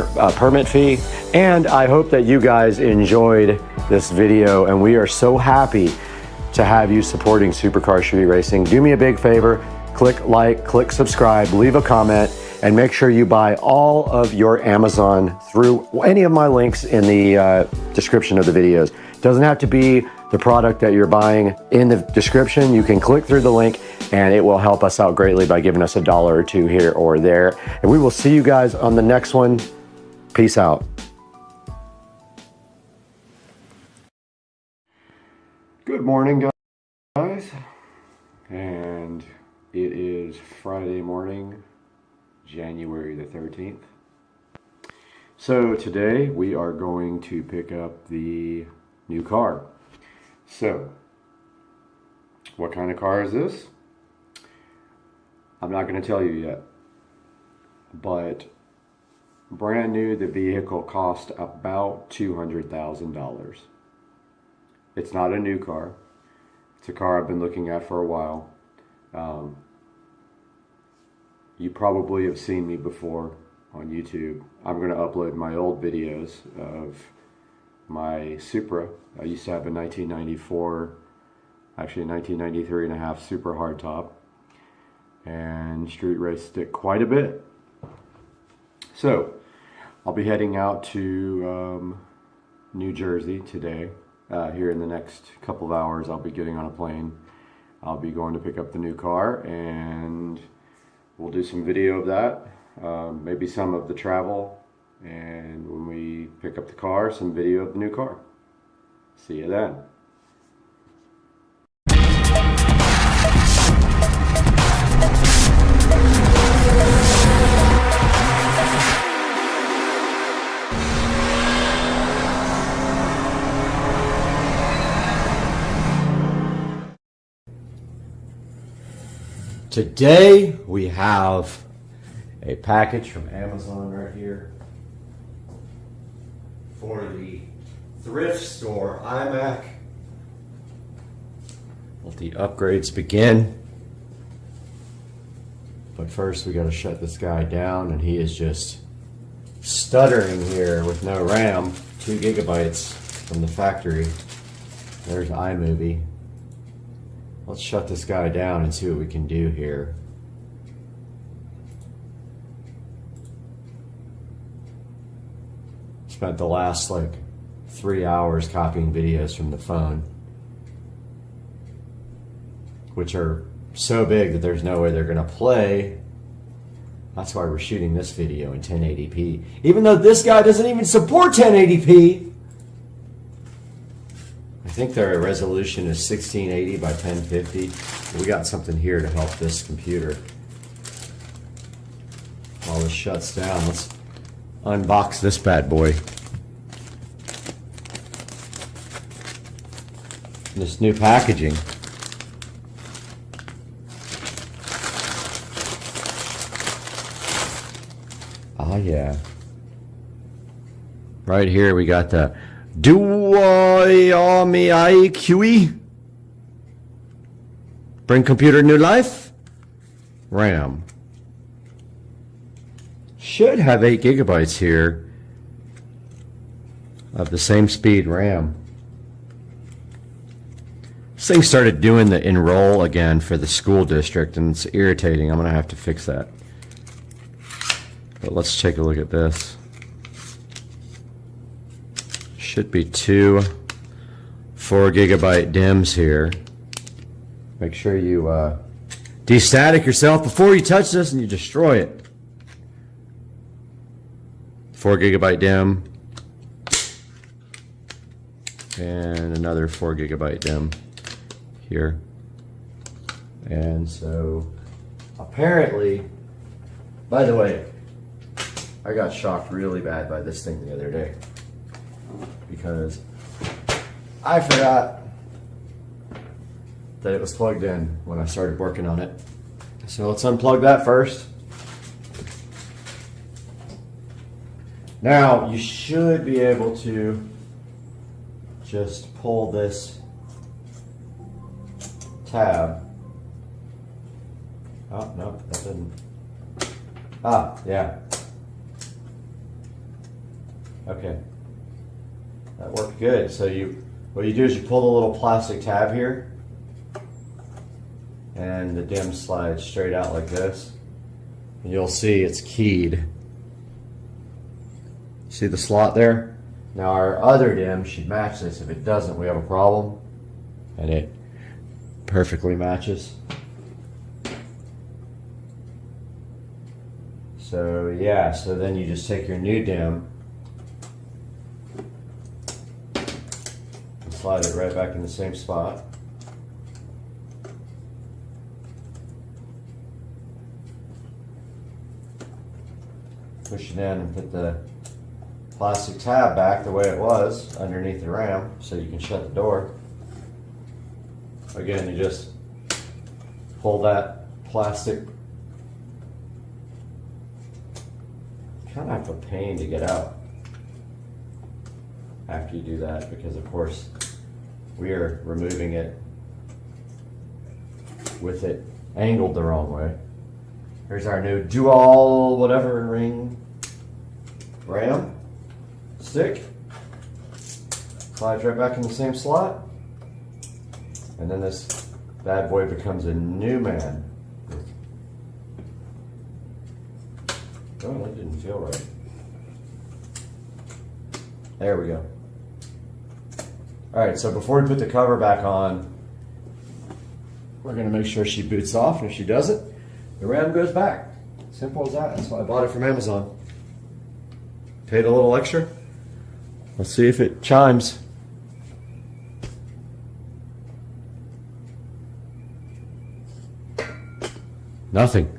permit fee. And I hope that you guys enjoyed this video, and we are so happy to have you supporting Supercar Street Racing. Do me a big favor, click like, click subscribe, leave a comment, and make sure you buy all of your Amazon through any of my links in the description of the videos. It doesn't have to be the product that you're buying in the description. You can click through the link and it will help us out greatly by giving us $1 or $2 here or there. And we will see you guys on the next one. Peace out. Good morning, guys. And it is Friday morning, January the 13th. So today we are going to pick up the new car. So, what kind of car is this? I'm not going to tell you yet, but brand new, the vehicle cost about $200,000. It's not a new car. It's a car I've been looking at for a while. You probably have seen me before on YouTube. I'm going to upload my old videos of my Supra. I used to have a 1994, actually a 1993 and a half Super hardtop, and street raced it quite a bit. So I'll be heading out to New Jersey today. Here in the next couple of hours I'll be getting on a plane. I'll be going to pick up the new car, and we'll do some video of that, maybe some of the travel, and when we pick up the car, some video of the new car. See you then. Today we have a package from Amazon right here for the thrift store iMac. Let the upgrades begin. But first we got to shut this guy down, and he is just stuttering here with no RAM. 2 gigabytes from the factory. There's iMovie. Let's shut this guy down and see what we can do here. Spent the last like 3 hours copying videos from the phone, which are so big that there's no way they're gonna play. That's why we're shooting this video in 1080p, even though this guy doesn't even support 1080p. I think their resolution is 1680 by 1050. We got something here to help this computer. While this shuts down, let's unbox this bad boy. This new packaging. Oh yeah. Right here we got the QE. Bring computer new life. RAM. Should have 8 gigabytes here of the same speed RAM. This thing started doing the enroll again for the school district, and it's irritating. I'm gonna have to fix that. But let's take a look at this. Should be 2 4 gigabyte DIMMs here. Make sure you destatic yourself before you touch this and you destroy it. 4 gigabyte DIMM. And another 4 gigabyte DIMM here. And so apparently, by the way, I got shocked really bad by this thing the other day, because I forgot that it was plugged in when I started working on it. So let's unplug that first. Now you should be able to just pull this tab. Oh, no, that didn't. Ah, yeah. Okay. That worked good. So what you do is you pull the little plastic tab here, and the DIMM slides straight out like this. And you'll see it's keyed. See the slot there? Now our other DIMM should match this. If it doesn't, we have a problem. And it perfectly matches. So yeah, so then you just take your new DIMM and slide it right back in the same spot. Push it in and put the plastic tab back the way it was underneath the RAM so you can shut the door. Again, you just pull that plastic. Kind of have a pain to get out after you do that because, of course, we are removing it with it angled the wrong way. Here's our new dual whatever ring RAM stick. Slides right back in the same slot. And then this bad boy becomes a new man. Oh, that didn't feel right. There we go. Alright, so before we put the cover back on, we're going to make sure she boots off. And if she doesn't, the RAM goes back. Simple as that. That's why I bought it from Amazon. Paid a little extra. Let's see if it chimes. Nothing.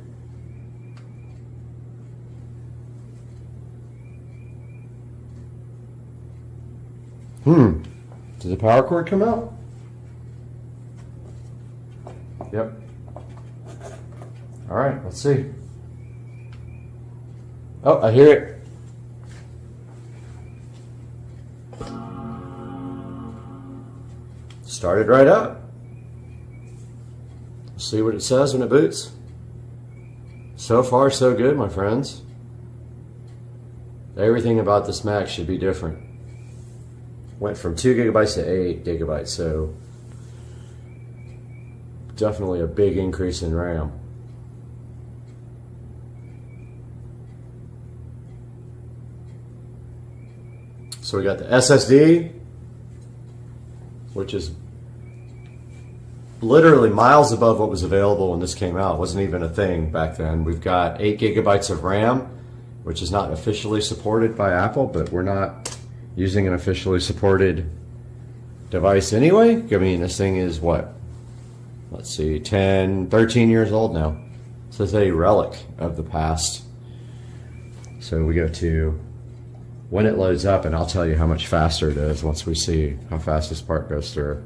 Did the power cord come out? Yep. All right, let's see. Oh, I hear it. Started right up. Let's see what it says when it boots. So far, so good, my friends. Everything about this Mac should be different. Went from 2 gigabytes to 8 gigabytes, so definitely a big increase in RAM. So we got the SSD, which is literally miles above what was available when this came out. It wasn't even a thing back then. We've got 8 gigabytes of RAM, which is not officially supported by Apple, but we're not using an officially supported device anyway. I mean, this thing is what? Let's see, 10, 13 years old now. So it's a relic of the past. So we go to when it loads up, and I'll tell you how much faster it is once we see how fast this part goes through.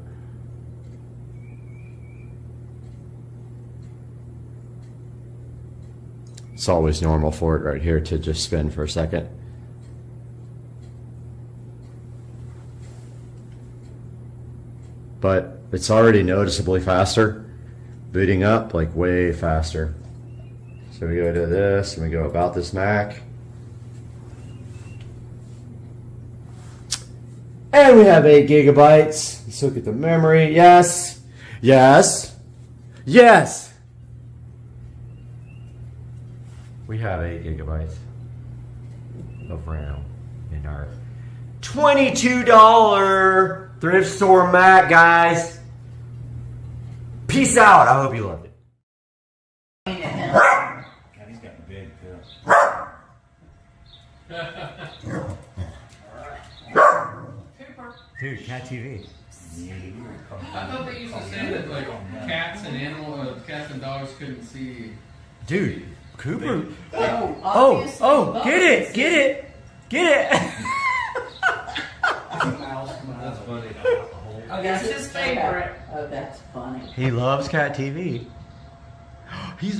It's always normal for it right here to just spin for a second. But it's already noticeably faster, booting up like way faster. So we go to this and we go about this Mac. And we have 8 gigabytes. Let's look at the memory. Yes, yes, yes. We have 8 gigabytes of RAM in our $22 thrift store Mac, guys. Peace out. I hope you loved it. God, he's got big too. Dude, Cat TV. I thought they used to say that like cats and dogs couldn't see. Dude, Cooper. Oh, get it. That's funny. Oh, that's his favorite. Oh, that's funny. He loves Cat TV.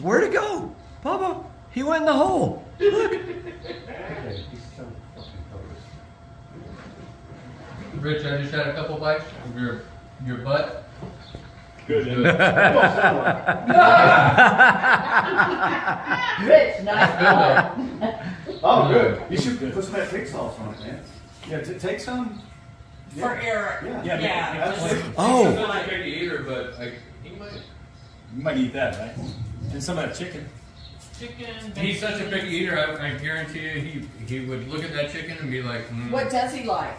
Where'd it go? Papa, he went in the hole. Look. Rich, I just had a couple bites of your butt. Good. Rich, nice one. Oh, good. You should put some of that pig sauce on it, man. Yeah, take some. For Eric. Yeah, absolutely. Oh. He's not a picky eater, but he might. You might eat that, right? And some of that chicken. Chicken. He's such a picky eater. I guarantee you, he would look at that chicken and be like, What does he like?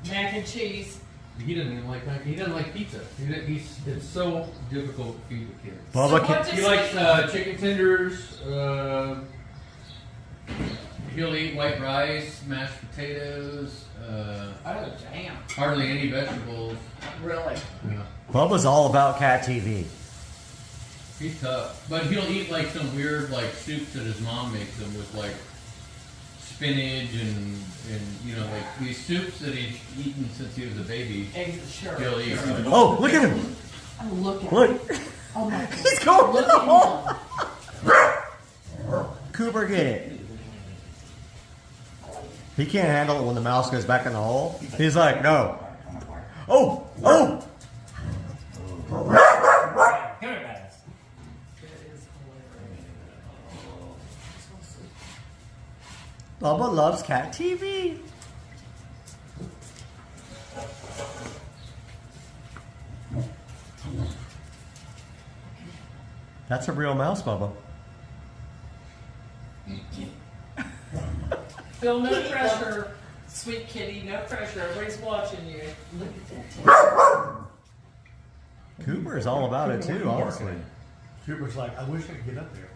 Mac and cheese. He doesn't even like mac. He doesn't like pizza. It's so difficult to feed the kids. Bubba, So what can, He does likes chicken tenders. He'll eat white rice, mashed potatoes. Oh, damn. Hardly any vegetables. Really? Yeah. Bubba's all about cat TV. He's tough, but he'll eat like some weird like soups that his mom makes him with like spinach and you know like these soups that he's eaten since he was a baby. Sure. He'll eat. Oh, look at him. Oh, look at Look. him. Oh, my God. He's going to Look the hole. at him. Cooper, get it. He can't handle it when the mouse goes back in the hole. He's like, no. Oh, oh. Come here, Bass. Bubba loves cat TV. That's a real mouse, Bubba. Phil, no pressure. Sweet kitty, no pressure. Everybody's watching you. Look at that. Cooper is all about it too, honestly. Cooper's like, I wish I could get up there.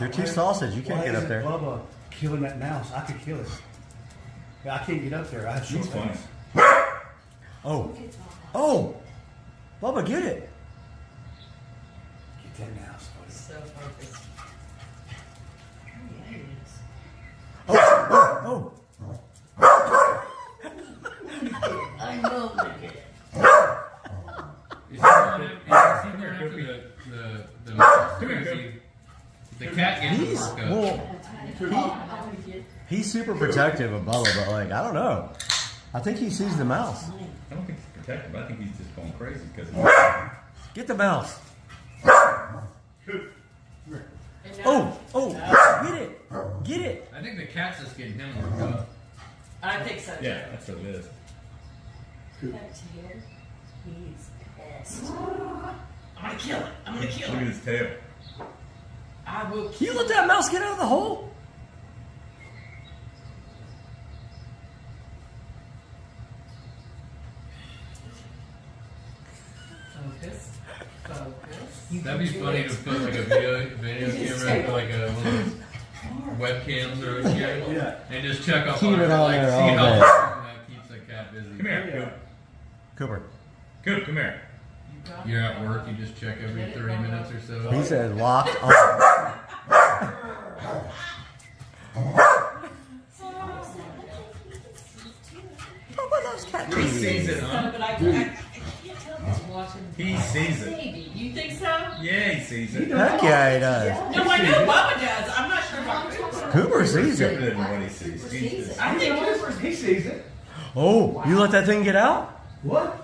You're too sausage. You can't why get up isn't there. Bubba killing that mouse. I could kill it. Yeah, I can't get up there. I have short funny. legs. Oh, oh, Bubba, get it. Get that mouse, buddy. So focused. Oh, oh, I know that. Is he going after the mouse? Or is he- The cat gets he's worked up. well. He's super protective of Bubba, but like I don't know. I think he sees the mouse. I don't think he's protective. I think he's just going crazy because Get the mouse. And now- Oh, oh, get it, get it. I think the cat's just getting him worked up. I think so. too. yeah, that's what it is. He's pissed. I'm gonna kill it. I'm gonna kill Look at it. his tail. I will Can you kill let that mouse get out of the hole? Focus. Focus. That'd be funny to put like a video camera, like one of those webcams or something, and just check up Keep on it it, on like there see all how day. long that keeps the cat busy. Come here, Cooper. Coop, come here. You're at work, you just check every 30 minutes or so. He said locked on. Bubba loves cat He sees TV. it, huh? But I can't tell he's watching. He sees it. Baby, you think so? Yeah, he sees it. Heck yeah, he does. No, I know Bubba does. I'm not sure about Cooper. Cooper sees Cooper it. doesn't know what he sees. He sees it. I think Cooper's. He sees it. Oh, you let that thing get out? What?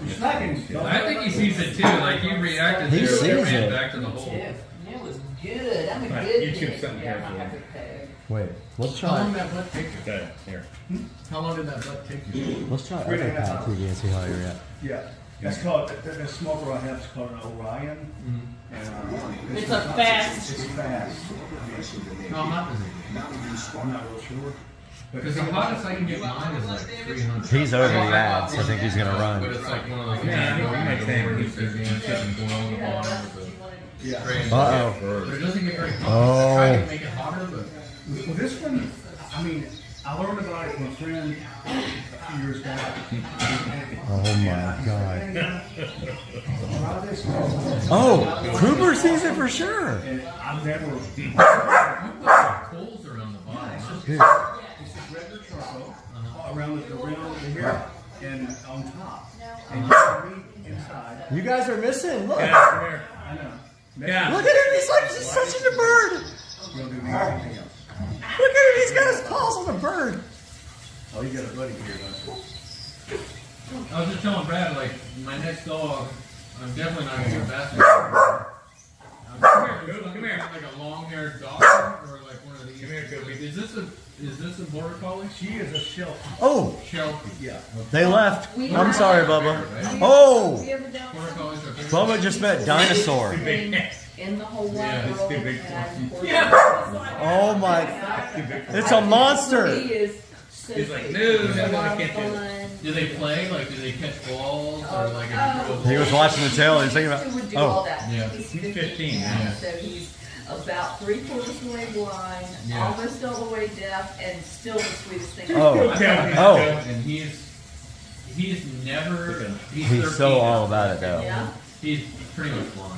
You're smacking. I think he sees it too, like you reacted He to it sees and ran it. back to the hole. It was good. I'm a Right, good you choose kid. something here Yeah, for I him. have to pay. Wait, let's How long try. did that butt take you? That, here. How long did that butt take you? Let's try 3.5 other cat hours. TV and see how you're at. Yeah. That's called, that smoker I have is called an Orion. And, It's a fast. It's fast. No, I'm not busy. I'm not real sure. Because the hottest I can get mine is like 300. He's over the ads. I think he's gonna But run. it's like one of those Yeah, things he makes where sense. it's getting blown on the bottom with Yeah. the tray. Uh-oh. But it doesn't get very hot. Oh. I try to make it hotter, but Well, this one, I mean, I learned about it from a friend a few years back. Oh my god. Try this. Oh, Cooper sees it for sure. And I've never. you put some coals around the bottom. Dude. It's just regular charcoal around the hair and on top. And you can read inside. You guys are missing. Look. Yeah, come here. I know. Yeah. Look at him. He's like he's touching the bird. You don't do anything else. Look at him. He's got his paws on the bird. Oh, you got a buddy here, don't you? I was just telling Brad, like, my next dog, I'm definitely not going to get a basket. Come here, Come here. Like a long-haired dog or like one of these. Come here, Kobe. Is this a border collie? She is a shelf. Oh, Sheltie. Yeah. they left. We I'm have- sorry, Bubba. Right? Oh, We ever done Border collies are big. Bubba just met dinosaur. in the whole Yeah, wide it's world? too big for and him. for Oh my, it's a monster. He is so He's like, big. no, It's no, a no, lot I of can't do it. fun. Do they play? Like, do they catch balls or like? He was watching the tail. He's thinking He would do about. all Oh, that. Yeah. He's He's 15 15 now, now. so he's about 3/4 of the way blind, Yeah. almost all the way deaf, and still the sweetest thing. oh, oh. And he's never. He's He's 13 so now. all about it though. Yeah. He's pretty much blind.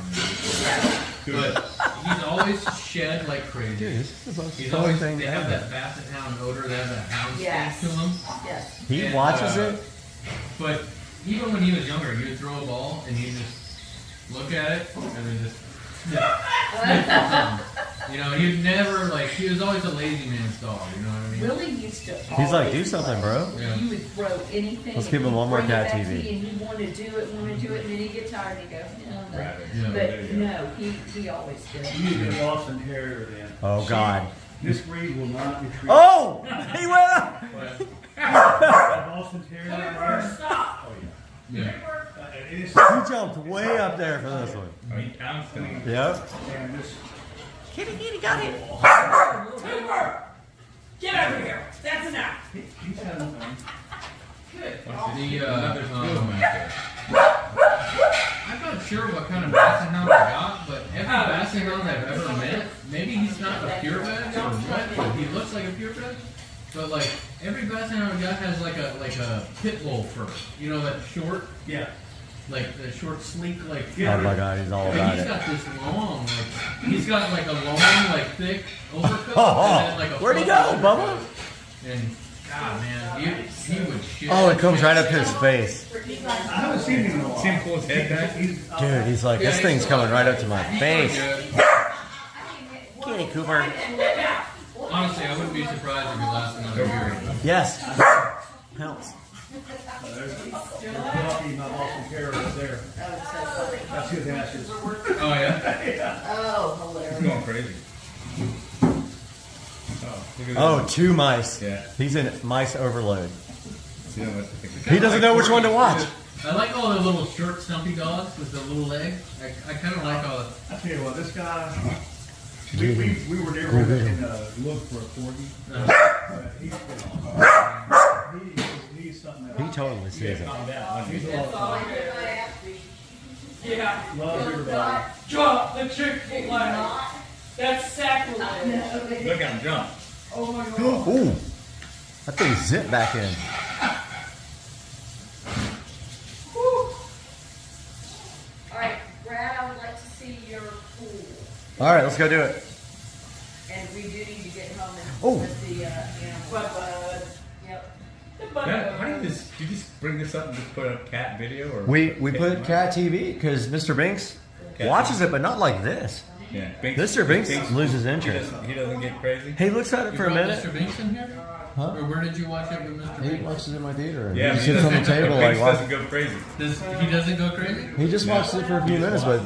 Yeah. But he's always shed like crazy. Dude, this is the most He's fun always, thing they have ever. that basset hound odor, they have that hound Yes. stench to him. Yes. He And, watches it. But even when he was younger, he would throw a ball and he'd just look at it and then just sniff something. You know, he'd never like, he was always a lazy man's dog, you know what I mean? Willie used to. He's like, do something, bro. Yeah. You would throw anything. Let's and give him he'd one more bring it cat back to TV. you, And he'd want to do it, and then he'd get tired and he'd go, no, no. Rabbit. Yeah. But There you go. no, he always did. You need a Boston Terrier then. Oh God. This breed will not retreat. Oh, he went up. A Boston Terrier. right here. Stop. Oh Yeah. yeah. It is. He jumped way up there for this one. Oh, he pounced on him. Yep. And this. Kitty, kitty, got it. Cooper! Get over here. That's enough. He's having fun. Good. The, Another skill master. I'm not sure what kind of basset hound I got, but every basset hound I've ever met, maybe he's not a purebred or what, but he looks like a purebred. But like every basset hound I got has like a pit bull fur. You know that short, Yeah. like the short, sleek, like. Oh my God, he's all But about he's it. got this long, like he's got like a long, like thick overcoat. Oh, and then, like, a where'd he fluffy go, undercoat. Bubba? And God, man, he would shit. Oh, it comes right up to his face. I haven't seen him in a while. See him pull his head back? Dude, he's like, this thing's coming right up to my He's face. pretty good. Kitty Cooper. Honestly, I wouldn't be surprised if he lasts another year. Yes. Pounce. There's Fluffy, my Boston Terrier right there. Oh, it's so funny. That's his ashes. Oh yeah. Oh, He's hilarious. going crazy. Oh, look at Oh, this. 2 mice. Yeah. He's in mice overload. See how much I think. He doesn't know which one to watch. I like all the little short, stumpy dogs with the little legs. I kind of like all the. I tell you what, this guy. We were there and looked for a corgi. But he's been on. He's something else. He totally sees it. He's a lot of fun. Yeah. Loves everybody. Drop the Chick-fil-A. That's sacrilege. Look at him jump. Oh my God. Ooh. That thing zipped back in. All right, Brad, I would like to see your pool. All right, let's go do it. And we do need to get home and Oh. with the animals. Bud. Yep. How do you just bring this up and just put a cat video? Or We put cat TV because Mr. Binks Cat watches it, but not like this. Yeah. Binks, Mr. Binks Binks- loses he interest. doesn't- He doesn't get crazy? He looks at it You for a brought minute. Mr. Binks in here? Huh? Or where did you watch it with Mr. He Binks? watches it in my theater. Yeah, he but sits on the doesn't- table but like Binks watch. doesn't go crazy. He doesn't go crazy? He just watched it for a few minutes, but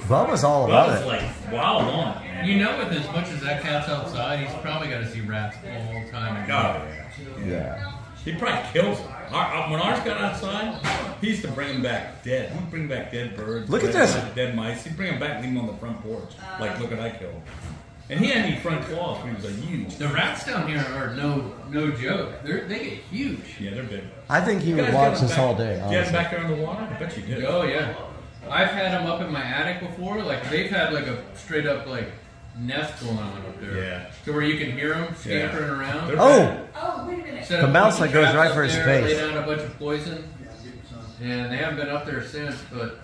Bubba's all about Bubba's it. like, wow, long. You know, with as much as that cat's outside, he's probably got to see rats all the time. Oh, yeah. Yeah. He probably kills them. When ours got outside, he used to bring them back dead. He'd bring back dead birds. Look at dead this. mice, Dead mice. He'd bring them back and leave them on the front porch. Like, look what I killed. And he hadn't any front claws. He was a huge. The rats down here are no joke. They get huge. Yeah, they're big. I think he You would guys watch got them this back- all day. Did you have them Honestly. back there in the water? I bet you did. Oh yeah. I've had them up in my attic before. Like they've had like a straight up like nest going on up there. Yeah. To where you can hear them scampering around. They're Oh, bad. Oh, wait a minute. Set The up a mouse bunch that of goes traps right up for his there, face. Lay down a bunch of poison, and they haven't been up there since. But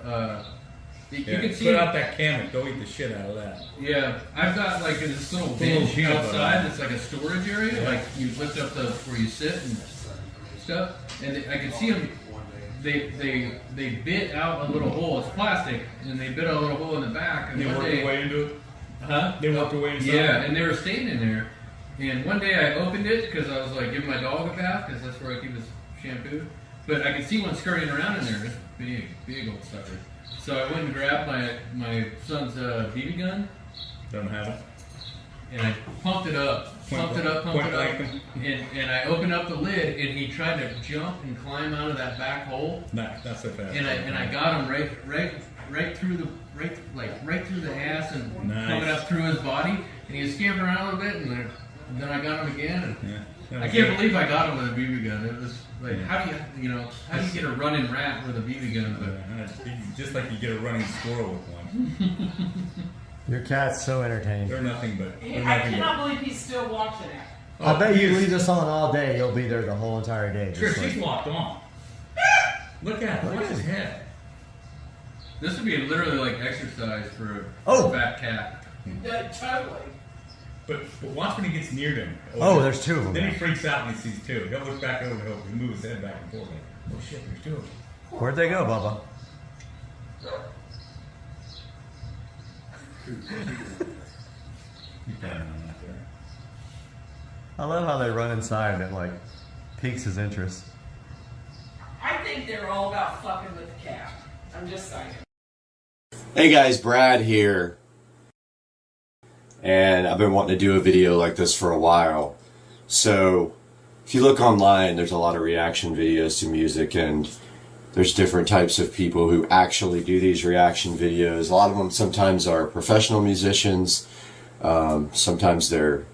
you Yeah, can see. put out that camel. Go eat the shit out of that. Yeah, I've got like this little Put a little bench peanut butter outside on it. that's like a storage area. Yeah. Like you lift up where you sit and stuff, and I can see them. They bit out a little hole. It's plastic, and they bit out a little hole in the back. And They one worked day, their way into it. huh? They worked their way inside. Yeah, and they were staying in there. And one day I opened it because I was like giving my dog a bath because that's where I keep his shampoo. But I could see one scurrying around in there. It's big old sucker. So I went and grabbed my son's BB gun Don't have it. And I pumped it up, and I opened up the lid, and he tried to jump and climb out of that back hole. Not so fast. And I got him right through the ass and coming up through his body, and he was scampering around a little bit, and then I got him again. And I can't believe I got him with a BB gun. It was like, how do you get a running rat with a BB gun? But just like you get a running squirrel with one. Your cat's so entertaining. They're nothing but. I cannot believe he's still watching it. I bet you leave this on all day, you'll be there the whole entire day. Sure, Just she's like, locked on. Look at him. Look at his head. this would be literally like exercise for a fat cat. Totally. But watch when he gets near them. oh, there's two of them. Then now. he freaks out when he sees two. He'll look back over, he'll move his head back and forth like, oh shit, there's two of them. Where'd they go, Bubba? He's planning on that there. I love how they run inside and it like piques his interest. I think they're all about fucking with the cat. I'm just saying. Hey guys, Brad here. And I've been wanting to do a video like this for a while. So if you look online, there's a lot of reaction videos to music, and there's different types of people who actually do these reaction videos. A lot of them sometimes are professional musicians. Sometimes they're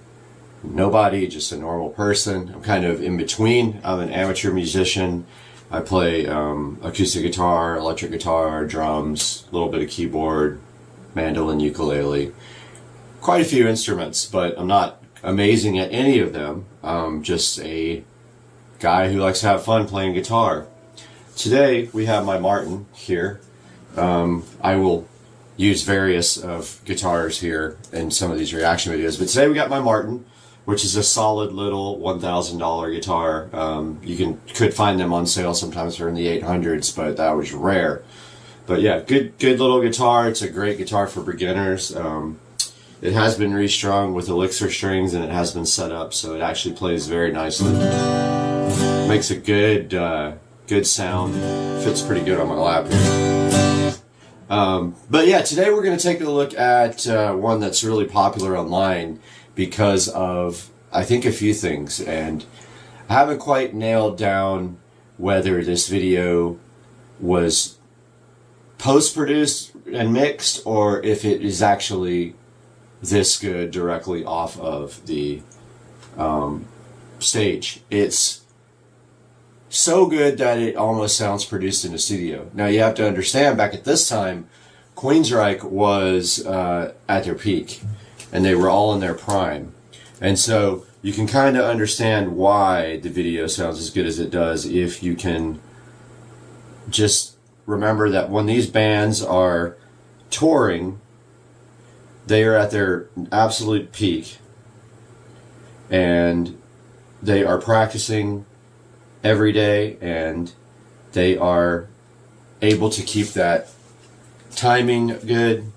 nobody, just a normal person. I'm kind of in between. I'm an amateur musician. I play acoustic guitar, electric guitar, drums, a little bit of keyboard, mandolin, ukulele. Quite a few instruments, but I'm not amazing at any of them. I'm just a guy who likes to have fun playing guitar. Today we have my Martin here. I will use various of guitars here in some of these reaction videos, but today we got my Martin, which is a solid little $1,000 guitar. You could find them on sale sometimes for in the 800s, but that was rare. But yeah, good little guitar. It's a great guitar for beginners. It has been restrung with Elixir strings, and it has been set up, so it actually plays very nicely. Makes a good sound. Fits pretty good on my lap here. But yeah, today we're going to take a look at one that's really popular online because of, I think, a few things. And I haven't quite nailed down whether this video was post-produced and mixed, or if it is actually this good directly off of the stage. It's so good that it almost sounds produced in a studio. Now you have to understand, back at this time, Queensryche was at their peak, and they were all in their prime. And so you can kind of understand why the video sounds as good as it does if you can just remember that when these bands are touring, they are at their absolute peak, and they are practicing every day, and they are able to keep that timing good,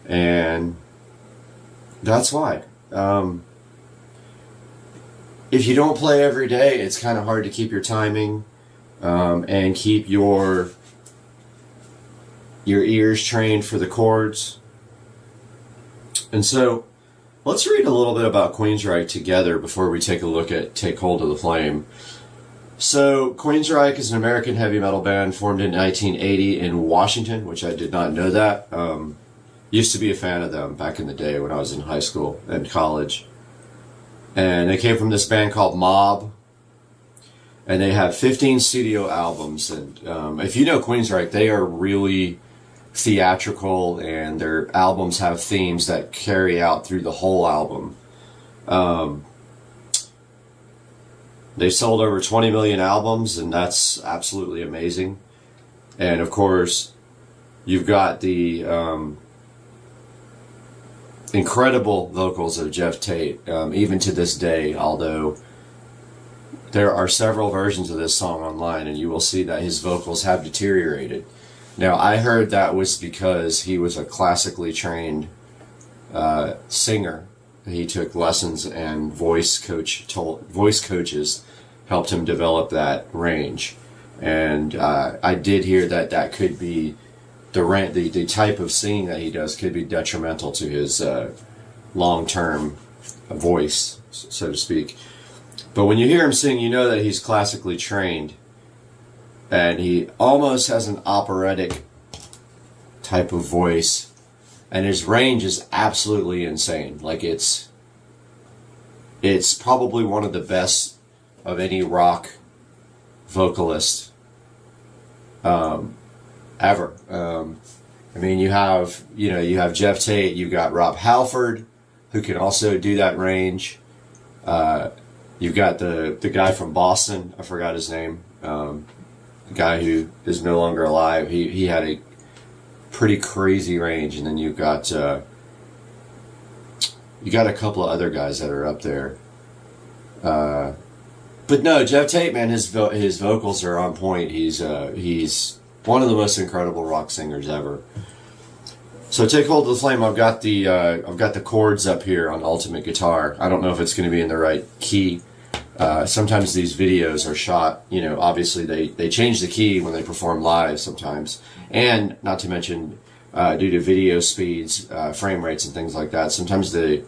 and that's why. If you don't play every day, it's kind of hard to keep your timing and keep your ears trained for the chords. And so let's read a little bit about Queensryche together before we take a look at Take Hold of the Flame. So Queensryche is an American heavy metal band formed in 1980 in Washington, which I did not know that. Used to be a fan of them back in the day when I was in high school and college. And they came from this band called Mob. And they have 15 studio albums. And if you know Queensryche, they are really theatrical, and their albums have themes that carry out through the whole album. They sold over 20 million albums, and that's absolutely amazing. And of course, you've got the incredible vocals of Jeff Tate, even to this day, although there are several versions of this song online, and you will see that his vocals have deteriorated. Now, I heard that was because he was a classically trained singer. He took lessons, and voice coaches helped him develop that range. And I did hear that that could be the type of singing that he does could be detrimental to his long-term voice, so to speak. But when you hear him sing, you know that he's classically trained, and he almost has an operatic type of voice, and his range is absolutely insane. Like it's probably one of the best of any rock vocalist ever. I mean, you have Jeff Tate, you've got Rob Halford, who can also do that range. You've got the guy from Boston, I forgot his name, the guy who is no longer alive. He had a pretty crazy range, and then you've got a couple of other guys that are up there. But no, Jeff Tate, man, his vocals are on point. He's one of the most incredible rock singers ever. So Take Hold of the Flame. I've got the chords up here on Ultimate Guitar. I don't know if it's going to be in the right key. Sometimes these videos are shot, obviously they change the key when they perform live sometimes, and not to mention due to video speeds, frame rates, and things like that. Sometimes the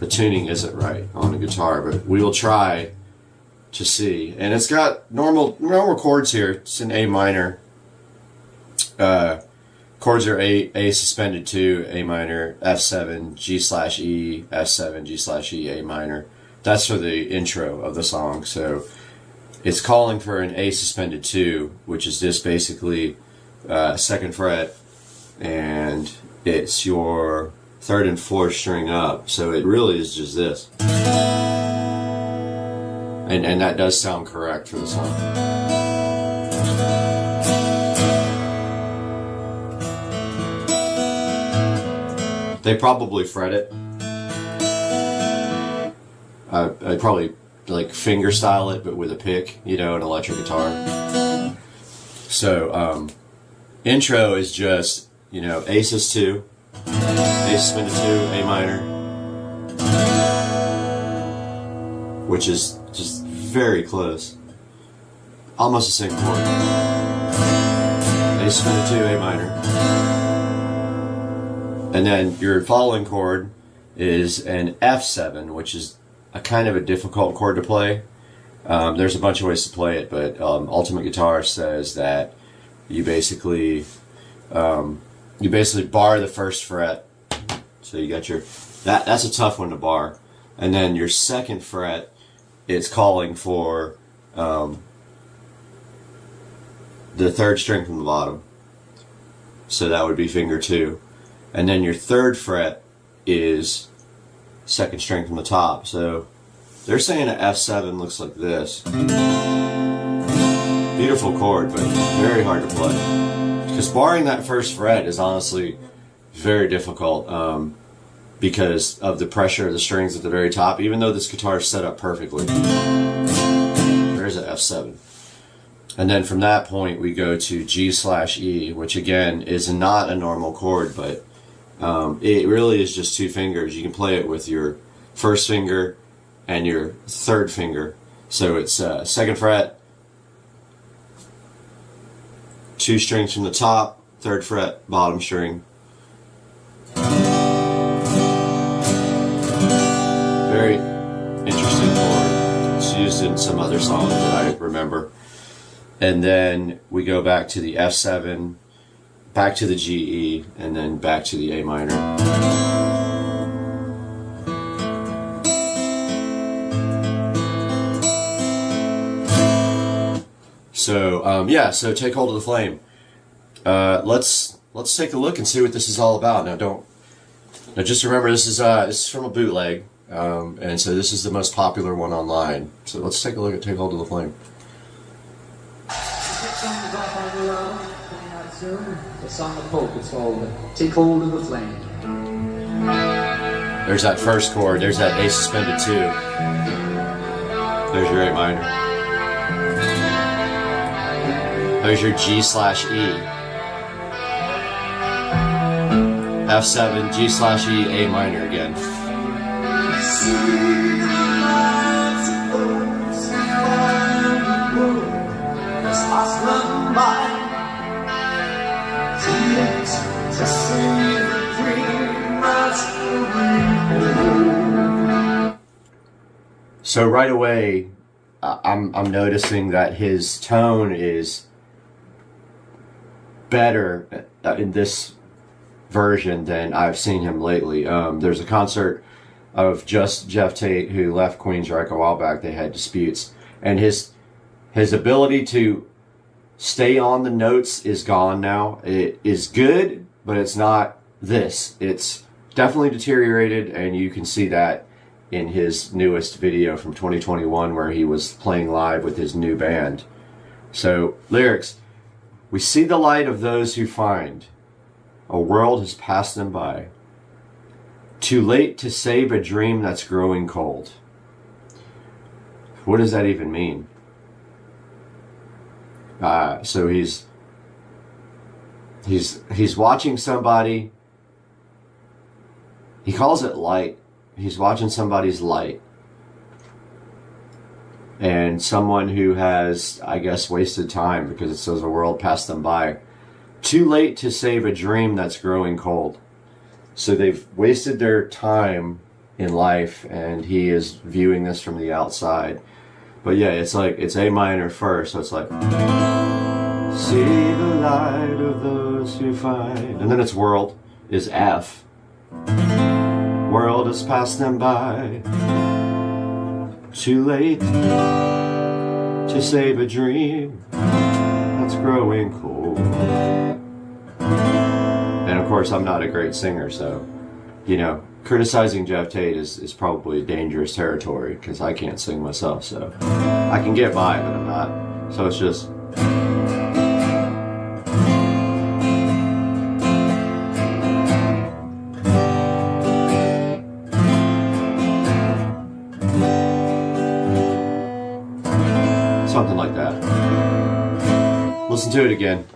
tuning isn't right on a guitar, but we will try to see. And it's got normal chords here. It's in A minor. Chords are A suspended 2, A minor, F7, G/E, F7, G/E, A minor. That's for the intro of the song. So it's calling for an A suspended 2, which is just basically 2nd fret, and it's your 3rd and 4th string up. So it really is just this. And that does sound correct for the song. They probably fret it. I'd probably like finger style it, but with a pick, an electric guitar. So intro is just ASUS 2, A suspended 2, A minor, which is just very close, almost the same chord. A suspended 2, A minor. And then your following chord is an F7, which is a kind of a difficult chord to play. There's a bunch of ways to play it, but Ultimate Guitar says that you basically bar the 1st fret. So you got that's a tough one to bar. And then your 2nd fret, it's calling for the 3rd string from the bottom. So that would be finger 2. And then your 3rd fret is 2nd string from the top. So they're saying an F7 looks like this. Beautiful chord, but very hard to play. Because barring that 1st fret is honestly very difficult because of the pressure of the strings at the very top, even though this guitar is set up perfectly. There's an F7. And then from that point we go to G/E, which again is not a normal chord, but it really is just 2 fingers. You can play it with your 1st finger and your 3rd finger. So it's 2nd fret, 2 strings from the top, 3rd fret, bottom string. Very interesting chord. It's used in some other songs that I remember. And then we go back to the F7, back to the GE, and then back to the A minor. So so Take Hold of the Flame. Let's take a look and see what this is all about. Now just remember this is from a bootleg, and so this is the most popular one online. So let's take a look at Take Hold of the Flame. The song of hope is called Take Hold of the Flame. There's that 1st chord, there's that A suspended 2. There's your A minor. There's your G/E. F7, G/E, A minor again. So right away, I'm noticing that his tone is better in this version than I've seen him lately. There's a concert of just Jeff Tate, who left Queensryche a while back. They had disputes, and his ability to stay on the notes is gone now. It is good, but it's not this. It's definitely deteriorated, and you can see that in his newest video from 2021 where he was playing live with his new band. So, lyrics. We see the light of those who find a world has passed them by. Too late to save a dream that's growing cold. What does that even mean? So he's watching somebody. He calls it light. He's watching somebody's light. And someone who has, I guess, wasted time because it says a world passed them by. Too late to save a dream that's growing cold. So they've wasted their time in life, and he is viewing this from the outside. But yeah, it's like, it's A minor first, so it's like, see the light of those who find. And then it's world is F. World has passed them by. Too late to save a dream that's growing cold. And of course, I'm not a great singer, so, you know, criticizing Jeff Tate is probably dangerous territory because I can't sing myself, so I can get by, but I'm not. So it's just... something like that. Listen to it again.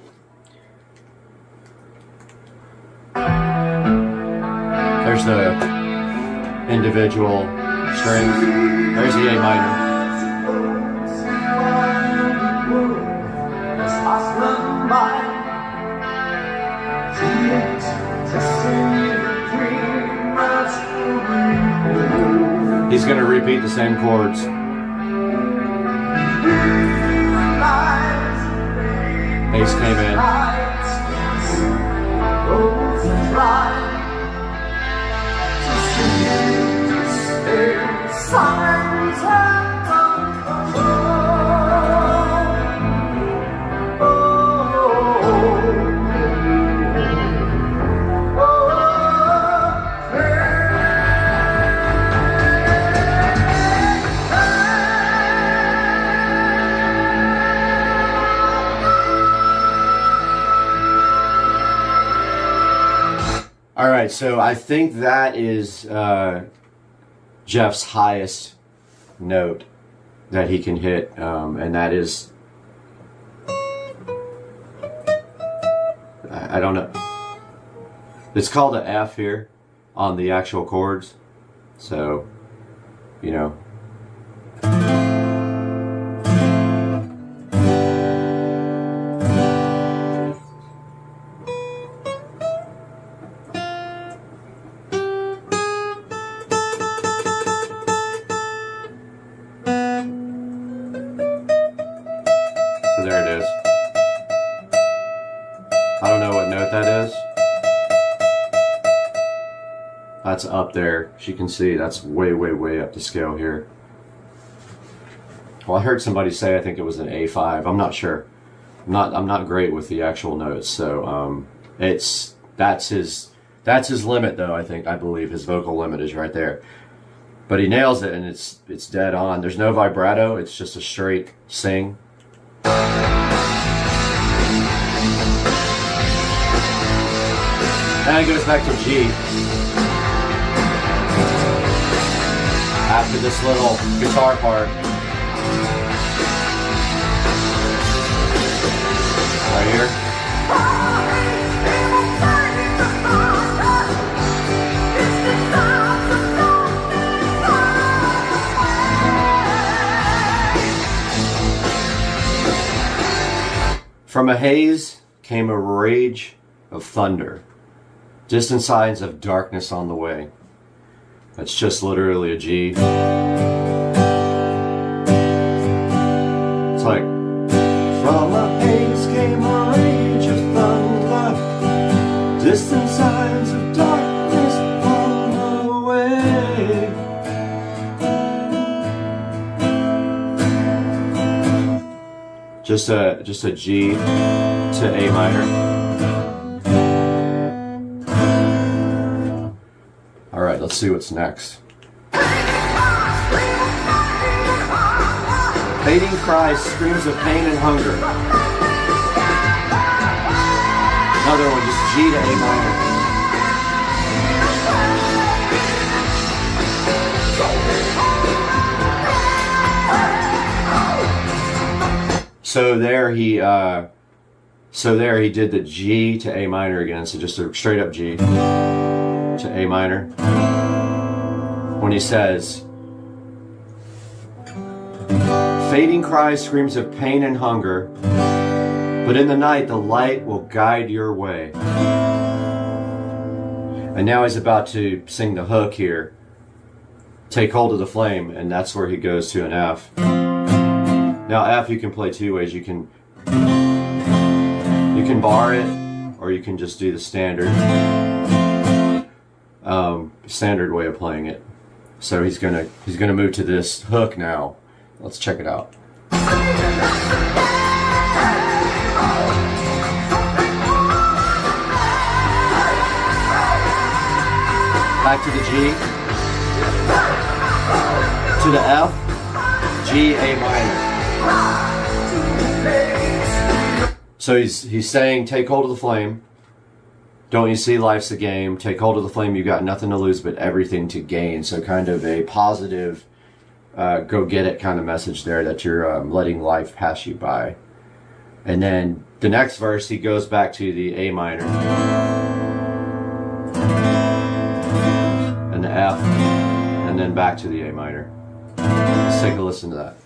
There's the individual strings. There's the A minor. He's going to repeat the same chords. Bass came in. All right, so I think that is Jeff's highest note that he can hit, and that is, I don't know, it's called an F here on the actual chords, so, you know. So there it is. I don't know what note that is. That's up there. As you can see, that's way, way, way up the scale here. Well, I heard somebody say I think it was an A5. I'm not sure. I'm not great with the actual notes, so that's his limit though. I believe his vocal limit is right there. But he nails it, and it's dead on. There's no vibrato. It's just a straight sing. And it goes back to G. After this little guitar part. Right here. From a haze came a rage of thunder. Distant signs of darkness on the way. That's just literally a G. Just a G to A minor. All right, let's see what's next. Fading cries, screams of pain and hunger. Another one, just G to A minor. So there he did the G to A minor again, so just a straight up G to A minor. When he says, fading cries, screams of pain and hunger, but in the night the light will guide your way. And now he's about to sing the hook here. Take hold of the flame, and that's where he goes to an F. Now F you can play two ways. You can bar it, or you can just do the standard way of playing it. So he's gonna move to this hook now. Let's check it out. Back to the G, to the F, G, A minor. So he's saying, take hold of the flame. Don't you see life's a game? Take hold of the flame. You got nothing to lose but everything to gain. So kind of a positive, go get it kind of message there, that you're letting life pass you by. And then the next verse, he goes back to the A minor and the F, and then back to the A minor. Let's take a listen to that.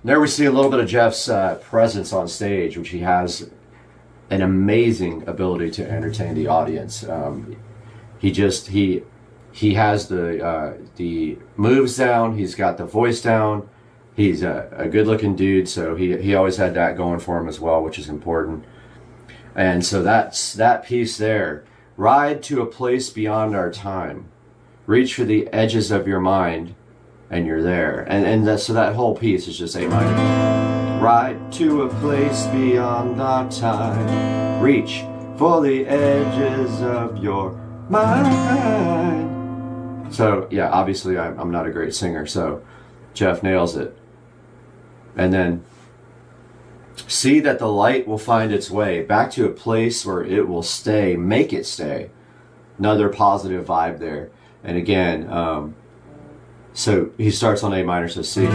There we see a little bit of Jeff's presence on stage, which he has an amazing ability to entertain the audience. He has the moves down. He's got the voice down. He's a good-looking dude, so he always had that going for him as well, which is important. And so that's that piece there. Ride to a place beyond our time. Reach for the edges of your mind, and you're there. So that whole piece is just A minor. Ride to a place beyond our time. Reach for the edges of your mind. So yeah, obviously I'm not a great singer, so Jeff nails it. And then, see that the light will find its way back to a place where it will stay. Make it stay. Another positive vibe there. And again, so he starts on A minor, so C.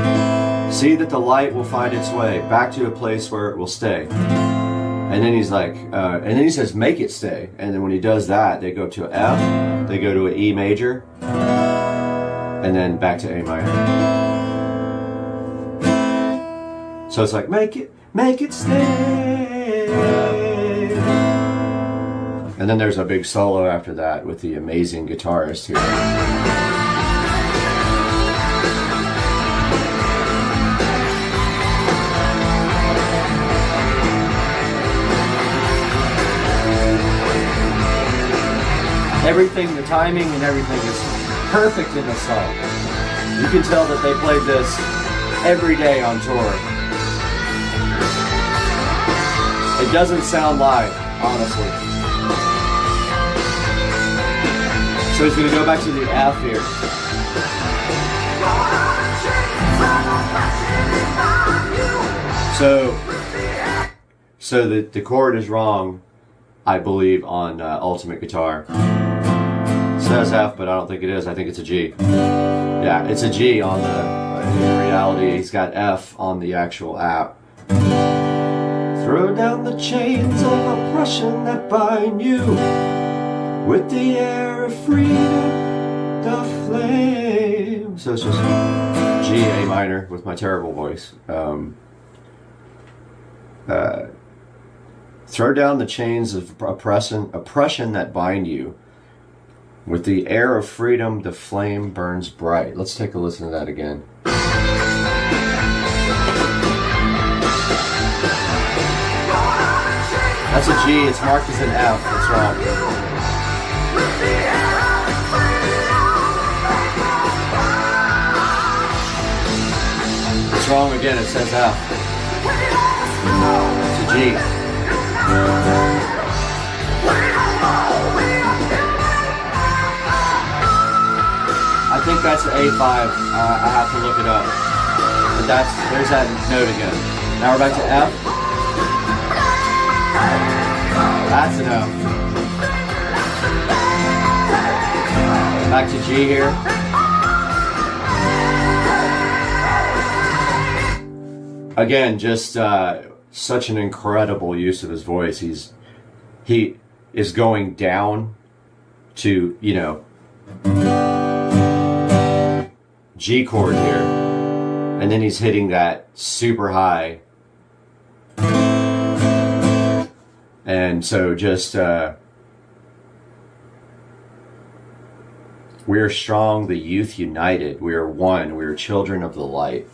See that the light will find its way back to a place where it will stay. And then he's like, and then he says, make it stay. And then when he does that, they go to F, they go to an E major, and then back to A minor. So it's like, make it stay. And then there's a big solo after that with the amazing guitarist here. Everything, the timing and everything is perfect in the song. You can tell that they played this every day on tour. It doesn't sound live, honestly. So he's going to go back to the F here. So the chord is wrong, I believe, on Ultimate Guitar. It says F, but I don't think it is. I think it's a G. Yeah, it's a G on the, in reality, he's got F on the actual app. Throw down the chains of oppression that bind you with the air of freedom the flame. So it's just G, A minor with my terrible voice. Throw down the chains of oppression that bind you. With the air of freedom, the flame burns bright. Let's take a listen to that again. That's a G, it's marked as an F, that's wrong. It's wrong again, it says F. It's a G. I think that's an A5. I have to look it up. But there's that note again. Now we're back to F. That's an F. Back to G here. Again, just such an incredible use of his voice. He is going down to, you know, G chord here, and then he's hitting that super high, and so just we are strong, the youth united, we are one, we are children of the light.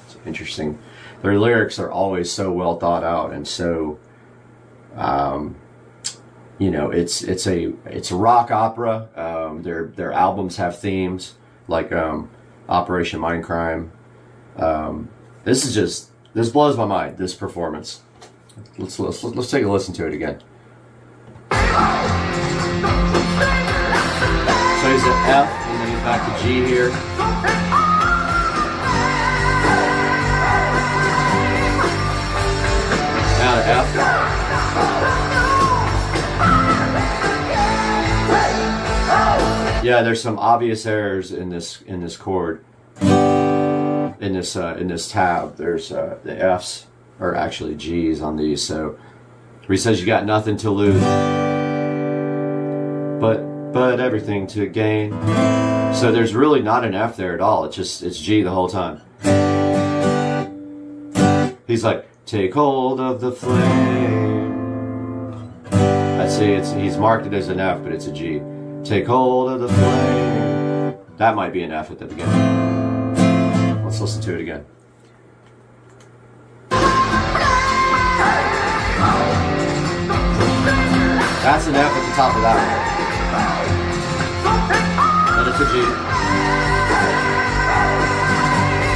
It's interesting. Their lyrics are always so well thought out, and so you know, it's a rock opera. Their albums have themes like Operation Mindcrime. This blows my mind, this performance. Let's take a listen to it again. So he's at F, and then he's back to G here. Now to F. Yeah, there's some obvious errors in this chord. In this tab, there's the Fs are actually Gs on these. So he says you got nothing to lose, but everything to gain. So there's really not an F there at all. It's G the whole time. He's like, take hold of the flame. I see he's marked it as an F, but it's a G. Take hold of the flame. That might be an F at the beginning. Let's listen to it again. That's an F at the top of that one. But it's a G.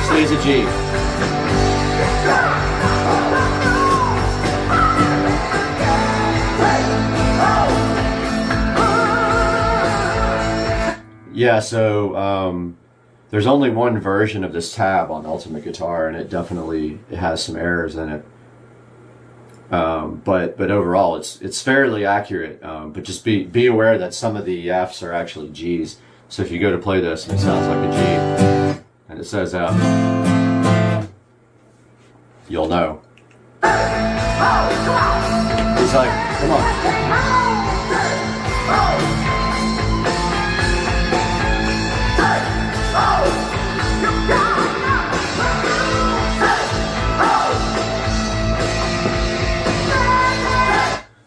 Stays a G. Yeah, so there's only one version of this tab on Ultimate Guitar, and it has some errors in it. But overall, it's fairly accurate. But just be aware that some of the Fs are actually Gs. So if you go to play this and it sounds like a G, and it says F, you'll know. He's like, come on.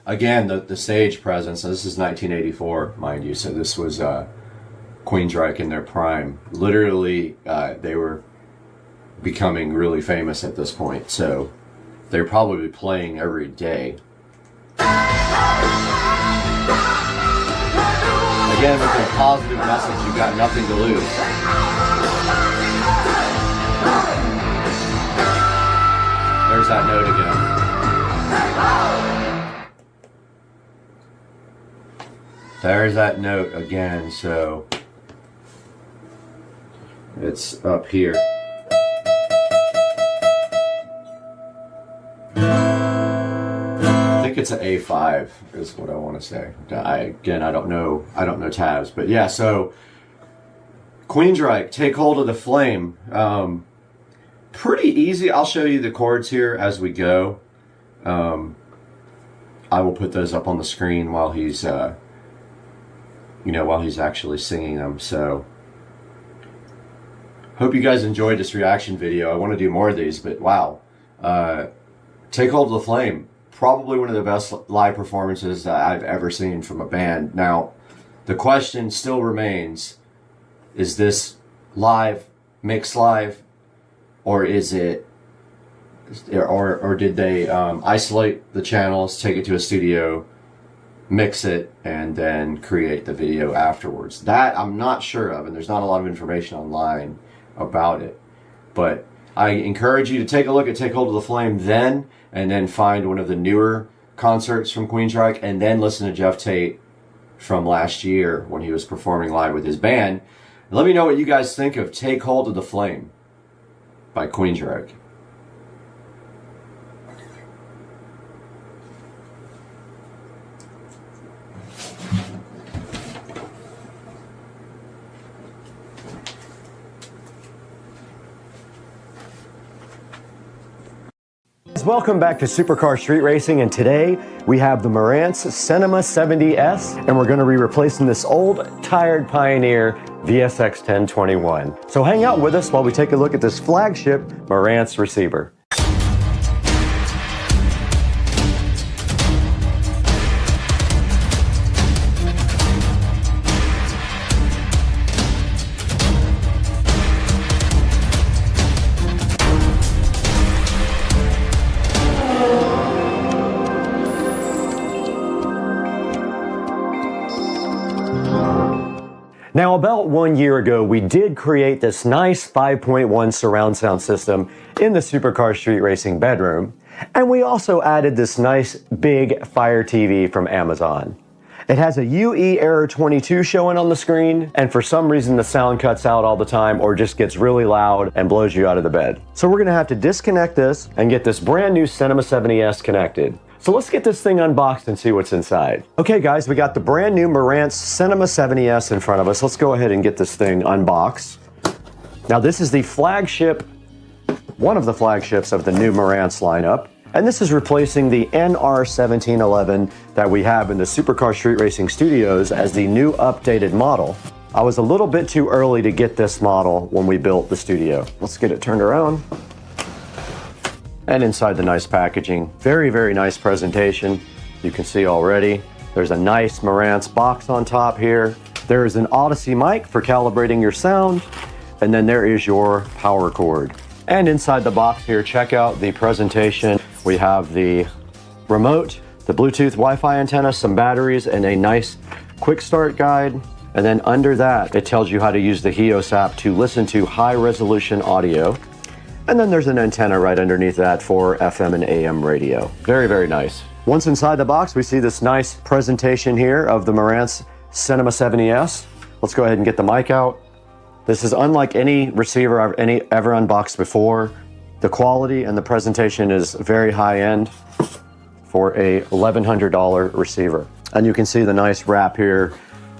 Again, the stage presence. So this is 1984, mind you. So this was Queensryche in their prime. Literally, they were becoming really famous at this point. So they're probably playing every day. Again, with a positive message, you've got nothing to lose. There's that note again. There's that note again, so it's up here. I think it's an A5 is what I want to say. I don't know tabs, but yeah, so Queensryche, Take Hold of the Flame. Pretty easy. I'll show you the chords here as we go. I will put those up on the screen while he's while he's actually singing them. So Hope you guys enjoyed this reaction video. I want to do more of these, but wow. Take Hold of the Flame. Probably one of the best live performances that I've ever seen from a band. Now, the question still remains, is this live, mixed live, or is it, or did they isolate the channels, take it to a studio, mix it, and then create the video afterwards? That I'm not sure of, and there's not a lot of information online about it. But I encourage you to take a look at Take Hold of the Flame then, and then find one of the newer concerts from Queensryche, and then listen to Jeff Tate from last year when he was performing live with his band. And let me know what you guys think of Take Hold of the Flame by Queensryche. Welcome back to Supercar Street Racing, and today we have the Marantz Cinema 70S, and we're going to be replacing this old, tired Pioneer VSX 1021. So hang out with us while we take a look at this flagship Marantz receiver. Now, about 1 year ago, we did create this nice 5.1 surround sound system in the Supercar Street Racing bedroom, and we also added this nice big Fire TV from Amazon. It has a UE error 22 showing on the screen, and for some reason the sound cuts out all the time or just gets really loud and blows you out of the bed. So we're gonna have to disconnect this and get this brand new Cinema 70S connected. So let's get this thing unboxed and see what's inside. Okay guys, we got the brand new Marantz Cinema 70S in front of us. Let's go ahead and get this thing unboxed. Now this is the flagship, one of the flagships of the new Marantz lineup. And this is replacing the NR1711 that we have in the Supercar Street Racing Studios as the new updated model. I was a little bit too early to get this model when we built the studio. Let's get it turned around. And inside the nice packaging, very, very nice presentation. You can see already, there's a nice Marantz box on top here. There is an Odyssey mic for calibrating your sound. And then there is your power cord. And inside the box here, check out the presentation. We have the remote, the Bluetooth Wi-Fi antenna, some batteries, and a nice quick start guide. And then under that, it tells you how to use the HEOS app to listen to high resolution audio. And then there's an antenna right underneath that for FM and AM radio. Very, very nice. Once inside the box, we see this nice presentation here of the Marantz Cinema 70S. Let's go ahead and get the mic out. This is unlike any receiver I've ever unboxed before. The quality and the presentation is very high end for a $1,100 receiver. And you can see the nice wrap here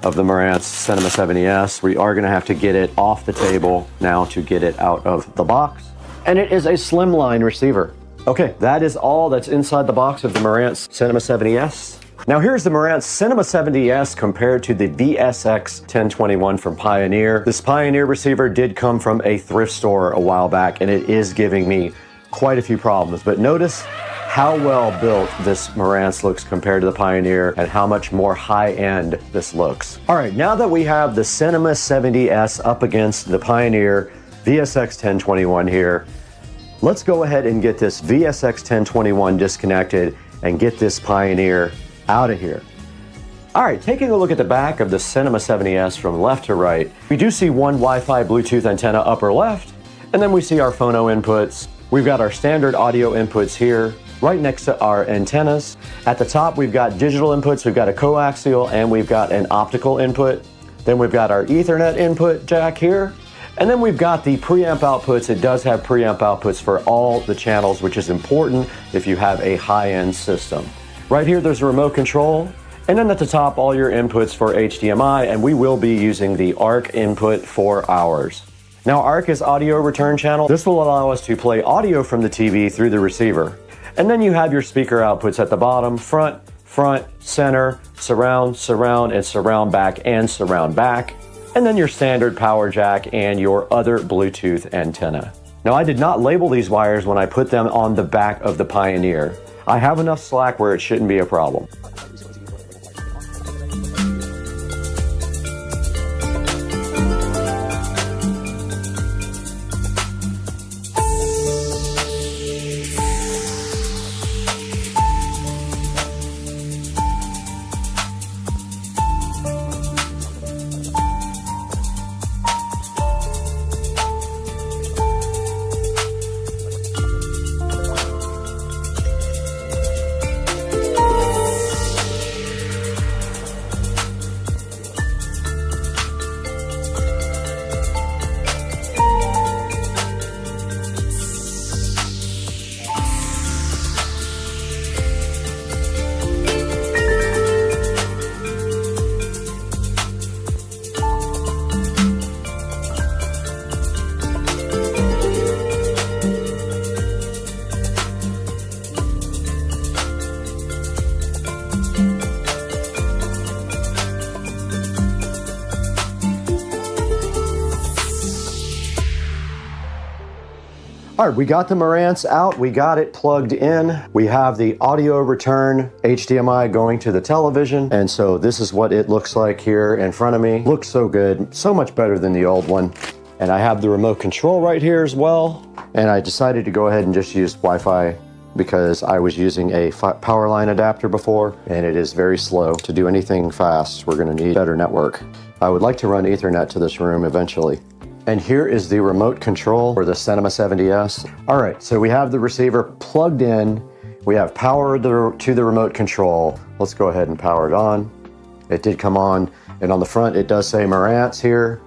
of the Marantz Cinema 70S. We are gonna have to get it off the table now to get it out of the box. And it is a slimline receiver. Okay, that is all that's inside the box of the Marantz Cinema 70S. Now here's the Marantz Cinema 70S compared to the VSX 1021 from Pioneer. This Pioneer receiver did come from a thrift store a while back, and it is giving me quite a few problems. But notice how well built this Marantz looks compared to the Pioneer and how much more high-end this looks. All right, now that we have the Cinema 70S up against the Pioneer VSX 1021 here, let's go ahead and get this VSX 1021 disconnected and get this Pioneer out of here. All right, taking a look at the back of the Cinema 70S from left to right, we do see one Wi-Fi Bluetooth antenna upper left, and then we see our phono inputs. We've got our standard audio inputs here, right next to our antennas. At the top, we've got digital inputs, we've got a coaxial, and we've got an optical input. Then we've got our Ethernet input jack here. And then we've got the preamp outputs. It does have preamp outputs for all the channels, which is important if you have a high-end system. Right here, there's a remote control. And then at the top, all your inputs for HDMI, and we will be using the ARC input for ours. Now, ARC is audio return channel. This will allow us to play audio from the TV through the receiver. And then you have your speaker outputs at the bottom, front, center, surround, and surround back, and surround back. and then your standard power jack and your other Bluetooth antenna. Now, I did not label these wires when I put them on the back of the Pioneer. I have enough slack where it shouldn't be a problem. All right, we got the Marantz out, we got it plugged in. We have the audio return HDMI going to the television. And so this is what it looks like here in front of me. Looks so good, so much better than the old one. And I have the remote control right here as well. And I decided to go ahead and just use Wi-Fi because I was using a power line adapter before, and it is very slow. To do anything fast, we're gonna need better network. I would like to run Ethernet to this room eventually. And here is the remote control for the Cinema 70S. All right, so we have the receiver plugged in. We have power to the remote control. Let's go ahead and power it on. It did come on, and on the front it does say Marantz here.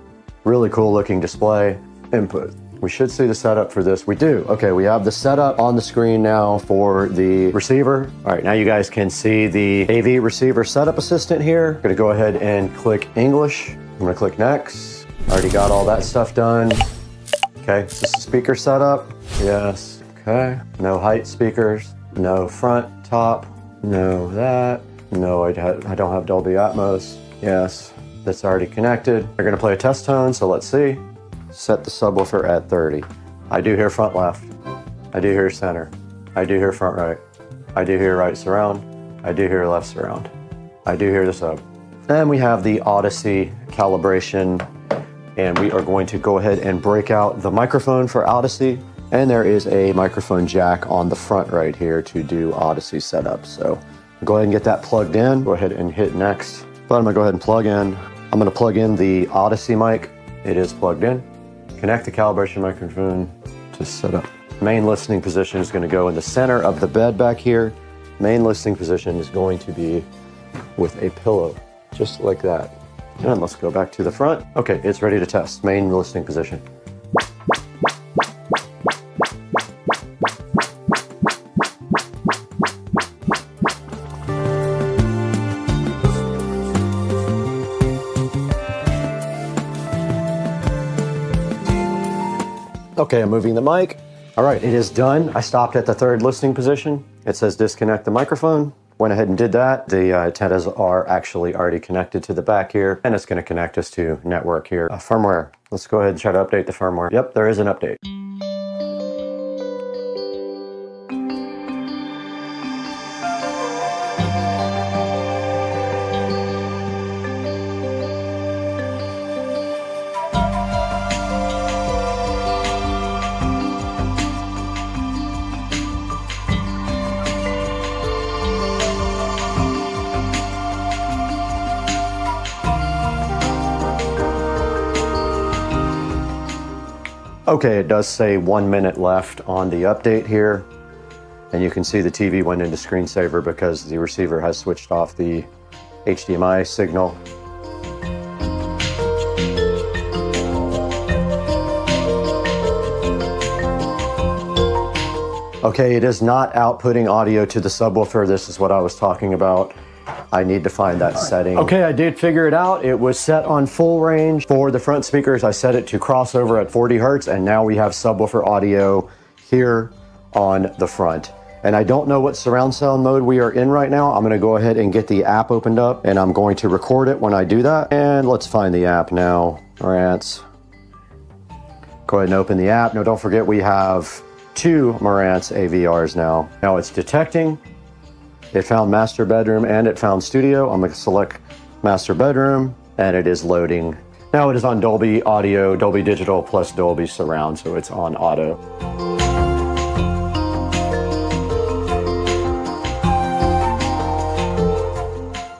Really cool looking display. Input. We should see the setup for this. We do. Okay, we have the setup on the screen now for the receiver. All right, now you guys can see the AV receiver setup assistant here. I'm gonna go ahead and click English. I'm gonna click next. Already got all that stuff done. Okay, is this the speaker setup? Yes. Okay, no height speakers, no front, top, no that. No, I don't have Dolby Atmos. Yes, that's already connected. We're gonna play a test tone, so let's see. Set the subwoofer at 30. I do hear front left. I do hear center. I do hear front right. I do hear right surround. I do hear left surround. I do hear the sub. And we have the Odyssey calibration, and we are going to go ahead and break out the microphone for Odyssey. And there is a microphone jack on the front right here to do Odyssey setup. So go ahead and get that plugged in. Go ahead and hit next. But I'm gonna go ahead and plug in. I'm gonna plug in the Odyssey mic. It is plugged in. Connect the calibration microphone to setup. Main listening position is gonna go in the center of the bed back here. Main listening position is going to be with a pillow, just like that. And let's go back to the front. Okay, it's ready to test. Main listening position. Okay, I'm moving the mic. All right, it is done. I stopped at the third listening position. It says disconnect the microphone. Went ahead and did that. The antennas are actually already connected to the back here, and it's going to connect us to network here. Firmware. Let's go ahead and try to update the firmware. Yep, there is an update. Okay, it does say 1 minute left on the update here. And you can see the TV went into screensaver because the receiver has switched off the HDMI signal. Okay, it is not outputting audio to the subwoofer. This is what I was talking about. I need to find that setting. Okay, I did figure it out. It was set on full range. For the front speakers, I set it to crossover at 40 Hertz, and now we have subwoofer audio here on the front. And I don't know what surround sound mode we are in right now. I'm gonna go ahead and get the app opened up and I'm going to record it when I do that. And let's find the app now. Marantz. Go ahead and open the app. Now don't forget we have 2 Marantz AVRs now. Now it's detecting. It found master bedroom and it found studio. I'm gonna select master bedroom and it is loading. Now it is on Dolby Audio, Dolby Digital plus Dolby Surround, so it's on auto.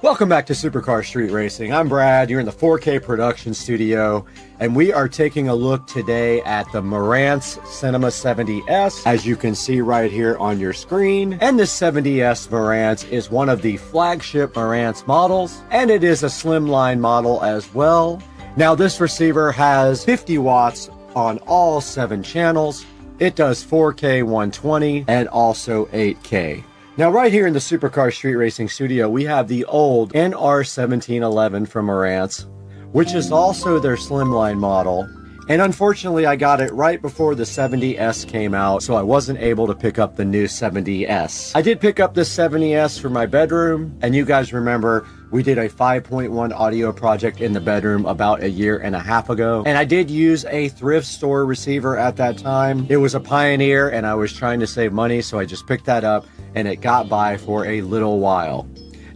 Welcome back to Supercar Street Racing. I'm Brad. You're in the 4K production studio, and we are taking a look today at the Marantz Cinema 70S, as you can see right here on your screen. And this 70S Marantz is one of the flagship Marantz models, and it is a slimline model as well. Now, this receiver has 50 watts on all 7 channels. It does 4K 120 and also 8K. Now, right here in the Supercar Street Racing studio, we have the old NR1711 from Marantz, which is also their slimline model. And unfortunately, I got it right before the 70S came out, so I wasn't able to pick up the new 70S. I did pick up the 70S for my bedroom, and you guys remember we did a 5.1 audio project in the bedroom about 1.5 years ago. And I did use a thrift store receiver at that time. It was a Pioneer, and I was trying to save money, so I just picked that up, and it got by for a little while.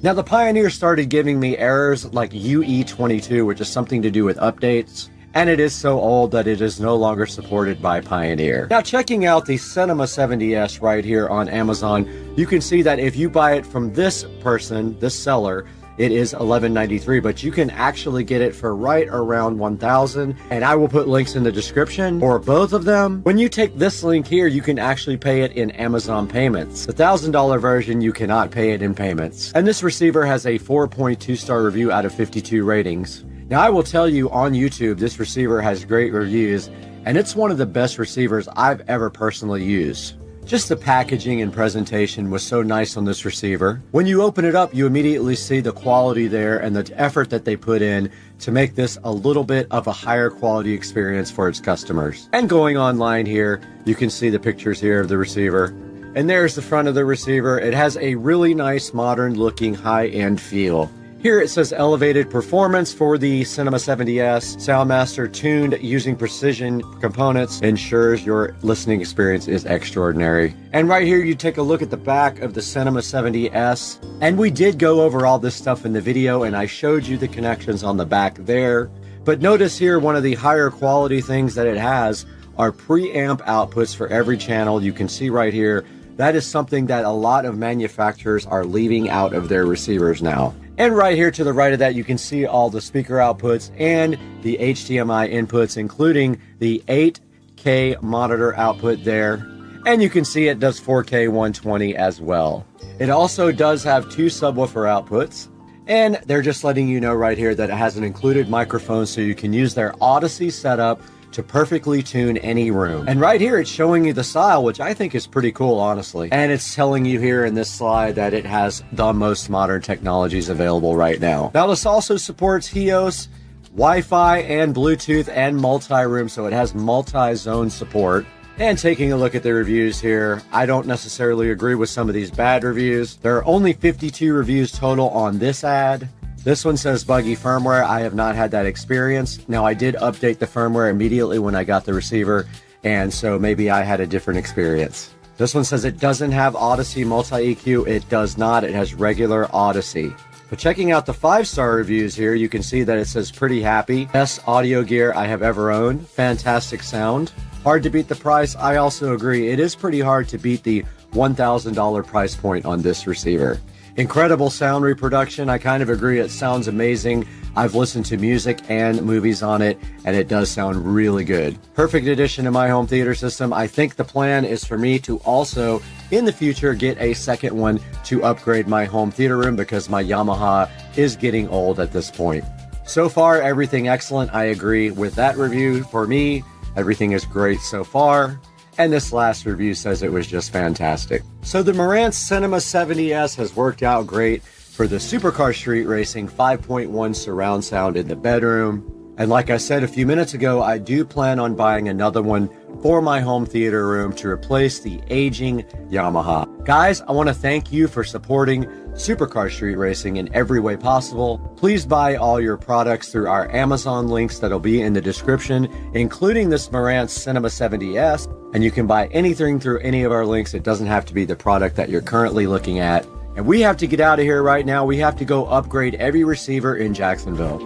Now, the Pioneer started giving me errors like UE22, which is something to do with updates. And it is so old that it is no longer supported by Pioneer. Now, checking out the Cinema 70S right here on Amazon, you can see that if you buy it from this person, this seller, it is $11.93, but you can actually get it for right around $1,000. And I will put links in the description for both of them. When you take this link here, you can actually pay it in Amazon payments. The $1,000 version, you cannot pay it in payments. And this receiver has a 4.2 star review out of 52 ratings. Now, I will tell you on YouTube, this receiver has great reviews, and it's one of the best receivers I've ever personally used. Just the packaging and presentation was so nice on this receiver. When you open it up, you immediately see the quality there and the effort that they put in to make this a little bit of a higher quality experience for its customers. And going online here, you can see the pictures here of the receiver. And there's the front of the receiver. It has a really nice, modern looking, high-end feel. Here it says elevated performance for the Cinema 70S. Soundmaster tuned using precision components ensures your listening experience is extraordinary. And right here you take a look at the back of the Cinema 70S. And we did go over all this stuff in the video and I showed you the connections on the back there. But notice here one of the higher quality things that it has are preamp outputs for every channel. You can see right here, that is something that a lot of manufacturers are leaving out of their receivers now. And right here to the right of that, you can see all the speaker outputs and the HDMI inputs, including the 8K monitor output there. And you can see it does 4K 120 as well. It also does have 2 subwoofer outputs. And they're just letting you know right here that it has an included microphone so you can use their Odyssey setup to perfectly tune any room. And right here, it's showing you the style, which I think is pretty cool, honestly. And it's telling you here in this slide that it has the most modern technologies available right now. Now, this also supports HEOS, Wi-Fi, and Bluetooth, and multi-room, so it has multi-zone support. And taking a look at the reviews here, I don't necessarily agree with some of these bad reviews. There are only 52 reviews total on this ad. This one says buggy firmware. I have not had that experience. Now, I did update the firmware immediately when I got the receiver, and so maybe I had a different experience. This one says it doesn't have Odyssey multi-EQ. It does not. It has regular Odyssey. But checking out the 5-star reviews here, you can see that it says pretty happy. Best audio gear I have ever owned. Fantastic sound. Hard to beat the price. I also agree. It is pretty hard to beat the $1,000 price point on this receiver. Incredible sound reproduction. I kind of agree. It sounds amazing. I've listened to music and movies on it, and it does sound really good. Perfect addition to my home theater system. I think the plan is for me to also, in the future, get a second one to upgrade my home theater room because my Yamaha is getting old at this point. So far, everything excellent. I agree with that review. For me, everything is great so far. And this last review says it was just fantastic. So the Marantz Cinema 70S has worked out great for the Supercar Street Racing 5.1 surround sound in the bedroom. And like I said a few minutes ago, I do plan on buying another one for my home theater room to replace the aging Yamaha. Guys, I want to thank you for supporting Supercar Street Racing in every way possible. Please buy all your products through our Amazon links that'll be in the description, including this Marantz Cinema 70S. And you can buy anything through any of our links. It doesn't have to be the product that you're currently looking at. And we have to get out of here right now. We have to go upgrade every receiver in Jacksonville.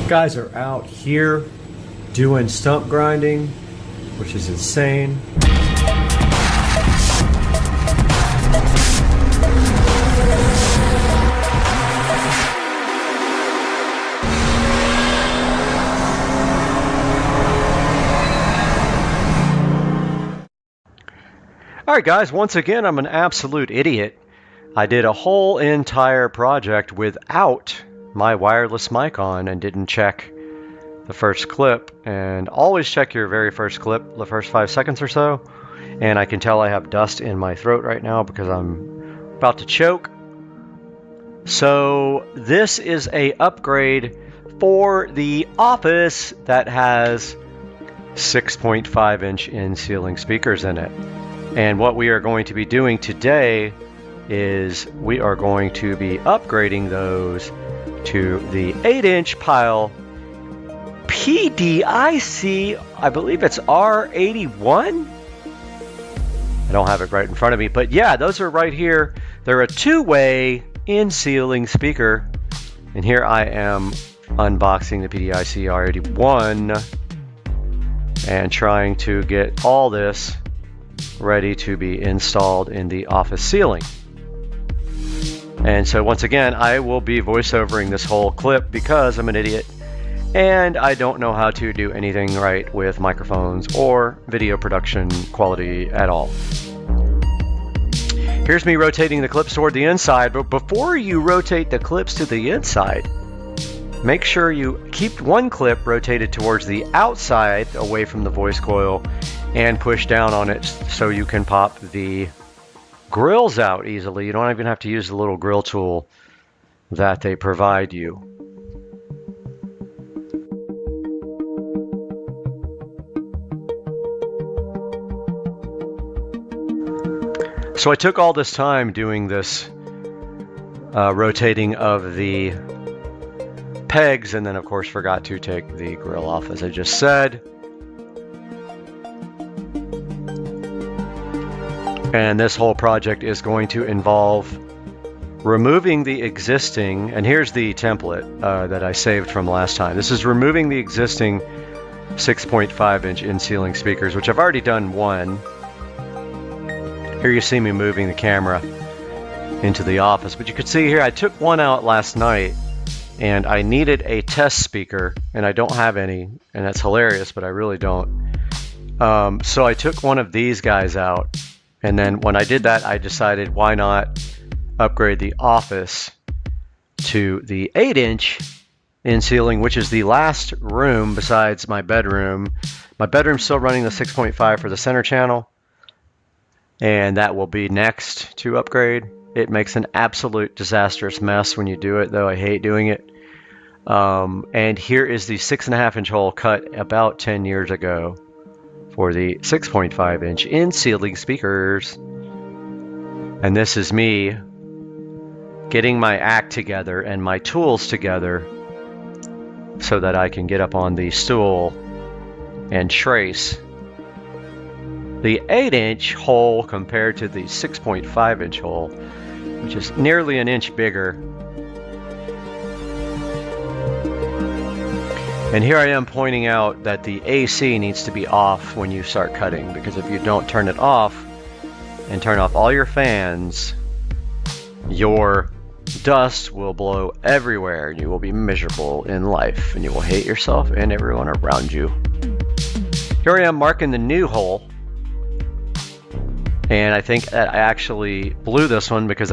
Guys are out here doing stump grinding, which is insane. Alright guys, once again I'm an absolute idiot. I did a whole entire project without my wireless mic on and didn't check the first clip. And always check your very first clip, the first 5 seconds or so. And I can tell I have dust in my throat right now because I'm about to choke. So this is a upgrade for the office that has 6.5 inch in-ceiling speakers in it. And what we are going to be doing today is we are going to be upgrading those to the 8-inch pile PDIC, I believe it's R81. I don't have it right in front of me, but yeah, those are right here. They're a two-way in-ceiling speaker. And here I am unboxing the PDIC R81 and trying to get all this ready to be installed in the office ceiling. And so once again, I will be voiceovering this whole clip because I'm an idiot and I don't know how to do anything right with microphones or video production quality at all. Here's me rotating the clips toward the inside, but before you rotate the clips to the inside, make sure you keep one clip rotated towards the outside away from the voice coil and push down on it so you can pop the grills out easily. You don't even have to use the little grill tool that they provide you. So I took all this time doing this rotating of the pegs, and then of course forgot to take the grill off, as I just said. And this whole project is going to involve removing the existing, and here's the template that I saved from last time. This is removing the existing 6.5 inch in-ceiling speakers, which I've already done one. Here you see me moving the camera into the office, but you can see here I took one out last night and I needed a test speaker and I don't have any, and that's hilarious, but I really don't. So I took one of these guys out. And then when I did that, I decided why not upgrade the office to the 8-inch in-ceiling, which is the last room besides my bedroom. My bedroom's still running the 6.5 for the center channel, and that will be next to upgrade. It makes an absolute disastrous mess when you do it, though I hate doing it. And here is the 6.5 inch hole cut about 10 years ago for the 6.5 inch in-ceiling speakers. And this is me getting my act together and my tools together so that I can get up on the stool and trace the 8-inch hole compared to the 6.5 inch hole, which is nearly an inch bigger. And here I am pointing out that the AC needs to be off when you start cutting, because if you don't turn it off and turn off all your fans, your dust will blow everywhere and you will be miserable in life and you will hate yourself and everyone around you. Here I am marking the new hole, and I think that I actually blew this one because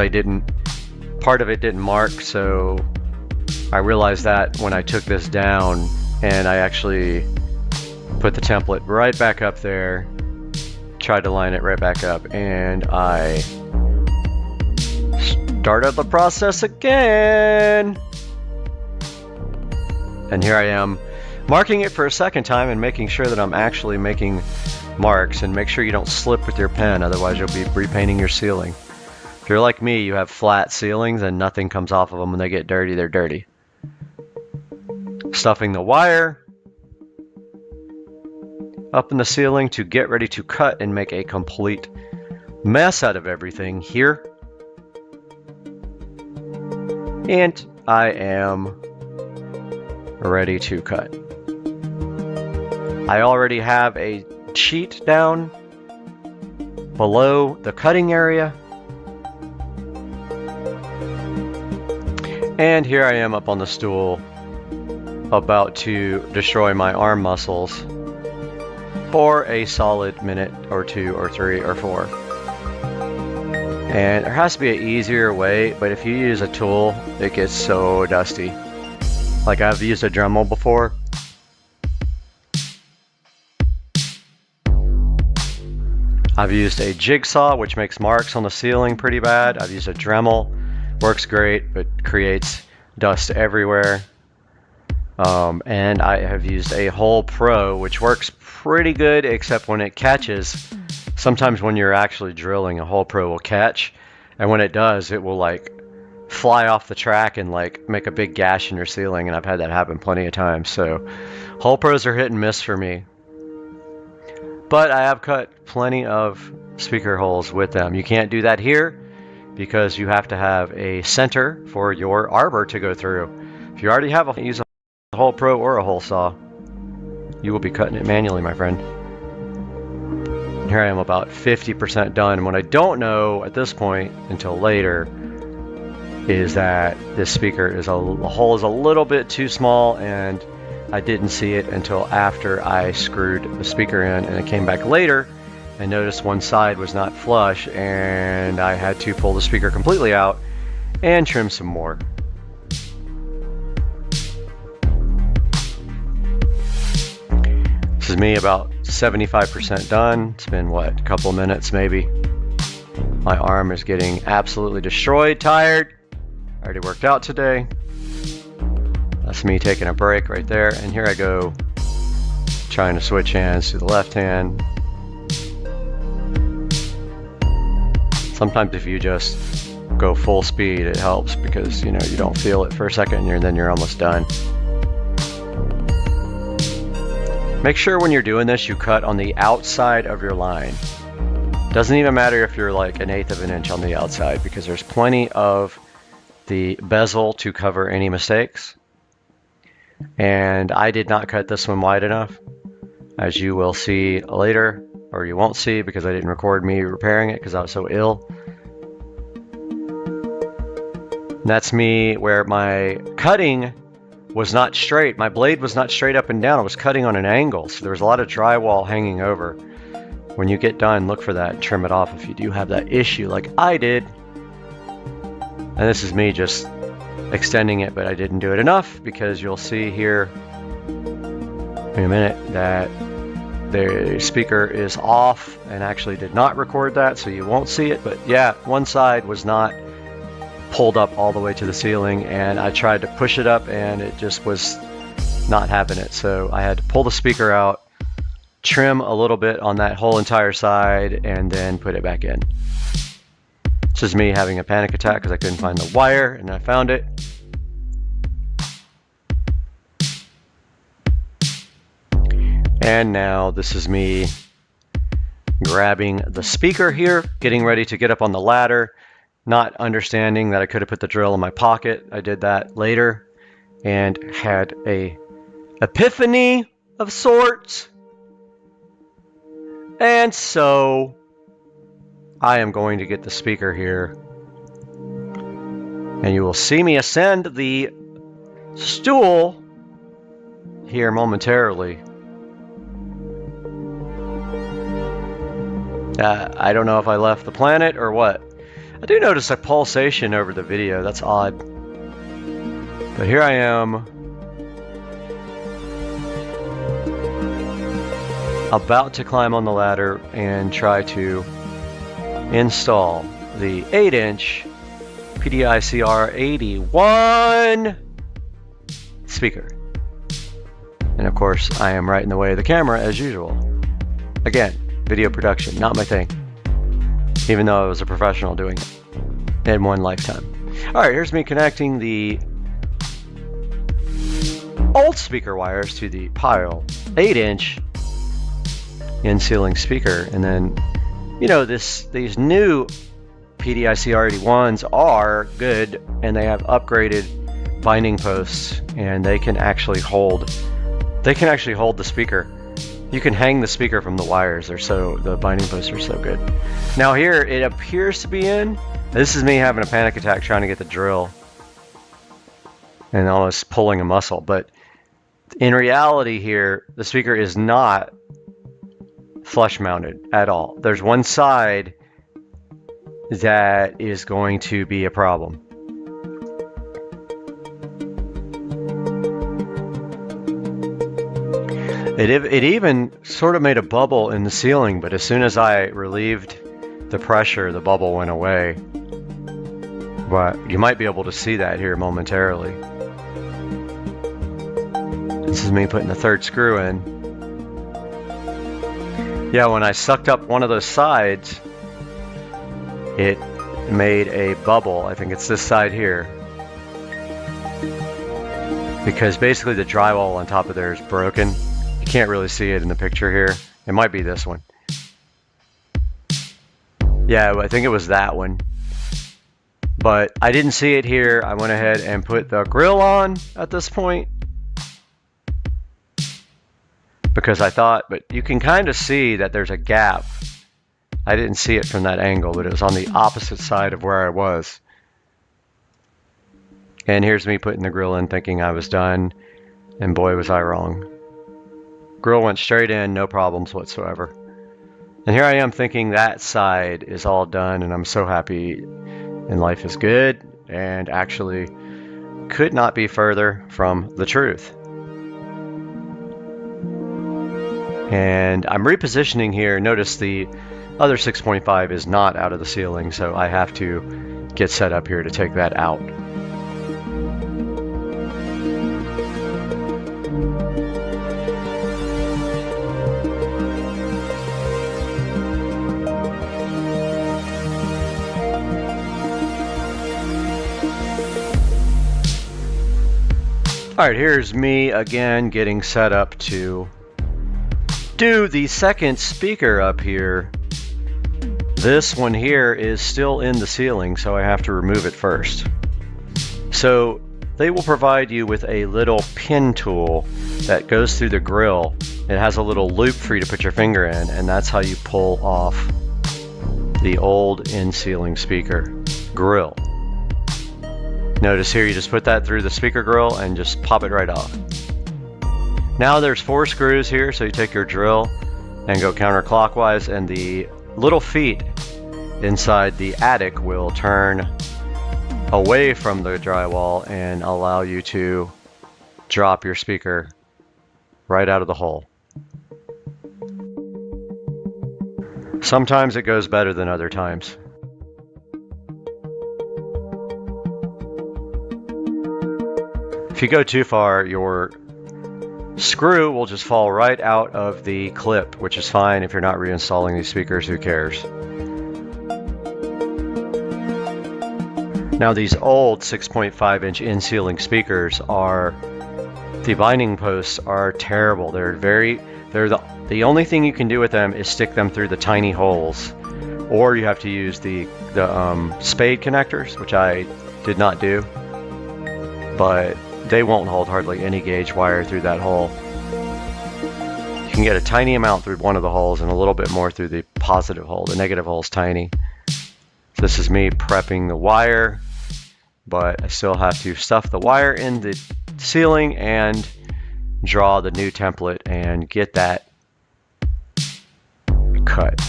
part of it didn't mark, so I realized that when I took this down, and I actually put the template right back up there, tried to line it right back up, and I started the process again. And here I am marking it for a second time and making sure that I'm actually making marks, and make sure you don't slip with your pen, otherwise you'll be repainting your ceiling. If you're like me, you have flat ceilings and nothing comes off of them. When they get dirty, they're dirty. Stuffing the wire up in the ceiling to get ready to cut and make a complete mess out of everything here. And I am ready to cut. I already have a sheet down below the cutting area. And here I am up on the stool, about to destroy my arm muscles for a solid minute or 2 or 3 or 4. And there has to be an easier way, but if you use a tool, it gets so dusty. Like, I've used a Dremel before. I've used a jigsaw, which makes marks on the ceiling pretty bad. I've used a Dremel, works great, but creates dust everywhere. And I have used a Hole Pro, which works pretty good, except when it catches. Sometimes when you're actually drilling, a Hole Pro will catch, and when it does, it will like fly off the track and like make a big gash in your ceiling, and I've had that happen plenty of times. So Hole Pros are hit and miss for me. But I have cut plenty of speaker holes with them. You can't do that here because you have to have a center for your arbor to go through. If you already have a use a Hole Pro or a hole saw, you will be cutting it manually, my friend. Here I am about 50% done. And what I don't know at this point until later is that this speaker is the hole is a little bit too small, and I didn't see it until after I screwed the speaker in, and it came back later and noticed one side was not flush, and I had to pull the speaker completely out and trim some more. This is me about 75% done. It's been what, a couple minutes maybe. My arm is getting absolutely destroyed, tired. I already worked out today. That's me taking a break right there. And here I go, trying to switch hands to the left hand. Sometimes if you just go full speed, it helps because, you know, you don't feel it for a second and then you're almost done. Make sure when you're doing this, you cut on the outside of your line. Doesn't even matter if you're like 1/8 of an inch on the outside, because there's plenty of the bezel to cover any mistakes. And I did not cut this one wide enough, as you will see later, or you won't see because I didn't record me repairing it because I was so ill. And that's me where my cutting was not straight. My blade was not straight up and down. I was cutting on an angle, so there was a lot of drywall hanging over. When you get done, look for that and trim it off if you do have that issue like I did. And this is me just extending it, but I didn't do it enough, because you'll see here in a minute that the speaker is off, and actually did not record that, so you won't see it. But yeah, one side was not pulled up all the way to the ceiling, and I tried to push it up and it just was not having it. So I had to pull the speaker out, trim a little bit on that whole entire side, and then put it back in. This is me having a panic attack because I couldn't find the wire, and I found it. And now this is me grabbing the speaker here, getting ready to get up on the ladder, not understanding that I could have put the drill in my pocket. I did that later and had a epiphany of sorts. And so I am going to get the speaker here, and you will see me ascend the stool here momentarily. I don't know if I left the planet or what. I do notice a pulsation over the video. That's odd. But here I am, about to climb on the ladder and try to install the 8-inch PCIe 81 speaker. And of course, I am right in the way of the camera as usual. Again, video production, not my thing. Even though I was a professional doing it in one lifetime. All right, here's me connecting the old speaker wires to the Pile 8-inch in-ceiling speaker. And then, you know, these new PDIC R81s are good, and they have upgraded binding posts, and they can actually hold the speaker. You can hang the speaker from the wires. The binding posts are so good. Now here it appears to be in. This is me having a panic attack trying to get the drill and almost pulling a muscle. But in reality here, the speaker is not flush mounted at all. There's one side that is going to be a problem. It even sort of made a bubble in the ceiling, but as soon as I relieved the pressure, the bubble went away. But you might be able to see that here momentarily. This is me putting the third screw in. Yeah, when I sucked up one of those sides, it made a bubble. I think it's this side here. Because basically the drywall on top of there is broken. You can't really see it in the picture here. It might be this one. Yeah, I think it was that one. But I didn't see it here. I went ahead and put the grill on at this point. Because I thought, but you can kind of see that there's a gap. I didn't see it from that angle, but it was on the opposite side of where I was. And here's me putting the grill in thinking I was done. And boy, was I wrong. Grill went straight in, no problems whatsoever. And here I am thinking that side is all done, and I'm so happy and life is good, and actually could not be further from the truth. And I'm repositioning here. Notice the other 6.5 is not out of the ceiling, so I have to get set up here to take that out. Alright, here's me again getting set up to do the second speaker up here. This one here is still in the ceiling, so I have to remove it first. So they will provide you with a little pin tool that goes through the grill. It has a little loop for you to put your finger in, and that's how you pull off the old in-ceiling speaker grill. Notice here you just put that through the speaker grill and just pop it right off. Now there's 4 screws here, so you take your drill and go counterclockwise, and the little feet inside the attic will turn away from the drywall and allow you to drop your speaker right out of the hole. Sometimes it goes better than other times. If you go too far, your screw will just fall right out of the clip, which is fine if you're not reinstalling these speakers, who cares? Now these old 6.5-inch in-ceiling speakers the binding posts are terrible. The only thing you can do with them is stick them through the tiny holes, or you have to use the spade connectors, which I did not do, but they won't hold hardly any gauge wire through that hole. You can get a tiny amount through one of the holes and a little bit more through the positive hole. The negative hole is tiny. This is me prepping the wire, but I still have to stuff the wire in the ceiling and draw the new template and get that cut.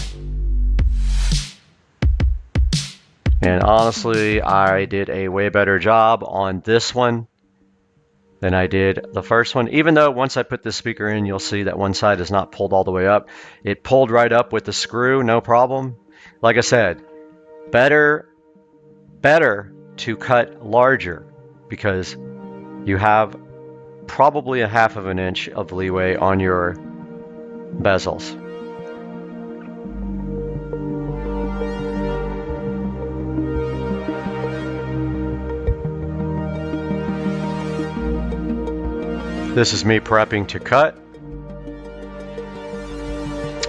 And honestly, I did a way better job on this one than I did the first one. Even though once I put this speaker in, you'll see that one side is not pulled all the way up. It pulled right up with the screw, no problem. Like I said, better to cut larger, because you have probably a 1/2 of an inch of leeway on your bezels. This is me prepping to cut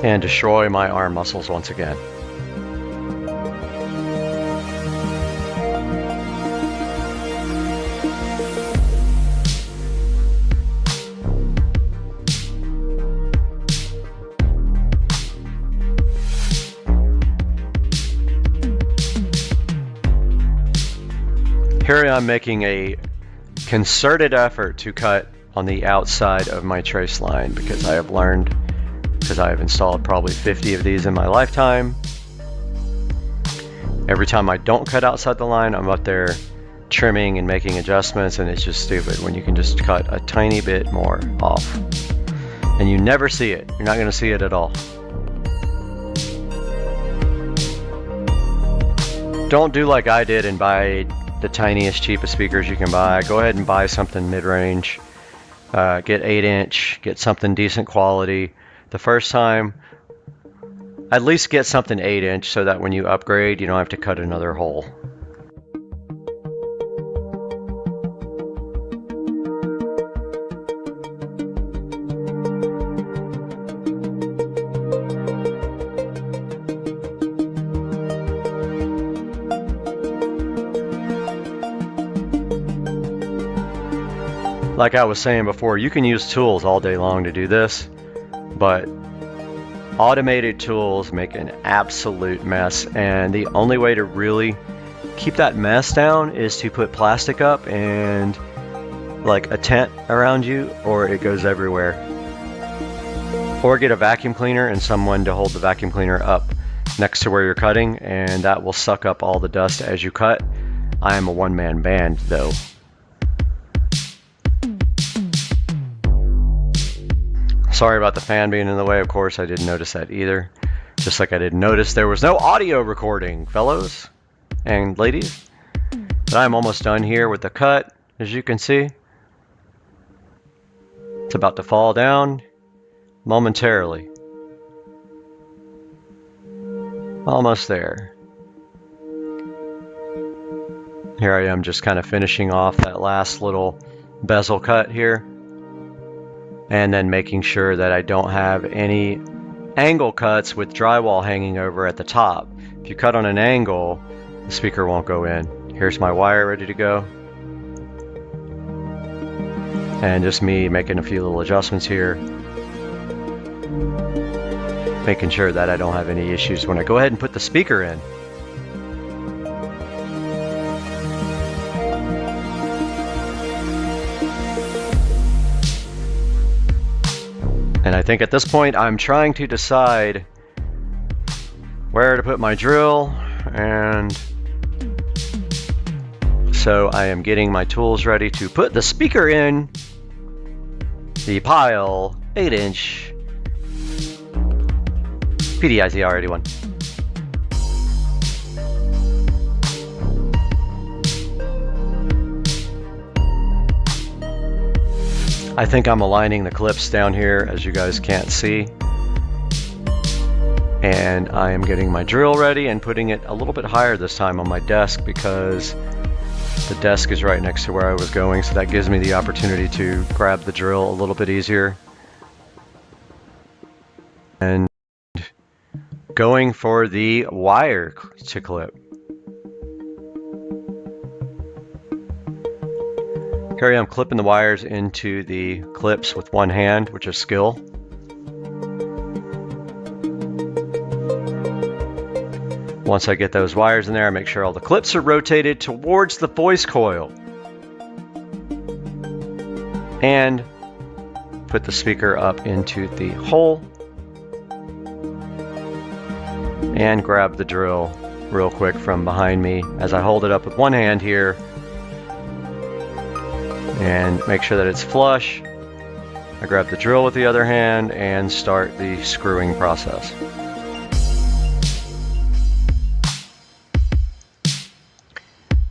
and destroy my arm muscles once again. Here I am making a concerted effort to cut on the outside of my trace line because I have learned, because I have installed probably 50 of these in my lifetime. Every time I don't cut outside the line, I'm up there trimming and making adjustments, and it's just stupid when you can just cut a tiny bit more off. And you never see it. You're not going to see it at all. Don't do like I did and buy the tiniest, cheapest speakers you can buy. Go ahead and buy something mid-range. Get 8-inch, get something decent quality. The first time, at least get something 8-inch so that when you upgrade, you don't have to cut another hole. Like I was saying before, you can use tools all day long to do this, but automated tools make an absolute mess, and the only way to really keep that mess down is to put plastic up and like a tent around you, or it goes everywhere. Or get a vacuum cleaner and someone to hold the vacuum cleaner up next to where you're cutting, and that will suck up all the dust as you cut. I am a one-man band though. Sorry about the fan being in the way, of course, I didn't notice that either. Just like I didn't notice there was no audio recording, fellows and ladies. But I'm almost done here with the cut, as you can see. It's about to fall down momentarily. Almost there. Here I am just kind of finishing off that last little bezel cut here. And then making sure that I don't have any angle cuts with drywall hanging over at the top. If you cut on an angle, the speaker won't go in. Here's my wire ready to go. And just me making a few little adjustments here. Making sure that I don't have any issues when I go ahead and put the speaker in. And I think at this point I'm trying to decide where to put my drill, and so I am getting my tools ready to put the speaker in the pile 8-inch PCIe R81. I think I'm aligning the clips down here, as you guys can't see. And I am getting my drill ready and putting it a little bit higher this time on my desk because the desk is right next to where I was going, so that gives me the opportunity to grab the drill a little bit easier. And going for the wire to clip. Here I am clipping the wires into the clips with one hand, which is skill. Once I get those wires in there, I make sure all the clips are rotated towards the voice coil. And put the speaker up into the hole. And grab the drill real quick from behind me as I hold it up with one hand here. And make sure that it's flush. I grab the drill with the other hand and start the screwing process.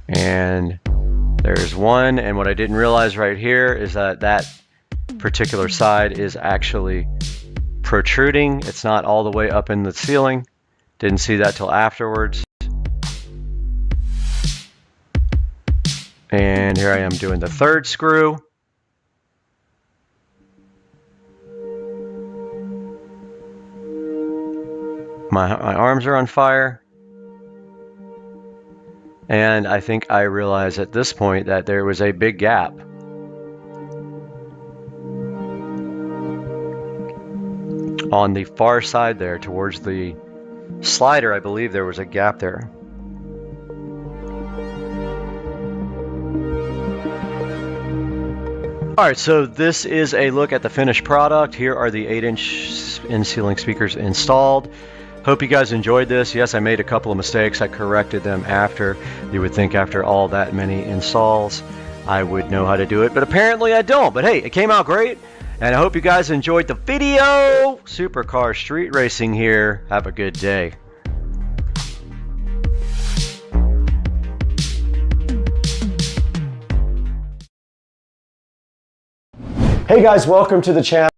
And There's one, and what I didn't realize right here is that that particular side is actually protruding. It's not all the way up in the ceiling. Didn't see that till afterwards. And here I am doing the third screw. My arms are on fire. And I think I realized at this point that there was a big gap. On the far side there, towards the slider, I believe there was a gap there. Alright, so this is a look at the finished product. Here are the 8-inch in-ceiling speakers installed. Hope you guys enjoyed this. Yes, I made a couple of mistakes. I corrected them after. You would think after all that many installs, I would know how to do it, but apparently I don't. But hey, it came out great, and I hope you guys enjoyed the video. Supercar street racing here. Have a good day. Hey guys, welcome to the channel,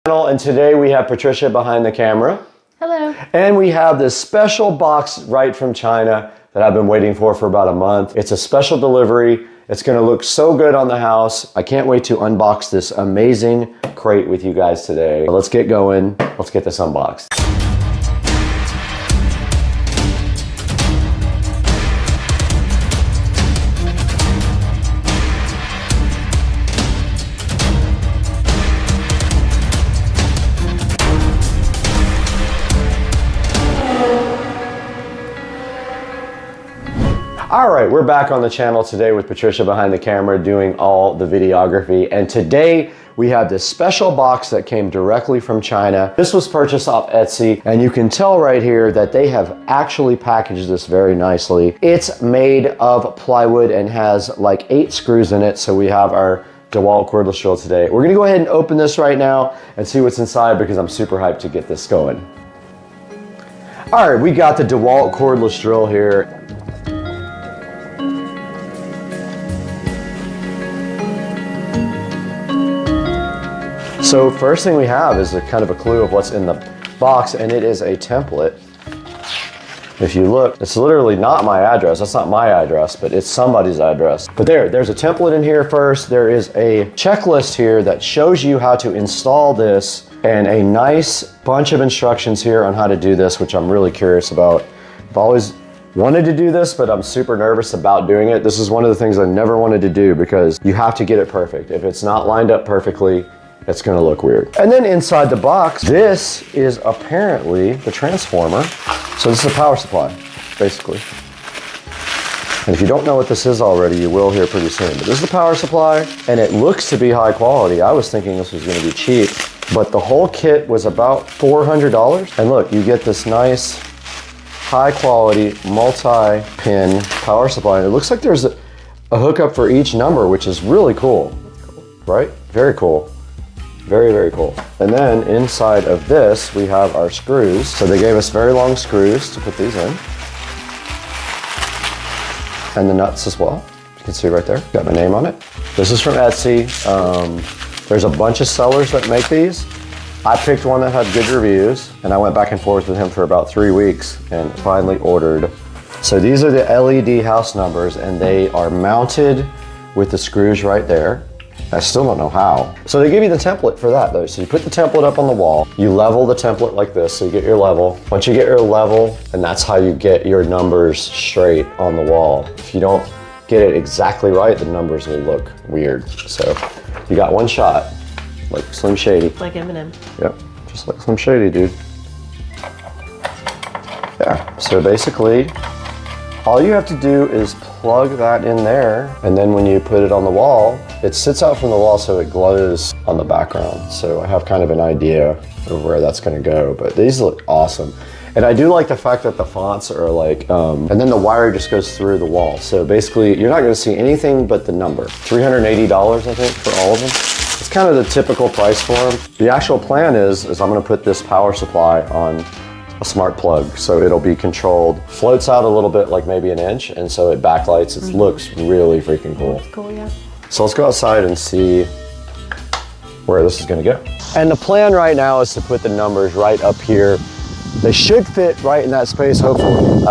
and today we have Patricia behind the camera. Hello. And we have this special box right from China that I've been waiting for about a month. It's a special delivery. It's gonna look so good on the house. I can't wait to unbox this amazing crate with you guys today. Let's get going. Let's get this unboxed. All right, we're back on the channel today with Patricia behind the camera doing all the videography. And today we have this special box that came directly from China. This was purchased off Etsy, and you can tell right here that they have actually packaged this very nicely. It's made of plywood and has like 8 screws in it. So we have our DeWalt cordless drill today. We're gonna go ahead and open this right now and see what's inside because I'm super hyped to get this going. All right, we got the DeWalt cordless drill here. So first thing we have is a kind of a clue of what's in the box, and it is a template. If you look, it's literally not my address. That's not my address, but it's somebody's address. But there's a template in here first. There is a checklist here that shows you how to install this, and a nice bunch of instructions here on how to do this, which I'm really curious about. I've always wanted to do this, but I'm super nervous about doing it. This is one of the things I never wanted to do because you have to get it perfect. If it's not lined up perfectly, it's gonna look weird. And then inside the box, this is apparently the transformer. So this is a power supply, basically. And if you don't know what this is already, you will here pretty soon. But this is the power supply, and it looks to be high quality. I was thinking this was gonna be cheap, but the whole kit was about $400. And look, you get this nice, high quality, multi-pin power supply. And it looks like there's a hookup for each number, which is really cool. Right? Very cool. Very, very cool. And then inside of this, we have our screws. So they gave us very long screws to put these in. And the nuts as well. You can see right there, got my name on it. This is from Etsy. There's a bunch of sellers that make these. I picked one that had good reviews, and I went back and forth with him for about 3 weeks and finally ordered. So these are the LED house numbers, and they are mounted with the screws right there. I still don't know how. So they give you the template for that though. So you put the template up on the wall, you level the template like this, so you get your level. Once you get your level, and that's how you get your numbers straight on the wall. If you don't get it exactly right, the numbers will look weird. So you got one shot, like Slim Shady. Like Eminem. Yep, just like Slim Shady, dude. Yeah, so basically, all you have to do is plug that in there, and then when you put it on the wall, it sits out from the wall so it glows on the background. So I have kind of an idea of where that's gonna go, but these look awesome. And I do like the fact that the fonts are like, and then the wire just goes through the wall. So basically, you're not gonna see anything but the number. $380, I think, for all of them. It's kind of the typical price for them. The actual plan is I'm gonna put this power supply on a smart plug. So it'll be controlled, floats out a little bit, like maybe an inch, and so it backlights. It looks really freaking cool. Cool, yeah. So let's go outside and see where this is gonna go. And the plan right now is to put the numbers right up here. They should fit right in that space, hopefully.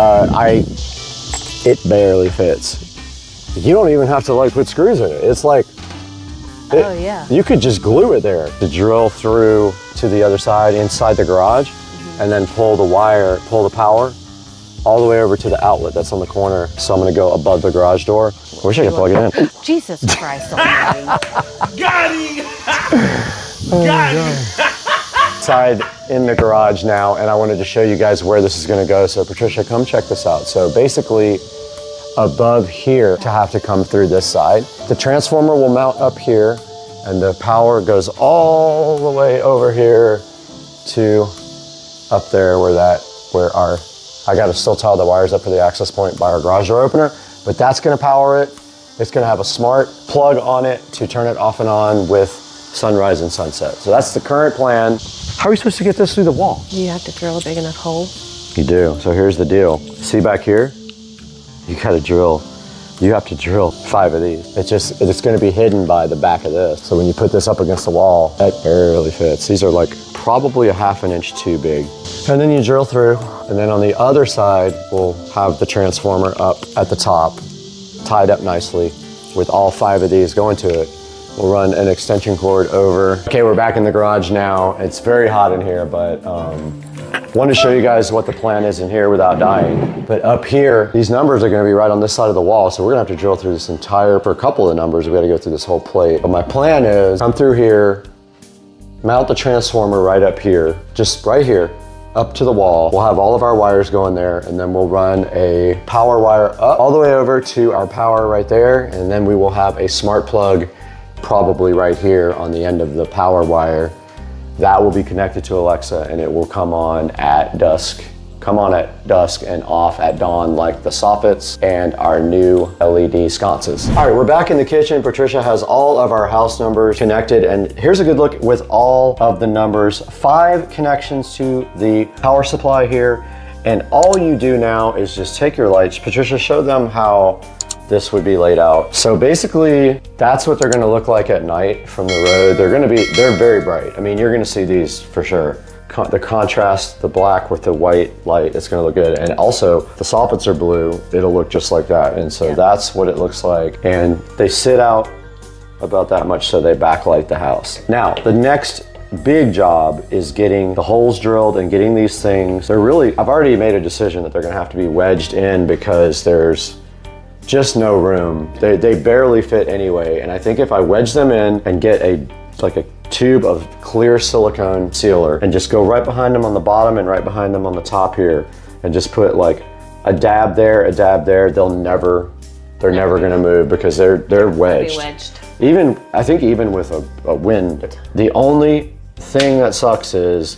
It barely fits. You don't even have to like put screws in it. It's like, Oh, yeah. you could just glue it there to drill through to the other side inside the garage and then pull the wire, pull the power all the way over to the outlet that's on the corner. So I'm gonna go above the garage door. I wish I could plug it in. Jesus Christ almighty. Got him! Got him! Inside in the garage now, and I wanted to show you guys where this is gonna go. So Patricia, come check this out. So basically, above here to have to come through this side. The transformer will mount up here, and the power goes all the way over here to up there where I gotta still tie the wires up for the access point by our garage door opener, but that's gonna power it. It's gonna have a smart plug on it to turn it off and on with sunrise and sunset. So that's the current plan. How are we supposed to get this through the wall? You have to drill a big enough hole. You do. So here's the deal. See back here? You gotta drill. You have to drill 5 of these. It's gonna be hidden by the back of this. So when you put this up against the wall, that barely fits. These are like probably a ½ an inch too big. And then you drill through, and then on the other side, we'll have the transformer up at the top, tied up nicely with all 5 of these going to it. We'll run an extension cord over. Okay, we're back in the garage now. It's very hot in here, but wanted to show you guys what the plan is in here without dying. But up here, these numbers are gonna be right on this side of the wall, so we're gonna have to drill through this entire, for a couple of numbers, we gotta go through this whole plate. But my plan is, come through here, mount the transformer right up here, just right here, up to the wall. We'll have all of our wires going there, and then we'll run a power wire up all the way over to our power right there, and then we will have a smart plug probably right here on the end of the power wire. That will be connected to Alexa, and it will come on at dusk. Come on at dusk and off at dawn, like the soffits and our new LED sconces. All right, we're back in the kitchen. Patricia has all of our house numbers connected, and here's a good look with all of the numbers. 5 connections to the power supply here, and all you do now is just take your lights. Patricia, show them how this would be laid out. So basically, that's what they're gonna look like at night from the road. They're very bright. I mean, you're gonna see these for sure. The contrast, the black with the white light, it's gonna look good. And also, the soffits are blue, it'll look just like that. And so that's what it looks like. And they sit out about that much so they backlight the house. Now, the next big job is getting the holes drilled and getting these things. I've already made a decision that they're gonna have to be wedged in because there's just no room. They barely fit anyway. And I think if I wedge them in and get a tube of clear silicone sealer and just go right behind them on the bottom and right behind them on the top here and just put like a dab there, they're never gonna move because they're wedged. I think even with a wind, the only thing that sucks is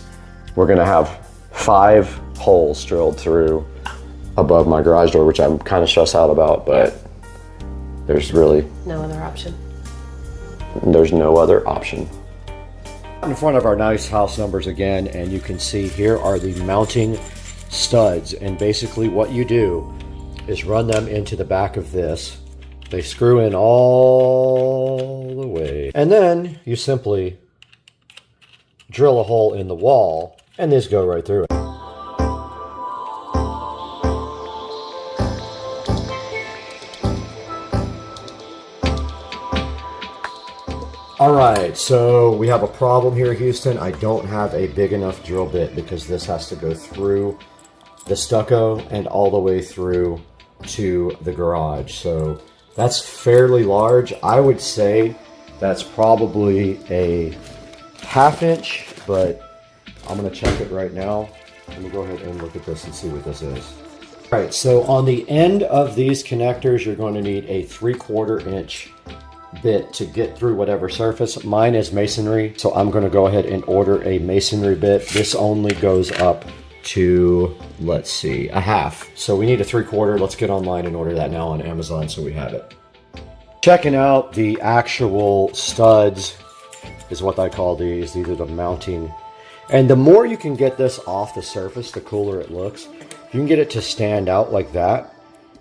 we're gonna have 5 holes drilled through above my garage door, which I'm kind of stressed out about, but there's really no other option. There's no other option. In front of our nice house numbers again, and you can see here are the mounting studs, and basically what you do is run them into the back of this. They screw in all the way, and then you simply drill a hole in the wall and these go right through it. All right, so we have a problem here, Houston. I don't have a big enough drill bit because this has to go through the stucco and all the way through to the garage. So that's fairly large. I would say that's probably a ½ inch, but I'm gonna check it right now. Let me go ahead and look at this and see what this is. All right, so on the end of these connectors, you're going to need a 3/4 inch bit to get through whatever surface. Mine is masonry, so I'm going to go ahead and order a masonry bit. This only goes up to, let's see, a ½ So we need a 3/4. Let's get online and order that now on Amazon so we have it. Checking out the actual studs is what I call these. These are the mounting And the more you can get this off the surface, the cooler it looks. If you can get it to stand out like that,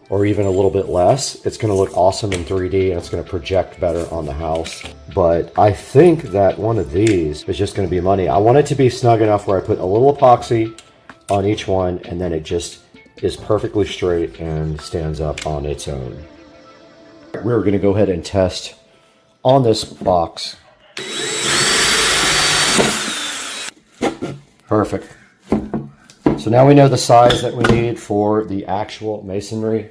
or even a little bit less, it's gonna look awesome in 3D and it's gonna project better on the house. But I think that one of these is just gonna be money. I want it to be snug enough where I put a little epoxy on each one and then it just is perfectly straight and stands up on its own. We're gonna go ahead and test on this box. Perfect. So now we know the size that we need for the actual masonry.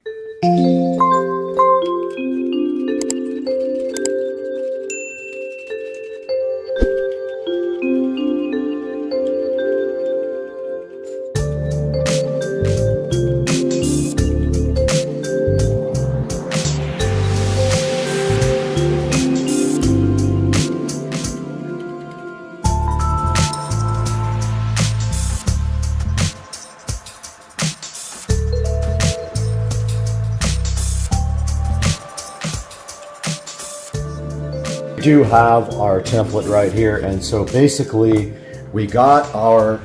Do have our template right here, and so basically we got our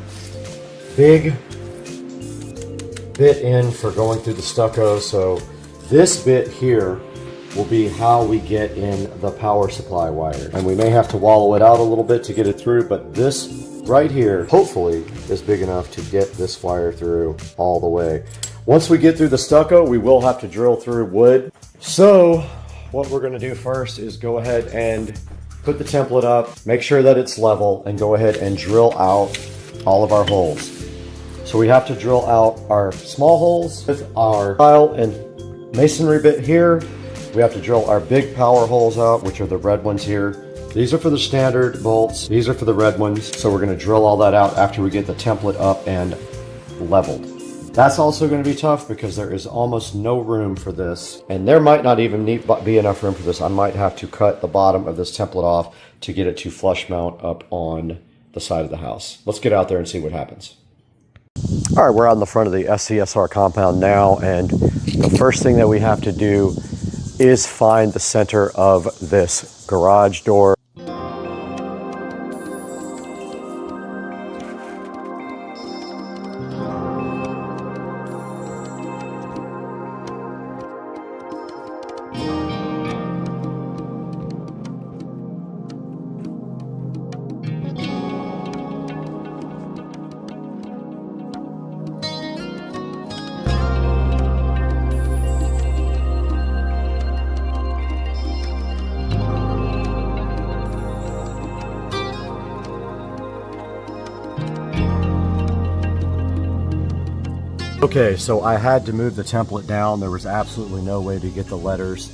big bit in for going through the stucco. So this bit here will be how we get in the power supply wire, and we may have to wallow it out a little bit to get it through, but this right here hopefully is big enough to get this wire through all the way. Once we get through the stucco, we will have to drill through wood. So what we're going to do first is go ahead and put the template up, make sure that it's level, and go ahead and drill out all of our holes. So we have to drill out our small holes with our tile and masonry bit here. We have to drill our big power holes out, which are the red ones here. These are for the standard bolts. These are for the red ones. So we're going to drill all that out after we get the template up and leveled. That's also going to be tough because there is almost no room for this, and there might not even be enough room for this. I might have to cut the bottom of this template off to get it to flush mount up on the side of the house. Let's get out there and see what happens. All right, we're out in the front of the SCSR compound now, and the first thing that we have to do is find the center of this garage door. Okay, so I had to move the template down. There was absolutely no way to get the letters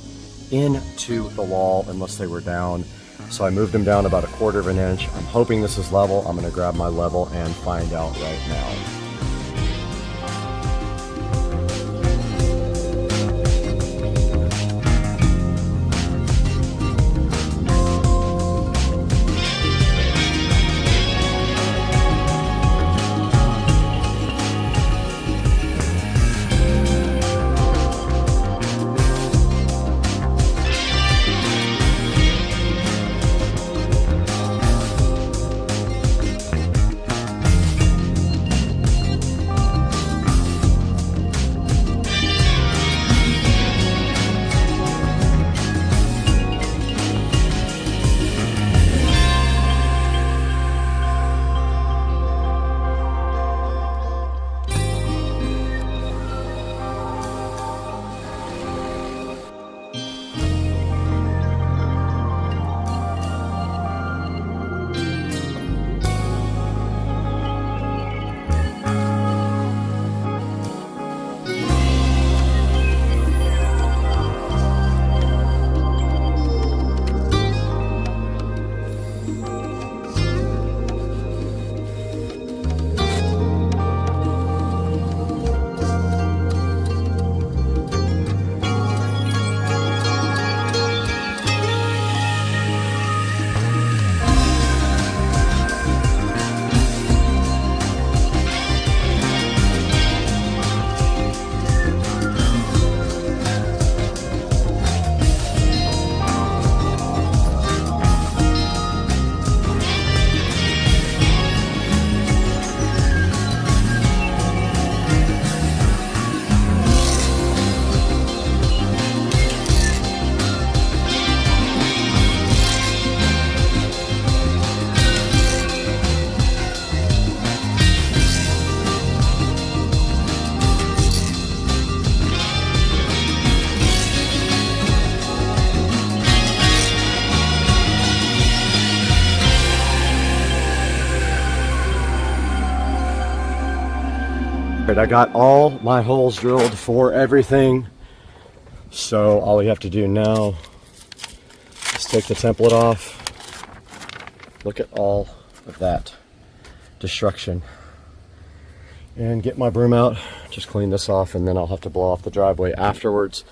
into the wall unless they were down. So I moved them down about 1/4 of an inch. I'm hoping this is level. I'm gonna grab my level and find out right now. Right, I got all my holes drilled for everything. So all we have to do now is take the template off. Look at all of that destruction. And get my broom out, just clean this off, and then I'll have to blow off the driveway afterwards.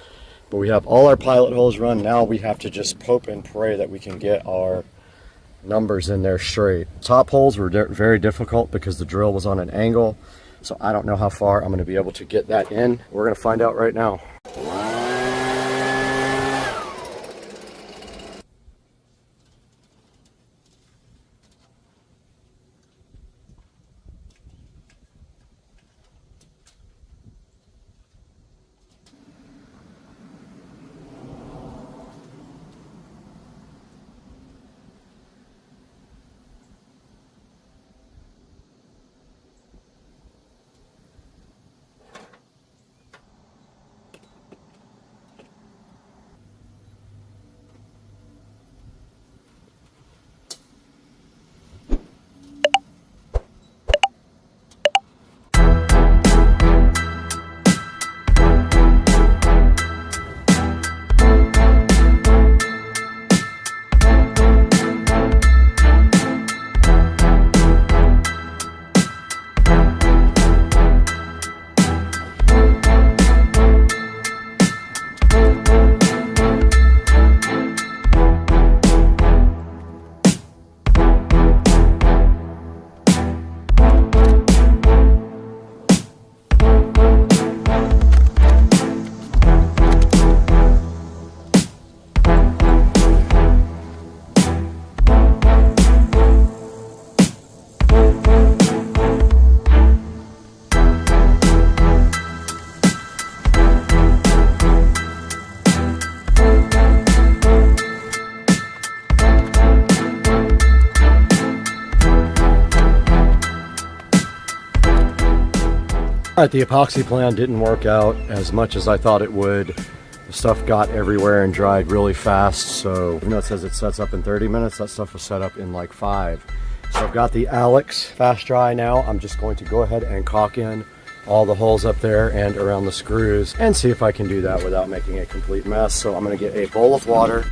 But we have all our pilot holes run. Now we have to just hope and pray that we can get our numbers in there straight. Top holes were very difficult because the drill was on an angle. So I don't know how far I'm going to be able to get that in. We're going to find out right now. Alright, the epoxy plan didn't work out as much as I thought it would. The stuff got everywhere and dried really fast, so even though it says it sets up in 30 minutes, that stuff was set up in like 5. So I've got the Alex fast dry now. I'm just going to go ahead and caulk in all the holes up there and around the screws and see if I can do that without making a complete mess. So I'm going to get a bowl of water.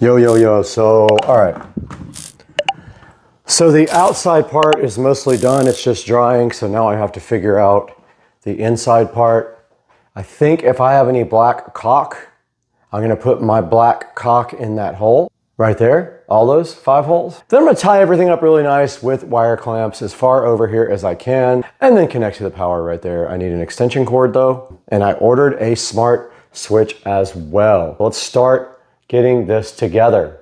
Yo, so, all right. So the outside part is mostly done. It's just drying. So now I have to figure out the inside part. I think if I have any black caulk, I'm going to put my black caulk in that hole right there. All those 5 holes. Then I'm going to tie everything up really nice with wire clamps as far over here as I can and then connect to the power right there. I need an extension cord though. And I ordered a smart switch as well. Let's start getting this together.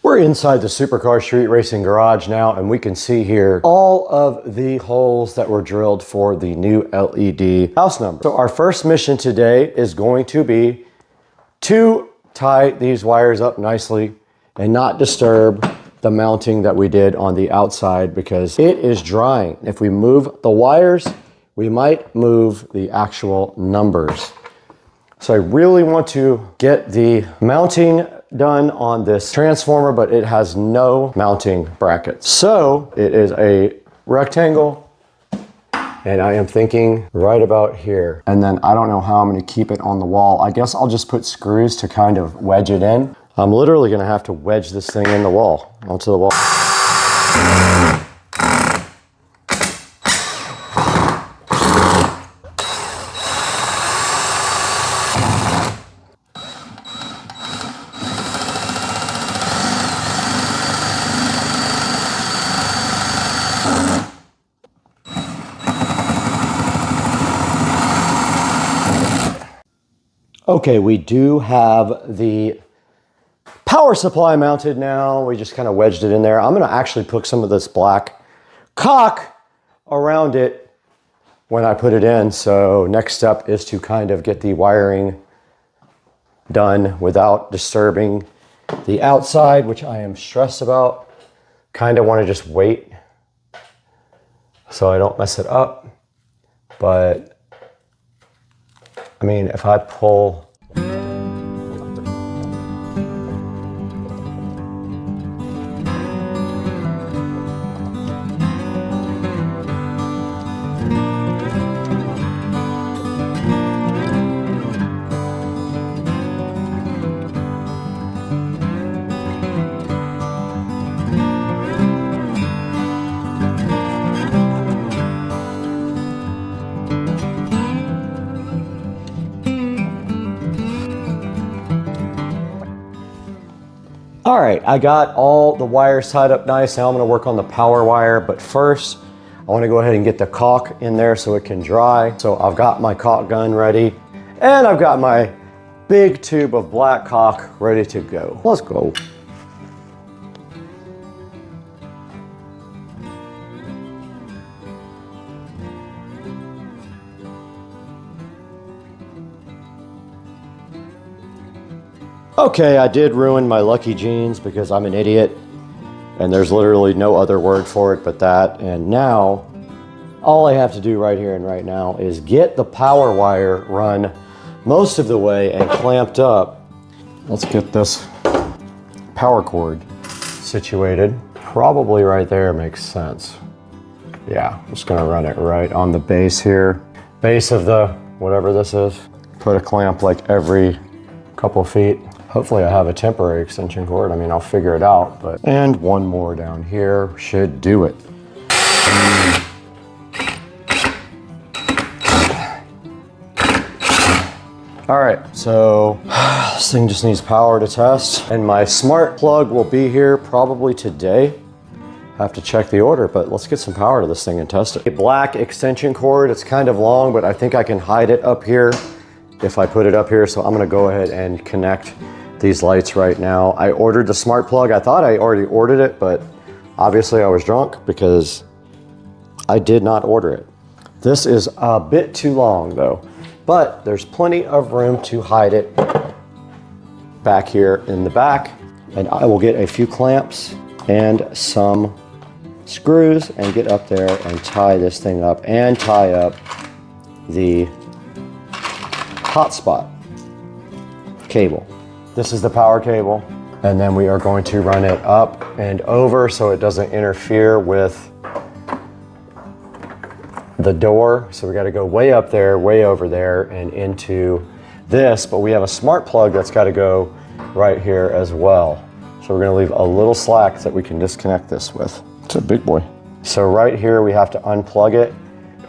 We're inside the Supercar Street Racing garage now, and we can see here all of the holes that were drilled for the new LED house number. So our first mission today is going to be to tie these wires up nicely and not disturb the mounting that we did on the outside because it is drying. If we move the wires, we might move the actual numbers. So I really want to get the mounting done on this transformer, but it has no mounting brackets. So it is a rectangle, and I am thinking right about here. And then I don't know how I'm gonna keep it on the wall. I guess I'll just put screws to kind of wedge it in. I'm literally gonna have to wedge this thing in the wall, onto the wall. Okay, we do have the power supply mounted now. We just kind of wedged it in there. I'm gonna actually put some of this black caulk around it when I put it in. So next step is to kind of get the wiring done without disturbing the outside, which I am stressed about. Kind of want to just wait so I don't mess it up. But I mean, if I pull, all right, I got all the wires tied up nice. Now I'm gonna work on the power wire, but first I wanna go ahead and get the caulk in there so it can dry. So I've got my caulk gun ready, and I've got my big tube of black caulk ready to go. Let's go. Okay, I did ruin my lucky jeans because I'm an idiot and there's literally no other word for it but that. And now, all I have to do right here and right now is get the power wire run most of the way and clamped up. Let's get this power cord situated. Probably right there makes sense. Yeah, I'm just gonna run it right on the base here. Base of the, whatever this is. Put a clamp like every couple feet. Hopefully I have a temporary extension cord. I mean, I'll figure it out, but, and one more down here should do it. All right, so this thing just needs power to test, and my smart plug will be here probably today. Have to check the order, but let's get some power to this thing and test it. A black extension cord, it's kind of long, but I think I can hide it up here if I put it up here. So I'm gonna go ahead and connect these lights right now. I ordered the smart plug. I thought I already ordered it, but obviously I was drunk because I did not order it. This is a bit too long though, but there's plenty of room to hide it back here in the back. And I will get a few clamps and some screws and get up there and tie this thing up and tie up the hotspot cable. This is the power cable, and then we are going to run it up and over so it doesn't interfere with the door. So we got to go way up there, way over there, and into this, but we have a smart plug that's got to go right here as well. So we're going to leave a little slack that we can disconnect this with. It's a big boy. So right here we have to unplug it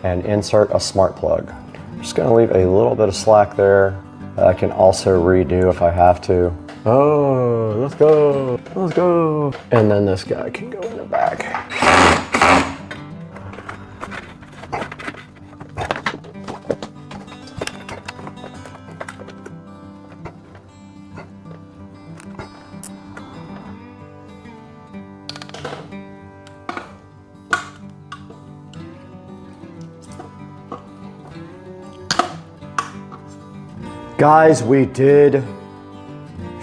and insert a smart plug. I'm just going to leave a little bit of slack there. I can also redo if I have to. Oh, let's go, let's go. And then this guy can go in the back. Guys, we did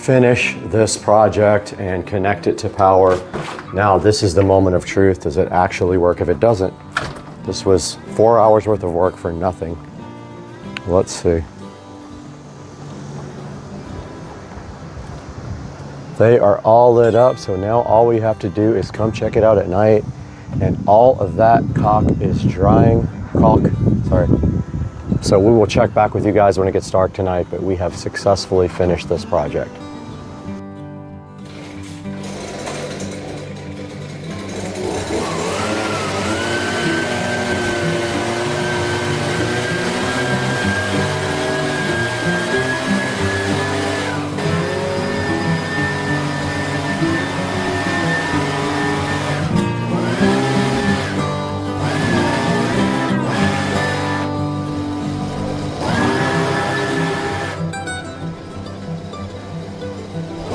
finish this project and connect it to power. Now this is the moment of truth. Does it actually work? If it doesn't, this was 4 hours worth of work for nothing. Let's see. They are all lit up, so now all we have to do is come check it out at night, and all of that caulk is drying. So we will check back with you guys when it gets dark tonight, but we have successfully finished this project.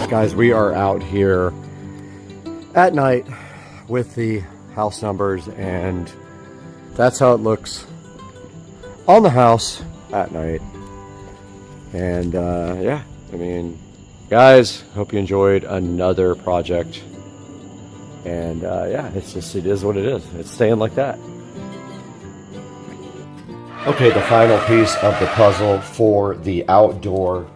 Guys, we are out here at night with the house numbers, and that's how it looks on the house at night. And yeah, I mean, guys, hope you enjoyed another project. And yeah, it is what it is. It's staying like that. Okay, the final piece of the puzzle for the outdoor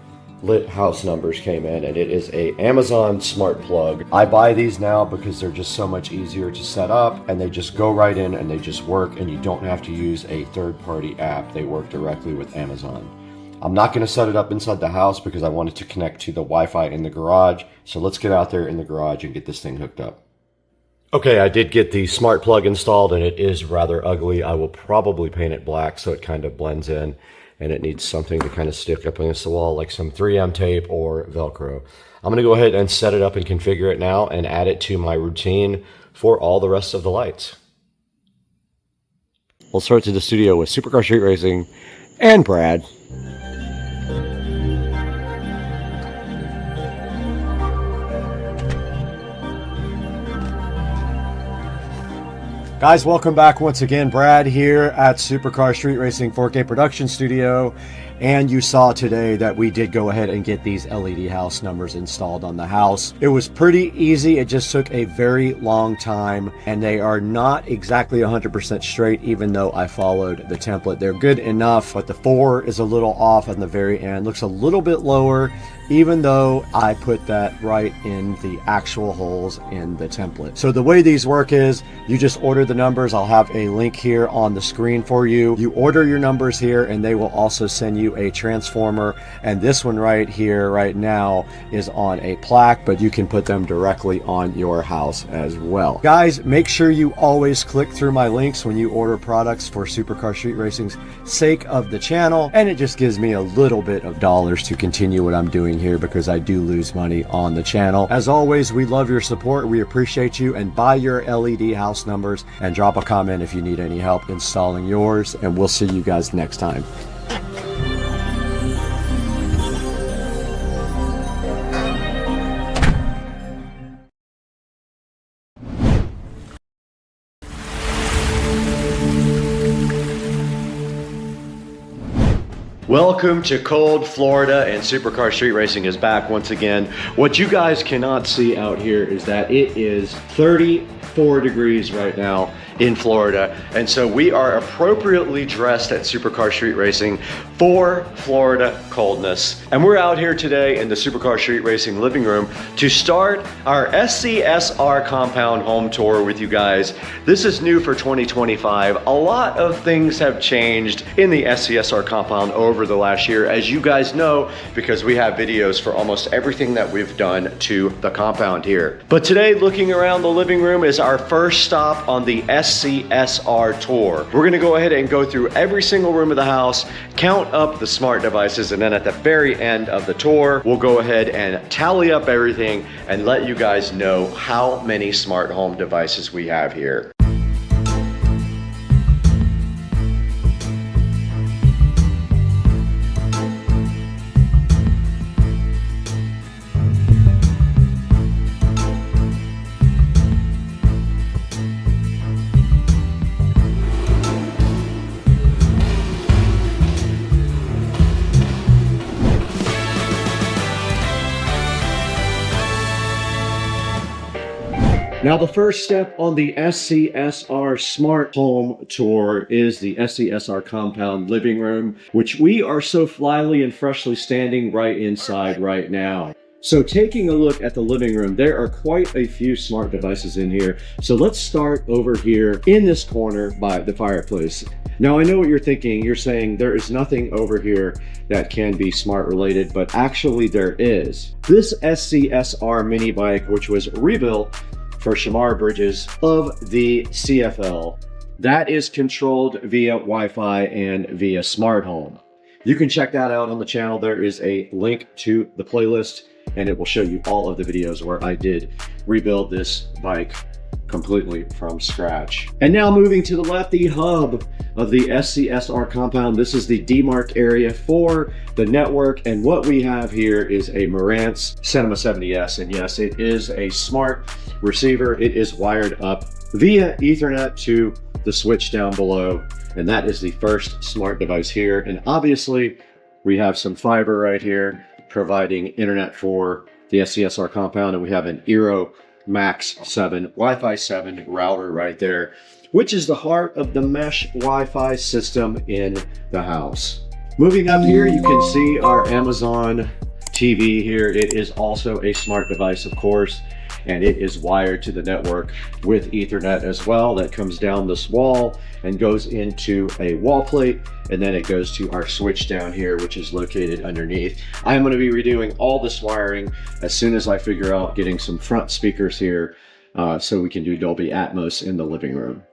lit house numbers came in, and it is a Amazon smart plug. I buy these now because they're just so much easier to set up, and they just go right in and they just work, and you don't have to use a third-party app. They work directly with Amazon. I'm not going to set it up inside the house because I want it to connect to the Wi-Fi in the garage. So let's get out there in the garage and get this thing hooked up. Okay, I did get the smart plug installed, and it is rather ugly. I will probably paint it black so it kind of blends in. And it needs something to kind of stick up against the wall, like some 3M tape or Velcro. I'm going to go ahead and set it up and configure it now and add it to my routine for all the rest of the lights. We'll start to the studio with Supercar Street Racing and Brad. Guys, welcome back once again. Brad here at Supercar Street Racing 4K production studio. And you saw today that we did go ahead and get these LED house numbers installed on the house. It was pretty easy. It just took a very long time, and they are not exactly 100% straight, even though I followed the template. They're good enough, but the 4 is a little off on the very end. Looks a little bit lower, even though I put that right in the actual holes in the template. So the way these work is you just order the numbers. I'll have a link here on the screen for you. You order your numbers here, and they will also send you a transformer, and this one right here right now is on a plaque, but you can put them directly on your house as well. Guys, make sure you always click through my links when you order products for Supercar Street Racing's sake of the channel, and it just gives me a little bit of dollars to continue what I'm doing here, because I do lose money on the channel. As always, we love your support. We appreciate you, and buy your LED house numbers and drop a comment if you need any help installing yours, and we'll see you guys next time. Welcome to cold Florida, and Supercar Street Racing is back once again. What you guys cannot see out here is that it is 34 degrees right now in Florida, and so we are appropriately dressed at Supercar Street Racing for Florida coldness. And we're out here today in the Supercar Street Racing living room to start our SCSR compound home tour with you guys. This is new for 2025. A lot of things have changed in the SCSR compound over the last year, as you guys know, because we have videos for almost everything that we've done to the compound here. But today, looking around the living room is our first stop on the SCSR tour. We're gonna go ahead and go through every single room of the house, count up the smart devices, and then at the very end of the tour, we'll go ahead and tally up everything and let you guys know how many smart home devices we have here. Now, the first step on the SCSR Smart Home Tour is the SCSR Compound Living Room, which we are so flyly and freshly standing right inside right now. So taking a look at the living room, there are quite a few smart devices in here. So let's start over here in this corner by the fireplace. Now, I know what you're thinking. You're saying there is nothing over here that can be smart related, but actually there is. This SCSR mini bike, which was rebuilt for Shamar bridges of the CFL, that is controlled via Wi-Fi and via smart home. You can check that out on the channel. There is a link to the playlist, and it will show you all of the videos where I did rebuild this bike completely from scratch. And now moving to the left, the hub of the SCSR compound. This is the demarc area for the network. And what we have here is a Marantz Cinema 70S. And yes, it is a smart receiver. It is wired up via Ethernet to the switch down below. And that is the first smart device here. And obviously we have some fiber right here providing internet for the SCSR compound. And we have an Eero Max 7 Wi-Fi 7 router right there, which is the heart of the mesh Wi-Fi system in the house. Moving up here, you can see our Amazon TV here. It is also a smart device, of course, and it is wired to the network with Ethernet as well. That comes down this wall and goes into a wall plate, and then it goes to our switch down here, which is located underneath. I'm going to be redoing all this wiring as soon as I figure out getting some front speakers here so we can do Dolby Atmos in the living room.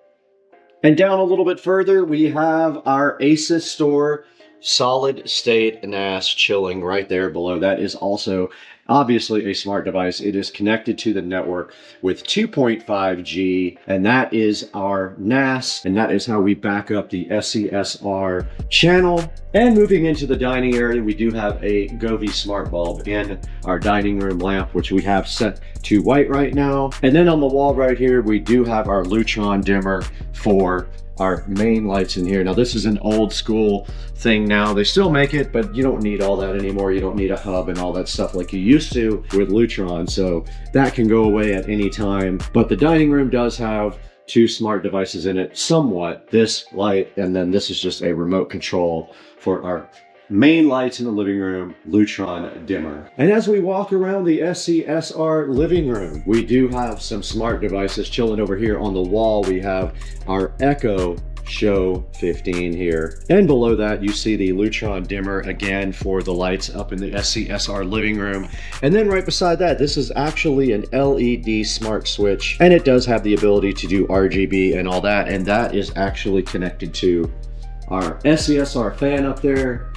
And down a little bit further, we have our ASUS store solid state NAS chilling right there below. That is also obviously a smart device. It is connected to the network with 2.5G, and that is our NAS, and that is how we back up the SCSR channel. And moving into the dining area, we do have a Govee smart bulb in our dining room lamp, which we have set to white right now. And then on the wall right here, we do have our Lutron dimmer for our main lights in here. Now, this is an old school thing now. They still make it, but you don't need all that anymore. You don't need a hub and all that stuff like you used to with Lutron. So that can go away at any time. But the dining room does have two smart devices in it, somewhat. This light, and then this is just a remote control for our main lights in the living room, Lutron dimmer. And as we walk around the SCSR living room, we do have some smart devices chilling over here on the wall. We have our Echo Show 15 here. And below that, you see the Lutron dimmer again for the lights up in the SCSR living room. And then right beside that, this is actually an LED smart switch, and it does have the ability to do RGB and all that. And that is actually connected to our SCSR fan up there,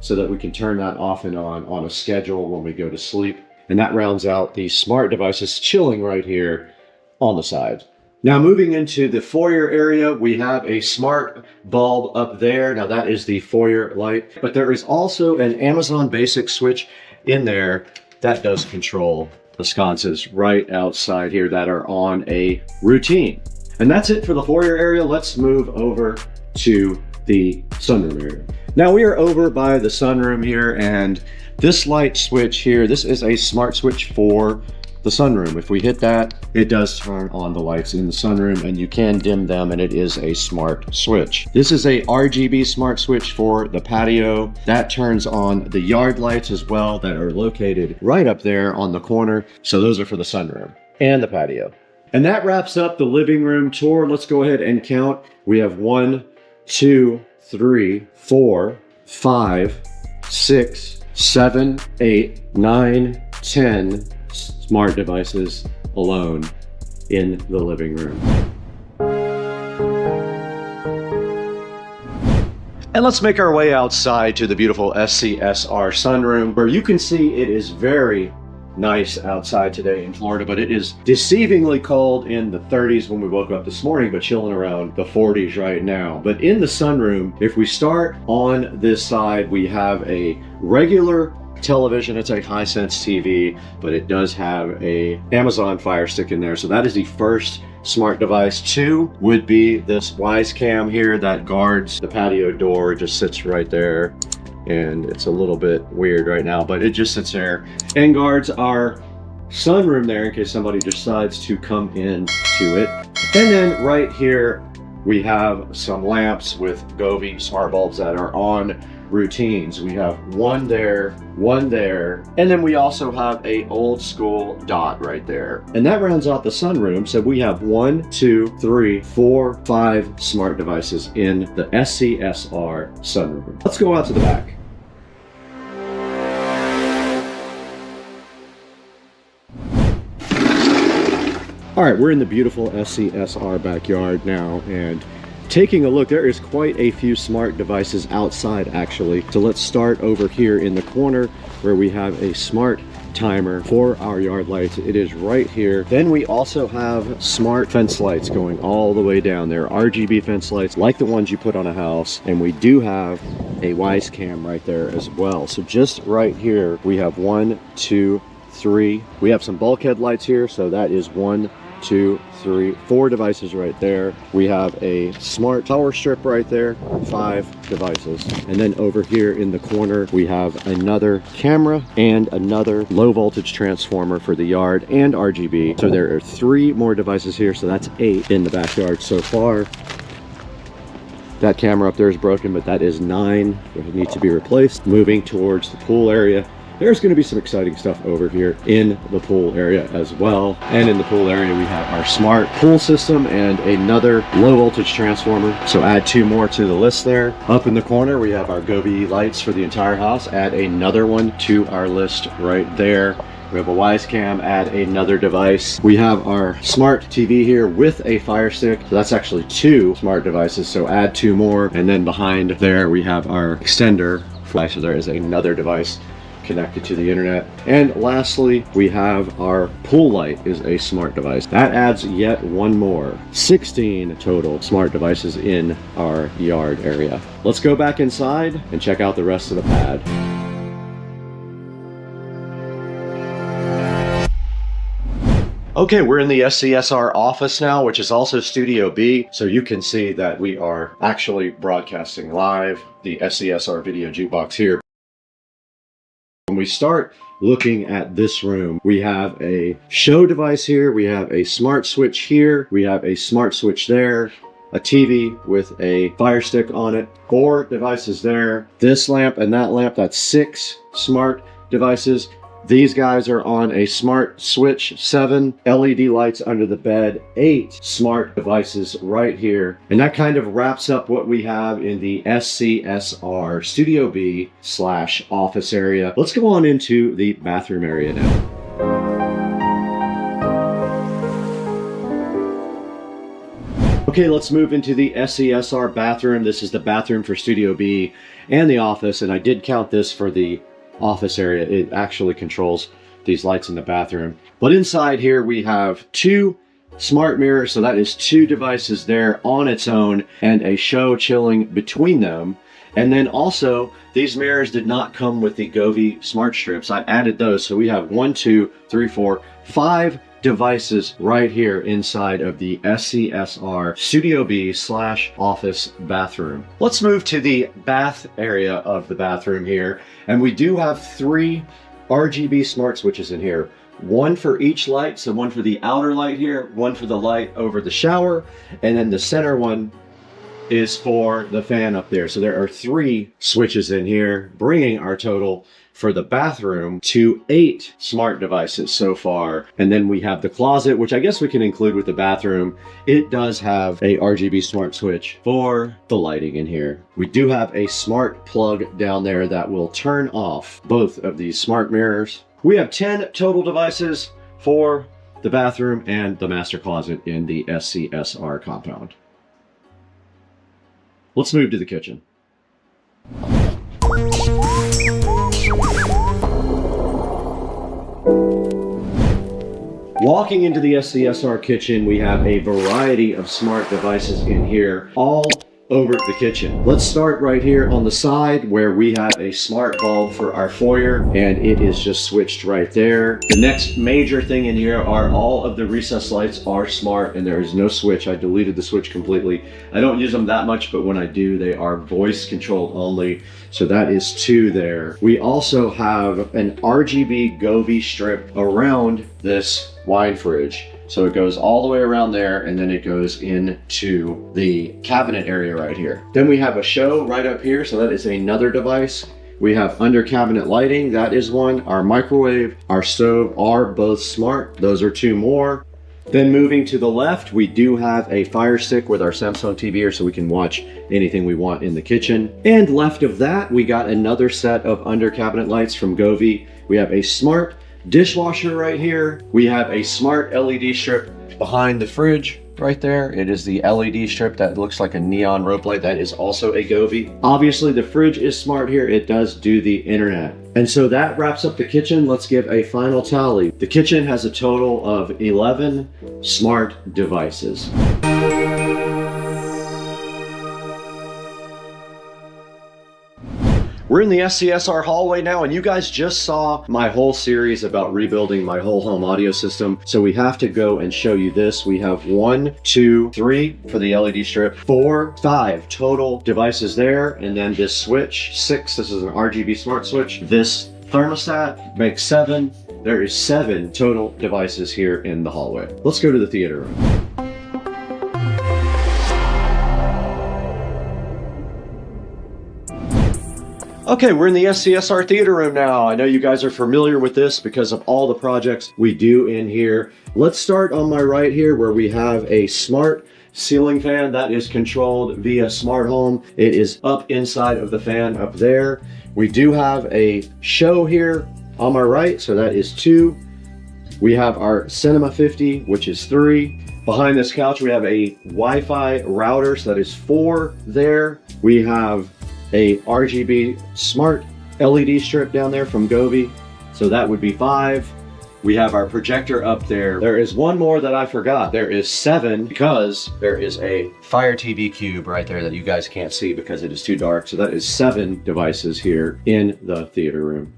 so that we can turn that off and on a schedule when we go to sleep. And that rounds out the smart devices chilling right here on the side. Now, moving into the foyer area, we have a smart bulb up there. Now, that is the foyer light, but there is also an Amazon Basic switch in there that does control the sconces right outside here that are on a routine. And that's it for the foyer area. Let's move over to the sunroom area. Now, we are over by the sunroom here, and this light switch here, this is a smart switch for the sunroom. If we hit that, it does turn on the lights in the sunroom, and you can dim them, and it is a smart switch. This is a RGB smart switch for the patio. That turns on the yard lights as well that are located right up there on the corner. So those are for the sunroom and the patio. And that wraps up the living room tour. Let's go ahead and count. We have 1, 2, 3, 4, 5, 6, 7, 8, 9, 10 smart devices alone in the living room. And let's make our way outside to the beautiful SCSR sunroom, where you can see it is very nice outside today in Florida, but it is deceivingly cold in the 30s when we woke up this morning, but chilling around the 40s right now. But in the sunroom, if we start on this side, we have a regular television. It's a Hisense TV, but it does have a Amazon Fire Stick in there. So that is the first smart device. 2 would be this Wise Cam here that guards the patio door. It just sits right there, and it's a little bit weird right now, but it just sits there and guards our sunroom there in case somebody decides to come into it. And then right here, we have some lamps with Govee smart bulbs that are on routines. We have one there, and then we also have a old school dot right there. And that rounds out the sunroom. So we have 1, 2, 3, 4, 5 smart devices in the SCSR sunroom. Let's go out to the back. All right, we're in the beautiful SCSR backyard now, and taking a look, there is quite a few smart devices outside actually. So let's start over here in the corner where we have a smart timer for our yard lights. It is right here. Then we also have smart fence lights going all the way down there, RGB fence lights like the ones you put on a house. And we do have a Wise Cam right there as well. So just right here, we have 1, 2, 3. We have some bulkhead lights here. So that is 1, 2, 3, 4 devices right there. We have a smart power strip right there, 5 devices. And then over here in the corner, we have another camera and another low voltage transformer for the yard and RGB. So there are 3 more devices here. So that's 8 in the backyard so far. That camera up there is broken, but that is 9 that need to be replaced. Moving towards the pool area. There's going to be some exciting stuff over here in the pool area as well. And in the pool area, we have our smart pool system and another low voltage transformer. So add 2 more to the list there. Up in the corner, we have our Govee lights for the entire house. Add another one to our list right there. We have a Wise Cam, add another device. We have our smart TV here with a Fire Stick. So that's actually 2 smart devices. So add 2 more. And then behind there, we have our extender flash. So there is another device connected to the internet. And lastly, we have our pool light is a smart device. That adds yet 1 more. 16 total smart devices in our yard area. Let's go back inside and check out the rest of the pad. Okay, we're in the SCSR office now, which is also Studio B. So you can see that we are actually broadcasting live the SCSR video jukebox here. When we start looking at this room, we have a show device here, we have a smart switch here, we have a smart switch there, a TV with a Fire Stick on it, 4 devices there, this lamp and that lamp, that's 6 smart devices. These guys are on a smart switch, 7 LED lights under the bed, 8 smart devices right here. And that kind of wraps up what we have in the SCSR Studio B / office area. Let's go on into the bathroom area now. Okay, let's move into the SCSR bathroom. This is the bathroom for Studio B and the office, and I did count this for the office area. It actually controls these lights in the bathroom. But inside here we have 2 smart mirrors, so that is 2 devices there on its own and a show chilling between them. And then also these mirrors did not come with the Govee smart strips. I added those, so we have 1, 2, 3, 4, 5 devices right here inside of the SCSR Studio B / office bathroom. Let's move to the bath area of the bathroom here. And we do have 3 RGB smart switches in here. 1 for each light, so 1 for the outer light here, 1 for the light over the shower, and then the center one is for the fan up there. So there are 3 switches in here, bringing our total for the bathroom to 8 smart devices so far. And then we have the closet, which I guess we can include with the bathroom. It does have a RGB smart switch for the lighting in here. We do have a smart plug down there that will turn off both of these smart mirrors. We have 10 total devices for the bathroom and the master closet in the SCSR compound. Let's move to the kitchen. Walking into the SCSR kitchen, we have a variety of smart devices in here, all over the kitchen. Let's start right here on the side where we have a smart bulb for our foyer, and it is just switched right there. The next major thing in here are all of the recess lights are smart, and there is no switch. I deleted the switch completely. I don't use them that much, but when I do, they are voice controlled only. So that is 2 there. We also have an RGB Govee strip around this wine fridge. So it goes all the way around there, and then it goes into the cabinet area right here. Then we have a show right up here, so that is another device. We have under cabinet lighting, that is one. Our microwave, our stove are both smart. Those are 2 more. Then moving to the left, we do have a Fire Stick with our Samsung TV here, so we can watch anything we want in the kitchen. And left of that, we got another set of under cabinet lights from Govee. We have a smart dishwasher right here. We have a smart LED strip behind the fridge right there. It is the LED strip that looks like a neon rope light. That is also a Govee. Obviously the fridge is smart here. It does do the internet. And so that wraps up the kitchen. Let's give a final tally. The kitchen has a total of 11 smart devices. We're in the SCSR hallway now, and you guys just saw my whole series about rebuilding my whole home audio system. So we have to go and show you this. We have 1, 2, 3 for the LED strip, 4, 5 total devices there. And then this switch, 6, this is an RGB smart switch. This thermostat makes 7. There is 7 total devices here in the hallway. Let's go to the theater room. Okay, we're in the SCSR theater room now. I know you guys are familiar with this because of all the projects we do in here. Let's start on my right here where we have a smart ceiling fan that is controlled via smart home. It is up inside of the fan up there. We do have a show here on my right, so that is 2. We have our Cinema 50, which is 3. Behind this couch, we have a Wi-Fi router, so that is 4 there. We have a RGB smart LED strip down there from Govee, so that would be 5. We have our projector up there. There is one more that I forgot. There is 7 because there is a Fire TV cube right there that you guys can't see because it is too dark. So that is 7 devices here in the theater room.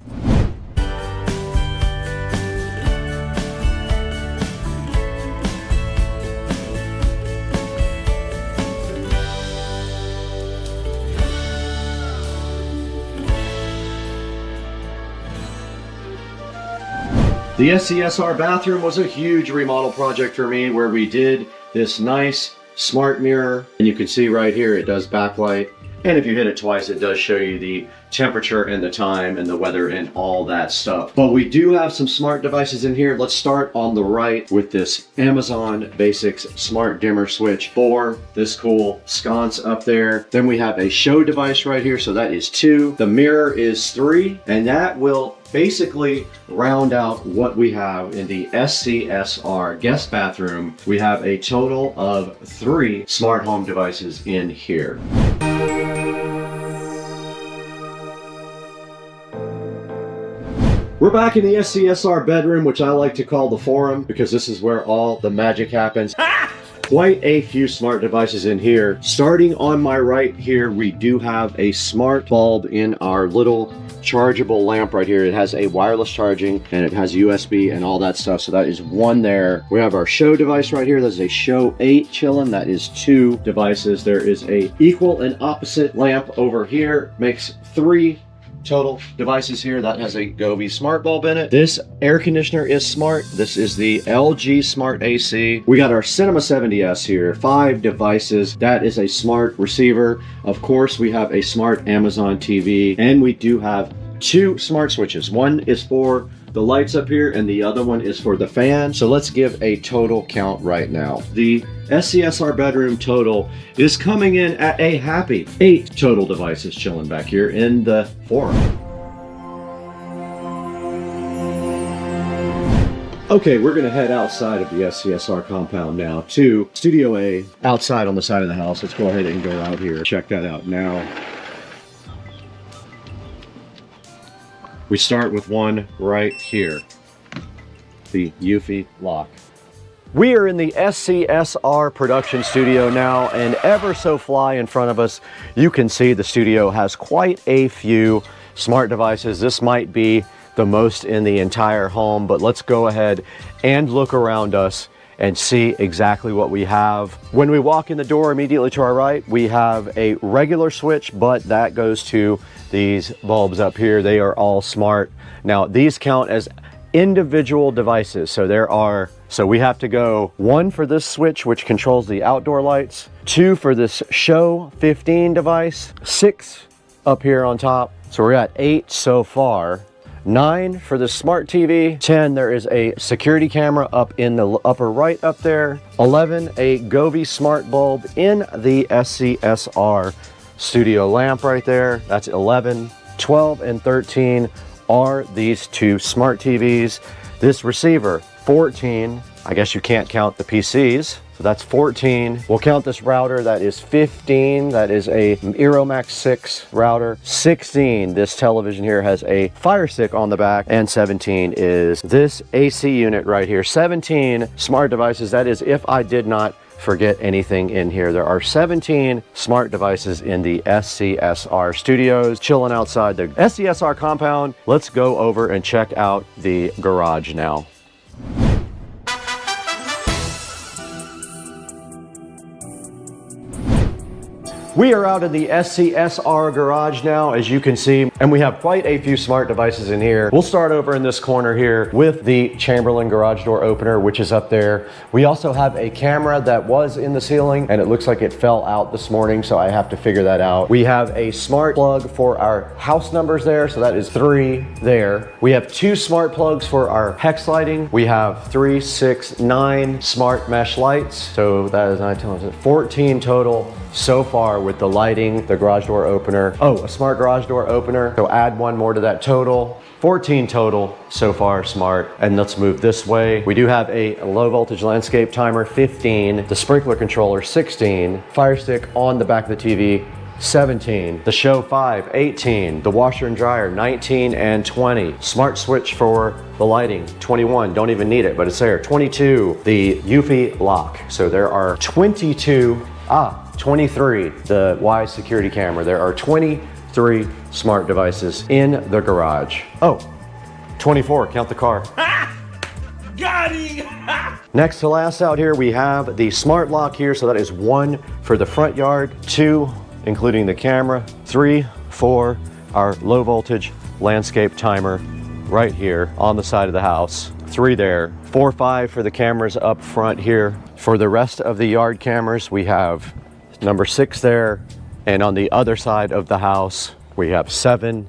The SCSR bathroom was a huge remodel project for me where we did this nice smart mirror, and you can see right here it does backlight, and if you hit it twice it does show you the temperature and the time and the weather and all that stuff. But we do have some smart devices in here. Let's start on the right with this Amazon Basics smart dimmer switch for this cool sconce up there. Then we have a show device right here, so that is 2. The mirror is 3, and that will basically round out what we have in the SCSR guest bathroom. We have a total of 3 smart home devices in here. We're back in the SCSR bedroom, which I like to call the forum because this is where all the magic happens. Quite a few smart devices in here. Starting on my right here, we do have a smart bulb in our little chargeable lamp right here. It has a wireless charging and it has USB and all that stuff. So that is 1 there. We have our show device right here. That's a Show 8 chillin'. That is 2 devices. There is a equal and opposite lamp over here. Makes 3 total devices here. That has a Govee smart bulb in it. This air conditioner is smart. This is the LG Smart AC. We got our Cinema 70S here, 5 devices. That is a smart receiver. Of course, we have a smart Amazon TV, and we do have 2 smart switches. One is for the lights up here and the other one is for the fan. So let's give a total count right now. The SCSR bedroom total is coming in at a happy 8 total devices chilling back here in the forum. Okay, we're gonna head outside of the SCSR compound now to Studio A outside on the side of the house. Let's go ahead and go out here. Check that out now. We start with one right here, the Eufy lock. We are in the SCSR production studio now, and ever so fly in front of us, you can see the studio has quite a few smart devices. This might be the most in the entire home, but let's go ahead and look around us and see exactly what we have. When we walk in the door immediately to our right, we have a regular switch, but that goes to these bulbs up here. They are all smart. Now, these count as individual devices. So we have to go 1 for this switch, which controls the outdoor lights, 2 for this show 15 device, 6 up here on top. So we're at 8 so far. 9 for the smart TV, 10, there is a security camera up in the upper right up there, 11, a Govee smart bulb in the SCSR studio lamp right there, that's 11, 12 and 13 are these 2 smart TVs. This receiver, 14, I guess you can't count the PCs, so that's 14. We'll count this router, that is 15. That is a Aeromax 6 router. 16, this television here has a Fire Stick on the back, and 17 is this AC unit right here. 17 smart devices, that is if I did not forget anything in here. There are 17 smart devices in the SCSR studios, chilling outside the SCSR compound. Let's go over and check out the garage now. We are out in the SCSR garage now, as you can see, and we have quite a few smart devices in here. We'll start over in this corner here with the Chamberlain garage door opener, which is up there. We also have a camera that was in the ceiling, and it looks like it fell out this morning, so I have to figure that out. We have a smart plug for our house numbers there, so that is 3 there. We have 2 smart plugs for our hex lighting. We have 3, 6, 9 smart mesh lights, so that is 9, 10, 14 total so far with the lighting, the garage door opener. Oh, a smart garage door opener. So add 1 more to that total. 14 total so far smart. And let's move this way. We do have a low voltage landscape timer, 15. The sprinkler controller, 16. Fire Stick on the back of the TV, 17. The show 5, 18. The washer and dryer, 19 and 20. Smart switch for the lighting, 21. Don't even need it, but it's there. 22. The Eufy lock. So there are 22. 23, the Wise security camera. There are 23 smart devices in the garage. Oh, 24, count the car. Got him! Next to last out here, we have the smart lock here. So that is 1 for the front yard, 2, including the camera, 3, 4, our low voltage landscape timer right here on the side of the house, 3 there, 4, 5 for the cameras up front here. For the rest of the yard cameras, we have number 6 there, and on the other side of the house we have 7,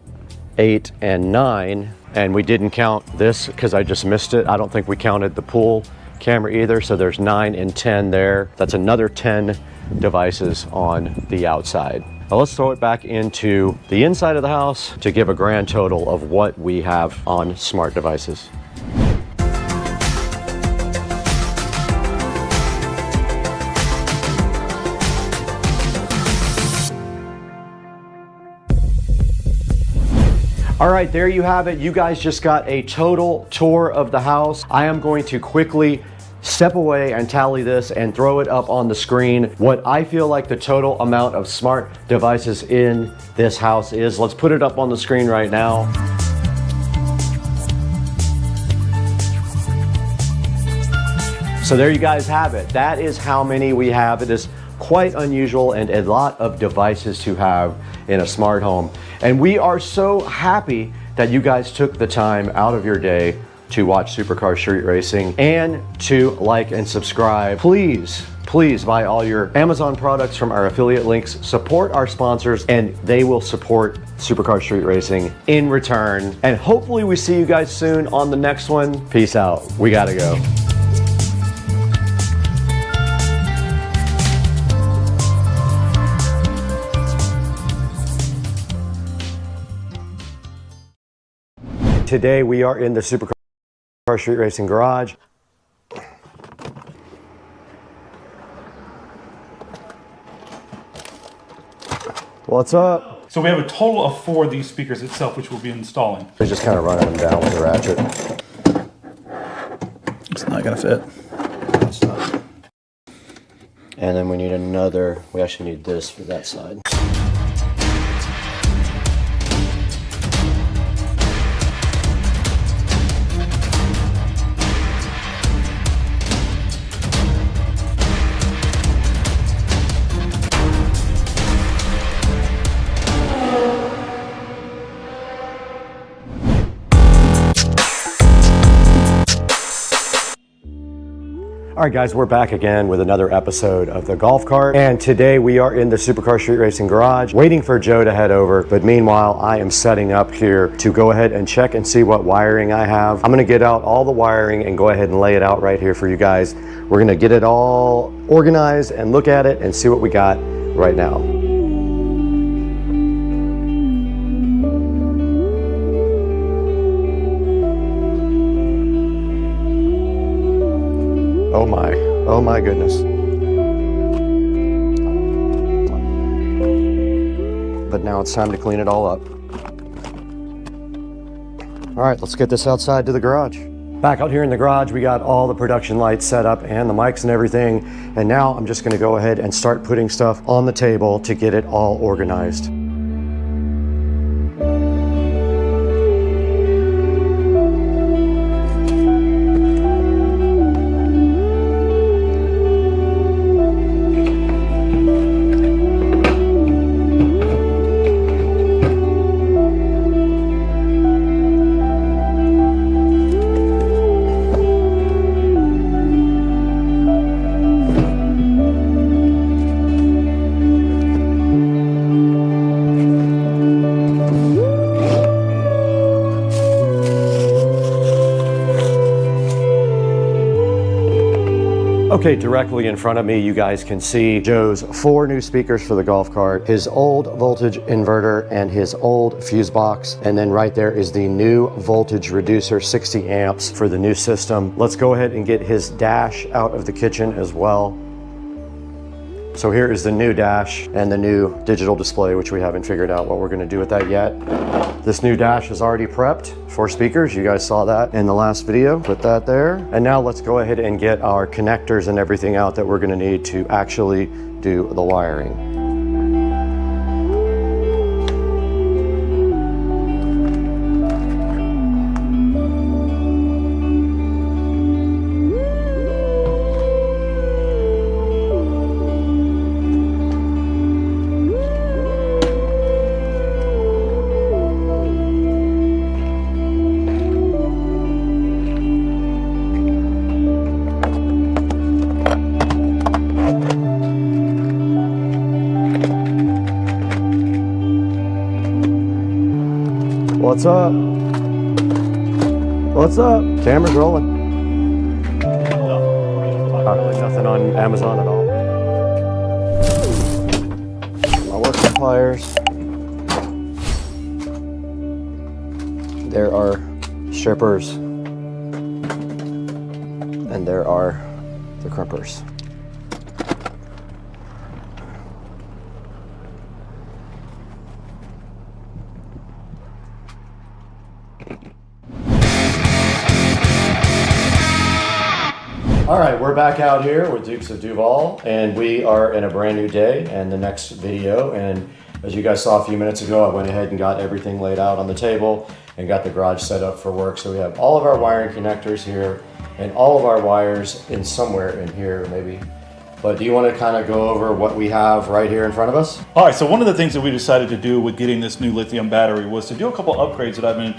8 and 9, and we didn't count this because I just missed it. I don't think we counted the pool camera either, so there's 9 and 10 there. That's another 10 devices on the outside. Now let's throw it back into the inside of the house to give a grand total of what we have on smart devices. All right, there you have it. You guys just got a total tour of the house. I am going to quickly step away and tally this and throw it up on the screen. What I feel like the total amount of smart devices in this house is. Let's put it up on the screen right now. So there you guys have it. That is how many we have. It is quite unusual and a lot of devices to have in a smart home. And we are so happy that you guys took the time out of your day to watch Supercar Street Racing and to like and subscribe. Please buy all your Amazon products from our affiliate links. Support our sponsors and they will support Supercar Street Racing in return. And hopefully we see you guys soon on the next one. Peace out. We gotta go. Today we are in the Supercar Street Racing garage. What's up? So we have a total of 4 of these speakers itself, which we'll be installing. We're just kind of running them down with a ratchet. It's not gonna fit. And then we need another, we actually need this for that side. All right, guys, we're back again with another episode of the Golf Cart. And today we are in the Supercar Street Racing garage waiting for Joe to head over. But meanwhile, I am setting up here to go ahead and check and see what wiring I have. I'm gonna get out all the wiring and go ahead and lay it out right here for you guys. We're gonna get it all organized and look at it and see what we got right now. Oh my goodness. But now it's time to clean it all up. All right, let's get this outside to the garage. Back out here in the garage, we got all the production lights set up and the mics and everything. And now I'm just gonna go ahead and start putting stuff on the table to get it all organized. Okay, directly in front of me, you guys can see Joe's 4 new speakers for the golf cart, his old voltage inverter, and his old fuse box. And then right there is the new voltage reducer, 60 amps for the new system. Let's go ahead and get his dash out of the kitchen as well. So here is the new dash and the new digital display, which we haven't figured out what we're gonna do with that yet. This new dash is already prepped for speakers. You guys saw that in the last video. Put that there. And now let's go ahead and get our connectors and everything out that we're gonna need to actually do the wiring. What's up? What's up? Camera's rolling. Really nothing on Amazon at all. My working pliers. There are strippers. And there are the crimpers. All right, we're back out here with Dukes of Duval, and we are in a brand new day and the next video. And as you guys saw a few minutes ago, I went ahead and got everything laid out on the table and got the garage set up for work. So we have all of our wiring connectors here and all of our wires in somewhere in here maybe. But do you want to kind of go over what we have right here in front of us? All right, so one of the things that we decided to do with getting this new lithium battery was to do a couple upgrades that I've been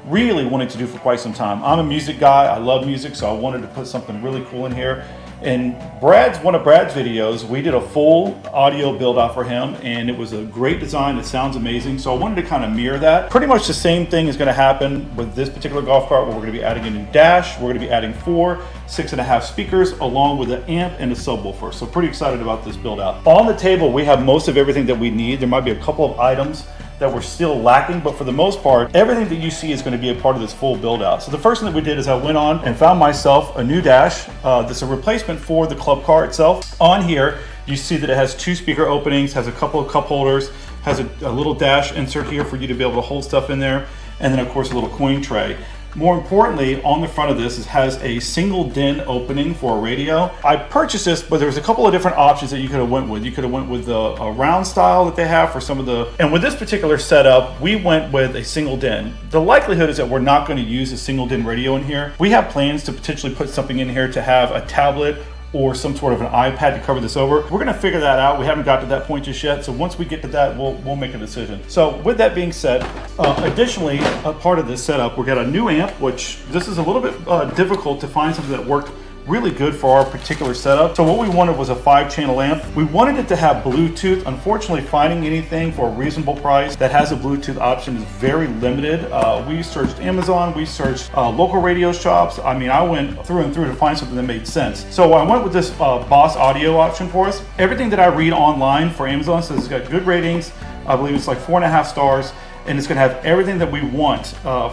really wanting to do for quite some time. I'm a music guy, I love music, so I wanted to put something really cool in here. And one of Brad's videos, we did a full audio build out for him, and it was a great design. It sounds amazing. So I wanted to kind of mirror that. Pretty much the same thing is going to happen with this particular golf cart, where we're going to be adding a new dash. We're going to be adding 4 6.5 speakers along with an amp and a subwoofer. So pretty excited about this build out. On the table, we have most of everything that we need. There might be a couple of items that we're still lacking, but for the most part, everything that you see is going to be a part of this full build out. So the first thing that we did is I went on and found myself a new dash. That's a replacement for the club car itself. On here, you see that it has 2 speaker openings, has a couple of cup holders, has a little dash insert here for you to be able to hold stuff in there, and then of course a little coin tray. More importantly, on the front of this, it has a single DIN opening for a radio. I purchased this, but there's a couple of different options that you could have went with. You could have went with a round style that they have for some of the, and with this particular setup, we went with a single DIN. The likelihood is that we're not going to use a single DIN radio in here. We have plans to potentially put something in here to have a tablet or some sort of an iPad to cover this over. We're gonna figure that out. We haven't got to that point just yet. So once we get to that, we'll make a decision. So with that being said, additionally, a part of this setup, we got a new amp, which this is a little bit difficult to find something that worked really good for our particular setup. So what we wanted was a 5-channel amp. We wanted it to have Bluetooth. Unfortunately, finding anything for a reasonable price that has a Bluetooth option is very limited. We searched Amazon, we searched local radio shops. I mean, I went through and through to find something that made sense. So I went with this Boss Audio option for us. Everything that I read online for Amazon says it's got good ratings. I believe it's like 4.5 stars, and it's gonna have everything that we want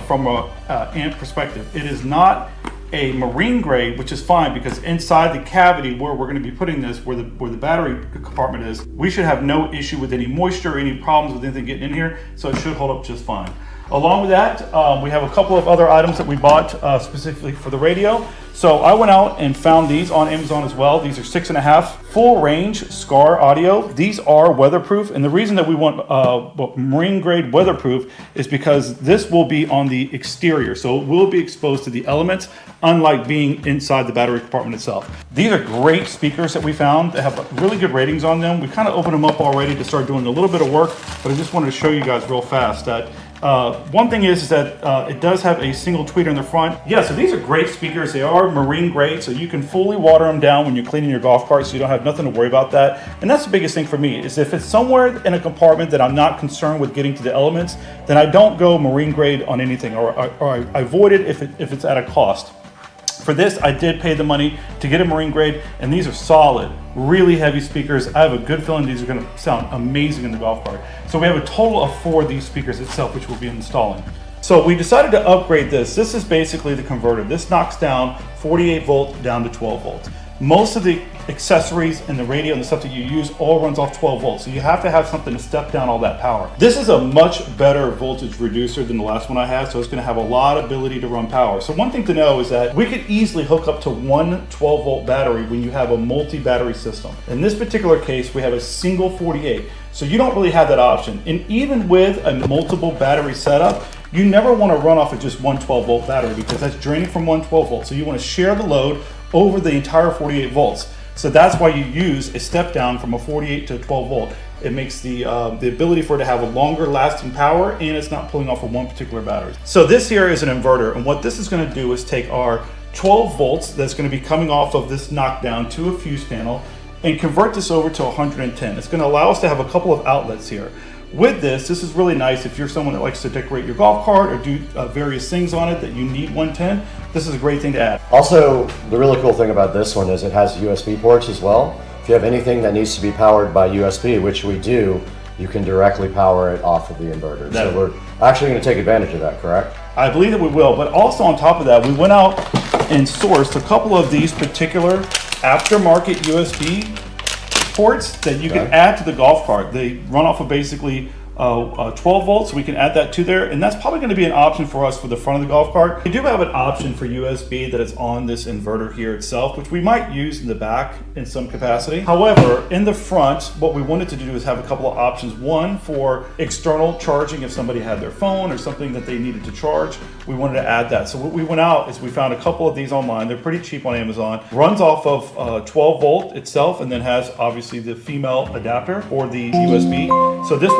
from a amp perspective. It is not a marine grade, which is fine because inside the cavity where we're going to be putting this, where the battery compartment is, we should have no issue with any moisture or any problems with anything getting in here, so it should hold up just fine. Along with that, we have a couple of other items that we bought specifically for the radio. So I went out and found these on Amazon as well. These are 6.5 full range SCAR audio. These are weatherproof, and the reason that we want marine grade weatherproof is because this will be on the exterior, so it will be exposed to the elements, unlike being inside the battery compartment itself. These are great speakers that we found. They have really good ratings on them. We kind of opened them up already to start doing a little bit of work, but I just wanted to show you guys real fast that one thing is that it does have a single tweeter in the front. Yeah, so these are great speakers. They are marine grade, so you can fully water them down when you're cleaning your golf cart, so you don't have nothing to worry about that. And that's the biggest thing for me, is if it's somewhere in a compartment that I'm not concerned with getting to the elements, then I don't go marine grade on anything, or I avoid it if it's at a cost. For this, I did pay the money to get a marine grade, and these are solid, really heavy speakers. I have a good feeling these are going to sound amazing in the golf cart. So we have a total of 4 of these speakers itself, which we'll be installing. So we decided to upgrade this. This is basically the converter. This knocks down 48 volt down to 12 volts. Most of the accessories and the radio and the stuff that you use all runs off 12 volts. So you have to have something to step down all that power. This is a much better voltage reducer than the last one I had, so it's going to have a lot of ability to run power. So one thing to know is that we could easily hook up to one 12 volt battery when you have a multi-battery system. In this particular case, we have a single 48. So you don't really have that option. And even with a multiple battery setup, you never want to run off of just one 12 volt battery because that's draining from one 12 volt. So you want to share the load over the entire 48 volts. So that's why you use a step down from a 48 to a 12 volt. It makes the ability for it to have a longer lasting power, and it's not pulling off of one particular battery. So this here is an inverter, and what this is going to do is take our 12 volts that's going to be coming off of this knockdown to a fuse panel and convert this over to 110. It's going to allow us to have a couple of outlets here. With this is really nice if you're someone that likes to decorate your golf cart or do various things on it that you need 110. This is a great thing to add. Also, the really cool thing about this one is it has USB ports as well. If you have anything that needs to be powered by USB, which we do, you can directly power it off of the inverter. So we're actually going to take advantage of that, correct? I believe that we will, but also on top of that, we went out and sourced a couple of these particular aftermarket USB ports that you can add to the golf cart. They run off of basically 12 volts, so we can add that to there, and that's probably going to be an option for us for the front of the golf cart. We do have an option for USB that is on this inverter here itself, which we might use in the back in some capacity. However, in the front, what we wanted to do is have a couple of options. One for external charging if somebody had their phone or something that they needed to charge. We wanted to add that. So what we went out is we found a couple of these online. They're pretty cheap on Amazon. Runs off of 12 volt itself, and then has obviously the female adapter or the USB. So this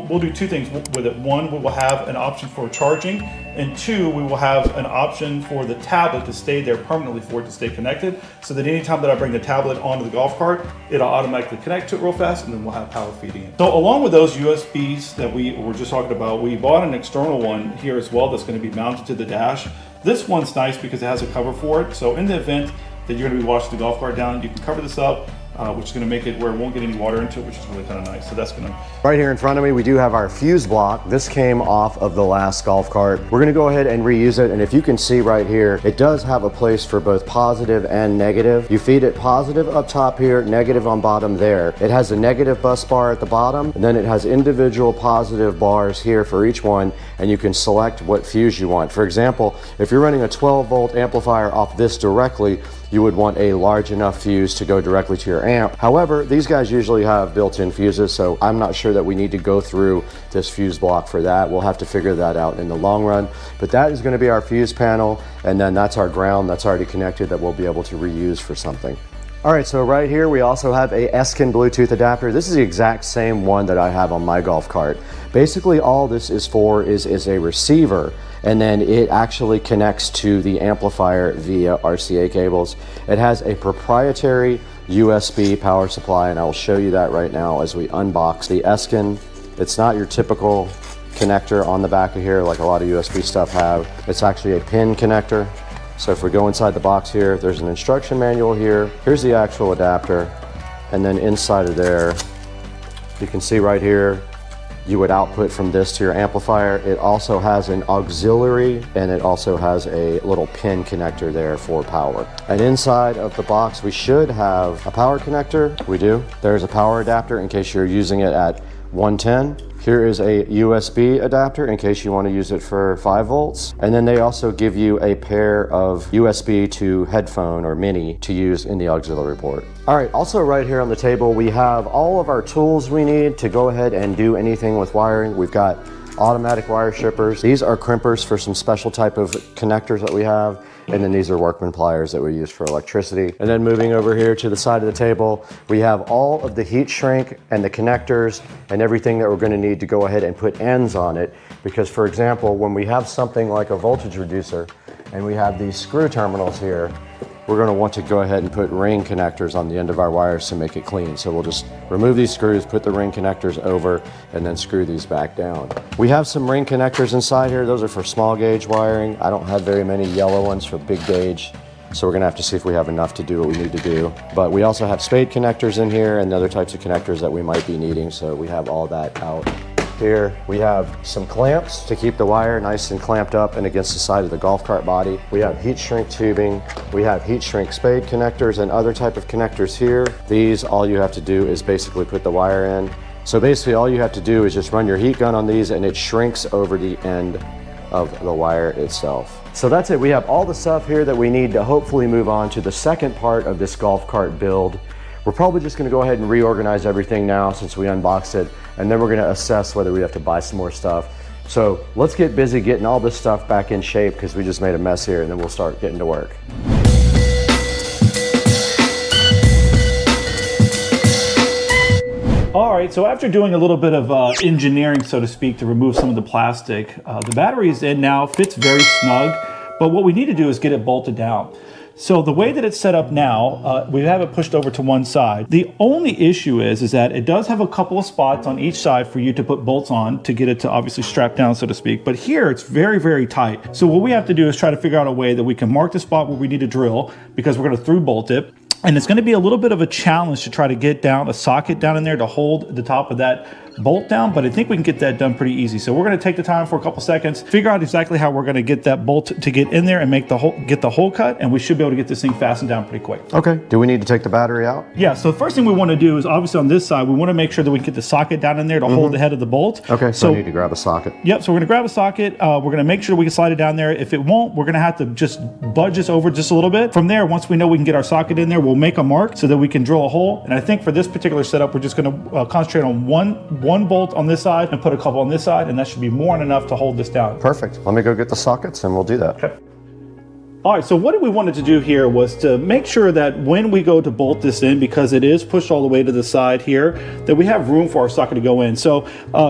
we'll do 2 things with it. One, we will have an option for charging, and 2, we will have an option for the tablet to stay there permanently for it to stay connected, so that anytime that I bring the tablet onto the golf cart, it'll automatically connect to it real fast, and then we'll have power feeding it. So along with those USBs that we were just talking about, we bought an external one here as well that's going to be mounted to the dash. This one's nice because it has a cover for it, so in the event that you're going to be washing the golf cart down, you can cover this up. which is going to make it where it won't get any water into it, which is really kind of nice. So that's going to... Right here in front of me, we do have our fuse block. This came off of the last golf cart. We're gonna go ahead and reuse it, and if you can see right here, it does have a place for both positive and negative. You feed it positive up top here, negative on bottom there. It has a negative bus bar at the bottom, and then it has individual positive bars here for each one, and you can select what fuse you want. For example, if you're running a 12-volt amplifier off this directly, you would want a large enough fuse to go directly to your amp. However, these guys usually have built-in fuses, so I'm not sure that we need to go through this fuse block for that. We'll have to figure that out in the long run. But that is going to be our fuse panel, and then that's our ground that's already connected that we'll be able to reuse for something. All right, so right here we also have a Elecan Bluetooth adapter. This is the exact same one that I have on my golf cart. Basically all this is for is a receiver, and then it actually connects to the amplifier via RCA cables. It has a proprietary USB power supply, and I will show you that right now as we unbox the Elecan. It's not your typical connector on the back of here like a lot of USB stuff have. It's actually a pin connector. So if we go inside the box here, there's an instruction manual here. Here's the actual adapter. And then inside of there, you can see right here, you would output from this to your amplifier. It also has an auxiliary, and it also has a little pin connector there for power. And inside of the box, we should have a power connector. We do. There's a power adapter in case you're using it at 110. Here is a USB adapter in case you want to use it for 5 volts. And then they also give you a pair of USB to headphone or mini to use in the auxiliary port. All right, also right here on the table, we have all of our tools we need to go ahead and do anything with wiring. We've got automatic wire strippers. These are crimpers for some special type of connectors that we have. And then these are workman pliers that we use for electricity. And then moving over here to the side of the table, we have all of the heat shrink and the connectors and everything that we're going to need to go ahead and put ends on it. Because for example, when we have something like a voltage reducer and we have these screw terminals here, we're going to want to go ahead and put ring connectors on the end of our wires to make it clean. So we'll just remove these screws, put the ring connectors over, and then screw these back down. We have some ring connectors inside here. Those are for small gauge wiring. I don't have very many yellow ones for big gauge. So we're going to have to see if we have enough to do what we need to do. But we also have spade connectors in here and other types of connectors that we might be needing. So we have all that out. Here we have some clamps to keep the wire nice and clamped up and against the side of the golf cart body. We have heat shrink tubing. We have heat shrink spade connectors and other type of connectors here. These, all you have to do is basically put the wire in. So basically all you have to do is just run your heat gun on these and it shrinks over the end of the wire itself. So that's it. We have all the stuff here that we need to hopefully move on to the second part of this golf cart build. We're probably just going to go ahead and reorganize everything now since we unboxed it, and then we're going to assess whether we have to buy some more stuff. So let's get busy getting all this stuff back in shape because we just made a mess here, and then we'll start getting to work. All right, so after doing a little bit of engineering, so to speak, to remove some of the plastic, the battery is in now, fits very snug, but what we need to do is get it bolted down. So the way that it's set up now, we have it pushed over to one side. The only issue is that it does have a couple of spots on each side for you to put bolts on to get it to obviously strap down, so to speak. But here it's very, very tight. So what we have to do is try to figure out a way that we can mark the spot where we need to drill because we're going to through bolt it. And it's going to be a little bit of a challenge to try to get down a socket down in there to hold the top of that bolt down, but I think we can get that done pretty easy. So we're going to take the time for a couple seconds, figure out exactly how we're going to get that bolt to get in there and make the hole, get the hole cut, and we should be able to get this thing fastened down pretty quick. Okay. Do we need to take the battery out? Yeah. So the first thing we want to do is obviously on this side, we want to make sure that we can get the socket down in there to hold the head of the bolt. Okay. So I need to grab a socket. Yep. So we're going to grab a socket. We're going to make sure we can slide it down there. If it won't, we're going to have to just budge this over just a little bit. From there, once we know we can get our socket in there, we'll make a mark so that we can drill a hole. And I think for this particular setup, we're just going to concentrate on one bolt on this side and put a couple on this side, and that should be more than enough to hold this down. Perfect. Let me go get the sockets and we'll do that. Okay. All right, so what we wanted to do here was to make sure that when we go to bolt this in, because it is pushed all the way to the side here, that we have room for our socket to go in. So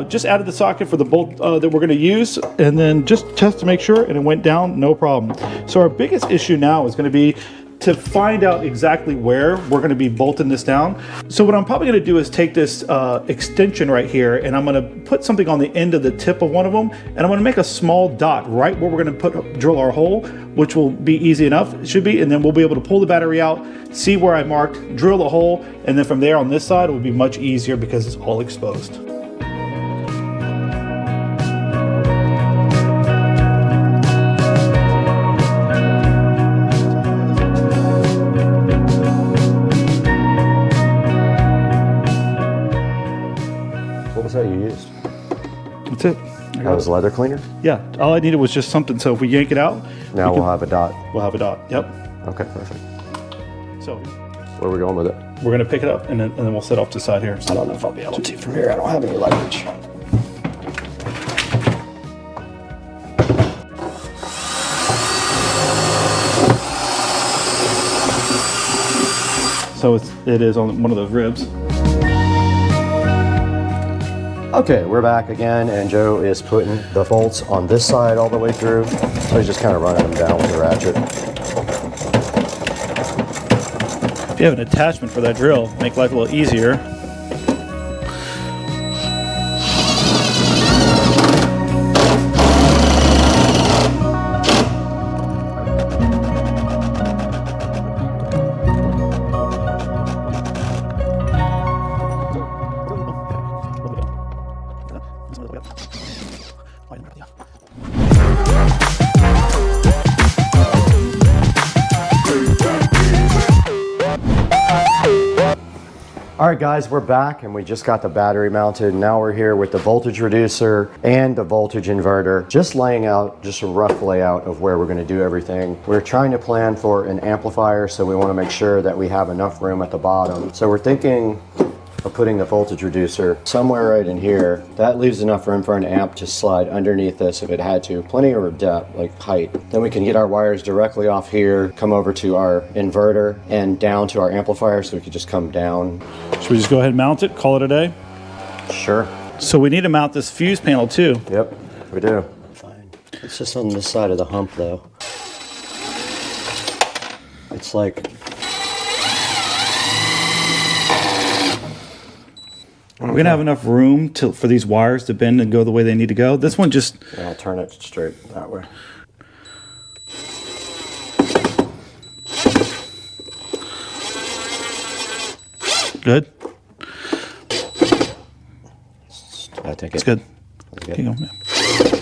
just added the socket for the bolt that we're going to use, and then just test to make sure, and it went down, no problem. So our biggest issue now is going to be to find out exactly where we're going to be bolting this down. So what I'm probably going to do is take this extension right here, and I'm going to put something on the end of the tip of one of them, and I'm going to make a small dot right where we're going to drill our hole, which will be easy enough, it should be, and then we'll be able to pull the battery out, see where I marked, drill the hole, and then from there on this side it will be much easier because it's all exposed. What was that you used? That's it. That was leather cleaner? Yeah, all I needed was just something, so if we yank it out, Now we'll have a dot. we'll have a dot. Yep. Okay, perfect. So Where are we going with it? we're gonna pick it up and then we'll set off to the side here. I don't know if I'll be able to from here. I don't have any leverage. So it is on one of those ribs. Okay, we're back again, and Joe is putting the bolts on this side all the way through. So he's just kind of running them down with the ratchet. If you have an attachment for that drill, make life a little easier. All right, guys, we're back, and we just got the battery mounted. Now we're here with the voltage reducer and the voltage inverter, just laying out just a rough layout of where we're going to do everything. We're trying to plan for an amplifier, so we want to make sure that we have enough room at the bottom. So we're thinking of putting the voltage reducer somewhere right in here. That leaves enough room for an amp to slide underneath this if it had to. Plenty of depth, like height. Then we can get our wires directly off here, come over to our inverter and down to our amplifier, so we could just come down. Should we just go ahead and mount it, call it a day? Sure. So we need to mount this fuse panel too. Yep, we do. Fine. It's just on this side of the hump though. It's like... We're gonna have enough room for these wires to bend and go the way they need to go. This one just... Yeah, I'll turn it straight that way. Good? I think It's good. Good. Here you go. Yeah.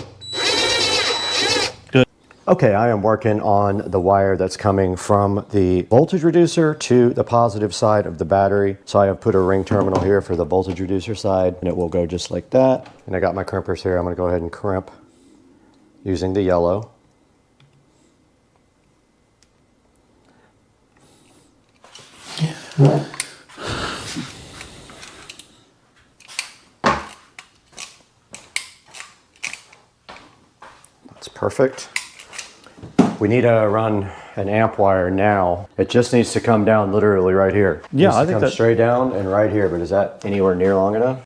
Good. Okay, I am working on the wire that's coming from the voltage reducer to the positive side of the battery. So I have put a ring terminal here for the voltage reducer side, and it will go just like that. And I got my crimpers here. I'm going to go ahead and crimp using the yellow. That's perfect. We need to run an amp wire now. It just needs to come down literally right here. Yeah, I think come that straight down and right here, but is that anywhere near long enough?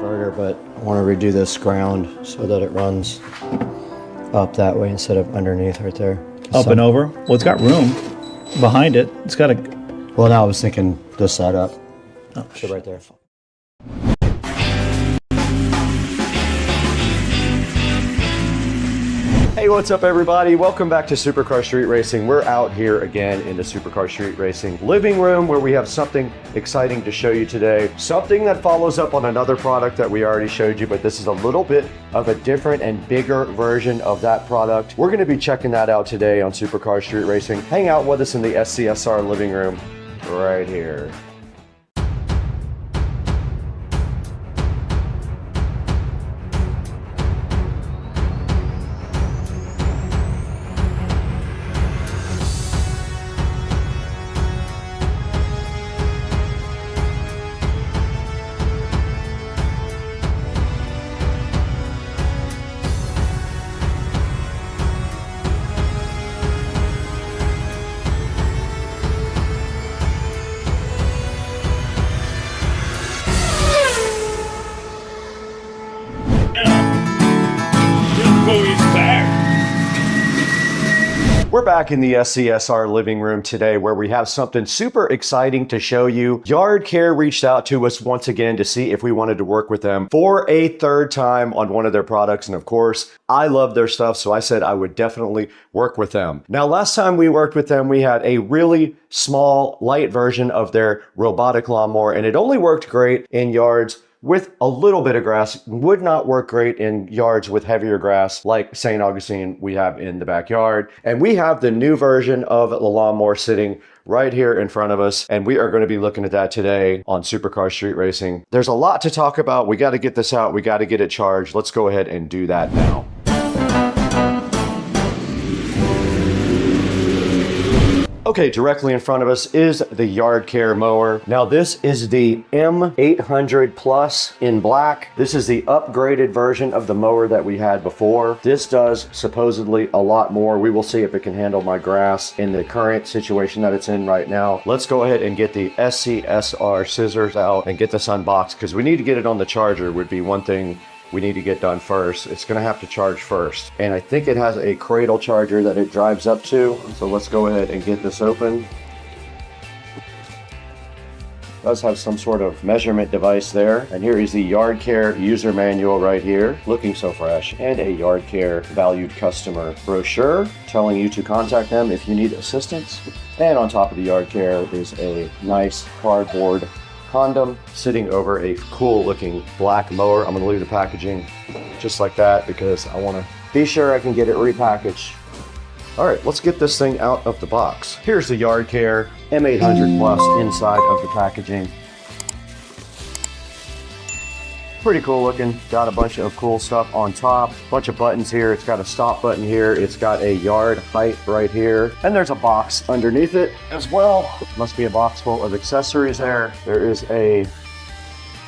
inverter, but I want to redo this ground so that it runs up that way instead of underneath right there. Up and over? Well, it's got room behind it. It's got a... Well, now I was thinking this side up. Oh, So right there. Hey, what's up everybody? Welcome back to Supercar Street Racing. We're out here again in the Supercar Street Racing living room where we have something exciting to show you today. Something that follows up on another product that we already showed you, but this is a little bit of a different and bigger version of that product. We're gonna be checking that out today on Supercar Street Racing. Hang out with us in the SCSR living room right here. We're back in the SCSR living room today where we have something super exciting to show you. Yard Care reached out to us once again to see if we wanted to work with them for a third time on one of their products. And of course, I love their stuff, so I said I would definitely work with them. Now, last time we worked with them, we had a really small, light version of their robotic lawnmower, and it only worked great in yards with a little bit of grass. Would not work great in yards with heavier grass like St. Augustine we have in the backyard. And we have the new version of the lawnmower sitting right here in front of us, and we are going to be looking at that today on Supercar Street Racing. There's a lot to talk about. We got to get this out. We got to get it charged. Let's go ahead and do that now. Okay, directly in front of us is the Yard Care mower. Now this is the M800 Plus in black. This is the upgraded version of the mower that we had before. This does supposedly a lot more. We will see if it can handle my grass in the current situation that it's in right now. Let's go ahead and get the SCSR scissors out and get this unboxed because we need to get it on the charger would be one thing we need to get done first. It's gonna have to charge first. And I think it has a cradle charger that it drives up to. So let's go ahead and get this open. It does have some sort of measurement device there. And here is the Yard Care user manual right here, looking so fresh. And a Yard Care valued customer brochure telling you to contact them if you need assistance. And on top of the Yard Care is a nice cardboard condom sitting over a cool looking black mower. I'm gonna leave the packaging just like that because I wanna be sure I can get it repackaged. All right, let's get this thing out of the box. Here's the Yard Care M800 Plus inside of the packaging. Pretty cool looking. Got a bunch of cool stuff on top. Bunch of buttons here. It's got a stop button here. It's got a yard height right here. And there's a box underneath it as well. Must be a box full of accessories there. There is a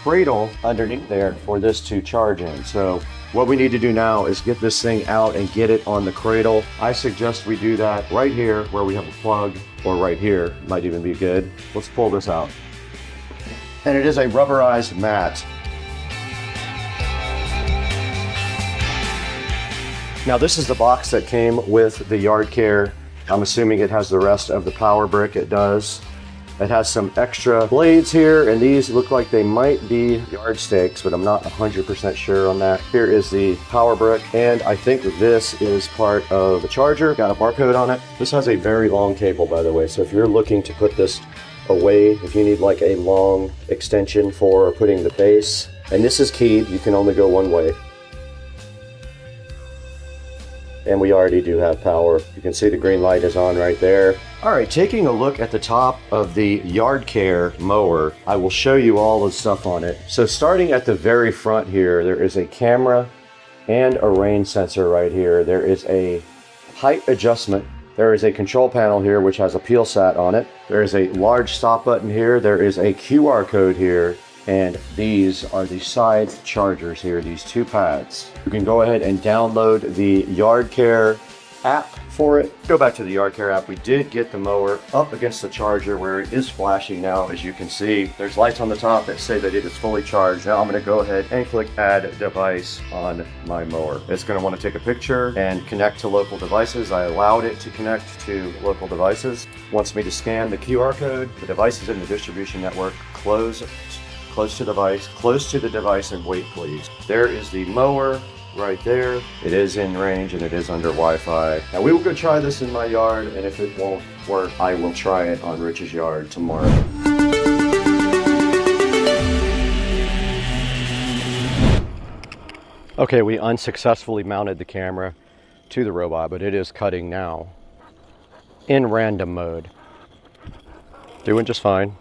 cradle underneath there for this to charge in. So what we need to do now is get this thing out and get it on the cradle. I suggest we do that right here where we have a plug, or right here, might even be good. Let's pull this out. And it is a rubberized mat. Now this is the box that came with the Yard Care. I'm assuming it has the rest of the power brick. It does. It has some extra blades here, and these look like they might be yard stakes, but I'm not 100% sure on that. Here is the power brick, and I think this is part of the charger. Got a barcode on it. This has a very long cable, by the way, so if you're looking to put this away, if you need like a long extension for putting the base, and this is keyed, you can only go one way. And we already do have power. You can see the green light is on right there. All right, taking a look at the top of the Yard Care mower, I will show you all the stuff on it. So starting at the very front here, there is a camera and a rain sensor right here. There is a height adjustment. There is a control panel here which has a peel sat on it. There is a large stop button here. There is a QR code here. And these are the side chargers here, these two pads. You can go ahead and download the Yard Care app for it. Go back to the Yard Care app. We did get the mower up against the charger where it is flashing now. As you can see, there's lights on the top that say that it is fully charged. Now I'm going to go ahead and click add device on my mower. It's going to want to take a picture and connect to local devices. I allowed it to connect to local devices. Wants me to scan the QR code. The device is in the distribution network. Close to device, close to the device, and wait please. There is the mower right there. It is in range and it is under Wi-Fi. Now we will go try this in my yard, and if it won't work, I will try it on Rich's yard tomorrow. Okay, we unsuccessfully mounted the camera to the robot, but it is cutting now in random mode. Doing just fine.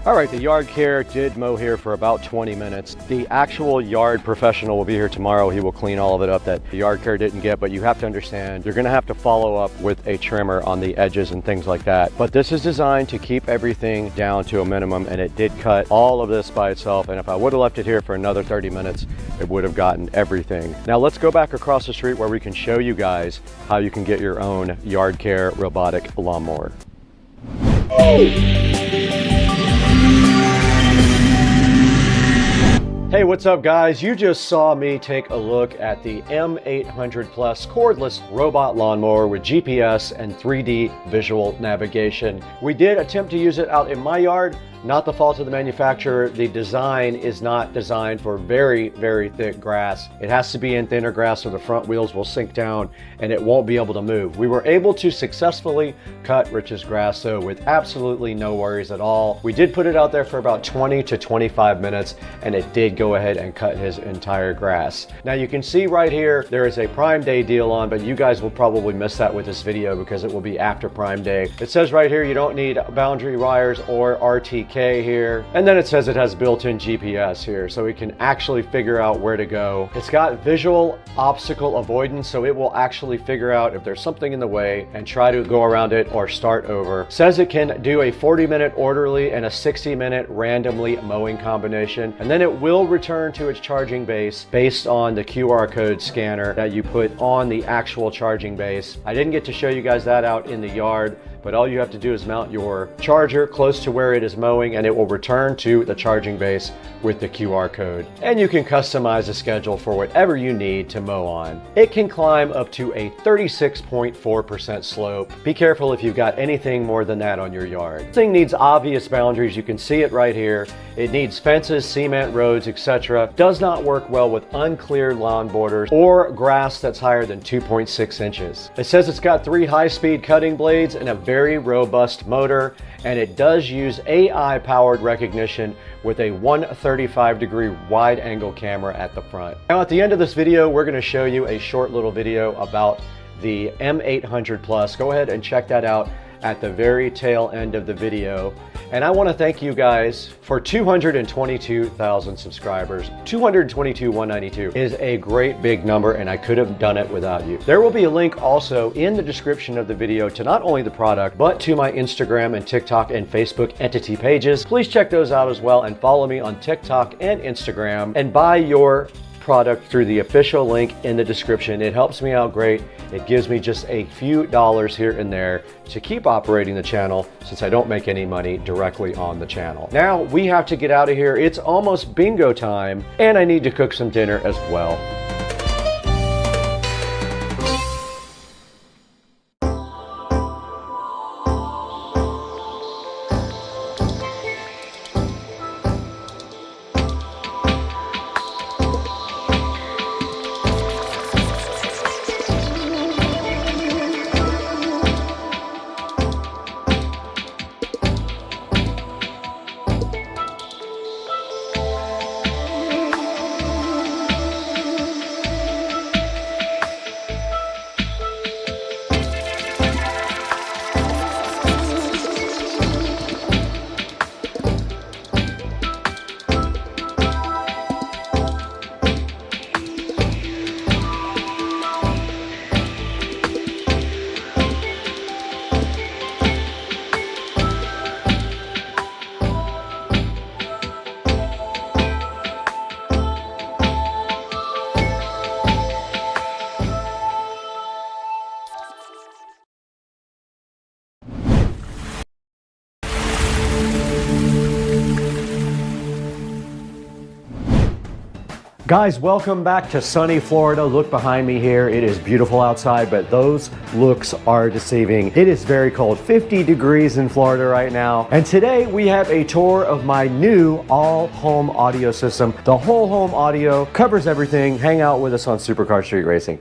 All right, the Yard Care did mow here for about 20 minutes. The actual yard professional will be here tomorrow. He will clean all of it up that the Yard Care didn't get, but you have to understand, you're gonna have to follow up with a trimmer on the edges and things like that. But this is designed to keep everything down to a minimum, and it did cut all of this by itself. And if I would have left it here for another 30 minutes, it would have gotten everything. Now let's go back across the street where we can show you guys how you can get your own Yard Care robotic lawnmower. Hey, what's up guys? You just saw me take a look at the M800 Plus cordless robot lawnmower with GPS and 3D visual navigation. We did attempt to use it out in my yard. Not the fault of the manufacturer. The design is not designed for very, very thick grass. It has to be in thinner grass so the front wheels will sink down and it won't be able to move. We were able to successfully cut Rich's grass though with absolutely no worries at all. We did put it out there for about 20 to 25 minutes and it did go ahead and cut his entire grass. Now you can see right here, there is a Prime Day deal on, but you guys will probably miss that with this video because it will be after Prime Day. It says right here, you don't need boundary wires or RTK here, and then it says it has built-in GPS here, so it can actually figure out where to go. It's got visual obstacle avoidance, so it will actually figure out if there's something in the way and try to go around it or start over. It says it can do a 40-minute orderly and a 60-minute randomly mowing combination, and then it will return to its charging base based on the QR code scanner that you put on the actual charging base. I didn't get to show you guys that out in the yard, but all you have to do is mount your charger close to where it is mowing and it will return to the charging base with the QR code. And you can customize a schedule for whatever you need to mow on. It can climb up to a 36.4% slope. Be careful if you've got anything more than that on your yard. This thing needs obvious boundaries. You can see it right here. It needs fences, cement roads, etc. Does not work well with uncleared lawn borders or grass that's higher than 2.6 inches. It says it's got 3 high-speed cutting blades and a very robust motor, and it does use AI-powered recognition with a 135-degree wide-angle camera at the front. Now at the end of this video, we're going to show you a short little video about the M800 Plus. Go ahead and check that out at the very tail end of the video. And I want to thank you guys for 222,000 subscribers. 222,192 is a great big number, and I could have done it without you. There will be a link also in the description of the video to not only the product, but to my Instagram and TikTok and Facebook entity pages. Please check those out as well and follow me on TikTok and Instagram and buy your product through the official link in the description. It helps me out great. It gives me just a few dollars here and there to keep operating the channel since I don't make any money directly on the channel. Now we have to get out of here. It's almost bingo time and I need to cook some dinner as well. Guys, welcome back to sunny Florida. Look behind me here. It is beautiful outside, but those looks are deceiving. It is very cold, 50 degrees in Florida right now. And today we have a tour of my new all-home audio system. The whole home audio covers everything. Hang out with us on Supercar Street Racing.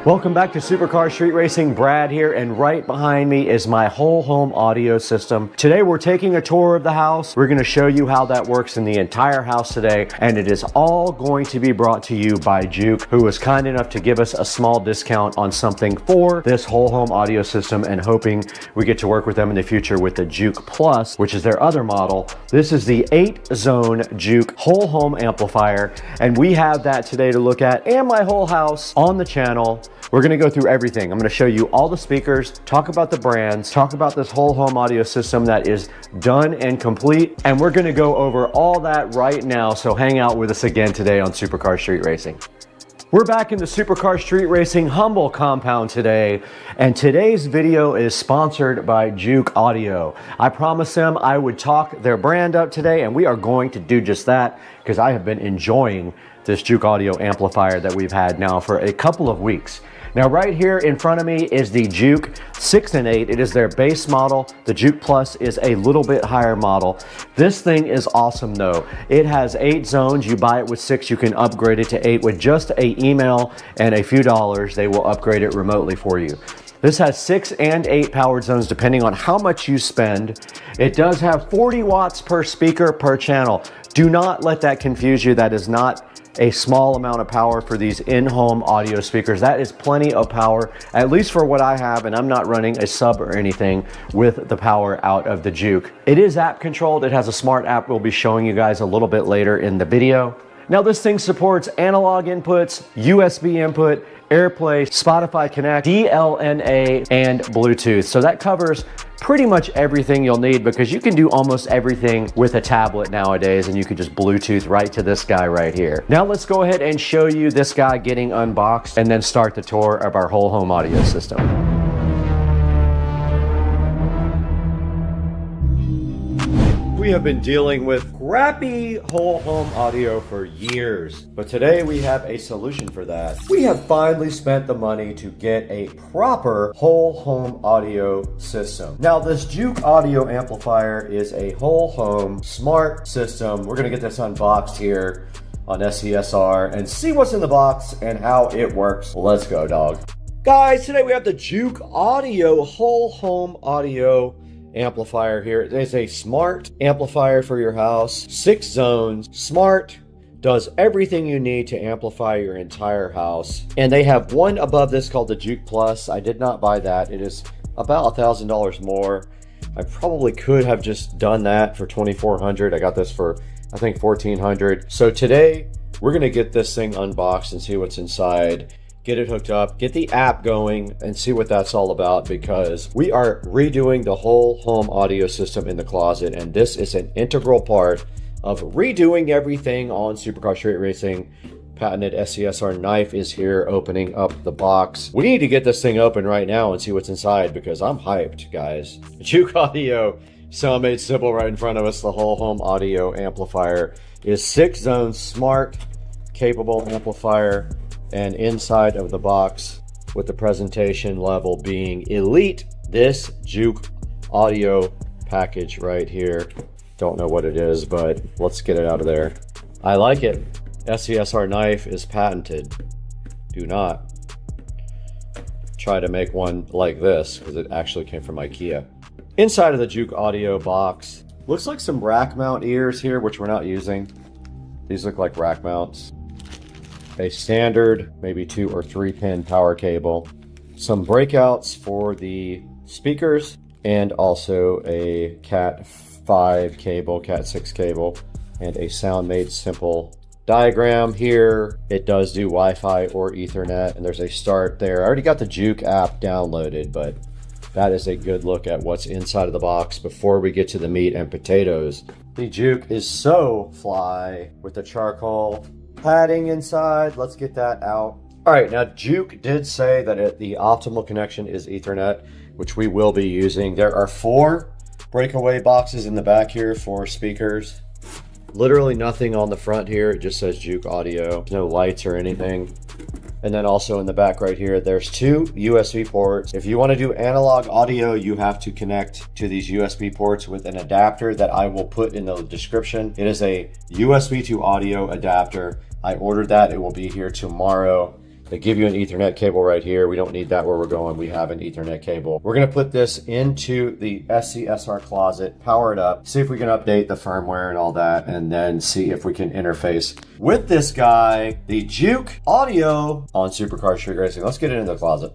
Welcome back to Supercar Street Racing. Brad here, and right behind me is my whole home audio system. Today we're taking a tour of the house. We're going to show you how that works in the entire house today, and it is all going to be brought to you by Juke, who was kind enough to give us a small discount on something for this whole home audio system, and hoping we get to work with them in the future with the Juke Plus, which is their other model. This is the 8-zone Juke whole home amplifier, and we have that today to look at, and my whole house on the channel. We're going to go through everything. I'm going to show you all the speakers, talk about the brands, talk about this whole home audio system that is done and complete, and we're going to go over all that right now, so hang out with us again today on Supercar Street Racing. We're back in the Supercar Street Racing Humble compound today, and today's video is sponsored by Juke Audio. I promised them I would talk their brand up today, and we are going to do just that because I have been enjoying this Juke Audio amplifier that we've had now for a couple of weeks. Now right here in front of me is the Juke 6 and 8. It is their base model. The Juke Plus is a little bit higher model. This thing is awesome though. It has 8 zones. You buy it with 6, you can upgrade it to 8 with just an email and a few dollars. They will upgrade it remotely for you. This has 6 and 8 powered zones depending on how much you spend. It does have 40 watts per speaker per channel. Do not let that confuse you. That is not a small amount of power for these in-home audio speakers. That is plenty of power, at least for what I have, and I'm not running a sub or anything with the power out of the Juke. It is app controlled. It has a smart app we'll be showing you guys a little bit later in the video. Now this thing supports analog inputs, USB input, AirPlay, Spotify Connect, DLNA, and Bluetooth. So that covers pretty much everything you'll need because you can do almost everything with a tablet nowadays, and you can just Bluetooth right to this guy right here. Now let's go ahead and show you this guy getting unboxed and then start the tour of our whole home audio system. We have been dealing with crappy whole home audio for years, but today we have a solution for that. We have finally spent the money to get a proper whole home audio system. Now this Juke audio amplifier is a whole home smart system. We're gonna get this unboxed here on SCSR and see what's in the box and how it works. Let's go, dog. Guys, today we have the Juke audio whole home audio amplifier here. It is a smart amplifier for your house, 6 zones, smart, Does everything you need to amplify your entire house. And they have one above this called the Juke Plus. I did not buy that. It is about $1,000 more. I probably could have just done that for $2,400. I got this for, I think, $1,400. So today we're gonna get this thing unboxed and see what's inside, get it hooked up, get the app going, and see what that's all about, because we are redoing the whole home audio system in the closet, and this is an integral part of redoing everything on Supercar Street Racing. Patented SCSR knife is here opening up the box. We need to get this thing open right now and see what's inside, because I'm hyped, guys. Juke Audio, sound made simple right in front of us. The whole home audio amplifier is 6-zone smart, capable amplifier, and inside of the box with the presentation level being elite, this Juke Audio package right here. Don't know what it is, but let's get it out of there. I like it. SCSR knife is patented. Do not try to make one like this, because it actually came from IKEA. Inside of the Juke Audio box, looks like some rack mount ears here, which we're not using. These look like rack mounts. A standard, maybe 2 or 3 pin power cable, some breakouts for the speakers, and also a Cat 5 cable, Cat 6 cable, and a sound made simple diagram here. It does do Wi-Fi or Ethernet, and there's a start there. I already got the Juke app downloaded, but that is a good look at what's inside of the box before we get to the meat and potatoes. The Juke is so fly with the charcoal padding inside. Let's get that out. All right, now Juke did say that the optimal connection is Ethernet, which we will be using. There are 4 breakaway boxes in the back here for speakers. Literally nothing on the front here. It just says Juke Audio. No lights or anything. And then also in the back right here, there's 2 USB ports. If you want to do analog audio, you have to connect to these USB ports with an adapter that I will put in the description. It is a USB to audio adapter. I ordered that. It will be here tomorrow. They give you an Ethernet cable right here. We don't need that where we're going. We have an Ethernet cable. We're going to put this into the SCSR closet, power it up, see if we can update the firmware and all that, and then see if we can interface with this guy, the Juke Audio on Supercar Street Racing. Let's get it in the closet.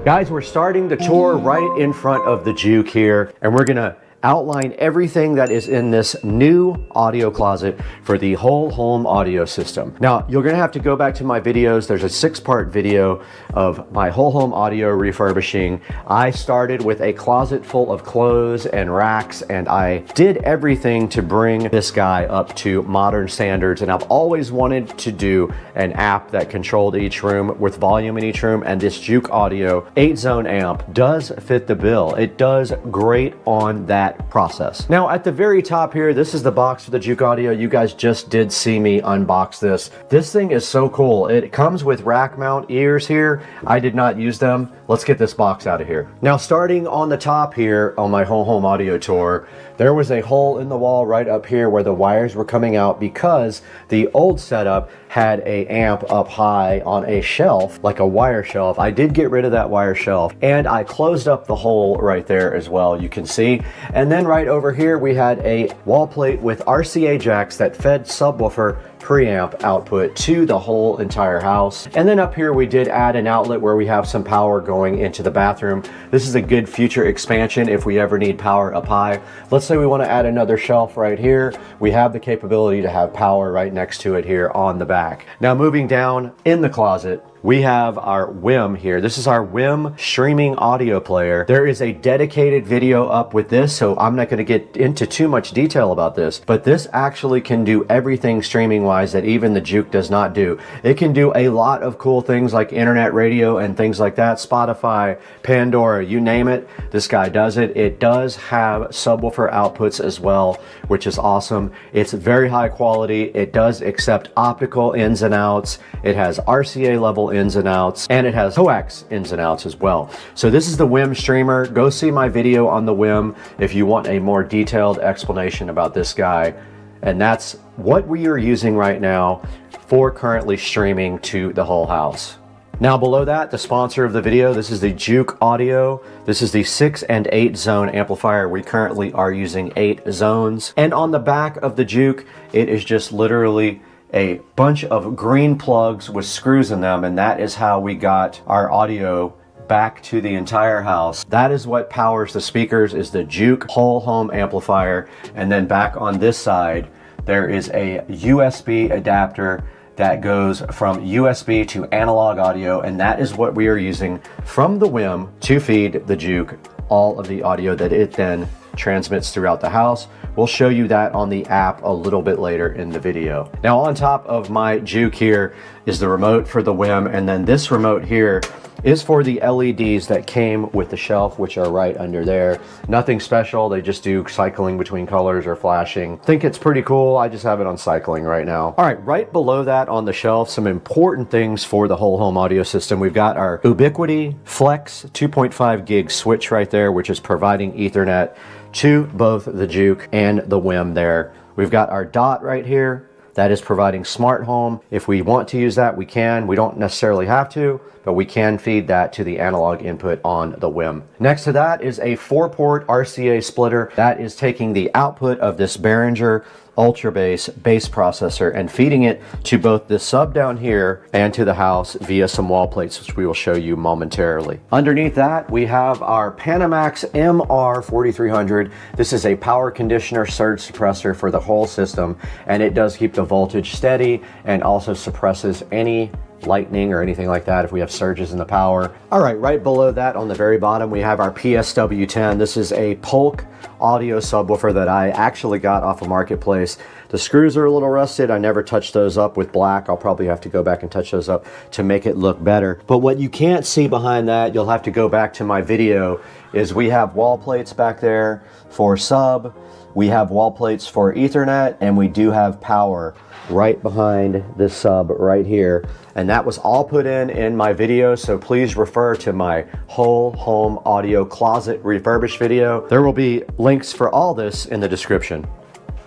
Guys, we're starting the tour right in front of the Juke here, and we're gonna outline everything that is in this new audio closet for the whole home audio system. Now, you're gonna have to go back to my videos. There's a 6-part video of my whole home audio refurbishing. I started with a closet full of clothes and racks, and I did everything to bring this guy up to modern standards. And I've always wanted to do an app that controlled each room with volume in each room, and this Juke Audio 8-zone amp does fit the bill. It does great on that process. Now at the very top here, this is the box for the Juke Audio. You guys just did see me unbox this. This thing is so cool. It comes with rack mount ears here. I did not use them. Let's get this box out of here. Now starting on the top here on my whole home audio tour, there was a hole in the wall right up here where the wires were coming out because the old setup had a amp up high on a shelf, like a wire shelf. I did get rid of that wire shelf, and I closed up the hole right there as well, you can see. And then right over here, we had a wall plate with RCA jacks that fed subwoofer preamp output to the whole entire house. And then up here, we did add an outlet where we have some power going into the bathroom. This is a good future expansion if we ever need power up high. Let's say we want to add another shelf right here. We have the capability to have power right next to it here on the back. Now moving down in the closet, we have our WIM here. This is our WIM streaming audio player. There is a dedicated video up with this, so I'm not going to get into too much detail about this, but this actually can do everything streaming wise that even the Juke does not do. It can do a lot of cool things like internet radio and things like that, Spotify, Pandora, you name it, this guy does it. It does have subwoofer outputs as well, which is awesome. It's very high quality. It does accept optical ins and outs. It has RCA level ins and outs, and it has coax ins and outs as well. So this is the WIM streamer. Go see my video on the WIM if you want a more detailed explanation about this guy. And that's what we are using right now for currently streaming to the whole house. Now below that, the sponsor of the video, this is the Juke Audio. This is the 6 and 8 zone amplifier. We currently are using 8 zones. And on the back of the Juke, it is just literally a bunch of green plugs with screws in them, and that is how we got our audio back to the entire house. That is what powers the speakers, is the Juke whole home amplifier. And then back on this side, there is a USB adapter that goes from USB to analog audio, and that is what we are using from the WIM to feed the Juke all of the audio that it then transmits throughout the house. We'll show you that on the app a little bit later in the video. Now on top of my Juke here is the remote for the WIM, and then this remote here is for the LEDs that came with the shelf, which are right under there. Nothing special, they just do cycling between colors or flashing. Think it's pretty cool, I just have it on cycling right now. All right, right below that on the shelf, some important things for the whole home audio system. We've got our Ubiquiti Flex 2.5 gig switch right there, which is providing Ethernet to both the Juke and the WIM there. We've got our dot right here that is providing smart home. If we want to use that, we can. We don't necessarily have to, but we can feed that to the analog input on the WIM. Next to that is a 4-port RCA splitter that is taking the output of this Behringer Ultra bass processor and feeding it to both the sub down here and to the house via some wall plates, which we will show you momentarily. Underneath that, we have our Panamax MR4300. This is a power conditioner surge suppressor for the whole system, and it does keep the voltage steady and also suppresses any lightning or anything like that if we have surges in the power. All right, right below that on the very bottom, we have our PSW10. This is a Polk audio subwoofer that I actually got off of Marketplace. The screws are a little rusted. I never touched those up with black. I'll probably have to go back and touch those up to make it look better. But what you can't see behind that, you'll have to go back to my video, is we have wall plates back there for sub. We have wall plates for Ethernet, and we do have power right behind this sub right here. And that was all put in my video, so please refer to my whole home audio closet refurbished video. There will be links for all this in the description.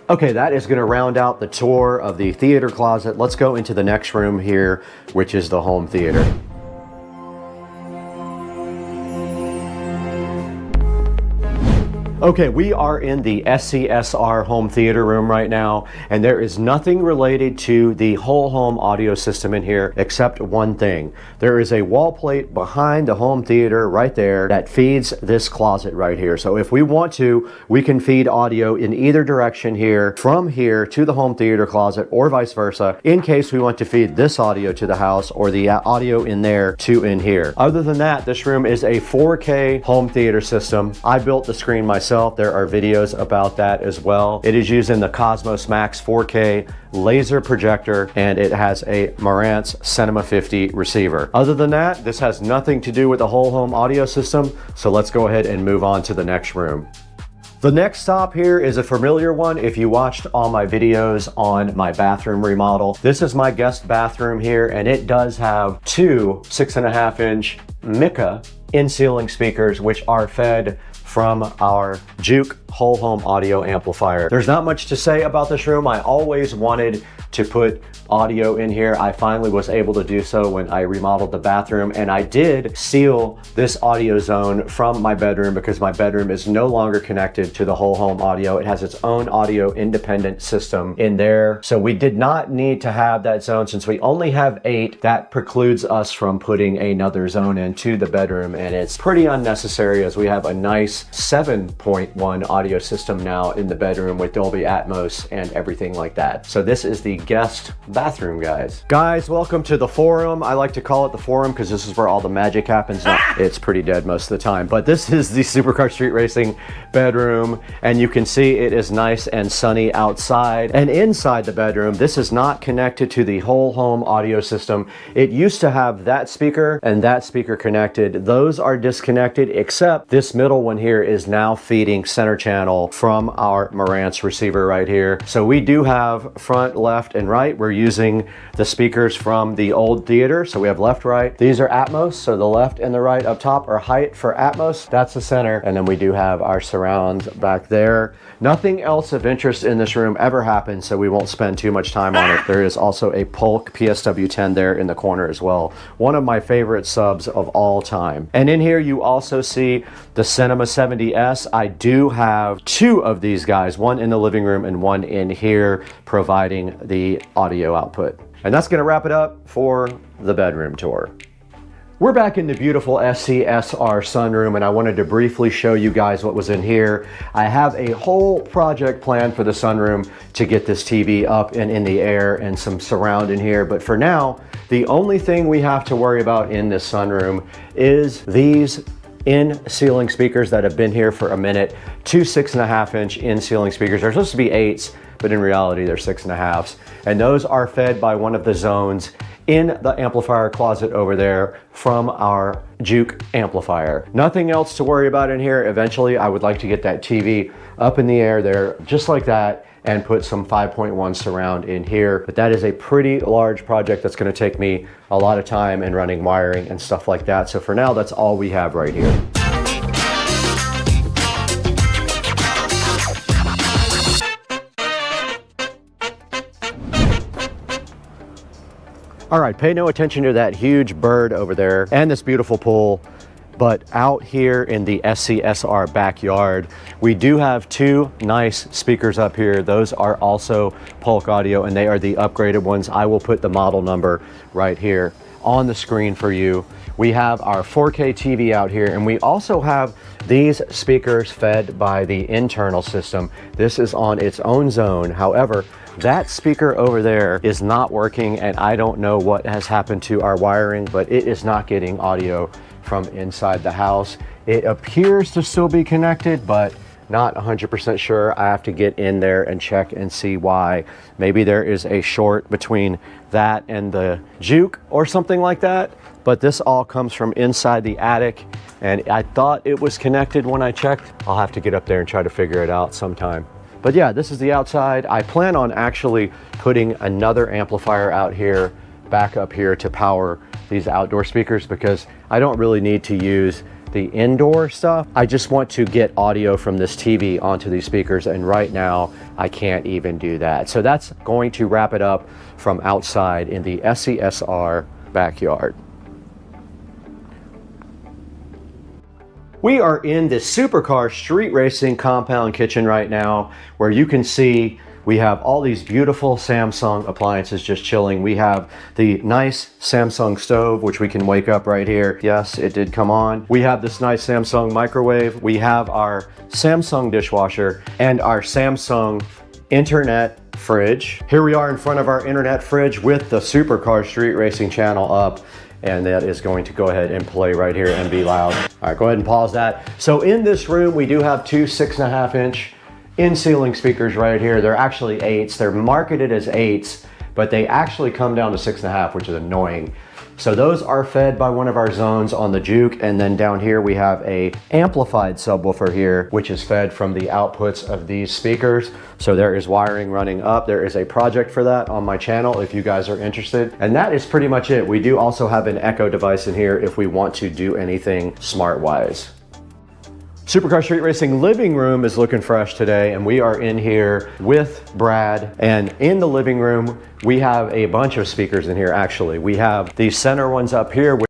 Okay, that is gonna round out the tour of the theater closet. Let's go into the next room here, which is the home theater. Okay, we are in the SCSR home theater room right now, and there is nothing related to the whole home audio system in here except one thing. There is a wall plate behind the home theater right there that feeds this closet right here. So if we want to, we can feed audio in either direction here, from here to the home theater closet or vice versa, in case we want to feed this audio to the house or the audio in there to in here. Other than that, this room is a 4K home theater system. I built the screen myself. There are videos about that as well. It is using the Cosmos Max 4K laser projector, and it has a Marantz Cinema 50 receiver. Other than that, this has nothing to do with the whole home audio system, so let's go ahead and move on to the next room. The next stop here is a familiar one if you watched all my videos on my bathroom remodel. This is my guest bathroom here, and it does have two 6.5-inch Mica in-ceiling speakers, which are fed from our Juke whole home audio amplifier. There's not much to say about this room. I always wanted to put audio in here. I finally was able to do so when I remodeled the bathroom, and I did seal this audio zone from my bedroom because my bedroom is no longer connected to the whole home audio. It has its own audio independent system in there. So we did not need to have that zone. Since we only have 8, that precludes us from putting another zone into the bedroom, and it's pretty unnecessary as we have a nice 7.1 audio system now in the bedroom with Dolby Atmos and everything like that. So this is the guest bathroom, guys. Guys, welcome to the forum. I like to call it the forum because this is where all the magic happens. No, it's pretty dead most of the time, but this is the Supercar Street Racing bedroom, and you can see it is nice and sunny outside. And inside the bedroom, this is not connected to the whole home audio system. It used to have that speaker and that speaker connected. Those are disconnected, except this middle one here here is now feeding center channel from our Marantz receiver right here. So we do have front, left, and right. We're using the speakers from the old theater. So we have left, right. These are Atmos. So the left and the right up top are height for Atmos. That's the center. And then we do have our surrounds back there. Nothing else of interest in this room ever happened, so we won't spend too much time on it. There is also a Polk PSW10 there in the corner as well. One of my favorite subs of all time. And in here you also see the Cinema 70S. I do have two of these guys, one in the living room and one in here, providing the audio output. And that's gonna wrap it up for the bedroom tour. We're back in the beautiful SCSR sunroom, and I wanted to briefly show you guys what was in here. I have a whole project plan for the sunroom to get this TV up and in the air and some surround in here. But for now, the only thing we have to worry about in this sunroom is these in-ceiling speakers that have been here for a minute. Two 6.5-inch in-ceiling speakers. They're supposed to be 8s, but in reality they're 6.5s. And those are fed by one of the zones in the amplifier closet over there from our Juke amplifier. Nothing else to worry about in here. Eventually I would like to get that TV up in the air there just like that and put some 5.1 surround in here. But that is a pretty large project that's going to take me a lot of time in running wiring and stuff like that. So for now, that's all we have right here. All right, pay no attention to that huge bird over there and this beautiful pool, but out here in the SCSR backyard, we do have two nice speakers up here. Those are also Polk Audio, and they are the upgraded ones. I will put the model number right here on the screen for you. We have our 4K TV out here, and we also have these speakers fed by the internal system. This is on its own zone. However, that speaker over there is not working, and I don't know what has happened to our wiring, but it is not getting audio from inside the house. It appears to still be connected, but not 100% sure. I have to get in there and check and see why. Maybe there is a short between that and the Juke or something like that, but this all comes from inside the attic, and I thought it was connected when I checked. I'll have to get up there and try to figure it out sometime. But yeah, this is the outside. I plan on actually putting another amplifier out here, back up here to power these outdoor speakers, because I don't really need to use the indoor stuff. I just want to get audio from this TV onto these speakers, and right now I can't even do that. So that's going to wrap it up from outside in the SCSR backyard. We are in the supercar street racing compound kitchen right now, where you can see we have all these beautiful Samsung appliances just chilling. We have the nice Samsung stove, which we can wake up right here. Yes, it did come on. We have this nice Samsung microwave. We have our Samsung dishwasher and our Samsung internet fridge. Here we are in front of our internet fridge with the supercar street racing channel up. And that is going to go ahead and play right here and be loud. All right, go ahead and pause that. So in this room, we do have two 6.5-inch in-ceiling speakers right here. They're actually 8s. They're marketed as 8s, but they actually come down to 6.5, which is annoying. So those are fed by one of our zones on the Juke, and then down here we have a amplified subwoofer here, which is fed from the outputs of these speakers. So there is wiring running up. There is a project for that on my channel if you guys are interested. And that is pretty much it. We do also have an Echo device in here if we want to do anything smart-wise. Supercar Street Racing living room is looking fresh today, and we are in here with Brad. And in the living room, we have a bunch of speakers in here actually. We have these center ones up here, which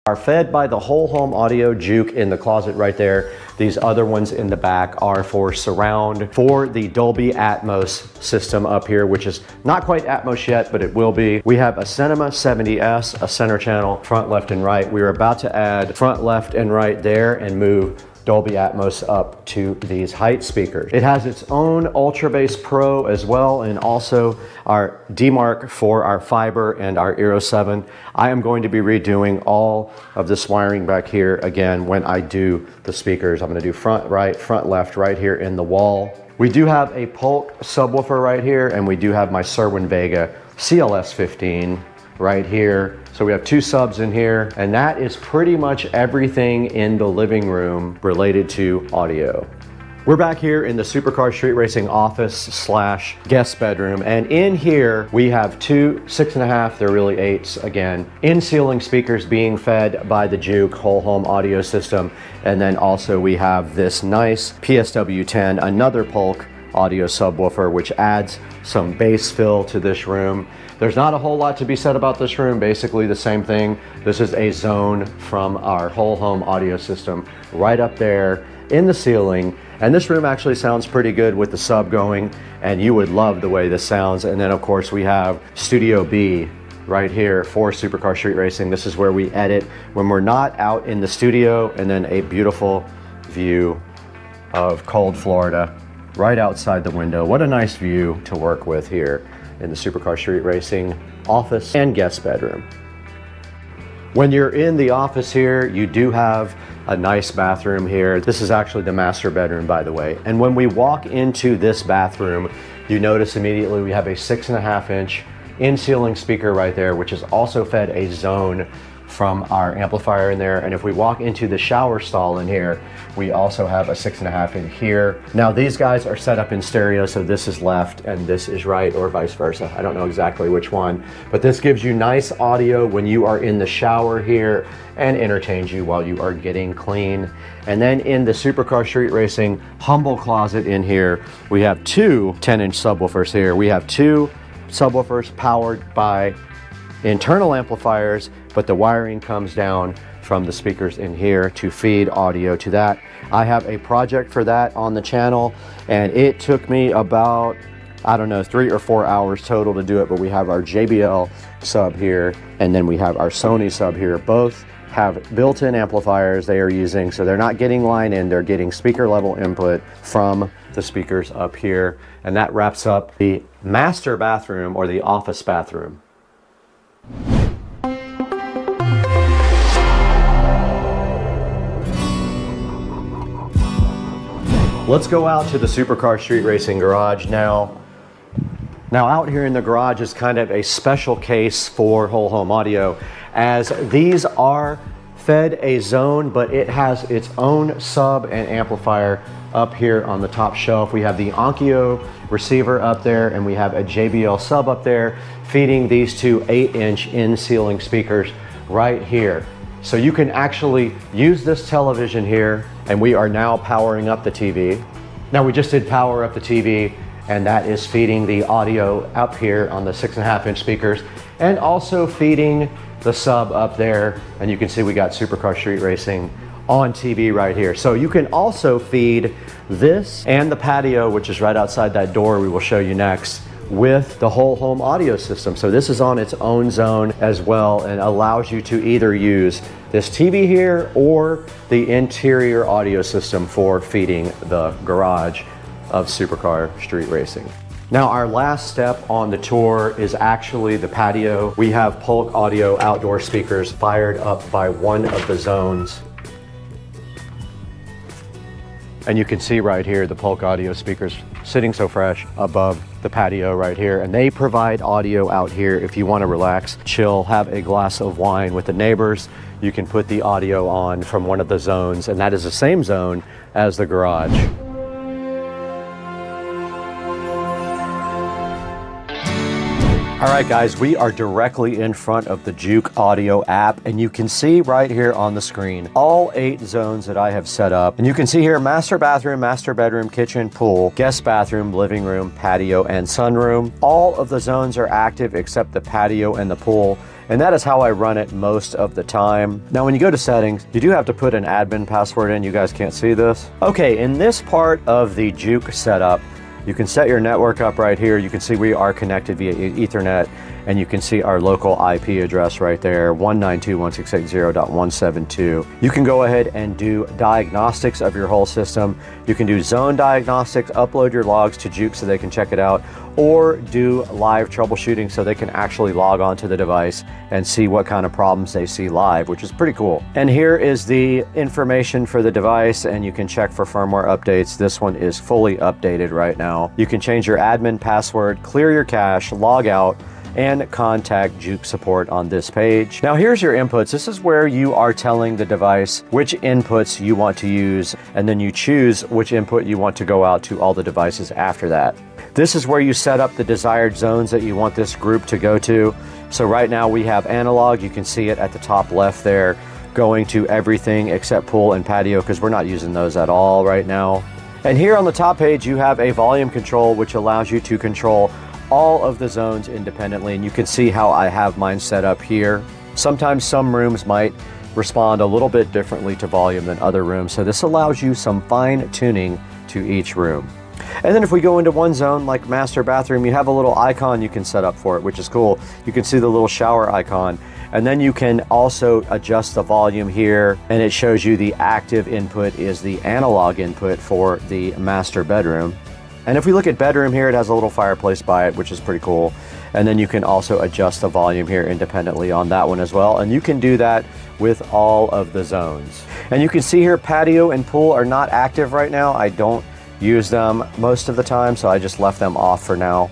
are fed by the whole home audio Juke in the closet right there. These other ones in the back are for surround for the Dolby Atmos system up here, which is not quite Atmos yet, but it will be. We have a Cinema 70S, a center channel, front, left, and right. We are about to add front, left, and right there and move Dolby Atmos up to these height speakers. It has its own Ultra Bass Pro as well, and also our DMark for our fiber and our Eero 7. I am going to be redoing all of this wiring back here again when I do the speakers. I'm going to do front, left, right here in the wall. We do have a Polk subwoofer right here, and we do have my Serwin Vega CLS 15. right here. So we have 2 subs in here, and that is pretty much everything in the living room related to audio. We're back here in the Supercar Street Racing office slash guest bedroom, and in here we have 2 6.5, they're really 8s again, in-ceiling speakers being fed by the Juke whole home audio system, and then also we have this nice PSW10, another Polk audio subwoofer, which adds some bass fill to this room. There's not a whole lot to be said about this room, basically the same thing. This is a zone from our whole home audio system right up there in the ceiling, and this room actually sounds pretty good with the sub going, and you would love the way this sounds. And then of course we have Studio B right here for Supercar Street Racing. This is where we edit when we're not out in the studio, and then a beautiful view of cold Florida right outside the window. What a nice view to work with here in the Supercar Street Racing office and guest bedroom. When you're in the office here, you do have a nice bathroom here. This is actually the master bedroom, by the way. And when we walk into this bathroom, you notice immediately we have a 6.5-inch in-ceiling speaker right there, which is also fed a zone from our amplifier in there. And if we walk into the shower stall in here, we also have a 6.5 in here. Now these guys are set up in stereo, so this is left and this is right, or vice versa. I don't know exactly which one, but this gives you nice audio when you are in the shower here and entertains you while you are getting clean. And then in the Supercar Street Racing humble closet in here, we have 2 10-inch subwoofers here. We have 2 subwoofers powered by internal amplifiers, but the wiring comes down from the speakers in here to feed audio to that. I have a project for that on the channel, and it took me about, I don't know, 3 or 4 hours total to do it, but we have our JBL sub here, and then we have our Sony sub here. Both have built-in amplifiers they are using, so they're not getting line in, they're getting speaker level input from the speakers up here. And that wraps up the master bathroom, or the office bathroom. Let's go out to the Supercar Street Racing garage now. Now out here in the garage is kind of a special case for whole home audio, as these are fed a zone, but it has its own sub and amplifier up here on the top shelf. We have the Onkyo receiver up there, and we have a JBL sub up there feeding these 2 8-inch in-ceiling speakers right here. So you can actually use this television here, and we are now powering up the TV. Now we just did power up the TV, and that is feeding the audio up here on the 6.5-inch speakers, and also feeding the sub up there. And you can see we got Supercar Street Racing on TV right here. So you can also feed this and the patio, which is right outside that door we will show you next, with the whole home audio system. So this is on its own zone as well, and allows you to either use this TV here or the interior audio system for feeding the garage of Supercar Street Racing. Now our last step on the tour is actually the patio. We have Polk Audio outdoor speakers fired up by one of the zones. And you can see right here the Polk Audio speakers sitting so fresh above the patio right here. And they provide audio out here if you want to relax, chill, have a glass of wine with the neighbors. You can put the audio on from one of the zones, and that is the same zone as the garage. All right, guys, we are directly in front of the Juke Audio app, and you can see right here on the screen all 8 zones that I have set up. And you can see here master bathroom, master bedroom, kitchen, pool, guest bathroom, living room, patio, and sunroom. All of the zones are active except the patio and the pool, and that is how I run it most of the time. Now, when you go to settings, you do have to put an admin password in. You guys can't see this. Okay, in this part of the Juke setup, you can set your network up right here. You can see we are connected via Ethernet, and you can see our local IP address right there, 192.168.0.172. You can go ahead and do diagnostics of your whole system. You can do zone diagnostics, upload your logs to Juke so they can check it out, or do live troubleshooting so they can actually log on to the device and see what kind of problems they see live, which is pretty cool. And here is the information for the device, and you can check for firmware updates. This one is fully updated right now. You can change your admin password, clear your cache, log out, and contact Juke support on this page. Now here's your inputs. This is where you are telling the device which inputs you want to use, and then you choose which input you want to go out to all the devices after that. This is where you set up the desired zones that you want this group to go to. So right now we have analog, you can see it at the top left there, going to everything except pool and patio, because we're not using those at all right now. And here on the top page you have a volume control, which allows you to control all of the zones independently, and you can see how I have mine set up here. Sometimes some rooms might respond a little bit differently to volume than other rooms, so this allows you some fine tuning to each room. And then if we go into one zone like master bathroom, you have a little icon you can set up for it, which is cool. You can see the little shower icon, and then you can also adjust the volume here, and it shows you the active input is the analog input for the master bedroom. And if we look at bedroom here, it has a little fireplace by it, which is pretty cool. And then you can also adjust the volume here independently on that one as well. And you can do that with all of the zones. And you can see here patio and pool are not active right now. I don't use them most of the time, so I just left them off for now.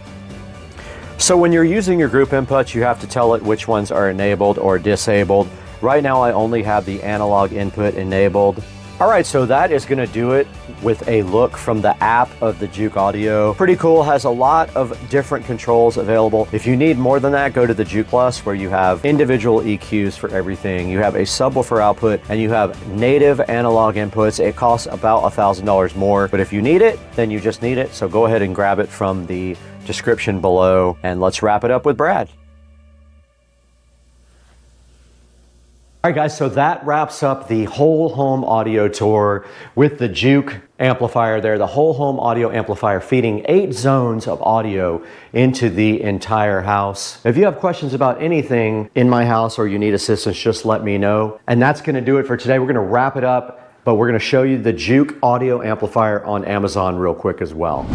So when you're using your group inputs, you have to tell it which ones are enabled or disabled. Right now I only have the analog input enabled. All right, so that is gonna do it with a look from the app of the Juke Audio. Pretty cool, has a lot of different controls available. If you need more than that, go to the Juke Plus, where you have individual EQs for everything. You have a subwoofer output, and you have native analog inputs. It costs about $1,000 more, but if you need it, then you just need it. So go ahead and grab it from the description below, and let's wrap it up with Brad. All right, guys, so that wraps up the whole home audio tour with the Juke amplifier there, the whole home audio amplifier feeding 8 zones of audio into the entire house. If you have questions about anything in my house or you need assistance, just let me know. And that's gonna do it for today. We're gonna wrap it up, but we're gonna show you the Juke audio amplifier on Amazon real quick as well.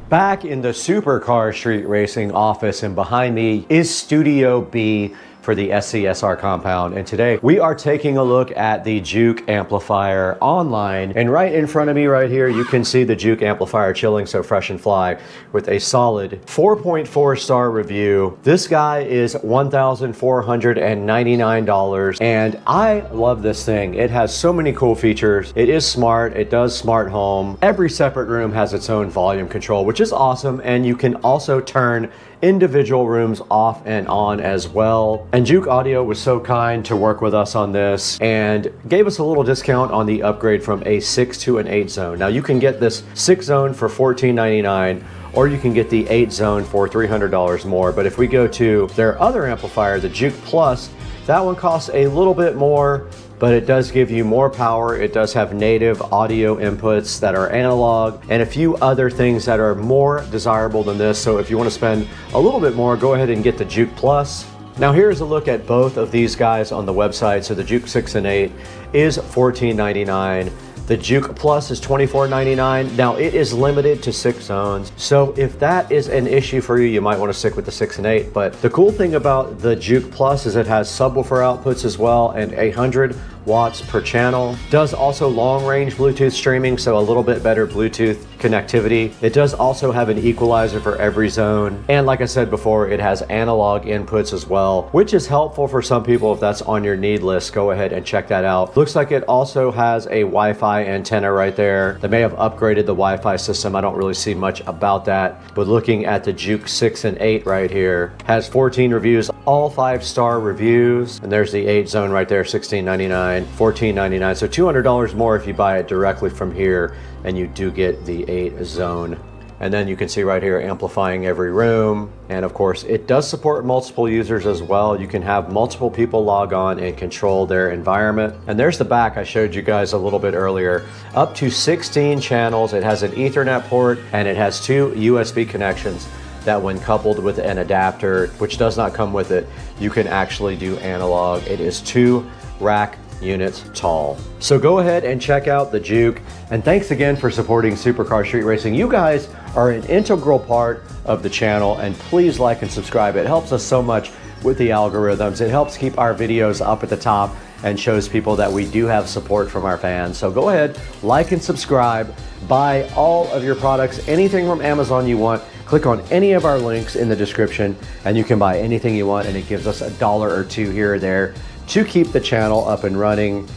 Back in the Supercar Street Racing office, and behind me is Studio B for the SCSR compound. And today we are taking a look at the Juke amplifier online. And right in front of me right here, you can see the Juke amplifier chilling so fresh and fly with a solid 4.4 star review. This guy is $1,499. And I love this thing. It has so many cool features. It is smart. It does smart home. Every separate room has its own volume control, which is awesome. And you can also turn individual rooms off and on as well. And Juke Audio was so kind to work with us on this and gave us a little discount on the upgrade from a 6 to an 8 zone. Now you can get this 6 zone for $14.99, or you can get the 8 zone for $300 more. But if we go to their other amplifier, the Juke Plus, that one costs a little bit more, but it does give you more power. It does have native audio inputs that are analog and a few other things that are more desirable than this. So if you want to spend a little bit more, go ahead and get the Juke Plus. Now here's a look at both of these guys on the website. So the Juke 6 and 8 is $14.99. The Juke Plus is $24.99. Now it is limited to 6 zones. So if that is an issue for you, you might want to stick with the 6 and 8. But the cool thing about the Juke Plus is it has subwoofer outputs as well, and 100 watts per channel. Does also long range Bluetooth streaming, so a little bit better Bluetooth connectivity. It does also have an equalizer for every zone. And like I said before, it has analog inputs as well, which is helpful for some people if that's on your need list. Go ahead and check that out. Looks like it also has a Wi-Fi antenna right there. They may have upgraded the Wi-Fi system. I don't really see much about that. But looking at the Juke 6 and 8 right here, has 14 reviews, all 5-star reviews. And there's the 8 zone right there, $16.99. $14.99, so $200 more if you buy it directly from here, and you do get the 8 zone. And then you can see right here amplifying every room, and of course it does support multiple users as well. You can have multiple people log on and control their environment. And there's the back I showed you guys a little bit earlier, up to 16 channels. It has an Ethernet port and it has 2 USB connections that when coupled with an adapter, which does not come with it, you can actually do analog. It is 2 rack units tall. So go ahead and check out the Juke, and thanks again for supporting Supercar Street Racing. You guys are an integral part of the channel, and please like and subscribe. It helps us so much with the algorithms. It helps keep our videos up at the top, and shows people that we do have support from our fans. So go ahead, like and subscribe, buy all of your products, anything from Amazon you want. Click on any of our links in the description and you can buy anything you want, and it gives us $1 or $2 here or there to keep the channel up and running.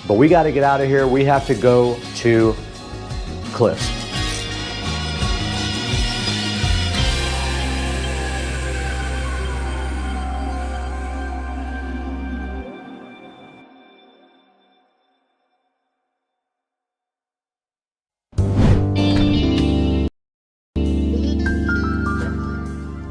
But we got to get out of here. We have to go to Cliffs.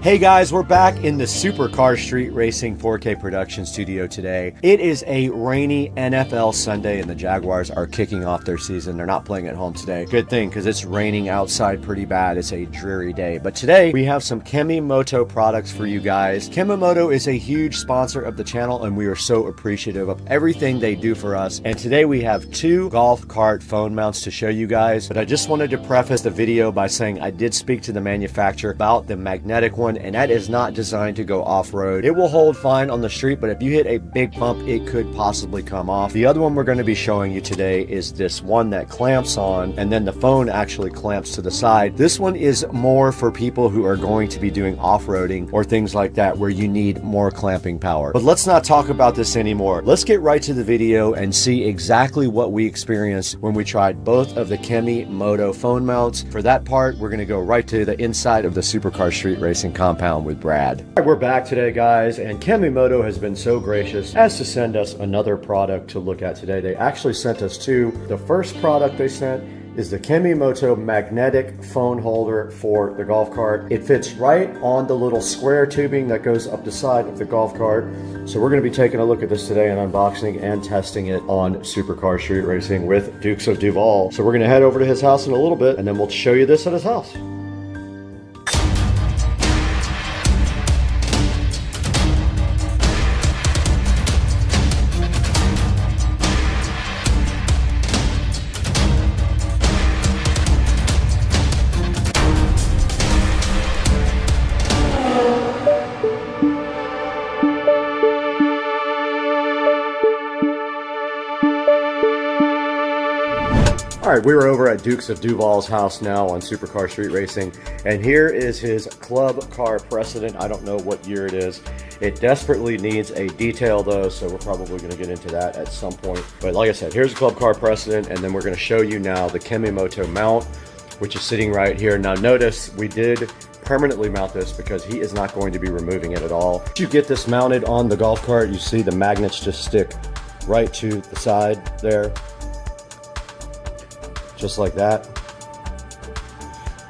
Hey guys, we're back in the Supercar Street Racing 4K production studio today. It is a rainy NFL Sunday and the Jaguars are kicking off their season. They're not playing at home today. Good thing, because it's raining outside pretty bad. It's a dreary day. But today we have some Kemimoto products for you guys. Kemimoto is a huge sponsor of the channel and we are so appreciative of everything they do for us. And today we have 2 golf cart phone mounts to show you guys. But I just wanted to preface the video by saying I did speak to the manufacturer about the magnetic one, and that is not designed to go off-road. It will hold fine on the street, but if you hit a big bump, it could possibly come off. The other one we're going to be showing you today is this one that clamps on, and then the phone actually clamps to the side. This one is more for people who are going to be doing off-roading or things like that where you need more clamping power. But let's not talk about this anymore. Let's get right to the video and see exactly what we experienced when we tried both of the Kemimoto phone mounts. For that part, we're going to go right to the inside of the Supercar Street Racing compound with Brad. All right, we're back today, guys, and Kemimoto has been so gracious as to send us another product to look at today. They actually sent us 2. The first product they sent is the Kemimoto magnetic phone holder for the golf cart. It fits right on the little square tubing that goes up the side of the golf cart. So we're going to be taking a look at this today and unboxing and testing it on Supercar Street Racing with Dukes of Duval. So we're going to head over to his house in a little bit and then we'll show you this at his house. All right, we were over at Dukes of Duval's house now on Supercar Street Racing, and here is his club car precedent. I don't know what year it is. It desperately needs a detail though, so we're probably going to get into that at some point. But like I said, here's a club car precedent, and then we're going to show you now the Kemimoto mount, which is sitting right here. Now notice we did permanently mount this because he is not going to be removing it at all. Once you get this mounted on the golf cart, you see the magnets just stick right to the side there. Just like that.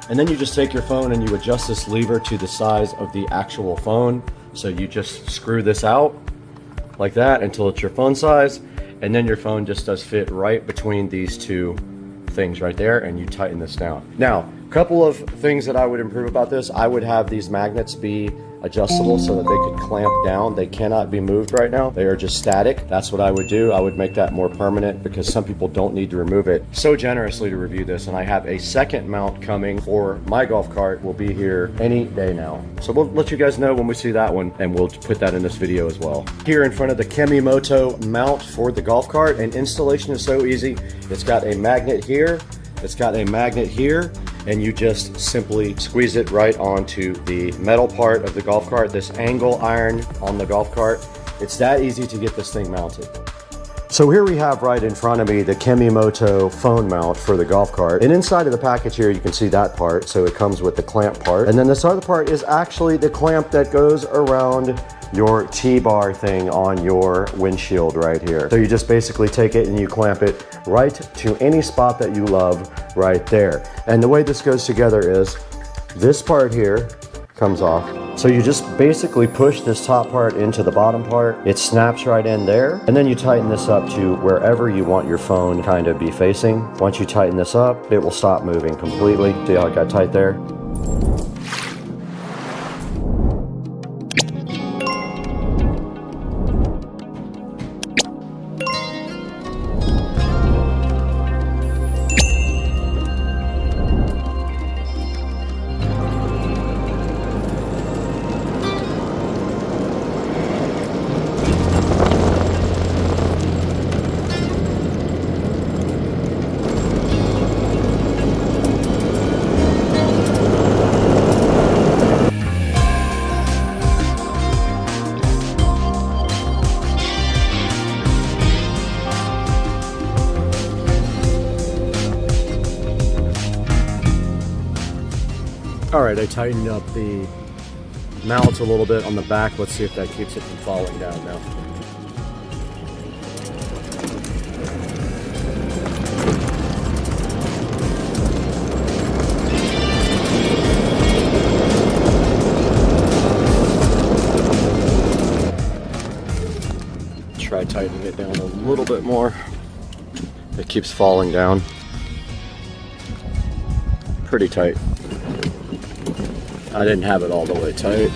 And then you just take your phone and you adjust this lever to the size of the actual phone. So you just screw this out like that until it's your phone size, and then your phone just does fit right between these 2 things right there, and you tighten this down. Now, a couple of things that I would improve about this. I would have these magnets be adjustable so that they could clamp down. They cannot be moved right now. They are just static. That's what I would do. I would make that more permanent because some people don't need to remove it. So generously to review this, and I have a second mount coming for my golf cart. Will be here any day now. So we'll let you guys know when we see that one, and we'll put that in this video as well. Here in front of the Kemimoto mount for the golf cart, and installation is so easy. It's got a magnet here. It's got a magnet here, and you just simply squeeze it right onto the metal part of the golf cart, this angle iron on the golf cart. It's that easy to get this thing mounted. So here we have right in front of me the Kemimoto phone mount for the golf cart. And inside of the package here, you can see that part. So it comes with the clamp part. And then this other part is actually the clamp that goes around your T-bar thing on your windshield right here. So you just basically take it and you clamp it right to any spot that you love right there. And the way this goes together is this part here comes off. So you just basically push this top part into the bottom part. It snaps right in there. And then you tighten this up to wherever you want your phone kind of be facing. Once you tighten this up, it will stop moving completely. See how it got tight there? All right, I tightened up the mount a little bit on the back. Let's see if that keeps it from falling down now. Try tightening it down a little bit more. It keeps falling down. Pretty tight. I didn't have it all the way tight.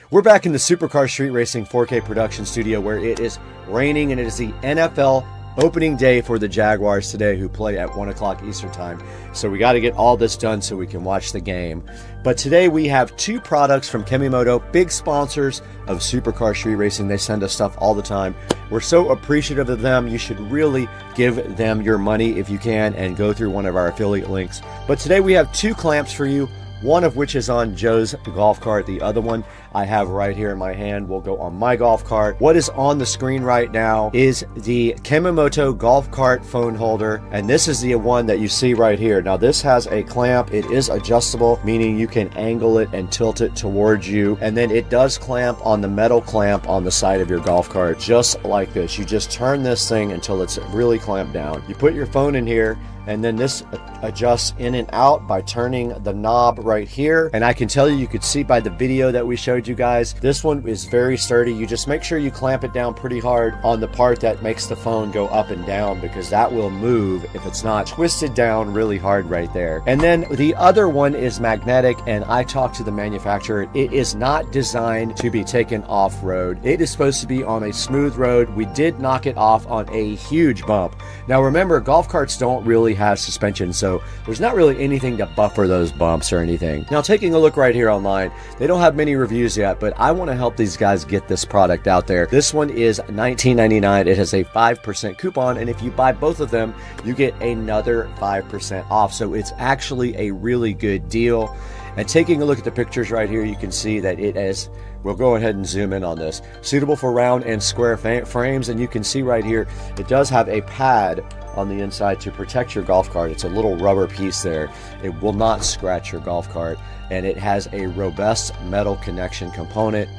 We're back in the Supercar Street Racing 4K production studio where it is raining, and it is the NFL opening day for the Jaguars today, who play at 1 o'clock Eastern time. So we got to get all this done so we can watch the game. But today we have two products from Kemimoto, big sponsors of Supercar Street Racing. They send us stuff all the time. We're so appreciative of them. You should really give them your money if you can and go through one of our affiliate links. But today we have two clamps for you, one of which is on Joe's golf cart. The other one I have right here in my hand will go on my golf cart. What is on the screen right now is the Kemimoto golf cart phone holder, and this is the one that you see right here. Now this has a clamp. It is adjustable, meaning you can angle it and tilt it towards you, and then it does clamp on the metal clamp on the side of your golf cart, just like this. You just turn this thing until it's really clamped down. You put your phone in here, and then this adjusts in and out by turning the knob right here. And I can tell you could see by the video that we showed you guys, this one is very sturdy. You just make sure you clamp it down pretty hard on the part that makes the phone go up and down, because that will move if it's not twisted down really hard right there. And then the other one is magnetic, and I talked to the manufacturer. It is not designed to be taken off-road. It is supposed to be on a smooth road. We did knock it off on a huge bump. Now remember, golf carts don't really have suspension, so there's not really anything to buffer those bumps or anything. Now taking a look right here online, they don't have many reviews yet, but I want to help these guys get this product out there. This one is $19.99. It has a 5% coupon, and if you buy both of them, you get another 5% off. So it's actually a really good deal. And taking a look at the pictures right here, you can see that it is, we'll go ahead and zoom in on this, suitable for round and square frames. And you can see right here, it does have a pad on the inside to protect your golf cart. It's a little rubber piece there. It will not scratch your golf cart, and it has a robust metal connection component.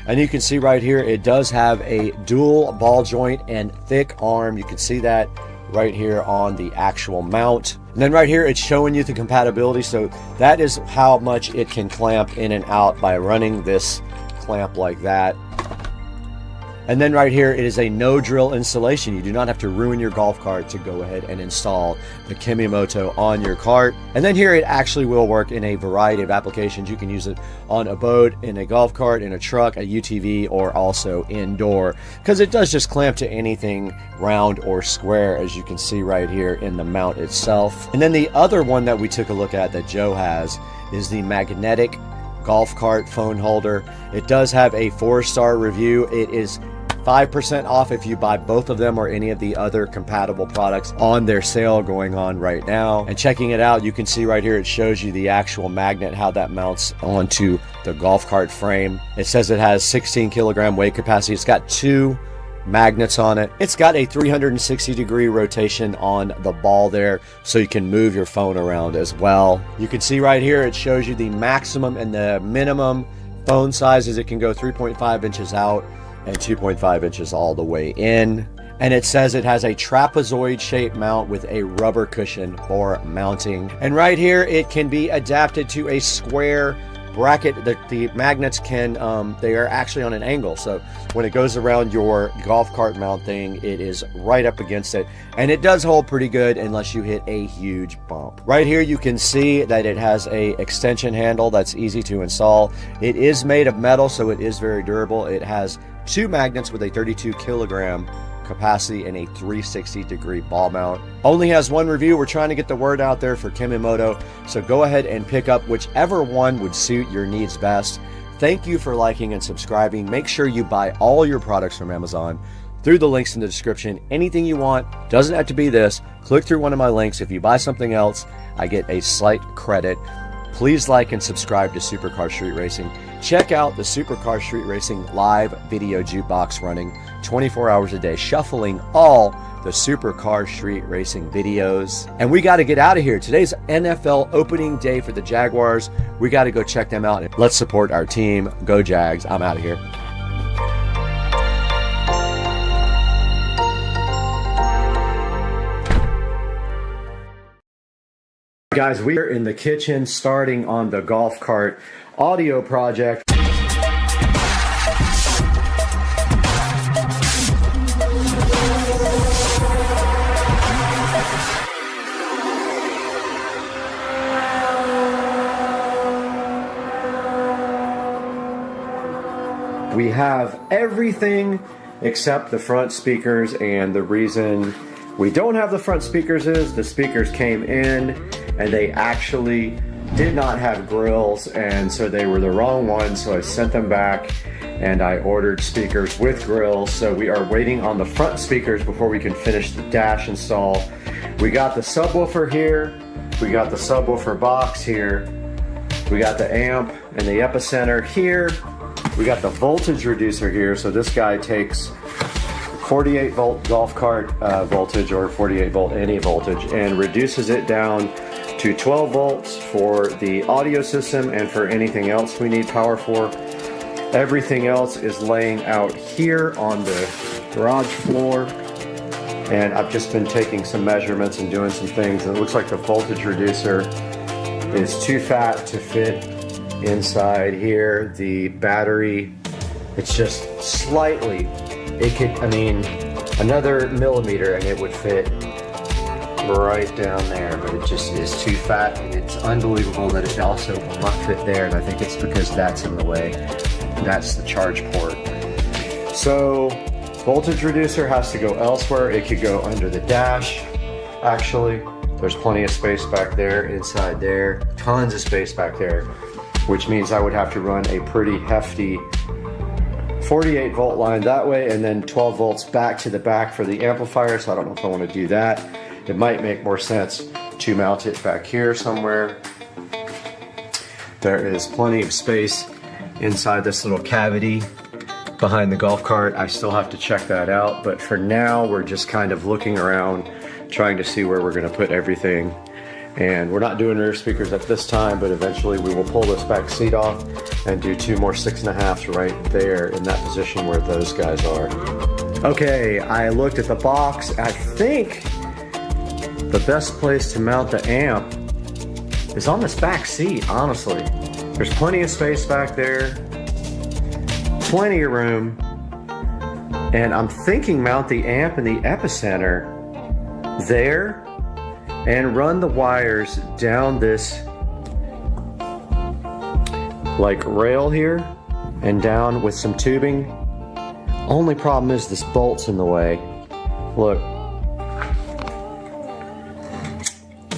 And you can see right here, it does have a dual ball joint and thick arm. You can see that right here on the actual mount. And then right here, it's showing you the compatibility. So that is how much it can clamp in and out by running this clamp like that. And then right here, it is a no drill installation. You do not have to ruin your golf cart to go ahead and install the Kemimoto on your cart. And then here, it actually will work in a variety of applications. You can use it on a boat, in a golf cart, in a truck, a UTV, or also indoor, because it does just clamp to anything round or square, as you can see right here in the mount itself. And then the other one that we took a look at that Joe has is the magnetic golf cart phone holder. It does have a 4-star review. It is 5% off if you buy both of them or any of the other compatible products on their sale going on right now. And checking it out, you can see right here, it shows you the actual magnet, how that mounts onto the golf cart frame. It says it has 16 kilogram weight capacity. It's got 2 magnets on it. It's got a 360-degree rotation on the ball there, so you can move your phone around as well. You can see right here, it shows you the maximum and the minimum phone sizes. It can go 3.5 inches out and 2.5 inches all the way in. And it says it has a trapezoid shaped mount with a rubber cushion for mounting. And right here, it can be adapted to a square bracket. The magnets can, they are actually on an angle. So when it goes around your golf cart mount thing, it is right up against it. And it does hold pretty good unless you hit a huge bump. Right here, you can see that it has a extension handle that's easy to install. It is made of metal, so it is very durable. It has 2 magnets with a 32 kilogram capacity and a 360-degree ball mount. Only has 1 review. We're trying to get the word out there for Kemimoto, so go ahead and pick up whichever one would suit your needs best. Thank you for liking and subscribing. Make sure you buy all your products from Amazon through the links in the description. Anything you want, doesn't have to be this. Click through one of my links. If you buy something else, I get a slight credit. Please like and subscribe to Supercar Street Racing. Check out the Supercar Street Racing live video jukebox running 24 hours a day, shuffling all the Supercar Street Racing videos. And we got to get out of here. Today's NFL opening day for the Jaguars. We got to go check them out. Let's support our team. Go Jags. I'm out of here. Guys, we are in the kitchen starting on the golf cart audio project. We have everything except the front speakers, and the reason we don't have the front speakers is the speakers came in and they actually did not have grills, and so they were the wrong ones, so I sent them back and I ordered speakers with grills. So we are waiting on the front speakers before we can finish the dash install. We got the subwoofer here, we got the subwoofer box here, we got the amp and the epicenter here, we got the voltage reducer here. So this guy takes 48 volt golf cart voltage, or 48 volt any voltage, and reduces it down to 12 volts for the audio system and for anything else we need power for. Everything else is laying out here on the garage floor, and I've just been taking some measurements and doing some things, and it looks like the voltage reducer is too fat to fit inside here. The battery, it's just slightly, it could, I mean, another millimeter and it would fit right down there, but it just is too fat, and it's unbelievable that it also will not fit there, and I think it's because that's in the way. That's the charge port. So voltage reducer has to go elsewhere. It could go under the dash. Actually, there's plenty of space back there, inside there, tons of space back there, which means I would have to run a pretty hefty 48 volt line that way, and then 12 volts back to the back for the amplifier. So I don't know if I want to do that. It might make more sense to mount it back here somewhere. There is plenty of space inside this little cavity behind the golf cart. I still have to check that out, but for now we're just kind of looking around, trying to see where we're going to put everything. And we're not doing rear speakers at this time, but eventually we will pull this back seat off and do 2 more 6.5s right there in that position where those guys are. Okay, I looked at the box. I think the best place to mount the amp is on this back seat, honestly. There's plenty of space back there, plenty of room, and I'm thinking mount the amp and the epicenter there and run the wires down this like rail here and down with some tubing. Only problem is this bolt's in the way. Look.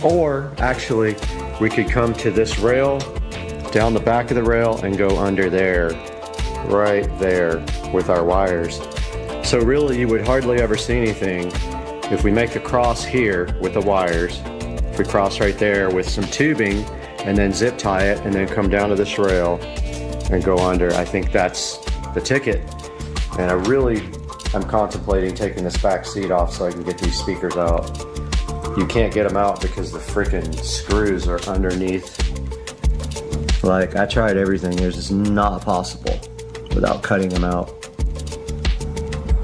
Or actually, we could come to this rail, down the back of the rail, and go under there, right there with our wires. So really, you would hardly ever see anything if we make a cross here with the wires. If we cross right there with some tubing and then zip tie it and then come down to this rail and go under. I think that's the ticket. And I'm contemplating taking this back seat off so I can get these speakers out. You can't get them out because the freaking screws are underneath. Like, I tried everything. It's just not possible without cutting them out.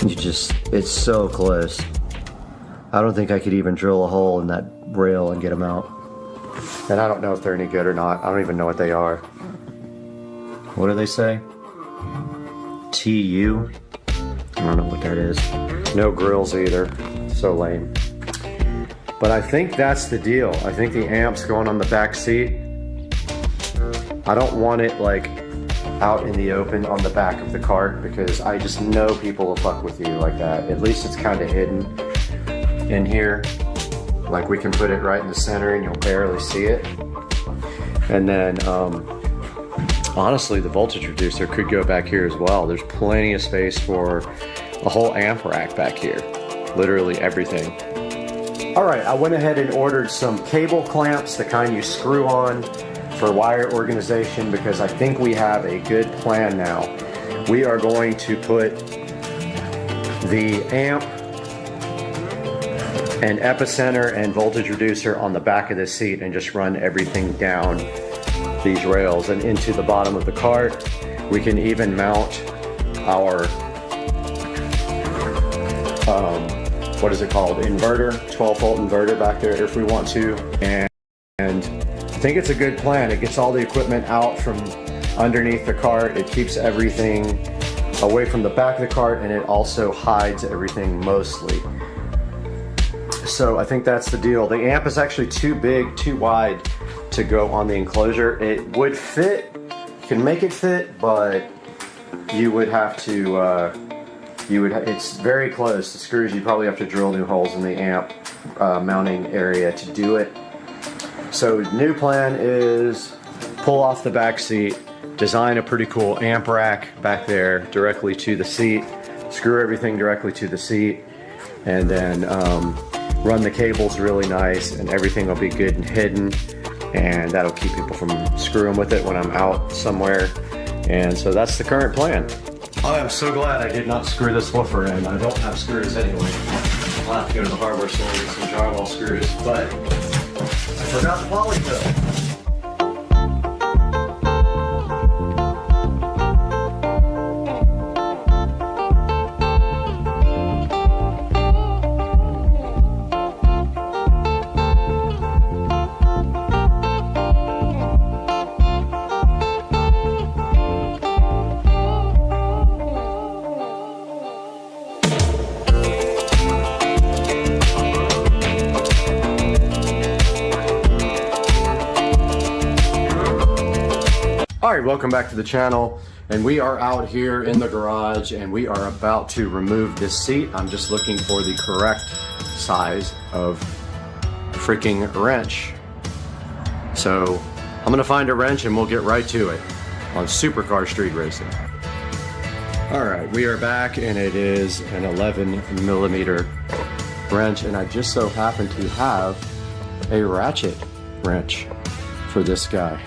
It's so close. I don't think I could even drill a hole in that rail and get them out. And I don't know if they're any good or not. I don't even know what they are. What do they say? TU? I don't know what that is. No grills either. So lame. But I think that's the deal. I think the amp's going on the back seat. I don't want it like out in the open on the back of the cart, because I just know people will fuck with you like that. At least it's kind of hidden in here. Like, we can put it right in the center and you'll barely see it. And then honestly, the voltage reducer could go back here as well. There's plenty of space for a whole amp rack back here. Literally everything. All right, I went ahead and ordered some cable clamps, the kind you screw on for wire organization, because I think we have a good plan now. We are going to put the amp and epicenter and voltage reducer on the back of the seat and just run everything down these rails and into the bottom of the cart. We can even mount our what is it called, inverter, 12-volt inverter back there if we want to. And I think it's a good plan. It gets all the equipment out from underneath the cart. It keeps everything away from the back of the cart, and it also hides everything mostly. So I think that's the deal. The amp is actually too big, too wide to go on the enclosure. It would fit, you can make it fit, but you would have to, it's very close. The screws, you probably have to drill new holes in the amp mounting area to do it. So new plan is pull off the back seat, design a pretty cool amp rack back there directly to the seat, screw everything directly to the seat, and then run the cables really nice, and everything will be good and hidden, and that'll keep people from screwing with it when I'm out somewhere. And so that's the current plan. I am so glad I did not screw this woofer in. I don't have screws anyway. I'll have to go to the hardware store and get some drywall screws, but I forgot the polyfill. Alright, welcome back to the channel, and we are out here in the garage and we are about to remove this seat. I'm just looking for the correct size of freaking wrench. So I'm gonna find a wrench and we'll get right to it on Supercar Street Racing. Alright, we are back, and it is an 11mm wrench, and I just so happen to have a ratchet wrench for this guy.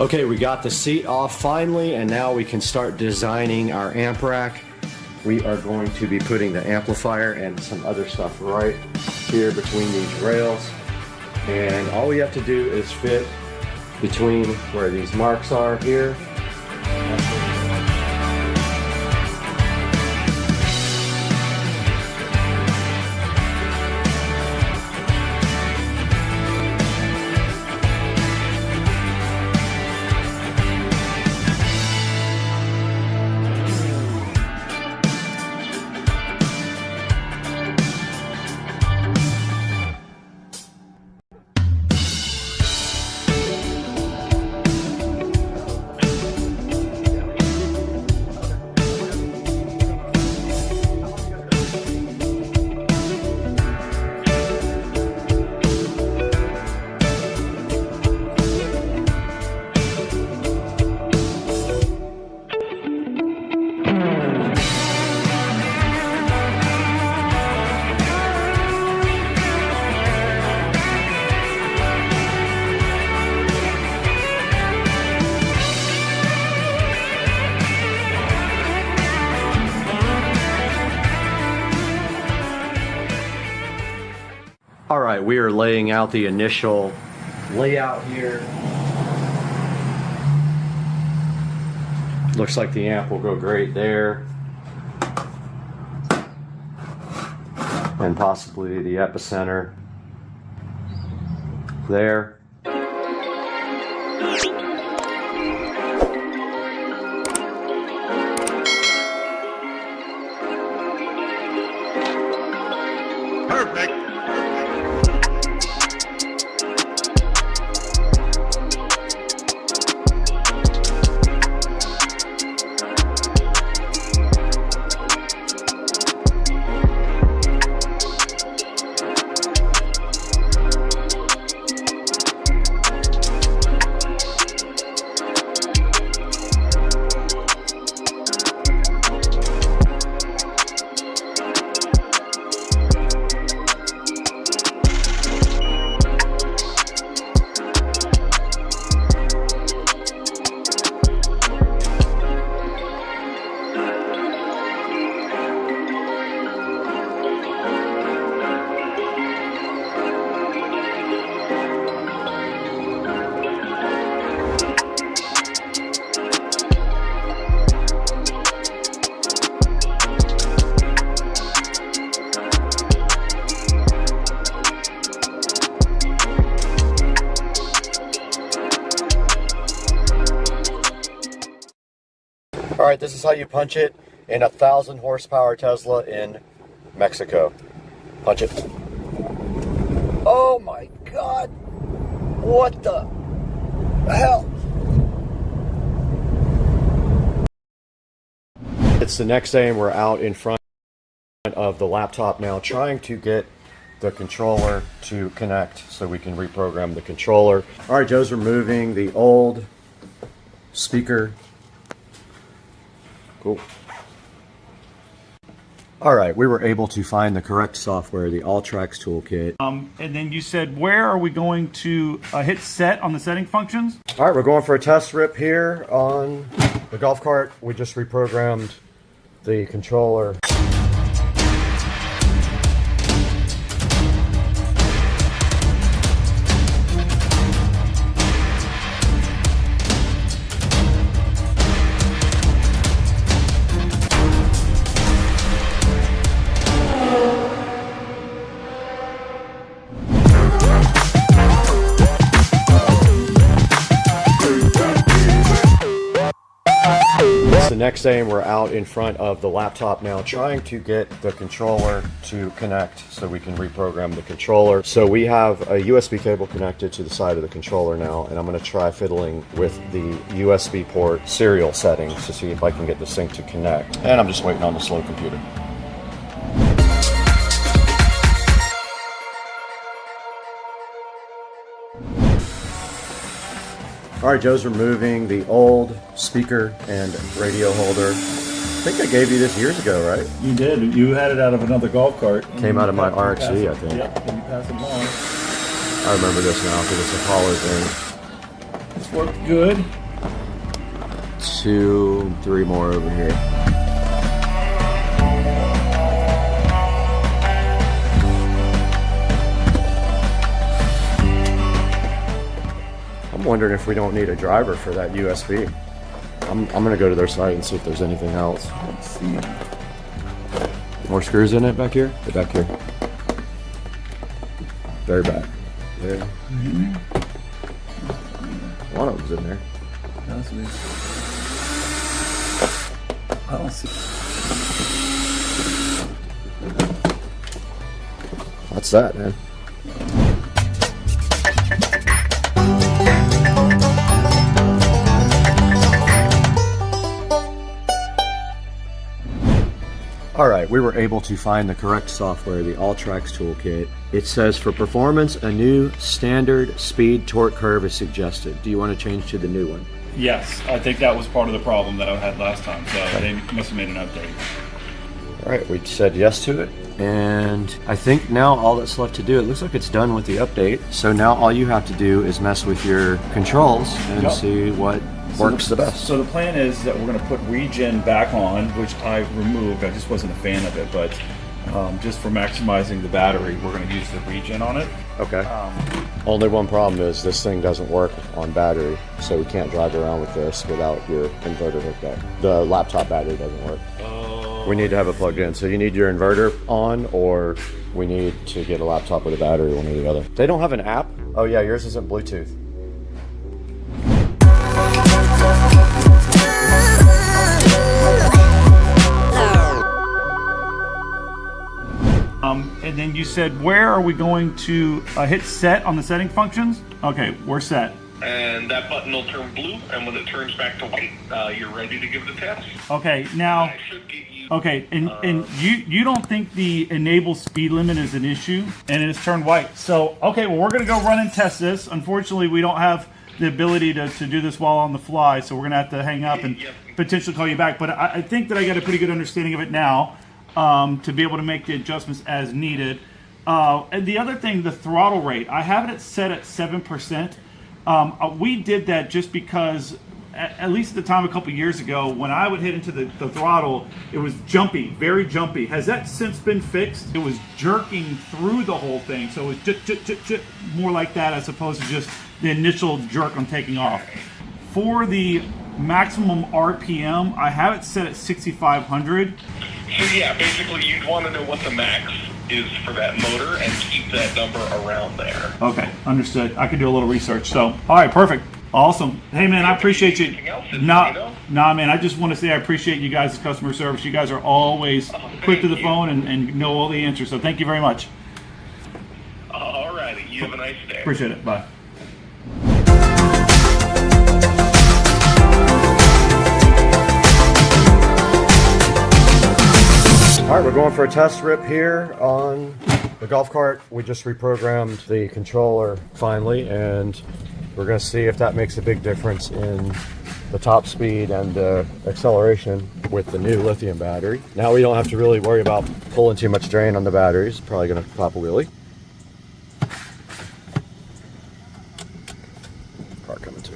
Okay, we got the seat off finally, and now we can start designing our amp rack. We are going to be putting the amplifier and some other stuff right here between these rails. And all we have to do is fit between where these marks are here. right, we are laying out the initial layout here. Looks like the amp will go great there. And possibly the epicenter there. Perfect. All right, this is how you punch it in a 1,000 horsepower Tesla in Mexico. Punch it. Oh my God. What the hell? It's the next day and we're out in front of the laptop now trying to get the controller to connect so we can reprogram the controller. All right, Joe's removing the old speaker. Cool. All right, we were able to find the correct software, the Alltracks toolkit. And then you said, where are we going to hit set on the setting functions? All right, we're going for a test rip here on the golf cart. We just reprogrammed the controller. The next day and we're out in front of the laptop now trying to get the controller to connect so we can reprogram the controller. So we have a USB cable connected to the side of the controller now, and I'm going to try fiddling with the USB port serial settings to see if I can get this thing to connect. And I'm just waiting on the slow computer. All right, Joe's removing the old speaker and radio holder. I think I gave you this years ago, right? You did. You had it out of another golf cart. Came out of my RXC, I think. Yep, and you passed it along. I remember this now because it's a hollow thing. This worked good. 2, 3 more over here. I'm wondering if we don't need a driver for that USB. I'm gonna go to their site and see if there's anything else. Let's see. More screws in it back here? They're back here. Very back. There. One of them's in there. I don't see. That's that, man. All right, we were able to find the correct software, the Alltracks toolkit. It says for performance, a new standard speed torque curve is suggested. Do you want to change to the new one? Yes, I think that was part of the problem that I had last time, so they must have made an update. All right, we said yes to it. And I think now all that's left to do, it looks like it's done with the update. So now all you have to do is mess with your controls and see what works the best. So the plan is that we're going to put regen back on, which I removed. I just wasn't a fan of it, but just for maximizing the battery. We're going to use the regen on it. Okay. Only one problem is this thing doesn't work on battery, so we can't drive around with this without your inverter hooked up. The laptop battery doesn't work. We need to have it plugged in. So you need your inverter on, or we need to get a laptop with a battery, one or the other. They don't have an app? Oh yeah, yours isn't Bluetooth. And then you said, where are we going to hit set on the setting functions? Okay, we're set. And that button will turn blue, and when it turns back to white, you're ready to give the test. Okay, now, I should get you, okay, and you don't think the enable speed limit is an issue, and it has turned white. So, okay, well, we're gonna go run and test this. Unfortunately, we don't have the ability to do this while on the fly, so we're gonna have to hang up and potentially call you back. But I think that I got a pretty good understanding of it now, to be able to make the adjustments as needed. And the other thing, the throttle rate, I have it set at 7%. We did that just because, at least at the time a couple years ago, when I would hit into the throttle, it was jumpy, very jumpy. Has that since been fixed? It was jerking through the whole thing, so it was more like that as opposed to just the initial jerk on taking off. For the maximum RPM, I have it set at 6,500. so yeah, basically you'd want to know what the max is for that motor and keep that number around there. Okay, understood. I could do a little research. So, all right, perfect. Awesome. Hey, man, I appreciate you. Nah, man, I just want to say I appreciate you guys' customer service. You guys are always quick to the phone and know all the answers. So thank you very much. All righty. You have a nice day. Appreciate it. Bye. All right, we're going for a test rip here on the golf cart. We just reprogrammed the controller finally, and we're going to see if that makes a big difference in the top speed and acceleration with the new lithium battery. Now we don't have to really worry about pulling too much drain on the batteries. Probably going to pop a wheelie. Car coming too.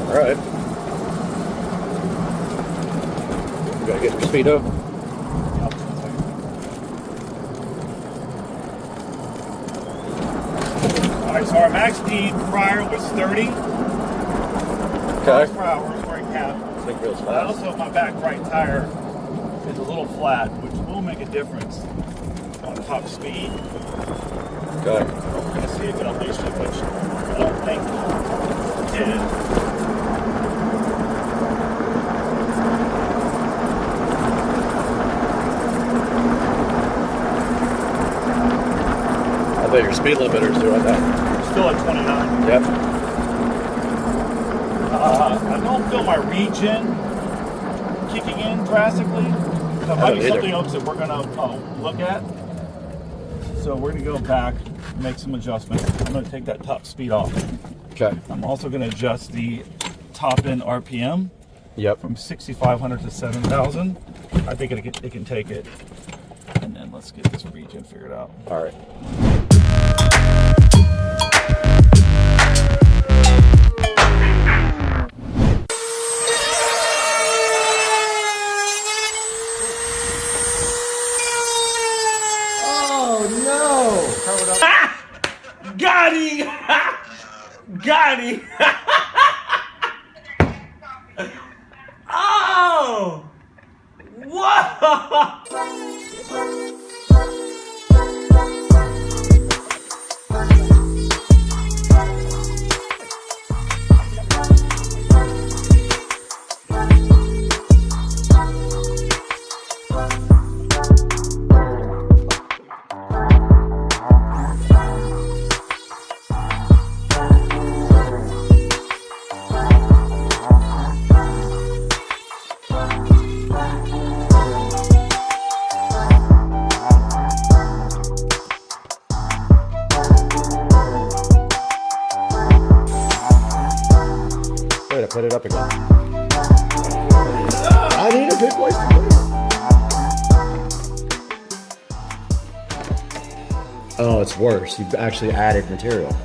All right. You gotta get your speedo. All right, so our max speed prior was 30 miles per hour is where it capped. But also my back right tire is a little flat, which will make a difference on top speed. Okay. We're going to see if it'll lose too much. I don't think it did. I bet your speed limiter's doing that. Still at 29. Yep. I don't feel my regen kicking in drastically. That might be something else that we're going to look at. So we're going to go back and make some adjustments. I'm going to take that top speed off. Okay. I'm also going to adjust the top end RPM. Yep. From 6,500 to 7,000. I think it can take it. And then let's get this regen figured out. All right. Got him! Got him! Oh! Whoa! Put it up again. I need a big place to put it. Oh, it's worse. You actually added material.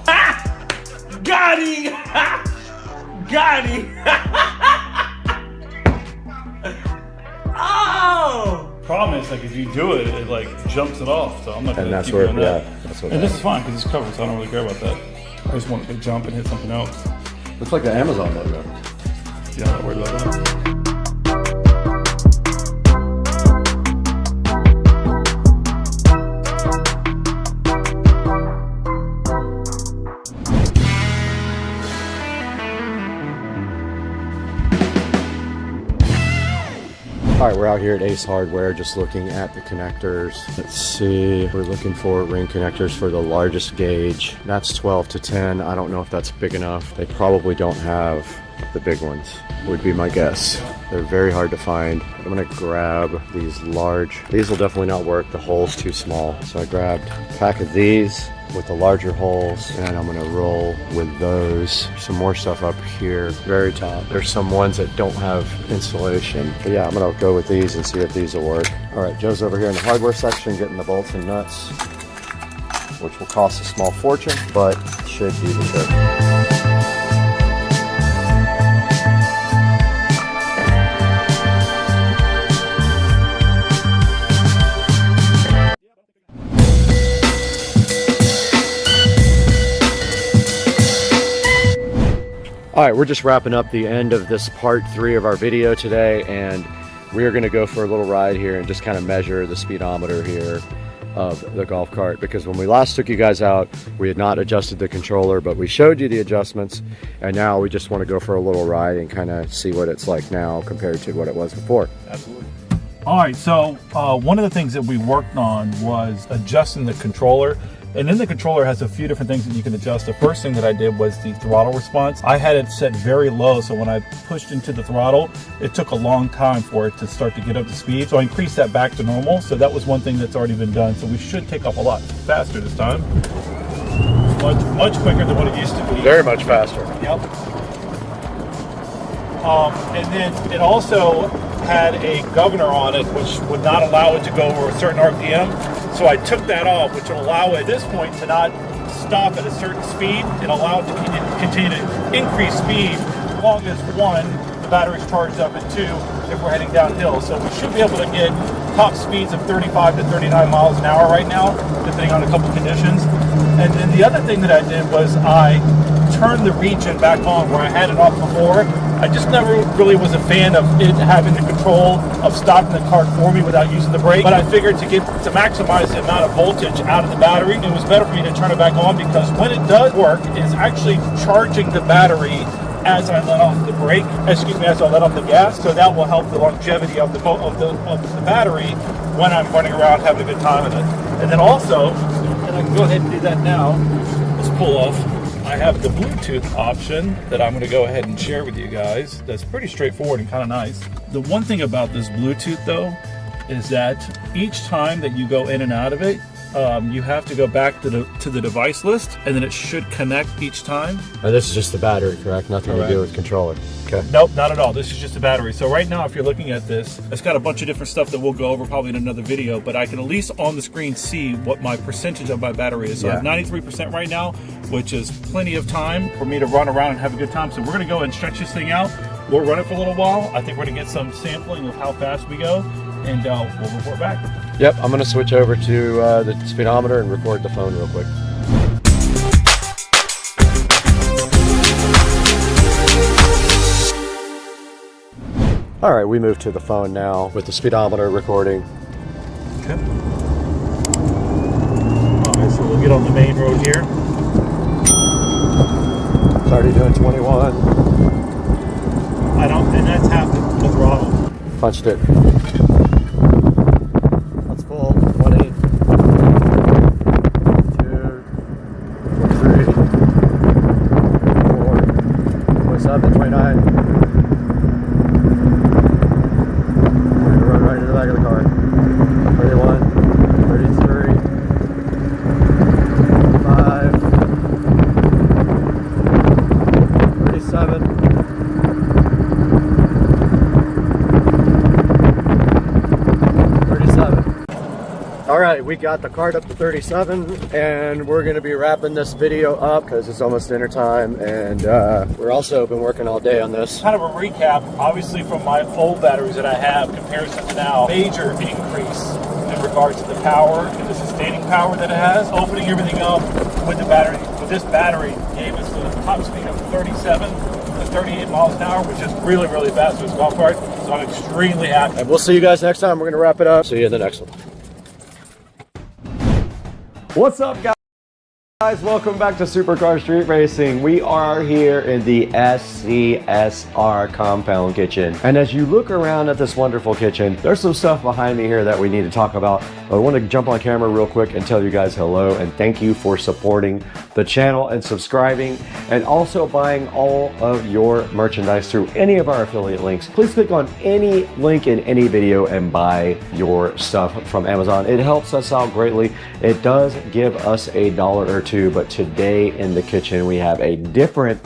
Got him! got him! Oh! Problem is, like, if you do it, it like jumps it off. So I'm not gonna that's keep where, doing that. yeah, that's what and that this is fine because it's covered, so I don't really care about that. I just want it to jump and hit something else. Looks like the Amazon logo. Yeah, I'm not worried about that. All right, we're out here at Ace Hardware just looking at the connectors. Let's see, we're looking for ring connectors for the largest gauge. That's 12 to 10. I don't know if that's big enough. They probably don't have the big ones, would be my guess. They're very hard to find. I'm gonna grab these large. These will definitely not work, the hole's too small. So I grabbed a pack of these with the larger holes, and I'm gonna roll with those. Some more stuff up here, very top. There's some ones that don't have insulation. But yeah, I'm gonna go with these and see if these will work. All right, Joe's over here in the hardware section getting the bolts and nuts, which will cost a small fortune, but should do the trick. All right, we're just wrapping up the end of this part 3 of our video today, and we are gonna go for a little ride here and just kind of measure the speedometer here of the golf cart, because when we last took you guys out, we had not adjusted the controller, but we showed you the adjustments, and now we just want to go for a little ride and kind of see what it's like now compared to what it was before. Absolutely. All right, so one of the things that we worked on was adjusting the controller. And then the controller has a few different things that you can adjust. The first thing that I did was the throttle response. I had it set very low, so when I pushed into the throttle, it took a long time for it to start to get up to speed. So I increased that back to normal. So that was one thing that's already been done. So we should take off a lot faster this time. Much quicker than what it used to be. Very much faster. Yep. And then it also had a governor on it, which would not allow it to go over a certain RPM. So I took that off, which will allow it at this point to not stop at a certain speed and allow it to continue to increase speed as long as 1, the battery's charged up, and 2, if we're heading downhill. So we should be able to get top speeds of 35 to 39 miles an hour right now, depending on a couple conditions. And then the other thing that I did was I turned the region back on where I had it off before. I just never really was a fan of it having the control of stopping the cart for me without using the brake. But I figured to maximize the amount of voltage out of the battery, it was better for me to turn it back on, because when it does work, it's actually charging the battery as I let off the brake, as I let off the gas. So that will help the longevity of the battery when I'm running around having a good time with it. And then also, and I can go ahead and do that now, let's pull off. I have the Bluetooth option that I'm going to go ahead and share with you guys. That's pretty straightforward and kind of nice. The one thing about this Bluetooth though is that each time that you go in and out of it, you have to go back to the device list, and then it should connect each time. And this is just the battery, correct? Nothing to do with controller. Okay. Nope, not at all. This is just a battery. So right now, if you're looking at this, it's got a bunch of different stuff that we'll go over probably in another video, but I can at least on the screen see what my percentage of my battery is. So I have 93% right now, which is plenty of time for me to run around and have a good time. So we're gonna go and stretch this thing out. We'll run it for a little while. I think we're gonna get some sampling of how fast we go, and we'll report back. Yep, I'm gonna switch over to the speedometer and record the phone real quick. All right, we moved to the phone now with the speedometer recording. Okay. All right, so we'll get on the main road here. It's already doing 21. And that's half the throttle. Punched it. That's full. 28. 2, 23, 24, 27, 29. Right into the back of the car. 31, 33, 35, 37. All right, we got the card up to 37 and we're gonna be wrapping this video up because it's almost dinner time, and we're also been working all day on this. Kind of a recap, obviously from my old batteries that I have, comparison to now, major increase in regards to the power and the sustaining power that it has. Opening everything up with the battery, with this battery, gave us a top speed of 37 to 38 miles an hour, which is really, really fast for this golf cart. So I'm extremely happy. And we'll see you guys next time. We're gonna wrap it up. See you in the next one. What's up, guys? Welcome back to Supercar Street Racing. We are here in the SCSR compound kitchen. And as you look around at this wonderful kitchen, there's some stuff behind me here that we need to talk about. I want to jump on camera real quick and tell you guys hello and thank you for supporting the channel and subscribing, and also buying all of your merchandise through any of our affiliate links. Please click on any link in any video and buy your stuff from Amazon. It helps us out greatly. It does give us $1 or $2, but today in the kitchen we have a different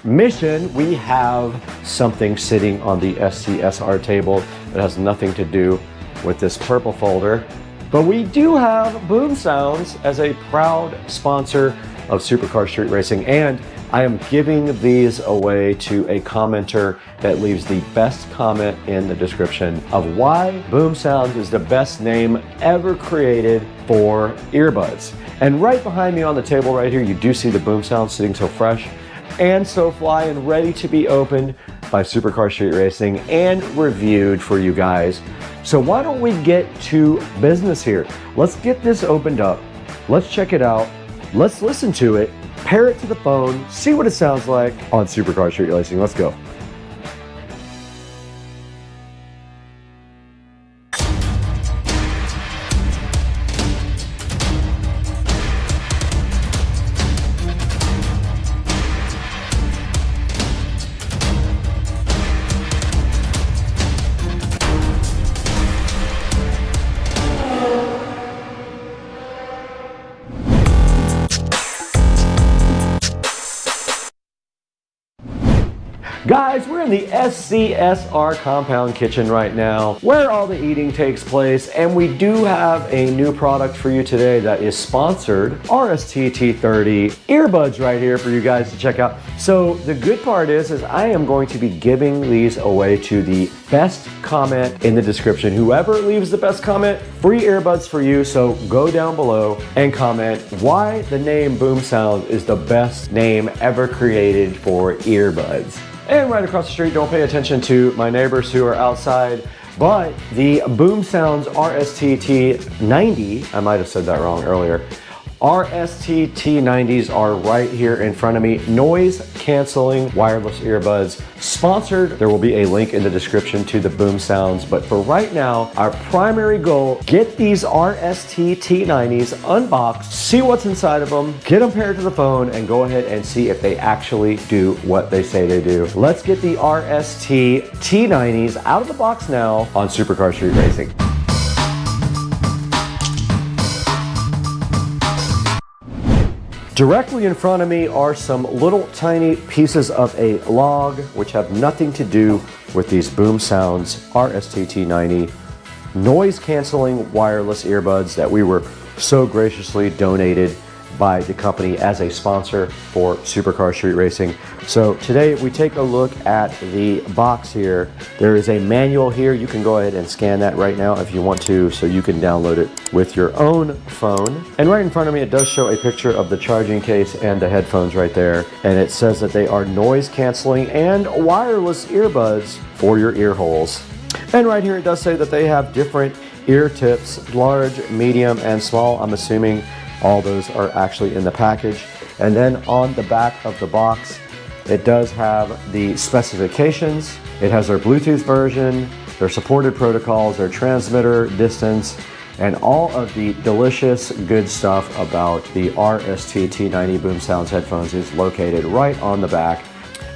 mission. We have something sitting on the SCSR table that has nothing to do with this purple folder, but we do have Boom Sounds as a proud sponsor of Supercar Street Racing, and I am giving these away to a commenter that leaves the best comment in the description of why Boom Sounds is the best name ever created for earbuds. And right behind me on the table right here, you do see the Boom Sounds sitting so fresh and so fly and ready to be opened by Supercar Street Racing and reviewed for you guys. So why don't we get to business here? Let's get this opened up. Let's check it out. Let's listen to it, pair it to the phone, see what it sounds like on Supercar Street Racing. Let's go. Guys, we're in the SCSR compound kitchen right now where all the eating takes place, and we do have a new product for you today that is sponsored, RST-T30 earbuds right here for you guys to check out. So the good part is I am going to be giving these away to the best comment in the description. Whoever leaves the best comment, free earbuds for you. So go down below and comment why the name Boom Sound is the best name ever created for earbuds. And right across the street, don't pay attention to my neighbors who are outside, but the Boom Sounds RST-T90, I might have said that wrong earlier, RST-T90s are right here in front of me. Noise canceling wireless earbuds, sponsored. There will be a link in the description to the Boom Sounds, but for right now, our primary goal, get these RST-T90s unboxed, see what's inside of them, get them paired to the phone, and go ahead and see if they actually do what they say they do. Let's get the RST-T90s out of the box now on Supercar Street Racing. Directly in front of me are some little tiny pieces of a log which have nothing to do with these Boom Sounds RST-T90 noise canceling wireless earbuds that we were so graciously donated by the company as a sponsor for Supercar Street Racing. So today we take a look at the box here. There is a manual here. You can go ahead and scan that right now if you want to, so you can download it with your own phone. And right in front of me, it does show a picture of the charging case and the headphones right there. And it says that they are noise canceling and wireless earbuds for your ear holes. And right here, it does say that they have different ear tips, large, medium, and small. I'm assuming all those are actually in the package. And then on the back of the box, it does have the specifications. It has their Bluetooth version, their supported protocols, their transmitter distance, and all of the delicious good stuff about the RST-T90 Boom Sounds headphones is located right on the back.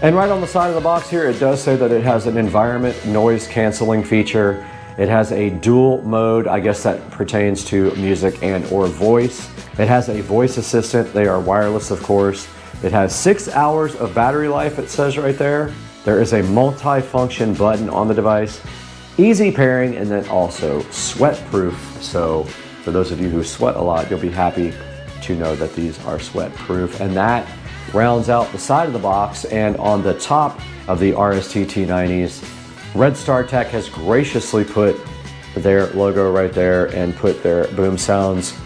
And right on the side of the box here, it does say that it has an environment noise canceling feature. It has a dual mode, I guess that pertains to music and or voice. It has a voice assistant. They are wireless, of course. It has 6 hours of battery life, it says right there. There is a multi-function button on the device, easy pairing, and then also sweat proof. So For those of you who sweat a lot, you'll be happy to know that these are sweat proof. And that rounds out the side of the box. And on the top of the RST T90s, Red Star Tech has graciously put their logo right there and put their Boom Sounds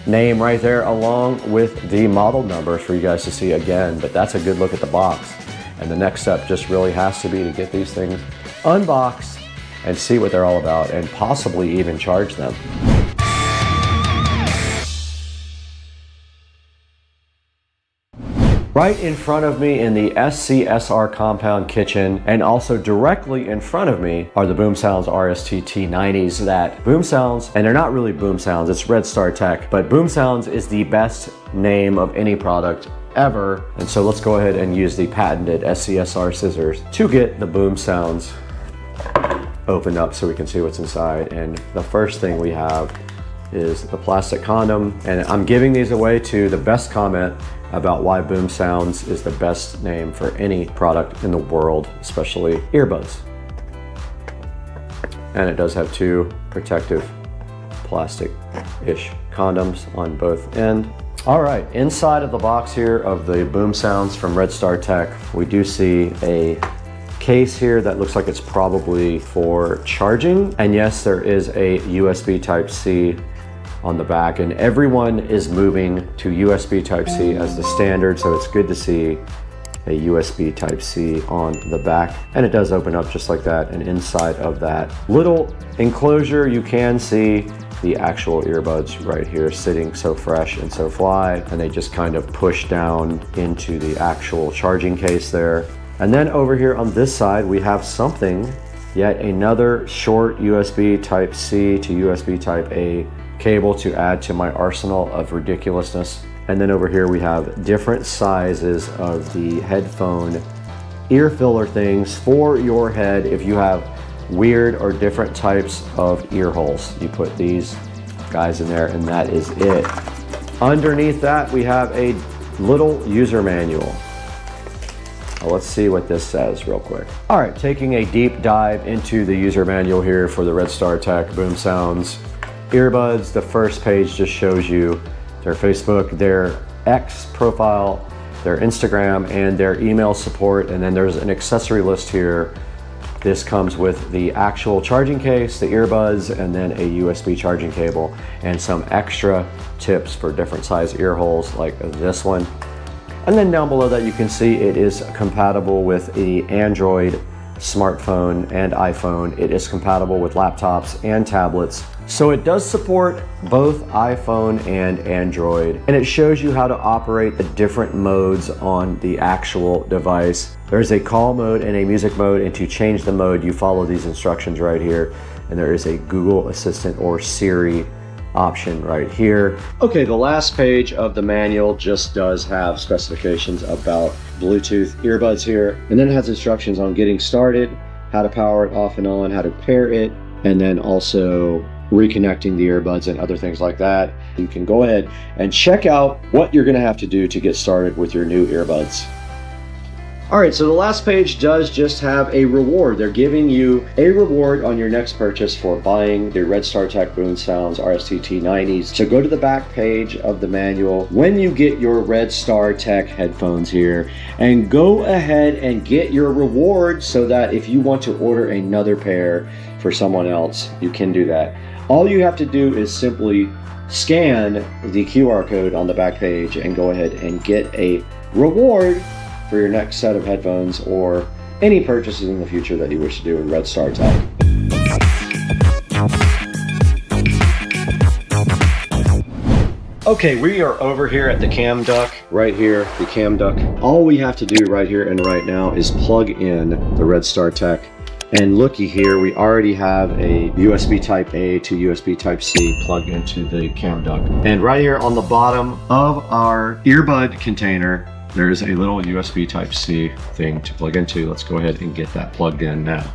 name right there along with the model numbers for you guys to see again. But that's a good look at the box. And the next step just really has to be to get these things unboxed and see what they're all about and possibly even charge them. Right in front of me in the SCSR compound kitchen, and also directly in front of me, are the Boom Sounds RST T90s that Boom Sounds, and they're not really Boom Sounds, it's Red Star Tech, but Boom Sounds is the best name of any product ever. And so let's go ahead and use the patented SCSR scissors to get the Boom Sounds opened up so we can see what's inside. And the first thing we have is the plastic condom, and I'm giving these away to the best comment about why Boom Sounds is the best name for any product in the world, especially earbuds. And it does have two protective plastic-ish condoms on both ends. All right, inside of the box here of the Boom Sounds from Red Star Tech, we do see a case here that looks like it's probably for charging. And yes, there is a USB Type-C on the back, and everyone is moving to USB Type-C as the standard, so it's good to see a USB Type-C on the back. And it does open up just like that, and inside of that little enclosure you can see the actual earbuds right here sitting so fresh and so fly, and they just kind of push down into the actual charging case there. And then over here on this side we have something, yet another short USB Type-C to USB Type-A cable to add to my arsenal of ridiculousness. And then over here we have different sizes of the headphone ear filler things for your head. If you have weird or different types of ear holes, you put these guys in there, and that is it. Underneath that we have a little user manual. Now let's see what this says real quick. All right, taking a deep dive into the user manual here for the Red Star Tech Boom Sounds earbuds. The first page just shows you their Facebook, their X profile, their Instagram, and their email support. And then there's an accessory list here. This comes with the actual charging case, the earbuds, and then a USB charging cable, and some extra tips for different size ear holes like this one. And then down below that you can see it is compatible with the Android smartphone and iPhone. It is compatible with laptops and tablets. So it does support both iPhone and Android. And it shows you how to operate the different modes on the actual device. There's a call mode and a music mode, and to change the mode, you follow these instructions right here. And there is a Google Assistant or Siri option right here. Okay, the last page of the manual just does have specifications about Bluetooth earbuds here, and then it has instructions on getting started, how to power it off and on, how to pair it, and then also reconnecting the earbuds and other things like that. You can go ahead and check out what you're going to have to do to get started with your new earbuds. All right, so the last page does just have a reward. They're giving you a reward on your next purchase for buying the Red Star Tech Boom Sounds RST T90s. So go to the back page of the manual when you get your Red Star Tech headphones here, and go ahead and get your reward so that if you want to order another pair for someone else, you can do that. All you have to do is simply scan the QR code on the back page and go ahead and get a reward for your next set of headphones or any purchases in the future that you wish to do with Red Star Tech. Okay, we are over here at the Cam Duck, right here, the Cam Duck. All we have to do right here and right now is plug in the Red Star Tech. And looky here, we already have a USB Type-A to USB Type-C plugged into the Cam Duck. And right here on the bottom of our earbud container, there's a little USB Type-C thing to plug into. Let's go ahead and get that plugged in now.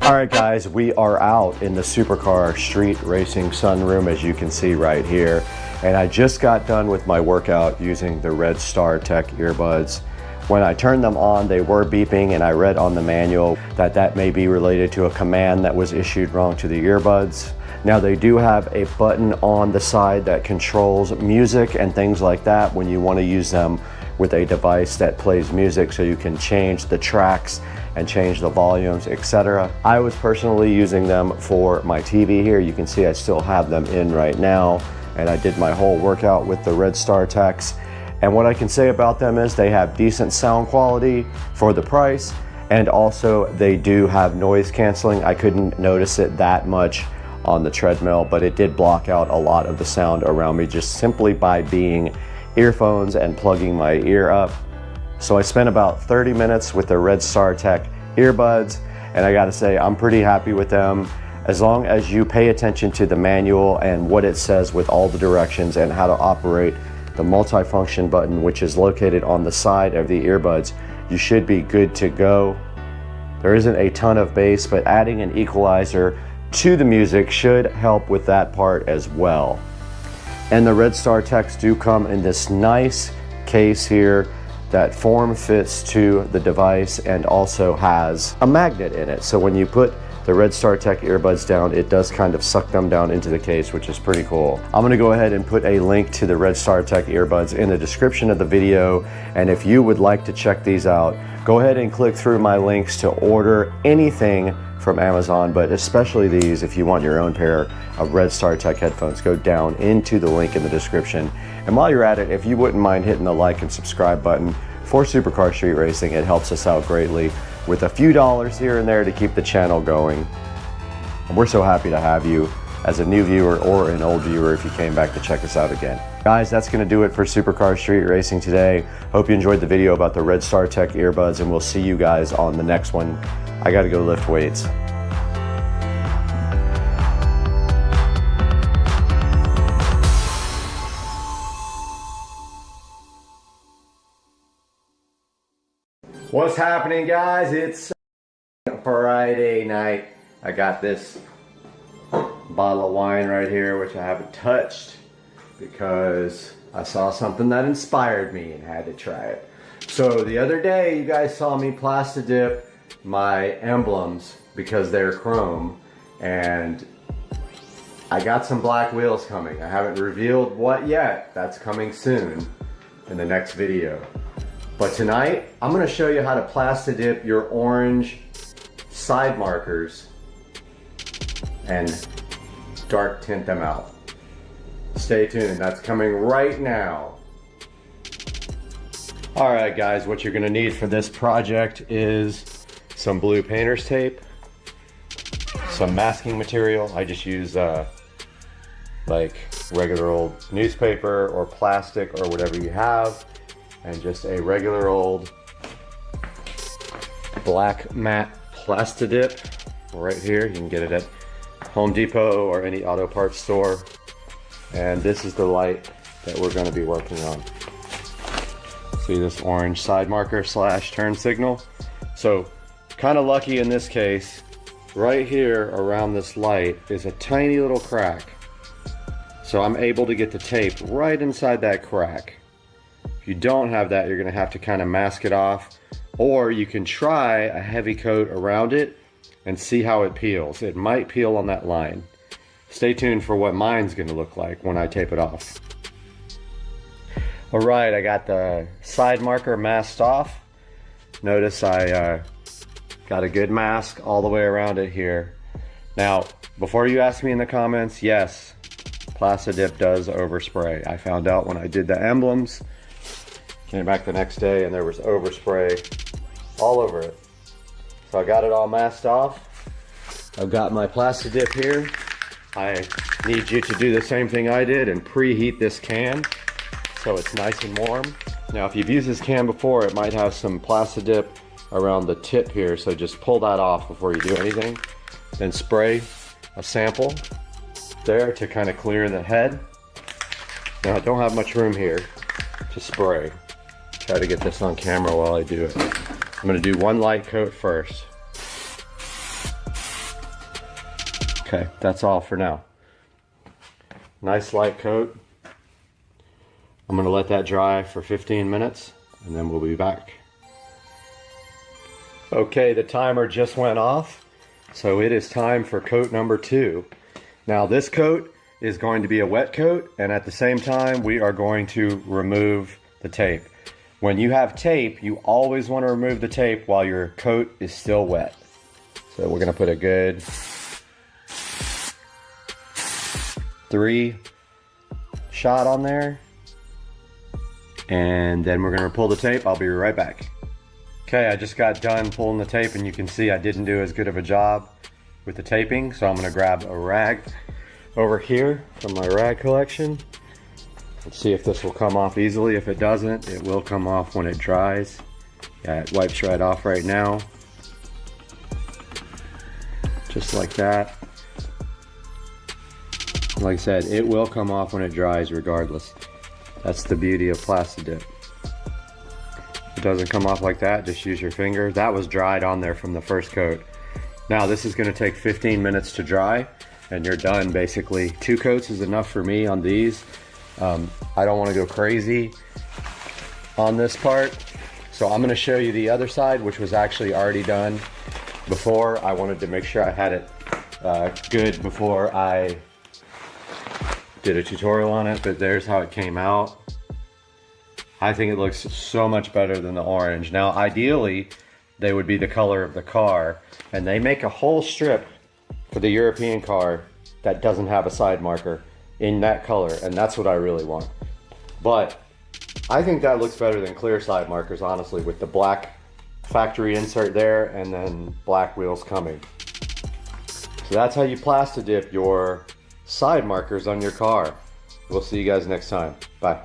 All right, guys, we are out in the supercar street racing sunroom, as you can see right here. And I just got done with my workout using the Red Star Tech earbuds. When I turned them on, they were beeping, and I read on the manual that that may be related to a command that was issued wrong to the earbuds. Now, they do have a button on the side that controls music and things like that when you want to use them with a device that plays music, so you can change the tracks and change the volumes, etc. I was personally using them for my TV here. You can see I still have them in right now, and I did my whole workout with the Red Star Techs. And what I can say about them is they have decent sound quality for the price, and also they do have noise canceling. I couldn't notice it that much on the treadmill, but it did block out a lot of the sound around me just simply by being earphones and plugging my ear up. So I spent about 30 minutes with the Red Star Tech earbuds, and I gotta say, I'm pretty happy with them. As long as you pay attention to the manual and what it says with all the directions and how to operate the multifunction button, which is located on the side of the earbuds, you should be good to go. There isn't a ton of bass, but adding an equalizer to the music should help with that part as well. And the Red Star Techs do come in this nice case here that form fits to the device and also has a magnet in it. So when you put the Red Star Tech earbuds down, it does kind of suck them down into the case, which is pretty cool. I'm gonna go ahead and put a link to the Red Star Tech earbuds in the description of the video. And if you would like to check these out, go ahead and click through my links to order anything from Amazon, but especially these. If you want your own pair of Red Star Tech headphones, go down into the link in the description. And while you're at it, if you wouldn't mind hitting the like and subscribe button for Supercar Street Racing, it helps us out greatly with a few dollars here and there to keep the channel going. And we're so happy to have you as a new viewer or an old viewer if you came back to check us out again. Guys, that's gonna do it for Supercar Street Racing today. Hope you enjoyed the video about the Red Star Tech earbuds, and we'll see you guys on the next one. I gotta go lift weights. What's happening, guys? It's Friday night. I got this bottle of wine right here, which I haven't touched because I saw something that inspired me and had to try it. So the other day, you guys saw me plastidip my emblems because they're chrome, and I got some black wheels coming. I haven't revealed what yet. That's coming soon in the next video. But tonight, I'm gonna show you how to plastidip your orange side markers and dark tint them out. Stay tuned, that's coming right now. All right, guys, what you're gonna need for this project is some blue painter's tape, some masking material. I just use like regular old newspaper or plastic or whatever you have, and just a regular old black matte plastidip right here. You can get it at Home Depot or any auto parts store. And this is the light that we're going to be working on. See this orange side marker slash turn signal? So kind of lucky in this case, right here around this light is a tiny little crack. So I'm able to get the tape right inside that crack. If you don't have that, you're gonna have to kind of mask it off, or you can try a heavy coat around it and see how it peels. It might peel on that line. Stay tuned for what mine's gonna look like when I tape it off. All right, I got the side marker masked off. Notice I got a good mask all the way around it here. Now, before you ask me in the comments, yes, plastidip does overspray. I found out when I did the emblems. Came back the next day and there was overspray all over it. So I got it all masked off. I've got my plastidip here. I need you to do the same thing I did and preheat this can so it's nice and warm. Now, if you've used this can before, it might have some plastidip around the tip here, so just pull that off before you do anything. Then spray a sample there to kind of clear the head. Now, I don't have much room here to spray. Try to get this on camera while I do it. I'm gonna do one light coat first. Okay, that's all for now. Nice light coat. I'm gonna let that dry for 15 minutes and then we'll be back. Okay, the timer just went off, so it is time for coat number 2. Now this coat is going to be a wet coat, and at the same time we are going to remove the tape. When you have tape, you always want to remove the tape while your coat is still wet. So we're gonna put a good 3 shot on there. And then we're gonna pull the tape. I'll be right back. Okay, I just got done pulling the tape and you can see I didn't do as good of a job with the taping. So I'm gonna grab a rag over here from my rag collection. Let's see if this will come off easily. If it doesn't, it will come off when it dries. Yeah, it wipes right off right now. Just like that. Like I said, it will come off when it dries regardless. That's the beauty of Plastidip. If it doesn't come off like that, just use your finger. That was dried on there from the first coat. Now this is gonna take 15 minutes to dry and you're done basically. 2 coats is enough for me on these. I don't wanna go crazy on this part. So I'm gonna show you the other side, which was actually already done before. I wanted to make sure I had it good before I did a tutorial on it, but there's how it came out. I think it looks so much better than the orange. Now, ideally, they would be the color of the car, and they make a whole strip for the European car that doesn't have a side marker in that color, and that's what I really want. But I think that looks better than clear side markers, honestly, with the black factory insert there and then black wheels coming. So that's how you Plastidip your side markers on your car. We'll see you guys next time. Bye.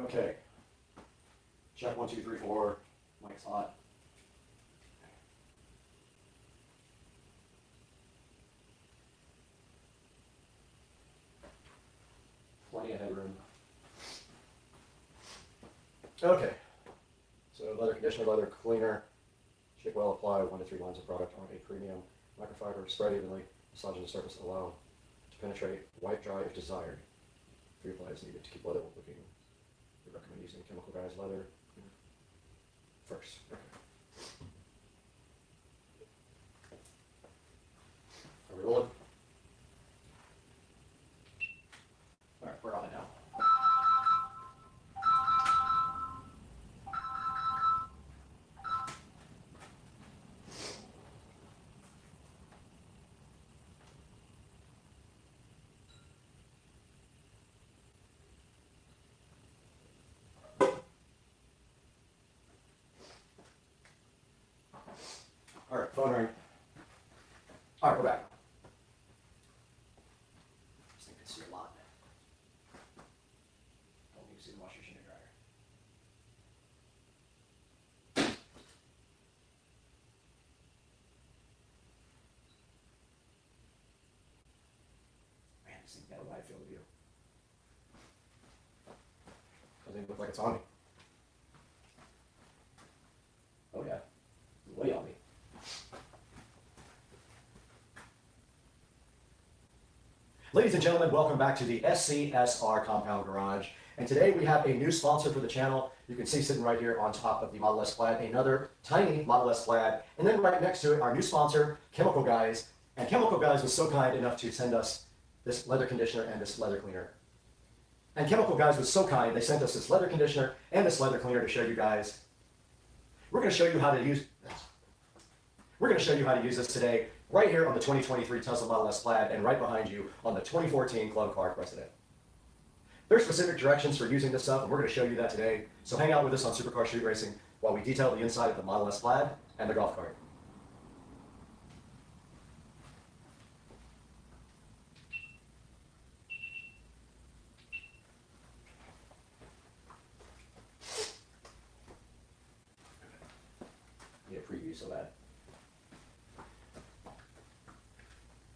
Okay. Check 1, 2, 3, 4. Mic's hot. Plenty of headroom. Okay. So leather conditioner, leather cleaner. Should well apply 1 to 3 lines of product on a premium microfiber. Spread evenly. Massage the surface. Allow to penetrate. Wipe dry if desired. Reapply as needed to keep leather looking. We recommend using Chemical Guys leather first. Okay. Are we rolling? All right, we're on it now. All right, phone ring. All right, we're back. This thing can see a lot. Don't need to see the washer machine and dryer. Man, this thing got a wide field of view. Doesn't even look like it's on me. Oh yeah, it's way on me. Ladies and gentlemen, welcome back to the SCSR Compound Garage. And today we have a new sponsor for the channel. You can see sitting right here on top of the Model S Plaid, another tiny Model S Plaid. And then right next to it, our new sponsor, Chemical Guys. And Chemical Guys was so kind enough to send us this leather conditioner and this leather cleaner. And Chemical Guys was so kind, they sent us this leather conditioner and this leather cleaner to show you guys. We're going to show you how to use this today, right here on the 2023 Tesla Model S Plaid, and right behind you on the 2014 Club Car President. There's specific directions for using this stuff, and we're going to show you that today. So hang out with us on Supercar Street Racing while we detail the inside of the Model S Plaid and the golf cart. Need a preview so that.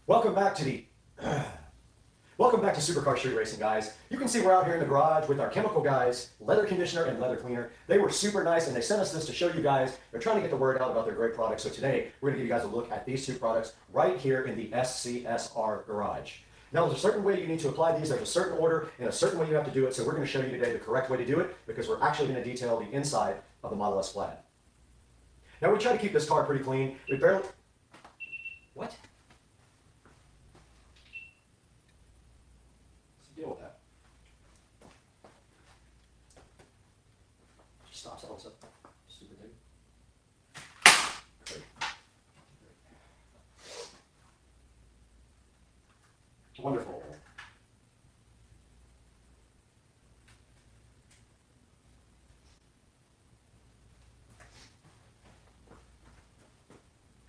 Welcome back to Supercar Street Racing, guys. You can see we're out here in the garage with our Chemical Guys leather conditioner and leather cleaner. They were super nice, and they sent us this to show you guys. They're trying to get the word out about their great products. So today, we're going to give you guys a look at these two products right here in the SCSR garage. Now, there's a certain way you need to apply these. There's a certain order and a certain way you have to do it. So we're going to show you today the correct way to do it, because we're actually going to detail the inside of the Model S Plaid. Now, we try to keep this car pretty clean. We barely... What? Deal with that. Just stops all this up. Stupid thing. Great. Wonderful.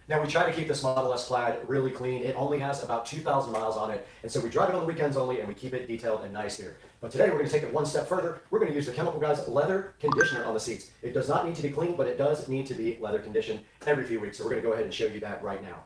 Now, we try to keep this Model S Plaid really clean. It only has about 2,000 miles on it, and so we drive it on the weekends only, and we keep it detailed and nice here. But today, we're going to take it one step further. We're going to use the Chemical Guys leather conditioner on the seats. It does not need to be clean, but it does need to be leather conditioned every few weeks, so we're going to go ahead and show you that right now.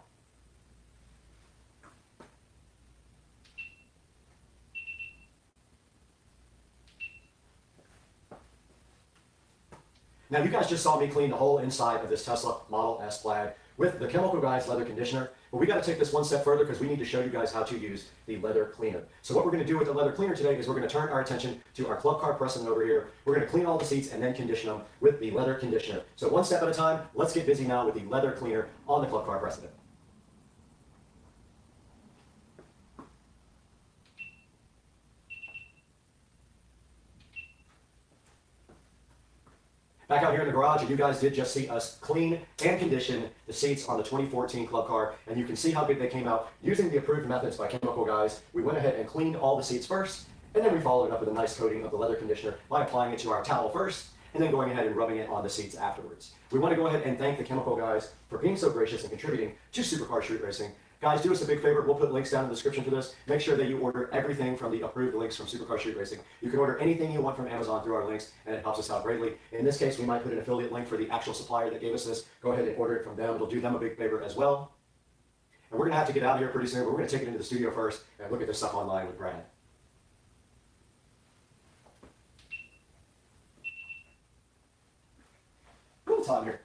Now, you guys just saw me clean the whole inside of this Tesla Model S Plaid with the Chemical Guys leather conditioner. But we got to take this one step further, because we need to show you guys how to use the leather cleaner. So what we're going to do with the leather cleaner today is we're going to turn our attention to our Club Car President over here. We're going to clean all the seats and then condition them with the leather conditioner. So one step at a time, let's get busy now with the leather cleaner on the Club Car President. Back out here in the garage, and you guys did just see us clean and condition the seats on the 2014 Club Car, and you can see how good they came out using the approved methods by Chemical Guys. We went ahead and cleaned all the seats first, and then we followed it up with a nice coating of the leather conditioner by applying it to our towel first, and then going ahead and rubbing it on the seats afterwards. We want to go ahead and thank the Chemical Guys for being so gracious and contributing to Supercar Street Racing. Guys, do us a big favor. We'll put links down in the description for this. Make sure that you order everything from the approved links from Supercar Street Racing. You can order anything you want from Amazon through our links, and it helps us out greatly. In this case, we might put an affiliate link for the actual supplier that gave us this. Go ahead and order it from them. It'll do them a big favor as well. And we're going to have to get out of here pretty soon, but we're going to take it into the studio first and look at this stuff online with Brad. Little time here.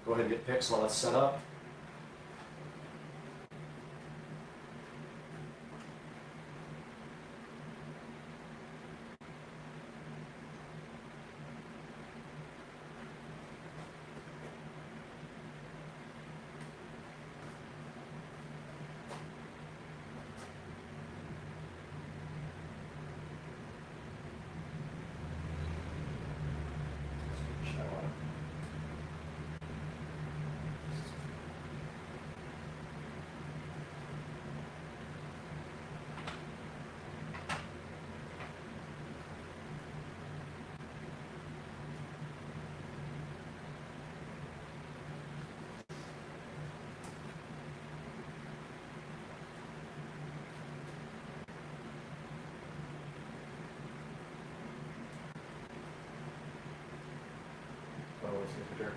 Go ahead and get pics while it's set up. Signature.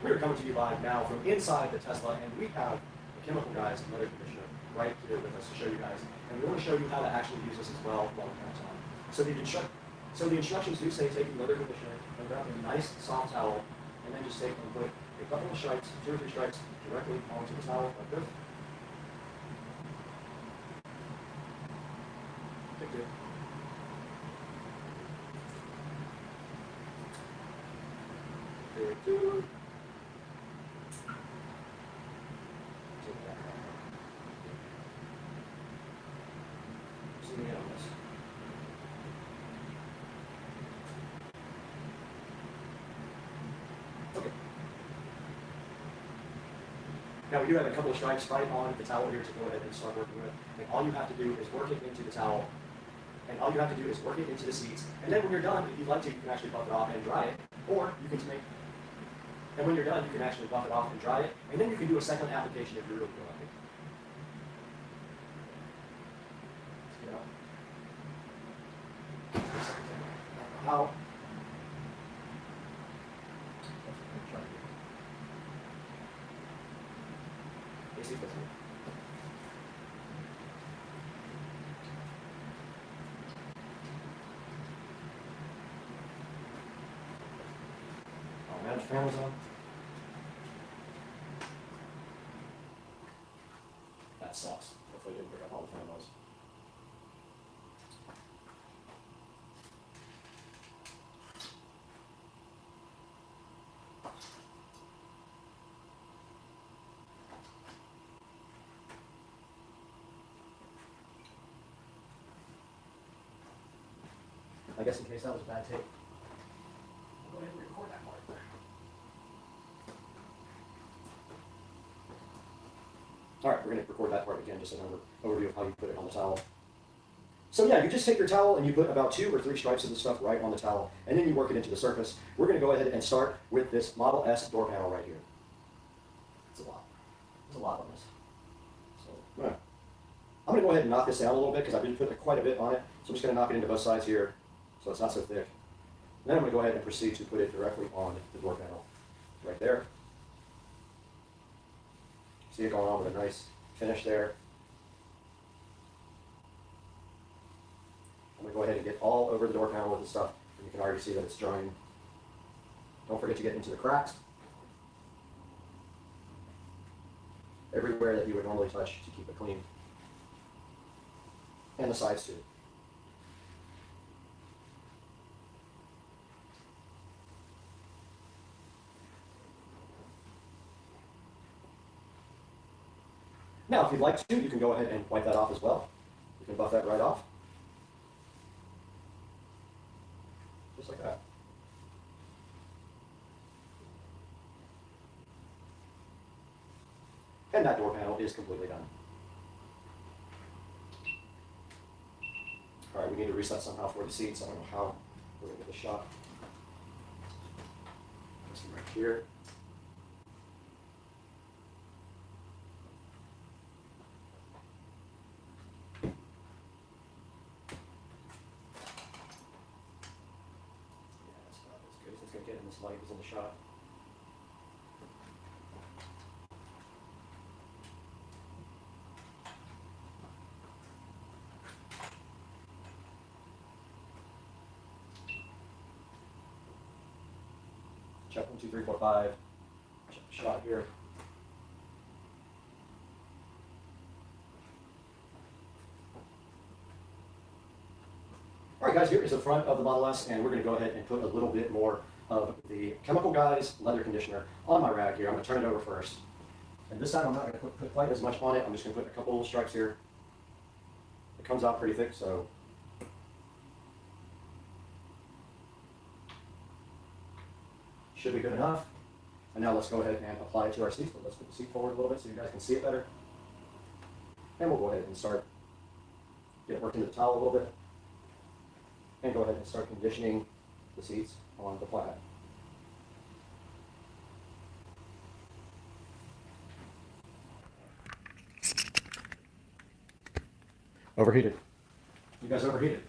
We are coming to you live now from inside the Tesla, and we have the Chemical Guys leather conditioner right here with us to show you guys. And we want to show you how to actually use this as well while we have time. So the instructions do say take the leather conditioner and wrap in a nice soft towel, and then just take and put a couple of stripes, 2 or 3 stripes, directly onto the towel like this. Take 2. Take 2. Take that. Zoom in on this. Okay. Now we do have a couple of stripes right on the towel here to go ahead and start working with. And all you have to do is work it into the towel. And all you have to do is work it into the seats. And then when you're done, if you'd like to, you can actually buff it off and dry it. Or you can make, and when you're done, you can actually buff it off and dry it. And then you can do a second application if you really feel like it. Let's get out. How? AC fits me. Oh, manage fan was on. That sucks. Hopefully I didn't pick up all the fan noise. I guess in case that was a bad take, I'll go ahead and record that part. All right, we're going to record that part again, just an overview of how you put it on the towel. So yeah, you just take your towel and you put about 2 or 3 stripes of the stuff right on the towel, and then you work it into the surface. We're going to go ahead and start with this Model S door panel right here. It's a lot. There's a lot on this. So I'm going to go ahead and knock this down a little bit because I've been putting quite a bit on it. So I'm just going to knock it into both sides here so it's not so thick. And then I'm going to go ahead and proceed to put it directly on the door panel right there. See it going on with a nice finish there. I'm going to go ahead and get all over the door panel with the stuff, and you can already see that it's drying. Don't forget to get into the cracks. Everywhere that you would normally touch to keep it clean. And the sides too. Now, if you'd like to, you can go ahead and wipe that off as well. You can buff that right off. Just like that. And that door panel is completely done. All right, we need to reset somehow for the seats. I don't know how we're going to get the shot. This one right here. It's going to get in this light is in the shot. Check 1, 2, 3, 4, 5. Check the shot here. All right, guys, here is the front of the Model S, and we're going to go ahead and put a little bit more of the Chemical Guys leather conditioner on my rag here. I'm going to turn it over first. And this time I'm not going to put quite as much on it. I'm just going to put a couple little stripes here. It comes out pretty thick, so should be good enough. And now let's go ahead and apply it to our seats. But let's put the seat forward a little bit so you guys can see it better. And we'll go ahead and start getting work into the towel a little bit. And go ahead and start conditioning the seats on the plaid. Overheated. You guys overheated.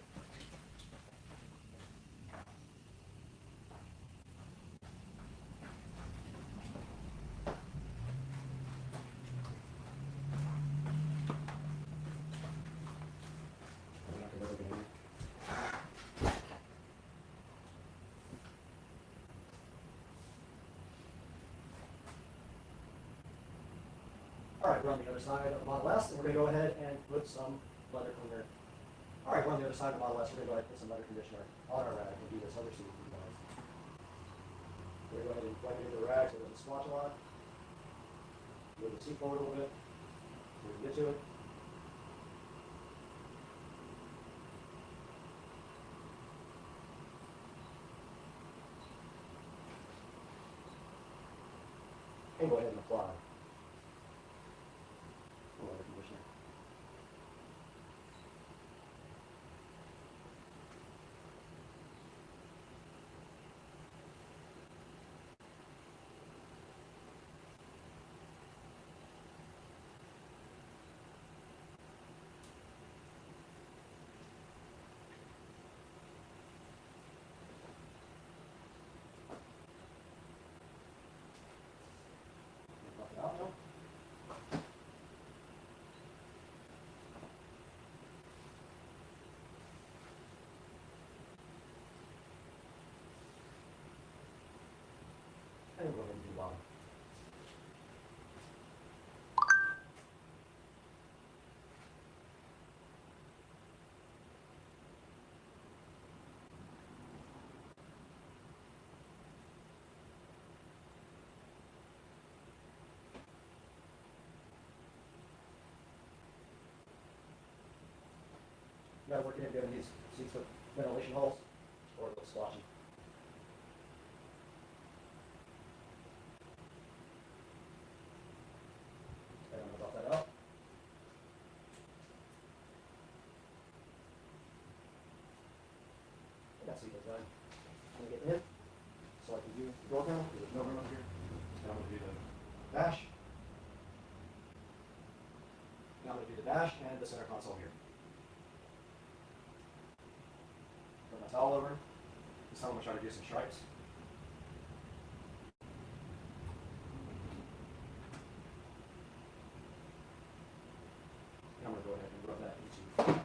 All right, we're on the other side of the Model S, and we're going to go ahead and put some leather cleaner. All right, we're on the other side of the Model S. We're going to go ahead and put some leather conditioner on our rag and do this other seat for you guys. We're going to go ahead and wipe it into the rag so it doesn't splotch a lot. Move the seat forward a little bit so we can get to it. And go ahead and apply the leather conditioner. Knock it out now. And go ahead and do bottom. You gotta work in getting these seats with ventilation holes or it looks splotchy. And I'm gonna buff that out. And that seat is done. I'm gonna get in so I can do the door panel because there's no room up here. And I'm gonna do the dash. Now I'm gonna do the dash and the center console here. Put my towel over. This time I'm going to try to do some stripes. And I'm going to go ahead and rub that into the dash.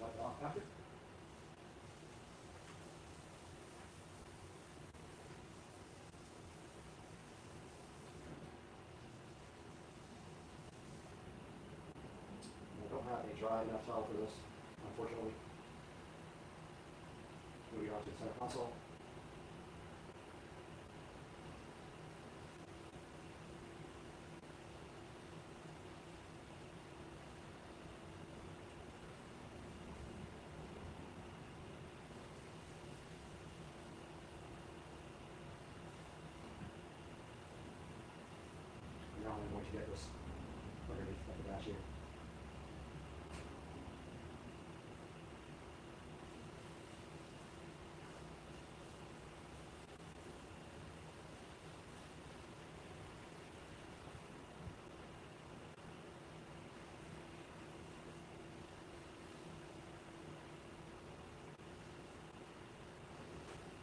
Wipe it off after. I don't have a dry enough towel for this, unfortunately. Moving on to the center console. Now I'm going to get this underneath the dash here.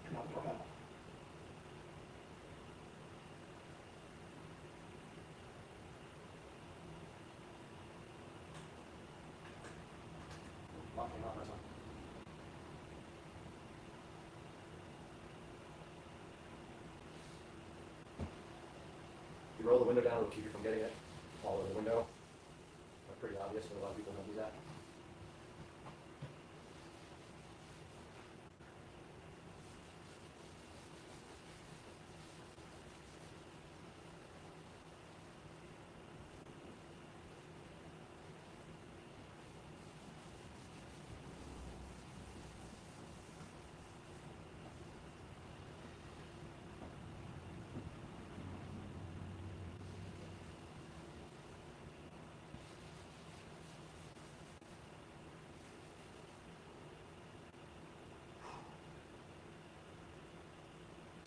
And now the door panel. Locking off first one. If you roll the window down, it'll keep you from getting it all over the window. That's pretty obvious, but a lot of people don't do that.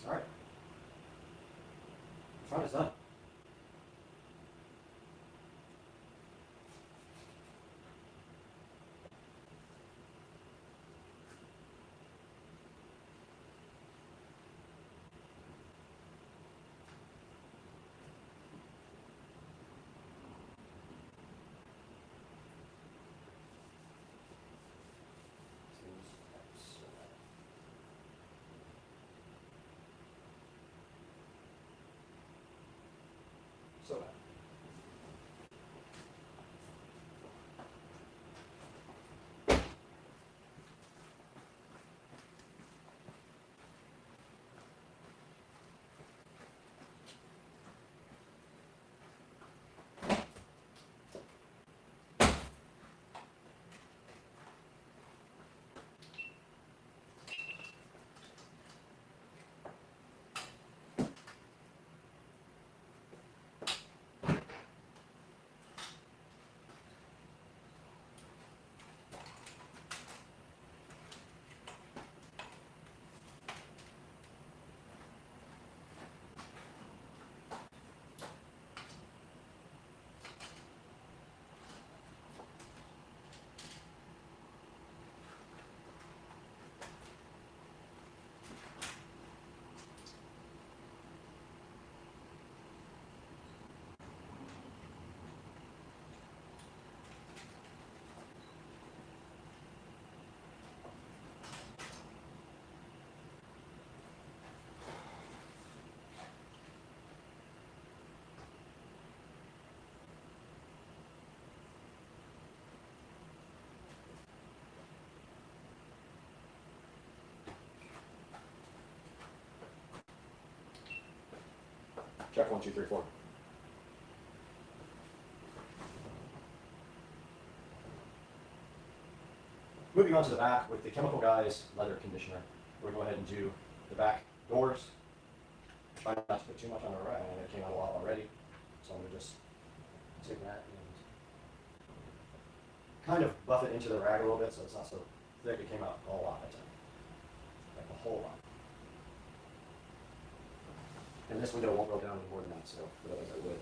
All right. Front is done. Check 1, 2, 3, 4. Moving on to the back with the Chemical Guys leather conditioner. We're going to go ahead and do the back doors. Try not to put too much on the right, and it came out a lot already. So I'm going to just take that and kind of buff it into the rag a little bit so it's not so thick. It came out a lot that time. Like a whole lot. And this window won't go down any more than that, so otherwise it would.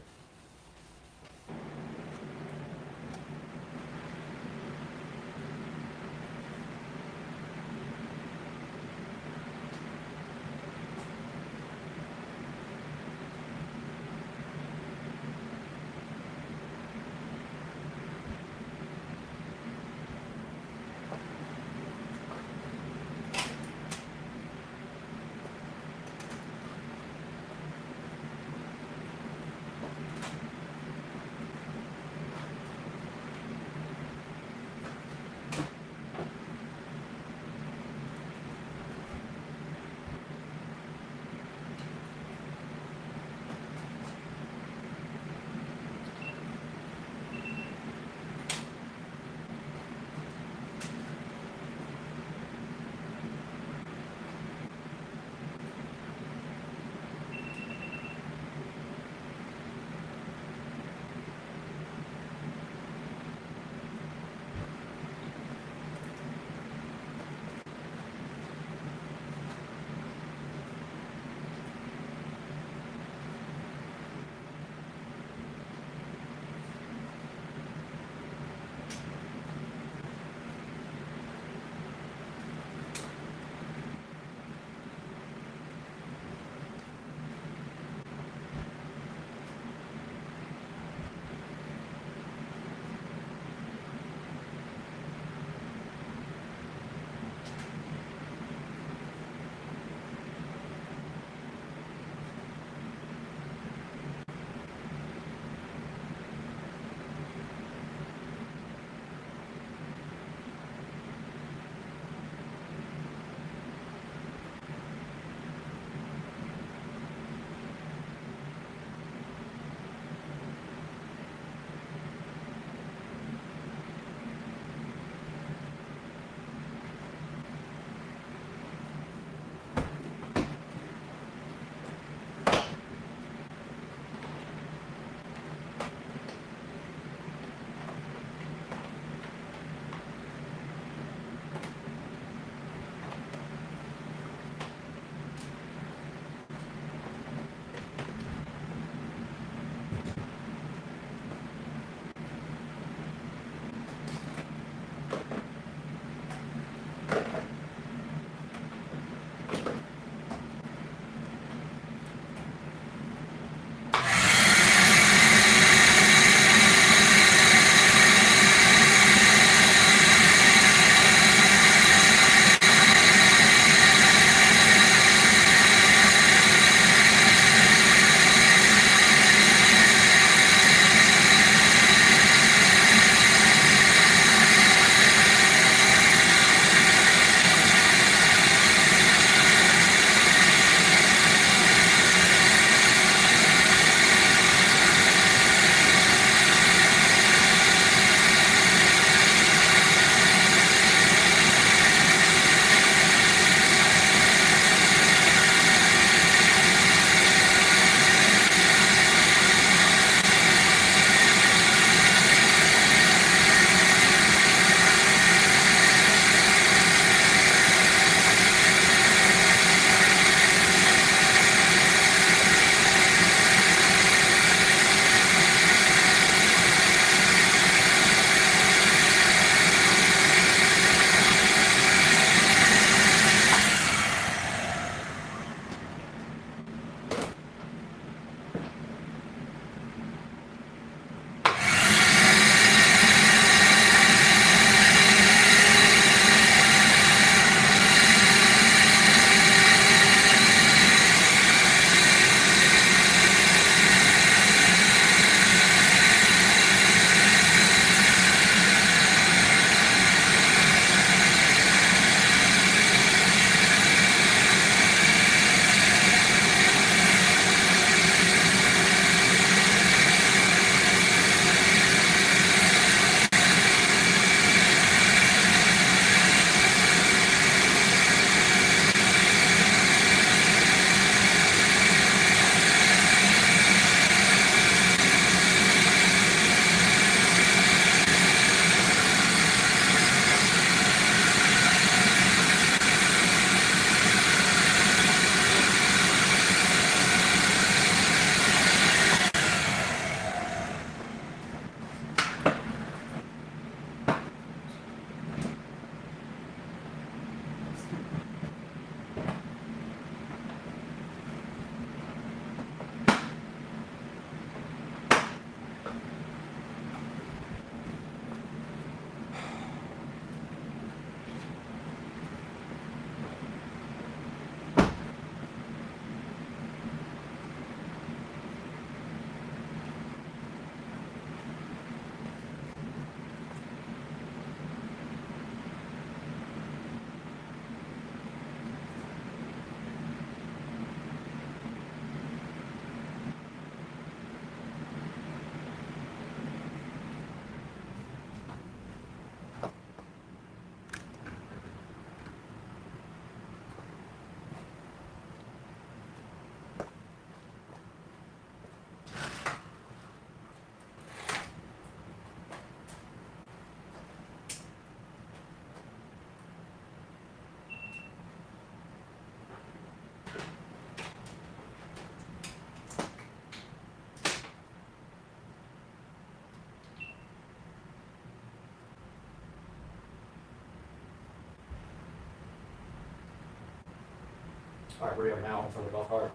All right, we are now in front of the golf cart.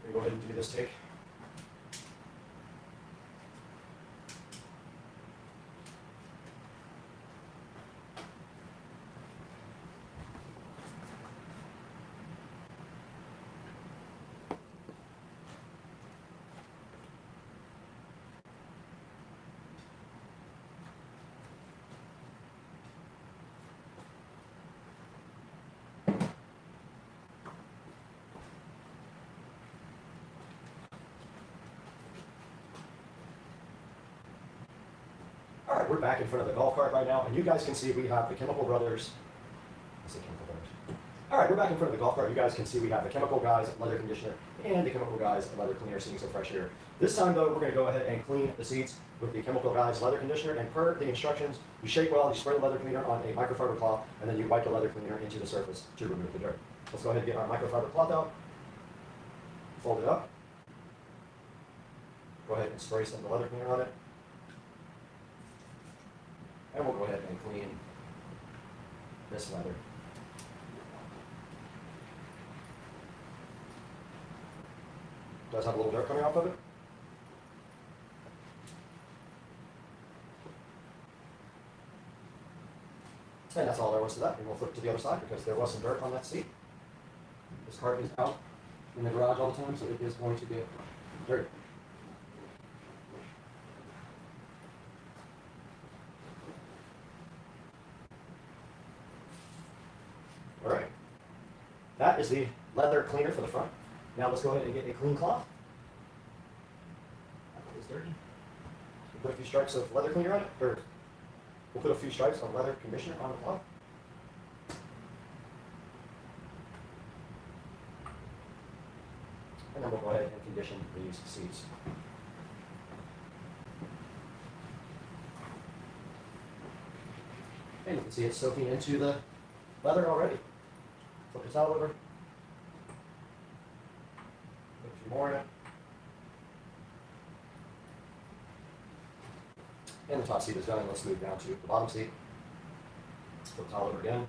We're going to go ahead and do this take. All right, we're back in front of the golf cart right now, and you guys can see we have the Chemical Brothers. I say Chemical Brothers. All right, we're back in front of the golf cart. You guys can see we have the Chemical Guys leather conditioner and the Chemical Guys leather cleaner, sitting so fresh here. This time, though, we're going to go ahead and clean the seats with the Chemical Guys leather conditioner. And per the instructions, you shake well, you spray the leather cleaner on a microfiber cloth, and then you wipe the leather cleaner into the surface to remove the dirt. Let's go ahead and get our microfiber cloth out. Fold it up. Go ahead and spray some of the leather cleaner on it. And we'll go ahead and clean this leather. Does have a little dirt coming off of it. And that's all there was to that. And we'll flip to the other side because there was some dirt on that seat. This cart is out in the garage all the time, so it is going to get dirty. All right. That is the leather cleaner for the front. Now let's go ahead and get a clean cloth. That is dirty. We'll put a few stripes of leather cleaner on it, or we'll put a few stripes of leather conditioner on the cloth. And then we'll go ahead and condition these seats. And you can see it's soaking into the leather already. Flip the towel over. Put a few more in it. And the top seat is done. Let's move down to the bottom seat. Flip the towel over again.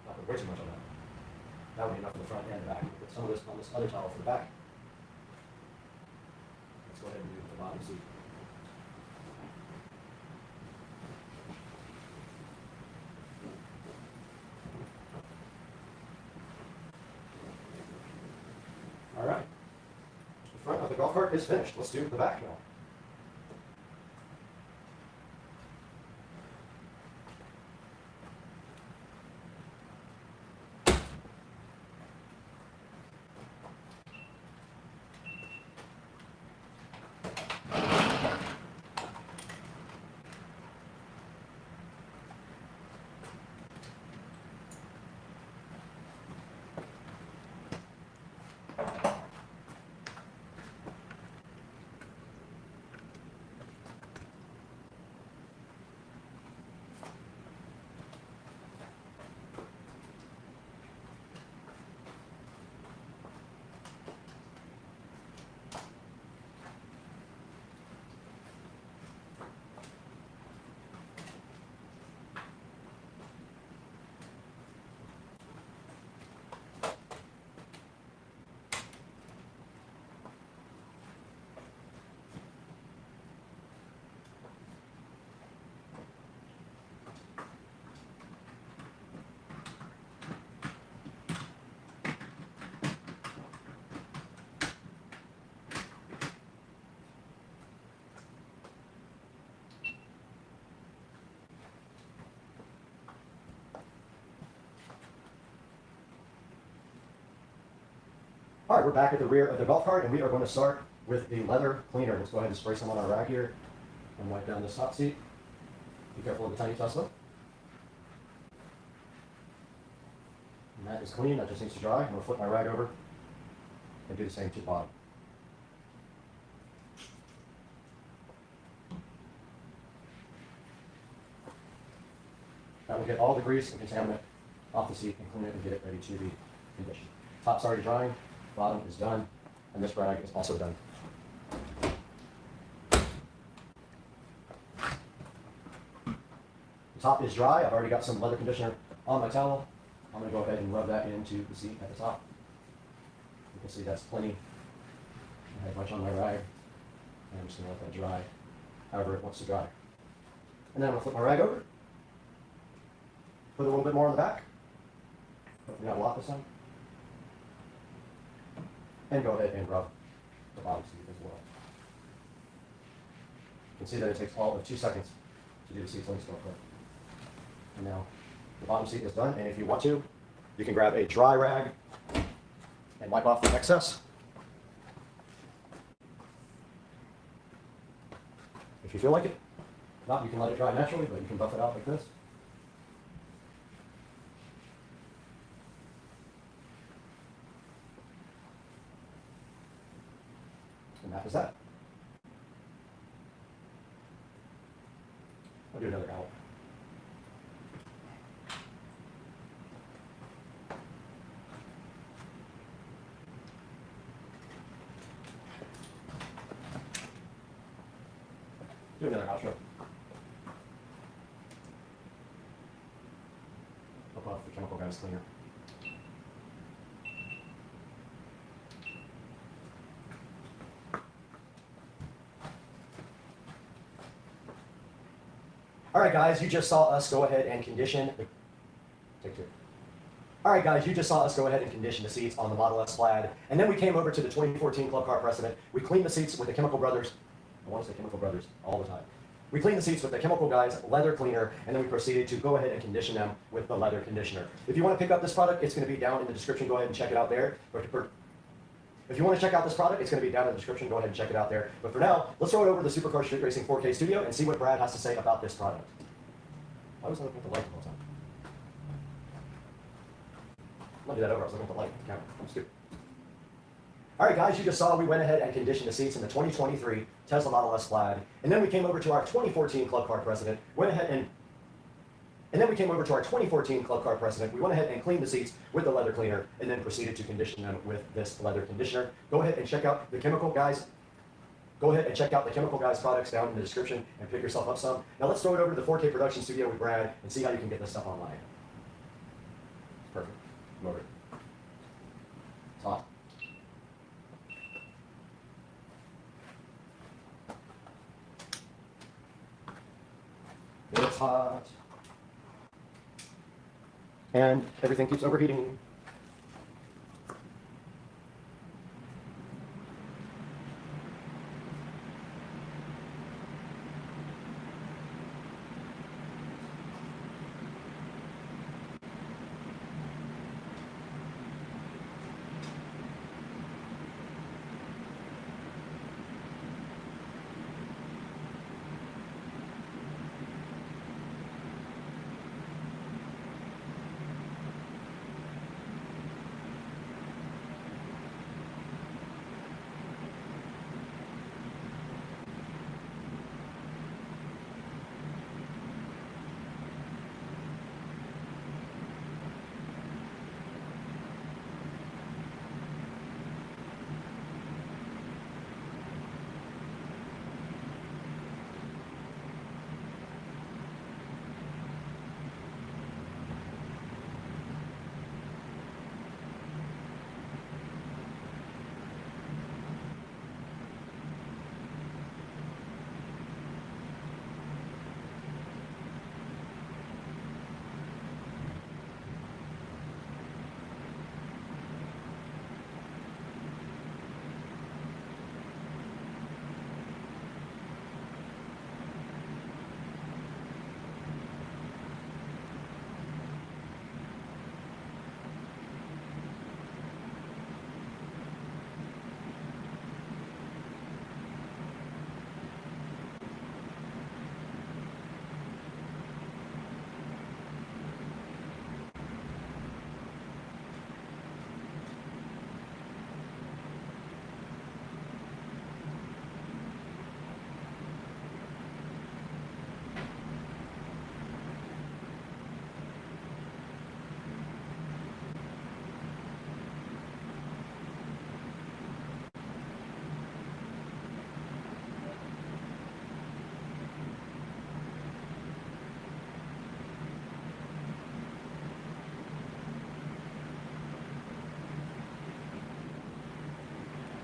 Not put way too much on that. That would be enough for the front and the back. Put some of this on this other towel for the back. Let's go ahead and do the bottom seat. All right. The front of the golf cart is finished. Let's do the back now. All right, we're back at the rear of the golf cart, and we are going to start with the leather cleaner. Let's go ahead and spray some on our rack here and wipe down this top seat. Be careful of the tiny Tesla. And that is clean. That just needs to dry. I'm going to flip my rag over and do the same to the bottom. That will get all the grease and contaminant off the seat and clean it and get it ready to be conditioned. Top's already drying. Bottom is done, and this rag is also done. The top is dry. I've already got some leather conditioner on my towel, I'm going to go ahead and rub that into the seat at the top. You can see that's plenty. I have much on my rag, and I'm just going to let that dry however it wants to dry. And then I'm going to flip my rag over, put a little bit more on the back, hopefully not a lot this time, and go ahead and rub the bottom seat as well. You can see that it takes all of 2 seconds to do the seats links real quick. And now the bottom seat is done, and if you want to, you can grab a dry rag and wipe off the excess. If you feel like it. If not, you can let it dry naturally, but you can buff it out like this. And that is that. I'll do another out. Do another outro. I'll put off the chemical guys cleaner. All right, guys, you just saw us go ahead and condition. Take two. All right, guys, you just saw us go ahead and condition the seats on the Model S Plaid, and then we came over to the 2014 Club Car Precedent. We cleaned the seats with the Chemical Brothers. I want to say Chemical Brothers all the time. We cleaned the seats with the Chemical Guys leather cleaner, and then we proceeded to go ahead and condition them with the leather conditioner. If you want to pick up this product, it's going to be down in the description. Go ahead and check it out there. If you want to check out this product, it's going to be down in the description. Go ahead and check it out there. But for now, let's throw it over to the Supercar Street Racing 4K studio and see what Brad has to say about this product. Why was I looking at the light the whole time? Let me do that over. I was looking at the light. The camera. I'm stupid. All right, guys, you just saw we went ahead and conditioned the seats in the 2023 Tesla Model S Plaid, and then we came over to our 2014 Club Car Precedent, went ahead and then we came over to our 2014 Club Car Precedent. We went ahead and cleaned the seats with the leather cleaner, and then proceeded to condition them with this leather conditioner. Go ahead and check out the Chemical Guys. Go ahead and check out the Chemical Guys products down in the description and pick yourself up some. Now let's throw it over to the 4K production studio with Brad and see how you can get this stuff online. It's perfect. Motor. It's hot. It's hot. And everything keeps overheating.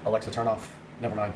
Alexa, turn off. Never mind.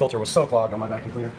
filter was so clogged on my vacuum cleaner.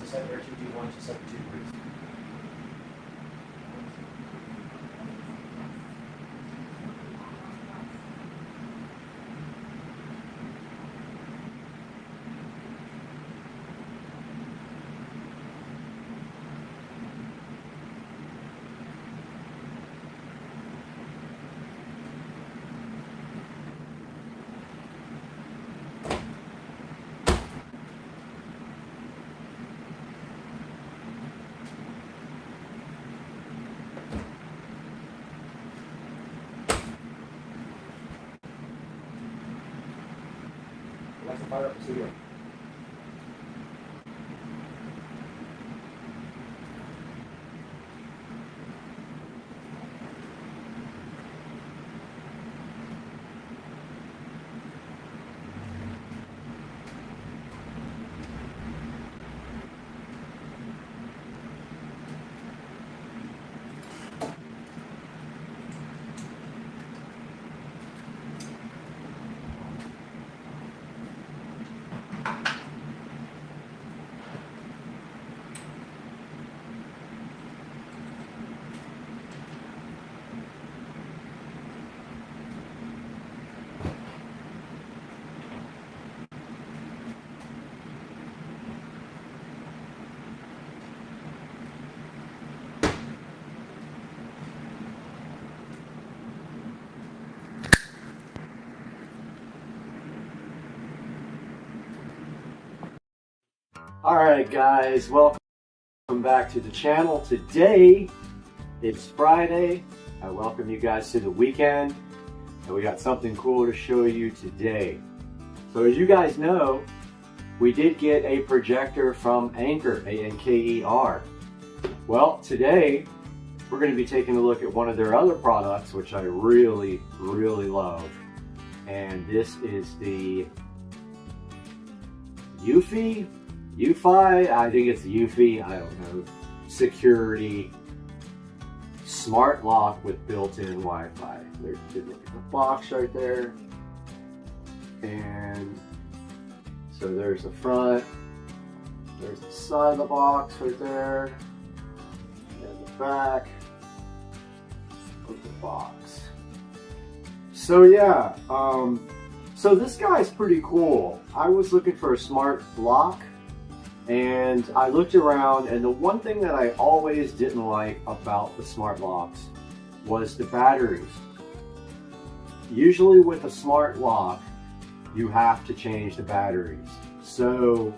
to set R2D1 to 72 degrees. Let's fire up the studio. Alright guys, welcome back to the channel. Today, it's Friday. I welcome you guys to the weekend. And we got something cool to show you today. So as you guys know, we did get a projector from Anker, A-N-K-E-R. Well, today, we're going to be taking a look at one of their other products, which I really, really love. And this is the UFI, I think it's UFI, I don't know, security smart lock with built-in Wi-Fi. There's the box right there. And so there's the front, there's the side of the box right there, and the back of the box. So yeah, so this guy's pretty cool. I was looking for a smart lock, and I looked around, and the one thing that I always didn't like about the smart locks was the batteries. Usually with a smart lock, you have to change the batteries. So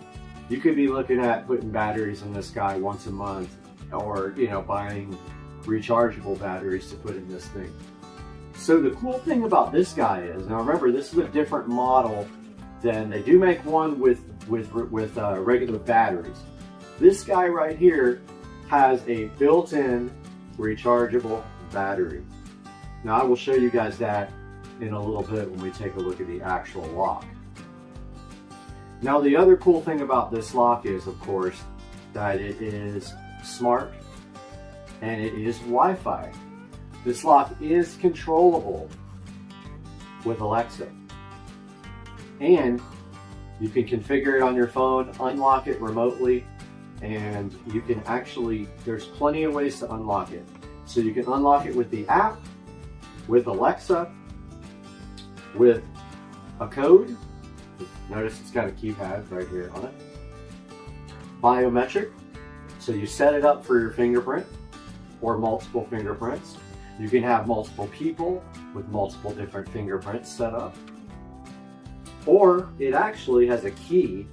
you could be looking at putting batteries in this guy once a month, or buying rechargeable batteries to put in this thing. So the cool thing about this guy is, now remember, this is a different model than they do make one with regular batteries. This guy right here has a built-in rechargeable battery. Now I will show you guys that in a little bit when we take a look at the actual lock. Now the other cool thing about this lock is, of course, that it is smart and it is Wi-Fi. This lock is controllable with Alexa. And you can configure it on your phone, unlock it remotely, and you can actually, there's plenty of ways to unlock it. So you can unlock it with the app, with Alexa, with a code. Notice it's got a keypad right here on it. Biometric, so you set it up for your fingerprint or multiple fingerprints. You can have multiple people with multiple different fingerprints set up. Or it actually has a key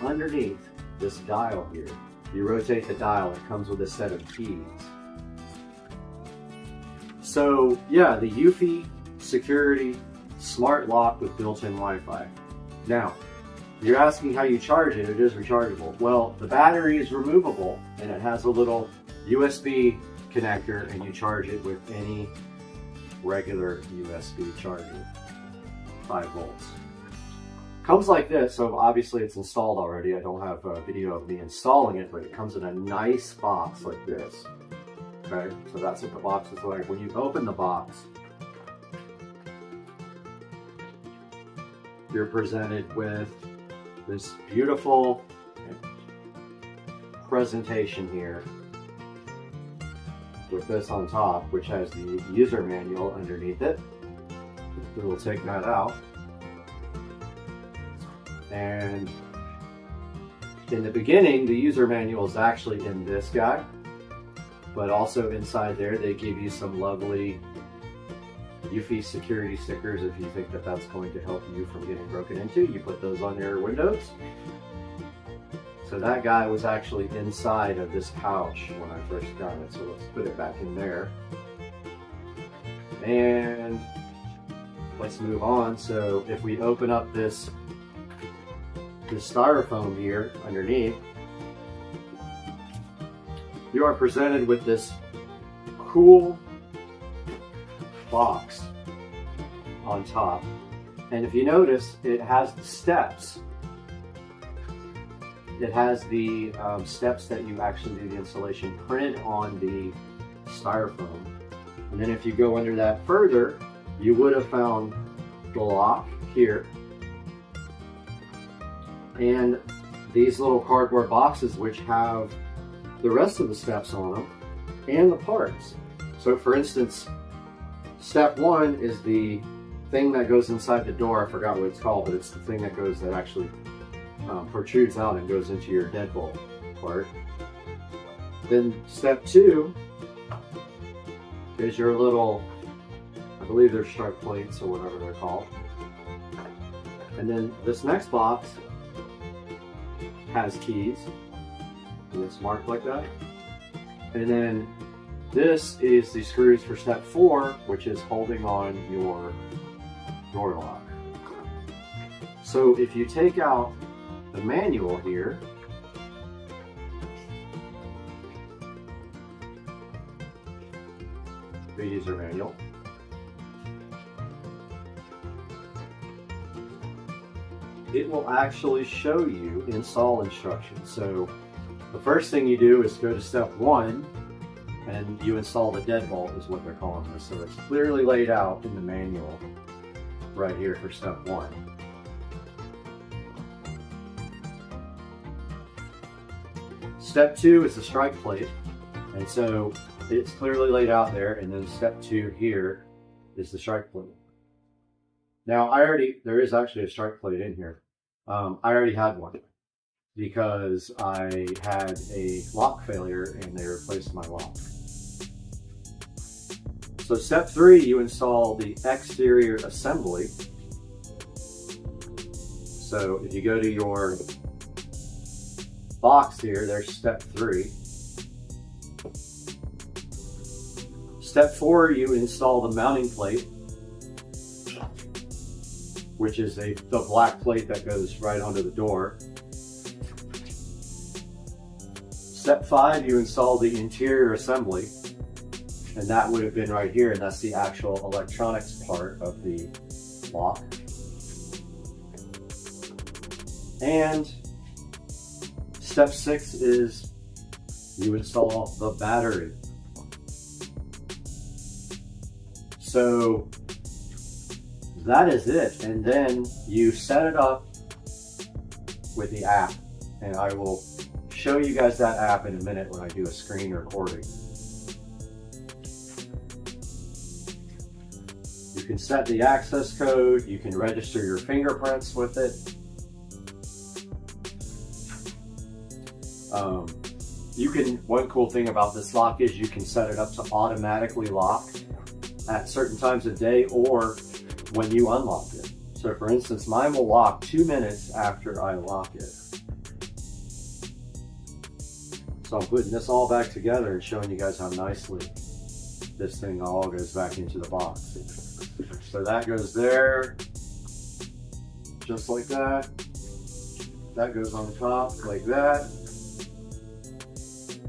underneath this dial here. You rotate the dial, it comes with a set of keys. So yeah, the UFI security smart lock with built-in Wi-Fi. Now, you're asking how you charge it. It is rechargeable. Well, the battery is removable, and it has a little USB connector, and you charge it with any regular USB charger. 5 volts. Comes like this, so obviously it's installed already. I don't have a video of me installing it, but it comes in a nice box like this. Okay, so that's what the box is like. When you open the box, you're presented with this beautiful presentation here with this on top, which has the user manual underneath it. We'll take that out. And in the beginning, the user manual is actually in this guy, but also inside there, they give you some lovely UFI security stickers. If you think that that's going to help you from getting broken into, you put those on your windows. So that guy was actually inside of this pouch when I first got it. So let's put it back in there. And let's move on. So if we open up this styrofoam here underneath, you are presented with this cool box on top. And if you notice, it has the steps. It has the steps that you actually do the installation printed on the styrofoam. And then if you go under that further, you would have found the lock here. And these little cardboard boxes which have the rest of the steps on them and the parts. So for instance, step 1 is the thing that goes inside the door. I forgot what it's called, but it's the thing that goes, that actually protrudes out and goes into your deadbolt part. Then step 2 is your little, I believe they're strike plates or whatever they're called. And then this next box has keys, and it's marked like that. And then this is the screws for step 4, which is holding on your door lock. So if you take out the manual here, the user manual, it will actually show you install instructions. So the first thing you do is go to step 1 and you install the deadbolt, is what they're calling this. So it's clearly laid out in the manual right here for step 1. Step 2 is the strike plate, and so it's clearly laid out there. And then step 2 here is the strike plate. Now there is actually a strike plate in here. I already had one because I had a lock failure and they replaced my lock. So step 3, you install the exterior assembly. So if you go to your box here, there's step 3. Step 4, you install the mounting plate, which is the black plate that goes right onto the door. Step 5, you install the interior assembly, and that would have been right here, and that's the actual electronics part of the lock. And step 6 is you install the battery. So that is it, and then you set it up with the app, and I will show you guys that app in a minute when I do a screen recording. You can set the access code, you can register your fingerprints with it. One cool thing about this lock is you can set it up to automatically lock at certain times of day or when you unlock it. So for instance, mine will lock 2 minutes after I lock it. So I'm putting this all back together and showing you guys how nicely this thing all goes back into the box. So that goes there, just like that. That goes on top like that.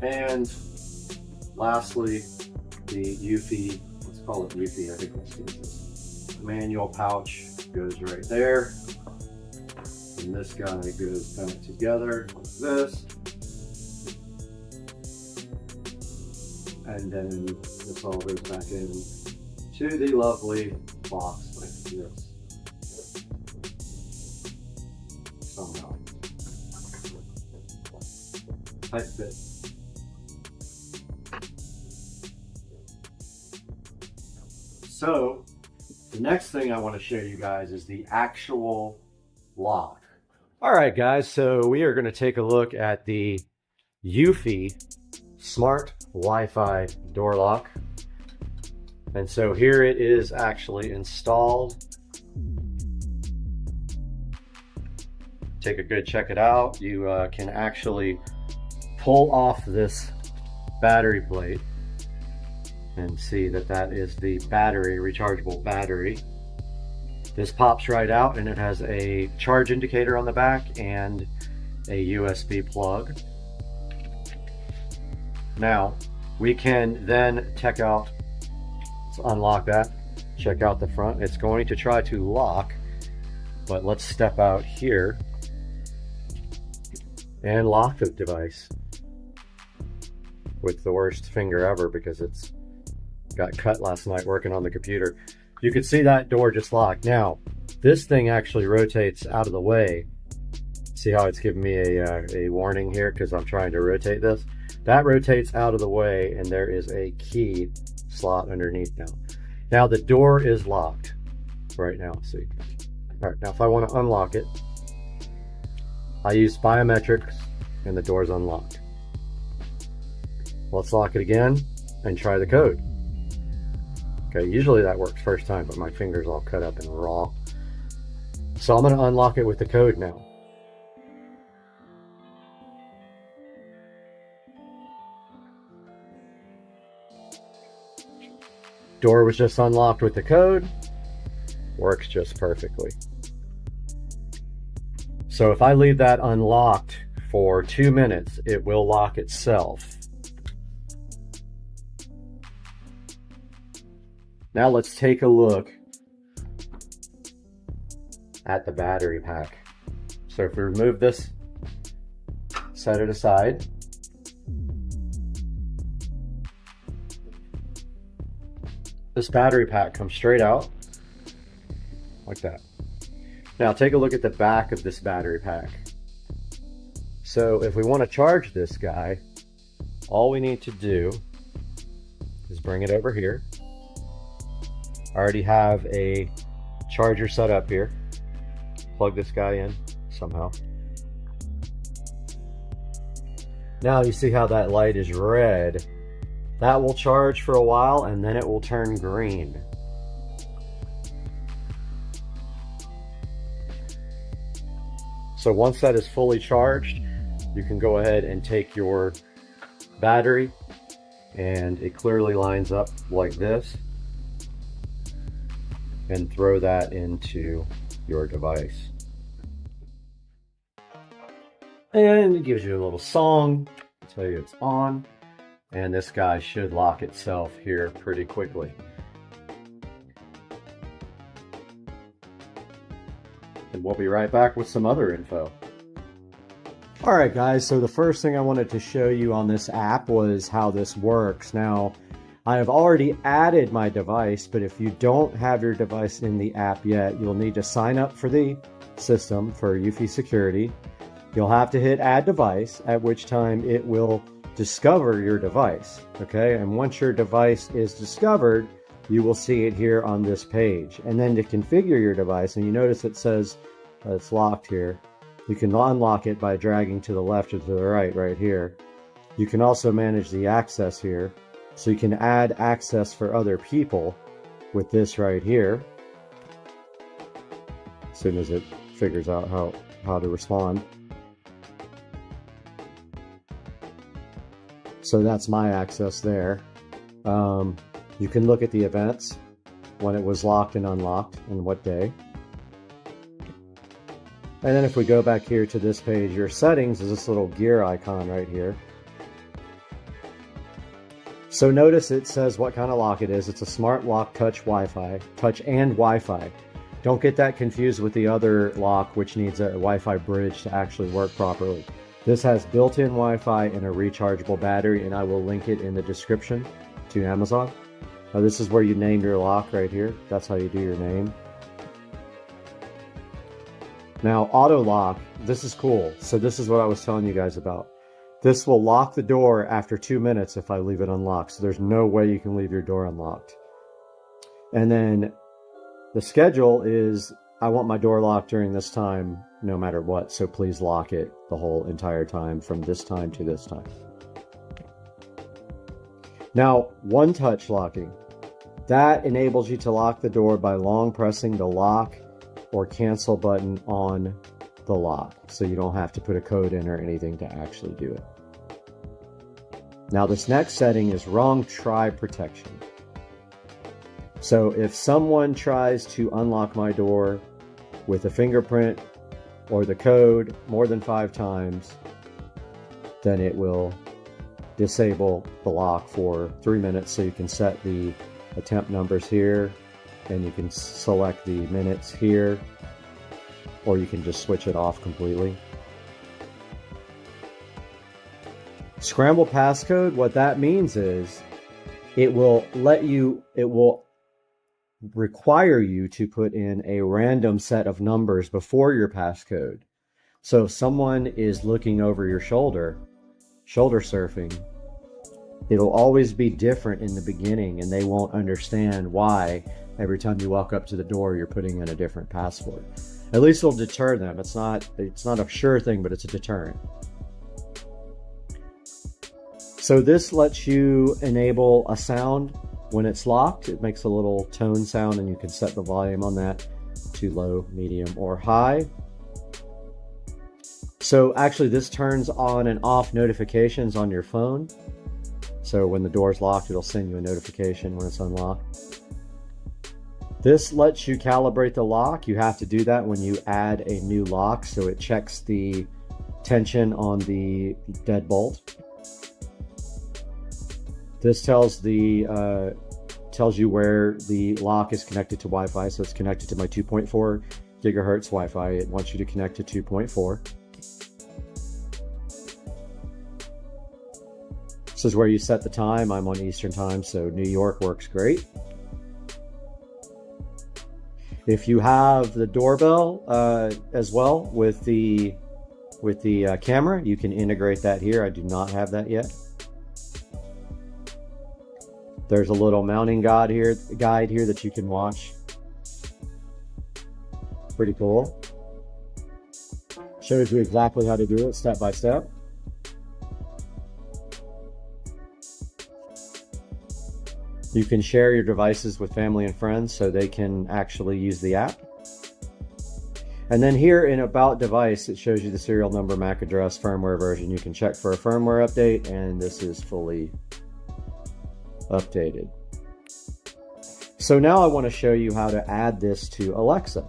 And lastly, the UFI, let's call it UFI, I think let's use this. Manual pouch goes right there. And this guy goes back together like this. And then this all goes back in to the lovely box like this. Somehow. tight fit. So the next thing I want to show you guys is the actual lock. All right, guys, so we are going to take a look at the Eufy Smart Wi-Fi door lock. And so here it is actually installed. Take a good check it out. You can actually pull off this battery plate and see that that is the battery, rechargeable battery. This pops right out and it has a charge indicator on the back and a USB plug. Now we can then check out, let's unlock that, check out the front. It's going to try to lock, but let's step out here and lock the device with the worst finger ever because it's got cut last night working on the computer. You can see that door just locked. Now, this thing actually rotates out of the way. See how it's giving me a warning here because I'm trying to rotate this? That rotates out of the way and there is a key slot underneath now. Now the door is locked right now, see? All right, now if I want to unlock it, I use biometrics and the door's unlocked. Let's lock it again and try the code. Okay, usually that works first time, but my finger's all cut up and raw. So I'm going to unlock it with the code now. Door was just unlocked with the code. Works just perfectly. So if I leave that unlocked for 2 minutes, it will lock itself. Now let's take a look at the battery pack. So if we remove this, set it aside. This battery pack comes straight out like that. Now take a look at the back of this battery pack. So if we want to charge this guy, all we need to do is bring it over here. I already have a charger set up here. Plug this guy in somehow. Now you see how that light is red. That will charge for a while and then it will turn green. So once that is fully charged, you can go ahead and take your battery and it clearly lines up like this and throw that into your device. And it gives you a little song, tell you it's on, and this guy should lock itself here pretty quickly. And we'll be right back with some other info. Alright guys, so the first thing I wanted to show you on this app was how this works. Now, I have already added my device, but if you don't have your device in the app yet, you'll need to sign up for the system for Eufy Security. You'll have to hit Add Device, at which time it will discover your device, okay? And once your device is discovered, you will see it here on this page. And then to configure your device, and you notice it says it's locked here, you can unlock it by dragging to the left or to the right here. You can also manage the access here. So you can add access for other people with this right here. As soon as it figures out how to respond. So that's my access there. You can look at the events, when it was locked and unlocked, and what day. And then if we go back here to this page, your settings is this little gear icon right here. So notice it says what kind of lock it is. It's a smart lock touch Wi-Fi, touch and Wi-Fi. Don't get that confused with the other lock, which needs a Wi-Fi bridge to actually work properly. This has built-in Wi-Fi and a rechargeable battery, and I will link it in the description to Amazon. Now this is where you name your lock right here. That's how you do your name. Now auto lock, this is cool. So this is what I was telling you guys about. This will lock the door after 2 minutes if I leave it unlocked. So there's no way you can leave your door unlocked. And then the schedule is, I want my door locked during this time no matter what. So please lock it the whole entire time from this time to this time. Now, one touch locking. That enables you to lock the door by long pressing the lock or cancel button on the lock. So you don't have to put a code in or anything to actually do it. Now this next setting is wrong try protection. So if someone tries to unlock my door with a fingerprint or the code more than 5 times, then it will disable the lock for 3 minutes. So you can set the attempt numbers here, and you can select the minutes here, or you can just switch it off completely. Scramble passcode, what that means is it will require you to put in a random set of numbers before your passcode. So if someone is looking over your shoulder surfing, it'll always be different in the beginning, and they won't understand why every time you walk up to the door you're putting in a different password. At least it'll deter them. It's not a sure thing, but it's a deterrent. So this lets you enable a sound when it's locked. It makes a little tone sound, and you can set the volume on that to low, medium, or high. So actually this turns on and off notifications on your phone. So when the door's locked, it'll send you a notification when it's unlocked. This lets you calibrate the lock. You have to do that when you add a new lock. So it checks the tension on the deadbolt. This tells you where the lock is connected to Wi-Fi. So it's connected to my 2.4 gigahertz Wi-Fi. It wants you to connect to 2.4. This is where you set the time. I'm on Eastern time, so New York works great. If you have the doorbell as well with the camera, you can integrate that here. I do not have that yet. There's a little mounting guide here that you can watch. Pretty cool. Shows you exactly how to do it step by step. You can share your devices with family and friends so they can actually use the app. And then here in About Device, it shows you the serial number, MAC address, firmware version. You can check for a firmware update, and this is fully updated. So now I want to show you how to add this to Alexa.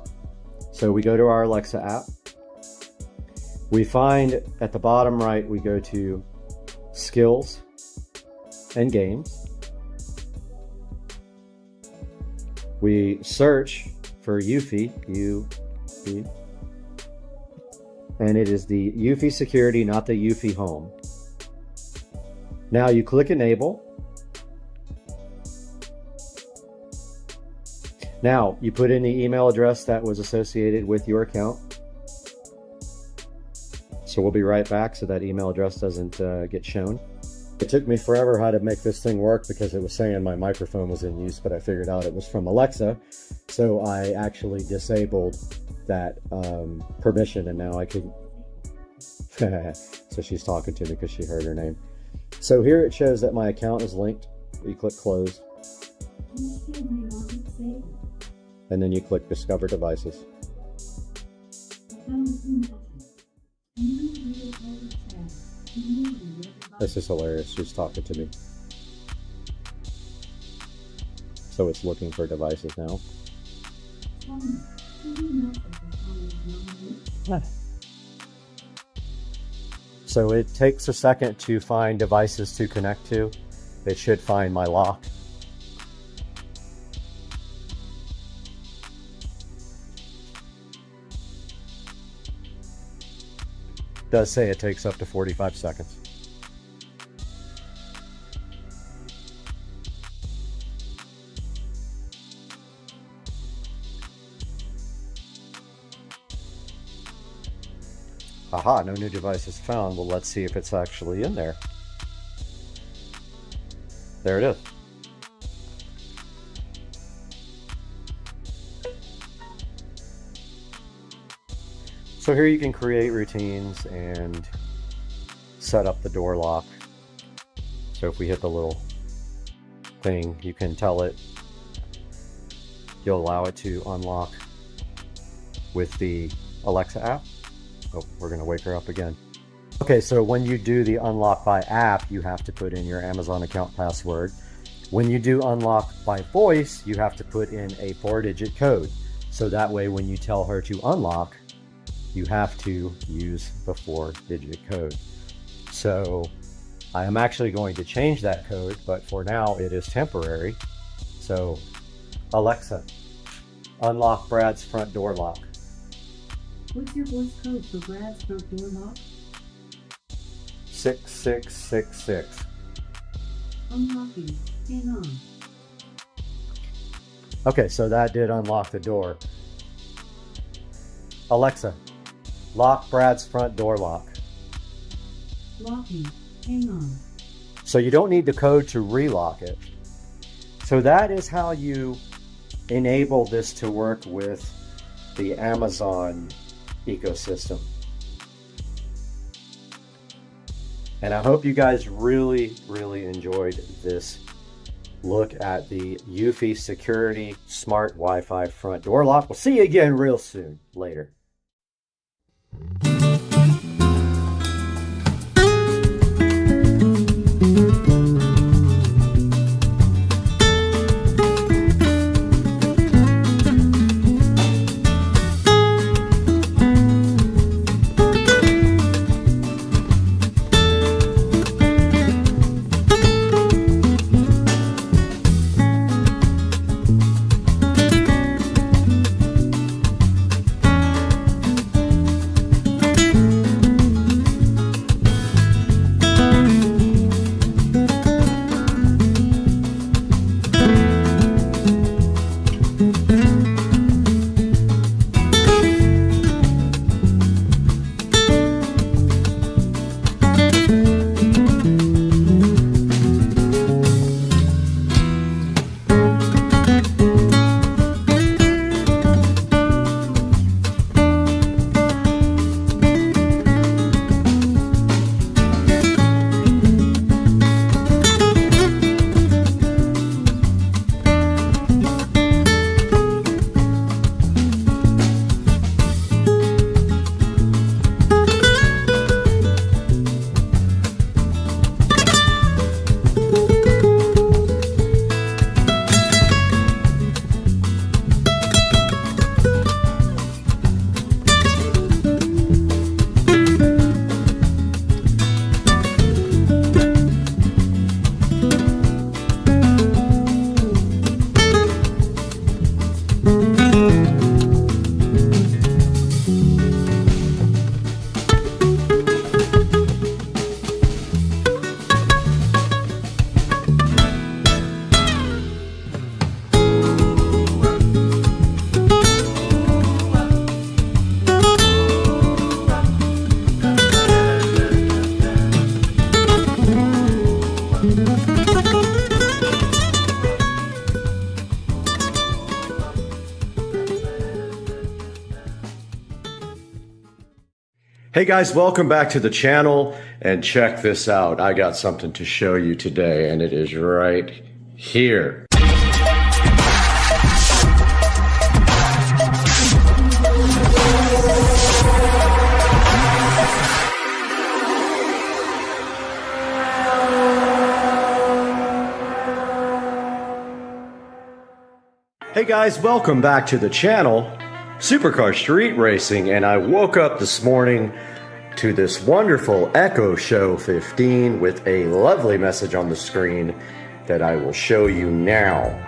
So we go to our Alexa app. We find at the bottom right, we go to Skills and Games. We search for Eufy, and it is the Eufy Security, not the Eufy Home. Now you click Enable. Now you put in the email address that was associated with your account. So we'll be right back so that email address doesn't get shown. It took me forever how to make this thing work because it was saying my microphone was in use, but I figured out it was from Alexa. So I actually disabled that permission, and now I can... So she's talking to me because she heard her name. So here it shows that my account is linked. You click Close. And then you click Discover Devices. This is hilarious. She's talking to me. So it's looking for devices now. So it takes a second to find devices to connect to. It should find my lock. It does say it takes up to 45 seconds. Aha, no new devices found. Well, let's see if it's actually in there. There it is. So here you can create routines and set up the door lock. So if we hit the little thing, you can tell it, you'll allow it to unlock with the Alexa app. Oh, we're gonna wake her up again. Okay, so when you do the unlock by app, you have to put in your Amazon account password. When you do unlock by voice, you have to put in a 4-digit code. So that way, when you tell her to unlock, you have to use the 4-digit code. So I am actually going to change that code, but for now it is temporary. So Alexa, unlock Brad's front door lock. What's your voice code for Brad's front door lock? 6666. Unlocking. Hang on. Okay, so that did unlock the door. Alexa, lock Brad's front door lock. Locking. Hang on. So you don't need the code to relock it. So that is how you enable this to work with the Amazon ecosystem. And I hope you guys really enjoyed this look at the Eufy Security Smart Wi-Fi front door lock. We'll see you again real soon. Later. Hey guys, welcome back to the channel, and check this out. I got something to show you today, and it is right here. Hey guys, welcome back to the channel, Supercar Street Racing, and I woke up this morning to this wonderful Echo Show 15 with a lovely message on the screen that I will show you now.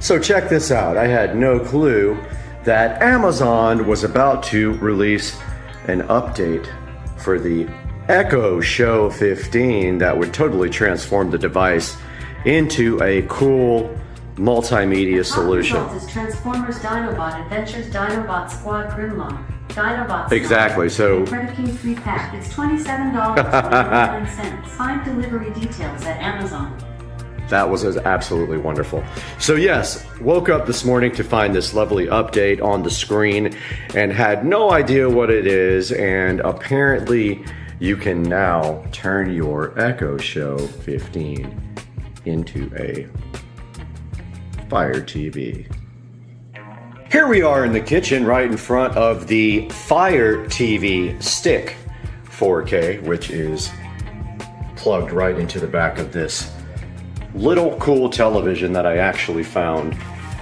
So check this out. I had no clue that Amazon was about to release an update for the Echo Show 15 that would totally transform the device into a cool multimedia solution. Transformers Dinobot Adventures Dinobot Squad Grimlock. Dinobot. Exactly, so- Credit King 3-pack is $27.99. Find delivery details at Amazon. That was absolutely wonderful. So yes, woke up this morning to find this lovely update on the screen and had no idea what it is, and apparently you can now turn your Echo Show 15 into a Fire TV. Here we are in the kitchen right in front of the Fire TV Stick 4K, which is plugged right into the back of this little cool television that I actually found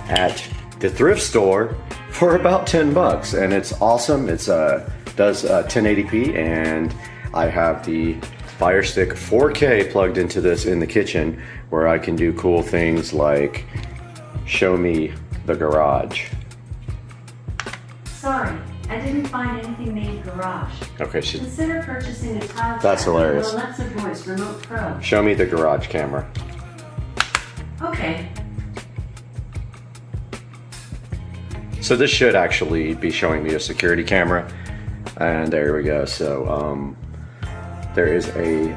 at the thrift store for about 10 bucks, and it's awesome. It's does 1080p, and I have the Fire Stick 4K plugged into this in the kitchen, where I can do cool things like show me the garage. Sorry, I didn't find anything named garage. Okay, Consider purchasing a tile That's jack hilarious. or Alexa Voice Remote Pro. Show me the garage camera. Okay. So this should actually be showing me a security camera, and there we go. So there is a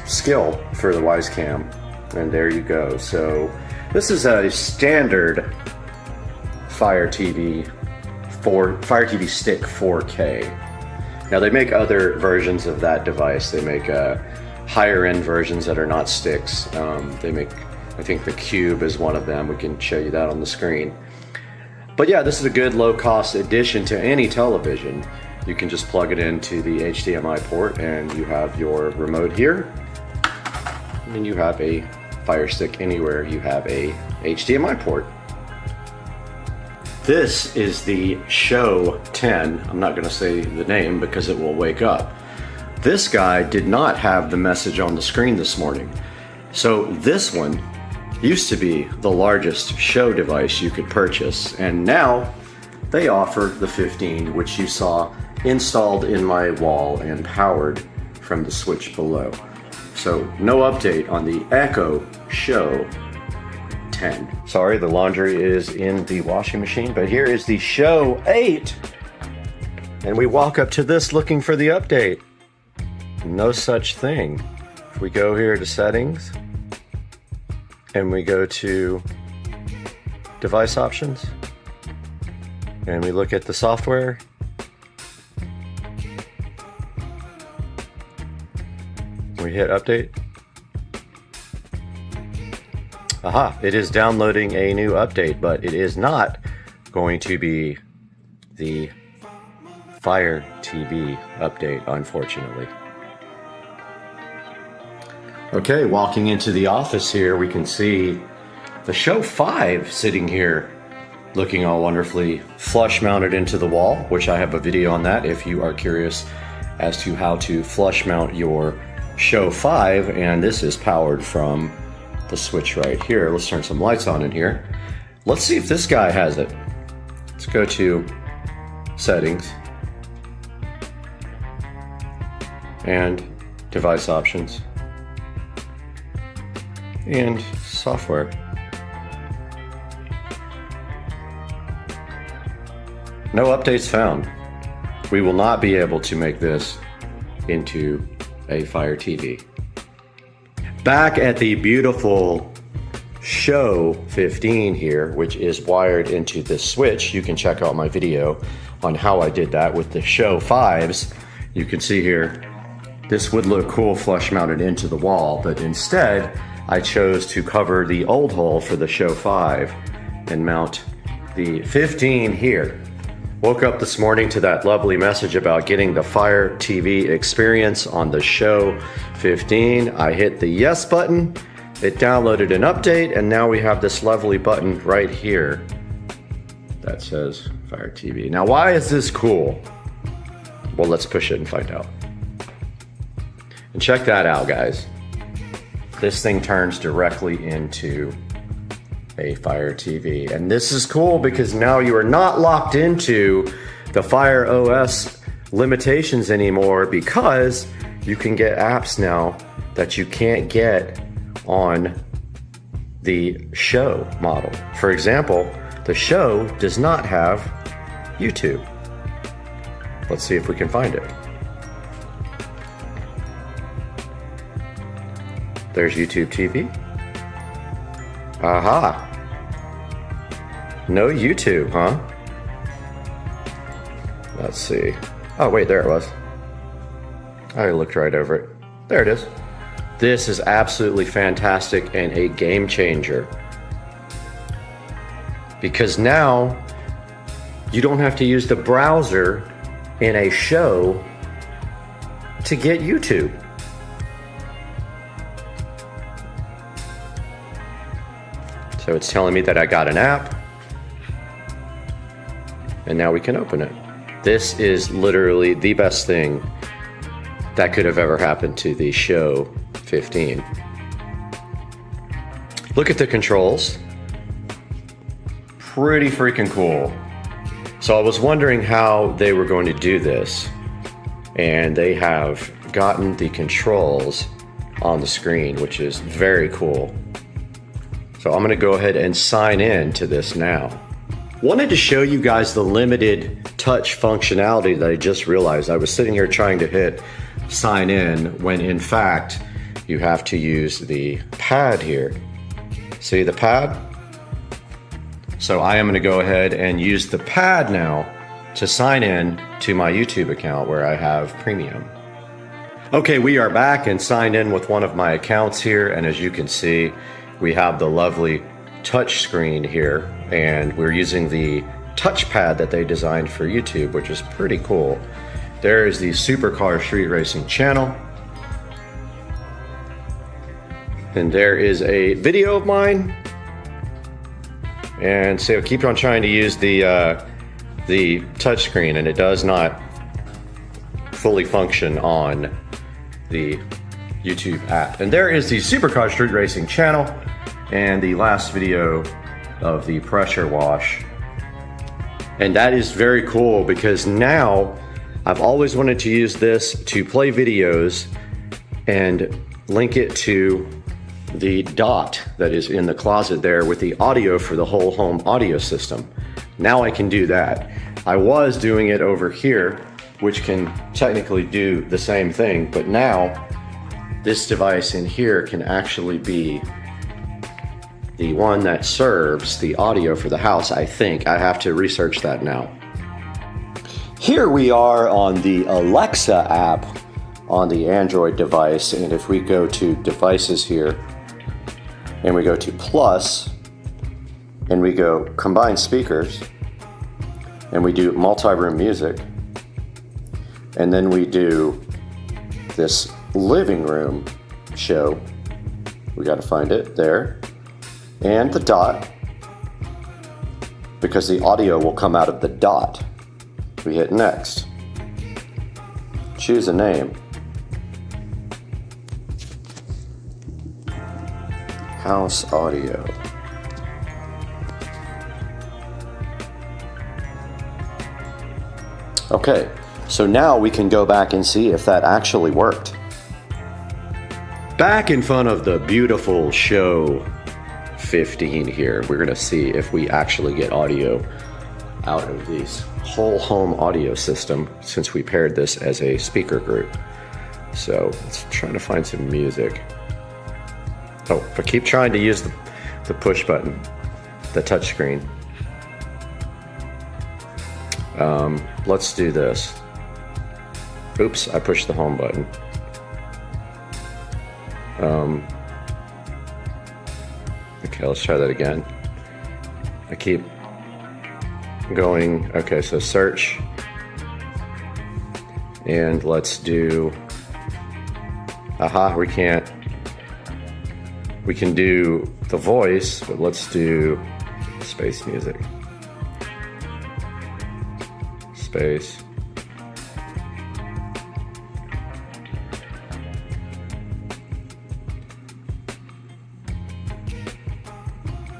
skill for the Wise Cam, and there you go. So this is a standard Fire TV Stick 4K. Now they make other versions of that device. They make higher end versions that are not sticks. They make, I think the Cube is one of them. We can show you that on the screen. But yeah, this is a good low cost addition to any television. You can just plug it into the HDMI port and you have your remote here. And you have a Fire Stick anywhere you have a HDMI port. This is the Show 10. I'm not gonna say the name because it will wake up. This guy did not have the message on the screen this morning. So this one used to be the largest show device you could purchase, and now they offer the 15, which you saw installed in my wall and powered from the switch below. So no update on the Echo Show 10. Sorry, the laundry is in the washing machine, but here is the Show 8. And we walk up to this looking for the update. No such thing. If we go here to settings and we go to device options and we look at the software, we hit update. Aha, it is downloading a new update, but it is not going to be the Fire TV update, unfortunately. Okay, walking into the office here, we can see the Show 5 sitting here looking all wonderfully flush mounted into the wall, which I have a video on that if you are curious as to how to flush mount your Show 5, and this is powered from the switch right here. Let's turn some lights on in here. Let's see if this guy has it. Let's go to settings and device options and software. No updates found. We will not be able to make this into a Fire TV. Back at the beautiful Show 15 here, which is wired into this switch, you can check out my video on how I did that with the Show 5s. You can see here, this would look cool flush mounted into the wall, but instead I chose to cover the old hole for the Show 5 and mount the 15 here. Woke up this morning to that lovely message about getting the Fire TV experience on the Show 15. I hit the yes button, it downloaded an update, and now we have this lovely button right here that says Fire TV. Now, why is this cool? Well, let's push it and find out. And check that out, guys. This thing turns directly into a Fire TV. And this is cool because now you are not locked into the Fire OS limitations anymore, because you can get apps now that you can't get on the Show model. For example, the Show does not have YouTube. Let's see if we can find it. There's YouTube TV. Aha. No YouTube, huh? Let's see. Oh, wait, there it was. I looked right over it. There it is. This is absolutely fantastic and a game changer. Because now you don't have to use the browser in a show to get YouTube. So it's telling me that I got an app, and now we can open it. This is literally the best thing that could have ever happened to the Show 15. Look at the controls. Pretty freaking cool. So I was wondering how they were going to do this, and they have gotten the controls on the screen, which is very cool. So I'm gonna go ahead and sign in to this now. Wanted to show you guys the limited touch functionality that I just realized. I was sitting here trying to hit sign in when in fact you have to use the pad here. See the pad? So I am gonna go ahead and use the pad now to sign in to my YouTube account where I have premium. Okay, we are back and signed in with one of my accounts here, and as you can see, we have the lovely touch screen here, and we're using the touchpad that they designed for YouTube, which is pretty cool. There is the Supercar Street Racing channel. And there is a video of mine. And so I keep on trying to use the touch screen, and it does not fully function on the YouTube app. And there is the Supercar Street Racing channel and the last video of the pressure wash. And that is very cool because now I've always wanted to use this to play videos and link it to the dot that is in the closet there with the audio for the whole home audio system. Now I can do that. I was doing it over here, which can technically do the same thing, but now this device in here can actually be the one that serves the audio for the house, I think. I have to research that now. Here we are on the Alexa app on the Android device, and if we go to devices here, and we go to plus, and we go combine speakers, and we do multi-room music, and then we do this living room show. We got to find it there, and the dot, because the audio will come out of the dot. We hit next. Choose a name. House audio. Okay, so now we can go back and see if that actually worked. Back in front of the beautiful Show 15 here, we're gonna see if we actually get audio out of this whole home audio system since we paired this as a speaker group. So let's try to find some music. Oh, but keep trying to use the push button, the touch screen. Let's do this. Oops, I pushed the home button. Okay, let's try that again. I keep going. Okay, so search. And let's do, aha, we can't. We can do the voice, but let's do space music. Space.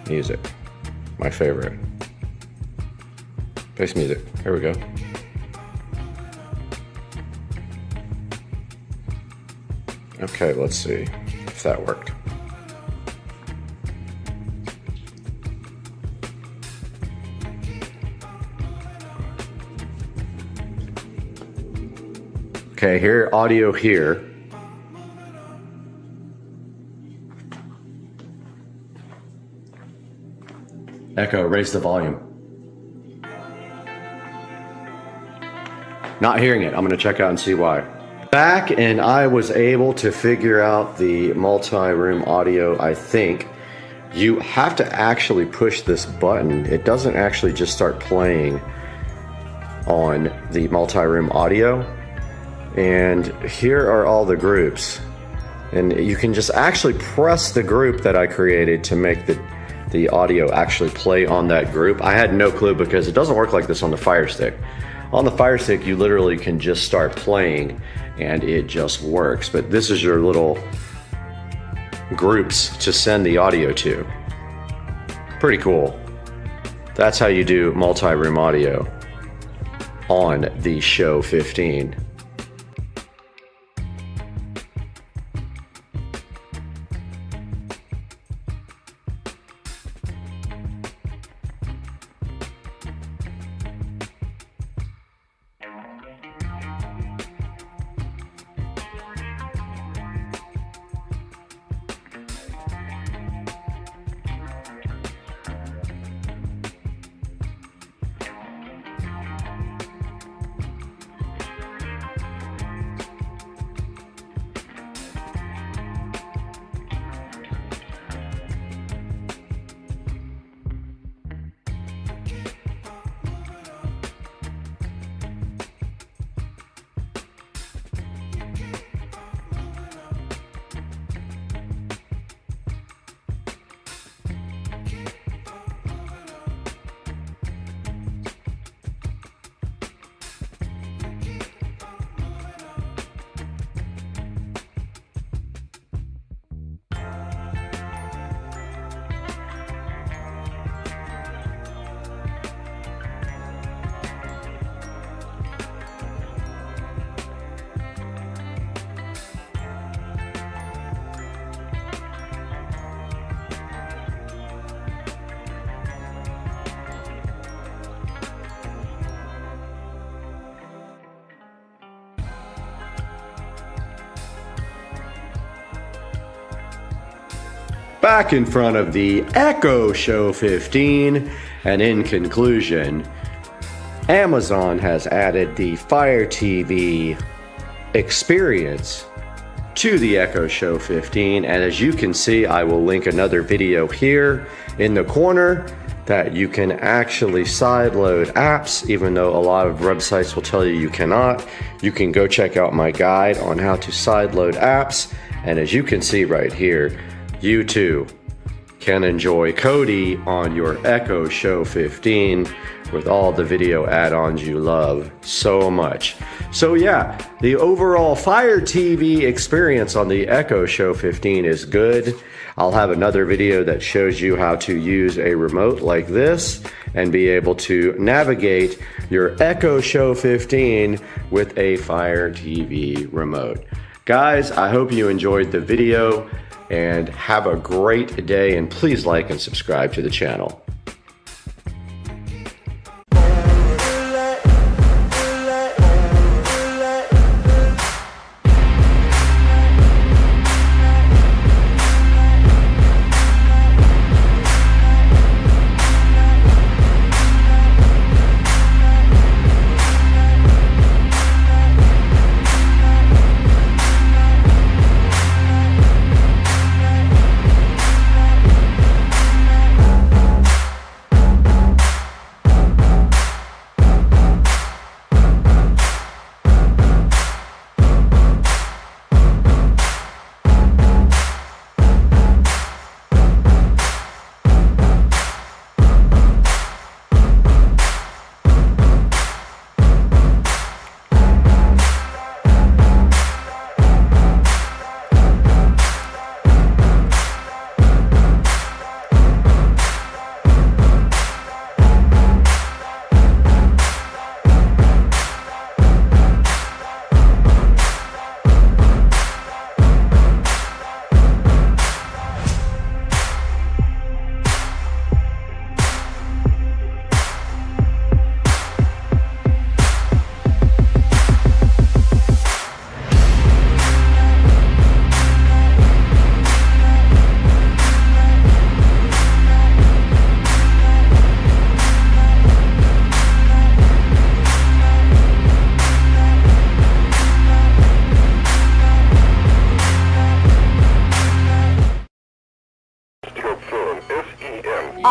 Music. My favorite. Space music. Here we go. Okay, let's see if that worked. Okay, here, audio here. Echo, raise the volume. Not hearing it. I'm going to check out and see why. Back, and I was able to figure out the multi-room audio, I think. You have to actually push this button. It doesn't actually just start playing on the multi-room audio. And here are all the groups. And you can just actually press the group that I created to make the audio actually play on that group. I had no clue because it doesn't work like this on the Fire Stick. On the Fire Stick, you literally can just start playing and it just works. But this is your little groups to send the audio to. Pretty cool. That's how you do multi-room audio on the Show 15. Back in front of the Echo Show 15, and in conclusion, Amazon has added the Fire TV experience to the Echo Show 15, and as you can see, I will link another video here in the corner that you can actually sideload apps, even though a lot of websites will tell you you cannot. You can go check out my guide on how to sideload apps, and as you can see right here, you too can enjoy Kodi on your Echo Show 15 with all the video add-ons you love so much. So yeah, the overall Fire TV experience on the Echo Show 15 is good. I'll have another video that shows you how to use a remote like this and be able to navigate your Echo Show 15 with a Fire TV remote. Guys, I hope you enjoyed the video and have a great day, and please like and subscribe to the channel.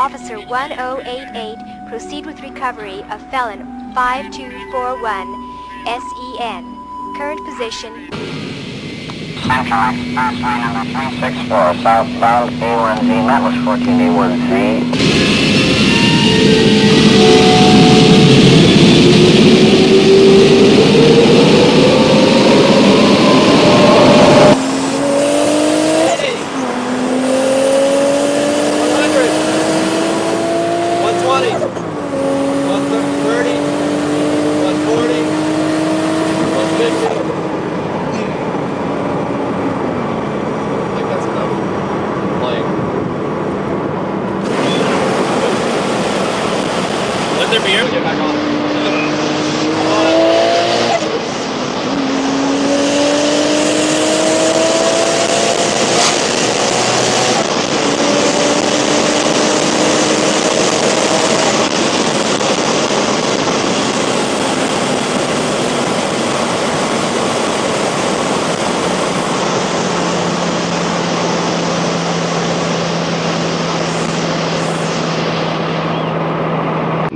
Officer 1088 proceed with recovery of felon 5241 SEN. Current position. Central Express line number 364, southbound A1Z, that was 14A1Z.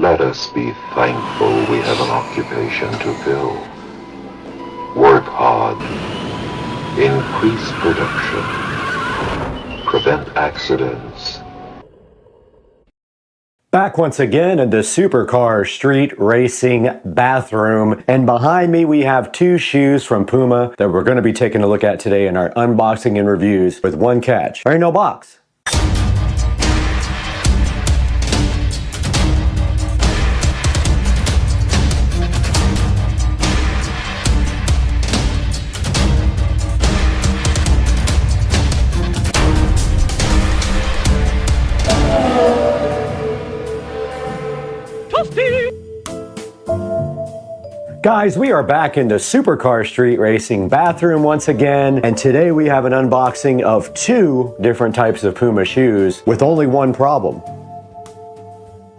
Let us be thankful we have an occupation to fill. Work hard. Increase production. Prevent accidents. Back once again in the Supercar Street Racing bathroom, and behind me we have two shoes from Puma that we're going to be taking a look at today in our unboxing and reviews, with one catch. There ain't no box. Guys, we are back in the Supercar Street Racing bathroom once again, and today we have an unboxing of two different types of Puma shoes with only one problem.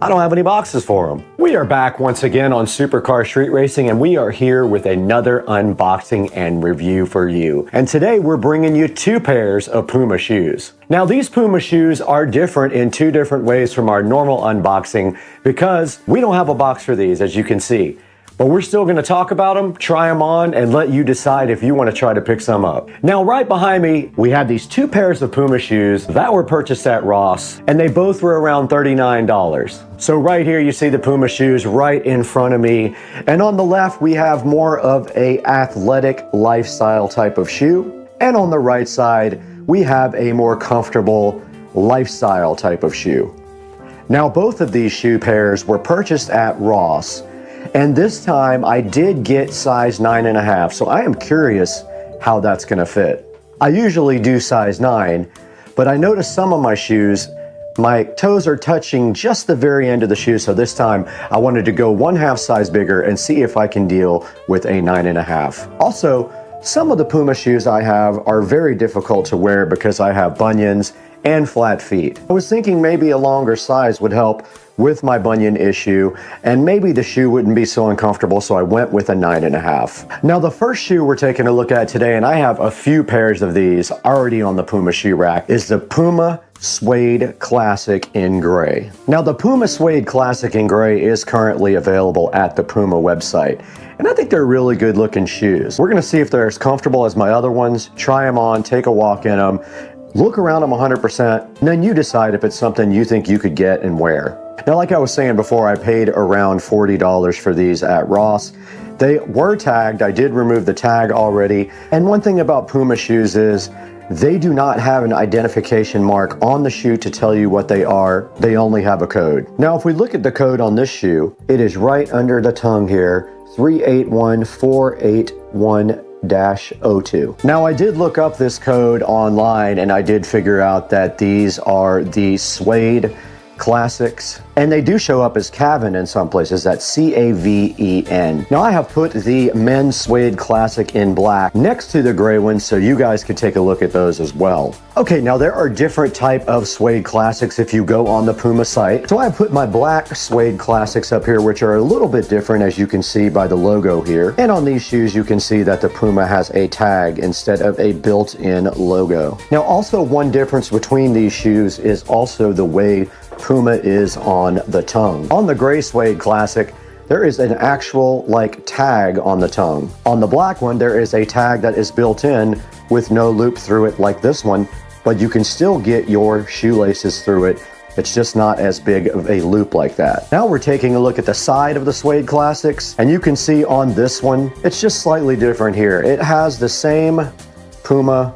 I don't have any boxes for them. We are back once again on Supercar Street Racing, and we are here with another unboxing and review for you. And today we're bringing you two pairs of Puma shoes. Now these Puma shoes are different in two different ways from our normal unboxing because we don't have a box for these, as you can see. But we're still going to talk about them, try them on, and let you decide if you want to try to pick some up. Now, right behind me, we have these two pairs of Puma shoes that were purchased at Ross, and they both were around $39. So right here, you see the Puma shoes right in front of me. And on the left, we have more of a athletic lifestyle type of shoe. And on the right side, we have a more comfortable lifestyle type of shoe. Now, both of these shoe pairs were purchased at Ross. And this time I did get size 9.5, so I am curious how that's going to fit. I usually do size 9, but I noticed some of my shoes, my toes are touching just the very end of the shoe, so this time I wanted to go 1/2 size bigger and see if I can deal with a 9.5. Also, some of the Puma shoes I have are very difficult to wear because I have bunions and flat feet. I was thinking maybe a longer size would help with my bunion issue, and maybe the shoe wouldn't be so uncomfortable, so I went with a 9.5. Now the first shoe we're taking a look at today, and I have a few pairs of these already on the Puma shoe rack, is the Puma Suede Classic in gray. Now the Puma Suede Classic in gray is currently available at the Puma website, and I think they're really good looking shoes. We're gonna see if they're as comfortable as my other ones, try them on, take a walk in them, look around them 100%, and then you decide if it's something you think you could get and wear. Now, like I was saying before, I paid around $40 for these at Ross. They were tagged. I did remove the tag already. And one thing about Puma shoes is they do not have an identification mark on the shoe to tell you what they are. They only have a code. Now, if we look at the code on this shoe, it is right under the tongue here, 381481-02. Now I did look up this code online and I did figure out that these are the Suede Classics, and they do show up as Caven in some places. That's C-A-V-E-N. Now I have put the men's Suede Classic in black next to the gray ones so you guys could take a look at those as well. Okay, now there are different type of Suede Classics if you go on the Puma site. So I put my black Suede Classics up here, which are a little bit different, as you can see by the logo here. And on these shoes you can see that the Puma has a tag instead of a built-in logo. Now also one difference between these shoes is also the way Puma is on the tongue. On the gray suede classic, there is an actual like tag on the tongue. On the black one, there is a tag that is built in with no loop through it like this one, but you can still get your shoelaces through it. It's just not as big of a loop like that. Now we're taking a look at the side of the suede classics, and you can see on this one, it's just slightly different here. It has the same Puma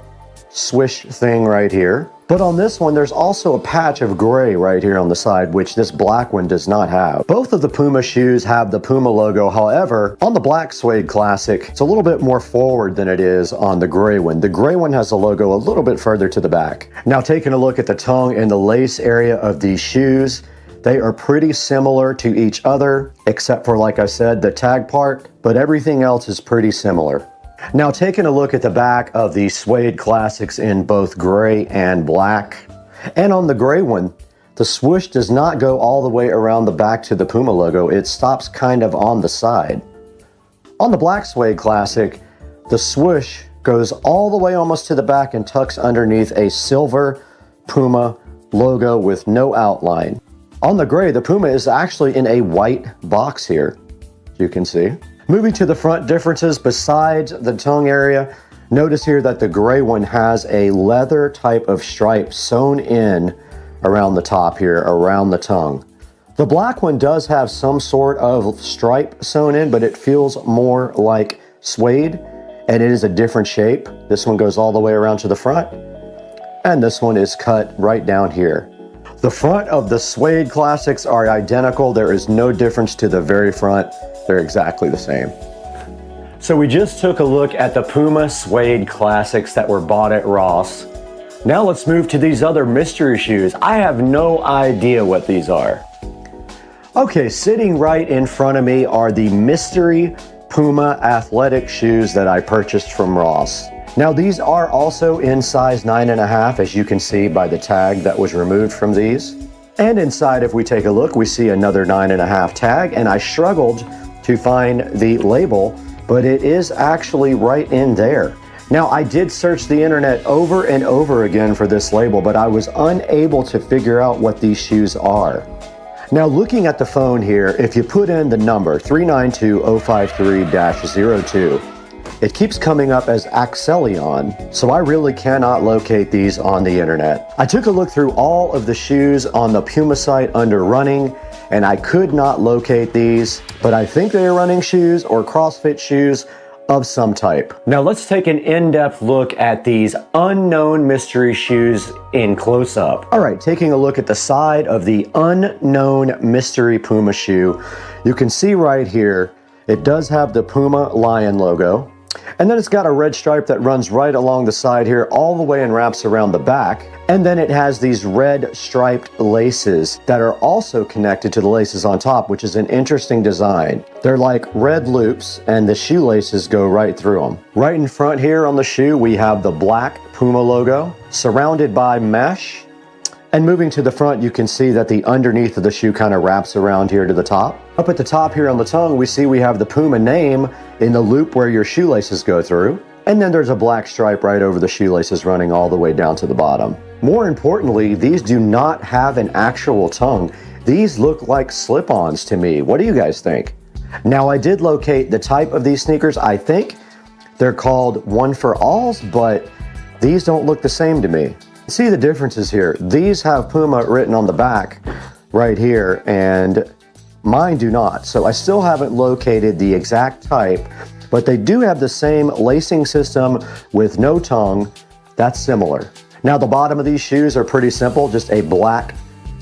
swish thing right here, but on this one there's also a patch of gray right here on the side, which this black one does not have. Both of the Puma shoes have the Puma logo. However, on the black suede classic, it's a little bit more forward than it is on the gray one. The gray one has the logo a little bit further to the back. Now taking a look at the tongue and the lace area of these shoes, they are pretty similar to each other, except for, like I said, the tag part, but everything else is pretty similar. Now taking a look at the back of the suede classics in both gray and black, and on the gray one, the swoosh does not go all the way around the back to the Puma logo. It stops kind of on the side. On the black suede classic, the swoosh goes all the way almost to the back and tucks underneath a silver Puma logo with no outline. On the gray, the Puma is actually in a white box here, as you can see. Moving to the front differences besides the tongue area, notice here that the gray one has a leather type of stripe sewn in around the top here, around the tongue. The black one does have some sort of stripe sewn in, but it feels more like suede, and it is a different shape. This one goes all the way around to the front, and this one is cut right down here. The front of the suede classics are identical. There is no difference to the very front. They're exactly the same. So we just took a look at the Puma suede classics that were bought at Ross. Now let's move to these other mystery shoes. I have no idea what these are. Okay, sitting right in front of me are the mystery Puma athletic shoes that I purchased from Ross. Now these are also in size 9.5, as you can see by the tag that was removed from these. And inside, if we take a look, we see another 9.5 tag, and I struggled to find the label, but it is actually right in there. Now I did search the internet over and over again for this label, but I was unable to figure out what these shoes are. Now looking at the phone here, if you put in the number 392053-02, it keeps coming up as Axelion, so I really cannot locate these on the internet. I took a look through all of the shoes on the Puma site under running, and I could not locate these, but I think they are running shoes or CrossFit shoes of some type. Now let's take an in-depth look at these unknown mystery shoes in close-up. All right, taking a look at the side of the unknown mystery Puma shoe, you can see right here, it does have the Puma Lion logo. And then it's got a red stripe that runs right along the side here all the way and wraps around the back. And then it has these red striped laces that are also connected to the laces on top, which is an interesting design. They're like red loops and the shoelaces go right through them. Right in front here on the shoe, we have the black Puma logo surrounded by mesh. And moving to the front, you can see that the underneath of the shoe kind of wraps around here to the top. Up at the top here on the tongue, we have the Puma name in the loop where your shoelaces go through. And then there's a black stripe right over the shoelaces running all the way down to the bottom. More importantly, these do not have an actual tongue. These look like slip-ons to me. What do you guys think? Now, I did locate the type of these sneakers. I think they're called One for Alls, but these don't look the same to me. See the differences here. These have Puma written on the back right here, and mine do not. So I still haven't located the exact type, but they do have the same lacing system with no tongue. That's similar. Now the bottom of these shoes are pretty simple, just a black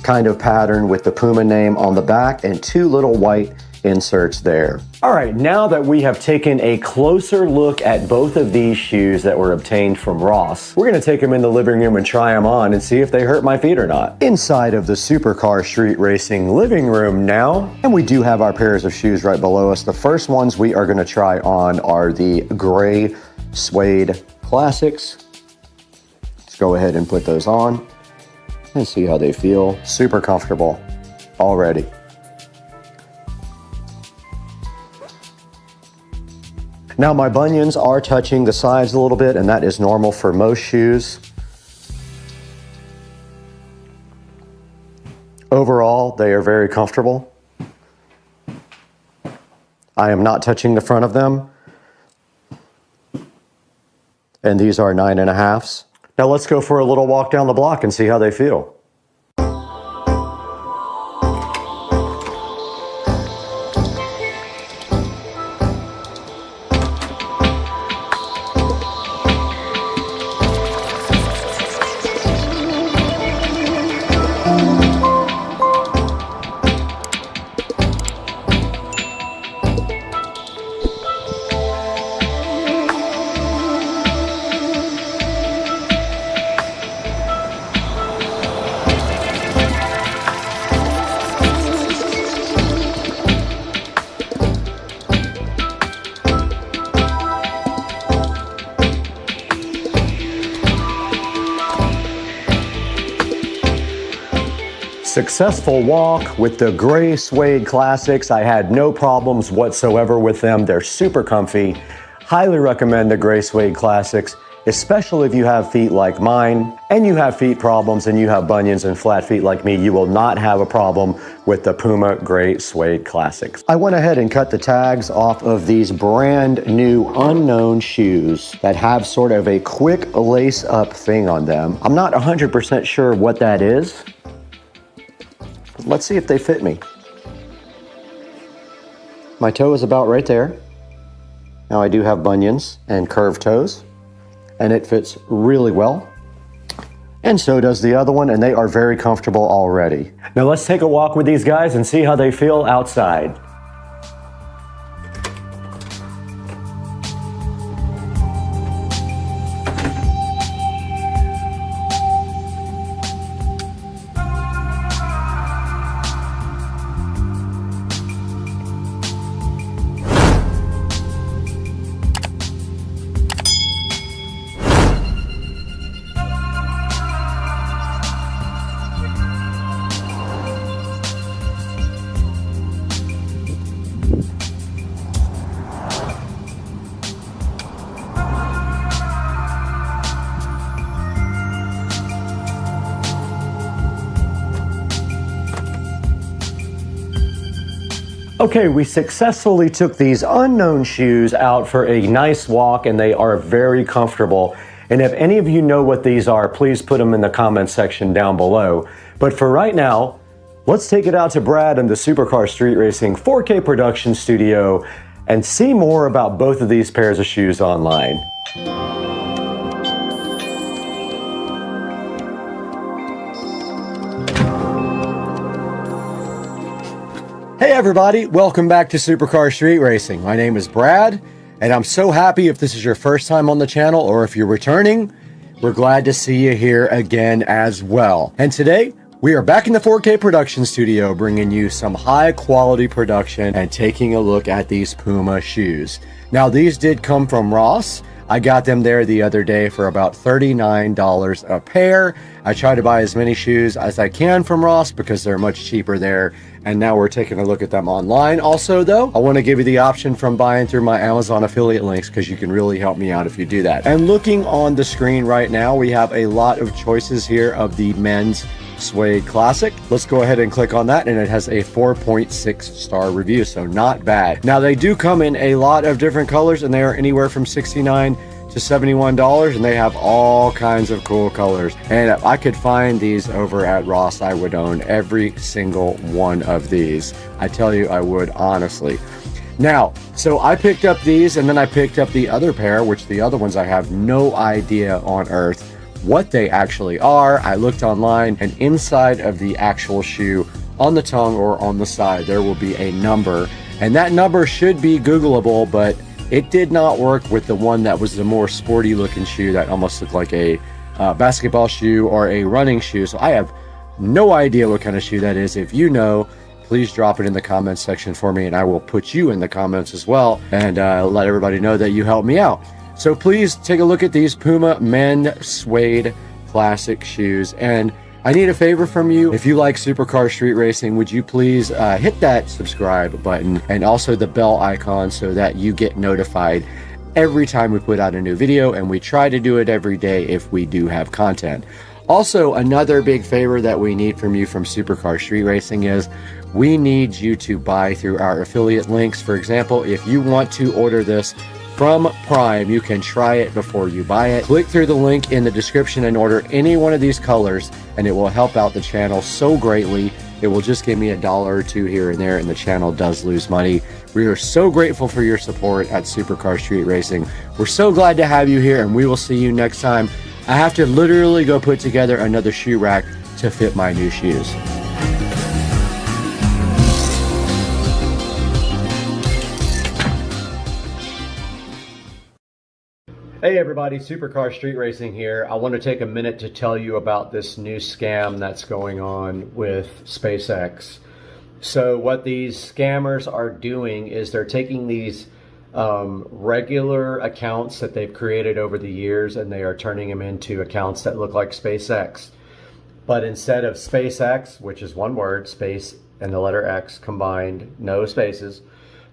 kind of pattern with the Puma name on the back and two little white inserts there. All right, now that we have taken a closer look at both of these shoes that were obtained from Ross, we're gonna take them in the living room and try them on and see if they hurt my feet or not. Inside of the Supercar Street Racing living room now, and we do have our pairs of shoes right below us. The first ones we are gonna try on are the gray suede classics. Let's go ahead and put those on and see how they feel. Super comfortable already. Now my bunions are touching the sides a little bit, and that is normal for most shoes. They are very comfortable. I am not touching the front of them. And these are 9.5s. Now let's go for a little walk down the block and see how they feel. Successful walk with the gray suede classics. I had no problems whatsoever with them. They're super comfy. Highly recommend the gray suede classics, especially if you have feet like mine and you have feet problems and you have bunions and flat feet like me. You will not have a problem with the Puma gray suede classics. I went ahead and cut the tags off of these brand new unknown shoes that have sort of a quick lace up thing on them. I'm not 100% sure what that is. Let's see if they fit me. My toe is about right there. Now I do have bunions and curved toes, and it fits really well. And so does the other one, and they are very comfortable already. Now let's take a walk with these guys and see how they feel outside. Okay, we successfully took these unknown shoes out for a nice walk, and they are very comfortable. And if any of you know what these are, please put them in the comment section down below. But for right now, let's take it out to Brad in the Supercar Street Racing 4K production studio and see more about both of these pairs of shoes online. Hey everybody, welcome back to Supercar Street Racing. My name is Brad, and I'm so happy if this is your first time on the channel or if you're returning, we're glad to see you here again as well. And today, we are back in the 4K production studio bringing you some high quality production and taking a look at these Puma shoes. Now these did come from Ross. I got them there the other day for about $39 a pair. I try to buy as many shoes as I can from Ross because they're much cheaper there. And now we're taking a look at them online. Also though, I want to give you the option from buying through my Amazon affiliate links because you can really help me out if you do that. And looking on the screen right now, we have a lot of choices here of the men's suede classic. Let's go ahead and click on that, and it has a 4.6 star review, so not bad. Now they do come in a lot of different colors, and they are anywhere from $69 to $71, and they have all kinds of cool colors. And if I could find these over at Ross, I would own every single one of these. I tell you, I would, honestly. Now, so I picked up these, and then I picked up the other pair, which the other ones I have no idea on earth what they actually are. I looked online, and inside of the actual shoe, on the tongue or on the side, there will be a number, and that number should be Googleable, but it did not work with the one that was the more sporty looking shoe that almost looked like a basketball shoe or a running shoe. So I have no idea what kind of shoe that is. If you know, please drop it in the comments section for me, and I will put you in the comments as well, and let everybody know that you helped me out. So please take a look at these Puma men suede classic shoes. And I need a favor from you. If you like Supercar Street Racing, would you please hit that subscribe button and also the bell icon so that you get notified every time we put out a new video, and we try to do it every day if we do have content. Also, another big favor that we need from you from Supercar Street Racing is we need you to buy through our affiliate links. For example, if you want to order this from Prime, you can try it before you buy it. Click through the link in the description and order any one of these colors, and it will help out the channel so greatly. It will just give me $1 or $2 here and there, and the channel does lose money. We are so grateful for your support at Supercar Street Racing. We're so glad to have you here, and we will see you next time. I have to literally go put together another shoe rack to fit my new shoes. Hey everybody, Supercar Street Racing here. I want to take a minute to tell you about this new scam that's going on with SpaceX. So what these scammers are doing is they're taking these regular accounts that they've created over the years, and they are turning them into accounts that look like SpaceX. But instead of SpaceX, which is one word, space and the letter X combined, no spaces,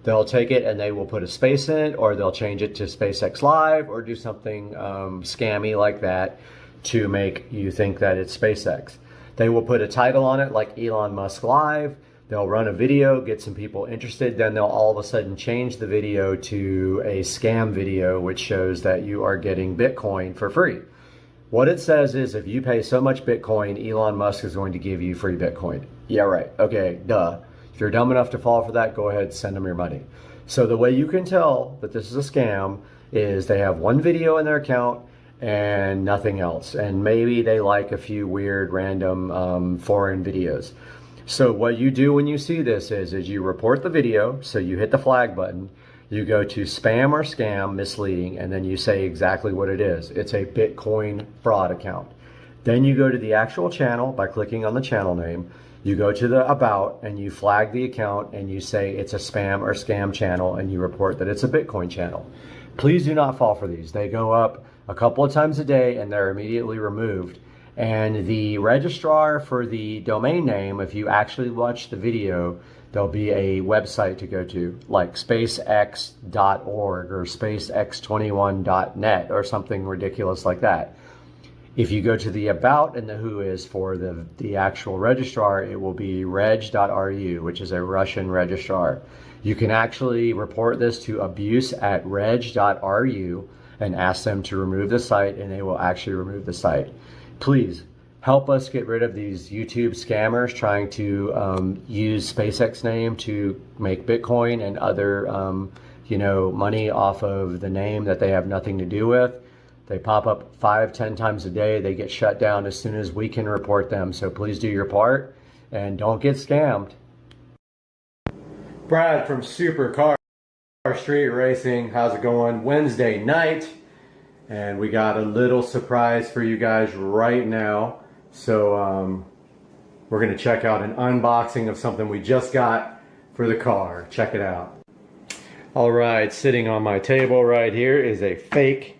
they'll take it and they will put a space in it, or they'll change it to SpaceX Live, or do something scammy like that to make you think that it's SpaceX. They will put a title on it like Elon Musk Live. They'll run a video, get some people interested, then they'll all of a sudden change the video to a scam video which shows that you are getting Bitcoin for free. What it says is if you pay so much Bitcoin, Elon Musk is going to give you free Bitcoin. Yeah, right. Okay, duh. If you're dumb enough to fall for that, go ahead, send them your money. So the way you can tell that this is a scam is they have one video in their account and nothing else. And maybe they like a few weird random foreign videos. So what you do when you see this is you report the video. So you hit the flag button, you go to spam or scam, misleading, and then you say exactly what it is. It's a Bitcoin fraud account. Then you go to the actual channel by clicking on the channel name. You go to the about and you flag the account and you say it's a spam or scam channel, and you report that it's a Bitcoin channel. Please do not fall for these. They go up a couple of times a day and they're immediately removed. And the registrar for the domain name, if you actually watch the video, there'll be a website to go to, like spacex.org or spacex21.net or something ridiculous like that. If you go to the about and the who is for the actual registrar, it will be reg.ru, which is a Russian registrar. You can actually report this to abuse@reg.ru and ask them to remove the site, and they will actually remove the site. Please help us get rid of these YouTube scammers trying to use SpaceX name to make Bitcoin and other money off of the name that they have nothing to do with. They pop up 5-10 times a day. They get shut down as soon as we can report them. So please do your part and don't get scammed. Brad from Supercar Street Racing. How's it going? Wednesday night. And we got a little surprise for you guys right now. So we're going to check out an unboxing of something we just got for the car. Check it out. All right, sitting on my table right here is a fake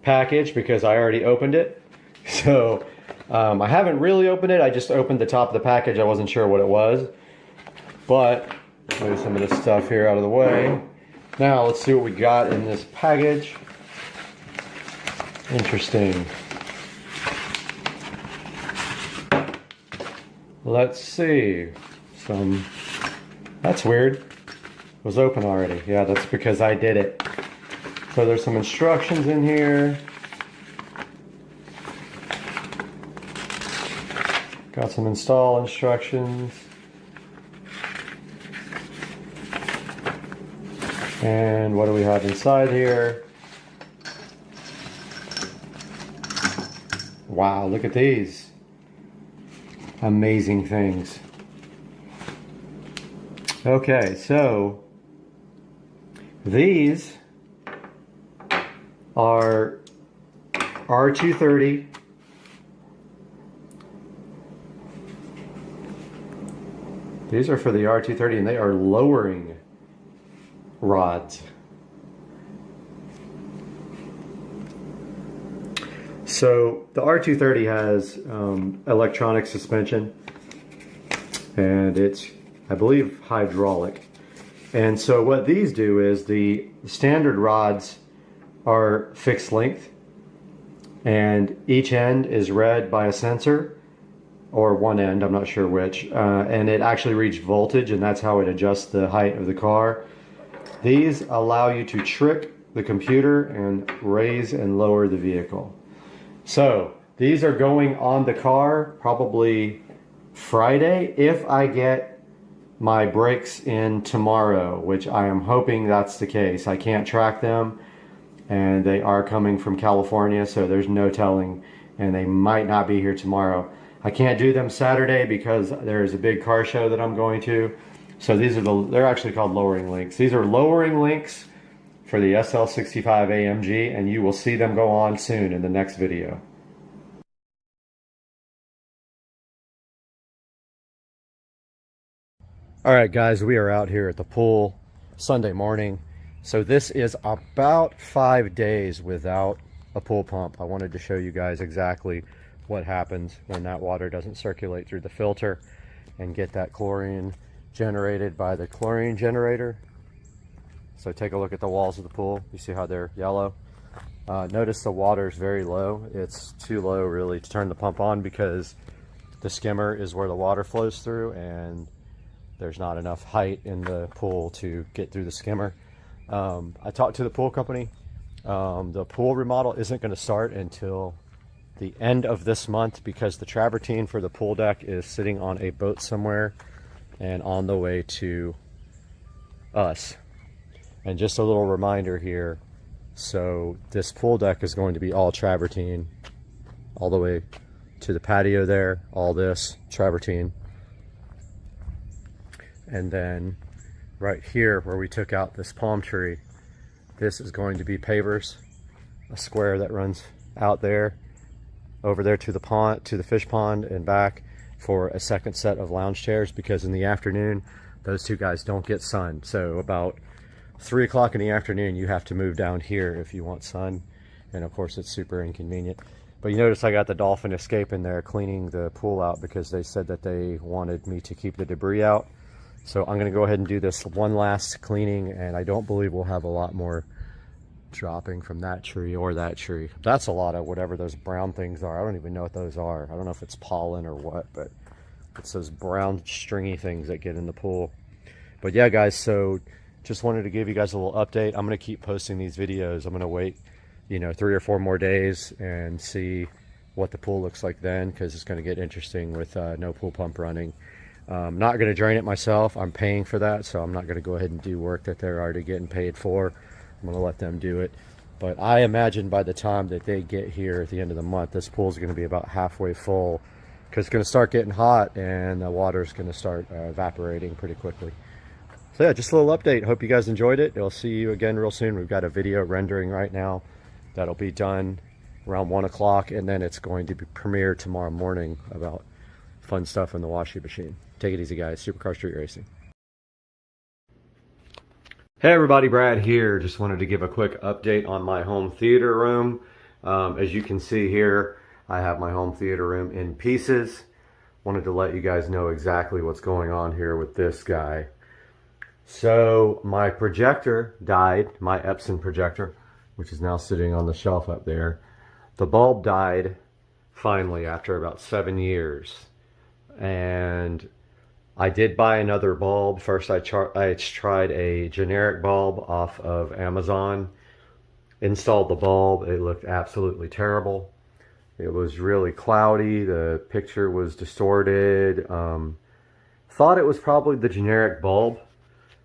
package because I already opened it. So I haven't really opened it. I just opened the top of the package. I wasn't sure what it was. But move some of this stuff here out of the way. Now let's see what we got in this package. Interesting. Let's see. That's weird. It was open already. Yeah, that's because I did it. So there's some instructions in here. Got some install instructions. And what do we have inside here? Wow, look at these. Amazing things. Okay, so these are R230 These are for the R230 and they are lowering rods. So the R230 has electronic suspension and it's, I believe, hydraulic. And so what these do is the standard rods are fixed length and each end is read by a sensor, or one end, I'm not sure which, and it actually reads voltage, and that's how it adjusts the height of the car. These allow you to trick the computer and raise and lower the vehicle. So these are going on the car probably Friday if I get my brakes in tomorrow, which I am hoping that's the case. I can't track them, and they are coming from California, so there's no telling, and they might not be here tomorrow. I can't do them Saturday because there's a big car show that I'm going to. So these are they're actually called lowering links. These are lowering links for the SL65 AMG, and you will see them go on soon in the next video. All right, guys, we are out here at the pool Sunday morning. So this is about 5 days without a pool pump. I wanted to show you guys exactly what happens when that water doesn't circulate through the filter and get that chlorine generated by the chlorine generator. So take a look at the walls of the pool. You see how they're yellow? Notice the water is very low. It's too low really to turn the pump on because the skimmer is where the water flows through, and there's not enough height in the pool to get through the skimmer. I talked to the pool company. The pool remodel isn't going to start until the end of this month because the travertine for the pool deck is sitting on a boat somewhere and on the way to us. And just a little reminder here, so this pool deck is going to be all travertine all the way to the patio there, all this travertine. And then right here where we took out this palm tree, this is going to be pavers, a square that runs out there, over there to the pond, to the fish pond and back for a second set of lounge chairs, because in the afternoon, those two guys don't get sun. So about 3 o'clock in the afternoon, you have to move down here if you want sun. And of course it's super inconvenient. But you notice I got the Dolphin Escape in there cleaning the pool out because they said that they wanted me to keep the debris out. So I'm gonna go ahead and do this one last cleaning, and I don't believe we'll have a lot more dropping from that tree or that tree. That's a lot of whatever those brown things are. I don't even know what those are. I don't know if it's pollen or what, but it's those brown stringy things that get in the pool. But yeah, guys, so just wanted to give you guys a little update. I'm going to keep posting these videos. I'm going to wait, 3 or 4 more days and see what the pool looks like then, because it's going to get interesting with no pool pump running. I'm not going to drain it myself. I'm paying for that, so I'm not going to go ahead and do work that they're already getting paid for. I'm going to let them do it. But I imagine by the time that they get here at the end of the month, this pool is going to be about halfway full, because it's going to start getting hot and the water is going to start evaporating pretty quickly. So yeah, just a little update. Hope you guys enjoyed it. I'll see you again real soon. We've got a video rendering right now that'll be done around 1 o'clock, and then it's going to be premiered tomorrow morning about fun stuff in the washing machine. Take it easy, guys. Supercar Street Racing. Hey everybody, Brad here. Just wanted to give a quick update on my home theater room. As you can see here, I have my home theater room in pieces. Wanted to let you guys know exactly what's going on here with this guy. So my projector died, my Epson projector, which is now sitting on the shelf up there. The bulb died finally after about 7 years. And I did buy another bulb. First I tried a generic bulb off of Amazon. Installed the bulb. It looked absolutely terrible. It was really cloudy. The picture was distorted. Thought it was probably the generic bulb.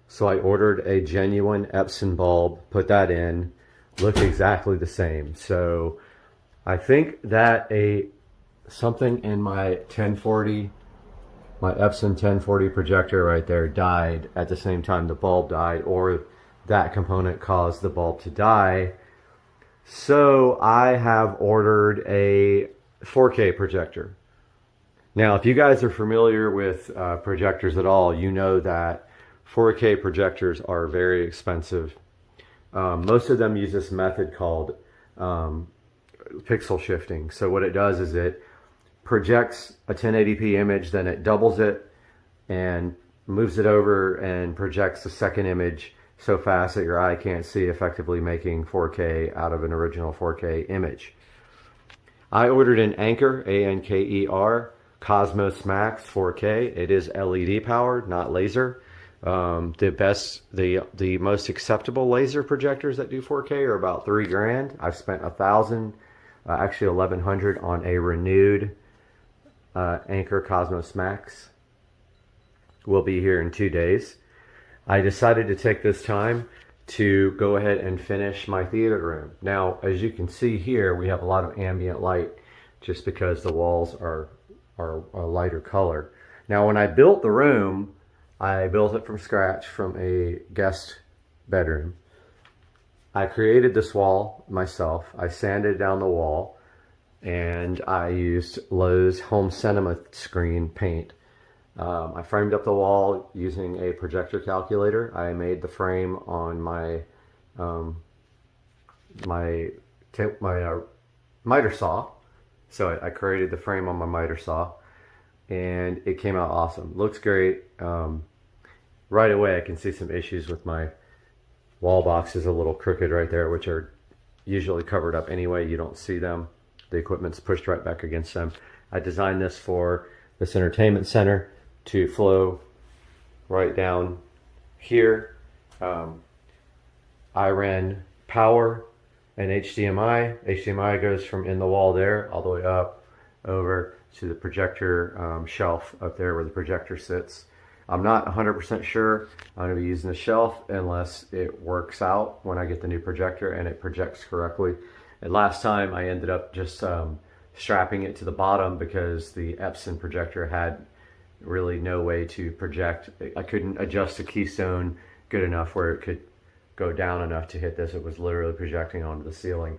So I ordered a genuine Epson bulb, put that in, looked exactly the same. So I think that something in my 1040, my Epson 1040 projector right there died at the same time the bulb died, or that component caused the bulb to die. So I have ordered a 4K projector. Now, if you guys are familiar with projectors at all, you know that 4K projectors are very expensive. Most of them use this method called pixel shifting. So what it does is it projects a 1080p image, then it doubles it and moves it over and projects the second image so fast that your eye can't see, effectively making 4K out of an original 4K image. I ordered an Anker, A-N-K-E-R, Cosmos Max 4K. It is LED powered, not laser. The most acceptable laser projectors that do 4K are about $3,000. I've spent $1,000, actually $1,100 on a renewed Anker Cosmos Max. Will be here in 2 days. I decided to take this time to go ahead and finish my theater room. Now, as you can see here, we have a lot of ambient light just because the walls are a lighter color. Now, when I built the room, I built it from scratch from a guest bedroom. I created this wall myself. I sanded down the wall and I used Lowe's Home Cinema screen paint. I framed up the wall using a projector calculator. I made the frame on my miter saw. So I created the frame on my miter saw, and it came out awesome. Looks great. Right away, I can see some issues with my wall boxes a little crooked right there, which are usually covered up anyway. You don't see them. The equipment's pushed right back against them. I designed this for this entertainment center to flow right down here. I ran power and HDMI. HDMI goes from in the wall there all the way up over to the projector shelf up there where the projector sits. I'm not 100% sure I'm going to be using the shelf unless it works out when I get the new projector and it projects correctly. And last time I ended up just strapping it to the bottom because the Epson projector had really no way to project. I couldn't adjust the keystone good enough where it could go down enough to hit this. It was literally projecting onto the ceiling.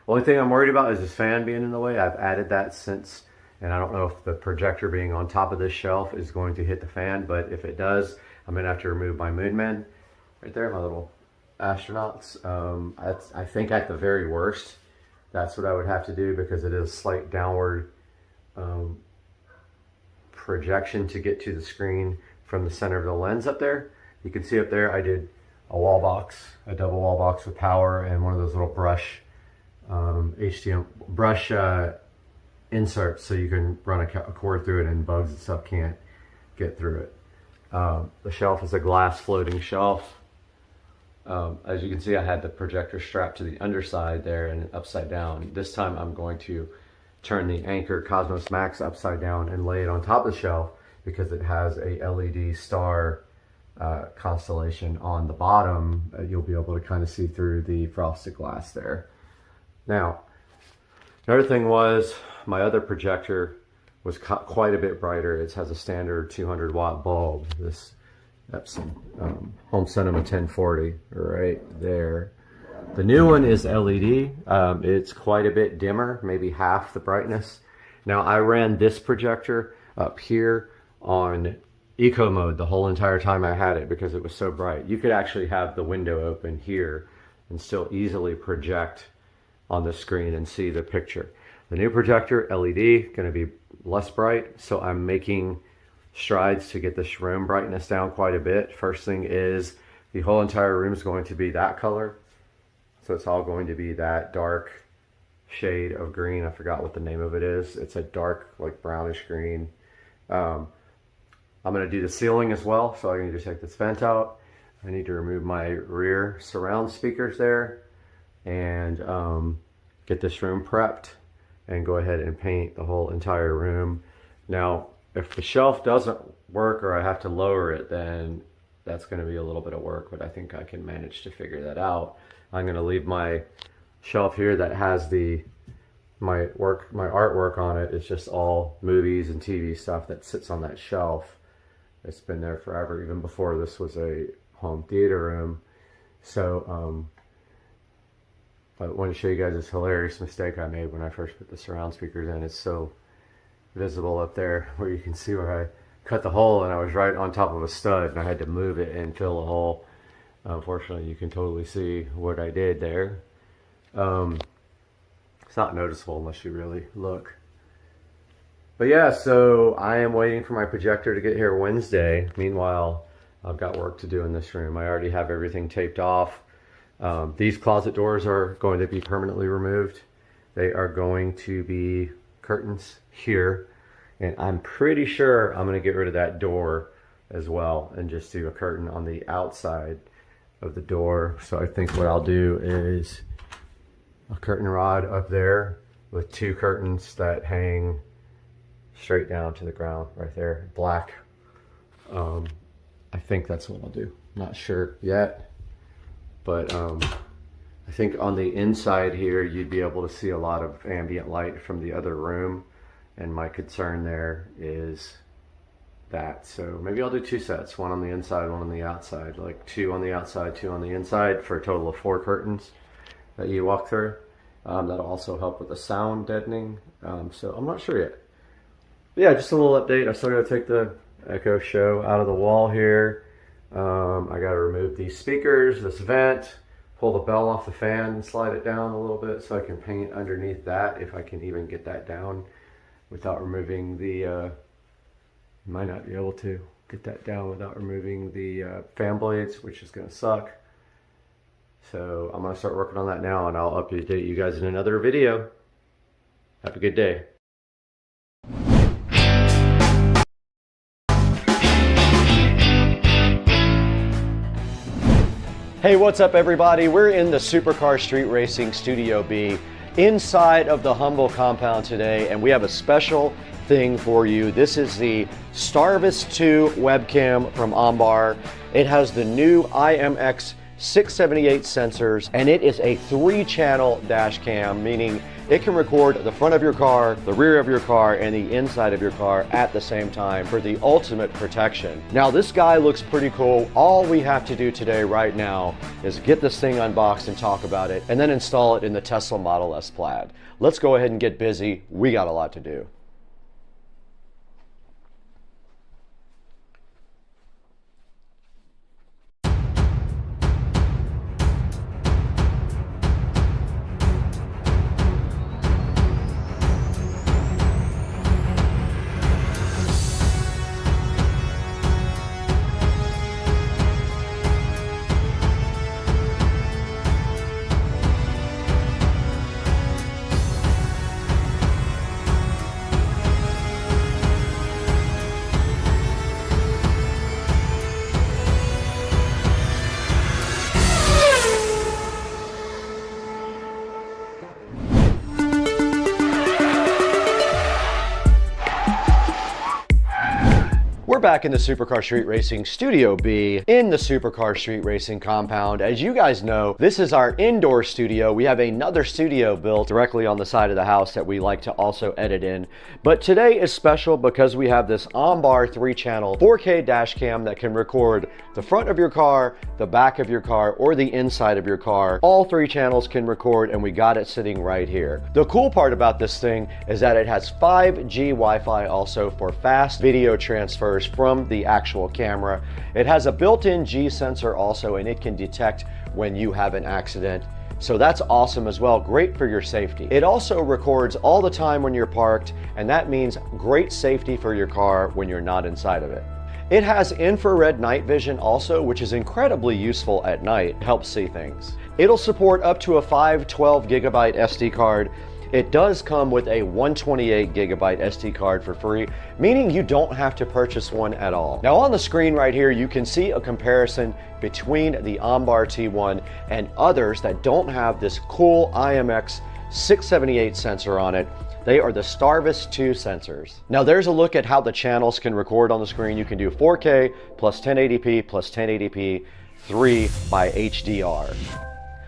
Only thing I'm worried about is this fan being in the way. I've added that since, and I don't know if the projector being on top of this shelf is going to hit the fan, but if it does, I'm gonna have to remove my moon men. Right there, my little astronauts. I think at the very worst, that's what I would have to do because it is slight downward projection to get to the screen from the center of the lens up there. You can see up there I did a wall box, a double wall box with power and one of those little brush inserts so you can run a cord through it and bugs and stuff can't get through it. The shelf is a glass floating shelf. As you can see, I had the projector strapped to the underside there and upside down. This time I'm going to turn the Anker Cosmos Max upside down and lay it on top of the shelf because it has a LED star constellation on the bottom. You'll be able to kind of see through the frosted glass there. Now, another thing was my other projector was quite a bit brighter. It has a standard 200 watt bulb, this Epson Home Cinema 1040 right there. The new one is LED. It's quite a bit dimmer, maybe half the brightness. Now I ran this projector up here on eco mode the whole entire time I had it because it was so bright. You could actually have the window open here and still easily project on the screen and see the picture. The new projector, LED, going to be less bright, so I'm making strides to get this room brightness down quite a bit. First thing is the whole entire room is going to be that color. So it's all going to be that dark shade of green. I forgot what the name of it is. It's a dark, like brownish green. I'm going to do the ceiling as well. So I need to take this vent out. I need to remove my rear surround speakers there and get this room prepped and go ahead and paint the whole entire room. Now, if the shelf doesn't work or I have to lower it, then that's going to be a little bit of work, but I think I can manage to figure that out. I'm going to leave my shelf here that has my artwork on it. It's just all movies and TV stuff that sits on that shelf. It's been there forever, even before this was a home theater room. So I want to show you guys this hilarious mistake I made when I first put the surround speakers in. It's so visible up there where you can see where I cut the hole, and I was right on top of a stud and I had to move it and fill the hole. Unfortunately, you can totally see what I did there. It's not noticeable unless you really look. But yeah, so I am waiting for my projector to get here Wednesday. Meanwhile, I've got work to do in this room. I already have everything taped off. These closet doors are going to be permanently removed. They are going to be curtains here, and I'm pretty sure I'm going to get rid of that door as well and just do a curtain on the outside of the door. So I think what I'll do is a curtain rod up there with 2 curtains that hang straight down to the ground right there, black. I think that's what I'll do. Not sure yet, but I think on the inside here you'd be able to see a lot of ambient light from the other room, and my concern there is that. So maybe I'll do 2 sets, one on the inside, one on the outside, like 2 on the outside, 2 on the inside, for a total of 4 curtains that you walk through. That'll also help with the sound deadening. So I'm not sure yet. But yeah, just a little update. I still got to take the Echo Show out of the wall here. I got to remove these speakers, this vent, pull the bell off the fan and slide it down a little bit so I can paint underneath that, if I can even get that down without removing the, might not be able to get that down without removing the fan blades, which is going to suck. So I'm going to start working on that now, and I'll update you guys in another video. Have a good day. Hey, what's up everybody? We're in the Supercar Street Racing Studio B inside of the Humble compound today, and we have a special thing for you. This is the Starvis 2 webcam from Ambar. It has the new IMX 678 sensors, and it is a 3-channel dash cam, meaning it can record the front of your car, the rear of your car, and the inside of your car at the same time for the ultimate protection. Now, this guy looks pretty cool. All we have to do today right now is get this thing unboxed and talk about it, and then install it in the Tesla Model S Plaid. Let's go ahead and get busy. We got a lot to do. We're back in the Supercar Street Racing Studio B in the Supercar Street Racing compound. As you guys know, this is our indoor studio. We have another studio built directly on the side of the house that we like to also edit in. But today is special because we have this Ambar 3-channel 4K dash cam that can record the front of your car, the back of your car, or the inside of your car. All 3 channels can record, and we got it sitting right here. The cool part about this thing is that it has 5G Wi-Fi also for fast video transfers from the actual camera. It has a built-in G sensor also, and it can detect when you have an accident. So that's awesome as well, great for your safety. It also records all the time when you're parked, and that means great safety for your car when you're not inside of it. It has infrared night vision also, which is incredibly useful at night. It helps see things. It'll support up to a 512 gigabyte SD card. It does come with a 128 gigabyte SD card for free, meaning you don't have to purchase one at all. Now on the screen right here, you can see a comparison between the Ambar T1 and others that don't have this cool IMX 678 sensor on it. They are the Starvis 2 sensors. Now there's a look at how the channels can record on the screen. You can do 4K plus 1080p plus 1080p 3 by HDR.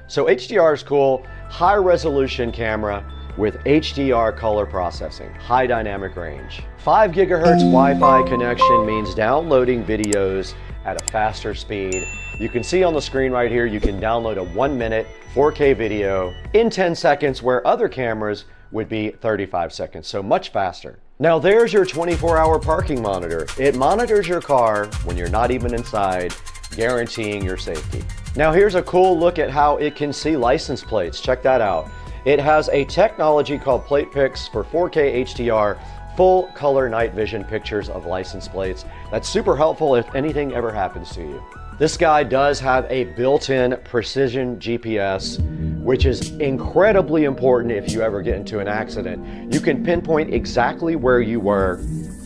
So HDR is cool, high resolution camera with HDR color processing, high dynamic range. 5 gigahertz Wi-Fi connection means downloading videos at a faster speed. You can see on the screen right here, you can download a 1-minute 4K video in 10 seconds where other cameras would be 35 seconds, so much faster. Now there's your 24-hour parking monitor. It monitors your car when you're not even inside, guaranteeing your safety. Now here's a cool look at how it can see license plates. Check that out. It has a technology called Plate Pix for 4K HDR, full color night vision pictures of license plates. That's super helpful if anything ever happens to you. This guy does have a built-in precision GPS which is incredibly important if you ever get into an accident. You can pinpoint exactly where you were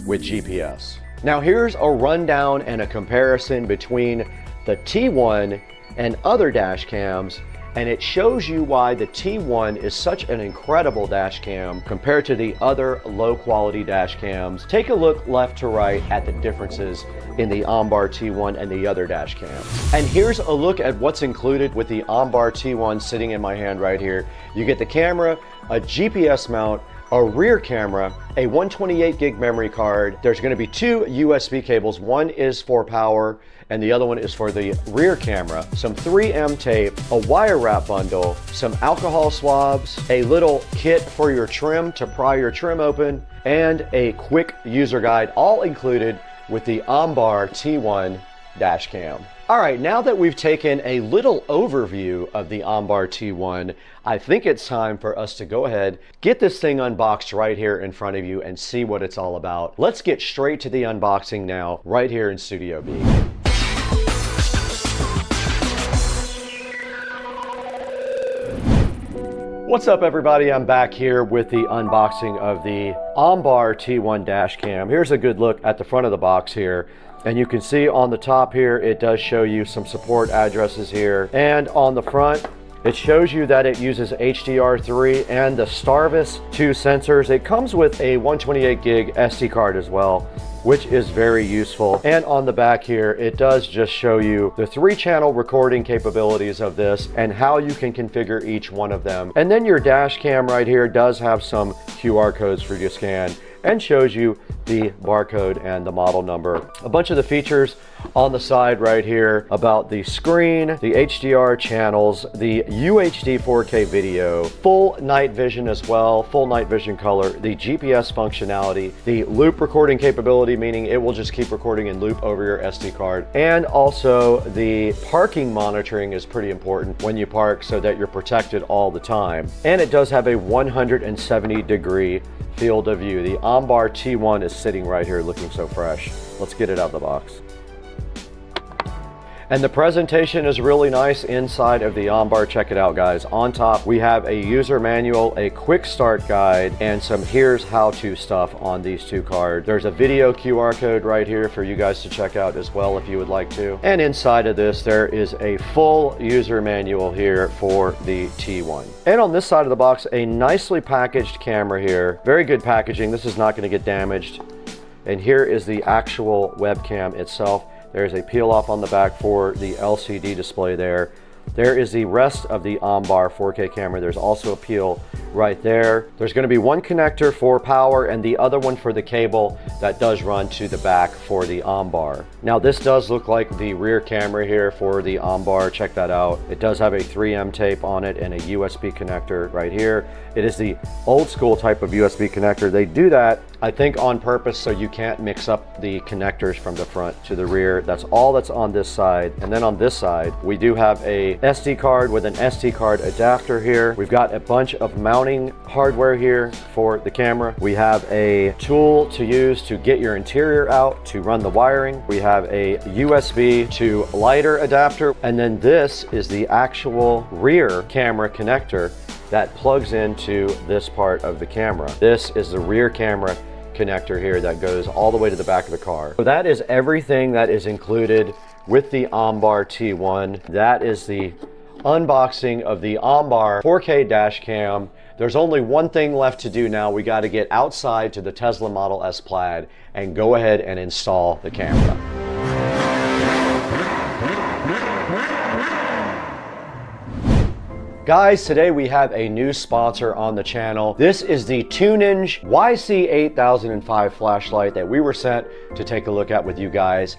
with GPS. Now here's a rundown and a comparison between the T1 and other dash cams, and it shows you why the T1 is such an incredible dash cam compared to the other low quality dash cams. Take a look left to right at the differences in the OnBar T1 and the other dash cams. And here's a look at what's included with the OnBar T1 sitting in my hand right here. You get the camera, a GPS mount, a rear camera, a 128 gig memory card. There's going to be 2 USB cables. One is for power and the other one is for the rear camera. Some 3M tape, a wire wrap bundle, some alcohol swabs, a little kit for your trim to pry your trim open, and a quick user guide, all included with the OnBar T1 dash cam. All right, now that we've taken a little overview of the OnBar T1, I think it's time for us to go ahead, get this thing unboxed right here in front of you and see what it's all about. Let's get straight to the unboxing now, right here in Studio B. What's up everybody, I'm back here with the unboxing of the OnBar T1 dash cam. Here's a good look at the front of the box here. And you can see on the top here, it does show you some support addresses here. And on the front, it shows you that it uses HDR3 and the Starvis 2 sensors. It comes with a 128 gig SD card as well, which is very useful. And on the back here, it does just show you the 3-channel recording capabilities of this and how you can configure each one of them. And then your dash cam right here does have some QR codes for you to scan and shows you the barcode and the model number. A bunch of the features on the side right here about the screen, the HDR channels, the UHD 4K video, full night vision as well, full night vision color, the GPS functionality, the loop recording capability, meaning it will just keep recording in loop over your SD card, and also the parking monitoring is pretty important when you park so that you're protected all the time. And it does have a 170-degree field of view. The OnBar T1 is sitting right here looking so fresh. Let's get it out of the box. And the presentation is really nice inside of the OnBar. Check it out, guys. On top, we have a user manual, a quick start guide, and some here's how to stuff on these 2 cards. There's a video QR code right here for you guys to check out as well if you would like to. And inside of this, there is a full user manual here for the T1. And on this side of the box, a nicely packaged camera here. Very good packaging. This is not going to get damaged. And here is the actual webcam itself. There's a peel off on the back for the LCD display there. There is the rest of the OnBar 4K camera. There's also a peel right there. There's going to be one connector for power and the other one for the cable that does run to the back for the OnBar. Now this does look like the rear camera here for the OnBar. Check that out. It does have a 3M tape on it and a USB connector right here. It is the old school type of USB connector. They do that, I think, on purpose so you can't mix up the connectors from the front to the rear. That's all that's on this side. And then on this side, we do have a SD card with an SD card adapter here. We've got a bunch of mounting hardware here for the camera. We have a tool to use to get your interior out to run the wiring. We have a USB to lighter adapter. And then this is the actual rear camera connector that plugs into this part of the camera. This is the rear camera connector here that goes all the way to the back of the car. So that is everything that is included with the OnBar T1. That is the unboxing of the OnBar 4K dash cam. There's only one thing left to do now. We got to get outside to the Tesla Model S Plaid and go ahead and install the camera. Guys, today we have a new sponsor on the channel. This is the Tunninge YC8005 flashlight that we were sent to take a look at with you guys.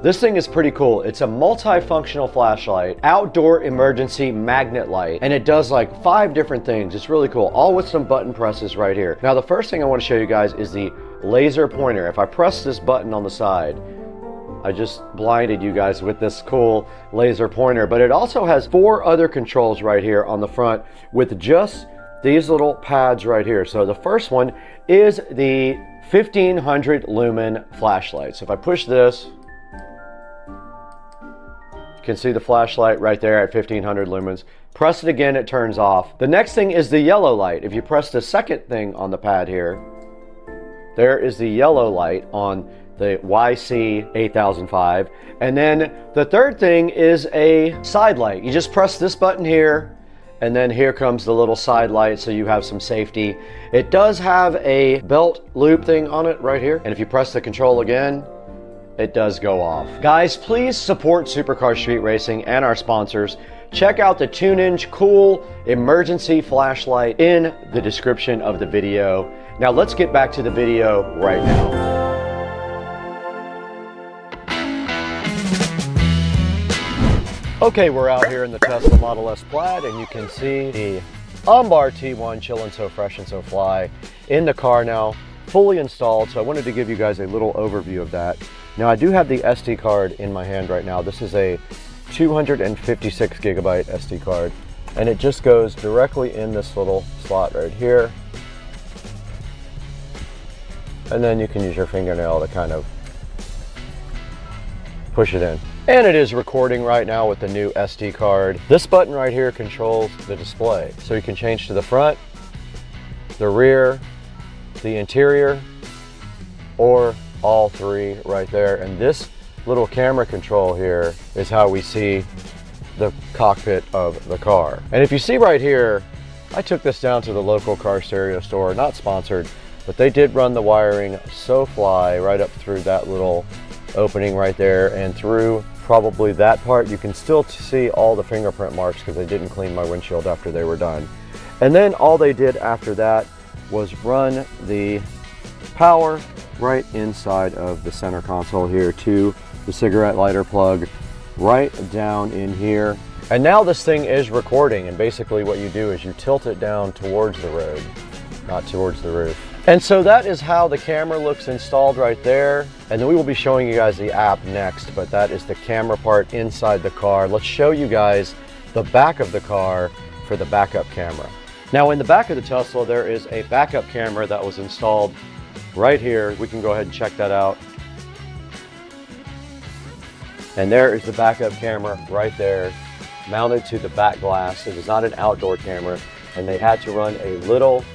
This thing is pretty cool. It's a multifunctional flashlight, outdoor emergency magnet light, and it does like 5 different things. It's really cool, all with some button presses right here. Now, the first thing I want to show you guys is the laser pointer. If I press this button on the side, I just blinded you guys with this cool laser pointer, but it also has 4 other controls right here on the front with just these little pads right here. So the first one is the 1500 lumen flashlight. So if I push this, You can see the flashlight right there at 1500 lumens. Press it again, it turns off. The next thing is the yellow light. If you press the second thing on the pad here, there is the yellow light on the YC8005. And then the third thing is a side light. You just press this button here, and then here comes the little side light, so you have some safety. It does have a belt loop thing on it right here. And if you press the control again, it does go off. Guys, please support Supercar Street Racing and our sponsors. Check out the TuneIn Cool emergency flashlight in the description of the video. Now let's get back to the video right now. Okay, we're out here in the Tesla Model S Plaid, and you can see the OnBar T1 chilling so fresh and so fly in the car now, fully installed. So I wanted to give you guys a little overview of that. Now I do have the SD card in my hand right now. This is a 256 gigabyte SD card, and it just goes directly in this little slot right here. And then you can use your fingernail to kind of push it in. And it is recording right now with the new SD card. This button right here controls the display. So you can change to the front, the rear, the interior, or all three right there. And this little camera control here is how we see the cockpit of the car. And if you see right here, I took this down to the local car stereo store, not sponsored, but they did run the wiring so fly right up through that little opening right there, and through probably that part. You can still see all the fingerprint marks because they didn't clean my windshield after they were done. And then all they did after that was run the power right inside of the center console here to the cigarette lighter plug right down in here. And now this thing is recording, and basically what you do is you tilt it down towards the road, not towards the roof. And so that is how the camera looks installed right there. And then we will be showing you guys the app next, but that is the camera part inside the car. Let's show you guys the back of the car for the backup camera. Now in the back of the Tesla, there is a backup camera that was installed right here. We can go ahead and check that out. And there is the backup camera right there, mounted to the back glass. It is not an outdoor camera, and they had to run a little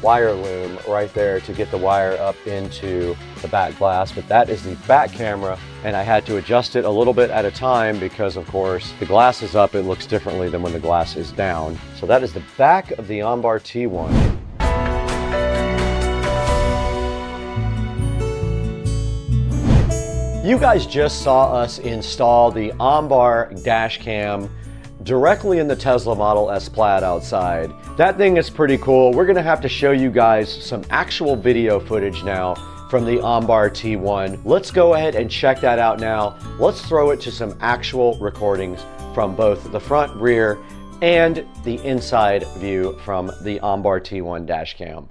wire loom right there to get the wire up into the back glass. But that is the back camera, and I had to adjust it a little bit at a time because, of course, the glass is up, it looks differently than when the glass is down. So that is the back of the OnBar T1. You guys just saw us install the OnBar dash cam directly in the Tesla Model S Plaid outside. That thing is pretty cool. We're gonna have to show you guys some actual video footage now from the OnBar T1. Let's go ahead and check that out now. Let's throw it to some actual recordings from both the front, rear, and the inside view from the OnBar T1 dash cam.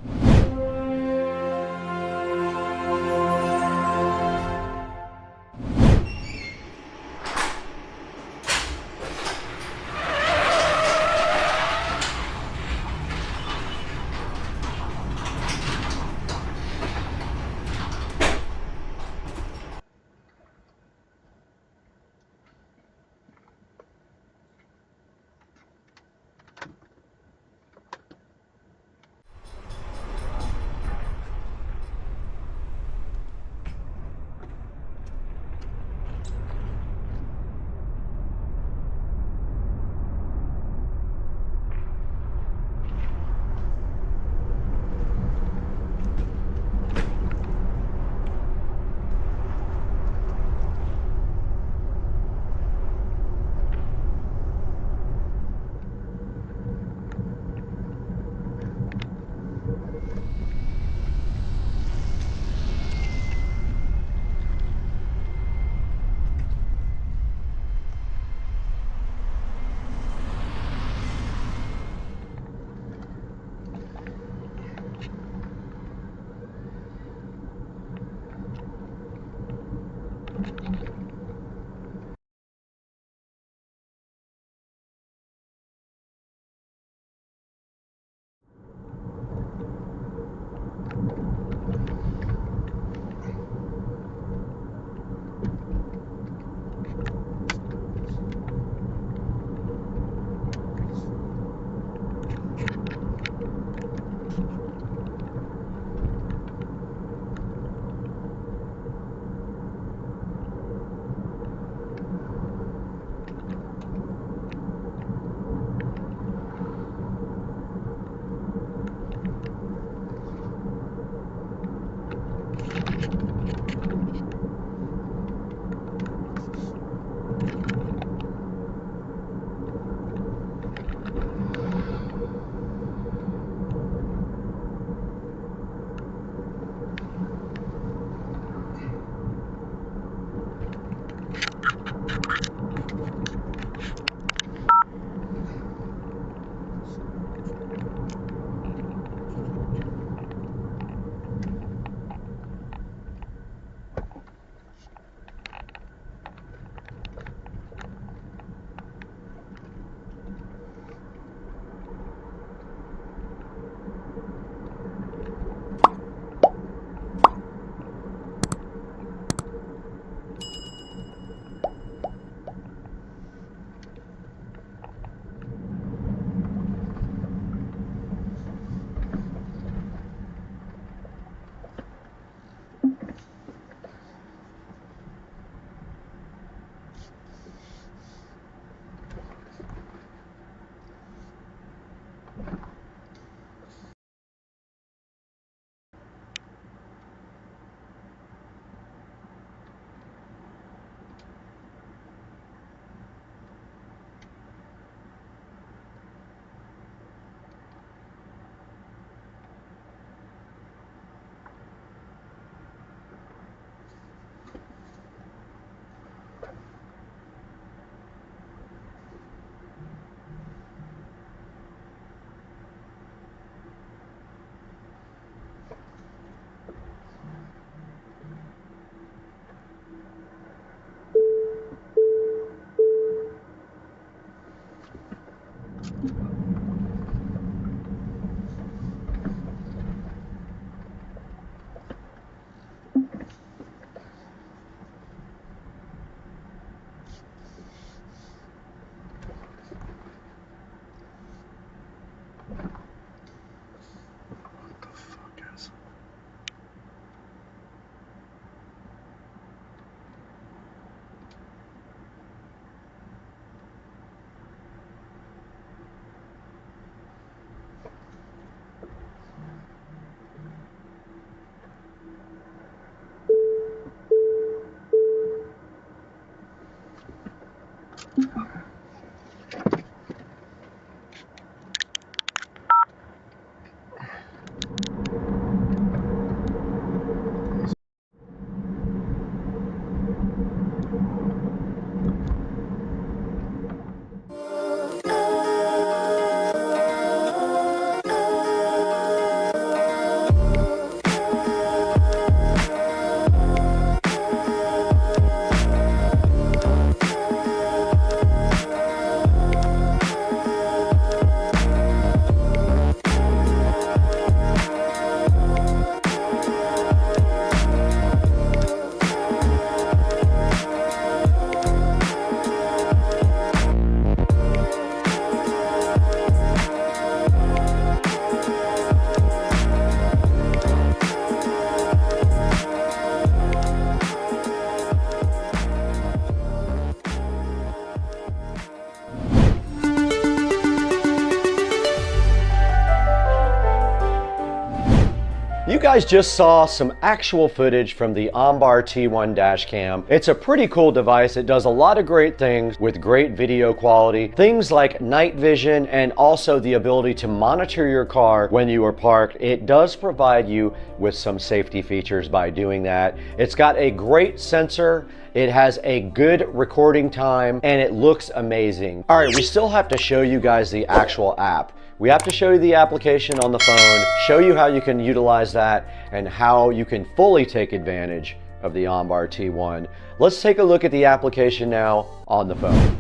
You guys just saw some actual footage from the Ombar T1 dash cam. It's a pretty cool device. It does a lot of great things with great video quality. Things like night vision and also the ability to monitor your car when you are parked. It does provide you with some safety features by doing that. It's got a great sensor. It has a good recording time and it looks amazing. All right, we still have to show you guys the actual app. We have to show you the application on the phone, show you how you can utilize that and how you can fully take advantage of the Ombar T1. Let's take a look at the application now on the phone.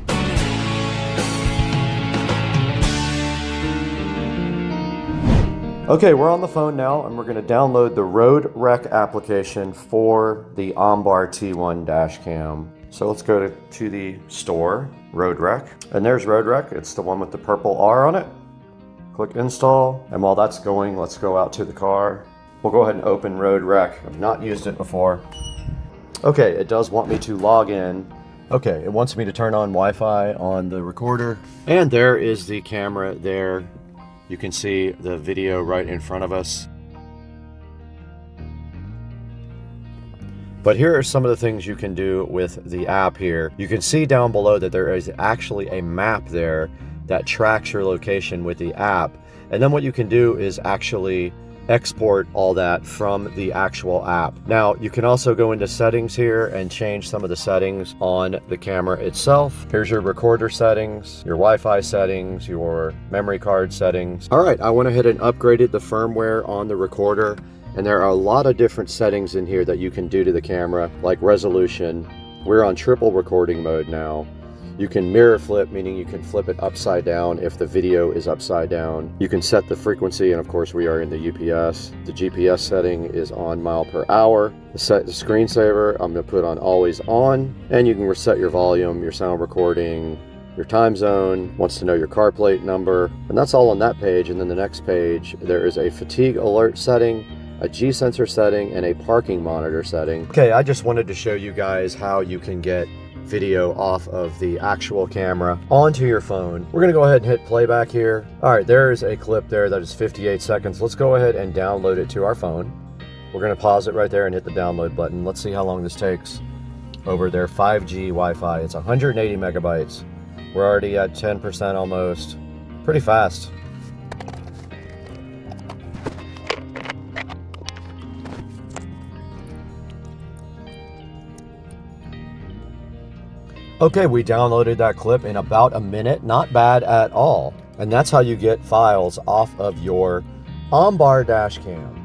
Okay, we're on the phone now and we're going to download the Road Rec application for the Ombar T1 dash cam. So let's go to the store, Road Rec, and there's Road Rec. It's the one with the purple R on it. Click install, and while that's going, let's go out to the car. We'll go ahead and open Road Rec. I've not used it before. Okay, it does want me to log in. Okay, it wants me to turn on Wi-Fi on the recorder. And there is the camera there. You can see the video right in front of us. But here are some of the things you can do with the app here. You can see down below that there is actually a map there that tracks your location with the app. And then what you can do is actually export all that from the actual app. Now, you can also go into settings here and change some of the settings on the camera itself. Here's your recorder settings, your Wi-Fi settings, your memory card settings. All right, I went ahead and upgraded the firmware on the recorder, and there are a lot of different settings in here that you can do to the camera, like resolution. We're on triple recording mode now. You can mirror flip, meaning you can flip it upside down if the video is upside down. You can set the frequency, and of course we are in the UPS. The GPS setting is on mile per hour. The screensaver, I'm gonna put on always on, and you can reset your volume, your sound recording, your time zone, wants to know your car plate number, and that's all on that page. And then the next page, there is a fatigue alert setting, a G-sensor setting, and a parking monitor setting. Okay, I just wanted to show you guys how you can get video off of the actual camera onto your phone. We're gonna go ahead and hit playback here. All right, there is a clip there that is 58 seconds. Let's go ahead and download it to our phone. We're gonna pause it right there and hit the download button. Let's see how long this takes over their 5G Wi-Fi. It's 180 megabytes. We're already at 10% almost. Pretty fast. Okay, we downloaded that clip in about a minute. Not bad at all. And that's how you get files off of your Ombar dash cam.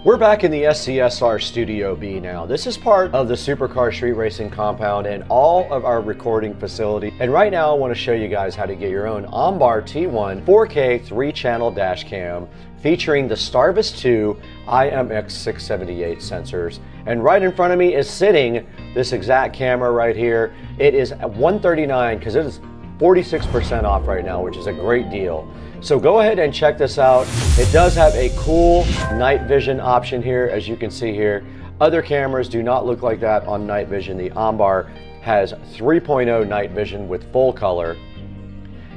We're back in the SCSR Studio B now. This is part of the Supercar Street Racing compound and all of our recording facility. And right now I want to show you guys how to get your own OnBar T1 4K 3-channel dash cam featuring the Starvis 2 IMX678 sensors. And right in front of me is sitting this exact camera right here. It is at $139 because it is 46% off right now, which is a great deal. So go ahead and check this out. It does have a cool night vision option here, as you can see here. Other cameras do not look like that on night vision. The OnBar has 3.0 night vision with full color.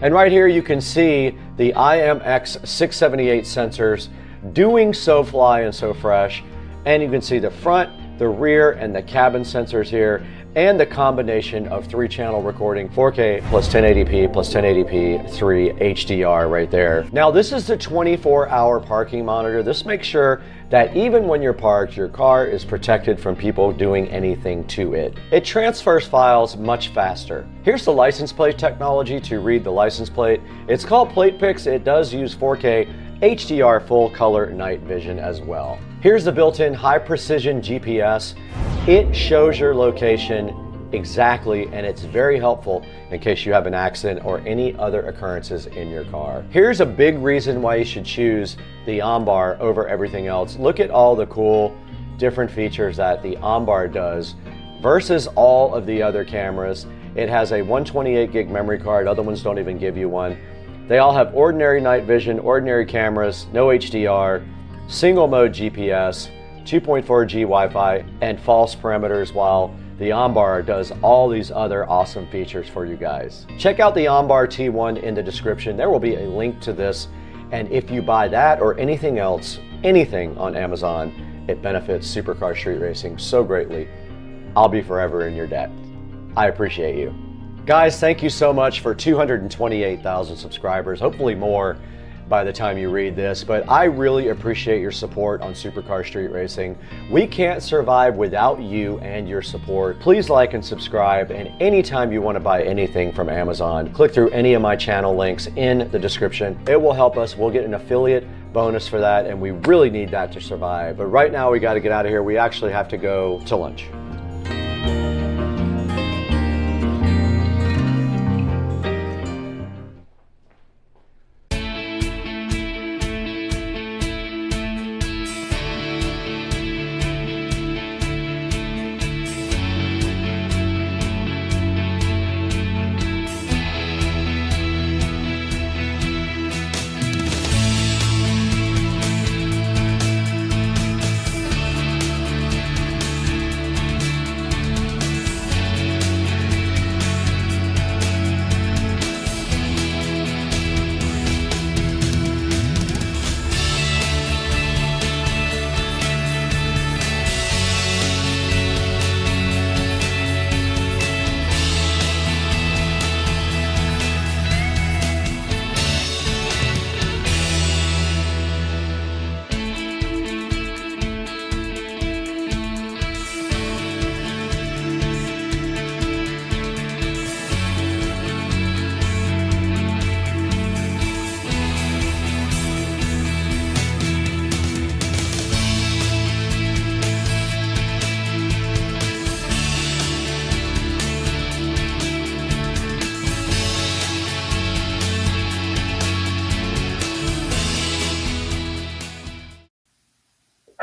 And right here you can see the IMX678 sensors doing SoFly and SoFresh. And you can see the front, the rear, and the cabin sensors here, and the combination of 3-channel recording, 4K plus 1080p plus 1080p 3 HDR right there. Now this is the 24-hour parking monitor. This makes sure that even when you're parked, your car is protected from people doing anything to it. It transfers files much faster. Here's the license plate technology to read the license plate. It's called PlatePix. It does use 4K HDR full color night vision as well. Here's the built-in high precision GPS. It shows your location exactly, and it's very helpful in case you have an accident or any other occurrences in your car. Here's a big reason why you should choose the OnBar over everything else. Look at all the cool different features that the OnBar does versus all of the other cameras. It has a 128 gig memory card. Other ones don't even give you one. They all have ordinary night vision, ordinary cameras, no HDR, single mode GPS, 2.4G Wi-Fi, and false parameters, while the OnBar does all these other awesome features for you guys. Check out the OnBar T1 in the description. There will be a link to this, and if you buy that or anything else, anything on Amazon, it benefits Supercar Street Racing so greatly. I'll be forever in your debt. I appreciate you. Guys, thank you so much for 228,000 subscribers, hopefully more by the time you read this, but I really appreciate your support on Supercar Street Racing. We can't survive without you and your support. Please like and subscribe, and anytime you want to buy anything from Amazon, click through any of my channel links in the description. It will help us. We'll get an affiliate bonus for that, and we really need that to survive. But right now we got to get out of here. We actually have to go to lunch.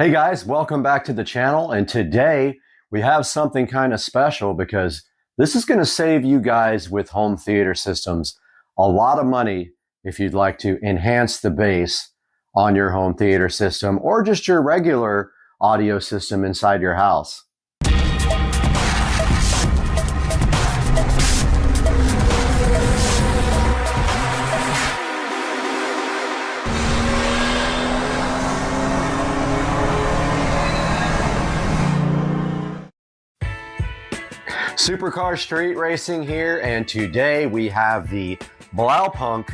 Hey guys, welcome back to the channel, and today we have something kind of special because this is going to save you guys with home theater systems a lot of money if you'd like to enhance the bass on your home theater system or just your regular audio system inside your house. Supercar Street Racing here, and today we have the Blaupunkt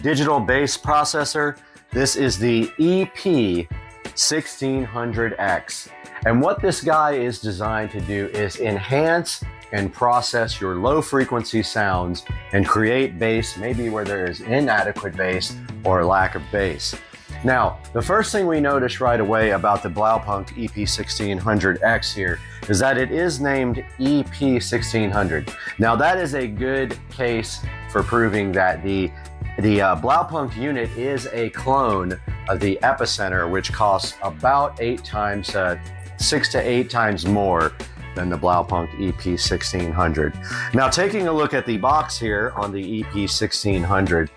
digital bass processor. This is the EP1600X, and what this guy is designed to do is enhance and process your low frequency sounds and create bass maybe where there is inadequate bass or lack of bass. Now, the first thing we notice right away about the Blaupunkt EP1600X here is that it is named EP1600. Now, that is a good case for proving that the Blaupunkt unit is a clone of the Epicenter, which costs about 6 to 8 times more than the Blaupunkt EP1600. Now, taking a look at the box here on the EP1600,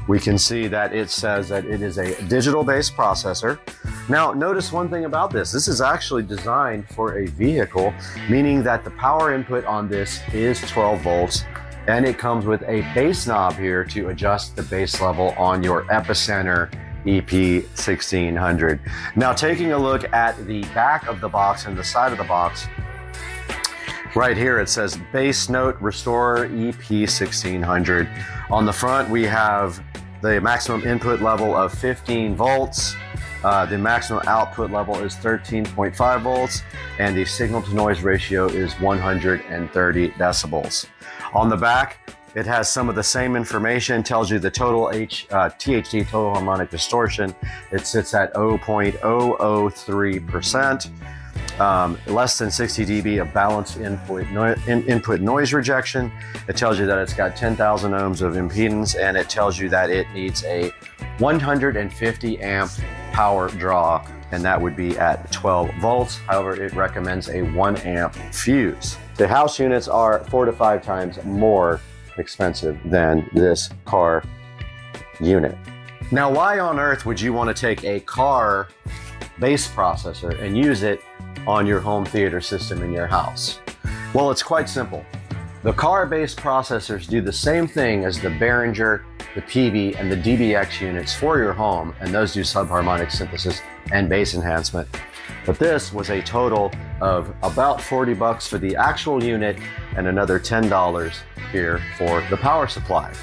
we can see that it says that it is a digital-based processor. Now, notice one thing about this. This is actually designed for a vehicle, meaning that the power input on this is 12 volts, and it comes with a bass knob here to adjust the bass level on your Epicenter EP1600. Now, taking a look at the back of the box and the side of the box, right here it says Bass Note Restorer EP1600. On the front, we have the maximum input level of 15 volts. The maximum output level is 13.5 volts, and the signal to noise ratio is 130 decibels. On the back, it has some of the same information, tells you the total THD, total harmonic distortion. It sits at 0.003%. Less than 60 dB of balanced input noise rejection. It tells you that it's got 10,000 ohms of impedance, and it tells you that it needs a 150 amp power draw, and that would be at 12 volts. However, it recommends a 1 amp fuse. The house units are 4 to 5 times more expensive than this car unit. Now, why on earth would you want to take a car bass processor and use it on your home theater system in your house? Well, it's quite simple. The car-based processors do the same thing as the Behringer, the PV, and the DBX units for your home, and those do subharmonic synthesis and bass enhancement. But this was a total of about 40 bucks for the actual unit and another $10 here for the power supply.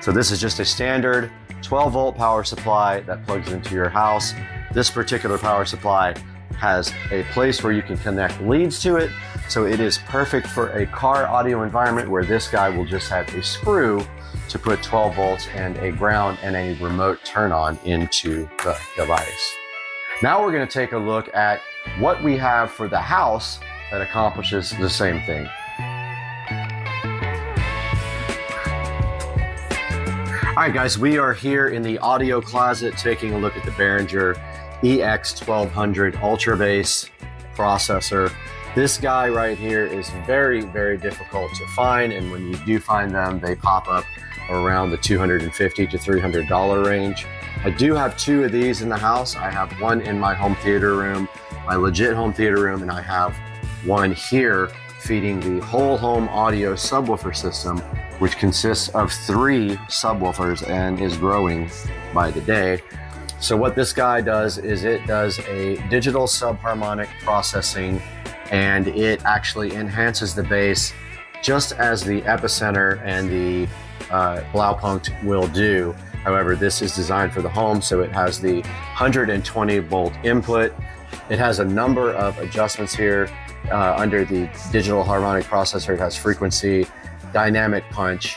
So this is just a standard 12 volt power supply that plugs into your house. This particular power supply has a place where you can connect leads to it, so it is perfect for a car audio environment where this guy will just have a screw to put 12 volts and a ground and a remote turn on into the device. Now we're going to take a look at what we have for the house that accomplishes the same thing. All right, guys, we are here in the audio closet taking a look at the Behringer EX1200 Ultra Bass processor. This guy right here is very, very difficult to find, and when you do find them, they pop up around the $250 to $300 range. I do have 2 of these in the house. I have one in my home theater room, my legit home theater room, and I have one here feeding the whole home audio subwoofer system, which consists of 3 subwoofers and is growing by the day. So what this guy does is it does a digital subharmonic processing, and it actually enhances the bass just as the Epicenter and the Blaupunkt will do. However, this is designed for the home, so it has the 120 volt input. It has a number of adjustments here under the digital harmonic processor. It has frequency, dynamic punch.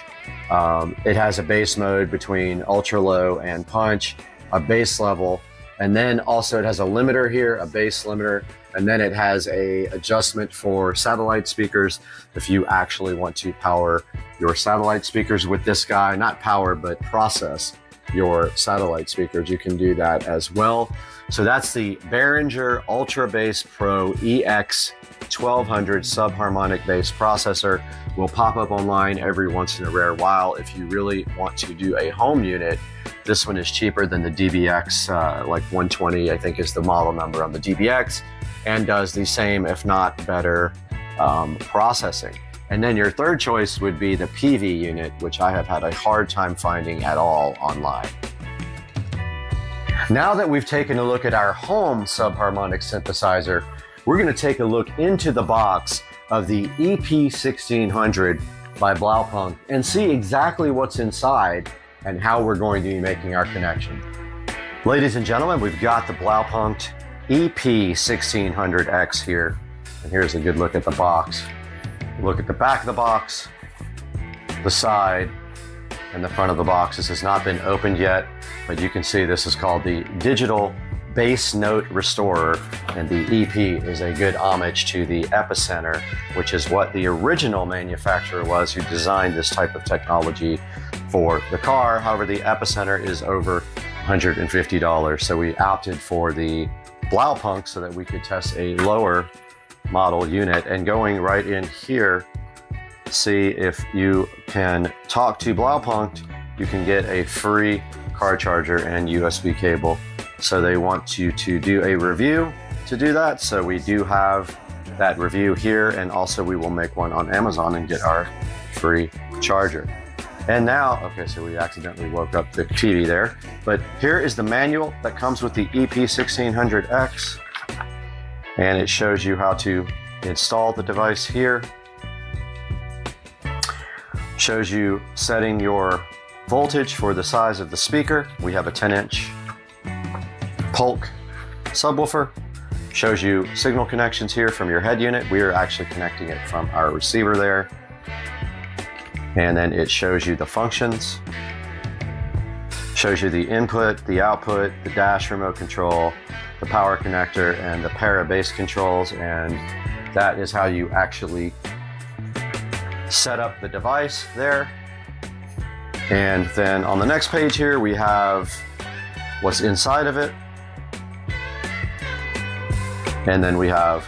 It has a bass mode between ultra low and punch, a bass level, and then also it has a limiter here, a bass limiter, and then it has a adjustment for satellite speakers if you actually want to power your satellite speakers with this guy. Not power, but process your satellite speakers. You can do that as well. So that's the Behringer Ultra Bass Pro EX1200 subharmonic bass processor. Will pop up online every once in a rare while. If you really want to do a home unit, this one is cheaper than the DBX, like 120, I think is the model number on the DBX, and does the same, if not better, processing. And then your third choice would be the PV unit, which I have had a hard time finding at all online. Now that we've taken a look at our home subharmonic synthesizer, we're going to take a look into the box of the EP1600 by Blaupunkt and see exactly what's inside and how we're going to be making our connection. Ladies and gentlemen, we've got the Blaupunkt EP1600X here, and here's a good look at the box. Look at the back of the box, the side, in the front of the box. This has not been opened yet, but you can see this is called the Digital Bass Note Restorer, and the EP is a good homage to the Epicenter, which is what the original manufacturer was who designed this type of technology for the car. However, the Epicenter is over $150, so we opted for the Blaupunkt so that we could test a lower model unit. And going right in here, see if you can talk to Blaupunkt, you can get a free car charger and USB cable. So they want you to do a review to do that. So we do have that review here, and also we will make one on Amazon and get our free charger. And now, okay, so we accidentally woke up the TV there, but here is the manual that comes with the EP1600X, and it shows you how to install the device here. Shows you setting your voltage for the size of the speaker. We have a 10-inch Polk subwoofer. Shows you signal connections here from your head unit. We are actually connecting it from our receiver there. And then it shows you the functions. Shows you the input, the output, the dash remote control, the power connector, and the para bass controls. And that is how you actually set up the device there. And then on the next page here, we have what's inside of it. And then we have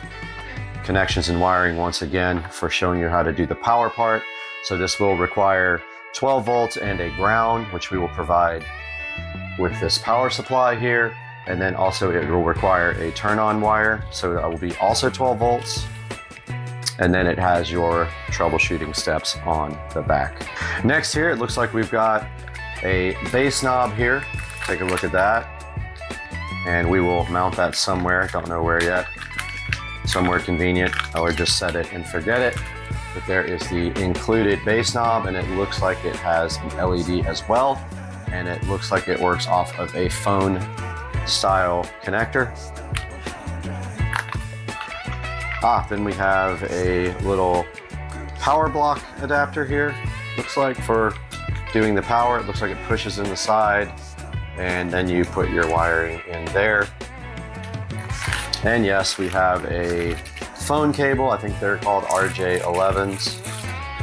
connections and wiring once again for showing you how to do the power part. So this will require 12 volts and a ground, which we will provide with this power supply here. And then also it will require a turn-on wire. So that will be also 12 volts. And then it has your troubleshooting steps on the back. Next here, it looks like we've got a bass knob here. Take a look at that. And we will mount that somewhere, don't know where yet. Somewhere convenient, or just set it and forget it. But there is the included bass knob, and it looks like it has an LED as well. And it looks like it works off of a phone style connector. Then we have a little power block adapter here. Looks like for doing the power, it looks like it pushes in the side, and then you put your wiring in there. And yes, we have a phone cable. I think they're called RJ11s.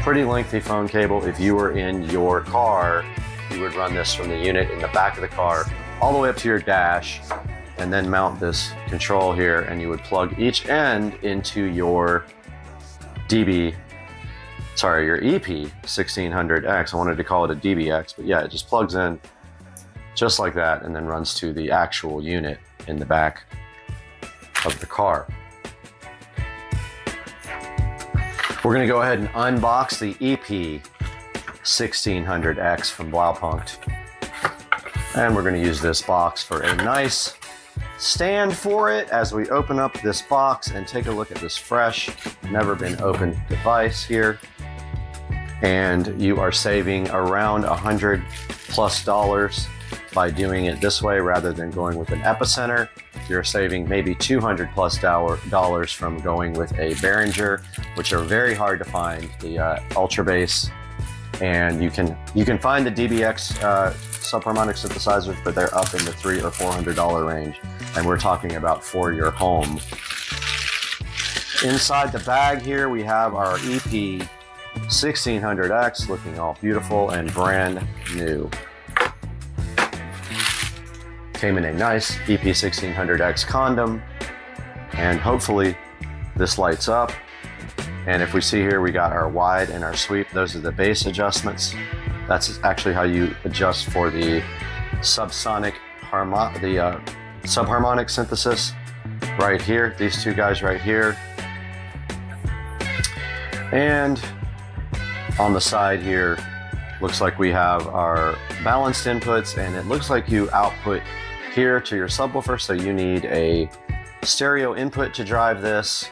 Pretty lengthy phone cable. If you were in your car, you would run this from the unit in the back of the car all the way up to your dash, and then mount this control here, and you would plug each end into your your EP1600X. I wanted to call it a DBX, but yeah, it just plugs in just like that and then runs to the actual unit in the back of the car. We're gonna go ahead and unbox the EP1600X from Blaupunkt. And we're gonna use this box for a nice stand for it as we open up this box and take a look at this fresh, never been opened device here. And you are saving around $100+ by doing it this way rather than going with an Epicenter. You're saving maybe $200+ from going with a Behringer, which are very hard to find, the Ultra Bass. And you can find the DBX subharmonic synthesizers, but they're up in the $300 or $400 range. And we're talking about for your home. Inside the bag here, we have our EP1600X looking all beautiful and brand new. Came in a nice EP1600X condom, and hopefully this lights up. And if we see here, we got our wide and our sweep. Those are the bass adjustments. That's actually how you adjust for the subharmonic synthesis right here. These two guys right here. And on the side here, looks like we have our balanced inputs, and it looks like you output here to your subwoofer, so you need a stereo input to drive this.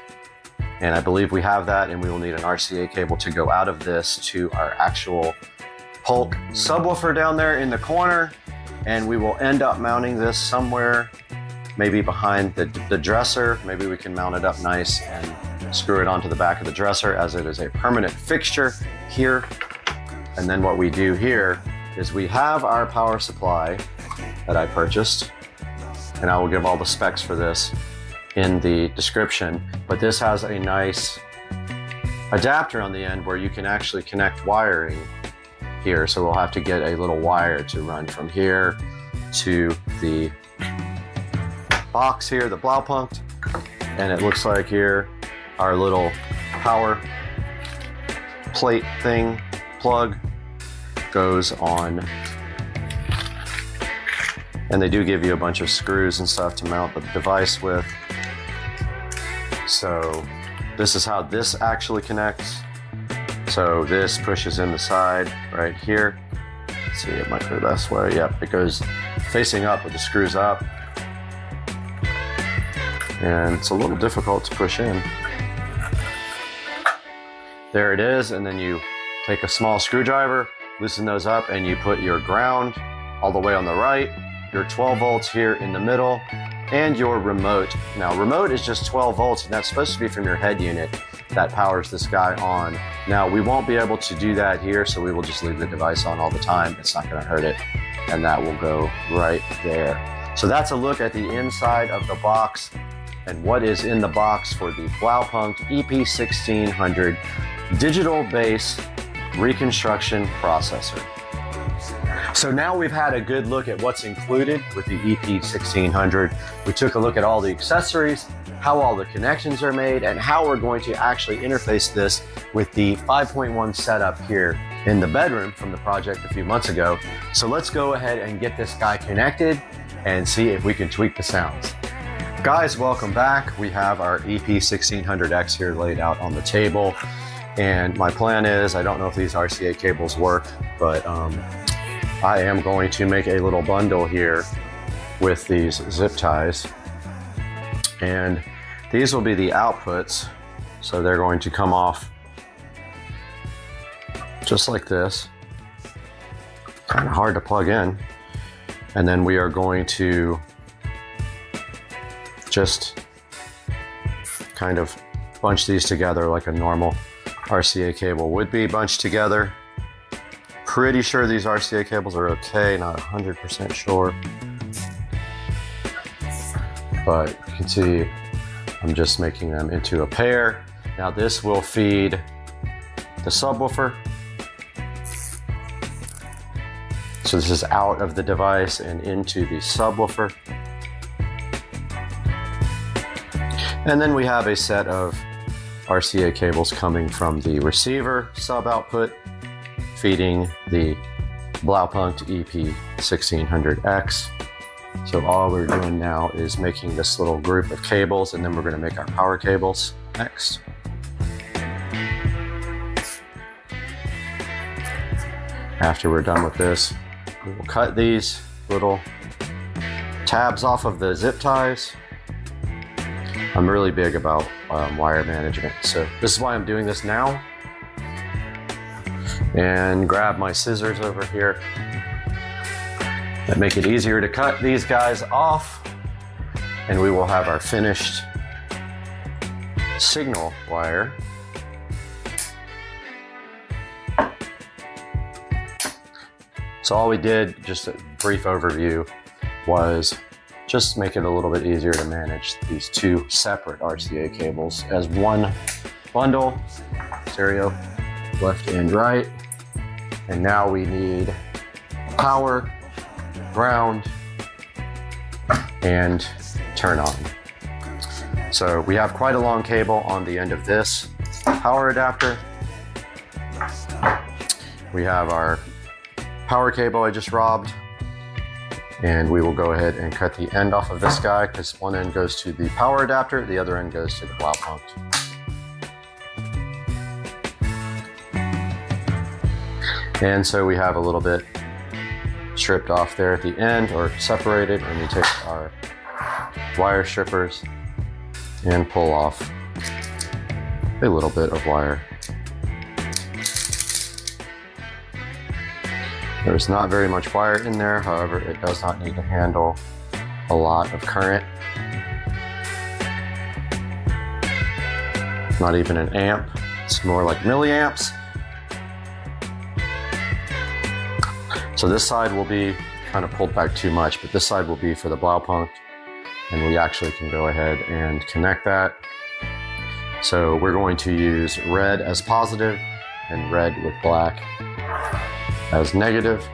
And I believe we have that, and we will need an RCA cable to go out of this to our actual Polk subwoofer down there in the corner. And we will end up mounting this somewhere, maybe behind the dresser. Maybe we can mount it up nice and screw it onto the back of the dresser, as it is a permanent fixture here. And then what we do here is we have our power supply that I purchased, and I will give all the specs for this in the description, but this has a nice adapter on the end where you can actually connect wiring here. So we'll have to get a little wire to run from here to the box here, the Blaupunkt, and it looks like here our little power plate thing plug goes on, and they do give you a bunch of screws and stuff to mount the device with. So this is how this actually connects. So this pushes in the side right here. Let's see, it might go this way. Yep, it goes facing up with the screws up. And it's a little difficult to push in. There it is, and then you take a small screwdriver, loosen those up, and you put your ground all the way on the right, your 12 volts here in the middle, and your remote. Now, remote is just 12 volts, and that's supposed to be from your head unit that powers this guy on. Now, we won't be able to do that here, so we will just leave the device on all the time. It's not gonna hurt it, and that will go right there. So that's a look at the inside of the box and what is in the box for the Blaupunkt EP1600 digital base reconstruction processor. So now we've had a good look at what's included with the EP1600. We took a look at all the accessories, how all the connections are made, and how we're going to actually interface this with the 5.1 setup here in the bedroom from the project a few months ago. So let's go ahead and get this guy connected and see if we can tweak the sounds. Guys, welcome back. We have our EP1600X here laid out on the table. And my plan is, I don't know if these RCA cables work, but I am going to make a little bundle here with these zip ties. And these will be the outputs. So they're going to come off just like this. Kind of hard to plug in. And then we are going to just kind of bunch these together like a normal RCA cable would be bunched together. Pretty sure these RCA cables are okay, not 100% sure. But you can see I'm just making them into a pair. Now this will feed the subwoofer. So this is out of the device and into the subwoofer. And then we have a set of RCA cables coming from the receiver sub output, feeding the Blaupunkt EP1600X. So all we're doing now is making this little group of cables, and then we're going to make our power cables next. After we're done with this, we will cut these little tabs off of the zip ties. I'm really big about wire management, so this is why I'm doing this now. And grab my scissors over here that make it easier to cut these guys off, and we will have our finished signal wire. So all we did, just a brief overview, was just make it a little bit easier to manage these two separate RCA cables as one bundle, stereo, left and right. And now we need power, ground, and turn on. So we have quite a long cable on the end of this power adapter. We have our power cable I just robbed, and we will go ahead and cut the end off of this guy because one end goes to the power adapter, the other end goes to the Blaupunkt. And so we have a little bit stripped off there at the end, or separated, and we take our wire strippers and pull off a little bit of wire. There's not very much wire in there, however, it does not need to handle a lot of current. Not even an amp, it's more like milliamps. So this side will be kind of pulled back too much, but this side will be for the Blaupunkt, and we actually can go ahead and connect that. So we're going to use red as positive and red with black as negative.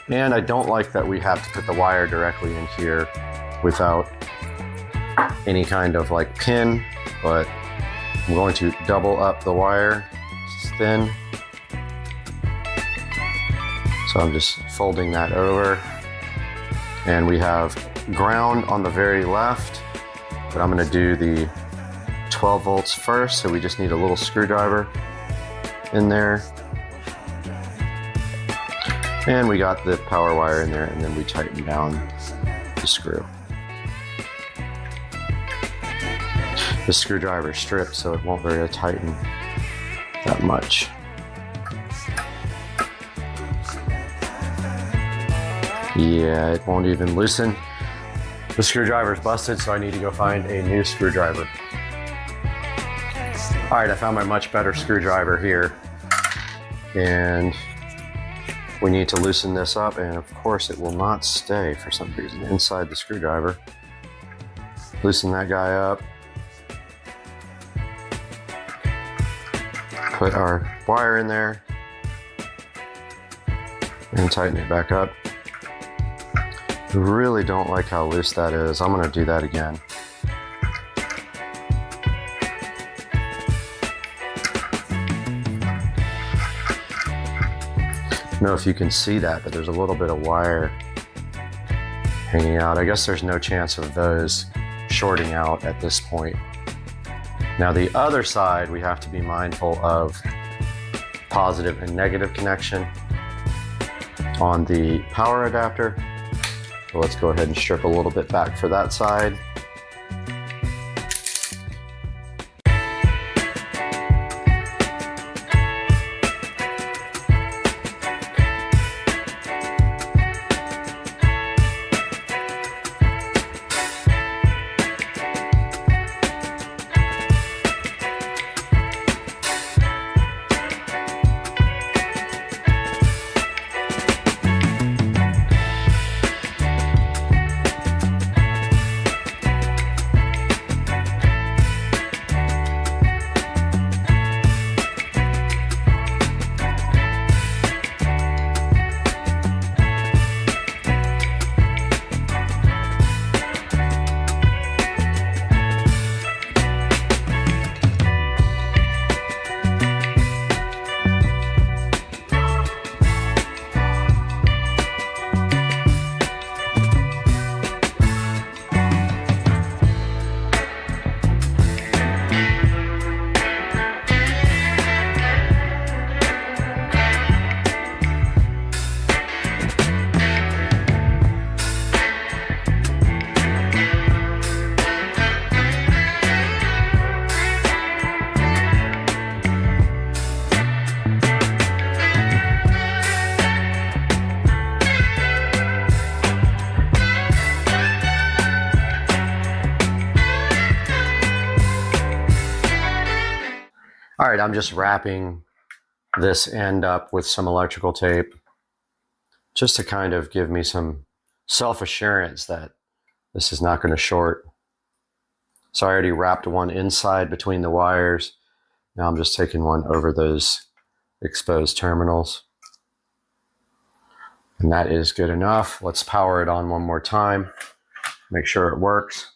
And I don't like that we have to put the wire directly in here without any kind of like pin, but I'm going to double up the wire. It's thin. So I'm just folding that over. And we have ground on the very left, but I'm gonna do the 12 volts first, so we just need a little screwdriver in there. And we got the power wire in there, and then we tighten down the screw. The screwdriver is stripped, so it won't really tighten that much. Yeah, it won't even loosen. The screwdriver's busted, so I need to go find a new screwdriver. All right, I found my much better screwdriver here. And we need to loosen this up, and of course it will not stay for some reason inside the screwdriver. Loosen that guy up. Put our wire in there and tighten it back up. I really don't like how loose that is. I'm going to do that again. I don't know if you can see that, but there's a little bit of wire hanging out. I guess there's no chance of those shorting out at this point. Now the other side, we have to be mindful of positive and negative connection on the power adapter. So let's go ahead and strip a little bit back for that side. All right, I'm just wrapping this end up with some electrical tape just to kind of give me some self-assurance that this is not going to short. So I already wrapped one inside between the wires. Now I'm just taking one over those exposed terminals. And that is good enough. Let's power it on one more time. Make sure it works.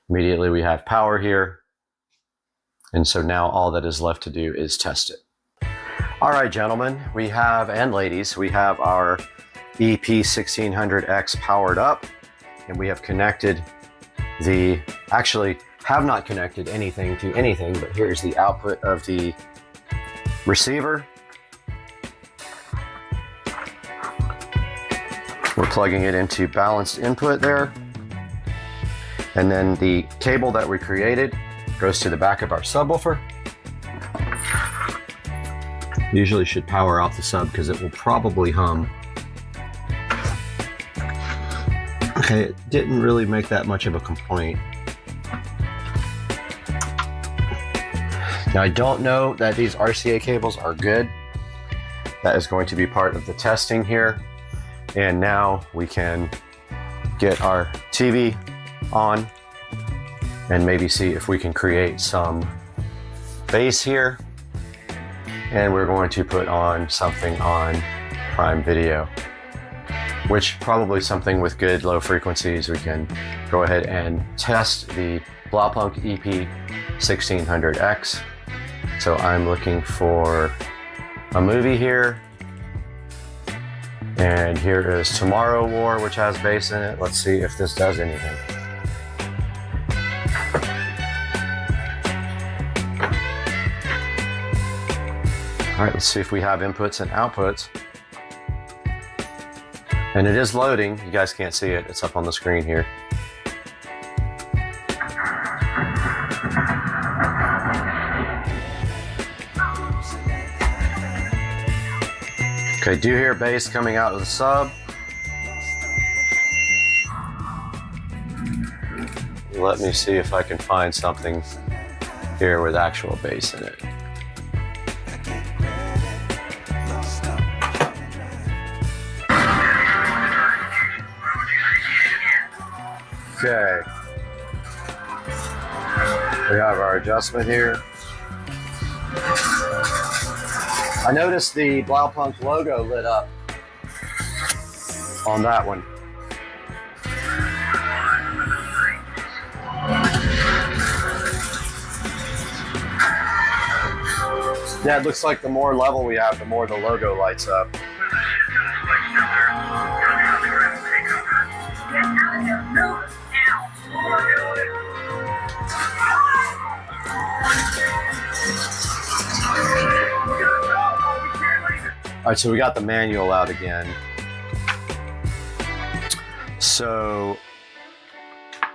Immediately we have power here. And so now all that is left to do is test it. All right, gentlemen, we have, and ladies, we have our EP1600X powered up, and we have connected the, actually have not connected anything to anything, but here's the output of the receiver. We're plugging it into balanced input there. And then the cable that we created goes to the back of our subwoofer. Usually should power off the sub because it will probably hum. Okay, it didn't really make that much of a complaint. Now I don't know that these RCA cables are good. That is going to be part of the testing here. And now we can get our TV on and maybe see if we can create some bass here. And we're going to put on something on Prime Video, which probably something with good low frequencies. We can go ahead and test the Blaupunkt EP1600X. So I'm looking for a movie here. And here is Tomorrow War, which has bass in it. Let's see if this does anything. All right, let's see if we have inputs and outputs. And it is loading. You guys can't see it. It's up on the screen here. Okay, do you hear bass coming out of the sub? Let me see if I can find something here with actual bass in it. Okay. We have our adjustment here. I noticed the Blaupunkt logo lit up on that one. Yeah, it looks like the more level we have, the more the logo lights up. All right, so we got the manual out again. So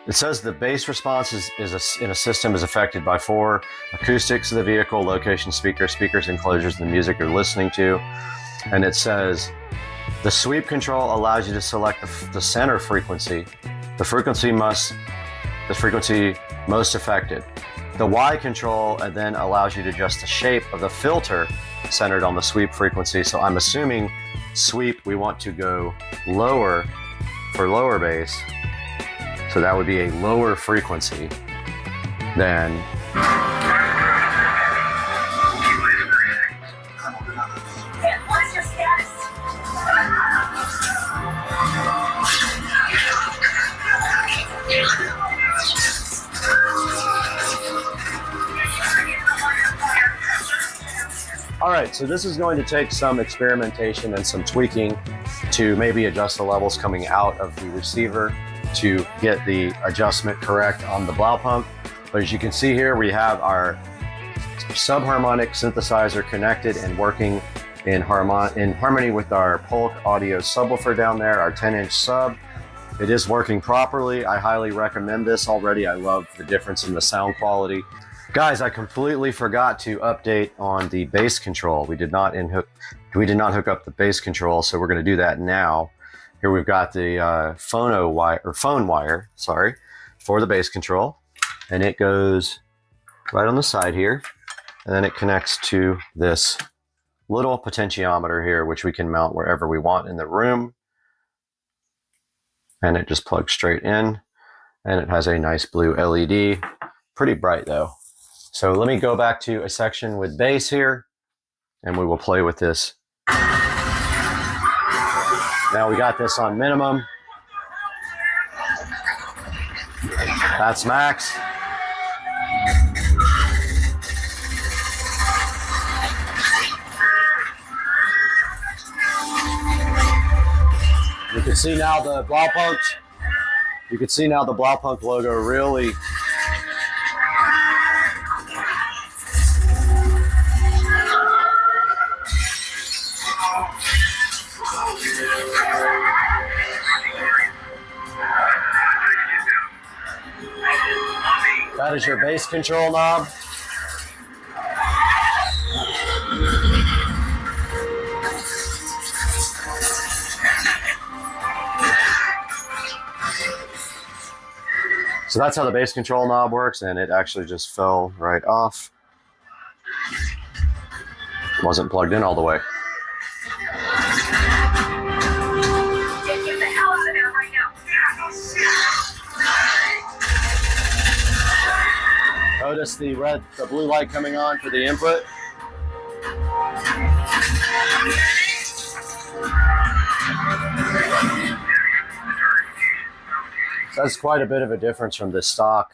it says the bass response in a system is affected by 4 acoustics of the vehicle, location, speakers, enclosures, and the music you're listening to. And it says the sweep control allows you to select the center frequency, the frequency most affected. The Y control then allows you to adjust the shape of the filter centered on the sweep frequency. So I'm assuming sweep, we want to go lower for lower bass. So that would be a lower frequency than What's your status? All right, so this is going to take some experimentation and some tweaking to maybe adjust the levels coming out of the receiver to get the adjustment correct on the Blaupunkt. But as you can see here, we have our subharmonic synthesizer connected and working in harmony with our Polk audio subwoofer down there, our 10-inch sub. It is working properly. I highly recommend this already. I love the difference in the sound quality. Guys, I completely forgot to update on the bass control. We did not hook up the bass control, so we're going to do that now. Here we've got the phone wire, for the bass control, and it goes right on the side here, and then it connects to this little potentiometer here, which we can mount wherever we want in the room, and it just plugs straight in, and it has a nice blue LED, pretty bright though. So let me go back to a section with bass here, and we will play with this. Now we got this on minimum. That's max. You can see now the Blaupunkt logo really That is your bass control knob. So that's how the bass control knob works, and it actually just fell right off. Wasn't plugged in all the way. notice the blue light coming on for the input? So that's quite a bit of a difference from the stock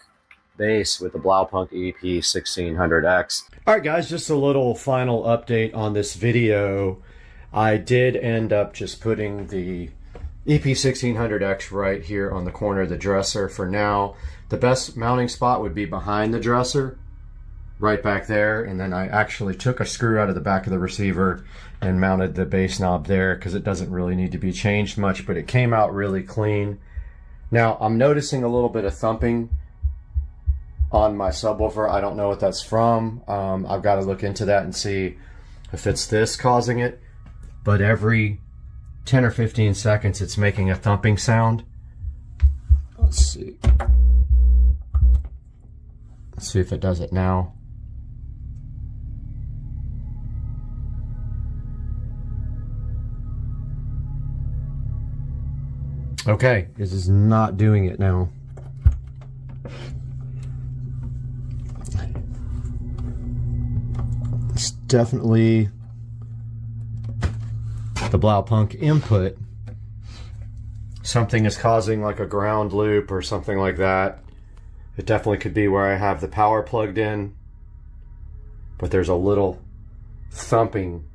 base with the Blaupunk EP1600X. All right, guys, just a little final update on this video. I did end up just putting the EP1600X right here on the corner of the dresser for now. The best mounting spot would be behind the dresser, right back there, and then I actually took a screw out of the back of the receiver and mounted the bass knob there because it doesn't really need to be changed much, but it came out really clean. Now, I'm noticing a little bit of thumping on my subwoofer. I don't know what that's from. I've got to look into that and see if it's this causing it, but every 10 or 15 seconds it's making a thumping sound. Let's see. Let's see if it does it now. Okay, this is not doing it now. It's definitely the Blaupunk input. Something is causing like a ground loop or something like that. It definitely could be where I have the power plugged in, but there's a little thumping.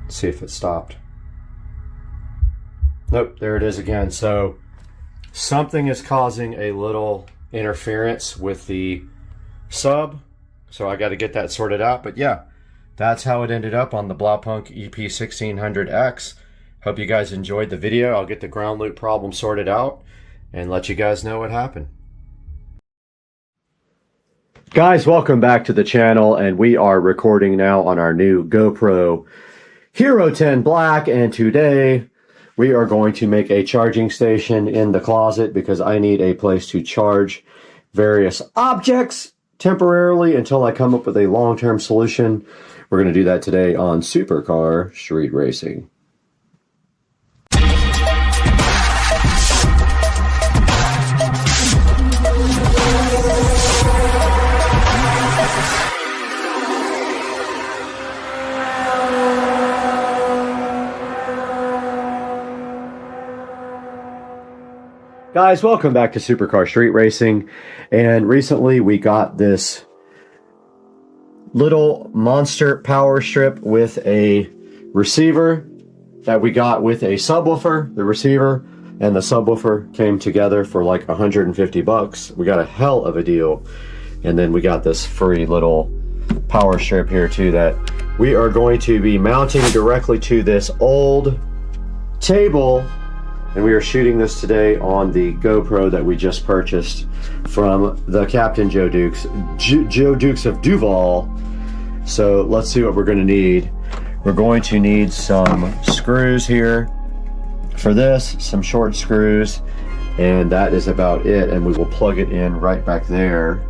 Let's see if it stopped. Nope, there it is again. So something is causing a little interference with the sub. So I got to get that sorted out. But yeah, that's how it ended up on the Blaupunk EP1600X. Hope you guys enjoyed the video. I'll get the ground loop problem sorted out and let you guys know what happened. Guys, welcome back to the channel, and we are recording now on our new GoPro Hero 10 Black, and today we are going to make a charging station in the closet because I need a place to charge various objects temporarily until I come up with a long-term solution. We're going to do that today on Supercar Street Racing. Guys, welcome back to Supercar Street Racing, and recently we got this little monster power strip with a receiver that we got with a subwoofer. The receiver and the subwoofer came together for like 150 bucks. We got a hell of a deal. And then we got this free little power strip here too that we are going to be mounting directly to this old table. And we are shooting this today on the GoPro that we just purchased from the Captain Joe Dukes, Joe Dukes of Duval. So let's see what we're going to need. We're going to need some screws here for this, some short screws, and that is about it. And we will plug it in right back there.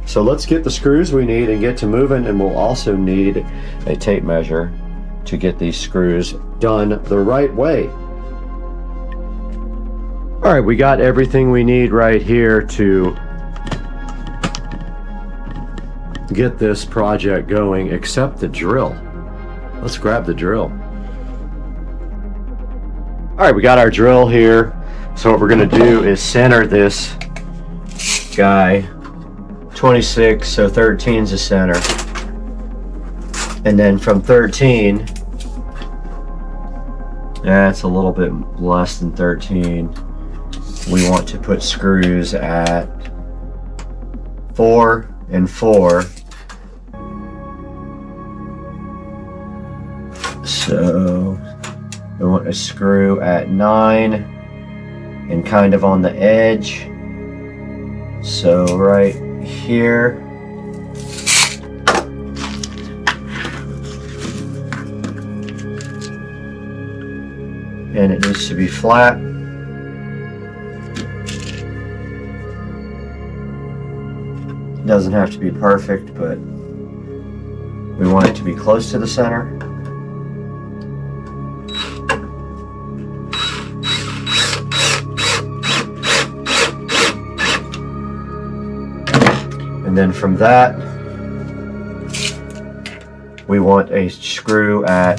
So let's get the screws we need and get to moving, and we'll also need a tape measure to get these screws done the right way. All right, we got everything we need right here to get this project going, except the drill. Let's grab the drill. All right, we got our drill here. So what we're gonna do is center this guy, 26, so 13's the center. And then from 13, that's a little bit less than 13. We want to put screws at 4 and 4. So we want a screw at 9 and kind of on the edge. So right here. And it needs to be flat. Doesn't have to be perfect, but we want it to be close to the center. And then from that, we want a screw at,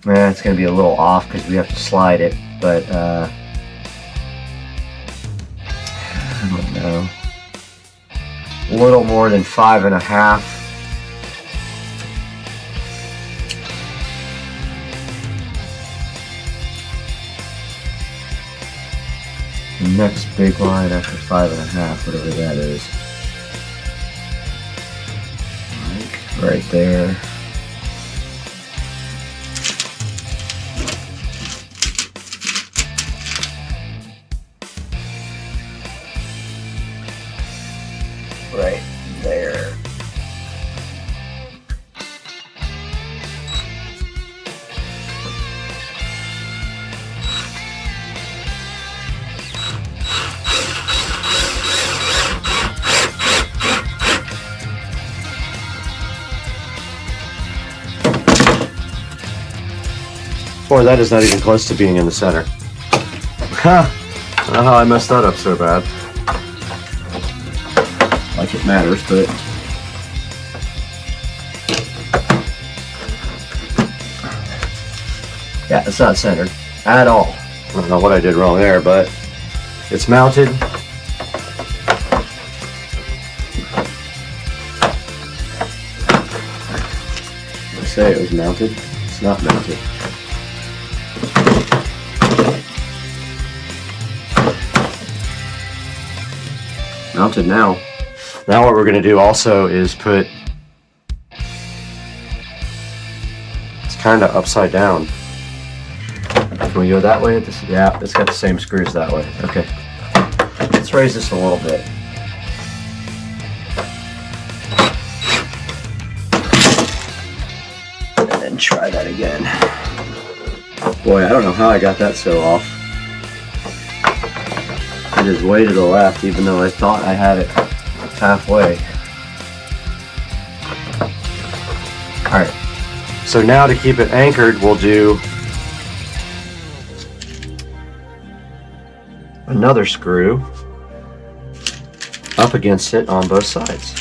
it's going to be a little off because we have to slide it, but I don't know, a little more than 5.5. The next big line after 5.5, whatever that is. Right there. Right there. Boy, that is not even close to being in the center. Ha! I don't know how I messed that up so bad. Like it matters, but... yeah, it's not centered at all. I don't know what I did wrong there, but it's mounted. I say it was mounted. It's not mounted. Mounted now. Now what we're going to do also is put, it's kind of upside down. Can we go that way? Yeah, it's got the same screws that way. Okay. Let's raise this a little bit. And then try that again. Boy, I don't know how I got that so off. It is way to the left, even though I thought I had it halfway. Alright, so now to keep it anchored, we'll do another screw up against it on both sides.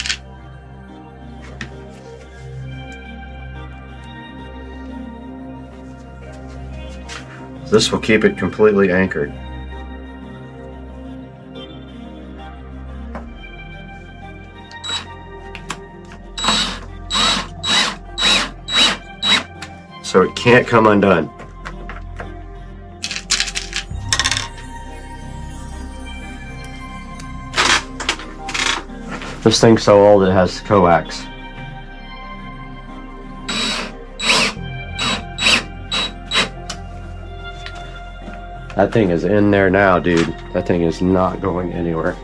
This will keep it completely anchored. So it can't come undone. This thing's so old it has coax. That thing is in there now, dude. That thing is not going anywhere.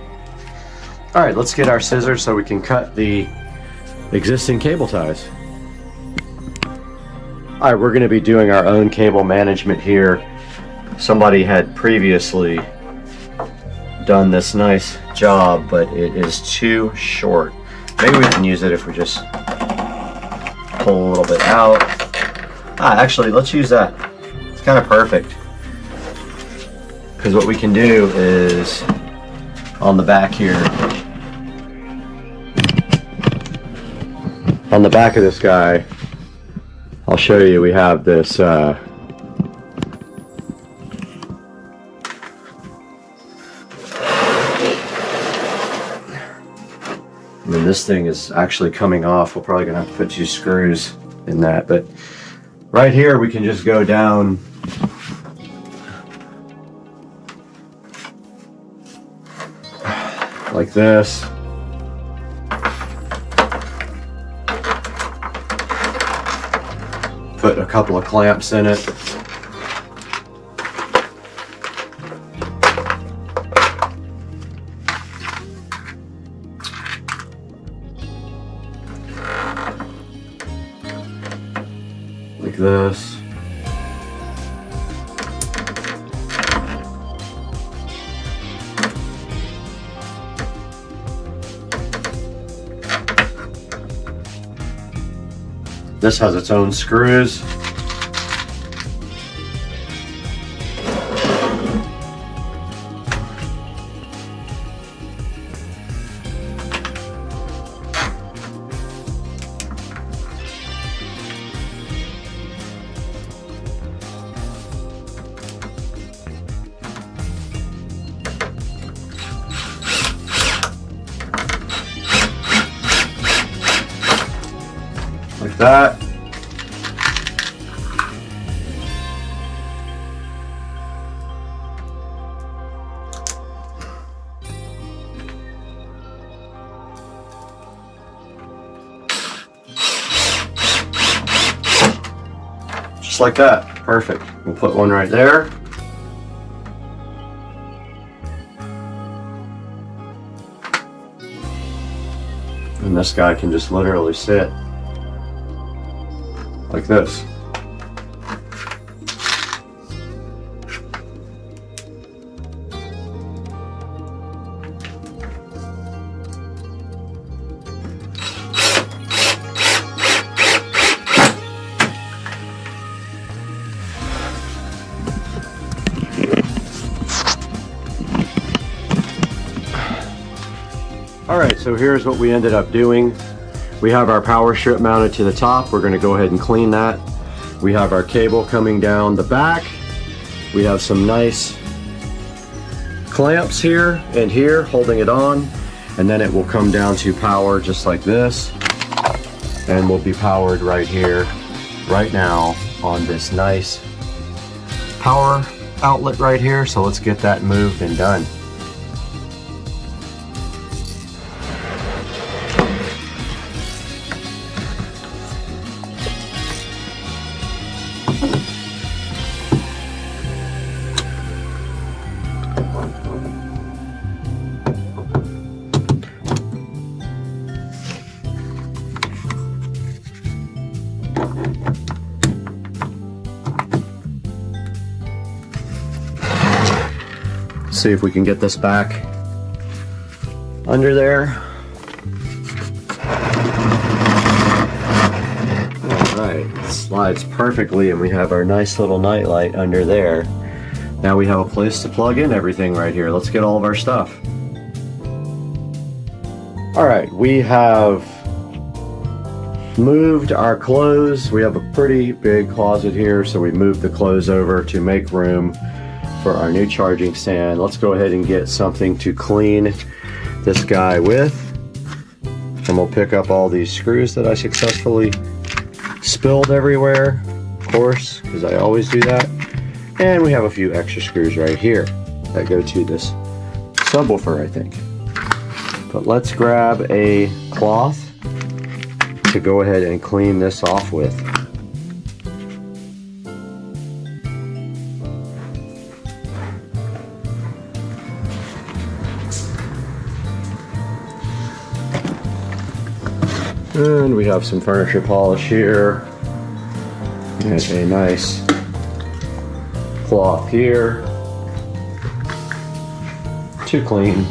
Alright, let's get our scissors so we can cut the existing cable ties. Alright, we're going to be doing our own cable management here. Somebody had previously done this nice job, but it is too short. Maybe we can use it if we just pull a little bit out. Actually, let's use that. It's kind of perfect. Because what we can do is, on the back here, on the back of this guy, I'll show you, we have this I mean, this thing is actually coming off. We're probably gonna have to put 2 screws in that, but right here we can just go down like this. Put a couple of clamps in it. Like this. This has its own screws. like that. Just like that. Perfect. We'll put one right there. And this guy can just literally sit like this. Alright, so here's what we ended up doing. We have our power strip mounted to the top. We're going to go ahead and clean that. We have our cable coming down the back. We have some nice clamps here and here holding it on. And then it will come down to power just like this. And we'll be powered right here, right now on this nice power outlet right here. So let's get that moved and done. See if we can get this back under there. Alright, it slides perfectly and we have our nice little night light under there. Now we have a place to plug in everything right here. Let's get all of our stuff. Alright, we have moved our clothes. We have a pretty big closet here, so we moved the clothes over to make room for our new charging stand. Let's go ahead and get something to clean this guy with. And we'll pick up all these screws that I successfully spilled everywhere, of course, because I always do that. And we have a few extra screws right here that go to this subwoofer, I think. But let's grab a cloth to go ahead and clean this off with. And we have some furniture polish here. And a nice cloth here to clean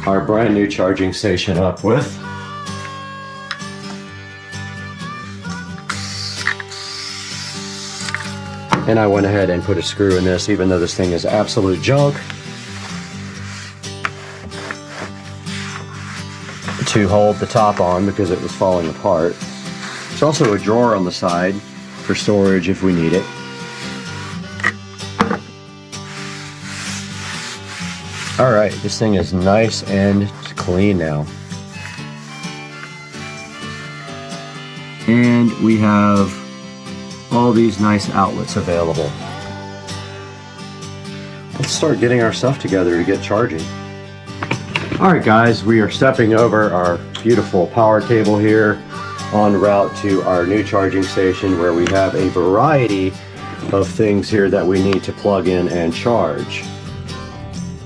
our brand new charging station up with. And I went ahead and put a screw in this, even though this thing is absolute junk, to hold the top on because it was falling apart. There's also a drawer on the side for storage if we need it. Alright, this thing is nice and clean now. And we have all these nice outlets available. Let's start getting our stuff together to get charging. Alright guys, we are stepping over our beautiful power cable here en route to our new charging station, where we have a variety of things here that we need to plug in and charge.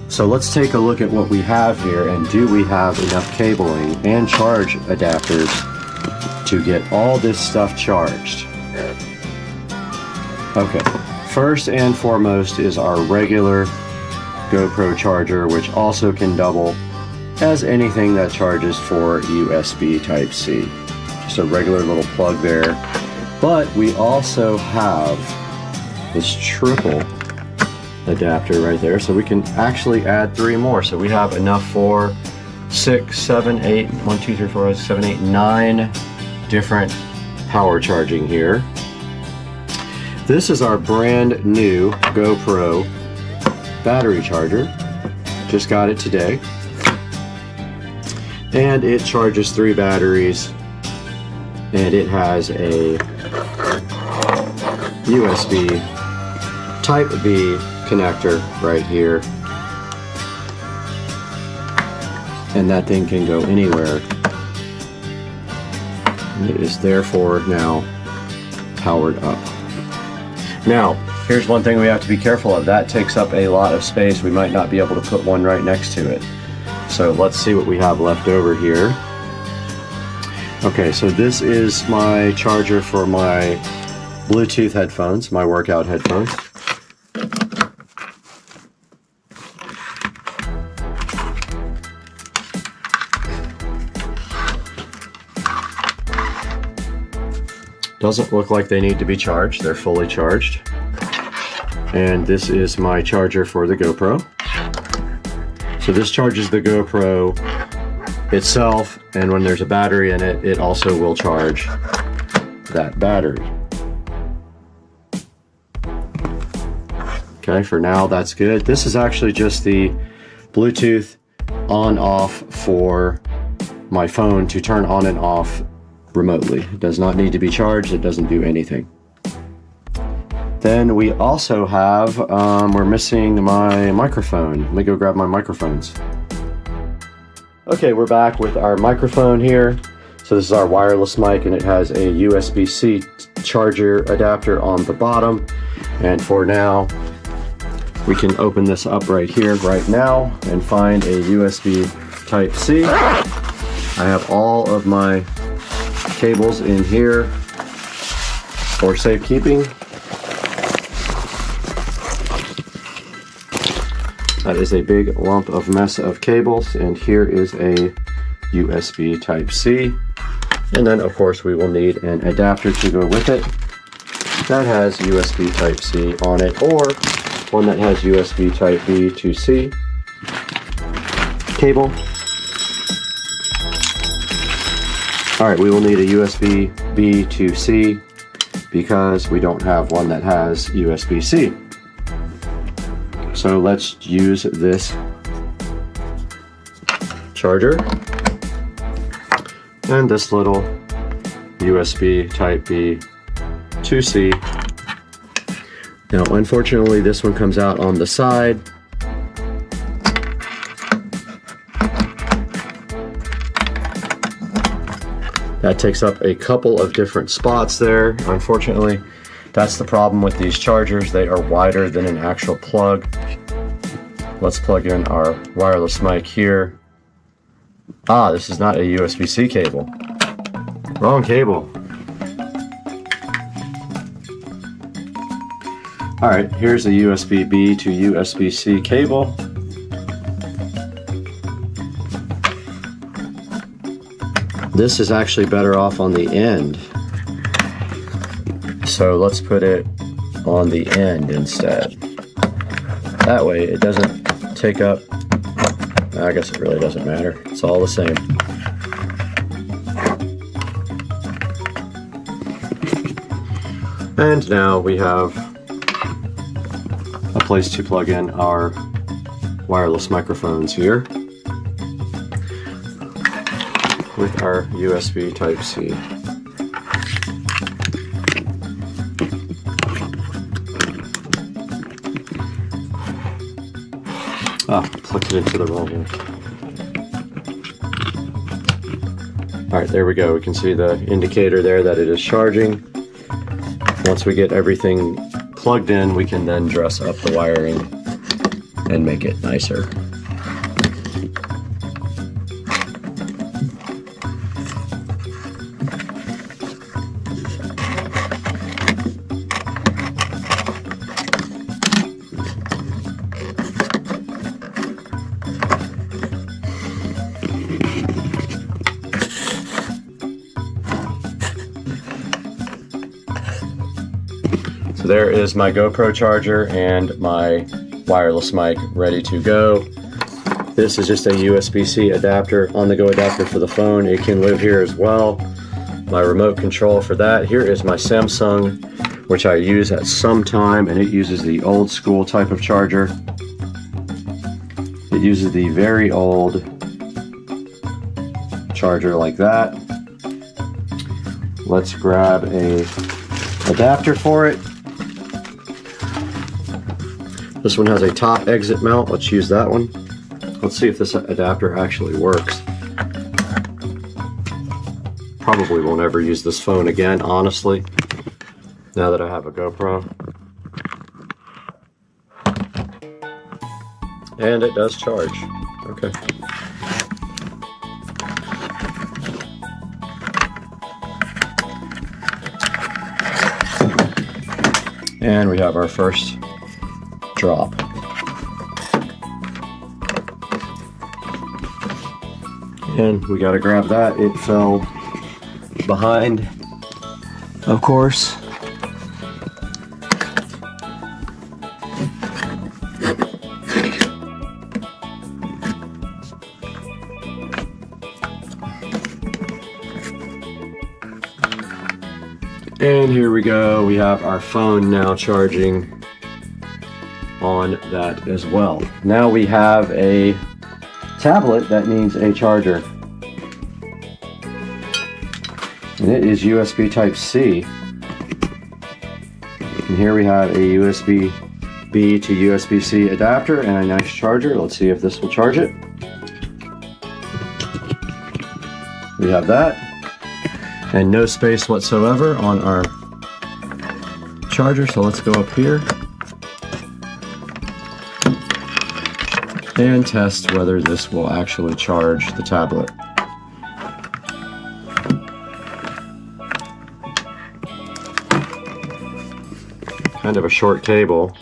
So let's take a look at what we have here, and do we have enough cabling and charge adapters to get all this stuff charged. Okay, first and foremost is our regular GoPro charger, which also can double as anything that charges for USB Type-C. Just a regular little plug there. But we also have this triple adapter right there, so we can actually add 3 more. So we have enough for 6, 7, 8, 1, 2, 3, 4, 5, 6, 7, 8, 9 different power charging here. This is our brand new GoPro battery charger. Just got it today. And it charges 3 batteries and it has a USB Type B connector right here. And that thing can go anywhere. And it is therefore now powered up. Now, here's one thing we have to be careful of. That takes up a lot of space. We might not be able to put one right next to it. So let's see what we have left over here. Okay, so this is my charger for my Bluetooth headphones, my workout headphones. Doesn't look like they need to be charged. They're fully charged. And this is my charger for the GoPro. So this charges the GoPro itself, and when there's a battery in it, it also will charge that battery. Okay, for now that's good. This is actually just the Bluetooth on-off for my phone to turn on and off remotely. It does not need to be charged. It doesn't do anything. Then we also have, we're missing my microphone. Let me go grab my microphones. Okay, we're back with our microphone here. So this is our wireless mic, and it has a USB-C charger adapter on the bottom. And for now, we can open this up right here, right now, and find a USB Type-C. I have all of my cables in here for safekeeping. That is a big lump of mess of cables, and here is a USB Type-C. And then of course we will need an adapter to go with it that has USB Type-C on it, or one that has USB Type-B to C cable. Alright, we will need a USB B to C because we don't have one that has USB-C. So let's use this charger and this little USB Type-B to C. Now, unfortunately, this one comes out on the side. That takes up a couple of different spots there. Unfortunately, that's the problem with these chargers. They are wider than an actual plug. Let's plug in our wireless mic here. Ah, this is not a USB-C cable. Wrong cable. All right, here's a USB-B to USB-C cable. This is actually better off on the end. So let's put it on the end instead. That way it doesn't take up, I guess it really doesn't matter. It's all the same. And now we have a place to plug in our wireless microphones here with our USB Type-C. Ah, plugged it into the wrong one. Alright, there we go. We can see the indicator there that it is charging. Once we get everything plugged in, we can then dress up the wiring and make it nicer. So there is my GoPro charger and my wireless mic ready to go. This is just a USB-C adapter, on-the-go adapter for the phone. It can live here as well. My remote control for that. Here is my Samsung, which I use at some time, and it uses the old school type of charger. It uses the very old charger like that. let's grab a adapter for it. This one has a top exit mount. Let's use that one. Let's see if this adapter actually works. Probably won't ever use this phone again, honestly, now that I have a GoPro. And it does charge. Okay. And we have our first drop. And we gotta grab that. It fell behind, of course. And here we go, we have our phone now charging on that as well. Now we have a tablet that needs a charger. And it is USB Type-C. And here we have a USB-B to USB-C adapter and a nice charger. Let's see if this will charge it. We have that. And no space whatsoever on our charger, so let's go up here and test whether this will actually charge the tablet. Kind of a short cable.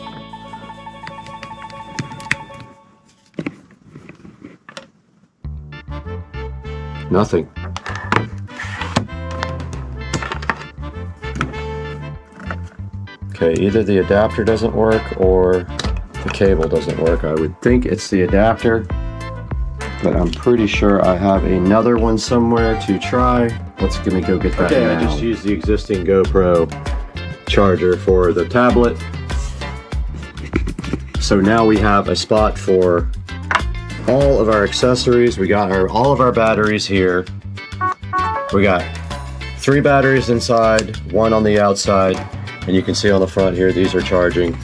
Nothing. Okay, either the adapter doesn't work or the cable doesn't work. I would think it's the adapter, but I'm pretty sure I have another one somewhere to try. Let me go get that now. I just used the existing GoPro charger for the tablet. So now we have a spot for all of our accessories. We got all of our batteries here. We got 3 batteries inside, 1 on the outside. And you can see on the front here, these are charging.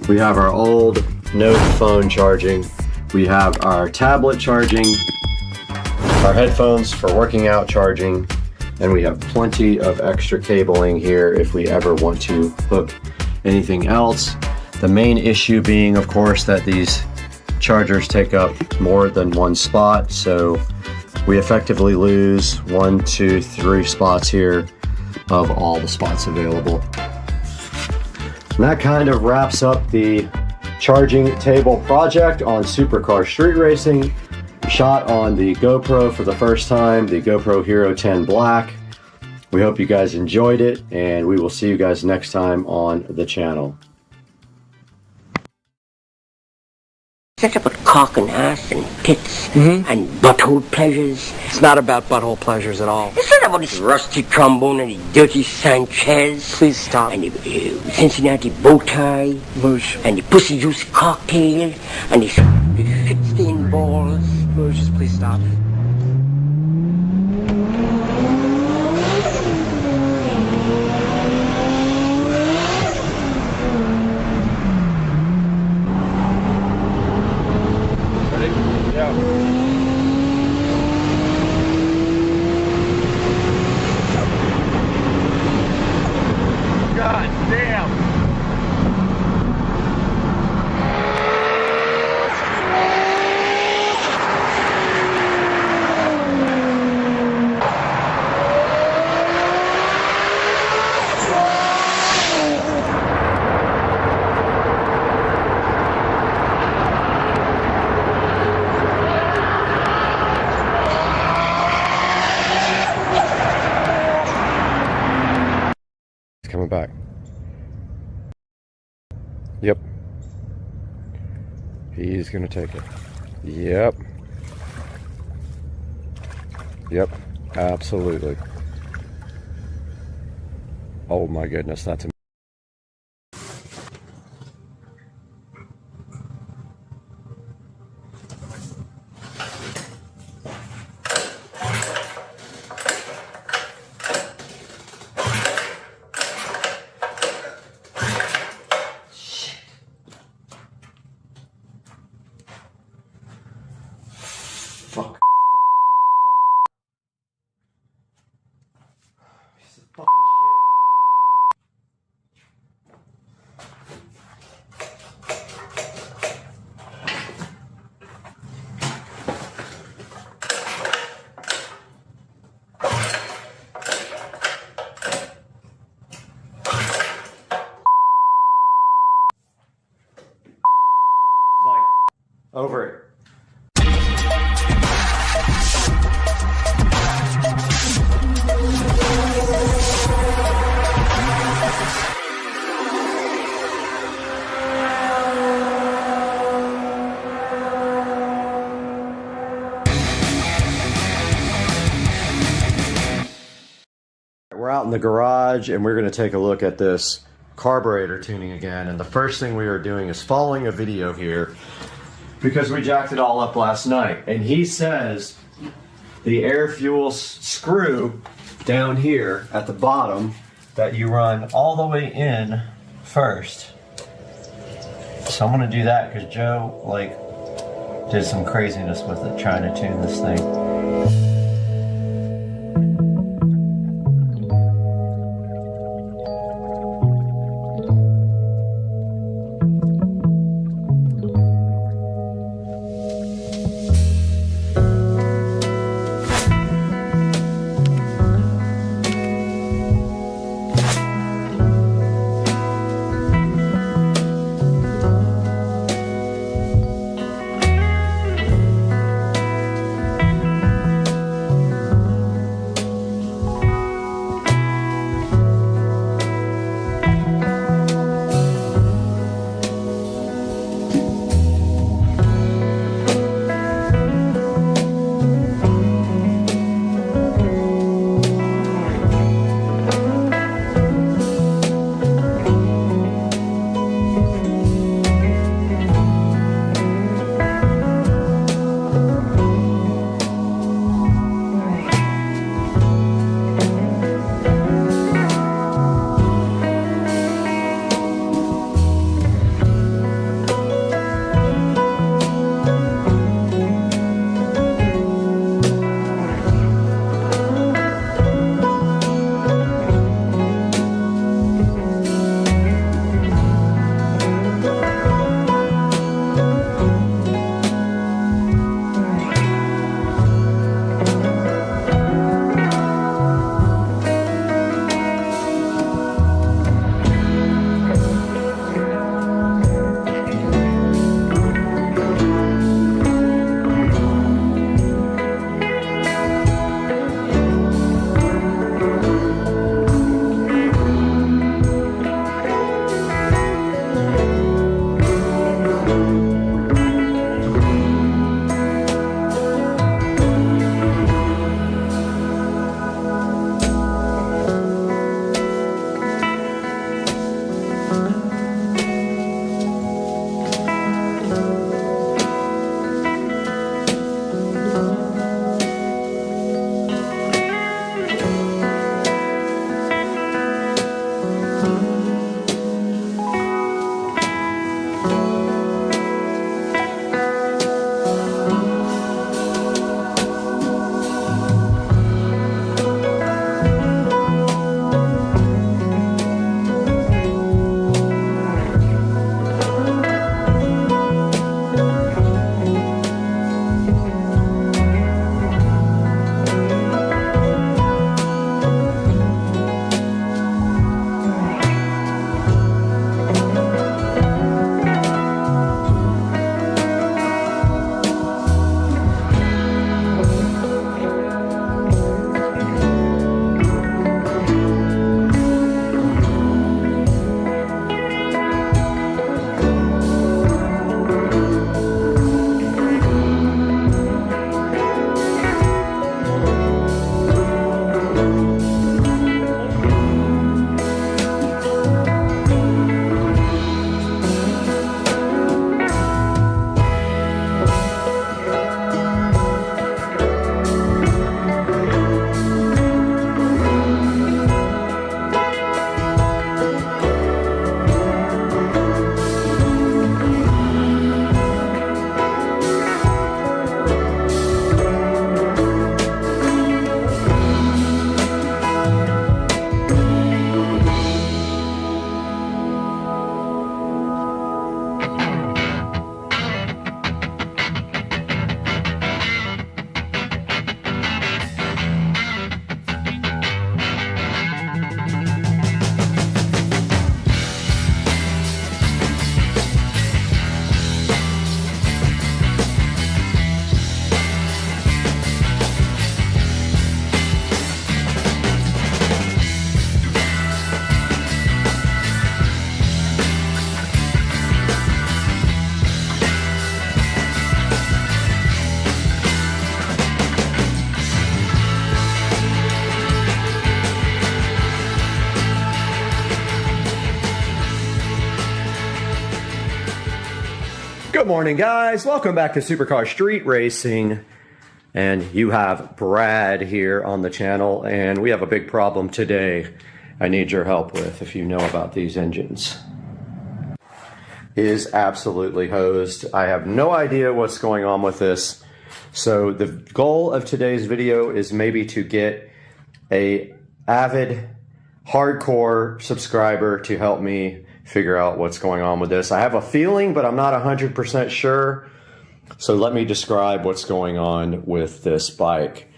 We have our old Note phone charging. We have our tablet charging, our headphones for working out charging, and we have plenty of extra cabling here if we ever want to hook anything else. The main issue being, of course, that these chargers take up more than 1 spot, so we effectively lose 1, 2, 3 spots here of all the spots available. And that kind of wraps up the charging table project on Supercar Street Racing. Shot on the GoPro for the first time, the GoPro Hero 10 Black. We hope you guys enjoyed it, and we will see you guys next time on the channel. It's about cock and ass and tits and butthole pleasures. It's not about butthole pleasures at all. It's not about this rusty trombone and the dirty Sanchez. Please stop. And the Cincinnati bow tie. Mersh. And the pussy juice cocktail. And the shit-stained balls. Mersh, just please stop. God damn! Coming back. Yep. He's gonna take it. Yep. Yep. Absolutely. Oh my goodness, that's amazing. we're out in the garage and we're going to take a look at this carburetor tuning again. And the first thing we are doing is following a video here because we jacked it all up last night. And he says the air fuel screw down here at the bottom that you run all the way in first. So I'm going to do that because Joe did some craziness with it trying to tune this thing. Good morning, guys. Welcome back to Supercar Street Racing. And you have Brad here on the channel, and we have a big problem today I need your help with if you know about these engines. It is absolutely hosed. I have no idea what's going on with this. So the goal of today's video is maybe to get a avid hardcore subscriber to help me figure out what's going on with this. I have a feeling, but I'm not 100% sure. So let me describe what's going on with this bike.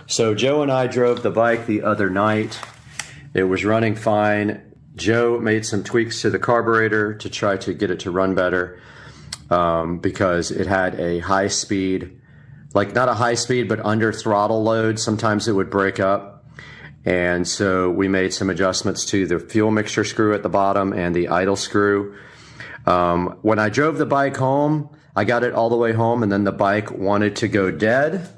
So Joe and I drove the bike the other night. It was running fine. Joe made some tweaks to the carburetor to try to get it to run better because it had a high speed, like not a high speed, but under throttle load. Sometimes it would break up. And so we made some adjustments to the fuel mixture screw at the bottom and the idle screw. When I drove the bike home, I got it all the way home, and then the bike wanted to go dead.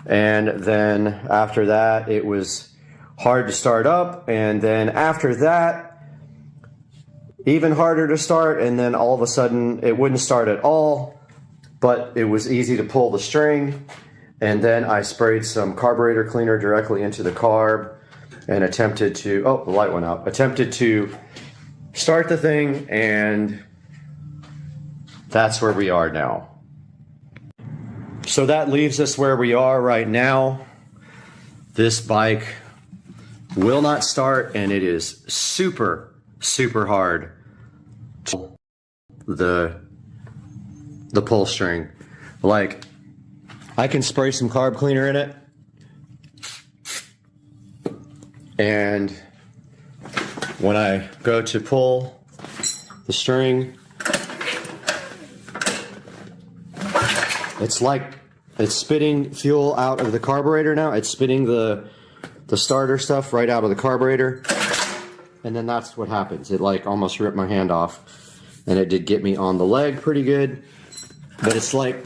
And then after that, it was hard to start up. And then after that, even harder to start. And then all of a sudden, it wouldn't start at all, but it was easy to pull the string. And then I sprayed some carburetor cleaner directly into the carb and attempted to, oh, the light went out, attempted to start the thing, and that's where we are now. So that leaves us where we are right now. This bike will not start, and it is super, super hard to the pull string. Like, I can spray some carb cleaner in it, and when I go to pull the string, it's like it's spitting fuel out of the carburetor now. It's spitting the starter stuff right out of the carburetor, and then that's what happens. It like almost ripped my hand off, and it did get me on the leg pretty good, but it's like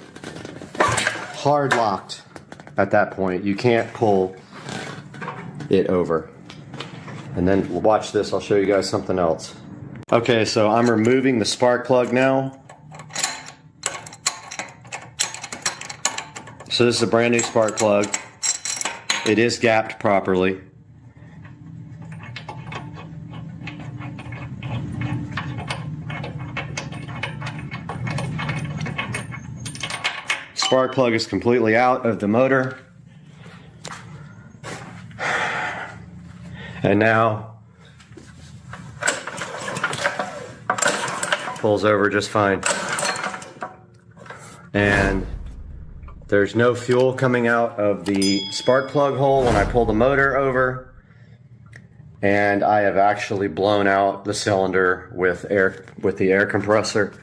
hard locked at that point. You can't pull it over. And then watch this, I'll show you guys something else. Okay, so I'm removing the spark plug now. So this is a brand new spark plug. It is gapped properly. Spark plug is completely out of the motor. And now pulls over just fine. And there's no fuel coming out of the spark plug hole when I pull the motor over. And I have actually blown out the cylinder with the air compressor.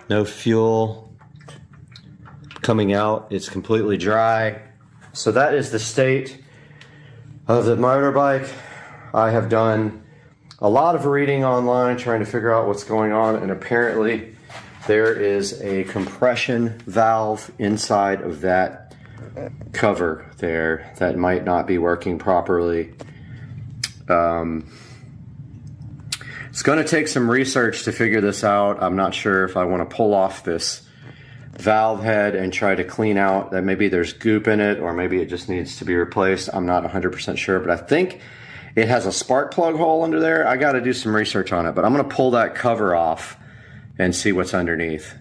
No fuel coming out. It's completely dry. So that is the state of the motorbike. I have done a lot of reading online trying to figure out what's going on, and apparently there is a compression valve inside of that cover there that might not be working properly. It's going to take some research to figure this out. I'm not sure if I want to pull off this valve head and try to clean out that maybe there's goop in it, or maybe it just needs to be replaced. I'm not 100% sure, but I think it has a spark plug hole under there. I got to do some research on it, but I'm going to pull that cover off and see what's underneath.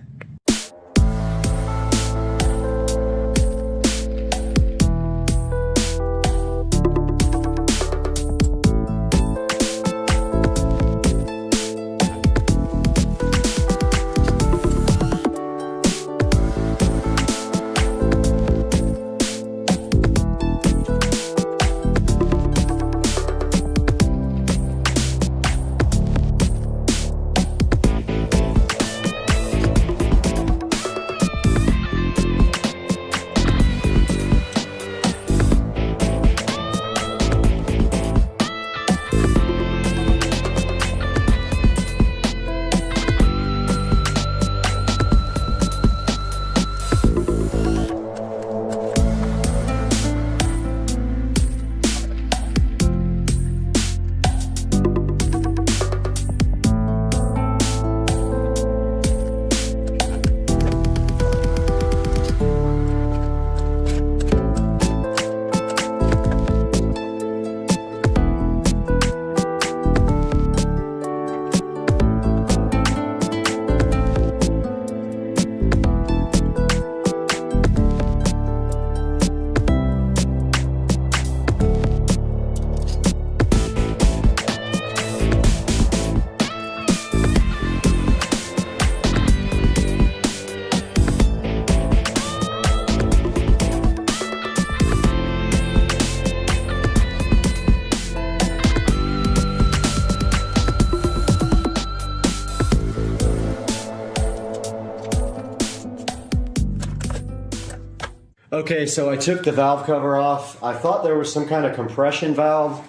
Okay, so I took the valve cover off. I thought there was some kind of compression valve,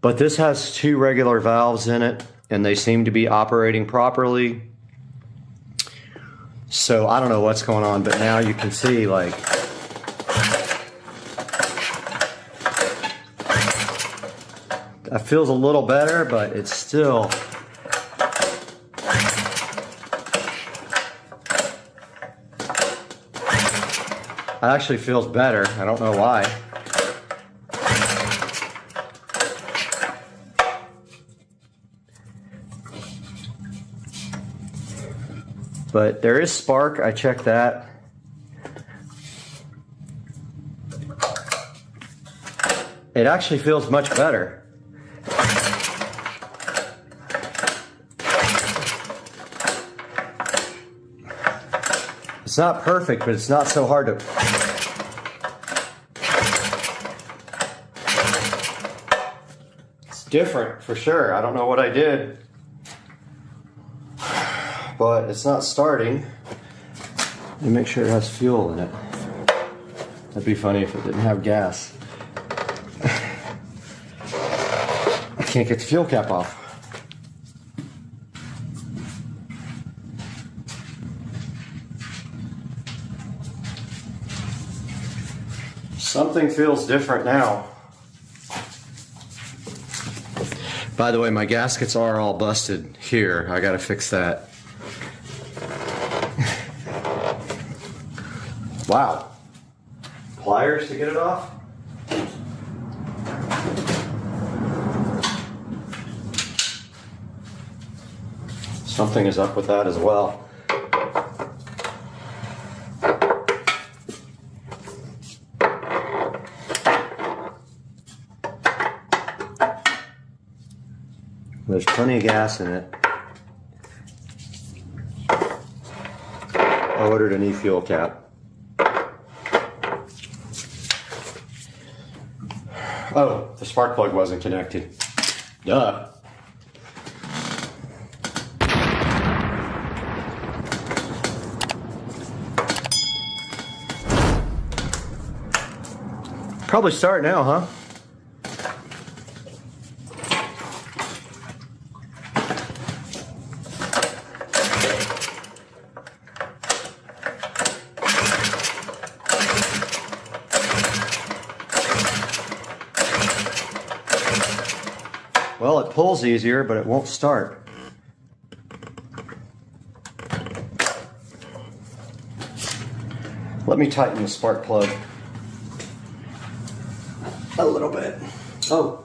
but this has 2 regular valves in it, and they seem to be operating properly. So I don't know what's going on, but now you can see, like, that feels a little better, but it's still... It actually feels better. I don't know why. But there is spark. I checked that. It actually feels much better. It's not perfect, but it's not so hard to... It's different, for sure. I don't know what I did, but it's not starting. Let me make sure it has fuel in it. That'd be funny if it didn't have gas. I can't get the fuel cap off. Something feels different now. By the way, my gaskets are all busted here. I gotta fix that. Wow. Pliers to get it off? Something is up with that as well. There's plenty of gas in it. I ordered a new fuel cap. Oh, the spark plug wasn't connected. Duh. Probably start now, huh? Well, it pulls easier, but it won't start. Let me tighten the spark plug a little bit. Oh.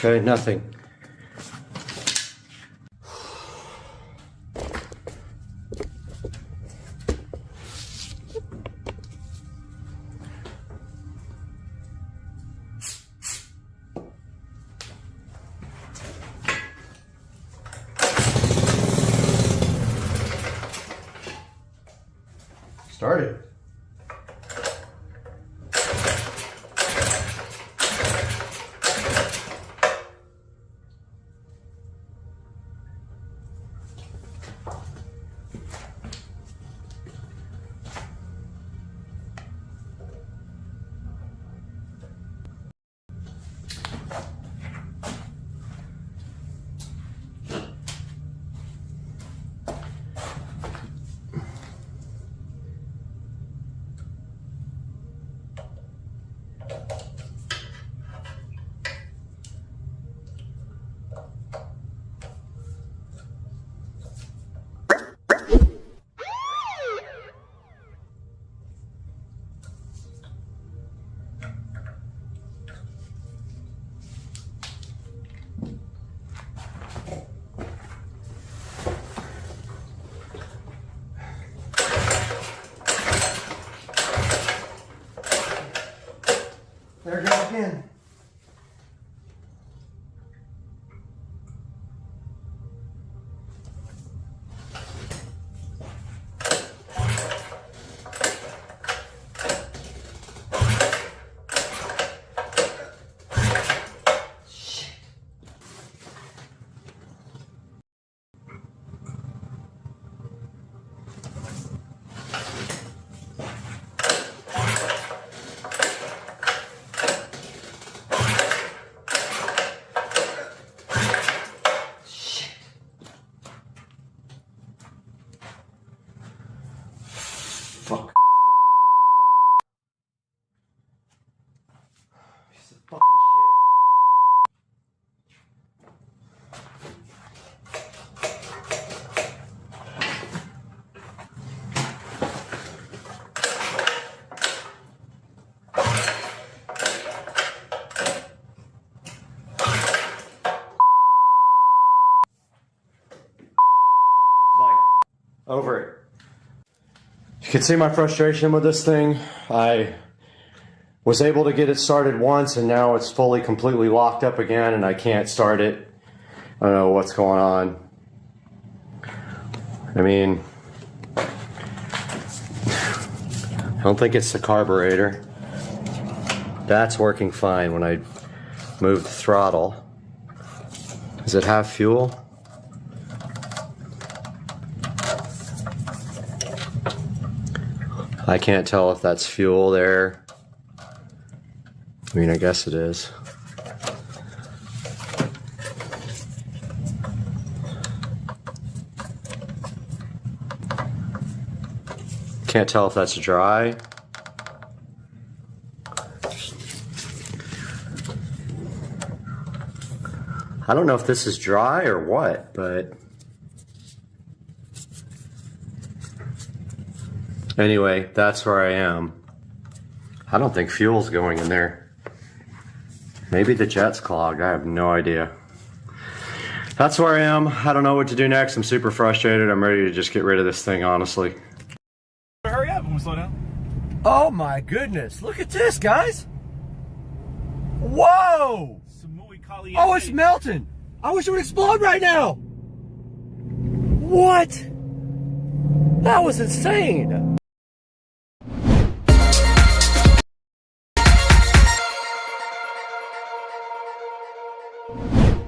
Okay, nothing. Started. Over it. You can see my frustration with this thing. I was able to get it started once and now it's fully completely locked up again and I can't start it. I don't know what's going on. I mean, I don't think it's the carburetor. That's working fine when I move the throttle. Does it have fuel? I can't tell if that's fuel there. I mean, I guess it is. Can't tell if that's dry. I don't know if this is dry or what, but anyway, that's where I am. I don't think fuel's going in there. Maybe the jet's clogged. I have no idea. That's where I am. I don't know what to do next. I'm super frustrated. I'm ready to just get rid of this thing, honestly. Hurry up, I'm gonna slow down. Oh my goodness. Look at this, guys. Whoa! Oh, it's melting. I wish it would explode right now. What? That was insane.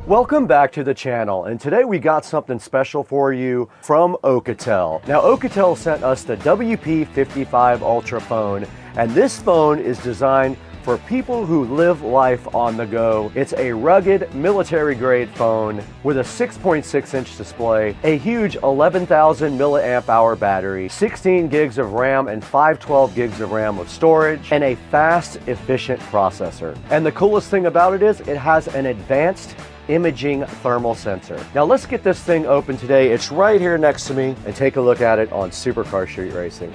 Welcome back to the channel, and today we got something special for you from Alcatel. Now, Alcatel sent us the WP55 Ultra phone, and this phone is designed for people who live life on the go. It's a rugged military-grade phone with a 6.6-inch display, a huge 11,000 milliamp hour battery, 16 gigs of RAM and 512 gigs of RAM of storage, and a fast, efficient processor. And the coolest thing about it is it has an advanced imaging thermal sensor. Now let's get this thing open today. It's right here next to me, and take a look at it on Supercar Street Racing.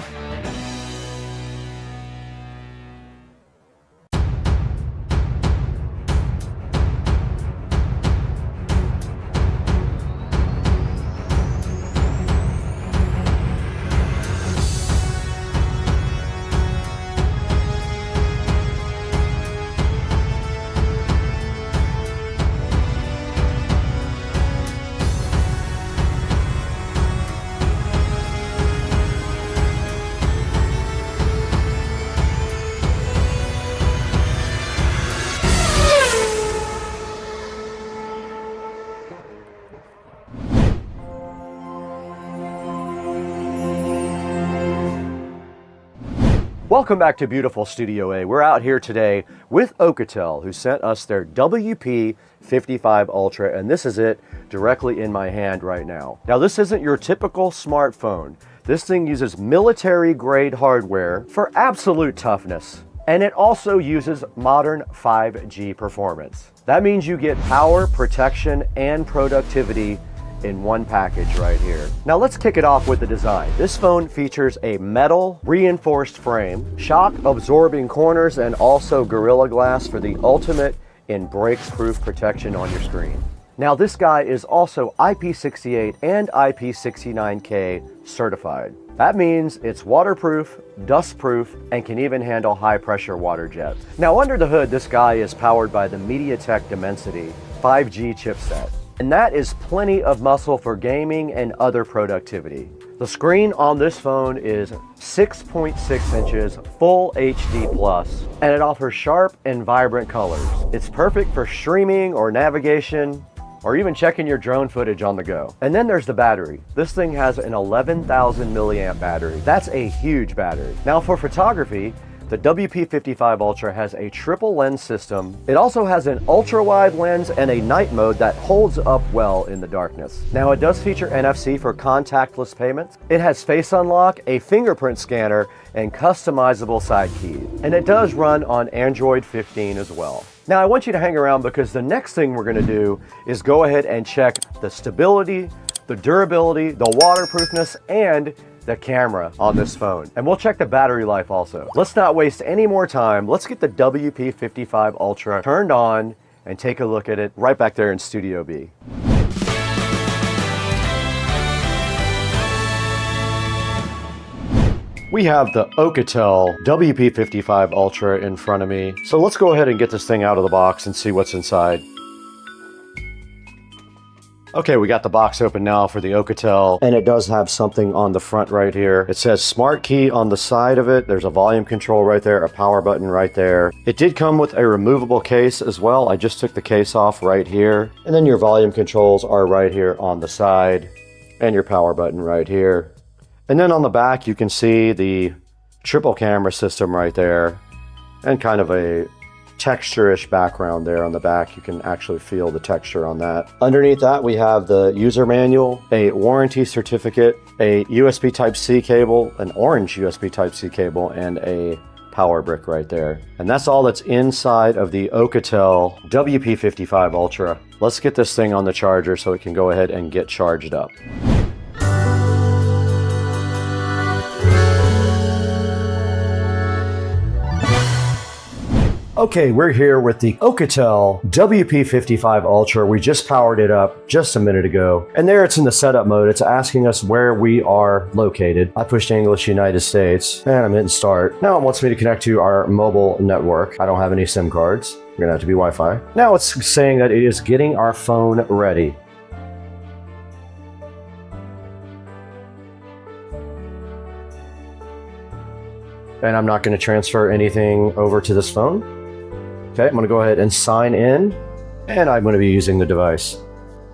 Welcome back to beautiful Studio A. We're out here today with Alcatel, who sent us their WP55 Ultra, and this is it directly in my hand right now. Now, this isn't your typical smartphone. This thing uses military-grade hardware for absolute toughness, and it also uses modern 5G performance. That means you get power, protection, and productivity in one package right here. Now let's kick it off with the design. This phone features a metal reinforced frame, shock absorbing corners, and also Gorilla Glass for the ultimate in break-proof protection on your screen. Now this guy is also IP68 and IP69K certified. That means it's waterproof, dustproof, and can even handle high pressure water jets. Now under the hood, this guy is powered by the MediaTek Dimensity 5G chipset. And that is plenty of muscle for gaming and other productivity. The screen on this phone is 6.6 inches, full HD+, and it offers sharp and vibrant colors. It's perfect for streaming or navigation, or even checking your drone footage on the go. And then there's the battery. This thing has an 11,000 milliamp battery. That's a huge battery. Now for photography, the WP55 Ultra has a triple lens system. It also has an ultra wide lens and a night mode that holds up well in the darkness. Now it does feature NFC for contactless payments. It has face unlock, a fingerprint scanner, and customizable side keys. And it does run on Android 15 as well. Now I want you to hang around because the next thing we're gonna do is go ahead and check the stability, the durability, the waterproofness, and the camera on this phone. And we'll check the battery life also. Let's not waste any more time. Let's get the WP55 Ultra turned on and take a look at it right back there in Studio B. We have the Alcatel WP55 Ultra in front of me. So let's go ahead and get this thing out of the box and see what's inside. Okay, we got the box open now for the Alcatel, and it does have something on the front right here. It says Smart Key on the side of it. There's a volume control right there, a power button right there. It did come with a removable case as well. I just took the case off right here. And then your volume controls are right here on the side, and your power button right here. And then on the back, you can see the triple camera system right there, and kind of a texture-ish background there on the back. You can actually feel the texture on that. Underneath that, we have the user manual, a warranty certificate, a USB Type-C cable, an orange USB Type-C cable, and a power brick right there. And that's all that's inside of the Alcatel WP55 Ultra. Let's get this thing on the charger so it can go ahead and get charged up. Okay, we're here with the Alcatel WP55 Ultra. We just powered it up just a minute ago. And there it's in the setup mode. It's asking us where we are located. I pushed English United States and I'm hitting start. Now it wants me to connect to our mobile network. I don't have any SIM cards. We're gonna have to be Wi-Fi. Now it's saying that it is getting our phone ready. And I'm not gonna transfer anything over to this phone. Okay, I'm going to go ahead and sign in, and I'm going to be using the device.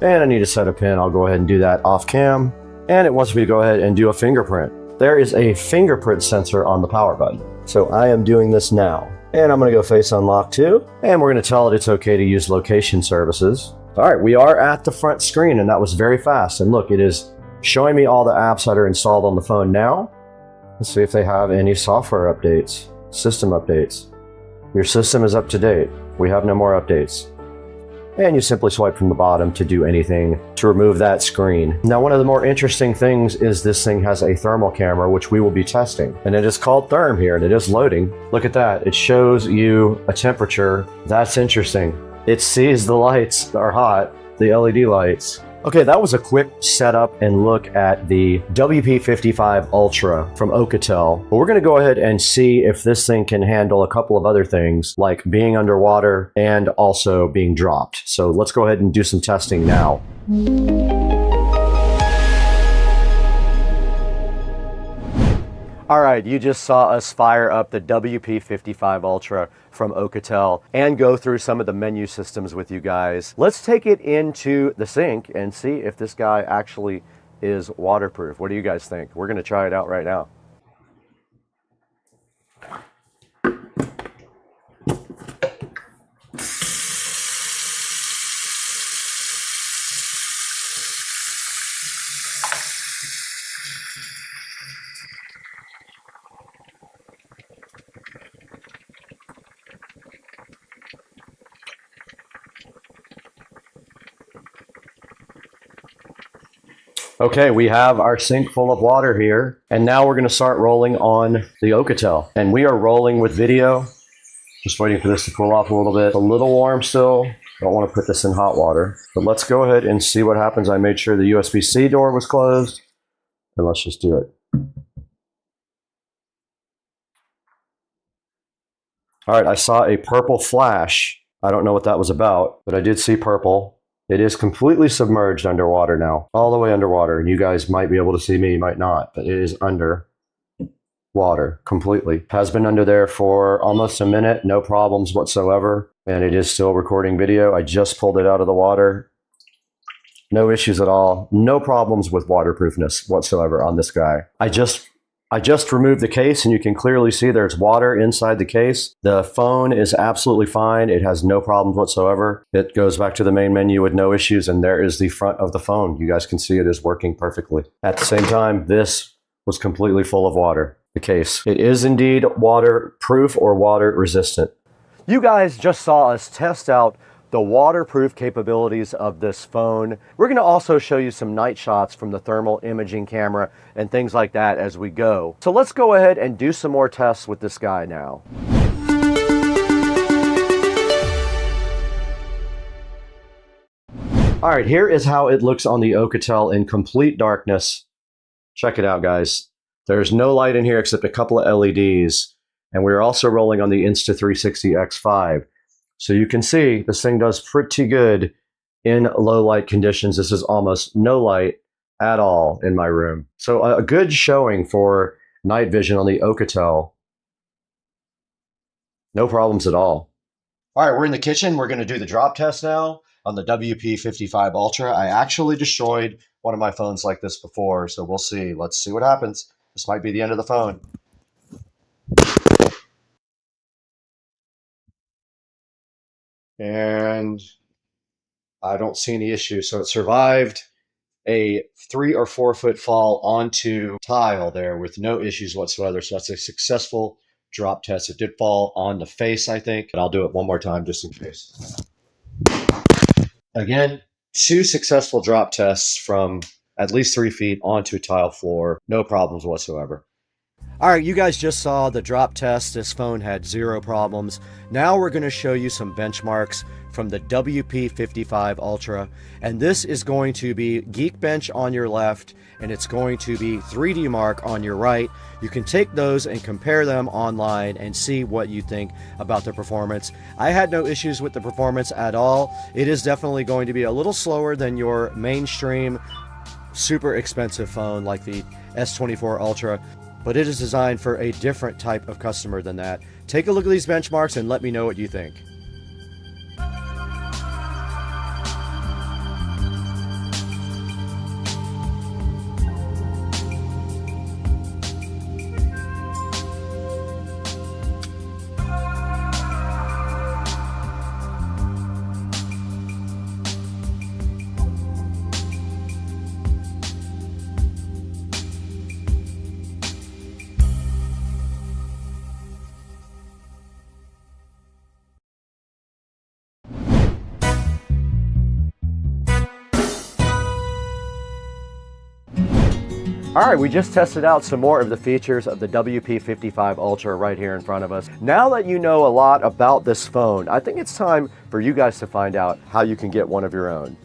And I need to set a pin. I'll go ahead and do that off cam. And it wants me to go ahead and do a fingerprint. There is a fingerprint sensor on the power button. So I am doing this now. And I'm going to go face unlock too. And we're going to tell it it's okay to use location services. All right, we are at the front screen, and that was very fast. And look, it is showing me all the apps that are installed on the phone now. Let's see if they have any software updates, system updates. Your system is up to date. We have no more updates. And you simply swipe from the bottom to do anything to remove that screen. Now, one of the more interesting things is this thing has a thermal camera, which we will be testing. And it is called Therm here, and it is loading. Look at that. It shows you a temperature. That's interesting. It sees the lights are hot, the LED lights. Okay, that was a quick setup and look at the WP55 Ultra from Alcatel. But we're going to go ahead and see if this thing can handle a couple of other things, like being underwater and also being dropped. So let's go ahead and do some testing now. All right, you just saw us fire up the WP55 Ultra from Alcatel and go through some of the menu systems with you guys. Let's take it into the sink and see if this guy actually is waterproof. What do you guys think? We're gonna try it out right now. Okay, we have our sink full of water here, and now we're going to start rolling on the Alcatel. And we are rolling with video. Just waiting for this to cool off a little bit. A little warm still. Don't want to put this in hot water. But let's go ahead and see what happens. I made sure the USB-C door was closed. And let's just do it. All right, I saw a purple flash. I don't know what that was about, but I did see purple. It is completely submerged underwater now, all the way underwater. And you guys might be able to see me, you might not, but it is under water completely. Has been under there for almost a minute, no problems whatsoever. And it is still recording video. I just pulled it out of the water. No issues at all. No problems with waterproofness whatsoever on this guy. I just removed the case, and you can clearly see there's water inside the case. The phone is absolutely fine. It has no problems whatsoever. It goes back to the main menu with no issues, and there is the front of the phone. You guys can see it is working perfectly. At the same time, this was completely full of water, the case. It is indeed waterproof or water resistant. You guys just saw us test out the waterproof capabilities of this phone. We're going to also show you some night shots from the thermal imaging camera and things like that as we go. So let's go ahead and do some more tests with this guy now. All right, here is how it looks on the Alcatel in complete darkness. Check it out, guys. There's no light in here except a couple of LEDs. And we're also rolling on the Insta360 X5. So you can see this thing does pretty good in low light conditions. This is almost no light at all in my room. So a good showing for night vision on the Alcatel. No problems at all. All right, we're in the kitchen. We're going to do the drop test now on the WP55 Ultra. I actually destroyed one of my phones like this before, so we'll see. Let's see what happens. This might be the end of the phone. And I don't see any issues. So it survived a 3 or 4 foot fall onto tile there with no issues whatsoever. So that's a successful drop test. It did fall on the face, I think, but I'll do it one more time just in case. Again, 2 successful drop tests from at least 3 feet onto tile floor. No problems whatsoever. All right, you guys just saw the drop test. This phone had 0 problems. Now we're going to show you some benchmarks from the WP55 Ultra. And this is going to be Geekbench on your left, and it's going to be 3D Mark on your right. You can take those and compare them online and see what you think about the performance. I had no issues with the performance at all. It is definitely going to be a little slower than your mainstream, super expensive phone like the S24 Ultra. But it is designed for a different type of customer than that. Take a look at these benchmarks and let me know what you think. All right, we just tested out some more of the features of the WP55 Ultra right here in front of us. Now that you know a lot about this phone, I think it's time for you guys to find out how you can get one of your own.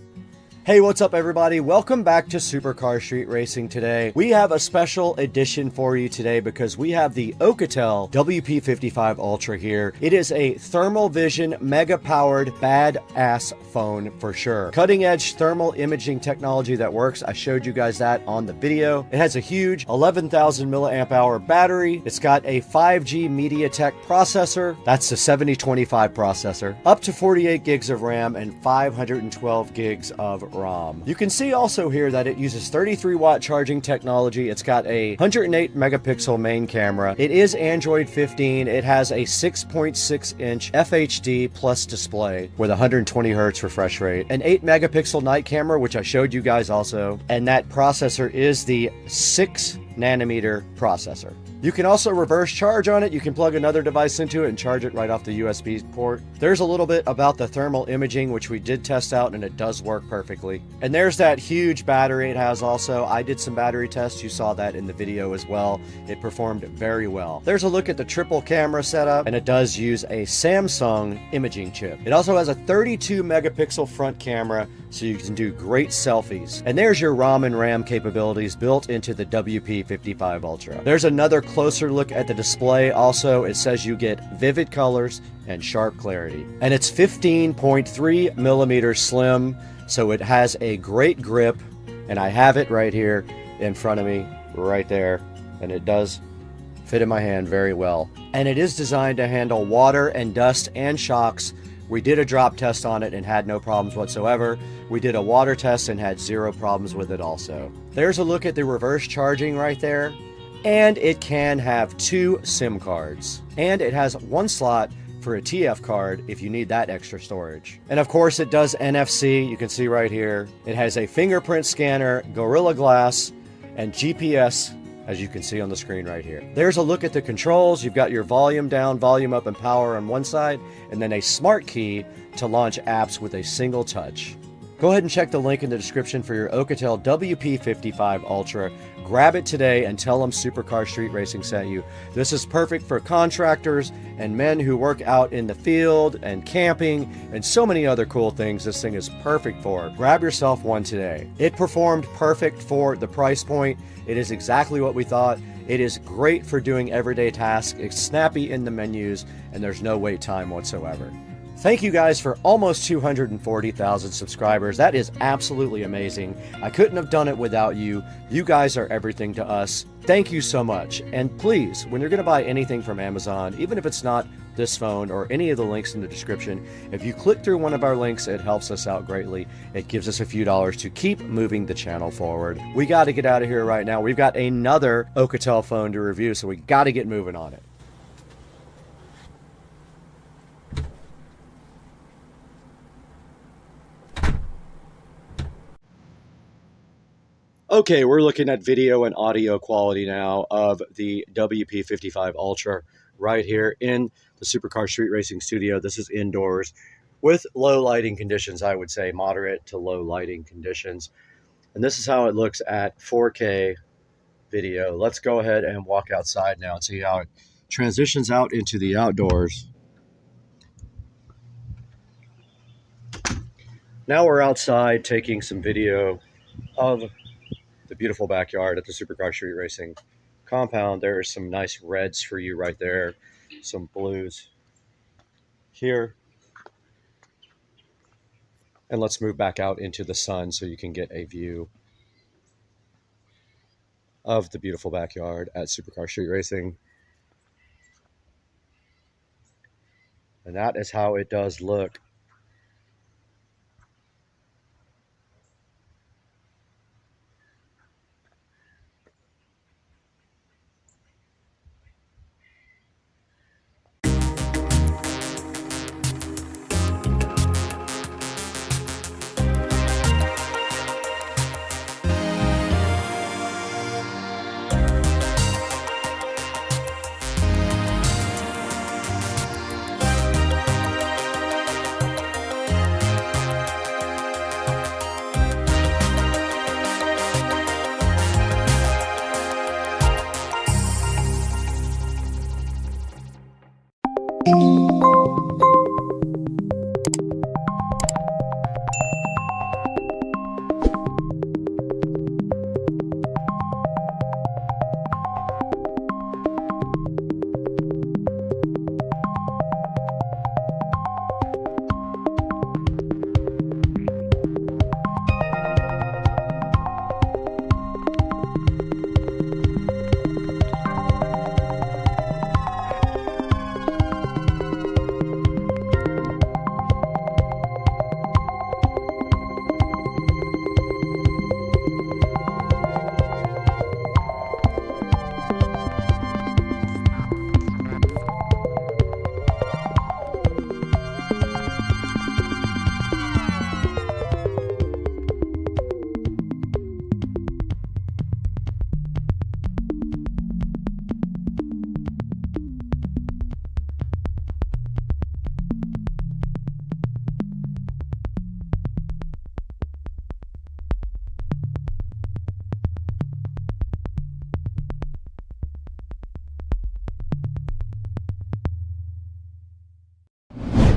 Hey, what's up everybody? Welcome back to Supercar Street Racing today. We have a special edition for you today because we have the Alcatel WP55 Ultra here. It is a thermal vision, mega powered, badass phone for sure. Cutting edge thermal imaging technology that works. I showed you guys that on the video. It has a huge 11,000 milliamp hour battery. It's got a 5G MediaTek processor. That's the 7025 processor. Up to 48 gigs of RAM and 512 gigs of ROM. You can see also here that it uses 33 watt charging technology. It's got a 108 megapixel main camera. It is Android 15. It has a 6.6 inch FHD plus display with 120 hertz refresh rate, an 8 megapixel night camera, which I showed you guys also, and that processor is the 6 nanometer processor. You can also reverse charge on it. You can plug another device into it and charge it right off the USB port. There's a little bit about the thermal imaging, which we did test out, and it does work perfectly. And there's that huge battery it has also. I did some battery tests. You saw that in the video as well. It performed very well. There's a look at the triple camera setup, and it does use a Samsung imaging chip. It also has a 32 megapixel front camera, so you can do great selfies. And there's your ROM and RAM capabilities built into the WP55 Ultra. There's another closer look at the display. Also, it says you get vivid colors and sharp clarity. And it's 15.3 millimeters slim, so it has a great grip. And I have it right here in front of me, right there. And it does fit in my hand very well. And it is designed to handle water and dust and shocks. We did a drop test on it and had no problems whatsoever. We did a water test and had 0 problems with it also. There's a look at the reverse charging right there. And it can have 2 SIM cards. And it has 1 slot for a TF card if you need that extra storage. And of course it does NFC, you can see right here. It has a fingerprint scanner, Gorilla Glass, and GPS, as you can see on the screen right here. There's a look at the controls. You've got your volume down, volume up, and power on one side, and then a smart key to launch apps with a single touch. Go ahead and check the link in the description for your Alcatel WP55 Ultra. Grab it today and tell them Supercar Street Racing sent you. This is perfect for contractors and men who work out in the field and camping and so many other cool things this thing is perfect for. Grab yourself one today. It performed perfect for the price point. It is exactly what we thought. It is great for doing everyday tasks. It's snappy in the menus and there's no wait time whatsoever. Thank you guys for almost 240,000 subscribers. That is absolutely amazing. I couldn't have done it without you. You guys are everything to us. Thank you so much. And please, when you're going to buy anything from Amazon, even if it's not this phone or any of the links in the description, if you click through one of our links, it helps us out greatly. It gives us a few dollars to keep moving the channel forward. We got to get out of here right now. We've got another Alcatel phone to review, so we got to get moving on it. Okay, we're looking at video and audio quality now of the WP55 Ultra right here in the Supercar Street Racing studio. This is indoors with low lighting conditions, I would say moderate to low lighting conditions. And this is how it looks at 4K video. Let's go ahead and walk outside now and see how it transitions out into the outdoors. Now we're outside taking some video of the beautiful backyard at the Supercar Street Racing compound. There are some nice reds for you right there, some blues here. And let's move back out into the sun so you can get a view of the beautiful backyard at Supercar Street Racing. And that is how it does look.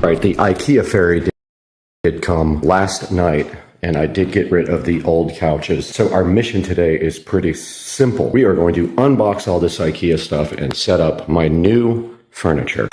Right, the IKEA ferry did come last night, and I did get rid of the old couches. So our mission today is pretty simple. We are going to unbox all this IKEA stuff and set up my new furniture.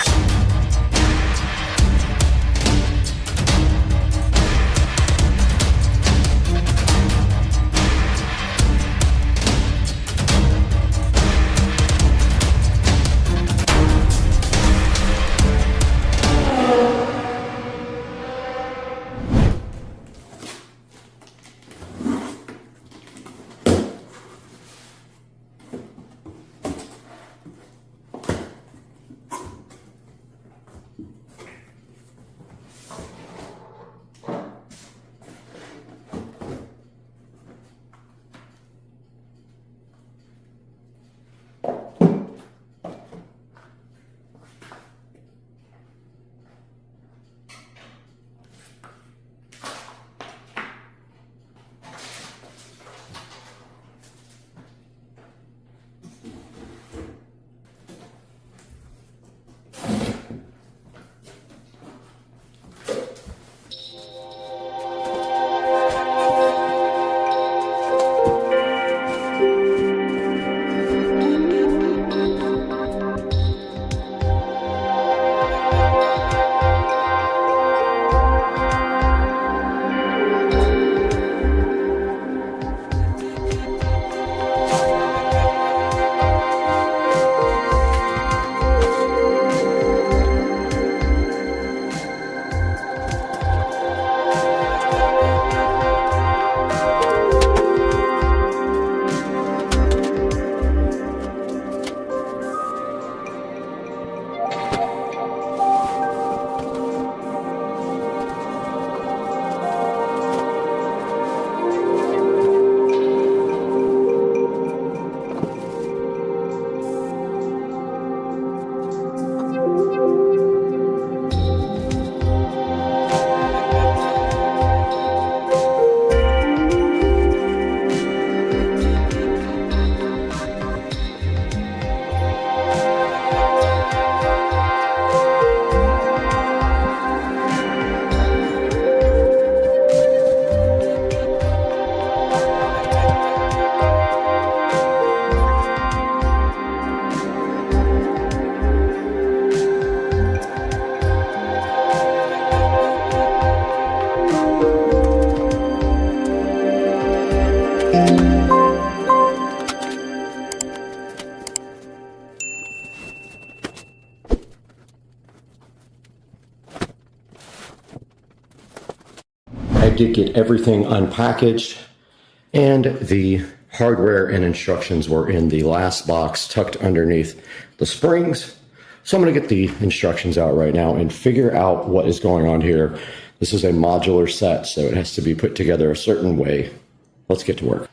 did get everything unpackaged, and the hardware and instructions were in the last box tucked underneath the springs. So I'm going to get the instructions out right now and figure out what is going on here. This is a modular set, so it has to be put together a certain way. Let's get to work.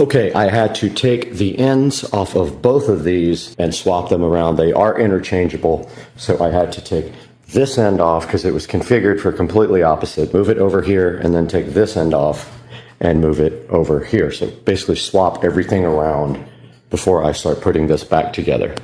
Okay, I had to take the ends off of both of these and swap them around. They are interchangeable, so I had to take this end off because it was configured for completely opposite. Move it over here and then take this end off and move it over here. So basically swap everything around before I start putting this back together.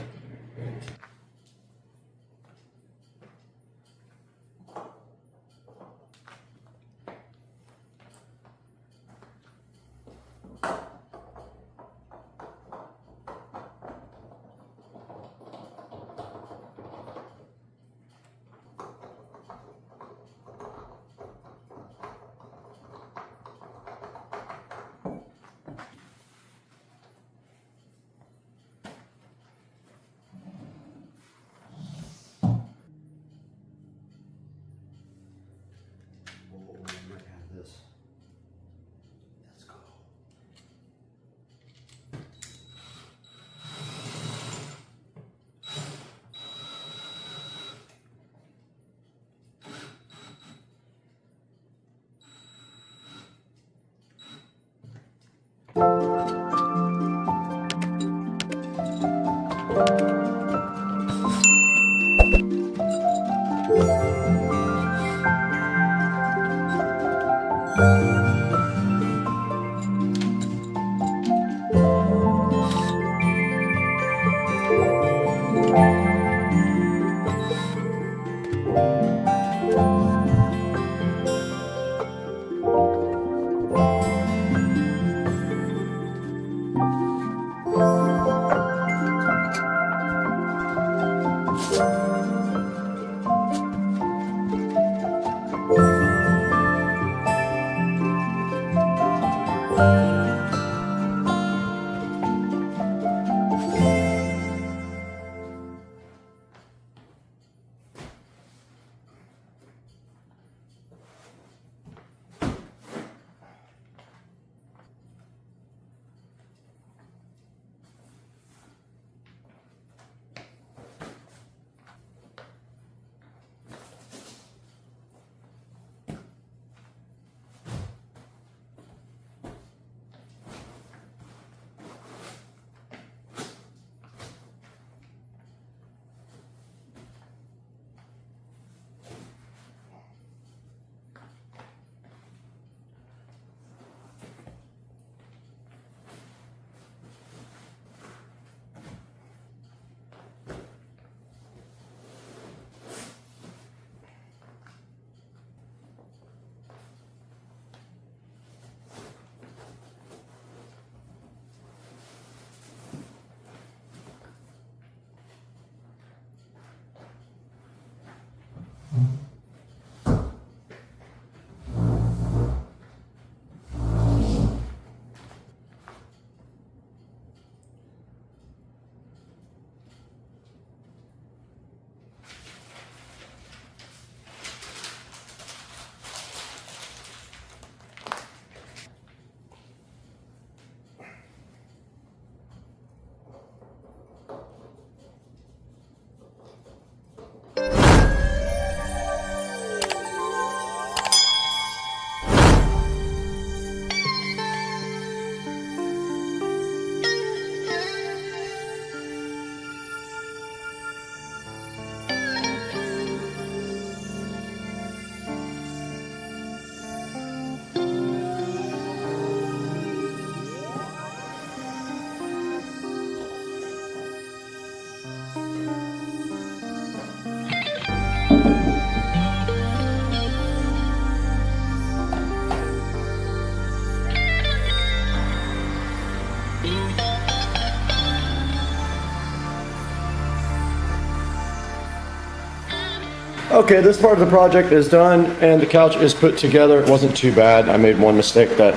Okay, this part of the project is done and the couch is put together. It wasn't too bad. I made one mistake that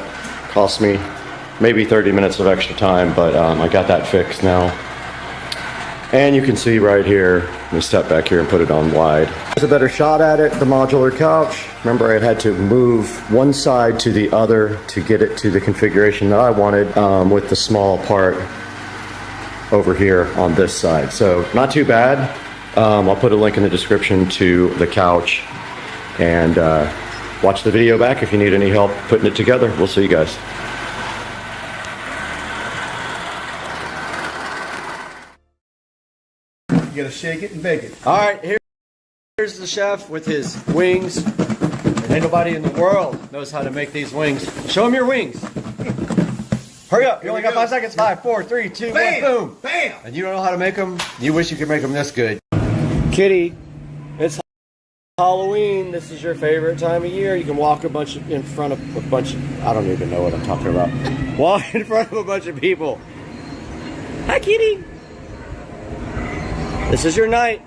cost me maybe 30 minutes of extra time, but I got that fixed now. And you can see right here, let me step back here and put it on wide. There's a better shot at it, the modular couch. Remember, I had to move one side to the other to get it to the configuration that I wanted with the small part over here on this side. So not too bad. I'll put a link in the description to the couch, and watch the video back if you need any help putting it together. We'll see you guys. You gotta shake it and bake it. All right, here's the chef with his wings. And ain't nobody in the world knows how to make these wings. Show him your wings. Hurry up, you only got 5 seconds. 5, 4, 3, 2, 1, boom. Bam! And you don't know how to make them? You wish you could make them this good. Kitty, it's Halloween. This is your favorite time of year. You can walk in front of a bunch of, I don't even know what I'm talking about. Walk in front of a bunch of people. Hi, Kitty. This is your night.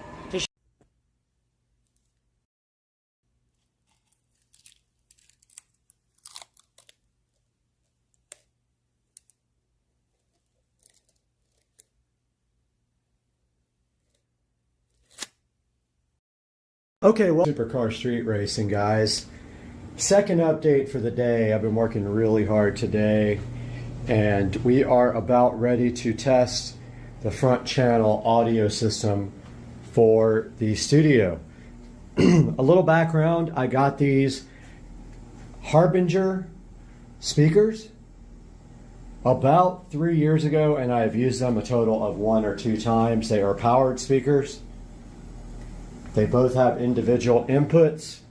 Okay, well, Supercar Street Racing, guys. Second update for the day. I've been working really hard today, and we are about ready to test the front channel audio system for the studio. A little background, I got these Harbinger speakers about 3 years ago, and I've used them a total of 1 or 2 times. They are powered speakers. They both have individual inputs,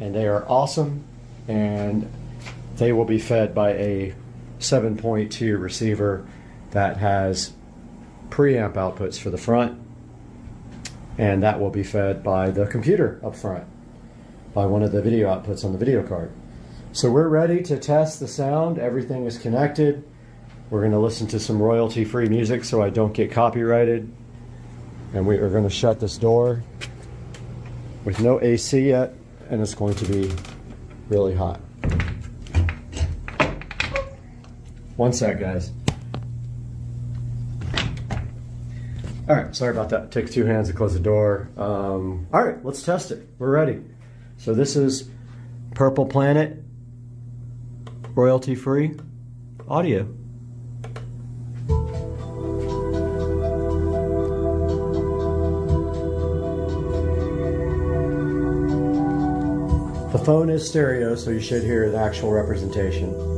and they are awesome, and they will be fed by a 7.2 receiver that has preamp outputs for the front, and that will be fed by the computer up front, by one of the video outputs on the video card. So we're ready to test the sound. Everything is connected. We're going to listen to some royalty-free music so I don't get copyrighted. And we are going to shut this door with no AC yet, and it's going to be really hot. One sec, guys. All right, sorry about that. It takes 2 hands to close the door. All right, let's test it. We're ready. So this is Purple Planet royalty-free audio. The phone is stereo, so you should hear the actual representation.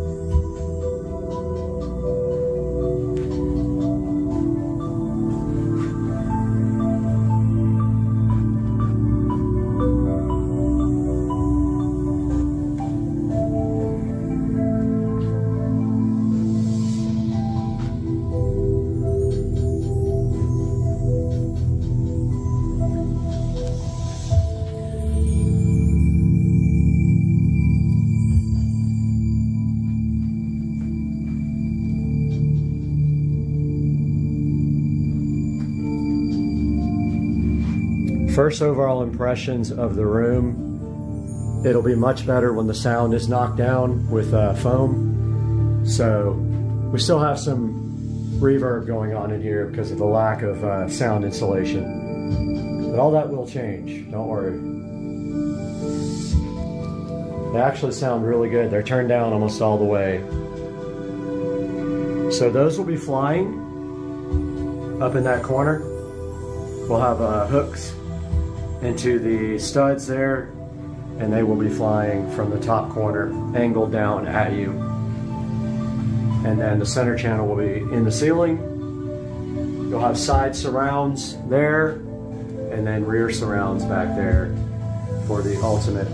First overall impressions of the room, it'll be much better when the sound is knocked down with foam. So we still have some reverb going on in here because of the lack of sound insulation. But all that will change, don't worry. They actually sound really good. They're turned down almost all the way. So those will be flying up in that corner. We'll have hooks into the studs there, and they will be flying from the top corner, angled down at you. And then the center channel will be in the ceiling. You'll have side surrounds there, and then rear surrounds back there for the ultimate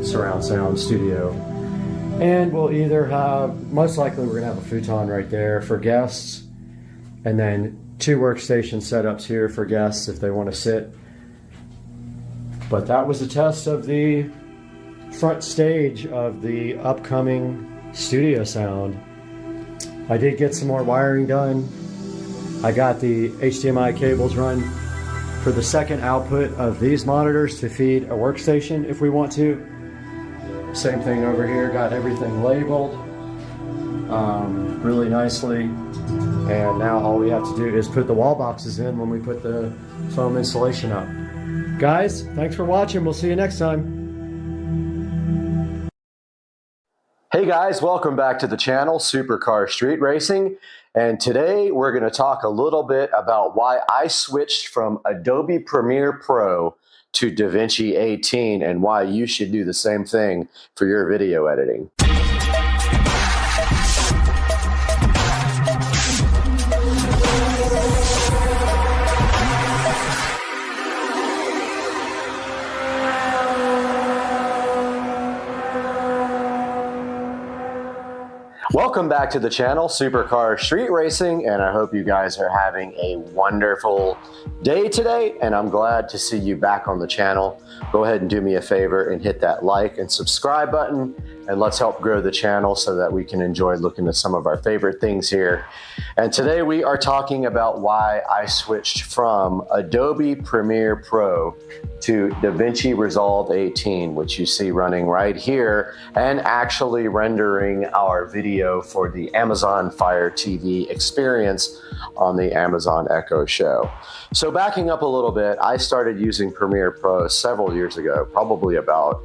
surround sound studio. And we'll either have, most likely we're gonna have a futon right there for guests, and then 2 workstation setups here for guests if they want to sit. But that was a test of the front stage of the upcoming studio sound. I did get some more wiring done. I got the HDMI cables run for the second output of these monitors to feed a workstation if we want to. Same thing over here, got everything labeled really nicely. And now all we have to do is put the wall boxes in when we put the foam insulation up. Guys, thanks for watching. We'll see you next time. Hey guys, welcome back to the channel, Supercar Street Racing. And today we're going to talk a little bit about why I switched from Adobe Premiere Pro to DaVinci 18 and why you should do the same thing for your video editing. Welcome back to the channel, Supercar Street Racing, and I hope you guys are having a wonderful day today, and I'm glad to see you back on the channel. Go ahead and do me a favor and hit that like and subscribe button, and let's help grow the channel so that we can enjoy looking at some of our favorite things here. And today we are talking about why I switched from Adobe Premiere Pro to DaVinci Resolve 18, which you see running right here, and actually rendering our video for the Amazon Fire TV experience on the Amazon Echo Show. So backing up a little bit, I started using Premiere Pro several years ago, probably about,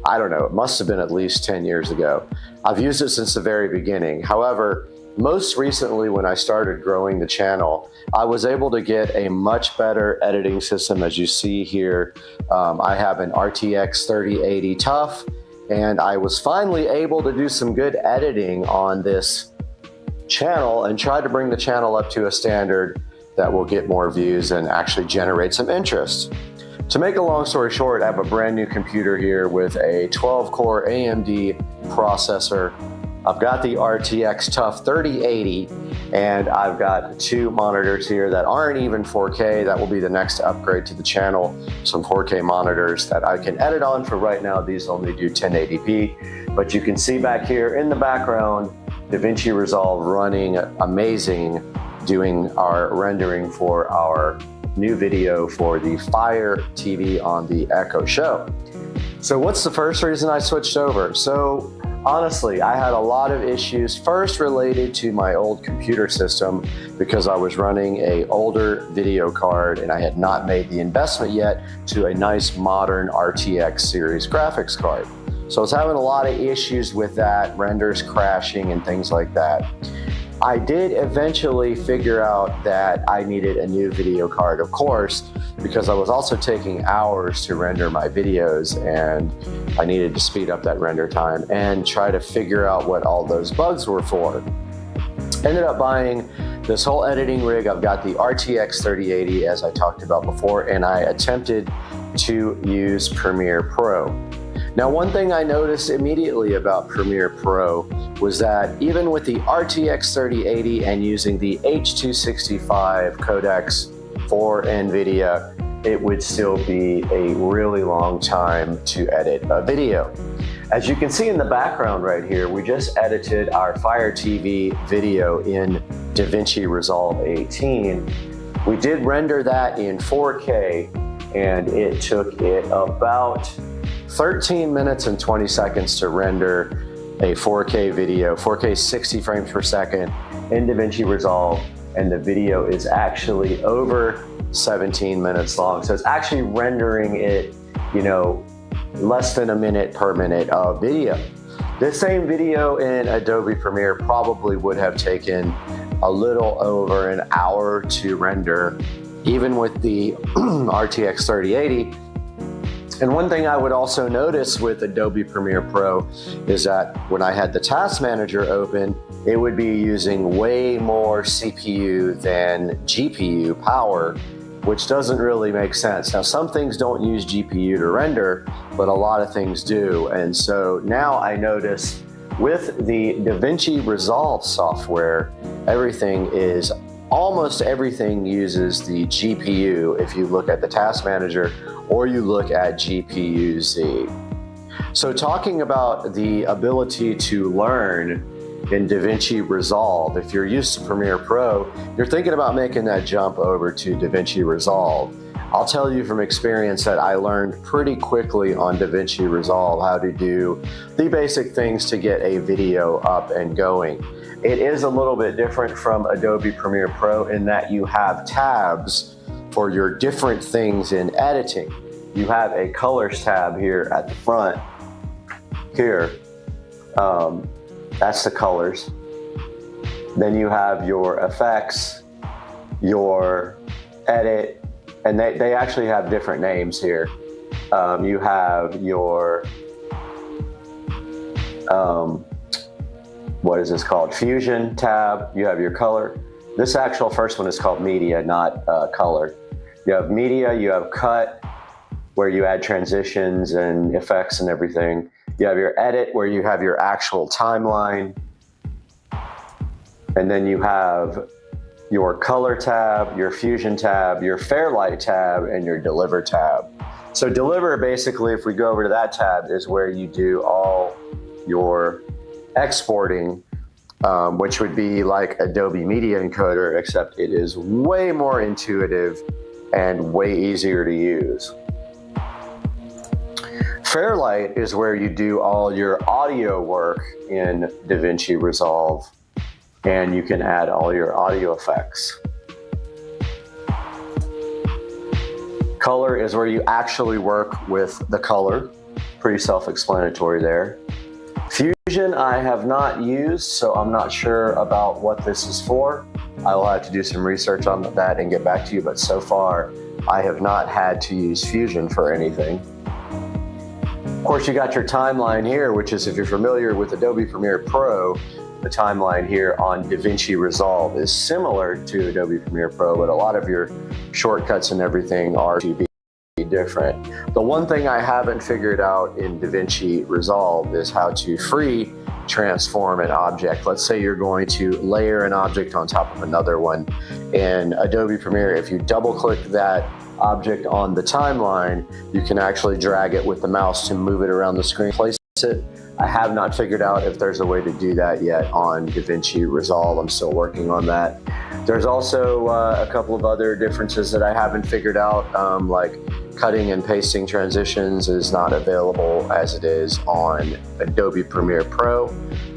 I don't know, it must have been at least 10 years ago. I've used it since the very beginning. However, most recently when I started growing the channel, I was able to get a much better editing system. As you see here, I have an RTX 3080 TUF, and I was finally able to do some good editing on this channel and try to bring the channel up to a standard that will get more views and actually generate some interest. To make a long story short, I have a brand new computer here with a 12-core AMD processor. I've got the RTX TUF 3080, and I've got two monitors here that aren't even 4K. That will be the next upgrade to the channel, some 4K monitors that I can edit on. For right now, these only do 1080p, but you can see back here in the background, DaVinci Resolve running amazing, doing our rendering for our new video for the Fire TV on the Echo Show. So what's the first reason I switched over? So honestly, I had a lot of issues, first related to my old computer system because I was running an older video card and I had not made the investment yet to a nice modern RTX series graphics card. So I was having a lot of issues with that, renders crashing and things like that. I did eventually figure out that I needed a new video card, of course, because I was also taking hours to render my videos and I needed to speed up that render time and try to figure out what all those bugs were for. Ended up buying this whole editing rig. I've got the RTX 3080 as I talked about before, and I attempted to use Premiere Pro. Now, one thing I noticed immediately about Premiere Pro was that even with the RTX 3080 and using the H265 codecs for NVIDIA, it would still be a really long time to edit a video. As you can see in the background right here, we just edited our Fire TV video in DaVinci Resolve 18. We did render that in 4K, and it took it about 13 minutes and 20 seconds to render a 4K video, 4K 60 frames per second in DaVinci Resolve, and the video is actually over 17 minutes long. So it's actually rendering it, you know, less than a minute per minute of video. This same video in Adobe Premiere probably would have taken a little over an hour to render, even with the RTX 3080. And one thing I would also notice with Adobe Premiere Pro is that when I had the Task Manager open, it would be using way more CPU than GPU power, which doesn't really make sense. Now, some things don't use GPU to render, but a lot of things do. And so now I notice with the DaVinci Resolve software, almost everything uses the GPU if you look at the Task Manager or you look at GPU-Z. So talking about the ability to learn in DaVinci Resolve, if you're used to Premiere Pro, you're thinking about making that jump over to DaVinci Resolve. I'll tell you from experience that I learned pretty quickly on DaVinci Resolve how to do the basic things to get a video up and going. It is a little bit different from Adobe Premiere Pro in that you have tabs for your different things in editing. You have a colors tab here at the front. Here, that's the colors. Then you have your effects, your edit, and they actually have different names here. You have your, what is this called? Fusion tab, you have your color. This actual first one is called media, not color. You have media, you have cut, where you add transitions and effects and everything. You have your edit, where you have your actual timeline. And then you have your color tab, your fusion tab, your Fairlight tab, and your deliver tab. So deliver, basically, if we go over to that tab, is where you do all your exporting, which would be like Adobe Media Encoder, except it is way more intuitive and way easier to use. Fairlight is where you do all your audio work in DaVinci Resolve, and you can add all your audio effects. Color is where you actually work with the color. Pretty self-explanatory there. Fusion I have not used, so I'm not sure about what this is for. I will have to do some research on that and get back to you, but so far I have not had to use Fusion for anything. Of course, you got your timeline here, which is, if you're familiar with Adobe Premiere Pro, the timeline here on DaVinci Resolve is similar to Adobe Premiere Pro, but a lot of your shortcuts and everything are to be different. The one thing I haven't figured out in DaVinci Resolve is how to free transform an object. Let's say you're going to layer an object on top of another one. In Adobe Premiere, if you double click that object on the timeline, you can actually drag it with the mouse to move it around the screen, place it. I have not figured out if there's a way to do that yet on DaVinci Resolve. I'm still working on that. There's also a couple of other differences that I haven't figured out, like cutting and pasting transitions is not available as it is on Adobe Premiere Pro,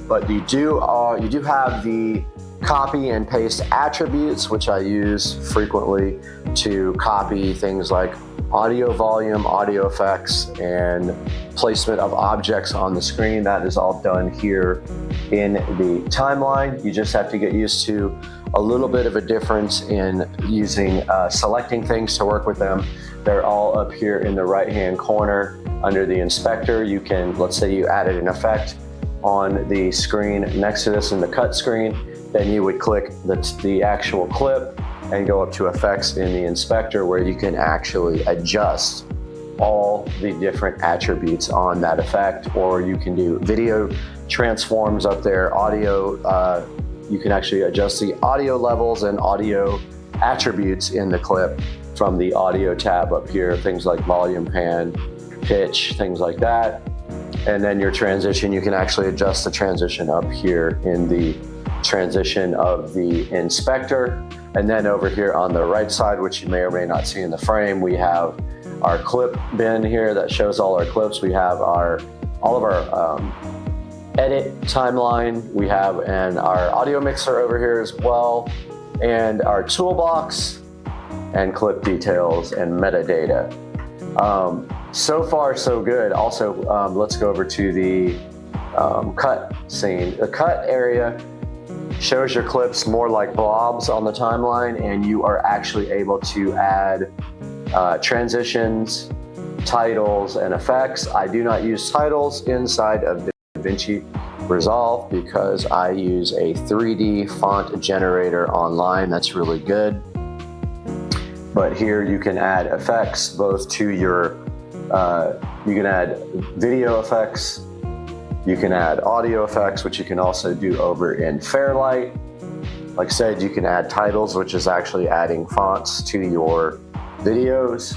but you do have the copy and paste attributes, which I use frequently to copy things like audio volume, audio effects, and placement of objects on the screen. That is all done here in the timeline. You just have to get used to a little bit of a difference in using selecting things to work with them. They're all up here in the right-hand corner under the inspector. You can, let's say you added an effect on the screen next to this in the cut screen, then you would click the actual clip and go up to effects in the inspector, where you can actually adjust all the different attributes on that effect. Or you can do video transforms up there, audio, you can actually adjust the audio levels and audio attributes in the clip from the audio tab up here, things like volume, pan, pitch, things like that. And then your transition, you can actually adjust the transition up here in the transition of the inspector. And then over here on the right side, which you may or may not see in the frame, we have our clip bin here that shows all our clips. We have all of our edit timeline. We have our audio mixer over here as well, and our toolbox and clip details and metadata. So far, so good. Also, let's go over to the cut scene. The cut area shows your clips more like blobs on the timeline, and you are actually able to add transitions, titles, and effects. I do not use titles inside of DaVinci Resolve because I use a 3D font generator online. That's really good. But here you can add effects both to your, you can add video effects, you can add audio effects, which you can also do over in Fairlight. Like I said, you can add titles, which is actually adding fonts to your videos.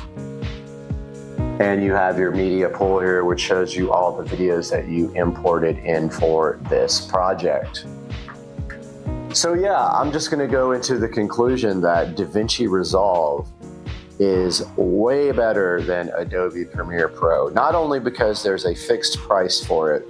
And you have your media pool here, which shows you all the videos that you imported in for this project. So yeah, I'm just gonna go into the conclusion that DaVinci Resolve is way better than Adobe Premiere Pro. Not only because there's a fixed price for it,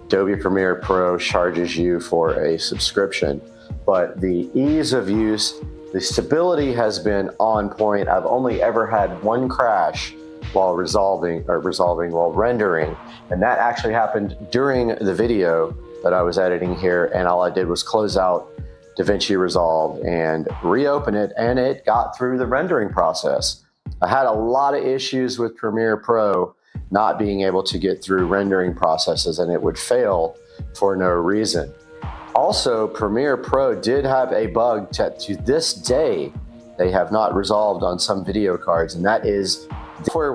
Adobe Premiere Pro charges you for a subscription, but the ease of use, the stability has been on point. I've only ever had one crash while while rendering, and that actually happened during the video that I was editing here, and all I did was close out DaVinci Resolve and reopen it, and it got through the rendering process. I had a lot of issues with Premiere Pro not being able to get through rendering processes, and it would fail for no reason. Also, Premiere Pro did have a bug to this day they have not resolved on some video cards, and that is where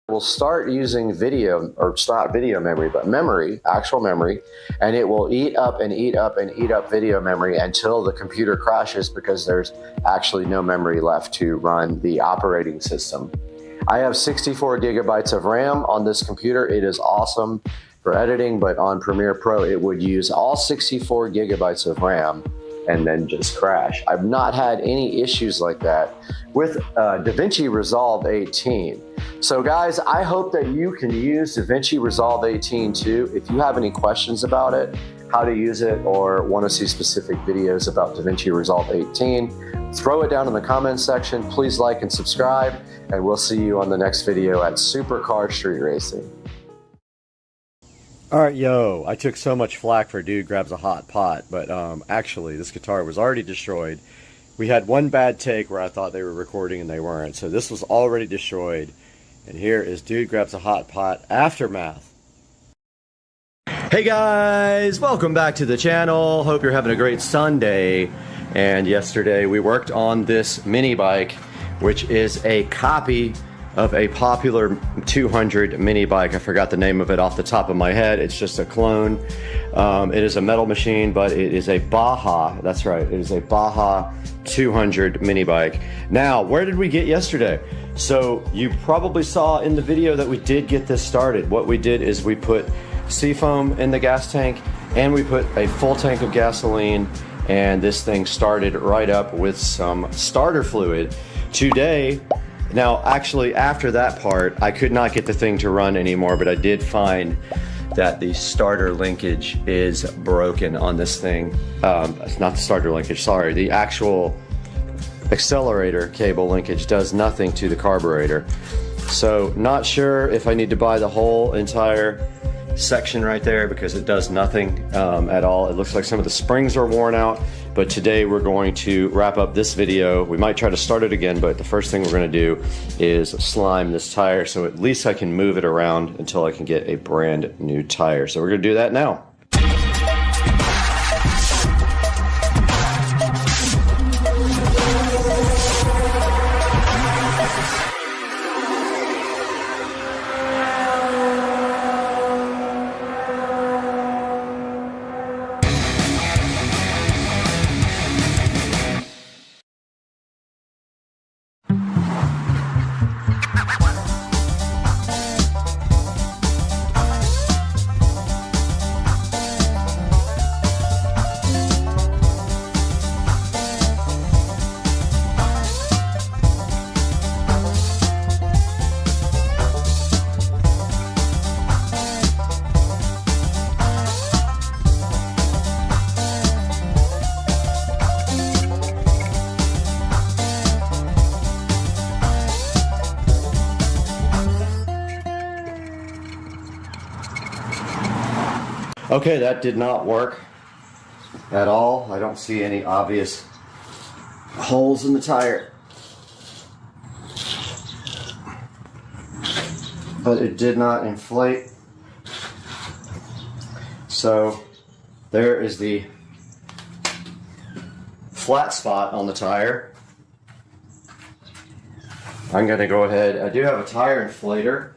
we'll start using video, or not video memory, but memory, actual memory, and it will eat up and eat up and eat up video memory until the computer crashes because there's actually no memory left to run the operating system. I have 64 gigabytes of RAM on this computer. It is awesome for editing, but on Premiere Pro, it would use all 64 gigabytes of RAM and then just crash. I've not had any issues like that with DaVinci Resolve 18. So guys, I hope that you can use DaVinci Resolve 18 too. If you have any questions about it, how to use it, or want to see specific videos about DaVinci Resolve 18, throw it down in the comments section. Please like and subscribe, and we'll see you on the next video at Supercar Street Racing. Alright, yo, I took so much flack for Dude Grabs a Hot Pot, but actually this guitar was already destroyed. We had one bad take where I thought they were recording and they weren't, so this was already destroyed. And here is Dude Grabs a Hot Pot Aftermath. Hey guys, welcome back to the channel. Hope you're having a great Sunday. And yesterday we worked on this mini bike, which is a copy of a popular 200 mini bike. I forgot the name of it off the top of my head. It's just a clone. It is a metal machine, but it is a Baja. That's right. It is a Baja 200 mini bike. Now, where did we get yesterday? So you probably saw in the video that we did get this started. What we did is we put seafoam in the gas tank, and we put a full tank of gasoline, and this thing started right up with some starter fluid. Today, now, actually, after that part, I could not get the thing to run anymore, but I did find that the starter linkage is broken on this thing. It's not the starter linkage, sorry. The actual accelerator cable linkage does nothing to the carburetor. So, not sure if I need to buy the whole entire section right there because it does nothing at all. It looks like some of the springs are worn out, but today we're going to wrap up this video. We might try to start it again, but the first thing we're going to do is slime this tire so at least I can move it around until I can get a brand new tire. So we're going to do that now. Okay, that did not work at all. I don't see any obvious holes in the tire. But it did not inflate. So there is the flat spot on the tire. I'm going to go ahead. I do have a tire inflator.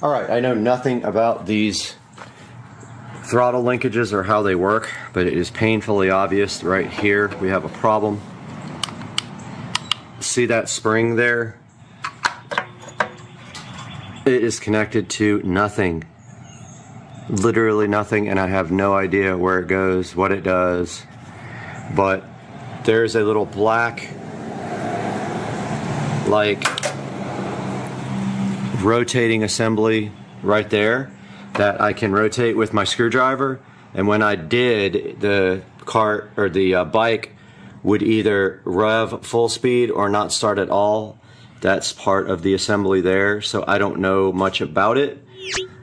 All right, I know nothing about these throttle linkages or how they work, but it is painfully obvious right here we have a problem. See that spring there? It is connected to nothing. Literally nothing, and I have no idea where it goes, what it does. But there's a little black, like, rotating assembly right there that I can rotate with my screwdriver, and when I did, the cart or the bike would either rev full speed or not start at all. That's part of the assembly there, so I don't know much about it.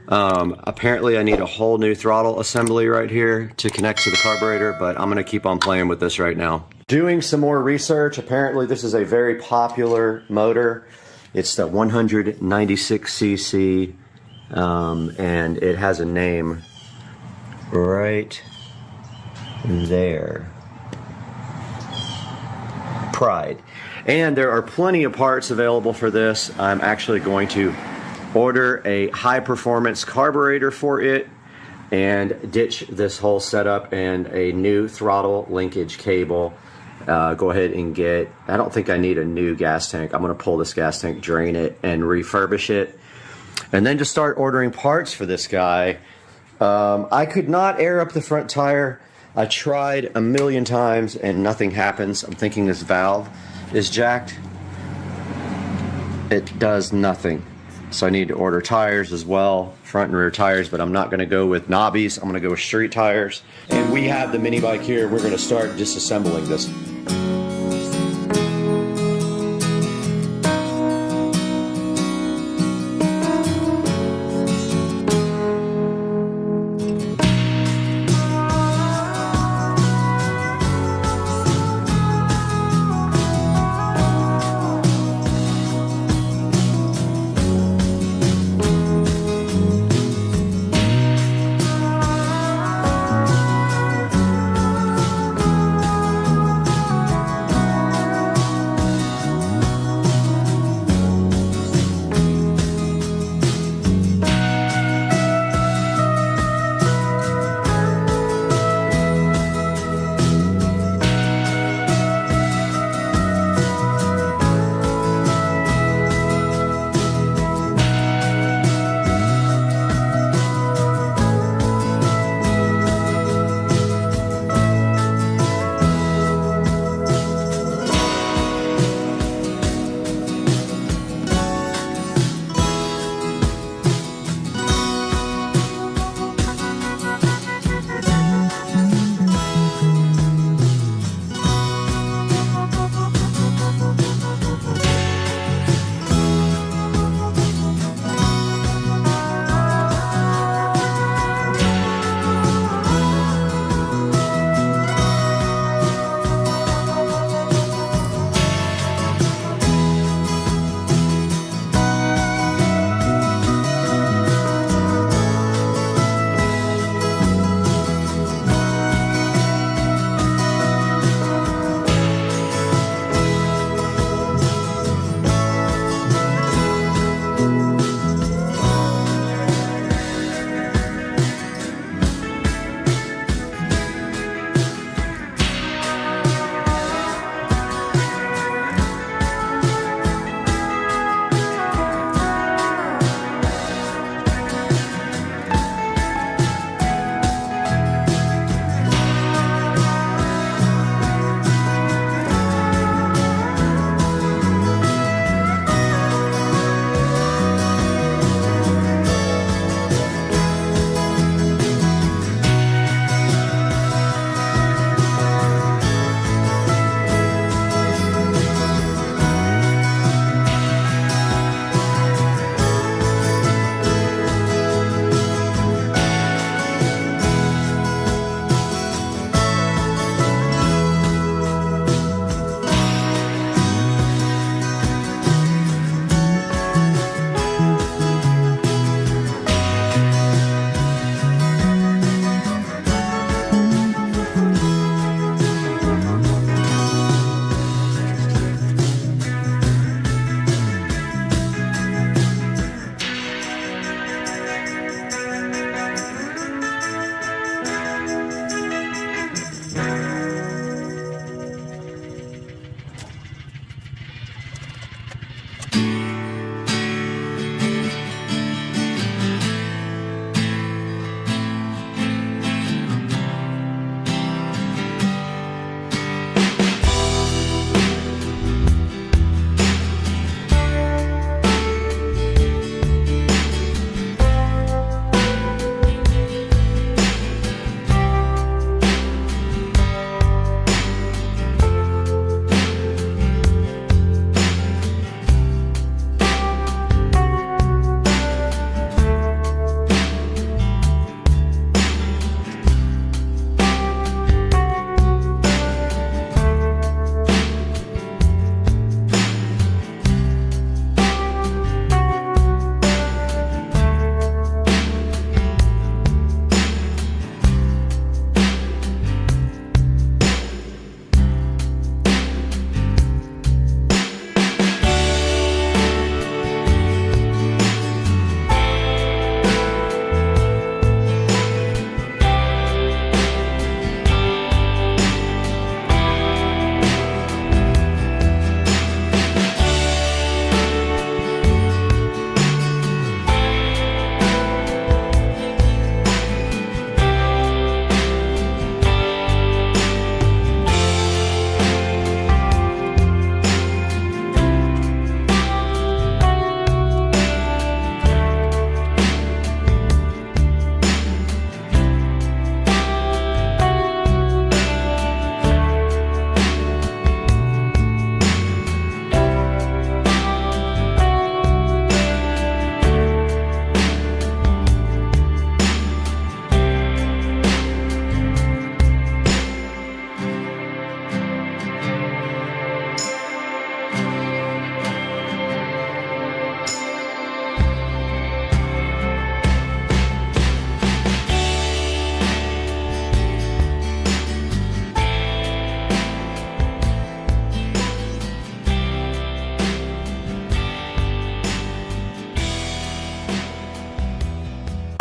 Apparently I need a whole new throttle assembly right here to connect to the carburetor, but I'm gonna keep on playing with this right now. Doing some more research, apparently this is a very popular motor. It's the 196cc, and it has a name right there. Pride. And there are plenty of parts available for this. I'm actually going to order a high performance carburetor for it and ditch this whole setup and a new throttle linkage cable. Go ahead and get, I don't think I need a new gas tank. I'm gonna pull this gas tank, drain it, and refurbish it. And then just start ordering parts for this guy. I could not air up the front tire. I tried a million times and nothing happens. I'm thinking this valve is jacked. It does nothing. So I need to order tires as well, front and rear tires, but I'm not gonna go with knobbies. I'm gonna go with street tires. And we have the mini bike here. We're gonna start disassembling this.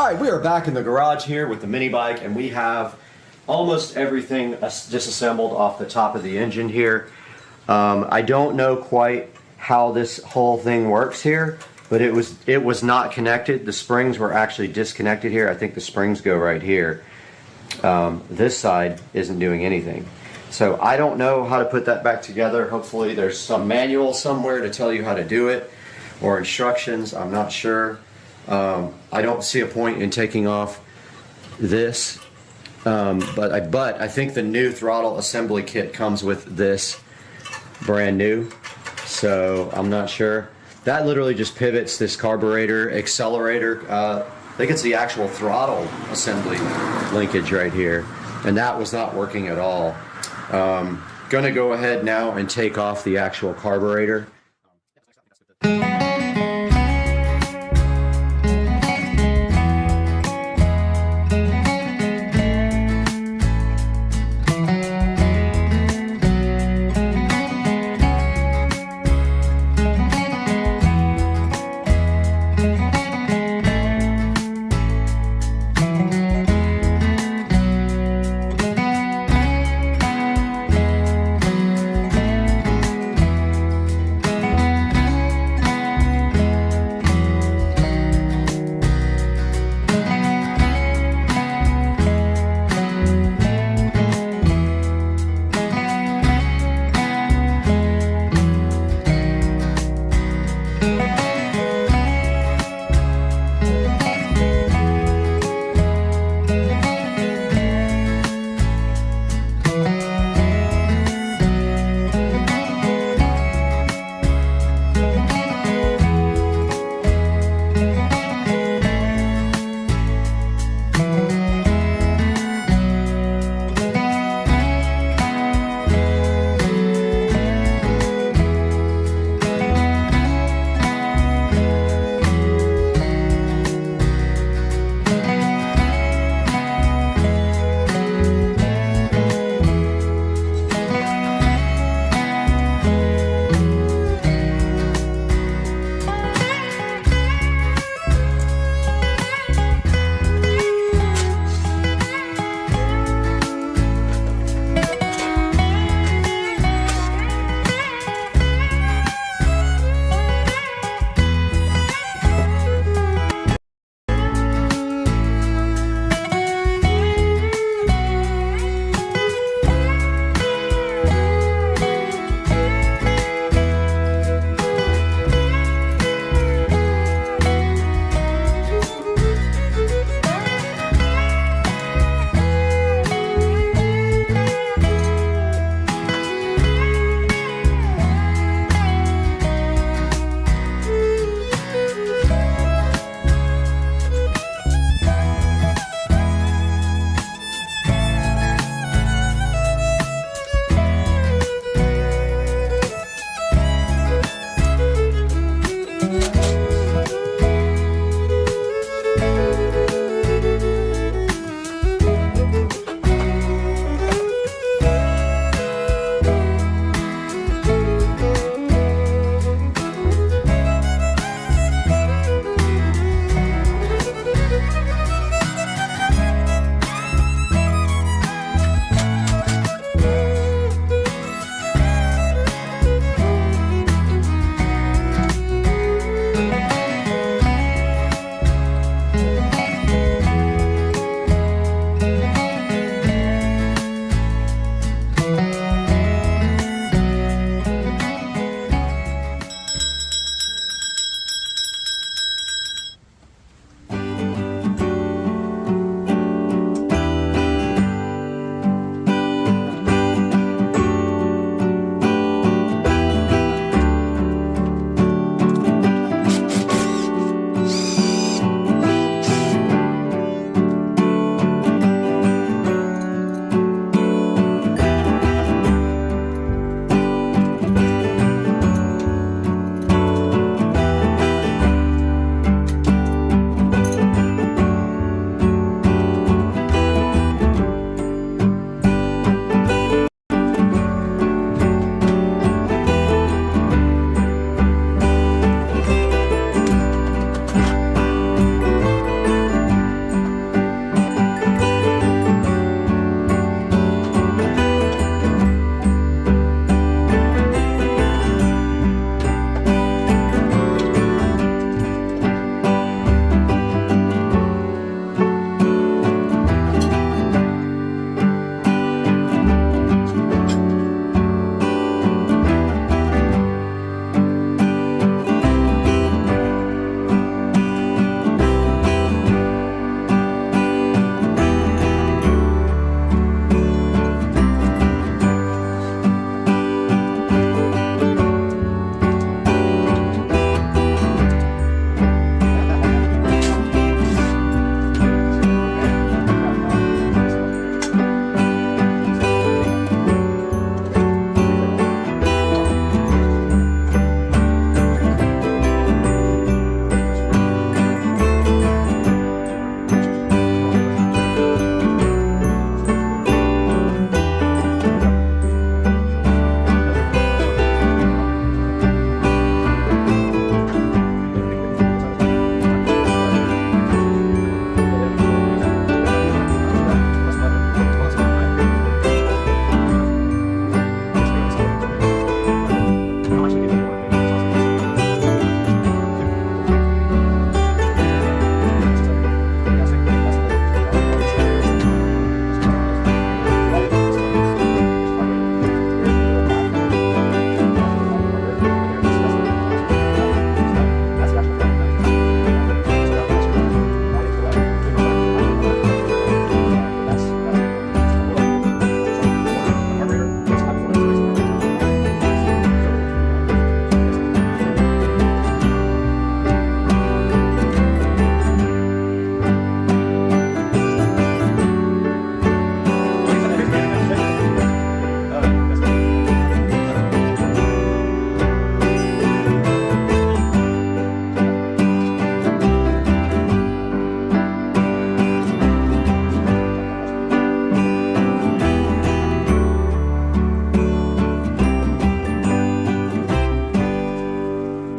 All right, we are back in the garage here with the mini bike, and we have almost everything disassembled off the top of the engine here. I don't know quite how this whole thing works here, but it was not connected. The springs were actually disconnected here. I think the springs go right here. This side isn't doing anything. So I don't know how to put that back together. Hopefully there's some manual somewhere to tell you how to do it, or instructions. I'm not sure. I don't see a point in taking off this, but I think the new throttle assembly kit comes with this brand new, so I'm not sure. That literally just pivots this carburetor, accelerator. I think it's the actual throttle assembly linkage right here, and that was not working at all. Gonna go ahead now and take off the actual carburetor.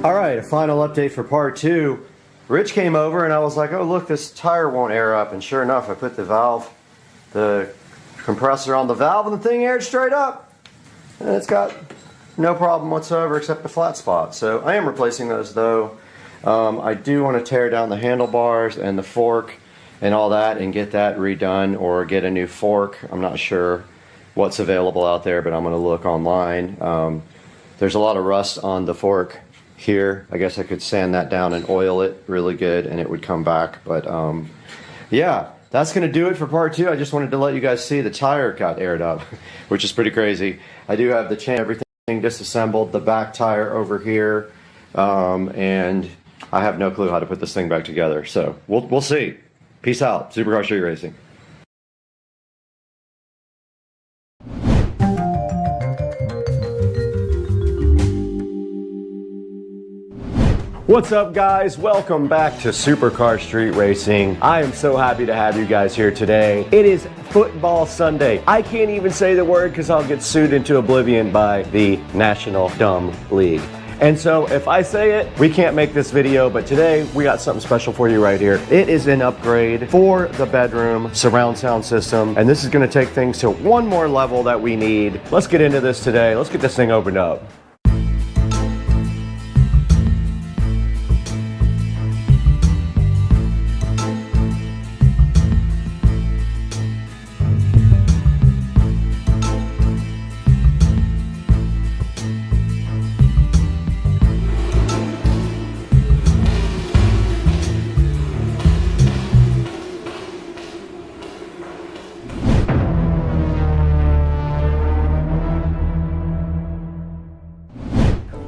All right, a final update for part 2. Rich came over and I was like, oh look, this tire won't air up, and sure enough I put the compressor on the valve and the thing aired straight up. And it's got no problem whatsoever except the flat spot. So I am replacing those though. I do want to tear down the handlebars and the fork and all that and get that redone, or get a new fork. I'm not sure what's available out there, but I'm going to look online. There's a lot of rust on the fork here. I guess I could sand that down and oil it really good and it would come back. But yeah, that's going to do it for part 2. I just wanted to let you guys see the tire got aired up, which is pretty crazy. I do have the chain, everything disassembled, the back tire over here, and I have no clue how to put this thing back together. So we'll see. Peace out. Supercar Street Racing. What's up, guys? Welcome back to Supercar Street Racing. I am so happy to have you guys here today. It is Football Sunday. I can't even say the word because I'll get sued into oblivion by the National Dumb League. And so if I say it, we can't make this video, but today we got something special for you right here. It is an upgrade for the bedroom surround sound system, and this is going to take things to one more level that we need. Let's get into this today. Let's get this thing opened up.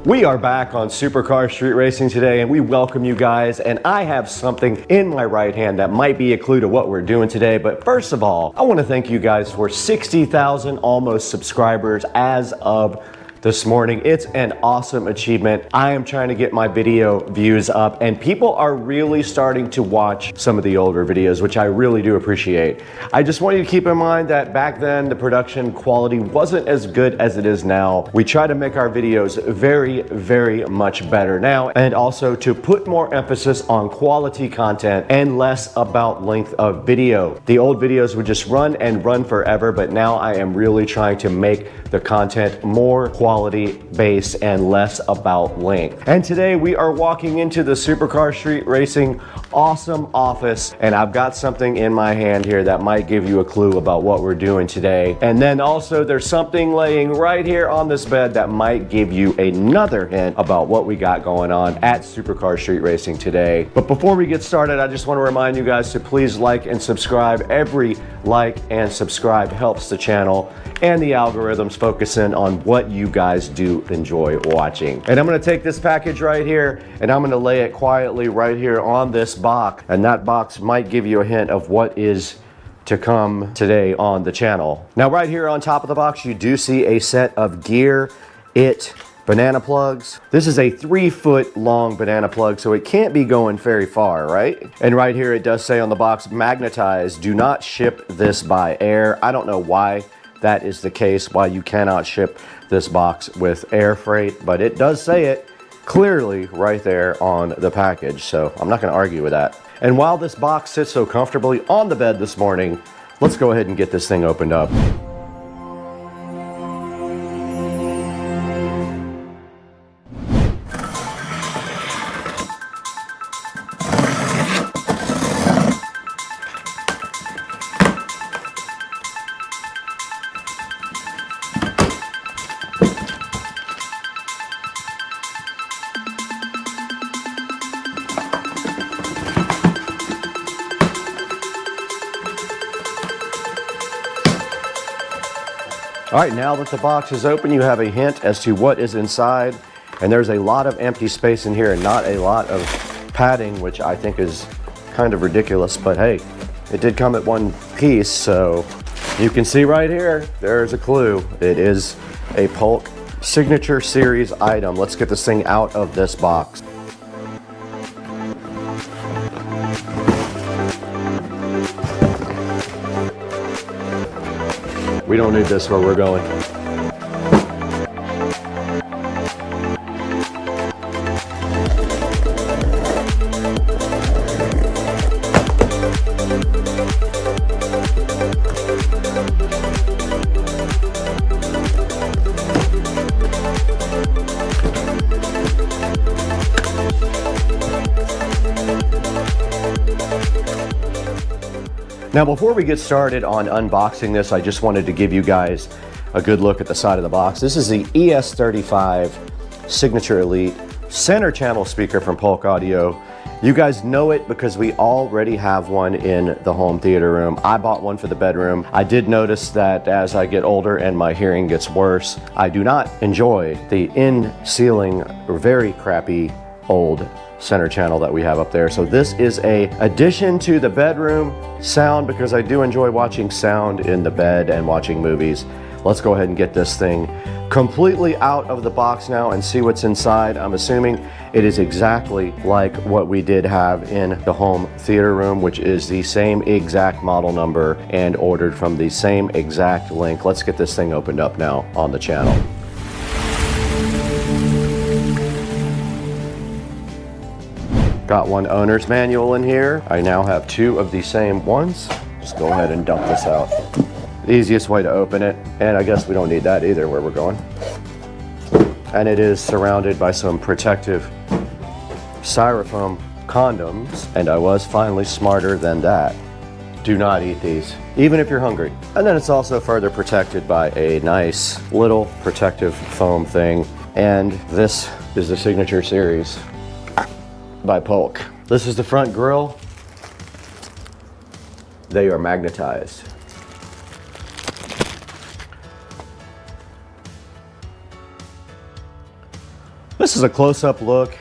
We are back on Supercar Street Racing today, and we welcome you guys, and I have something in my right hand that might be a clue to what we're doing today. But first of all, I want to thank you guys for 60,000 almost subscribers as of this morning. It's an awesome achievement. I am trying to get my video views up, and people are really starting to watch some of the older videos, which I really do appreciate. I just want you to keep in mind that back then the production quality wasn't as good as it is now. We try to make our videos very, very much better now, and also to put more emphasis on quality content and less about length of video. The old videos would just run and run forever, but now I am really trying to make the content more quality based and less about length. And today we are walking into the Supercar Street Racing awesome office, and I've got something in my hand here that might give you a clue about what we're doing today. And then also there's something laying right here on this bed that might give you another hint about what we got going on at Supercar Street Racing today. But before we get started, I just want to remind you guys to please like and subscribe. Every like and subscribe helps the channel and the algorithms focus in on what you guys do enjoy watching. And I'm going to take this package right here and I'm going to lay it quietly right here on this box, and that box might give you a hint of what is to come today on the channel. Now right here on top of the box you do see a set of Gear It banana plugs. This is a 3-foot long banana plug, so it can't be going very far, right? And right here it does say on the box, magnetized, do not ship this by air. I don't know why that is the case, why you cannot ship this box with air freight, but it does say it clearly right there on the package, so I'm not going to argue with that. And while this box sits so comfortably on the bed this morning, let's go ahead and get this thing opened up. All right, now that the box is open, you have a hint as to what is inside. And there's a lot of empty space in here and not a lot of padding, which I think is kind of ridiculous, but hey, it did come at one piece, so you can see right here, there's a clue. It is a Polk Signature Series item. Let's get this thing out of this box. We don't need this where we're going. Now before we get started on unboxing this, I just wanted to give you guys a good look at the side of the box. This is the ES35 Signature Elite center channel speaker from Polk Audio. You guys know it because we already have one in the home theater room. I bought one for the bedroom. I did notice that as I get older and my hearing gets worse, I do not enjoy the in-ceiling, very crappy old center channel that we have up there. So this is a addition to the bedroom sound because I do enjoy watching sound in the bed and watching movies. Let's go ahead and get this thing completely out of the box now and see what's inside. I'm assuming it is exactly like what we did have in the home theater room, which is the same exact model number and ordered from the same exact link. Let's get this thing opened up now on the channel. Got one owner's manual in here. I now have two of the same ones. Just go ahead and dump this out. The easiest way to open it, and I guess we don't need that either where we're going. And it is surrounded by some protective styrofoam condoms, and I was finally smarter than that. Do not eat these, even if you're hungry. And then it's also further protected by a nice little protective foam thing. And this is the Signature Series by Polk. This is the front grille. They are magnetized. This is a close-up look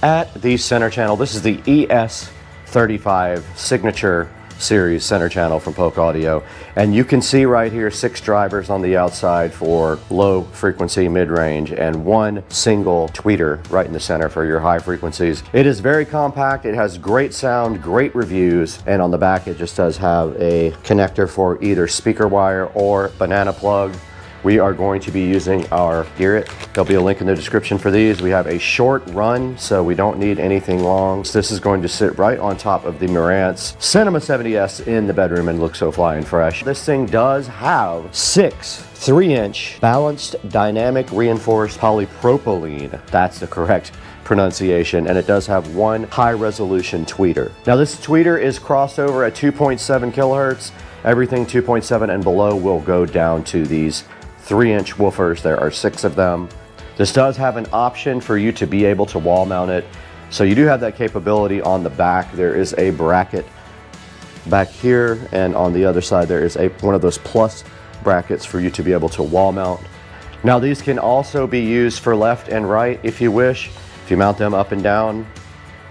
at the center channel. This is the ES35 Signature Series center channel from Polk Audio. And you can see right here 6 drivers on the outside for low frequency, mid-range, and one single tweeter right in the center for your high frequencies. It is very compact. It has great sound, great reviews, and on the back it just does have a connector for either speaker wire or banana plug. We are going to be using our Gear It. There'll be a link in the description for these. We have a short run, so we don't need anything long. So this is going to sit right on top of the Marantz Cinema 70S in the bedroom and look so flying fresh. This thing does have 6 3-inch balanced dynamic reinforced polypropylene. That's the correct pronunciation, and it does have one high resolution tweeter. Now this tweeter is crossed over at 2.7 kilohertz. Everything 2.7 and below will go down to these 3-inch woofers. There are 6 of them. This does have an option for you to be able to wall mount it. So you do have that capability on the back. There is a bracket back here, and on the other side there is one of those plus brackets for you to be able to wall mount. Now these can also be used for left and right if you wish. If you mount them up and down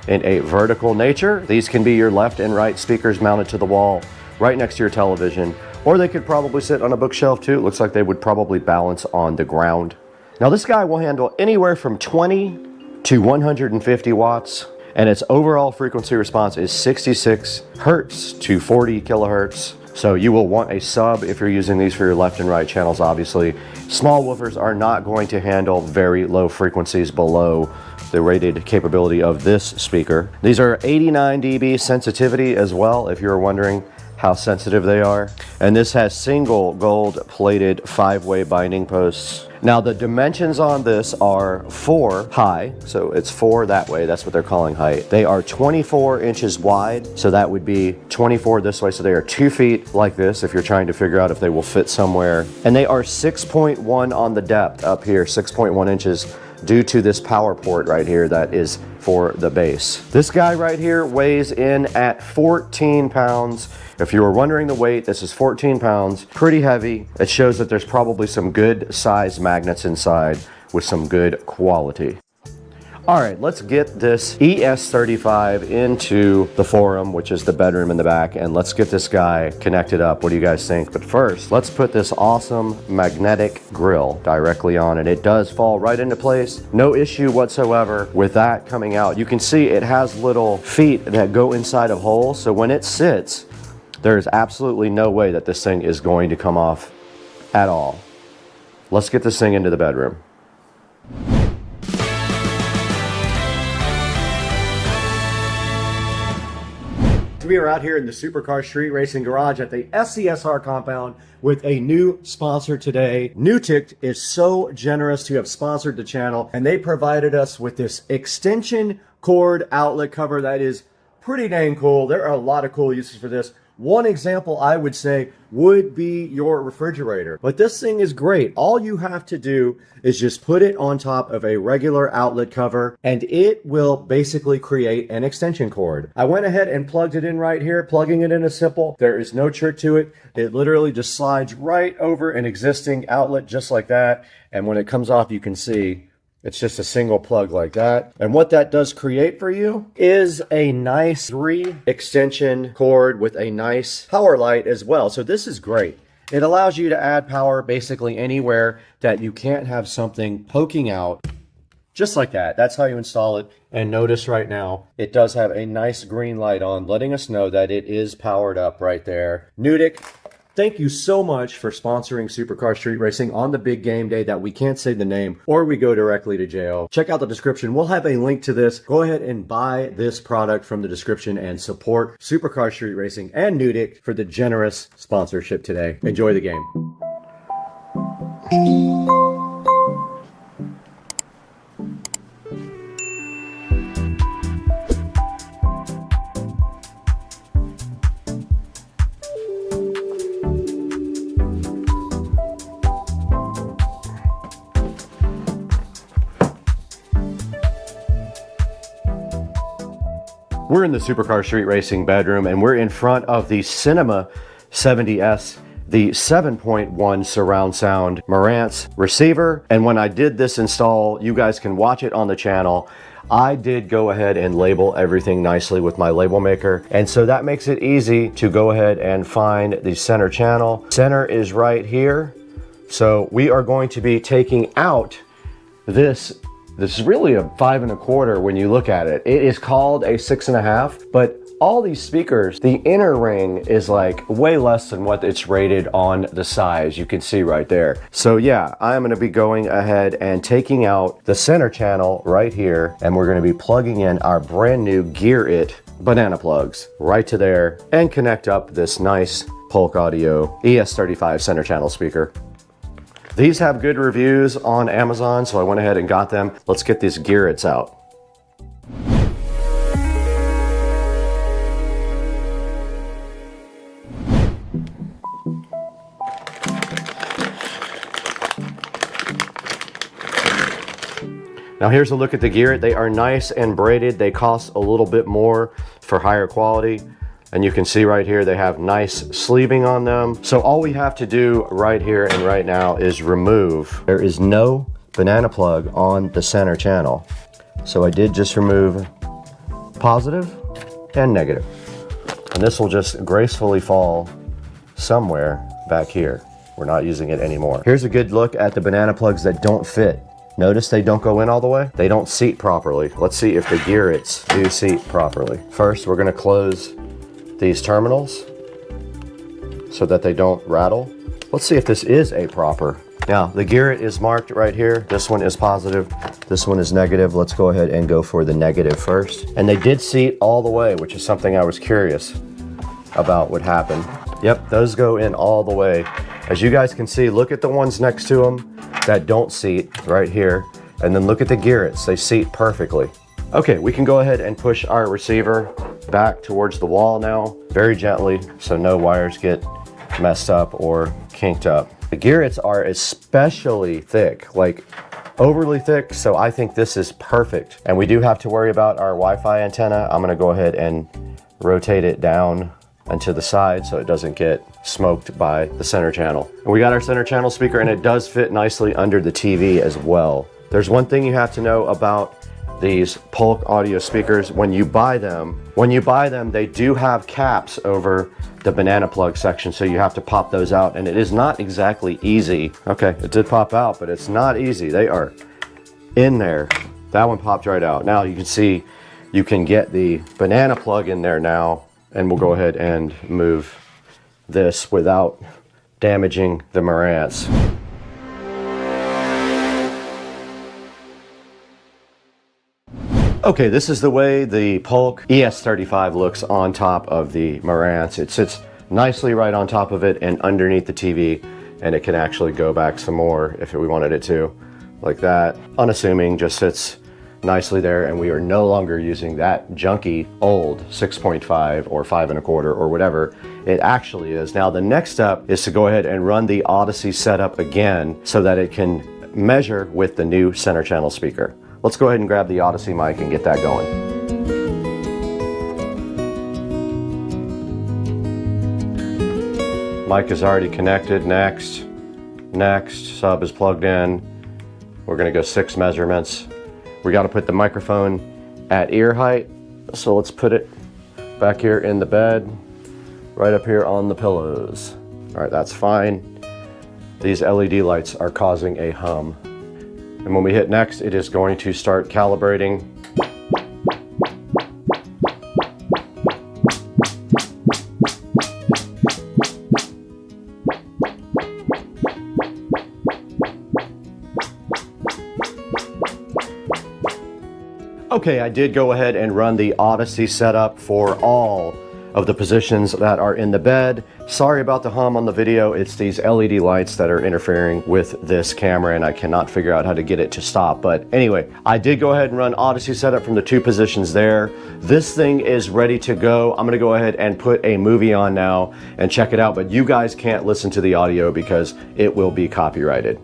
in a vertical nature, these can be your left and right speakers mounted to the wall right next to your television, or they could probably sit on a bookshelf too. It looks like they would probably balance on the ground. Now this guy will handle anywhere from 20 to 150 watts, and its overall frequency response is 66 hertz to 40 kilohertz. So you will want a sub if you're using these for your left and right channels, obviously. Small woofers are not going to handle very low frequencies below the rated capability of this speaker. These are 89 dB sensitivity as well, if you're wondering how sensitive they are. And this has single gold plated 5-way binding posts. Now the dimensions on this are 4 high, so it's 4 that way, that's what they're calling height. They are 24 inches wide, so that would be 24 this way, so they are 2 feet like this if you're trying to figure out if they will fit somewhere. And they are 6.1 on the depth up here, 6.1 inches, due to this power port right here that is for the bass. This guy right here weighs in at 14 pounds. If you were wondering the weight, this is 14 pounds, pretty heavy. It shows that there's probably some good size magnets inside with some good quality. All right, let's get this ES35 into the forum, which is the bedroom in the back, and let's get this guy connected up. What do you guys think? But first, let's put this awesome magnetic grill directly on it. It does fall right into place. No issue whatsoever with that coming out. You can see it has little feet that go inside of holes, so when it sits, there is absolutely no way that this thing is going to come off at all. Let's get this thing into the bedroom. We are out here in the Supercar Street Racing Garage at the SCSR compound with a new sponsor today. NewTick is so generous to have sponsored the channel, and they provided us with this extension cord outlet cover that is pretty dang cool. There are a lot of cool uses for this. One example I would say would be your refrigerator. But this thing is great. All you have to do is just put it on top of a regular outlet cover and it will basically create an extension cord. I went ahead and plugged it in right here. Plugging it in is simple. There is no trick to it. It literally just slides right over an existing outlet just like that. And when it comes off, you can see it's just a single plug like that. And what that does create for you is a nice 3 extension cord with a nice power light as well. So this is great. It allows you to add power basically anywhere that you can't have something poking out. Just like that. That's how you install it. And notice right now, it does have a nice green light on, letting us know that it is powered up right there. NUC, thank you so much for sponsoring Supercar Street Racing on the big game day that we can't say the name or we go directly to jail. Check out the description. We'll have a link to this. Go ahead and buy this product from the description and support Supercar Street Racing and NUC for the generous sponsorship today. Enjoy the game. We're in the Supercar Street Racing bedroom and we're in front of the Cinema 70S, the 7.1 surround sound Marantz receiver. And when I did this install, you guys can watch it on the channel. I did go ahead and label everything nicely with my label maker. And so that makes it easy to go ahead and find the center channel. Center is right here. So we are going to be taking out this is really a 5 1/4 when you look at it. It is called a 6 1/2, but all these speakers, the inner ring is like way less than what it's rated on the size. You can see right there. So yeah, I'm gonna be going ahead and taking out the center channel right here, and we're gonna be plugging in our brand new Gear It banana plugs right to there and connect up this nice Polk Audio ES35 center channel speaker. These have good reviews on Amazon, so I went ahead and got them. Let's get these Gear Its out. Now here's a look at the Gear It. They are nice and braided. They cost a little bit more for higher quality. And you can see right here, they have nice sleeving on them. So all we have to do right here and right now is remove. There is no banana plug on the center channel. So I did just remove positive and negative. And this will just gracefully fall somewhere back here. We're not using it anymore. Here's a good look at the banana plugs that don't fit. Notice they don't go in all the way. They don't seat properly. Let's see if the Gear Its do seat properly. First, we're gonna close these terminals so that they don't rattle. Let's see if this is a proper. Now the Gear It is marked right here. This one is positive, this one is negative. Let's go ahead and go for the negative first. And they did seat all the way, which is something I was curious about would happen. Yep, those go in all the way. As you guys can see, look at the ones next to them that don't seat right here. And then look at the Gear Its, they seat perfectly. Okay, we can go ahead and push our receiver back towards the wall now, very gently, so no wires get messed up or kinked up. The Gear Its are especially thick, like overly thick, so I think this is perfect. And we do have to worry about our Wi-Fi antenna. I'm gonna go ahead and rotate it down and to the side so it doesn't get smoked by the center channel. And we got our center channel speaker, and it does fit nicely under the TV as well. There's one thing you have to know about these Polk audio speakers. When you buy them, they do have caps over the banana plug section, so you have to pop those out, and it is not exactly easy. Okay, it did pop out, but it's not easy. They are in there. That one popped right out. Now you can see you can get the banana plug in there now, and we'll go ahead and move this without damaging the Marantz. Okay, this is the way the Polk ES35 looks on top of the Marantz. It sits nicely right on top of it and underneath the TV, and it can actually go back some more if we wanted it to, like that. Unassuming, just sits nicely there, and we are no longer using that junky old 6.5 or 5 1/4 or whatever it actually is. Now the next step is to go ahead and run the Odyssey setup again so that it can measure with the new center channel speaker. Let's go ahead and grab the Odyssey mic and get that going. Mic is already connected. Next, sub is plugged in. We're gonna go 6 measurements. We gotta put the microphone at ear height. So let's put it back here in the bed, right up here on the pillows. All right, that's fine. These LED lights are causing a hum. And when we hit next, it is going to start calibrating. Okay, I did go ahead and run the Odyssey setup for all of the positions that are in the bed. Sorry about the hum on the video. It's these LED lights that are interfering with this camera and I cannot figure out how to get it to stop. But anyway, I did go ahead and run Odyssey setup from the 2 positions there. This thing is ready to go. I'm gonna go ahead and put a movie on now and check it out, but you guys can't listen to the audio because it will be copyrighted.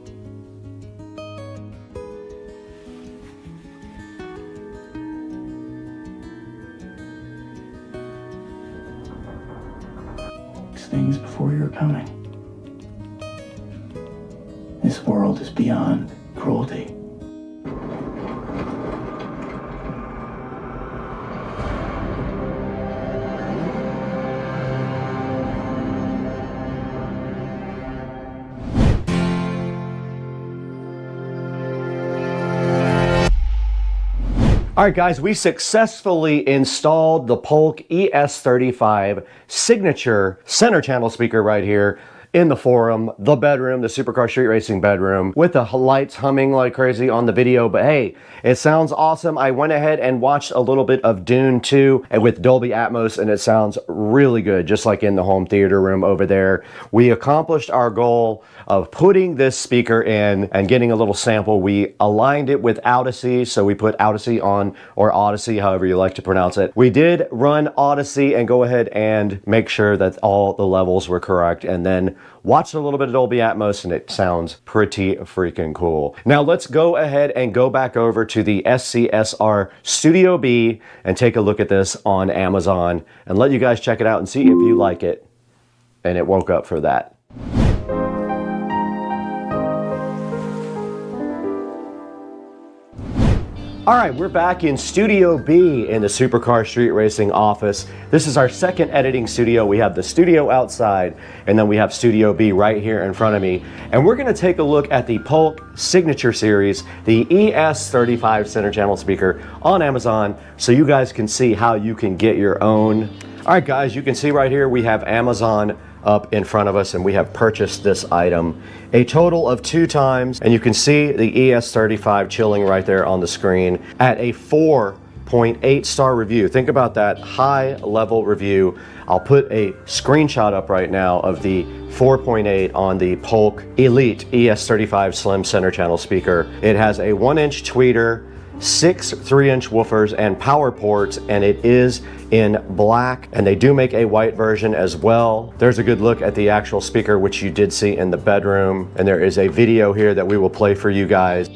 Things before your coming. This world is beyond cruelty. All right, guys, we successfully installed the Polk ES35 signature center channel speaker right here in the forum, the bedroom, the Supercar Street Racing bedroom, with the lights humming like crazy on the video. But hey, it sounds awesome. I went ahead and watched a little bit of Dune 2 with Dolby Atmos, and it sounds really good, just like in the home theater room over there. We accomplished our goal of putting this speaker in and getting a little sample. We aligned it with Odyssey, so we put Odyssey on, or Odyssey, however you like to pronounce it. We did run Odyssey and go ahead and make sure that all the levels were correct, and then watched a little bit of Dolby Atmos, and it sounds pretty freaking cool. Now let's go ahead and go back over to the SCSR Studio B and take a look at this on Amazon and let you guys check it out and see if you like it. And it woke up for that. All right, we're back in Studio B in the Supercar Street Racing office. This is our second editing studio. We have the studio outside, and then we have Studio B right here in front of me. And we're gonna take a look at the Polk Signature Series, the ES35 center channel speaker on Amazon, so you guys can see how you can get your own. All right, guys, you can see right here we have Amazon up in front of us, and we have purchased this item a total of 2 times, and you can see the ES35 chilling right there on the screen at a 4.8 star review. Think about that high level review. I'll put a screenshot up right now of the 4.8 on the Polk Elite ES35 Slim center channel speaker. It has a 1-inch tweeter, 6 3-inch woofers and power ports, and it is in black, and they do make a white version as well. There's a good look at the actual speaker, which you did see in the bedroom, and there is a video here that we will play for you guys.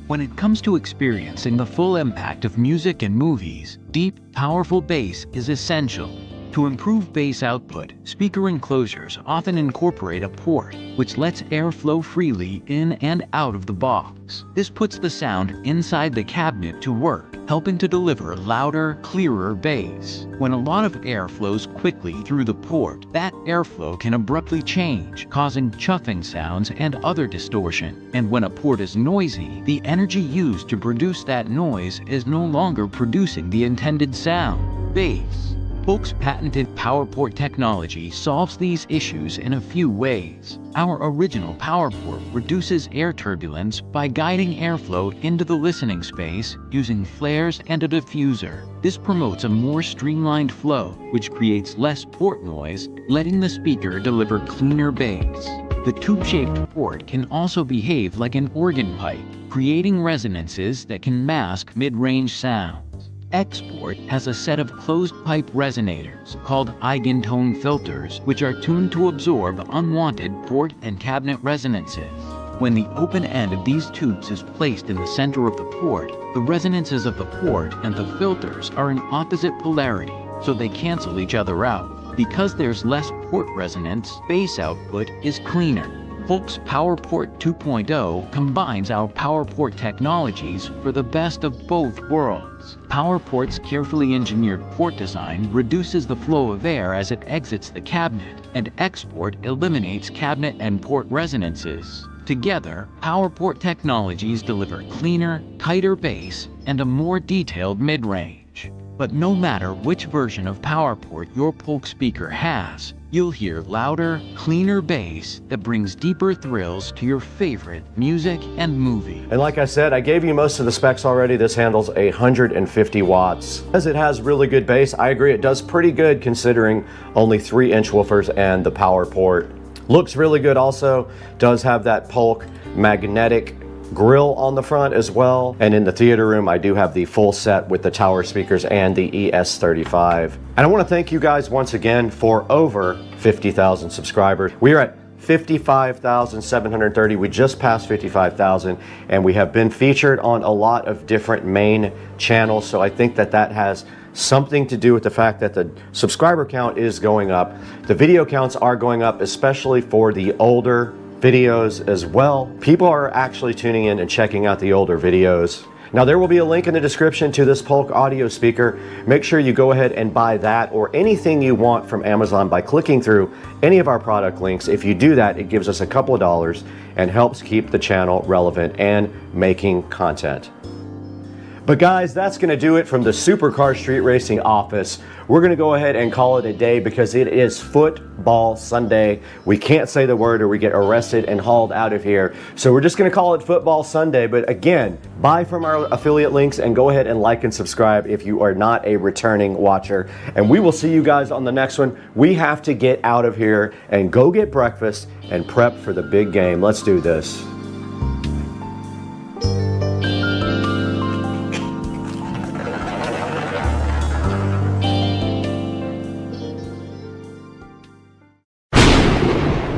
When it comes to experiencing the full impact of music and movies, deep, powerful bass is essential. To improve bass output, speaker enclosures often incorporate a port, which lets air flow freely in and out of the box. This puts the sound inside the cabinet to work, helping to deliver louder, clearer bass. When a lot of air flows quickly through the port, that airflow can abruptly change, causing chuffing sounds and other distortion. And when a port is noisy, the energy used to produce that noise is no longer producing the intended sound. Bass. Polk's patented PowerPort technology solves these issues in a few ways. Our original PowerPort reduces air turbulence by guiding airflow into the listening space using flares and a diffuser. This promotes a more streamlined flow, which creates less port noise, letting the speaker deliver cleaner bass. The tube-shaped port can also behave like an organ pipe, creating resonances that can mask mid-range sounds. Export has a set of closed-pipe resonators called eigentone filters, which are tuned to absorb unwanted port and cabinet resonances. When the open end of these tubes is placed in the center of the port, the resonances of the port and the filters are in opposite polarity, so they cancel each other out. Because there's less port resonance, bass output is cleaner. Polk's PowerPort 2.0 combines our PowerPort technologies for the best of both worlds. PowerPort's carefully engineered port design reduces the flow of air as it exits the cabinet, and Export eliminates cabinet and port resonances. Together, PowerPort technologies deliver cleaner, tighter bass and a more detailed mid-range. But no matter which version of PowerPort your Polk speaker has, you'll hear louder, cleaner bass that brings deeper thrills to your favorite music and movie. And like I said, I gave you most of the specs already. This handles 150 watts. As it has really good bass, I agree it does pretty good considering only 3-inch woofers and the PowerPort. Looks really good also. Does have that Polk magnetic grill on the front as well. And in the theater room, I do have the full set with the tower speakers and the ES35. And I want to thank you guys once again for over 50,000 subscribers. We are at 55,730. We just passed 55,000, and we have been featured on a lot of different main channels. So I think that that has something to do with the fact that the subscriber count is going up. The video counts are going up, especially for the older videos as well. People are actually tuning in and checking out the older videos. Now there will be a link in the description to this Polk audio speaker. Make sure you go ahead and buy that or anything you want from Amazon by clicking through any of our product links. If you do that, it gives us a couple of dollars and helps keep the channel relevant and making content. But guys, that's going to do it from the Supercar Street Racing office. We're going to go ahead and call it a day because it is Football Sunday. We can't say the word or we get arrested and hauled out of here. So we're just going to call it Football Sunday. But again, buy from our affiliate links and go ahead and like and subscribe if you are not a returning watcher. And we will see you guys on the next one. We have to get out of here and go get breakfast and prep for the big game. Let's do this.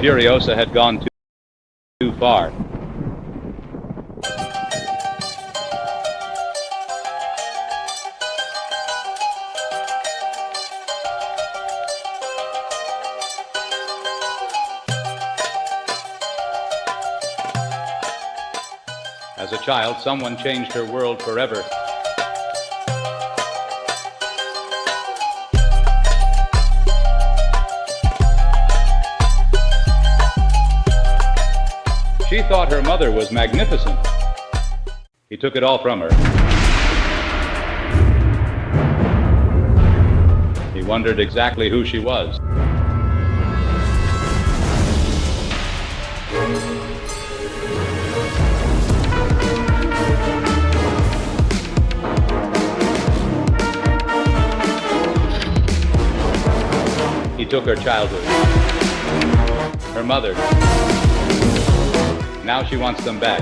Furiosa had gone too far. As a child, someone changed her world forever. She thought her mother was magnificent. He took it all from her. He wondered exactly who she was. He took her childhood, her mother. Now she wants them back.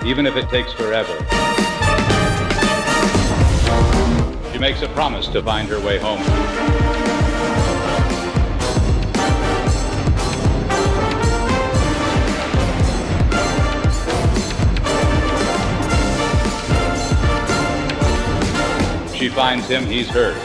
Even if it takes forever. She makes a promise to find her way home. She finds him, he's hers.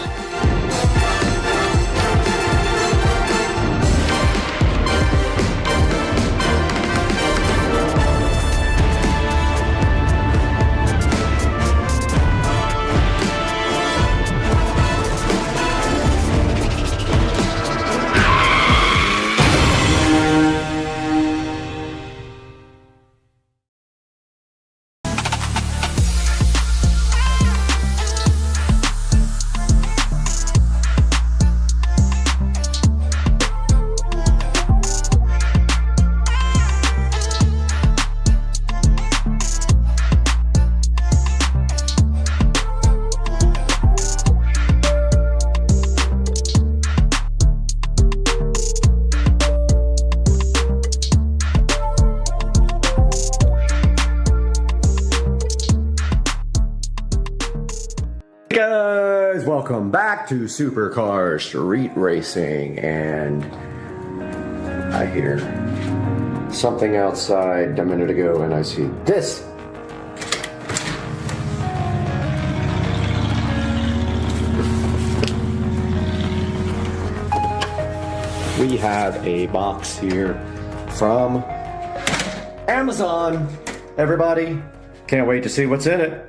guys, welcome back to Supercar Street Racing, and I hear something outside a minute ago and I see this. We have a box here from Amazon. Everybody, can't wait to see what's in it.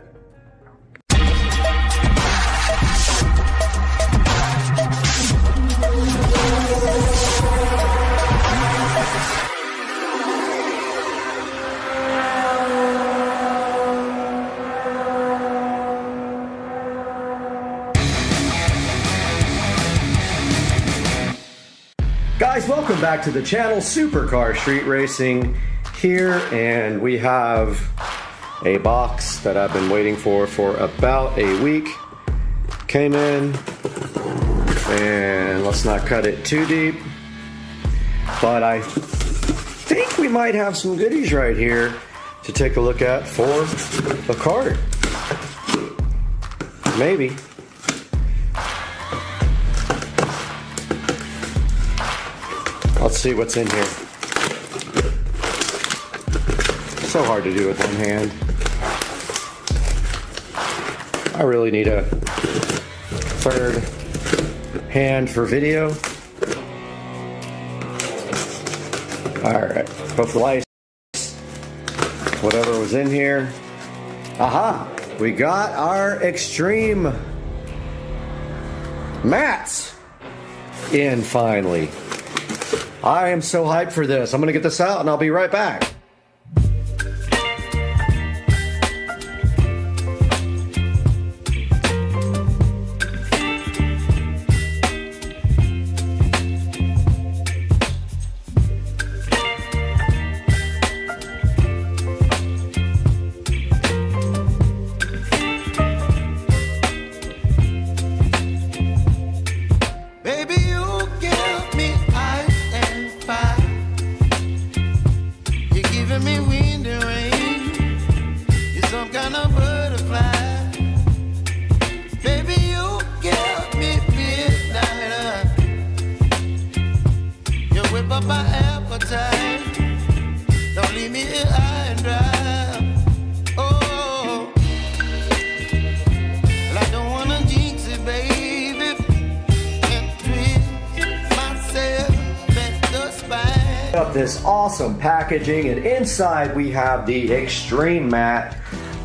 Guys, welcome back to the channel. Supercar Street Racing here, and we have a box that I've been waiting for about a week. Came in, and let's not cut it too deep, but I think we might have some goodies right here to take a look at for the cart. Maybe. Let's see what's in here. So hard to do with one hand. I really need a third hand for video. Alright, both lights, whatever was in here. Aha! We got our extreme mats in finally. I am so hyped for this. I'm gonna get this out and I'll be right back. Up this awesome packaging, and inside we have the extreme mat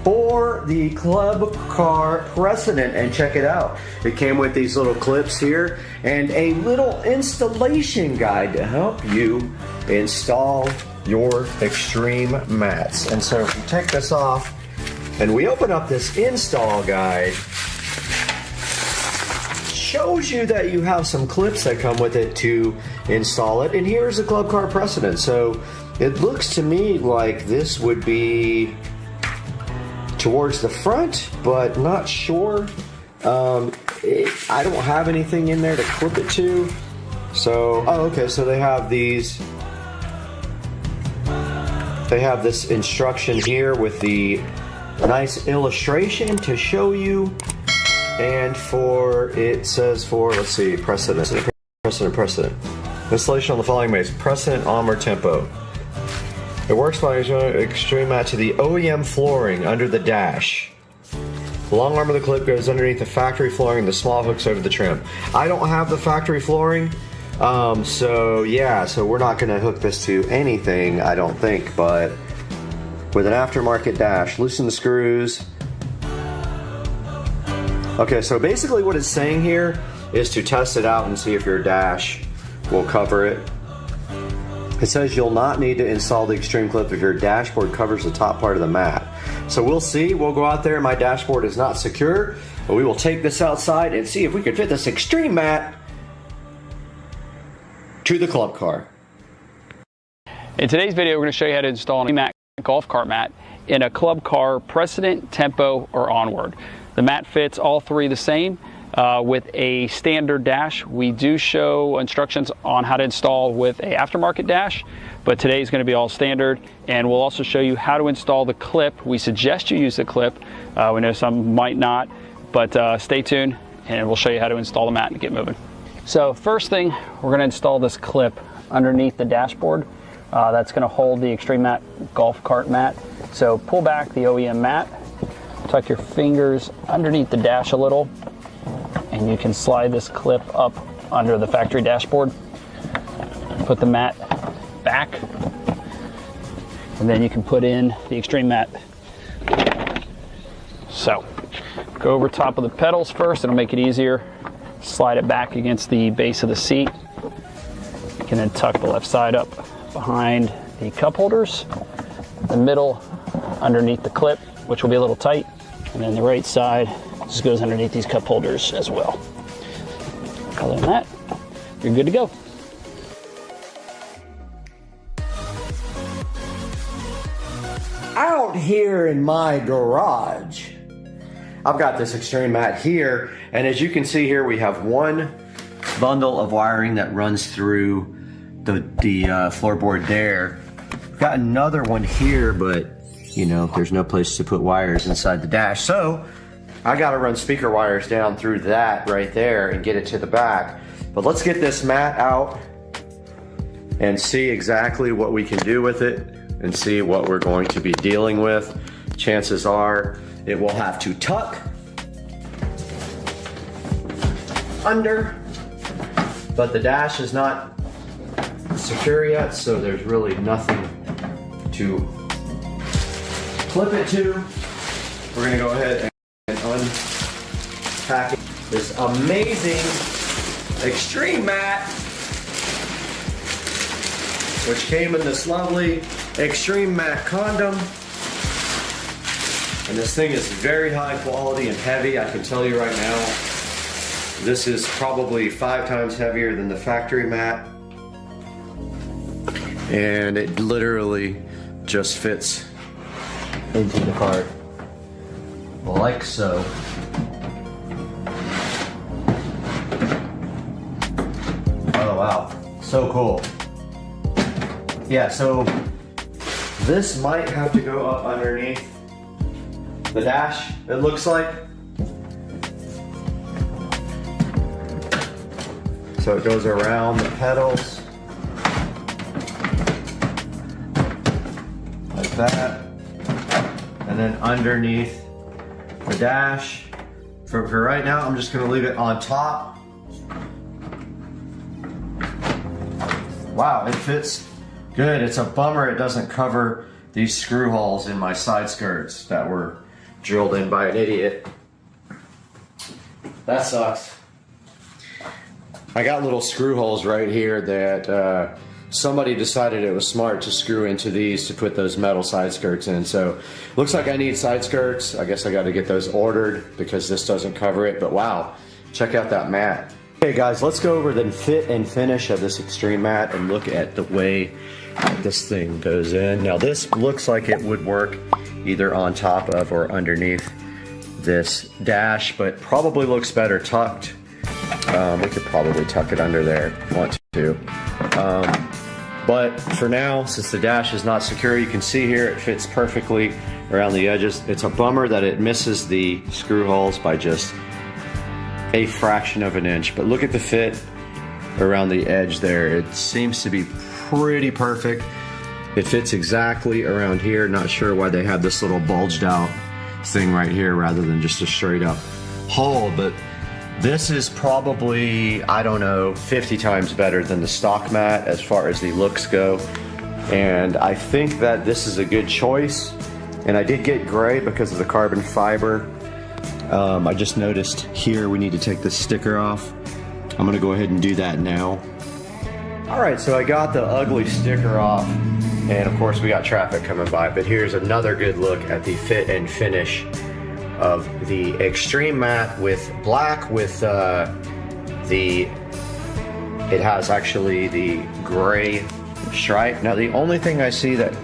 for the Club Car Precedent, and check it out. It came with these little clips here and a little installation guide to help you install your extreme mats. And so if you take this off and we open up this install guide, shows you that you have some clips that come with it to install it, and here's a Club Car Precedent. So it looks to me like this would be towards the front, but not sure. I don't have anything in there to clip it to. So, oh, okay, so they have these. They have this instruction here with the nice illustration to show you. And it says for, let's see, precedent. Installation on the following ways: precedent, armor, tempo. It works by extreme mat to the OEM flooring under the dash. The long arm of the clip goes underneath the factory flooring and the small hooks over the trim. I don't have the factory flooring, so yeah, so we're not gonna hook this to anything, I don't think, but with an aftermarket dash, loosen the screws. Okay, so basically what it's saying here is to test it out and see if your dash will cover it. It says you'll not need to install the extreme clip if your dashboard covers the top part of the mat. So we'll see. We'll go out there. My dashboard is not secure, but we will take this outside and see if we can fit this extreme mat to the club car. In today's video, we're going to show you how to install an golf cart mat in a club car Precedent, Tempo, or Onward. The mat fits all three the same with a standard dash. We do show instructions on how to install with a aftermarket dash, but today is going to be all standard, and we'll also show you how to install the clip. We suggest you use the clip. We know some might not, But stay tuned and we'll show you how to install the mat and get moving. So first thing, we're going to install this clip underneath the dashboard. That's going to hold the Extreme Mat golf cart mat. So pull back the OEM mat, tuck your fingers underneath the dash a little, and you can slide this clip up under the factory dashboard. Put the mat back, and then you can put in the Extreme Mat. So go over top of the pedals first, it'll make it easier. Slide it back against the base of the seat. You can then tuck the left side up behind the cup holders, the middle underneath the clip, which will be a little tight, and then the right side just goes underneath these cup holders as well. Other than that, you're good to go. Out here in my garage, I've got this Extreme Mat here, and as you can see here, we have one bundle of wiring that runs through the floorboard there. We've got another one here, but you know, there's no place to put wires inside the dash, so I gotta run speaker wires down through that right there and get it to the back. But let's get this mat out and see exactly what we can do with it and see what we're going to be dealing with. Chances are it will have to tuck under, but the dash is not secure yet, so there's really nothing to clip it to. We're gonna go ahead and unpack this amazing Extreme Mat, which came in this lovely Extreme Mat condom. And this thing is very high quality and heavy. I can tell you right now, this is probably 5 times heavier than the factory mat. And it literally just fits into the cart like so. Oh wow, so cool. Yeah, so this might have to go up underneath the dash, it looks like. So it goes around the pedals like that, and then underneath the dash. For right now, I'm just gonna leave it on top. Wow, it fits good. It's a bummer it doesn't cover these screw holes in my side skirts that were drilled in by an idiot. That sucks. I got little screw holes right here that somebody decided it was smart to screw into these to put those metal side skirts in. So looks like I need side skirts. I guess I got to get those ordered because this doesn't cover it. But wow, check out that mat. Okay guys, let's go over the fit and finish of this Extreme Mat and look at the way this thing goes in. Now this looks like it would work either on top of or underneath this dash, but probably looks better tucked. We could probably tuck it under there if you want to. But for now, since the dash is not secure, you can see here it fits perfectly around the edges. It's a bummer that it misses the screw holes by just a fraction of an inch, but look at the fit around the edge there. It seems to be pretty perfect. It fits exactly around here. Not sure why they have this little bulged out thing right here rather than just a straight up hole, but this is probably, I don't know, 50 times better than the stock mat as far as the looks go. And I think that this is a good choice. And I did get gray because of the carbon fiber. I just noticed here we need to take the sticker off. I'm gonna go ahead and do that now. All right, so I got the ugly sticker off, and of course we got traffic coming by, but here's another good look at the fit and finish of the Extreme Mat with black with it has actually the gray stripe. Now the only thing I see that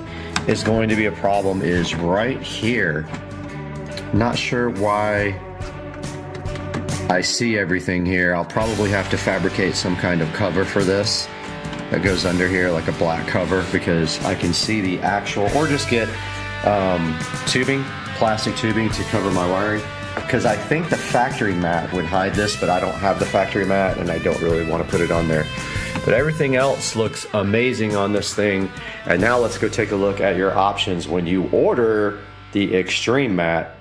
is going to be a problem is right here. Not sure why I see everything here. I'll probably have to fabricate some kind of cover for this that goes under here, like a black cover, because I can see the actual, or just get tubing, plastic tubing to cover my wiring. because I think the factory mat would hide this, but I don't have the factory mat and I don't really want to put it on there. But everything else looks amazing on this thing. And now let's go take a look at your options when you order the Extreme mat.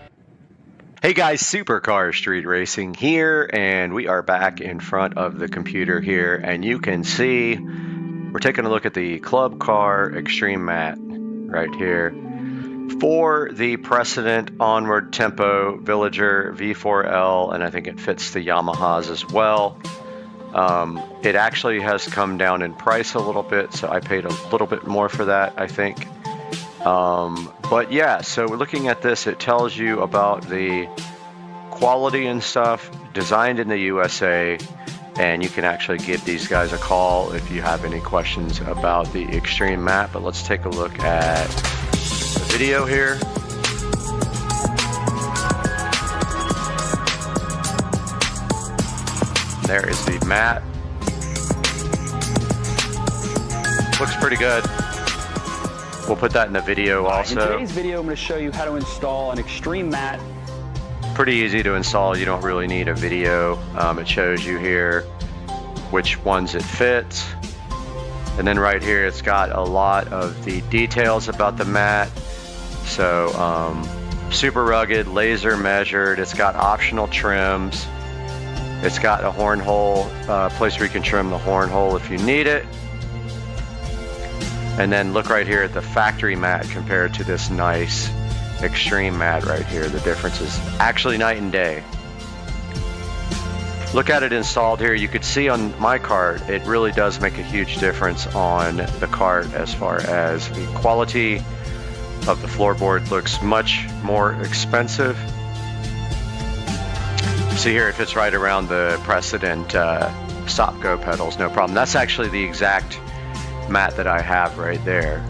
Hey guys, Supercar Street Racing here, and we are back in front of the computer here, and you can see we're taking a look at the Club Car Extreme mat right here for the Precedent, Onward, Tempo, Villager, V4L, and I think it fits the Yamahas as well. It actually has come down in price a little bit, so I paid a little bit more for that, I think. But yeah, so looking at this, it tells you about the quality and stuff, designed in the USA, and you can actually give these guys a call if you have any questions about the Extreme mat. But let's take a look at the video here. There is the mat. Looks pretty good. We'll put that in the video also. In today's video, I'm going to show you how to install an Extreme mat. Pretty easy to install. You don't really need a video. It shows you here which ones it fits. And then right here, it's got a lot of the details about the mat. So super rugged, laser measured. It's got optional trims. It's got a horn hole, place where you can trim the horn hole if you need it. And then look right here at the factory mat compared to this nice Extreme mat right here. The difference is actually night and day. Look at it installed here. You could see on my cart, it really does make a huge difference on the cart as far as the quality of the floorboard. Looks much more expensive. See here, it fits right around the Precedent stop-go pedals, no problem. That's actually the exact mat that I have right there.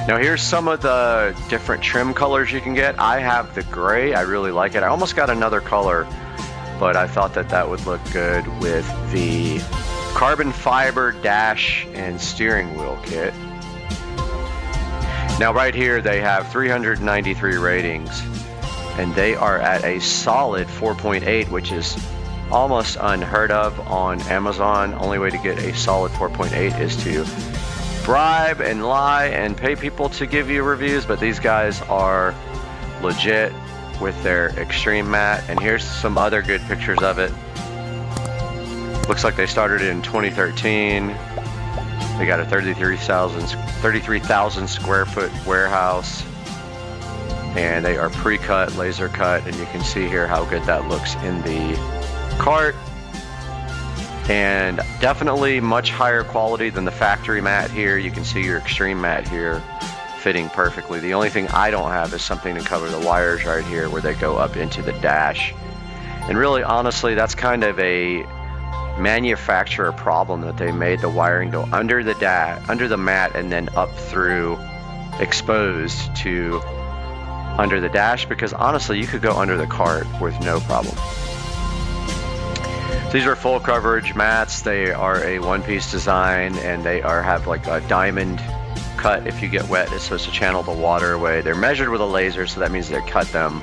Now here's some of the different trim colors you can get. I have the gray. I really like it. I almost got another color, but I thought that that would look good with the carbon fiber dash and steering wheel kit. Now right here they have 393 ratings, and they are at a solid 4.8, which is almost unheard of on Amazon. Only way to get a solid 4.8 is to bribe and lie and pay people to give you reviews, but these guys are legit with their Extreme mat. And here's some other good pictures of it. Looks like they started in 2013. They got a 33,000 square foot warehouse, and they are pre-cut, laser cut, and you can see here how good that looks in the cart. And definitely much higher quality than the factory mat here. You can see your Extreme mat here fitting perfectly. The only thing I don't have is something to cover the wires right here where they go up into the dash. And really, honestly, that's kind of a manufacturer problem, that they made the wiring go under the mat and then up through, exposed to under the dash, because honestly you could go under the cart with no problem. These are full coverage mats. They are a one-piece design, and they have like a diamond cut. If you get wet, it's supposed to channel the water away. They're measured with a laser, so that means they cut them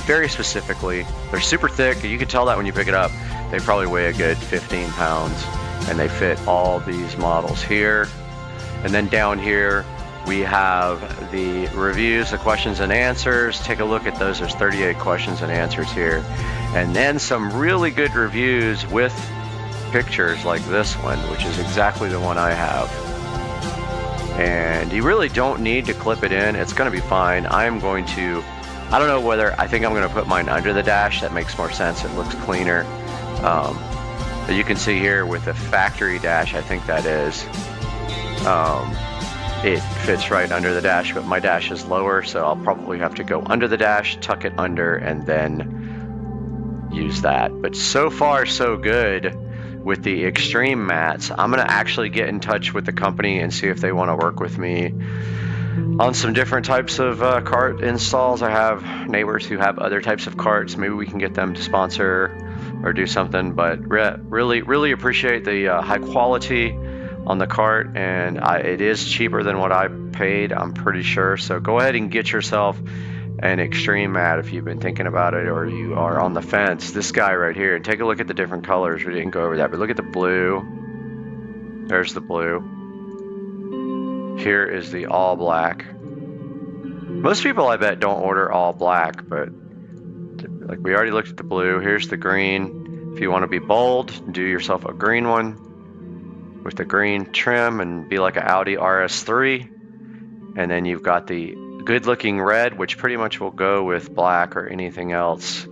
very specifically. They're super thick. You can tell that when you pick it up. They probably weigh a good 15 pounds, and they fit all these models here. And then down here we have the reviews, the questions and answers. Take a look at those. There's 38 questions and answers here. And then some really good reviews with pictures like this one, which is exactly the one I have. And you really don't need to clip it in. It's going to be fine. I don't know whether, I think I'm going to put mine under the dash. That makes more sense. It looks cleaner. But you can see here with the factory dash, I think that is, it fits right under the dash, but my dash is lower, so I'll probably have to go under the dash, tuck it under, and then use that. But so far so good with the Extreme mats. I'm going to actually get in touch with the company and see if they want to work with me on some different types of cart installs. I have neighbors who have other types of carts. Maybe we can get them to sponsor or do something. But really appreciate the high quality on the cart, and it is cheaper than what I paid, I'm pretty sure. So go ahead and get yourself an extreme matte if you've been thinking about it or you are on the fence. This guy right here, take a look at the different colors. We didn't go over that, but look at the blue. There's the blue. Here is the all black. Most people, I bet, don't order all black, but like we already looked at the blue. Here's the green. If you want to be bold, do yourself a green one with the green trim and be like an Audi RS3. And then you've got the good looking red, which pretty much will go with black or anything else,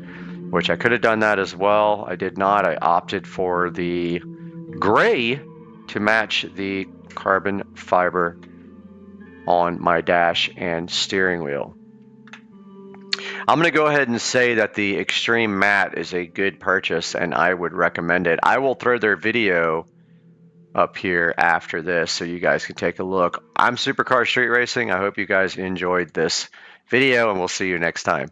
which I could have done that as well. I did not. I opted for the gray to match the carbon fiber on my dash and steering wheel. I'm going to go ahead and say that the Extreme Matte is a good purchase and I would recommend it. I will throw their video up here after this so you guys can take a look. I'm Supercar Street Racing. I hope you guys enjoyed this video and we'll see you next time.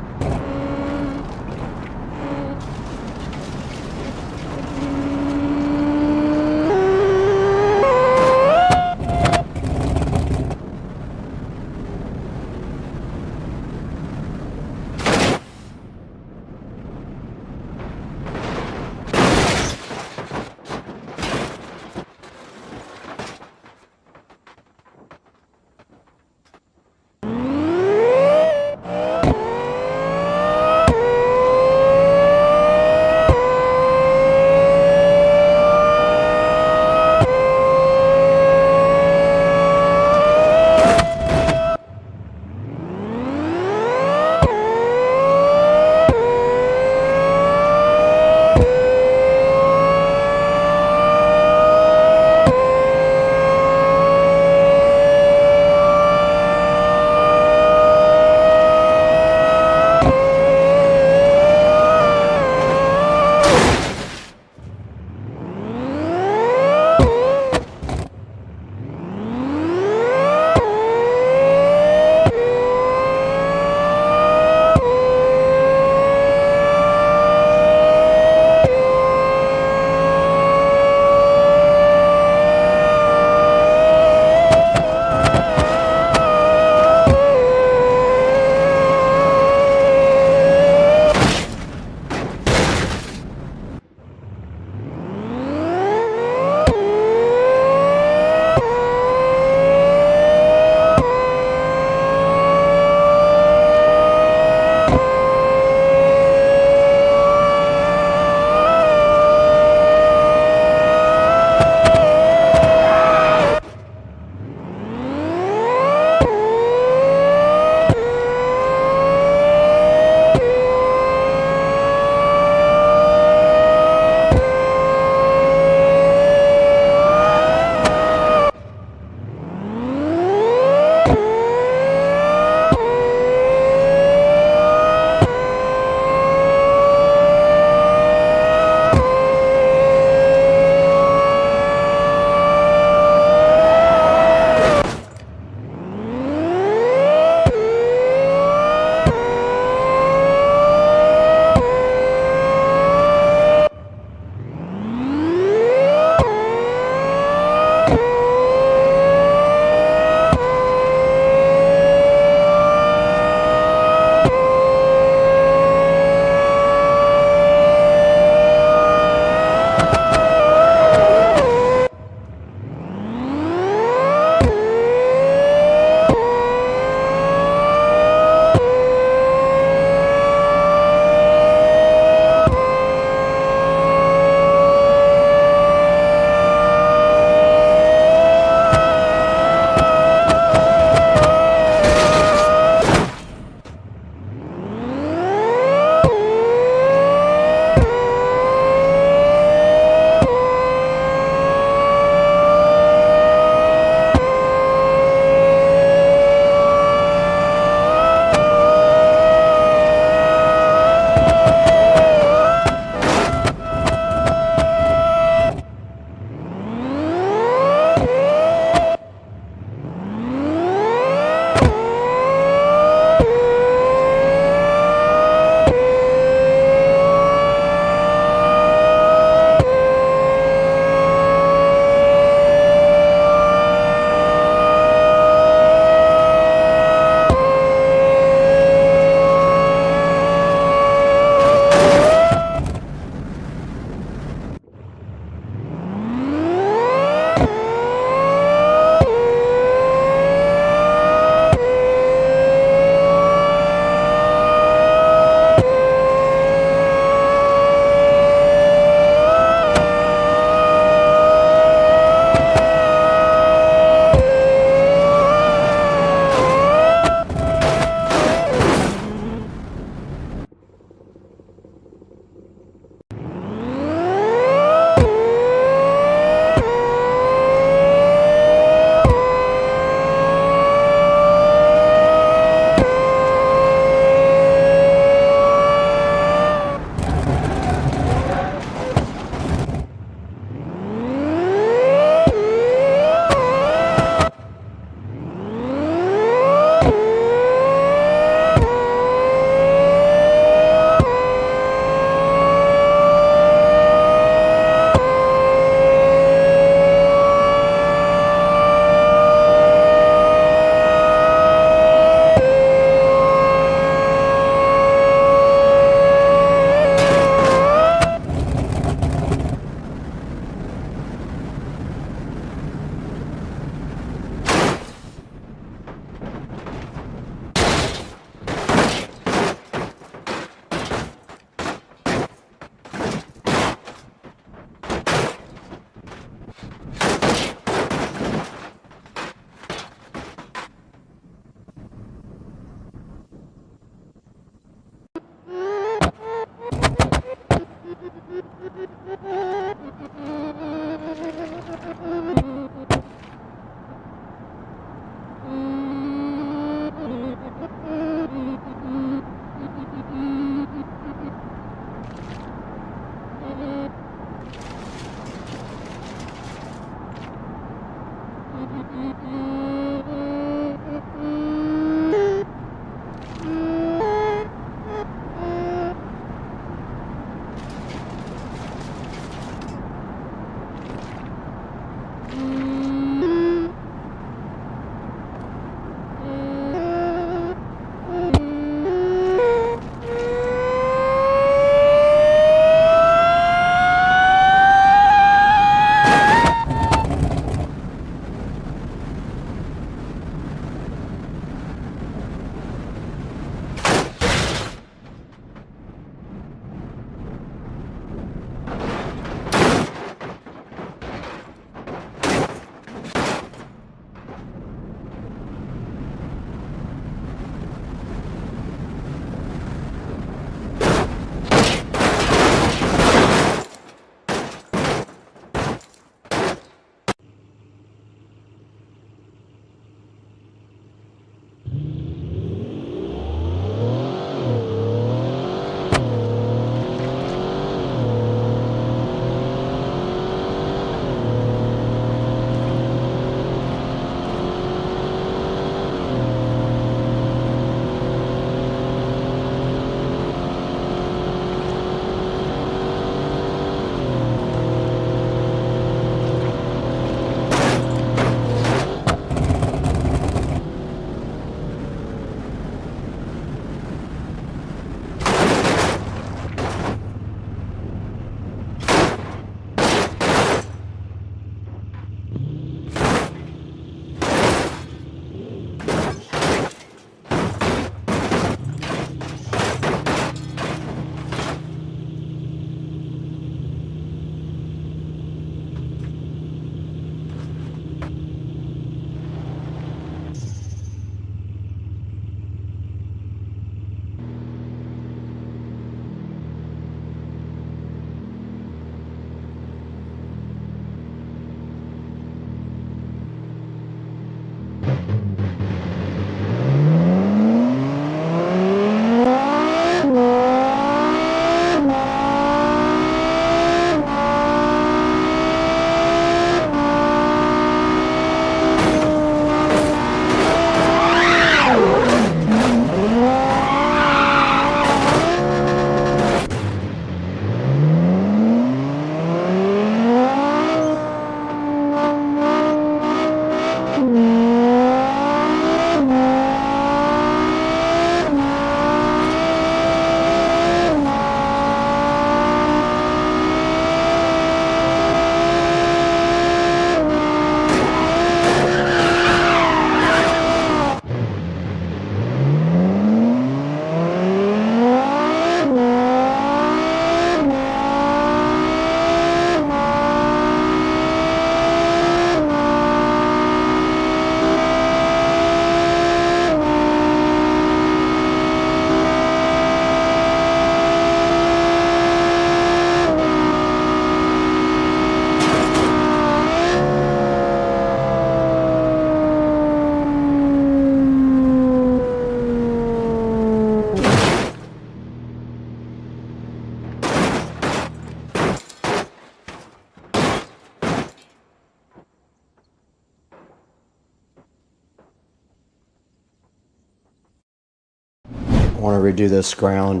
want to redo this ground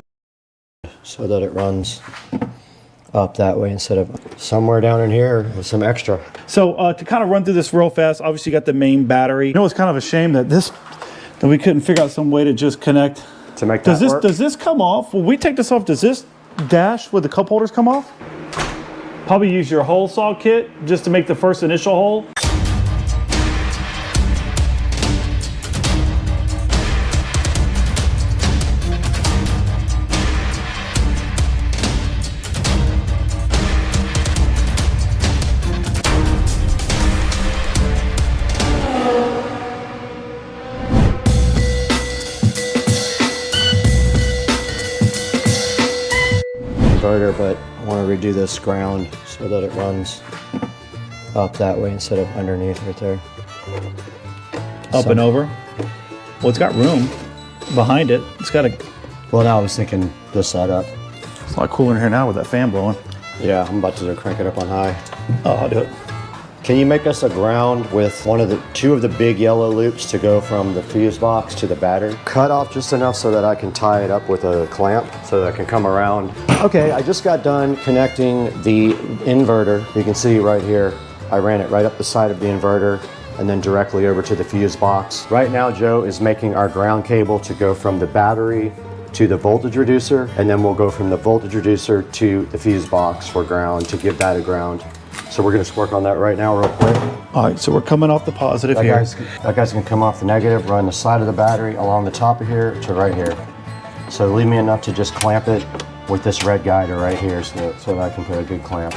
so that it runs up that way instead of somewhere down in here with some extra. So to kind of run through this real fast, obviously you got the main battery. You know, it's kind of a shame that that we couldn't figure out some way to just connect. To make that work? Does this come off? When we take this off, does this dash with the cup holders come off? Probably use your hole saw kit just to make the first initial hole. But I want to redo this ground so that it runs up that way instead of underneath right there. Up and over? Well, it's got room behind it. It's got a... Well, now I was thinking this side up. It's a lot cooler in here now with that fan blowing. Yeah, I'm about to crank it up on high. Oh, I'll do it. Can you make us a ground with two of the big yellow loops to go from the fuse box to the battery? Cut off just enough so that I can tie it up with a clamp so that I can come around. Okay, I just got done connecting the inverter. You can see right here, I ran it right up the side of the inverter and then directly over to the fuse box. Right now, Joe is making our ground cable to go from the battery to the voltage reducer, and then we'll go from the voltage reducer to the fuse box for ground to give that a ground. So we're gonna just work on that right now real quick. All right, so we're coming off the positive here. That guy's gonna come off the negative, run the side of the battery along the top of here to right here. So leave me enough to just clamp it with this red guide to right here so that I can put a good clamp.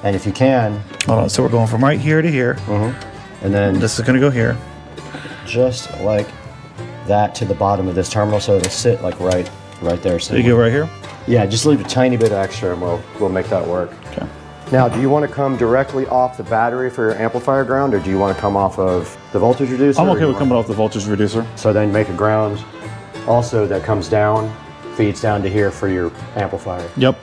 And if you can... Hold on, so we're going from right here to here. And then... This is gonna go here. Just like that to the bottom of this terminal so it'll sit like right there. So you go right here? Yeah, just leave a tiny bit extra and we'll make that work. Okay. Now, do you want to come directly off the battery for your amplifier ground, or do you want to come off of the voltage reducer? I'm okay with coming off the voltage reducer. So then make a ground also that comes down, feeds down to here for your amplifier. Yep.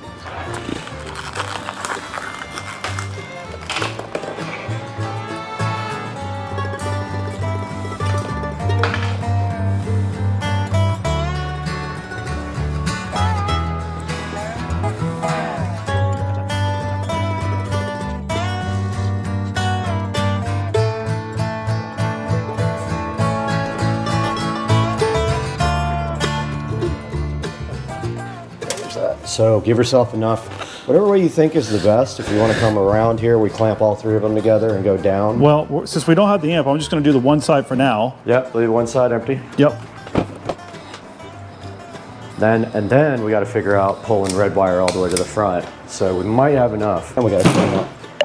So give yourself enough, whatever way you think is the best. If you want to come around here, we clamp all three of them together and go down. Well, since we don't have the amp, I'm just going to do the one side for now. Yep, leave one side empty. Yep. Then we got to figure out pulling red wire all the way to the front. So we might have enough. And we got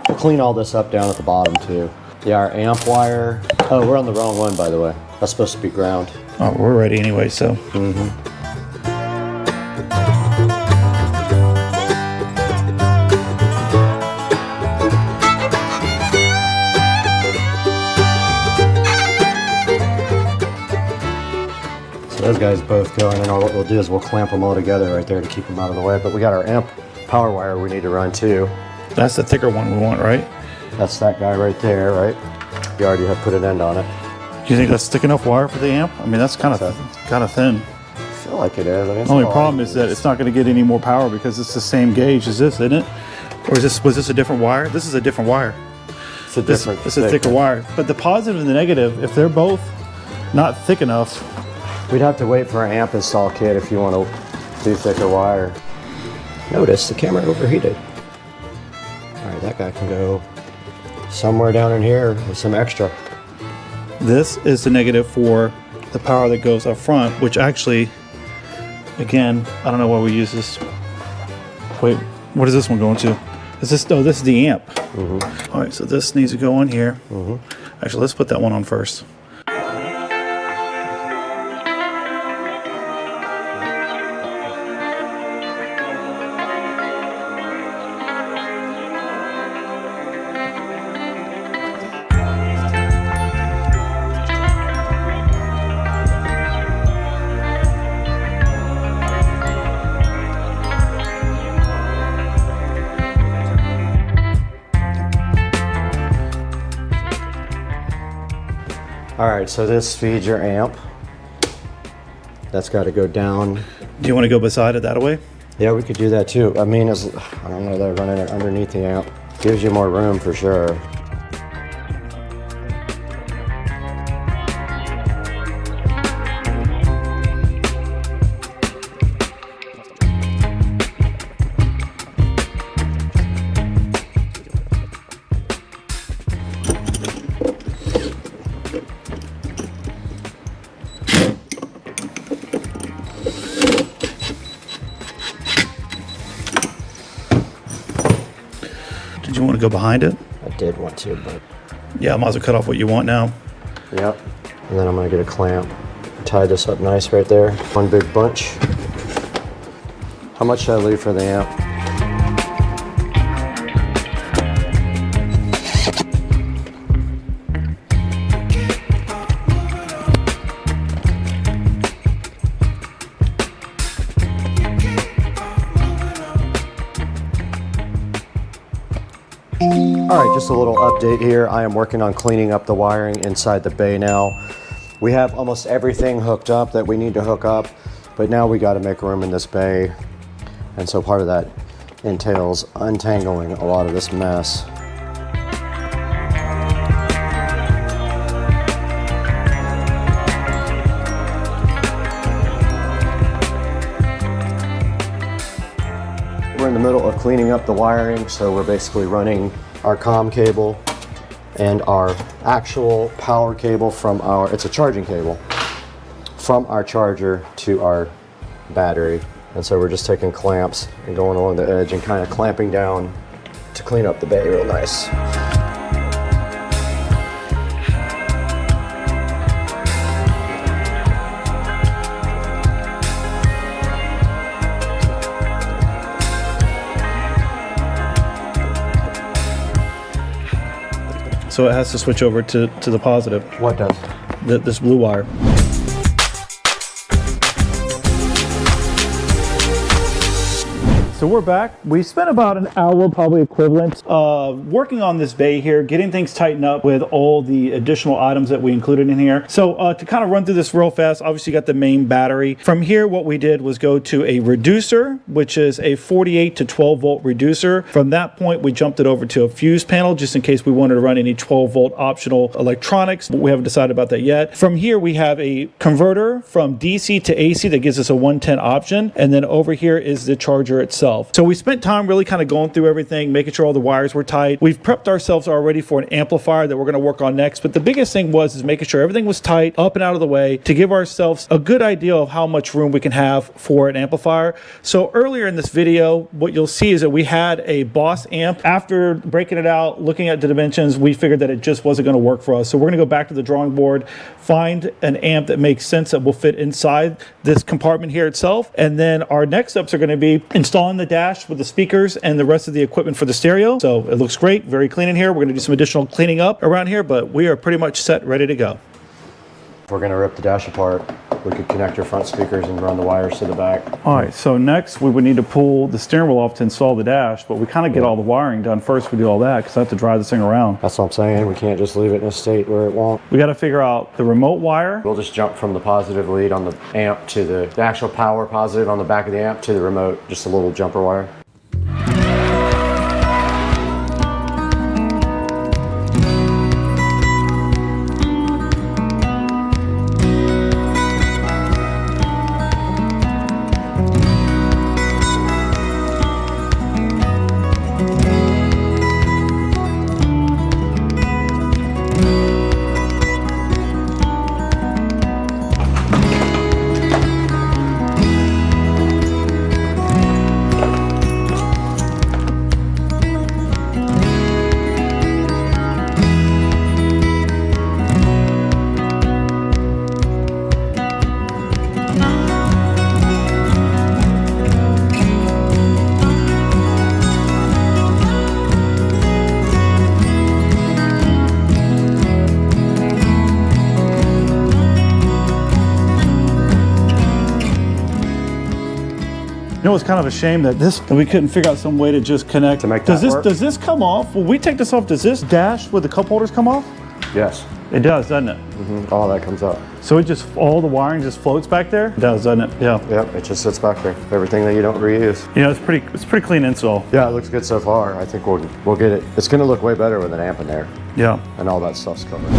to clean all this up down at the bottom too. Yeah, our amp wire. Oh, we're on the wrong one, by the way. That's supposed to be ground. Oh, we're ready anyway, so. Those guys both go, and then what we'll do is we'll clamp them all together right there to keep them out of the way. But we got our amp power wire we need to run too. That's the thicker one we want, right? That's that guy right there, right? You already have put an end on it. Do you think that's thick enough wire for the amp? I mean, that's kind of thin. I feel like it is. I mean, the only problem is that it's not going to get any more power because it's the same gauge as this, isn't it? Or was this a different wire? This is a different wire. It's a different. It's a thicker wire. But the positive and the negative, if they're both not thick enough, we'd have to wait for an amp install kit if you want to do thicker wire. Notice the camera overheated. All right, that guy can go somewhere down in here with some extra. This is the negative for the power that goes up front, which actually, again, I don't know why we use this. Wait, what is this one going to? Is this, oh, this is the amp. All right, so this needs to go on here. Actually, let's put that one on first. All right, so this feeds your amp. That's got to go down. Do you want to go beside it that way? Yeah, we could do that too. I mean, I don't know, they're running it underneath the amp. Gives you more room for sure. Did you want to go behind it? I did want to, but... Yeah, I might as well cut off what you want now. Yep. And then I'm going to get a clamp. Tie this up nice right there. One big bunch. How much should I leave for the amp? All right, just a little update here. I am working on cleaning up the wiring inside the bay now. We have almost everything hooked up that we need to hook up, but now we got to make room in this bay. And so part of that entails untangling a lot of this mess. We're in the middle of cleaning up the wiring, so we're basically running our COM cable and our actual power cable from it's a charging cable, from our charger to our battery. And so we're just taking clamps and going along the edge and kind of clamping down to clean up the bay real nice. So it has to switch over to the positive. What does? This blue wire. So we're back. We spent about an hour, probably equivalent, working on this bay here, getting things tightened up with all the additional items that we included in here. So to kind of run through this real fast, obviously you got the main battery. From here, what we did was go to a reducer, which is a 48 to 12 volt reducer. From that point, we jumped it over to a fuse panel, just in case we wanted to run any 12 volt optional electronics, but we haven't decided about that yet. From here, we have a converter from DC to AC that gives us a 110 option. And then over here is the charger itself. So we spent time really kind of going through everything, making sure all the wires were tight. We've prepped ourselves already for an amplifier that we're going to work on next. But the biggest thing is making sure everything was tight, up and out of the way, to give ourselves a good idea of how much room we can have for an amplifier. So earlier in this video, what you'll see is that we had a Boss amp. After breaking it out, looking at the dimensions, we figured that it just wasn't going to work for us. So we're going to go back to the drawing board, find an amp that makes sense, that will fit inside this compartment here itself. And then our next steps are going to be installing the dash with the speakers and the rest of the equipment for the stereo. So it looks great, very clean in here. We're going to do some additional cleaning up around here, but we are pretty much set, ready to go. If we're going to rip the dash apart, we could connect your front speakers and run the wires to the back. All right, so next we would need to pull the steering wheel off to install the dash, but we kind of get all the wiring done first. We do all that because I have to drive this thing around. That's what I'm saying. We can't just leave it in a state where it won't. We got to figure out the remote wire. We'll just jump from the positive lead on the amp to the actual power positive on the back of the amp to the remote, just a little jumper wire. You know, it's kind of a shame that we couldn't figure out some way to just connect. To make that work? Does this come off? Will we take this off? Does this dash with the cup holders come off? Yes. It does, doesn't it? Mm-hmm. All that comes up. So it just, all the wiring just floats back there? It does, doesn't it? Yeah. Yep, it just sits back there. Everything that you don't reuse. You know, it's pretty clean install. Yeah, it looks good so far. I think we'll get it. It's going to look way better with an amp in there. Yeah. And all that stuff's covered.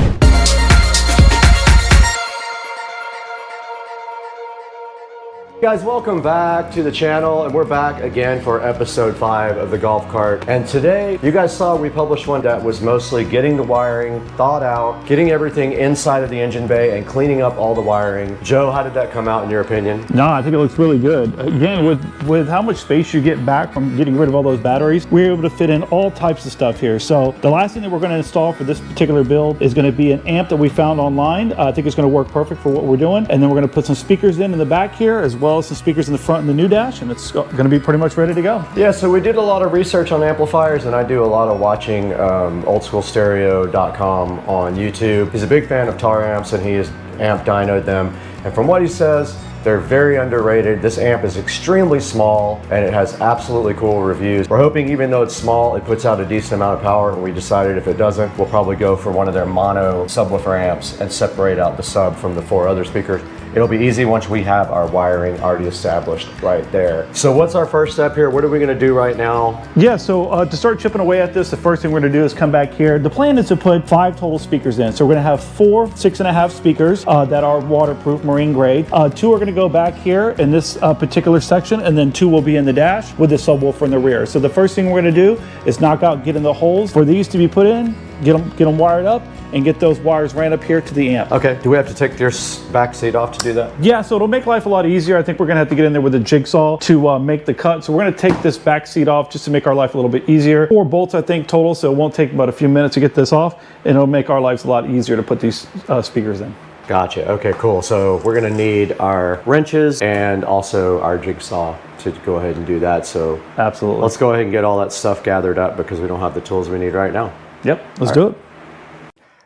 Guys, welcome back to the channel, and we're back again for episode 5 of the golf cart. And today, you guys saw we published one that was mostly getting the wiring thought out, getting everything inside of the engine bay, and cleaning up all the wiring. Joe, how did that come out in your opinion? No, I think it looks really good. Again, with how much space you get back from getting rid of all those batteries, we're able to fit in all types of stuff here. So the last thing that we're going to install for this particular build is going to be an amp that we found online. I think it's going to work perfect for what we're doing. And then we're going to put some speakers in the back here, as well as some speakers in the front and the new dash, and it's going to be pretty much ready to go. Yeah, so we did a lot of research on amplifiers, and I do a lot of watching oldschoolstereo.com on YouTube. He's a big fan of tar amps, and he has amp dynoed them. And from what he says, They're very underrated. This amp is extremely small and it has absolutely cool reviews. We're hoping even though it's small, it puts out a decent amount of power, and we decided if it doesn't, we'll probably go for one of their mono subwoofer amps and separate out the sub from the 4 other speakers. It'll be easy once we have our wiring already established right there. So what's our first step here? What are we gonna do right now? Yeah, so to start chipping away at this, the first thing we're gonna do is come back here. The plan is to put 5 total speakers in. So we're gonna have 4 6.5 speakers that are waterproof, marine grade. 2 are gonna go back here in this particular section, and then 2 will be in the dash with the subwoofer in the rear. So the first thing we're gonna do is knock out, get in the holes for these to be put in, get them wired up, and get those wires ran up here to the amp. Okay, do we have to take your back seat off to do that? Yeah, so it'll make life a lot easier. I think we're gonna have to get in there with a jigsaw to make the cut. So we're gonna take this back seat off just to make our life a little bit easier. 4 bolts, I think, total, so it won't take about a few minutes to get this off, and it'll make our lives a lot easier to put these speakers in. Gotcha, okay, cool. So we're gonna need our wrenches and also our jigsaw to go ahead and do that. So absolutely. Let's go ahead and get all that stuff gathered up because we don't have the tools we need right now. Yep, let's do it.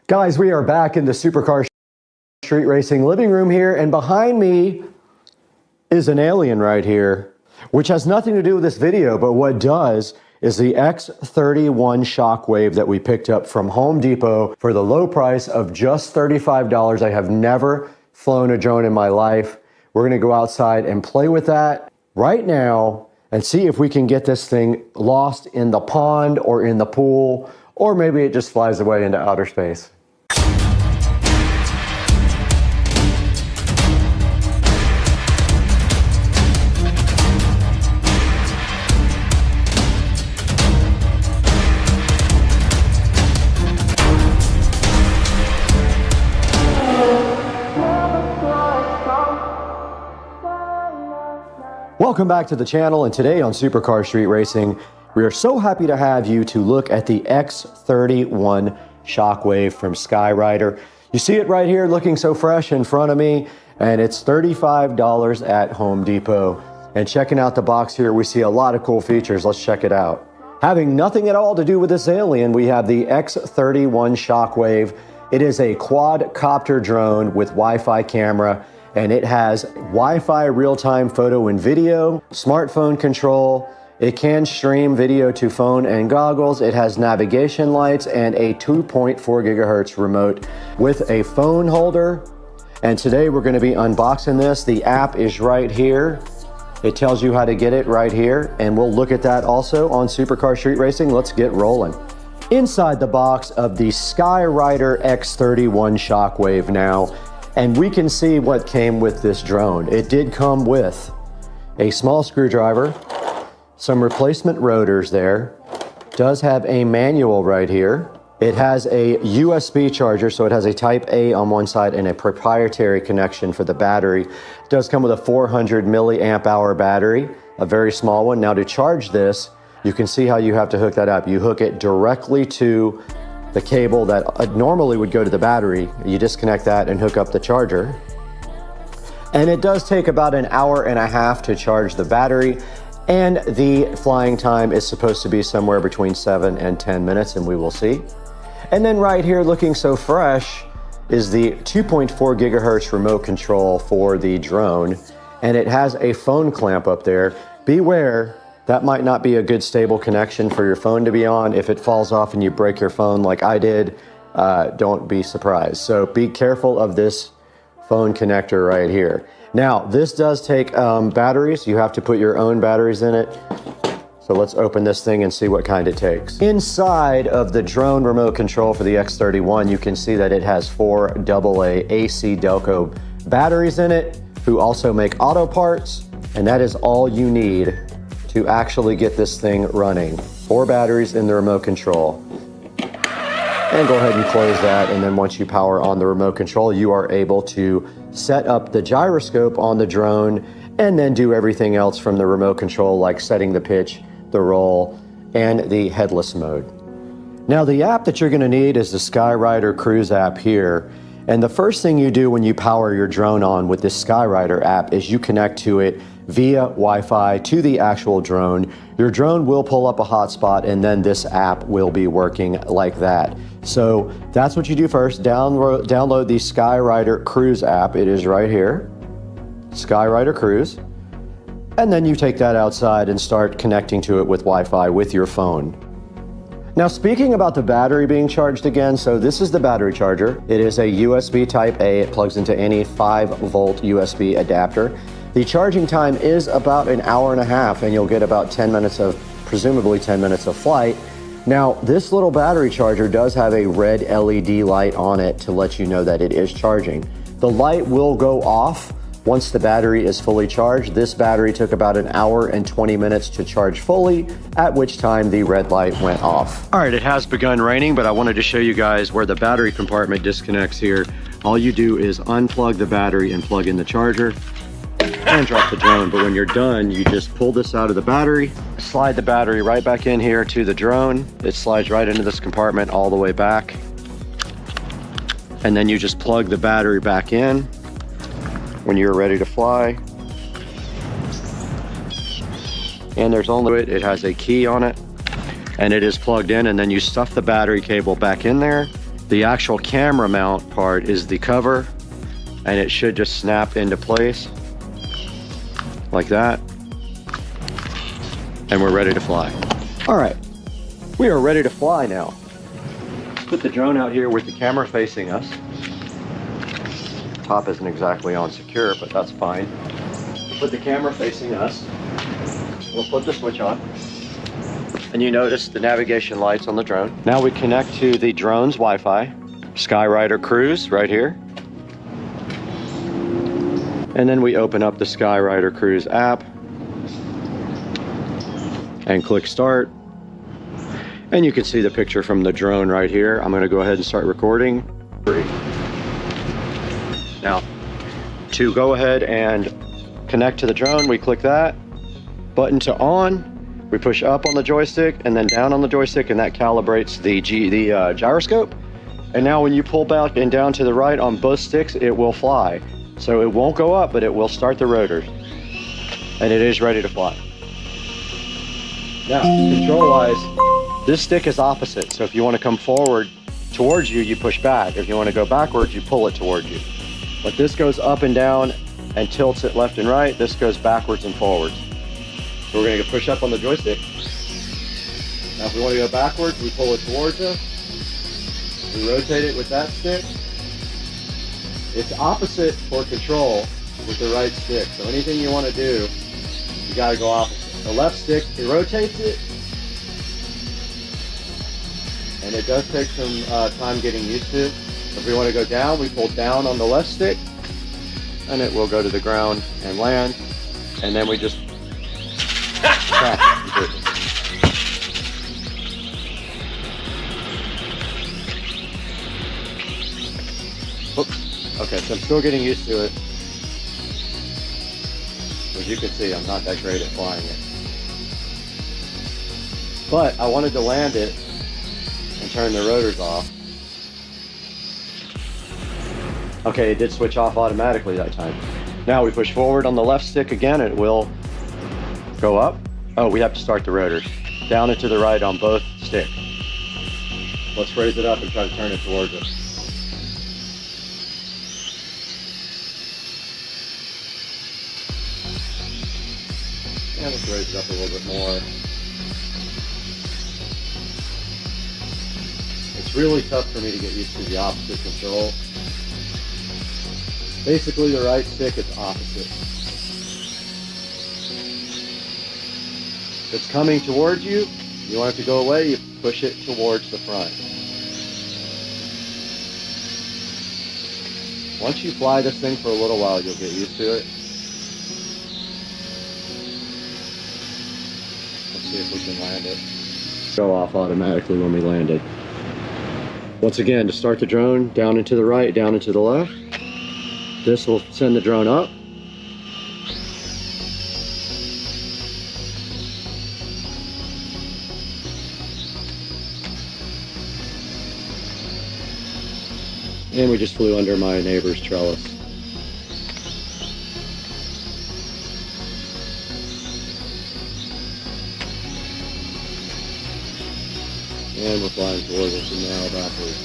Guys, we are back in the Supercar Street Racing living room here, and behind me is an alien right here, which has nothing to do with this video, but what does is the X31 Shockwave that we picked up from Home Depot for the low price of just $35. I have never flown a drone in my life. We're gonna go outside and play with that right now and see if we can get this thing lost in the pond or in the pool, or maybe it just flies away into outer space. Welcome back to the channel, and today on Supercar Street Racing, we are so happy to have you to look at the X31 Shockwave from Skyrider. You see it right here looking so fresh in front of me, and it's $35 at Home Depot. And checking out the box here, we see a lot of cool features. Let's check it out. Having nothing at all to do with this alien, we have the X31 Shockwave. It is a quadcopter drone with Wi-Fi camera, and it has Wi-Fi real-time photo and video, smartphone control. It can stream video to phone and goggles. It has navigation lights and a 2.4 gigahertz remote with a phone holder. And today we're gonna be unboxing this. The app is right here. It tells you how to get it right here, and we'll look at that also on Supercar Street Racing. Let's get rolling. Inside the box of the Skyrider X31 Shockwave now, and we can see what came with this drone. It did come with a small screwdriver, some replacement rotors there, does have a manual right here. It has a USB charger, so it has a Type A on one side and a proprietary connection for the battery. It does come with a 400 milliamp hour battery, a very small one. Now to charge this, you can see how you have to hook that up. You hook it directly to the cable that normally would go to the battery. You disconnect that and hook up the charger. And it does take about an hour and a half to charge the battery, and the flying time is supposed to be somewhere between 7 and 10 minutes, and we will see. And then right here looking so fresh is the 2.4 gigahertz remote control for the drone, and it has a phone clamp up there. Beware, that might not be a good stable connection for your phone to be on. If it falls off and you break your phone like I did, don't be surprised. So be careful of this phone connector right here. Now, this does take batteries. You have to put your own batteries in it. So let's open this thing and see what kind it takes. Inside of the drone remote control for the X31, you can see that it has 4 AA AC Delco batteries in it, who also make auto parts, and that is all you need to actually get this thing running. 4 batteries in the remote control. And go ahead and close that, and then once you power on the remote control, you are able to set up the gyroscope on the drone and then do everything else from the remote control, like setting the pitch, the roll, and the headless mode. Now the app that you're gonna need is the Skyrider Cruise app here. And the first thing you do when you power your drone on with this Skyrider app is you connect to it via Wi-Fi to the actual drone. Your drone will pull up a hotspot, and then this app will be working like that. So that's what you do first. Download the Skyrider Cruise app. It is right here. Skywriter Cruise, and then you take that outside and start connecting to it with Wi-Fi with your phone. Now, speaking about the battery being charged again, so this is the battery charger. It is a USB Type A. It plugs into any 5-volt USB adapter. The charging time is about an hour and a half, and you'll get about 10 minutes of, presumably 10 minutes of flight. Now, this little battery charger does have a red LED light on it to let you know that it is charging. The light will go off once the battery is fully charged. This battery took about an hour and 20 minutes to charge fully, at which time the red light went off. All right, it has begun raining, but I wanted to show you guys where the battery compartment disconnects here. All you do is unplug the battery and plug in the charger and drop the drone. But when you're done, you just pull this out of the battery, slide the battery right back in here to the drone. It slides right into this compartment all the way back. And then you just plug the battery back in when you're ready to fly. And there's only it has a key on it, and it is plugged in, and then you stuff the battery cable back in there. The actual camera mount part is the cover, and it should just snap into place like that. And we're ready to fly. All right, we are ready to fly now. Put the drone out here with the camera facing us. Top isn't exactly on secure, but that's fine. Put the camera facing us. We'll put the switch on. And you notice the navigation lights on the drone. Now we connect to the drone's Wi-Fi. Skywriter Cruise right here. And then we open up the Skywriter Cruise app and click start. And you can see the picture from the drone right here. I'm gonna go ahead and start recording. Now, to go ahead and connect to the drone, we click that. Button to on, we push up on the joystick and then down on the joystick, and that calibrates the gyroscope. And now when you pull back and down to the right on both sticks, it will fly. So it won't go up, but it will start the rotors. And it is ready to fly. Now, control-wise, this stick is opposite. So if you want to come forward towards you, you push back. If you want to go backwards, you pull it towards you. But this goes up and down and tilts it left and right. This goes backwards and forwards. So we're going to push up on the joystick. Now if we want to go backwards, we pull it towards us. We rotate it with that stick. It's opposite for control with the right stick. So anything you want to do, you got to go opposite. The left stick, it rotates it. And it does take some time getting used to. If we want to go down, we pull down on the left stick, and it will go to the ground and land. And then we just crash completely. Oops. Okay, so I'm still getting used to it. As you can see, I'm not that great at flying it. But I wanted to land it and turn the rotors off. Okay, it did switch off automatically that time. Now we push forward on the left stick again, it will go up. Oh, we have to start the rotors. Down and to the right on both sticks. Let's raise it up and try to turn it towards us. And let's raise it up a little bit more. It's really tough for me to get used to the opposite control. Basically, the right stick is opposite. If it's coming towards you, you want it to go away, you push it towards the front. Once you fly this thing for a little while, you'll get used to it. Let's see if we can land it. Go off automatically when we land it. Once again, to start the drone, down and to the right, down and to the left. This will send the drone up. And we just flew under my neighbor's trellis. And we're flying towards us and now backwards.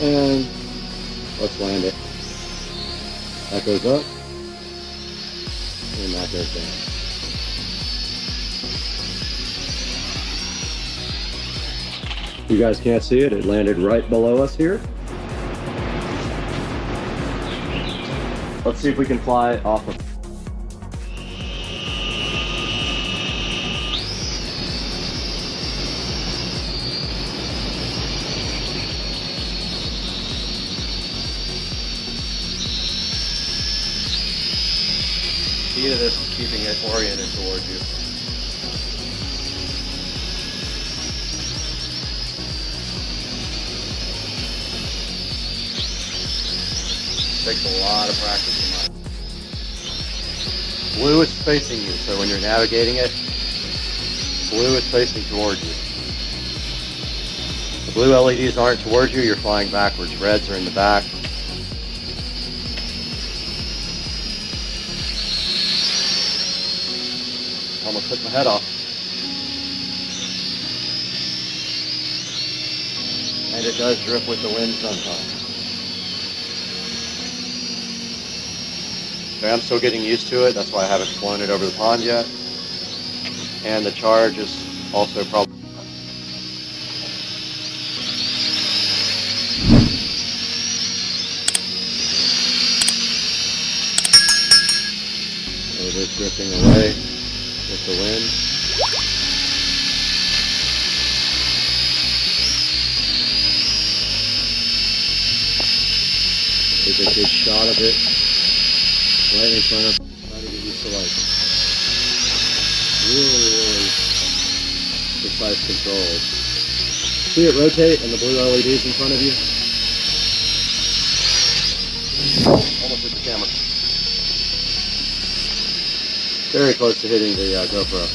And let's land it. That goes up, and that goes down. You guys can't see it, it landed right below us here. Let's see if we can fly off of. The key to this is keeping it oriented towards you. Takes a lot of practice to mine. Blue is facing you, so when you're navigating it, blue is facing towards you. The blue LEDs aren't towards you, you're flying backwards. Reds are in the back. Almost took my head off. And it does drift with the wind sometimes. Okay, I'm still getting used to it, that's why I haven't flown it over the pond yet. And the charge is also probably... It is drifting away with the wind. There's a good shot of it. Right in front of, trying to get used to like really precise controls. See it rotate and the blue LEDs in front of you? Almost hit the camera. Very close to hitting the GoPro.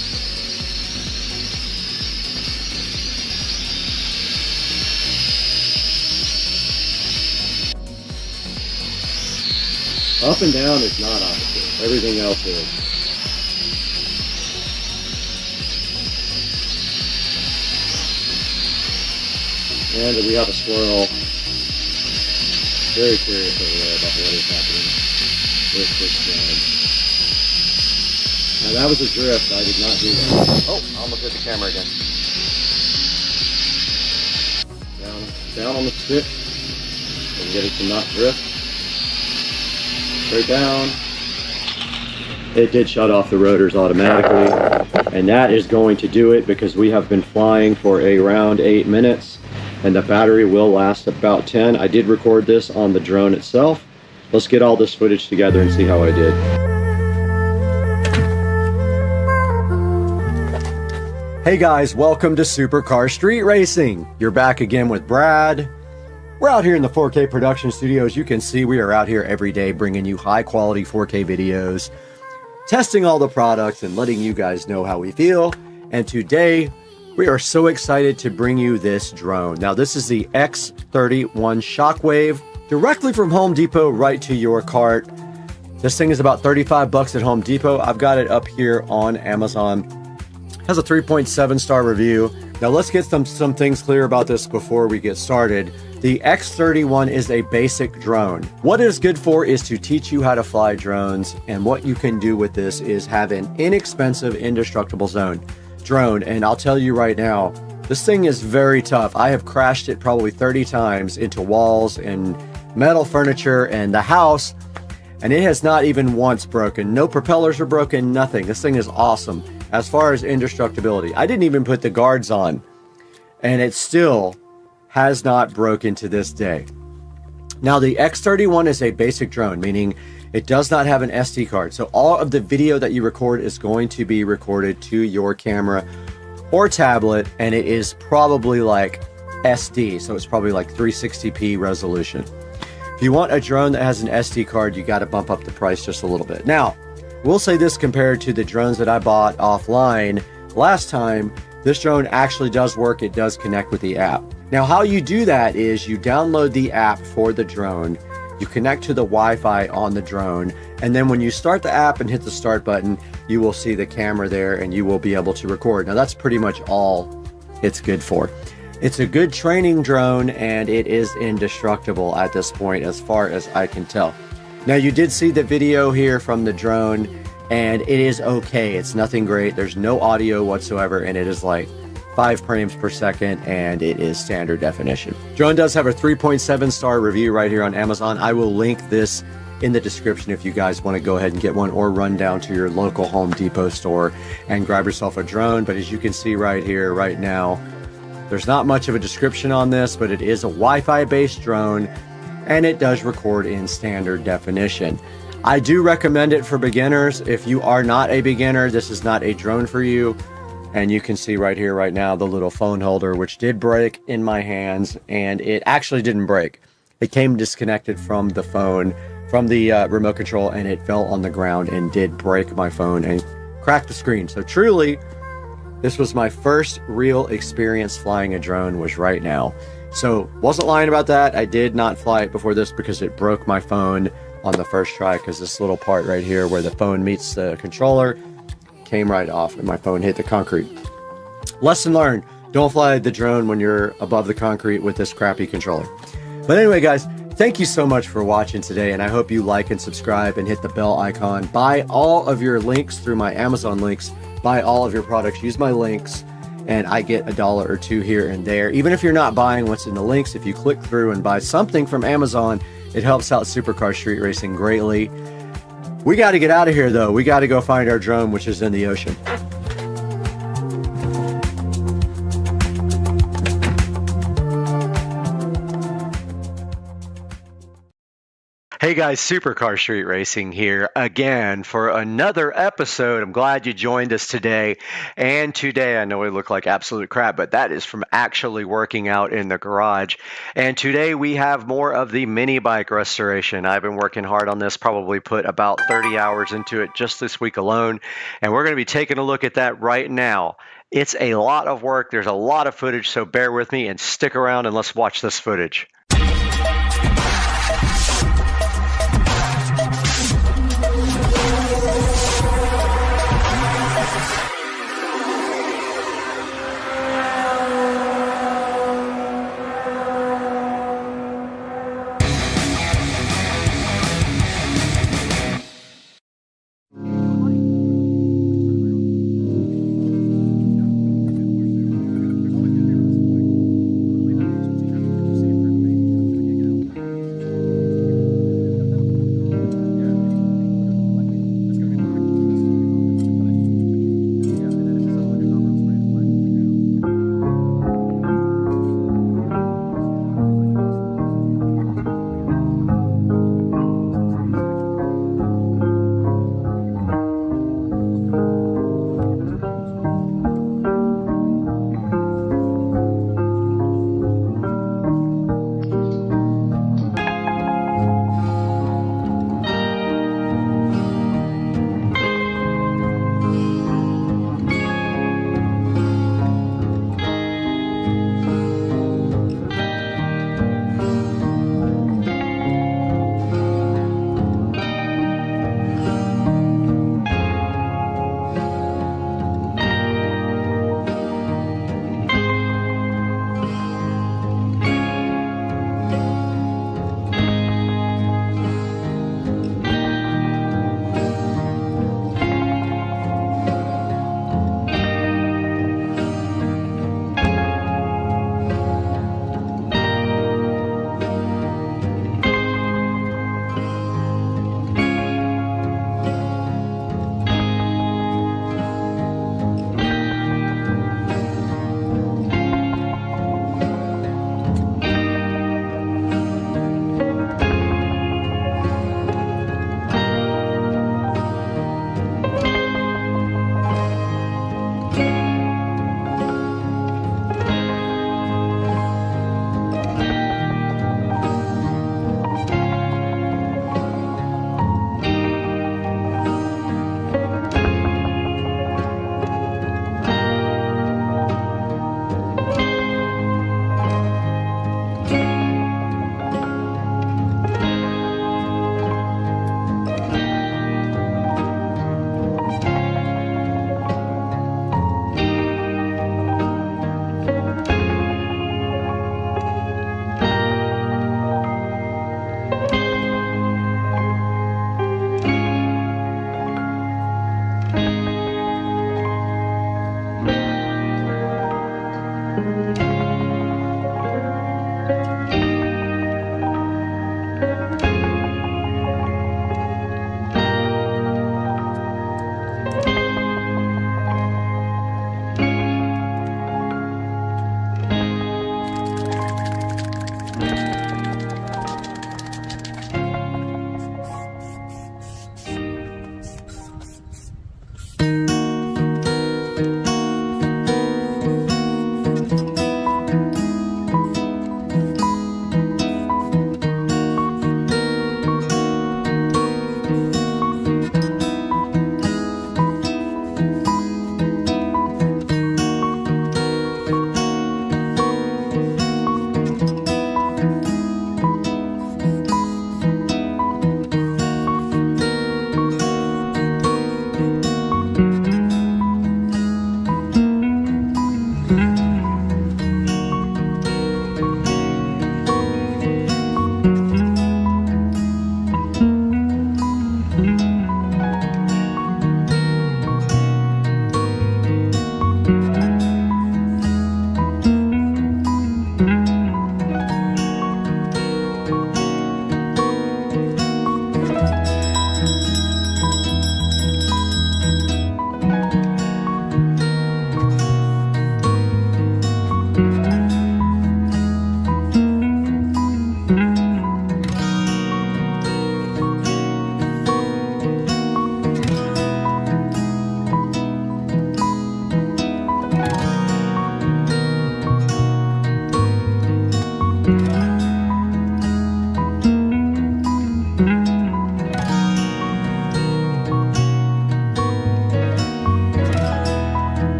Up and down is not opposite. Everything else is. And we have a squirrel. Very curious over there about what is happening with this drone. Now that was a drift. I did not do that. Oh, I almost hit the camera again. Down on the stick. So I'm getting some not drift. Straight down. It did shut off the rotors automatically, and that is going to do it because we have been flying for around 8 minutes and the battery will last about 10. I did record this on the drone itself. Let's get all this footage together and see how I did. Hey guys, welcome to Supercar Street Racing. You're back again with Brad. We're out here in the 4K production studios. You can see we are out here every day bringing you high quality 4K videos, testing all the products and letting you guys know how we feel. And today we are so excited to bring you this drone. Now this is the X31 Shockwave, directly from Home Depot right to your cart. This thing is about 35 bucks at Home Depot. I've got it up here on Amazon. Has a 3.7 star review. Now let's get some things clear about this before we get started. The X31 is a basic drone. What it is good for is to teach you how to fly drones, and what you can do with this is have an inexpensive, indestructible drone. And I'll tell you right now, this thing is very tough. I have crashed it probably 30 times into walls and metal furniture and the house, and it has not even once broken. No propellers are broken, nothing. This thing is awesome. As far as indestructibility, I didn't even put the guards on, and it still has not broken to this day. Now the X31 is a basic drone, meaning it does not have an SD card. So all of the video that you record is going to be recorded to your camera or tablet, and it is probably like SD, so it's probably like 360p resolution. If you want a drone that has an SD card, you got to bump up the price just a little bit. Now, we'll say this compared to the drones that I bought offline last time, this drone actually does work. It does connect with the app. Now, how you do that is you download the app for the drone, you connect to the Wi-Fi on the drone, and then when you start the app and hit the start button, you will see the camera there and you will be able to record. Now, that's pretty much all it's good for. It's a good training drone and it is indestructible at this point as far as I can tell. Now you did see the video here from the drone, and it is okay. It's nothing great. There's no audio whatsoever, and it is like 5 frames per second, and it is standard definition. Drone does have a 3.7 star review right here on Amazon. I will link this in the description if you guys want to go ahead and get one, or run down to your local Home Depot store and grab yourself a drone. But as you can see right here, right now, there's not much of a description on this, but it is a Wi-Fi based drone, and it does record in standard definition. I do recommend it for beginners. If you are not a beginner, this is not a drone for you. And you can see right here, right now, the little phone holder, which did break in my hands, and it actually didn't break. It came disconnected from the phone, from the remote control, and it fell on the ground and did break my phone and crack the screen. So truly, this was my first real experience flying a drone, was right now. So wasn't lying about that. I did not fly it before this because it broke my phone on the first try, because this little part right here where the phone meets the controller came right off and my phone hit the concrete. Lesson learned, don't fly the drone when you're above the concrete with this crappy controller. But anyway, guys, thank you so much for watching today, and I hope you like and subscribe and hit the bell icon. Buy all of your links through my Amazon links. Buy all of your products. Use my links, and I get $1 or $2 here and there. Even if you're not buying what's in the links, if you click through and buy something from Amazon, it helps out Supercar Street Racing greatly. We got to get out of here, though. We got to go find our drone, which is in the ocean. Hey guys, Supercar Street Racing here again for another episode. I'm glad you joined us today. And today, I know we look like absolute crap, but that is from actually working out in the garage. And today we have more of the mini bike restoration. I've been working hard on this, probably put about 30 hours into it just this week alone. And we're going to be taking a look at that right now. It's a lot of work. There's a lot of footage, so bear with me and stick around and let's watch this footage.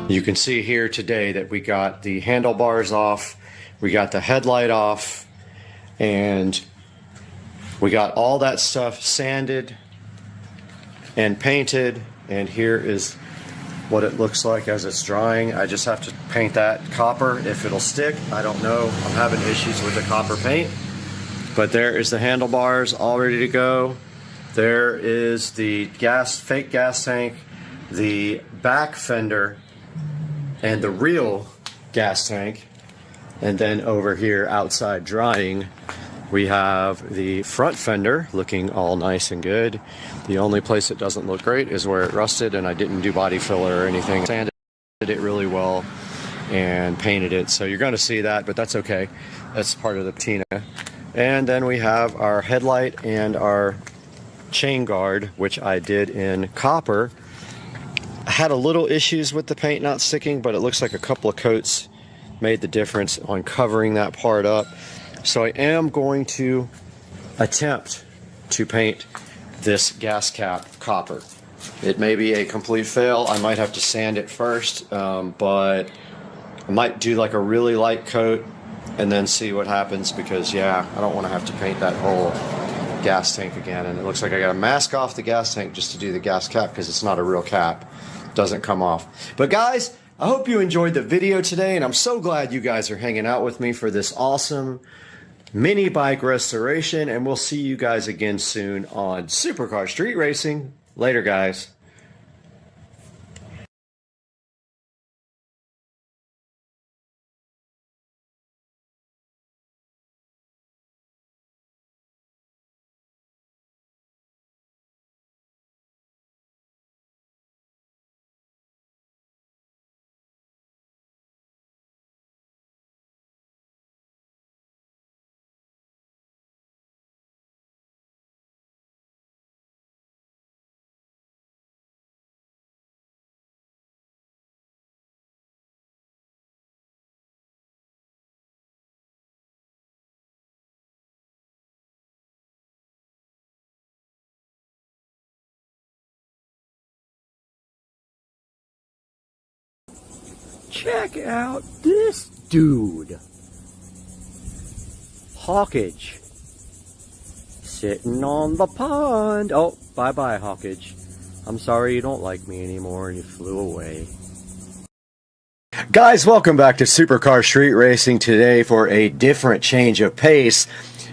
You can see here today that we got the handlebars off, we got the headlight off, and we got all that stuff sanded and painted, and here is what it looks like as it's drying. I just have to paint that copper if it'll stick. I don't know. I'm having issues with the copper paint. But there is the handlebars all ready to go. There is the fake gas tank, the back fender, and the real gas tank. And then over here outside drying, we have the front fender looking all nice and good. The only place it doesn't look great is where it rusted, and I didn't do body filler or anything. Sanded it really well and painted it. So you're going to see that, but that's okay. That's part of the patina. And then we have our headlight and our chain guard, which I did in copper. I had a little issues with the paint not sticking, but it looks like a couple of coats made the difference on covering that part up. So I am going to attempt to paint this gas cap copper. It may be a complete fail. I might have to sand it first, but I might do like a really light coat and then see what happens, because yeah, I don't want to have to paint that whole gas tank again. And it looks like I got to mask off the gas tank just to do the gas cap, because it's not a real cap. It doesn't come off. But guys, I hope you enjoyed the video today, and I'm so glad you guys are hanging out with me for this awesome mini bike restoration, and we'll see you guys again soon on Supercar Street Racing. Later, guys. Check out this dude. Hawkage. Sitting on the pond. Oh, bye-bye, Hawkage. I'm sorry you don't like me anymore and you flew away. Guys, welcome back to Supercar Street Racing today for a different change of pace.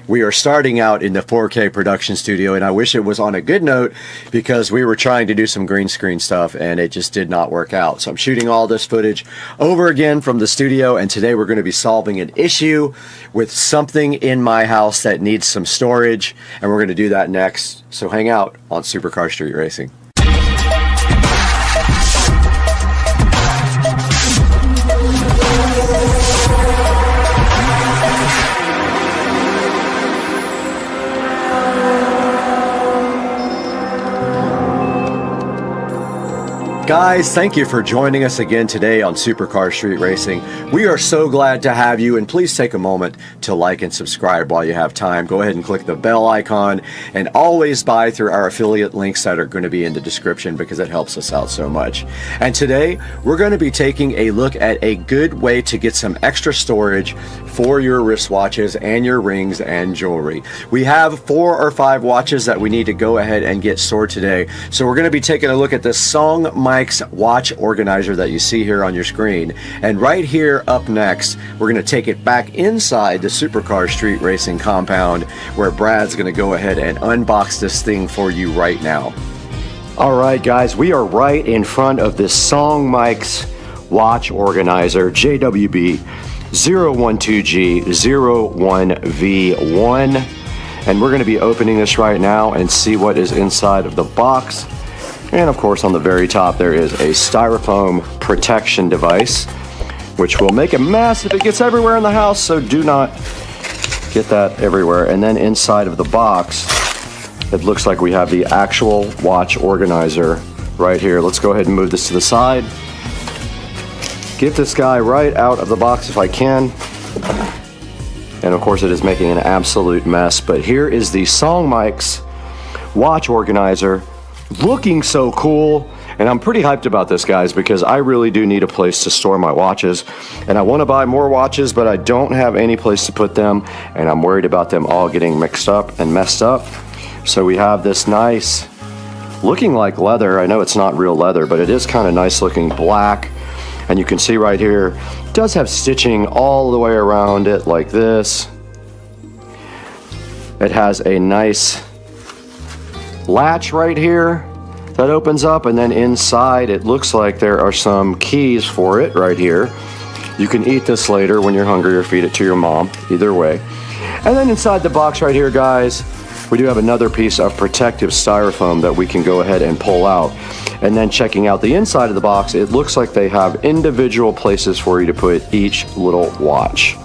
We are starting out in the 4K production studio, and I wish it was on a good note, because we were trying to do some green screen stuff and it just did not work out. So I'm shooting all this footage over again from the studio, and today we're going to be solving an issue with something in my house that needs some storage, and we're going to do that next. So hang out on Supercar Street Racing. Guys, thank you for joining us again today on Supercar Street Racing. We are so glad to have you, and please take a moment to like and subscribe while you have time. Go ahead and click the bell icon, and always buy through our affiliate links that are going to be in the description, because it helps us out so much. And today, we're going to be taking a look at a good way to get some extra storage for your wristwatches and your rings and jewelry. We have 4 or 5 watches that we need to go ahead and get stored today. So we're going to be taking a look at this Song Mike's watch organizer that you see here on your screen. And right here up next, we're going to take it back inside the Supercar Street Racing compound, where Brad's going to go ahead and unbox this thing for you right now. Alright guys, we are right in front of this Song Mike's watch organizer, JWB 012G01V1, and we're going to be opening this right now and see what is inside of the box. And of course, on the very top there is a styrofoam protection device, which will make a mess if it gets everywhere in the house, so do not get that everywhere. And then inside of the box, it looks like we have the actual watch organizer right here. Let's go ahead and move this to the side. Get this guy right out of the box if I can. And of course it is making an absolute mess, but here is the Song Mike's watch organizer, looking so cool. And I'm pretty hyped about this, guys, because I really do need a place to store my watches. And I want to buy more watches, but I don't have any place to put them. And I'm worried about them all getting mixed up and messed up. So we have this nice, looking like leather. I know it's not real leather, but it is kind of nice looking black. And you can see right here, it does have stitching all the way around it like this. It has a nice latch right here that opens up, and then inside it looks like there are some keys for it right here. You can eat this later when you're hungry or feed it to your mom, either way. And then inside the box right here, guys, we do have another piece of protective styrofoam that we can go ahead and pull out. And then checking out the inside of the box, it looks like they have individual places for you to put each little watch.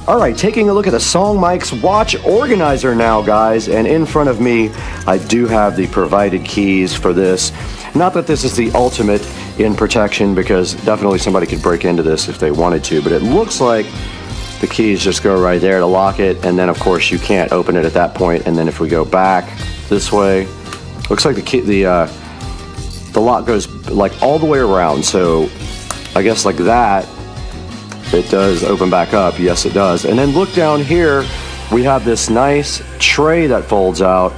All right, taking a look at the SODIMM's watch organizer now, guys, and in front of me, I do have the provided keys for this. Not that this is the ultimate in protection, because definitely somebody could break into this if they wanted to, but it looks like the keys just go right there to lock it, and then of course you can't open it at that point. And then if we go back this way, looks like the lock goes like all the way around. So I guess like that, it does open back up. Yes, it does. And then look down here, we have this nice tray that folds out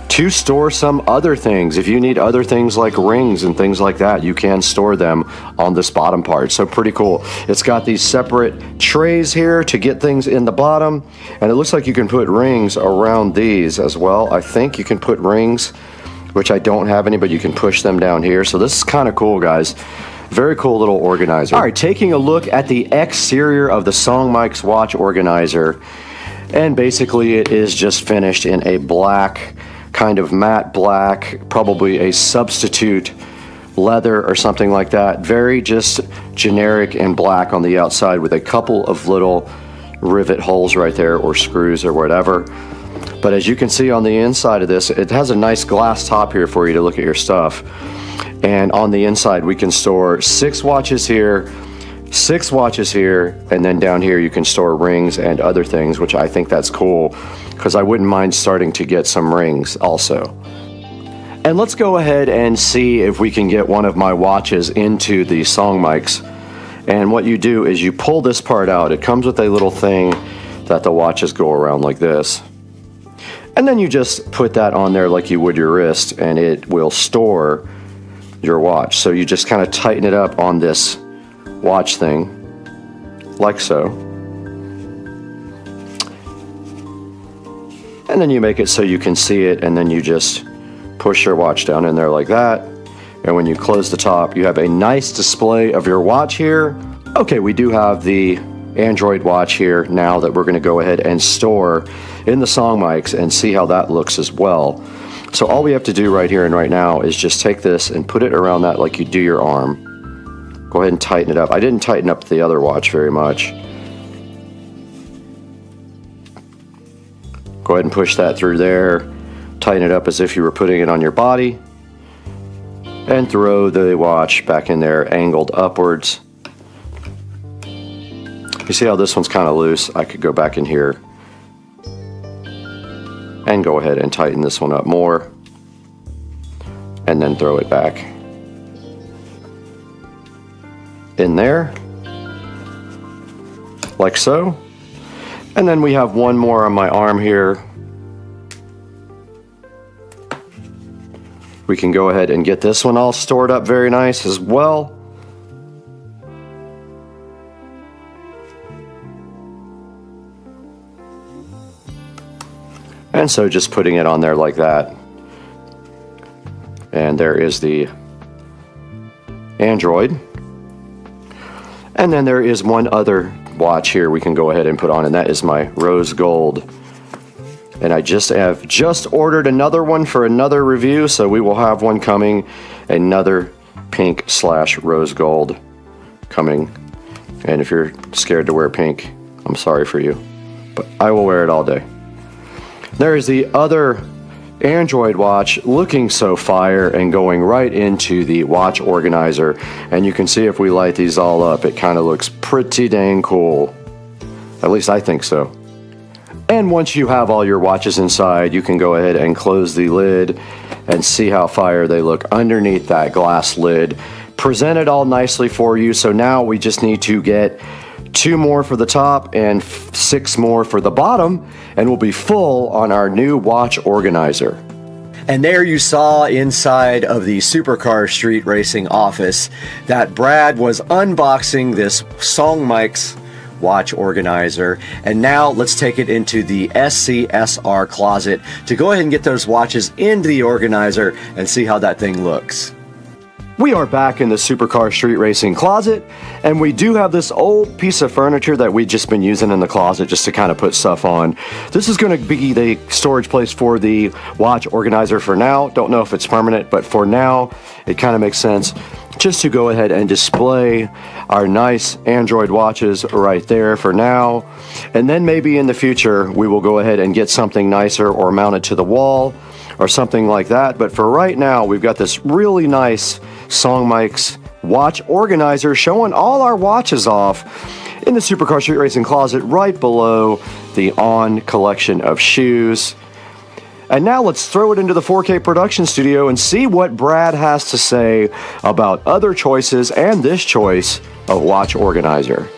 to store some other things. If you need other things like rings and things like that, you can store them on this bottom part. So pretty cool. It's got these separate trays here to get things in the bottom, and it looks like you can put rings around these as well. I think you can put rings, which I don't have any, but you can push them down here. So this is kind of cool, guys. Very cool little organizer. All right, taking a look at the exterior of the SODIMM's watch organizer, and basically it is just finished in a black, kind of matte black, probably a substitute leather or something like that. Very just generic and black on the outside with a couple of little rivet holes right there, or screws or whatever. But as you can see on the inside of this, it has a nice glass top here for you to look at your stuff. And on the inside, we can store 6 watches here, 6 watches here, and then down here you can store rings and other things, which I think that's cool, because I wouldn't mind starting to get some rings also. And let's go ahead and see if we can get one of my watches into the SODIMM's. And what you do is you pull this part out. It comes with a little thing that the watches go around like this. And then you just put that on there like you would your wrist, and it will store your watch. So you just kind of tighten it up on this watch thing, like so. And then you make it so you can see it, and then you just push your watch down in there like that. And when you close the top, you have a nice display of your watch here. Okay, we do have the Android watch here now that we're going to go ahead and store in the SODIMM's and see how that looks as well. So all we have to do right here and right now is just take this and put it around that like you do your arm. Go ahead and tighten it up. I didn't tighten up the other watch very much. Go ahead and push that through there. Tighten it up as if you were putting it on your body. And throw the watch back in there, angled upwards. You see how this one's kind of loose? I could go back in here and go ahead and tighten this one up more, and then throw it back in there, like so. And then we have one more on my arm here. We can go ahead and get this one all stored up very nice as well. And so just putting it on there like that. And there is the Android. And then there is one other watch here we can go ahead and put on, and that is my rose gold. And I have just ordered another one for another review, so we will have one coming, another pink / rose gold coming. And if you're scared to wear pink, I'm sorry for you, but I will wear it all day. There is the other Android watch, looking so fire and going right into the watch organizer. And you can see if we light these all up, it kind of looks pretty dang cool. At least I think so. And once you have all your watches inside, you can go ahead and close the lid and see how fire they look underneath that glass lid. Presented all nicely for you. So now we just need to get 2 more for the top and 6 more for the bottom, and we'll be full on our new watch organizer. And there you saw inside of the Supercar Street Racing office that Brad was unboxing this SODIMM watch organizer. And now let's take it into the SCSR closet to go ahead and get those watches into the organizer and see how that thing looks. We are back in the Supercar Street Racing closet, and we do have this old piece of furniture that we've just been using in the closet just to kind of put stuff on. This is going to be the storage place for the watch organizer for now. Don't know if it's permanent, but for now, it kind of makes sense just to go ahead and display our nice Android watches right there for now. And then maybe in the future, we will go ahead and get something nicer or mount it to the wall or something like that. But for right now, we've got this really nice SODIMM watch organizer showing all our watches off in the Supercar Street Racing closet right below the On collection of shoes. And now let's throw it into the 4K production studio and see what Brad has to say about other choices and this choice of watch organizer.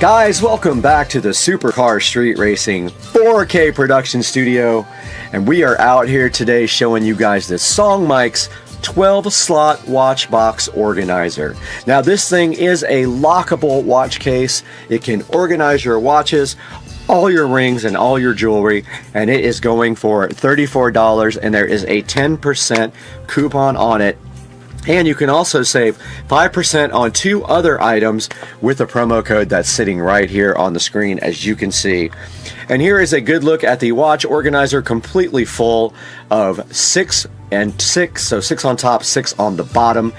Guys, welcome back to the Supercar Street Racing 4K production studio, and we are out here today showing you guys this SODIMM 12-slot watch box organizer. Now this thing is a lockable watch case. It can organize your watches, all your rings, and all your jewelry, and it is going for $34, and there is a 10% coupon on it. And you can also save 5% on 2 other items with a promo code that's sitting right here on the screen, as you can see. And here is a good look at the watch organizer, completely full of 6 and 6, so 6 on top, 6 on the bottom.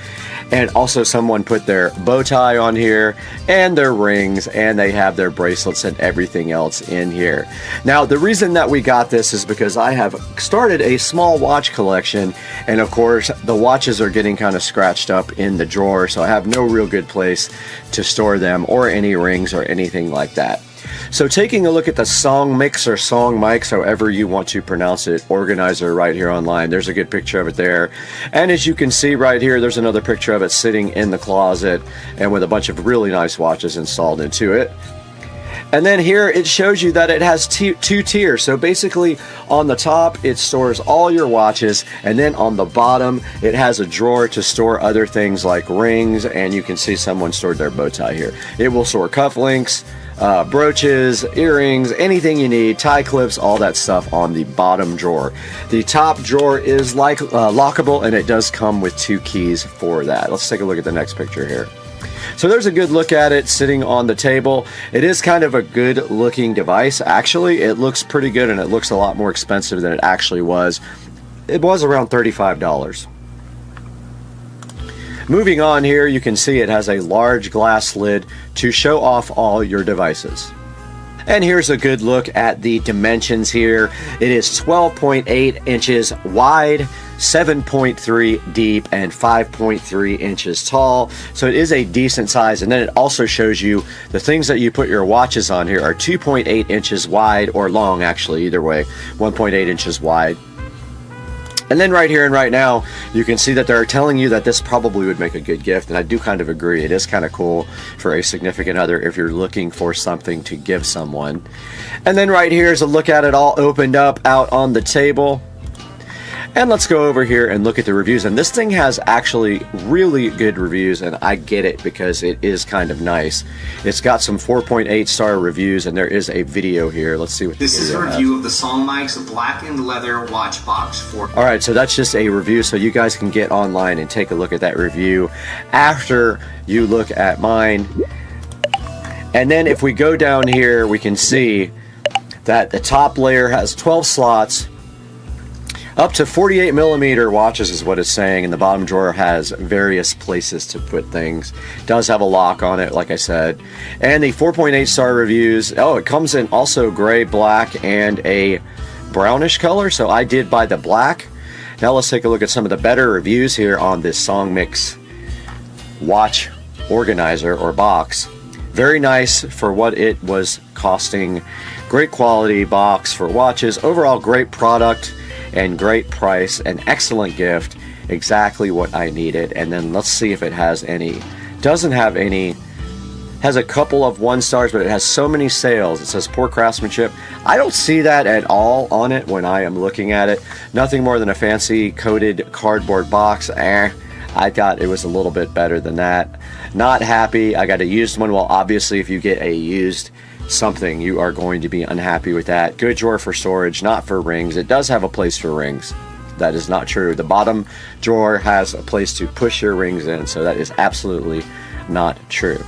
And also someone put their bow tie on here and their rings, and they have their bracelets and everything else in here. Now the reason that we got this is because I have started a small watch collection, and of course the watches are getting kind of scratched up in the drawer, so I have no real good place to store them or any rings or anything like that. So taking a look at the SODIMM or SODIMM, however you want to pronounce it, organizer right here online. There's a good picture of it there. And as you can see right here, there's another picture of it sitting in the closet and with a bunch of really nice watches installed into it. And then here it shows you that it has 2 tiers. So basically on the top it stores all your watches, and then on the bottom it has a drawer to store other things like rings, and you can see someone stored their bow tie here. It will store cufflinks, brooches, earrings, anything you need, tie clips, all that stuff on the bottom drawer. The top drawer is lockable, and it does come with 2 keys for that. Let's take a look at the next picture here. So there's a good look at it sitting on the table. It is kind of a good looking device. Actually, it looks pretty good, and it looks a lot more expensive than it actually was. It was around $35. Moving on here, you can see it has a large glass lid to show off all your devices. And here's a good look at the dimensions here. It is 12.8 inches wide, 7.3 deep, and 5.3 inches tall. So it is a decent size. And then it also shows you the things that you put your watches on here are 2.8 inches wide, or long actually, either way, 1.8 inches wide. And then right here and right now, you can see that they're telling you that this probably would make a good gift, and I do kind of agree. It is kind of cool for a significant other if you're looking for something to give someone. And then right here is a look at it all opened up out on the table. And let's go over here and look at the reviews. And this thing has actually really good reviews, and I get it because it is kind of nice. It's got some 4.8 star reviews, and there is a video here. Let's see what this is a review of the SODIMM blackened leather watch box for. All right, so that's just a review, so you guys can get online and take a look at that review after you look at mine. And then if we go down here, we can see that the top layer has 12 slots. Up to 48 millimeter watches is what it's saying, and the bottom drawer has various places to put things. It does have a lock on it, like I said. And the 4.8 star reviews, oh, it comes in also gray, black, and a brownish color, so I did buy the black. Now let's take a look at some of the better reviews here on this SODIMM watch organizer or box. Very nice for what it was costing. Great quality box for watches. Overall great product and great price. An excellent gift. Exactly what I needed. And then let's see if it has any. Doesn't have any. Has a couple of 1 stars, but it has so many sales. It says poor craftsmanship. I don't see that at all on it when I am looking at it. Nothing more than a fancy coated cardboard box. I thought it was a little bit better than that. Not happy. I got a used one. Well, obviously, if you get a used something, you are going to be unhappy with that. Good drawer for storage, not for rings. It does have a place for rings. That is not true. The bottom drawer has a place to push your rings in, so that is absolutely not true.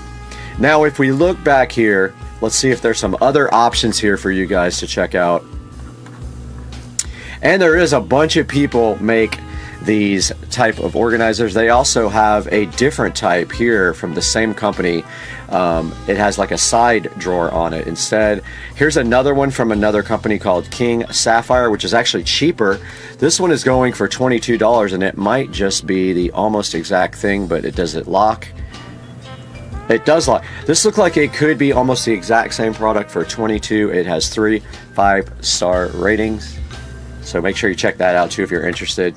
Now, if we look back here, let's see if there's some other options here for you guys to check out. And there is a bunch of people make these type of organizers. They also have a different type here from the same company. It has like a side drawer on it instead. Here's another one from another company called King Sapphire, which is actually cheaper. This one is going for $22, and it might just be the almost exact thing, but does it lock? It does lock. This looks like it could be almost the exact same product for $22. It has 3 5-star ratings. So make sure you check that out too if you're interested.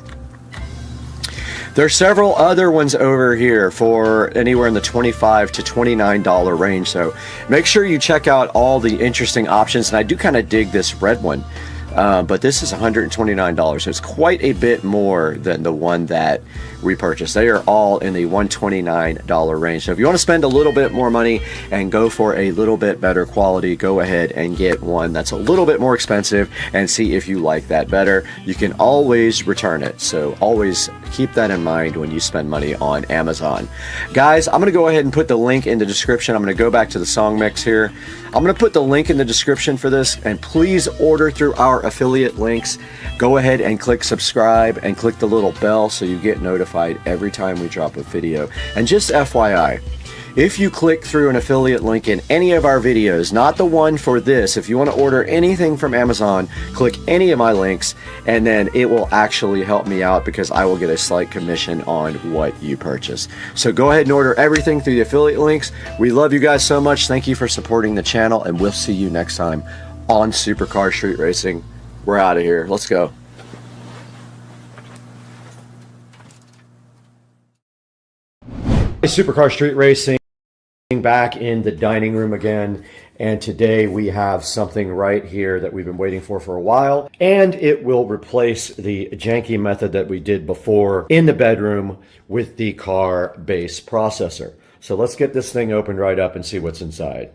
There's several other ones over here for anywhere in the $25 to $29 range. So make sure you check out all the interesting options. And I do kind of dig this red one. But this is $129, so it's quite a bit more than the one that we purchased. They are all in the $129 range. So if you want to spend a little bit more money and go for a little bit better quality, go ahead and get one that's a little bit more expensive and see if you like that better. You can always return it, so always keep that in mind when you spend money on Amazon. Guys, I'm going to go ahead and put the link in the description. I'm going to go back to the song mix here. I'm going to put the link in the description for this, and please order through our affiliate links. Go ahead and click subscribe and click the little bell so you get notified every time we drop a video. And just FYI, if you click through an affiliate link in any of our videos, not the one for this, if you want to order anything from Amazon, click any of my links, and then it will actually help me out because I will get a slight commission on what you purchase. So go ahead and order everything through the affiliate links. We love you guys so much. Thank you for supporting the channel, and we'll see you next time on Supercar Street Racing. We're out of here. Let's go. Supercar Street Racing back in the dining room again, and today we have something right here that we've been waiting for a while, and it will replace the janky method that we did before in the bedroom with the car base processor. So let's get this thing opened right up and see what's inside.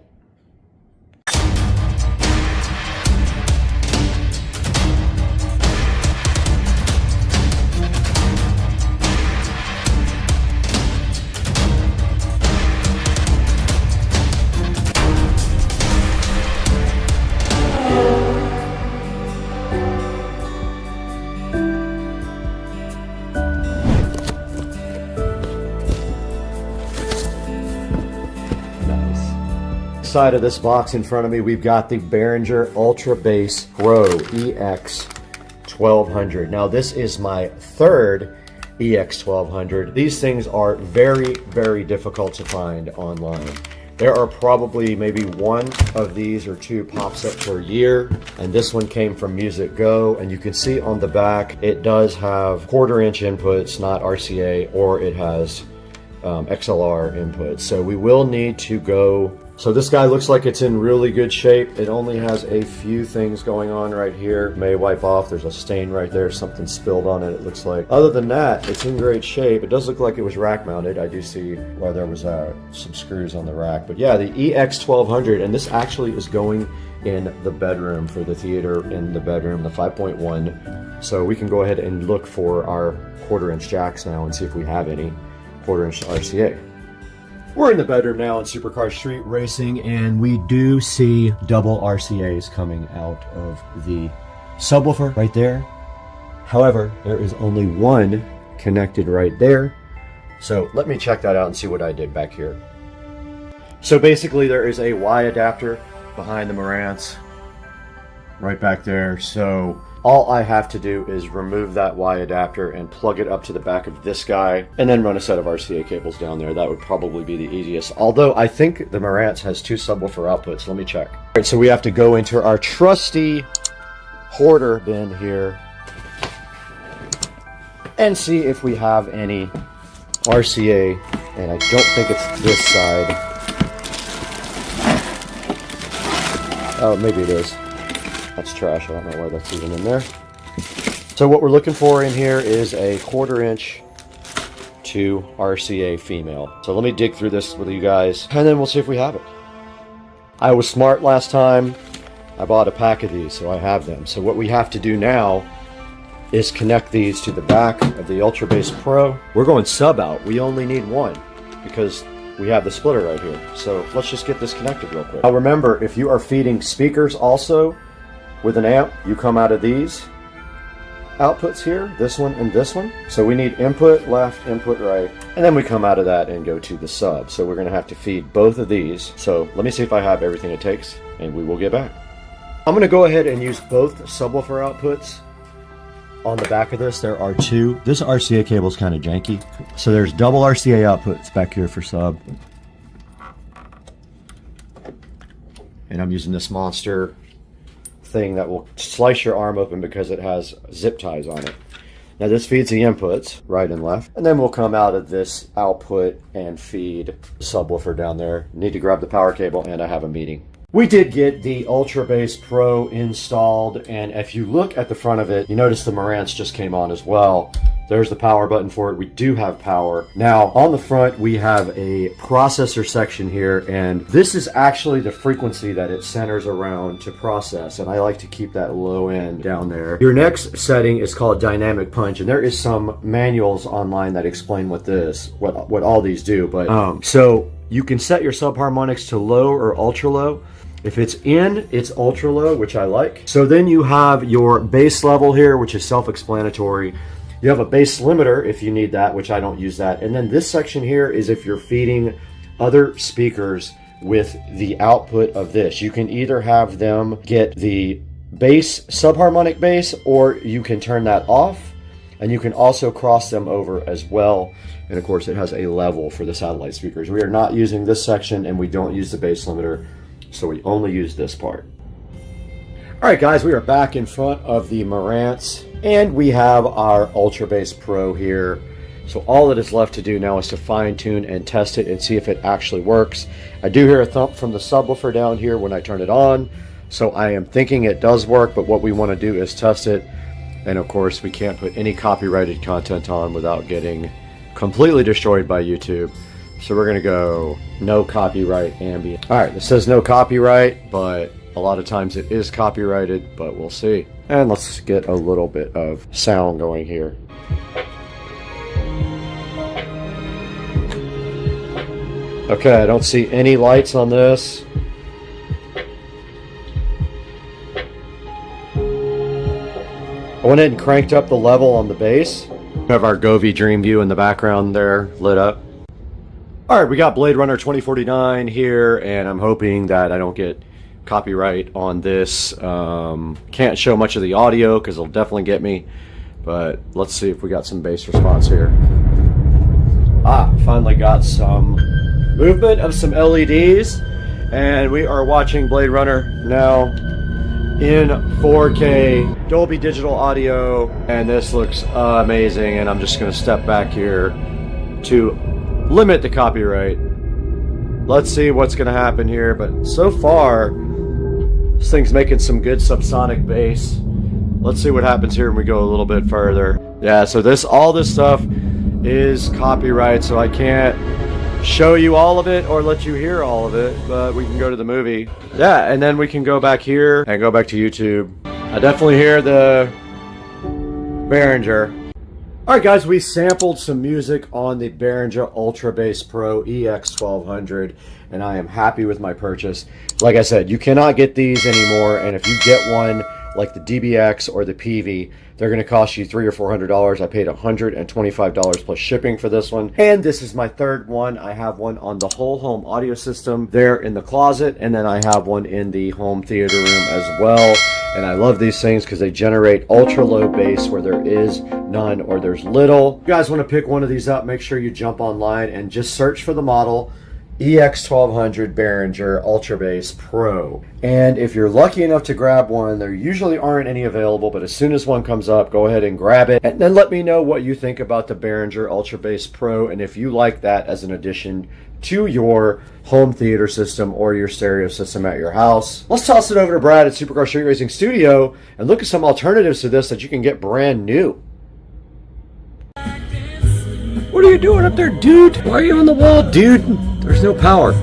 Side of this box in front of me, we've got the Behringer Ultra Bass Pro EX 1200. Now this is my third EX 1200. These things are very, very difficult to find online. There are probably maybe one of these or two pops up per year, and this one came from Music Go, and you can see on the back it does have 1/4 inch inputs, not RCA, or it has XLR inputs. So we will need to go. So this guy looks like it's in really good shape. It only has a few things going on right here. May wipe off. There's a stain right there. Something spilled on it, it looks like. Other than that, it's in great shape. It does look like it was rack mounted. I do see where there was some screws on the rack. But yeah, the EX 1200, and this actually is going in the bedroom for the theater in the bedroom, the 5.1. So we can go ahead and look for our 1/4 inch jacks now and see if we have any 1/4 inch RCA. We're in the bedroom now in Supercar Street Racing, and we do see double RCAs coming out of the subwoofer right there. However, there is only one connected right there. So let me check that out and see what I did back here. So basically there is a Y adapter behind the Marantz right back there. So All I have to do is remove that Y adapter and plug it up to the back of this guy, and then run a set of RCA cables down there. That would probably be the easiest. Although I think the Marantz has 2 subwoofer outputs. Let me check. All right, so we have to go into our trusty hoarder bin here and see if we have any RCA, and I don't think it's this side. Oh, maybe it is. That's trash. I don't know why that's even in there. So what we're looking for in here is a 1/4 inch to RCA female. So let me dig through this with you guys, and then we'll see if we have it. I was smart last time. I bought a pack of these, so I have them. So what we have to do now is connect these to the back of the Ultra Bass Pro. We're going sub out. We only need one because we have the splitter right here. So let's just get this connected real quick. Now remember, if you are feeding speakers also with an amp, you come out of these outputs here, this one and this one. So we need input left, input right, and then we come out of that and go to the sub. So we're gonna have to feed both of these. So let me see if I have everything it takes, and we will get back. I'm gonna go ahead and use both subwoofer outputs on the back of this. There are 2. This RCA cable is kind of janky. So there's double RCA outputs back here for sub. And I'm using this monster thing that will slice your arm open because it has zip ties on it. Now this feeds the inputs, right and left. And then we'll come out of this output and feed the subwoofer down there. Need to grab the power cable, and I have a meeting. We did get the Ultra Bass Pro installed, and if you look at the front of it, you notice the Marantz just came on as well. There's the power button for it. We do have power. Now, on the front, we have a processor section here, and this is actually the frequency that it centers around to process, and I like to keep that low end down there. Your next setting is called Dynamic Punch, and there is some manuals online that explain what all these do, but so you can set your subharmonics to low or ultra low. If it's in, it's ultra low, which I like. So then you have your bass level here, which is self-explanatory. You have a bass limiter if you need that, which I don't use that. And then this section here is if you're feeding other speakers with the output of this. You can either have them get the bass, subharmonic bass, or you can turn that off, and you can also cross them over as well. And of course it has a level for the satellite speakers. We are not using this section, and we don't use the bass limiter, so we only use this part. All right, guys, we are back in front of the Marantz, and we have our Ultra Bass Pro here. So all that is left to do now is to fine tune and test it and see if it actually works. I do hear a thump from the subwoofer down here when I turn it on, so I am thinking it does work, but what we want to do is test it. And of course, we can't put any copyrighted content on without getting completely destroyed by YouTube. So we're gonna go no copyright ambient. All right, it says no copyright, but a lot of times it is copyrighted, but we'll see. And let's get a little bit of sound going here. Okay, I don't see any lights on this. I went ahead and cranked up the level on the bass. We have our Govee Dreamview in the background there, lit up. All right, we got Blade Runner 2049 here, and I'm hoping that I don't get copyright on this. Can't show much of the audio because it'll definitely get me, but let's see if we got some bass response here. Finally got some movement of some LEDs, and we are watching Blade Runner now in 4K Dolby Digital Audio, and this looks amazing. And I'm just going to step back here to limit the copyright. Let's see what's going to happen here, but so far this thing's making some good subsonic bass. Let's see what happens here when we go a little bit further. Yeah, so all this stuff is copyright, so I can't show you all of it or let you hear all of it, but we can go to the movie. Yeah, and then we can go back here and go back to YouTube. I definitely hear the Behringer. Alright guys, we sampled some music on the Behringer Ultra Bass Pro EX1200, and I am happy with my purchase. Like I said, you cannot get these anymore, and if you get one like the DBX or the PV, they're going to cost you $300 or $400. I paid $125 plus shipping for this one. And this is my third one. I have one on the whole home audio system there in the closet, and then I have one in the home theater room as well. And I love these things because they generate ultra low bass where there is none or there's little. If you guys want to pick one of these up, make sure you jump online and just search for the model EX1200 Behringer Ultra Bass Pro. And if you're lucky enough to grab one, there usually aren't any available, but as soon as one comes up, go ahead and grab it. And then let me know what you think about the Behringer Ultra Bass Pro, and if you like that as an addition to your home theater system or your stereo system at your house. Let's toss it over to Brad at Supercar Street Racing Studio and look at some alternatives to this that you can get brand new. What are you doing up there, dude? Why are you on the wall, dude? There's no power.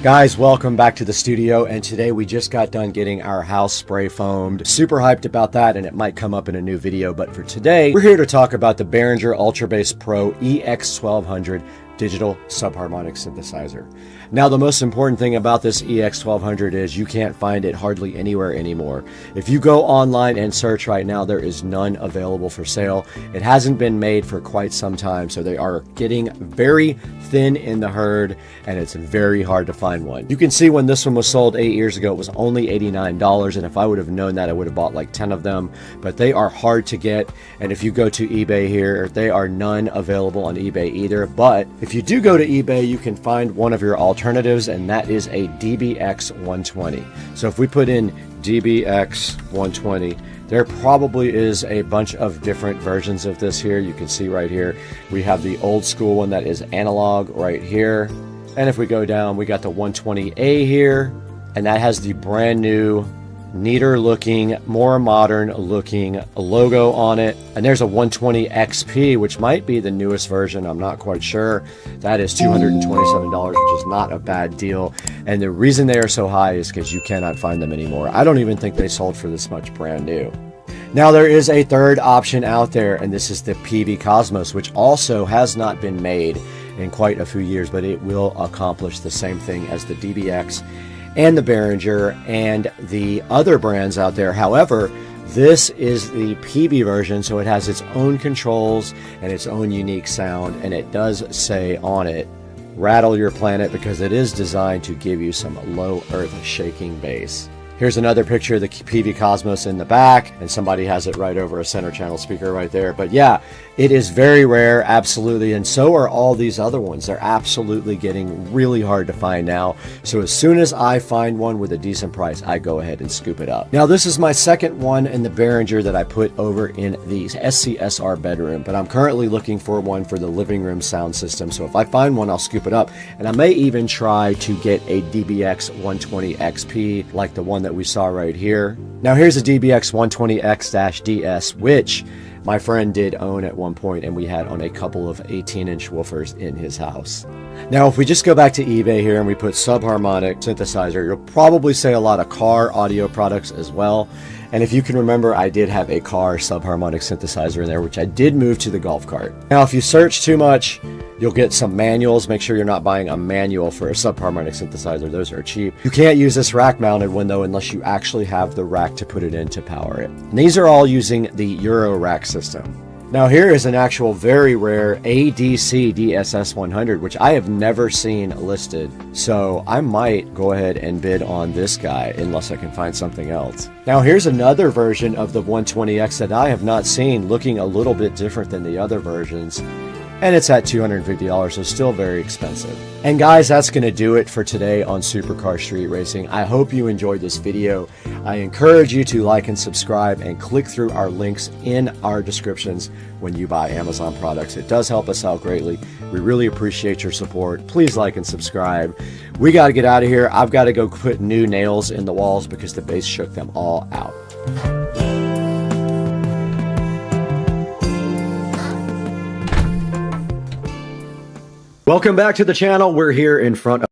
Guys, welcome back to the studio, and today we just got done getting our house spray foamed. Super hyped about that, and it might come up in a new video, but for today, we're here to talk about the Behringer Ultra Bass Pro EX1200 digital subharmonic synthesizer. Now, the most important thing about this EX1200 is you can't find it hardly anywhere anymore. If you go online and search right now, there is none available for sale. It hasn't been made for quite some time, so they are getting very thin in the herd, and it's very hard to find one. You can see when this one was sold 8 years ago, it was only $89, and if I would have known that, I would have bought like 10 of them, but they are hard to get, and if you go to eBay here, they are none available on eBay either. But if you do go to eBay, you can find one of your alternatives, and that is a DBX 120. So if we put in DBX 120, there probably is a bunch of different versions of this here. You can see right here, we have the old school one that is analog right here. And if we go down, we got the 120A here, and that has the brand new, neater looking, more modern looking logo on it. And there's a 120 XP, which might be the newest version. I'm not quite sure. That is $227, which is not a bad deal. And the reason they are so high is because you cannot find them anymore. I don't even think they sold for this much brand new. Now, there is a third option out there, and this is the PV Cosmos, which also has not been made in quite a few years, but it will accomplish the same thing as the DBX and the Behringer and the other brands out there. However, this is the PV version, so it has its own controls and its own unique sound, and it does say on it, rattle your planet, because it is designed to give you some low earth shaking bass. Here's another picture of the PV Cosmos in the back, and somebody has it right over a center channel speaker right there. But yeah, it is very rare, absolutely, and so are all these other ones. They're absolutely getting really hard to find now. So as soon as I find one with a decent price, I go ahead and scoop it up. Now, this is my second one in the Behringer that I put over in the SCSR bedroom, but I'm currently looking for one for the living room sound system. So if I find one, I'll scoop it up, and I may even try to get a DBX 120 XP like the one that we saw right here. Now, here's a DBX 120X-DS, which my friend did own at one point, and we had on a couple of 18-inch woofers in his house. Now, if we just go back to eBay here and we put subharmonic synthesizer, you'll probably say a lot of car audio products as well. And if you can remember, I did have a car subharmonic synthesizer in there, which I did move to the golf cart. Now, if you search too much, you'll get some manuals. Make sure you're not buying a manual for a subharmonic synthesizer. Those are cheap. You can't use this rack-mounted one, though, unless you actually have the rack to put it in to power it. And these are all using the Euro rack system. Now, here is an actual very rare ADC DSS 100, which I have never seen listed. So I might go ahead and bid on this guy unless I can find something else. Now, here's another version of the 120X that I have not seen, looking a little bit different than the other versions. And it's at $250, so still very expensive. And guys, that's going to do it for today on Supercar Street Racing. I hope you enjoyed this video. I encourage you to like and subscribe and click through our links in our descriptions when you buy Amazon products. It does help us out greatly. We really appreciate your support. Please like and subscribe. We got to get out of here. I've got to go put new nails in the walls because the bass shook them all out. Welcome back to the channel. We're here in front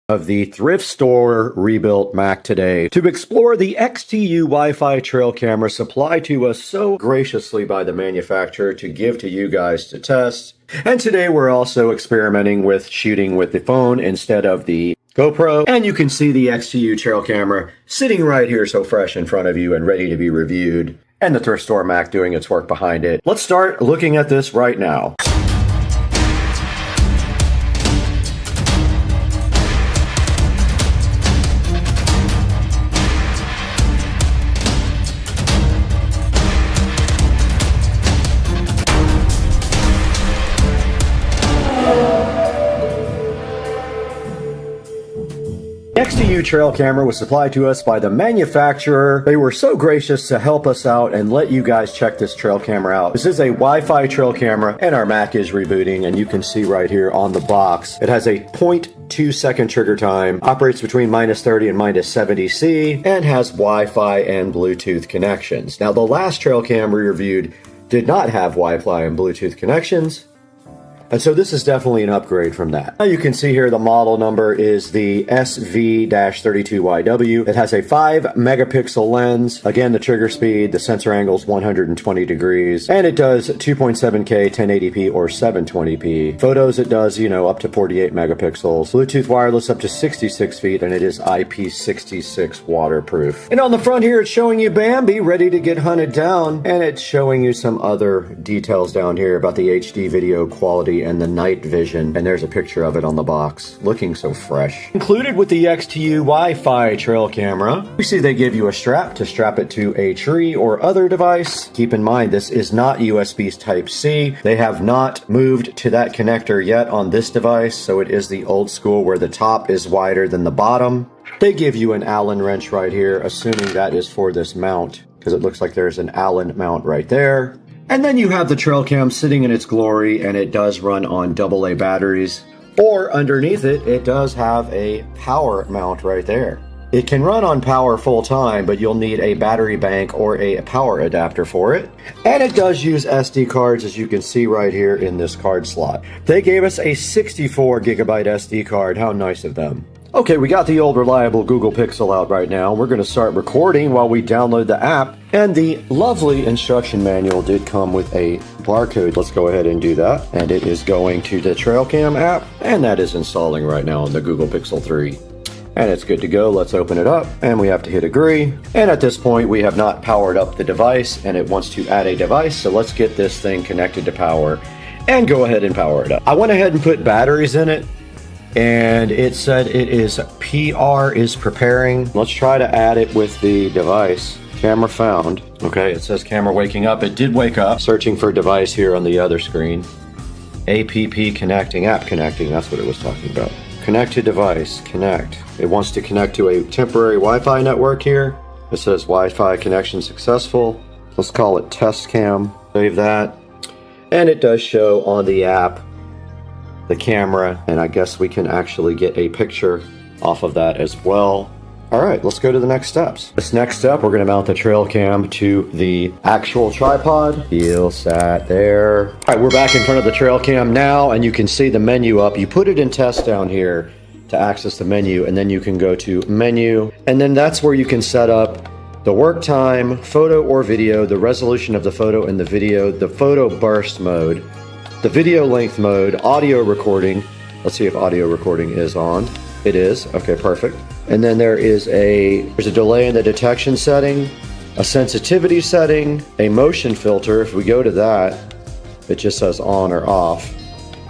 of the thrift store rebuilt Mac today to explore the XTU Wi-Fi trail camera supplied to us so graciously by the manufacturer to give to you guys to test. And today we're also experimenting with shooting with the phone instead of the GoPro, and you can see the XTU trail camera sitting right here so fresh in front of you and ready to be reviewed, and the thrift store Mac doing its work behind it. Let's start looking at this right now. The XTU trail camera was supplied to us by the manufacturer. They were so gracious to help us out and let you guys check this trail camera out. This is a Wi-Fi trail camera, and our Mac is rebooting, and you can see right here on the box, it has a 0.2 second trigger time, operates between -30 and -70 C, and has Wi-Fi and Bluetooth connections. Now, the last trail cam we reviewed did not have Wi-Fi and Bluetooth connections, and so this is definitely an upgrade from that. Now you can see here the model number is the SV-32YW. It has a 5 megapixel lens. Again, the trigger speed, the sensor angle is 120 degrees, and it does 2.7K 1080p or 720p. Photos it does, up to 48 megapixels. Bluetooth wireless up to 66 feet, and it is IP66 waterproof. And on the front here, it's showing you Bambi ready to get hunted down, and it's showing you some other details down here about the HD video quality and the night vision, and there's a picture of it on the box, looking so fresh. Included with the XTU Wi-Fi trail camera, we see they give you a strap to strap it to a tree or other device. Keep in mind, this is not USB Type-C. They have not moved to that connector yet on this device, so it is the old school where the top is wider than the bottom. They give you an Allen wrench right here, assuming that is for this mount, because it looks like there's an Allen mount right there. And then you have the trail cam sitting in its glory, and it does run on AA batteries, or underneath it, it does have a power mount right there. It can run on power full time, but you'll need a battery bank or a power adapter for it. And it does use SD cards, as you can see right here in this card slot. They gave us a 64 gigabyte SD card. How nice of them. Okay, we got the old reliable Google Pixel out right now. We're going to start recording while we download the app. And the lovely instruction manual did come with a barcode. Let's go ahead and do that. And it is going to the Trailcam app. And that is installing right now on the Google Pixel 3. And it's good to go. Let's open it up. And we have to hit agree. And at this point, we have not powered up the device. And it wants to add a device. So let's get this thing connected to power. And go ahead and power it up. I went ahead and put batteries in it. And it said it is PR is preparing. Let's try to add it with the device. Camera found. Okay, it says camera waking up. It did wake up. Searching for device here on the other screen. APP connecting, app connecting. That's what it was talking about. Connect to device, connect. It wants to connect to a temporary Wi-Fi network here. It says Wi-Fi connection successful. Let's call it test cam. Save that. And it does show on the app the camera, and I guess we can actually get a picture off of that as well. All right, let's go to the next steps. This next step, we're gonna mount the trail cam to the actual tripod. Heel sat there. All right, we're back in front of the trail cam now, and you can see the menu up. You put it in test down here to access the menu, and then you can go to menu, and then that's where you can set up the work time, photo or video, the resolution of the photo and the video, the photo burst mode, the video length mode, audio recording. Let's see if audio recording is on. It is. Okay, perfect. And then there's a delay in the detection setting, a sensitivity setting, a motion filter. If we go to that, it just says on or off.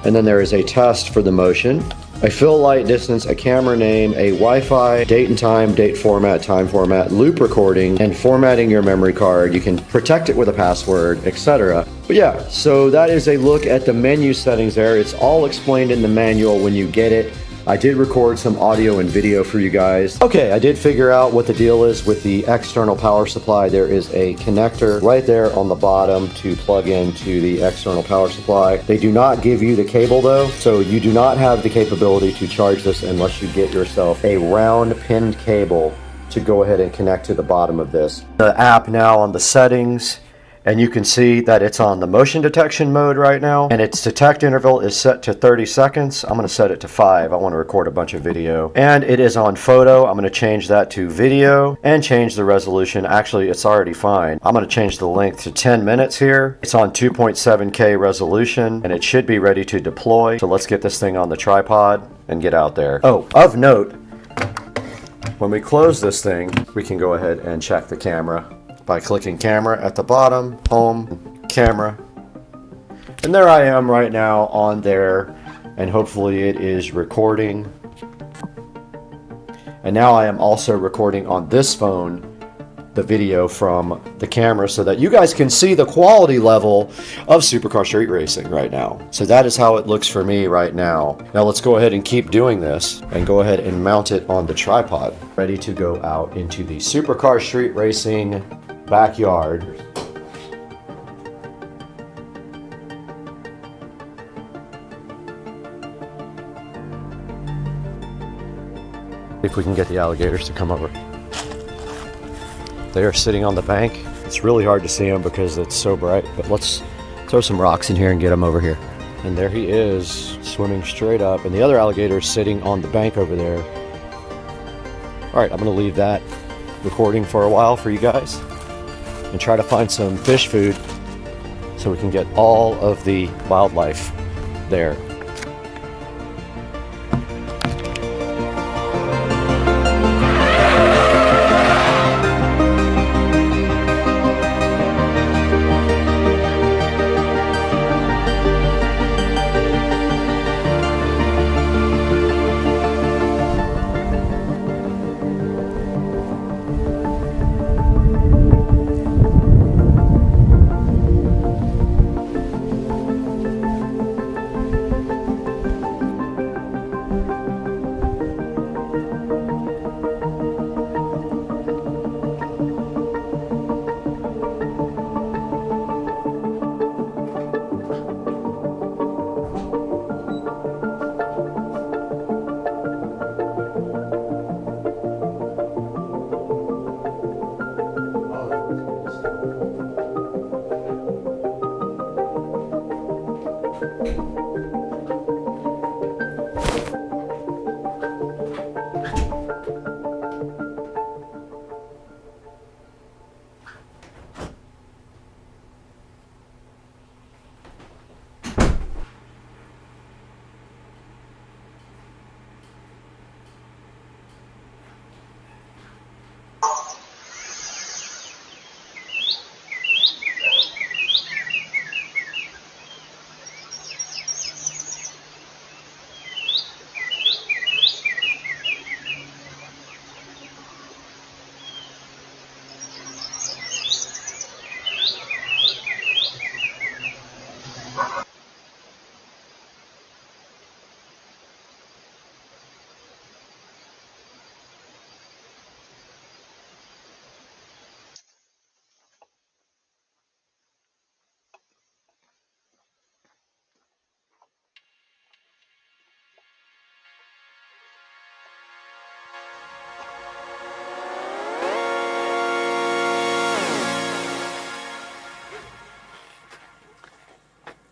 And then there is a test for the motion, a fill light distance, a camera name, a Wi-Fi, date and time, date format, time format, loop recording, and formatting your memory card. You can protect it with a password, etc. But yeah, so that is a look at the menu settings there. It's all explained in the manual when you get it. I did record some audio and video for you guys. Okay, I did figure out what the deal is with the external power supply. There is a connector right there on the bottom to plug into the external power supply. They do not give you the cable though, so you do not have the capability to charge this unless you get yourself a round pinned cable to go ahead and connect to the bottom of this. The app now on the settings, and you can see that it's on the motion detection mode right now, and its detect interval is set to 30 seconds. I'm going to set it to 5. I want to record a bunch of video. And it is on photo. I'm going to change that to video and change the resolution. Actually, it's already fine. I'm going to change the length to 10 minutes here. It's on 2.7K resolution, and it should be ready to deploy. So let's get this thing on the tripod and get out there. Oh, of note, when we close this thing, we can go ahead and check the camera by clicking camera at the bottom, home, camera. And there I am right now on there, and hopefully it is recording. And now I am also recording on this phone the video from the camera so that you guys can see the quality level of Supercar Street Racing right now. So that is how it looks for me right now. Now let's go ahead and keep doing this and go ahead and mount it on the tripod. Ready to go out into the Supercar Street Racing backyard. If we can get the alligators to come over. They are sitting on the bank. It's really hard to see them because it's so bright, but let's throw some rocks in here and get him over here. And there he is, swimming straight up, and the other alligator is sitting on the bank over there. All right, I'm gonna leave that recording for a while for you guys and try to find some fish food so we can get all of the wildlife there.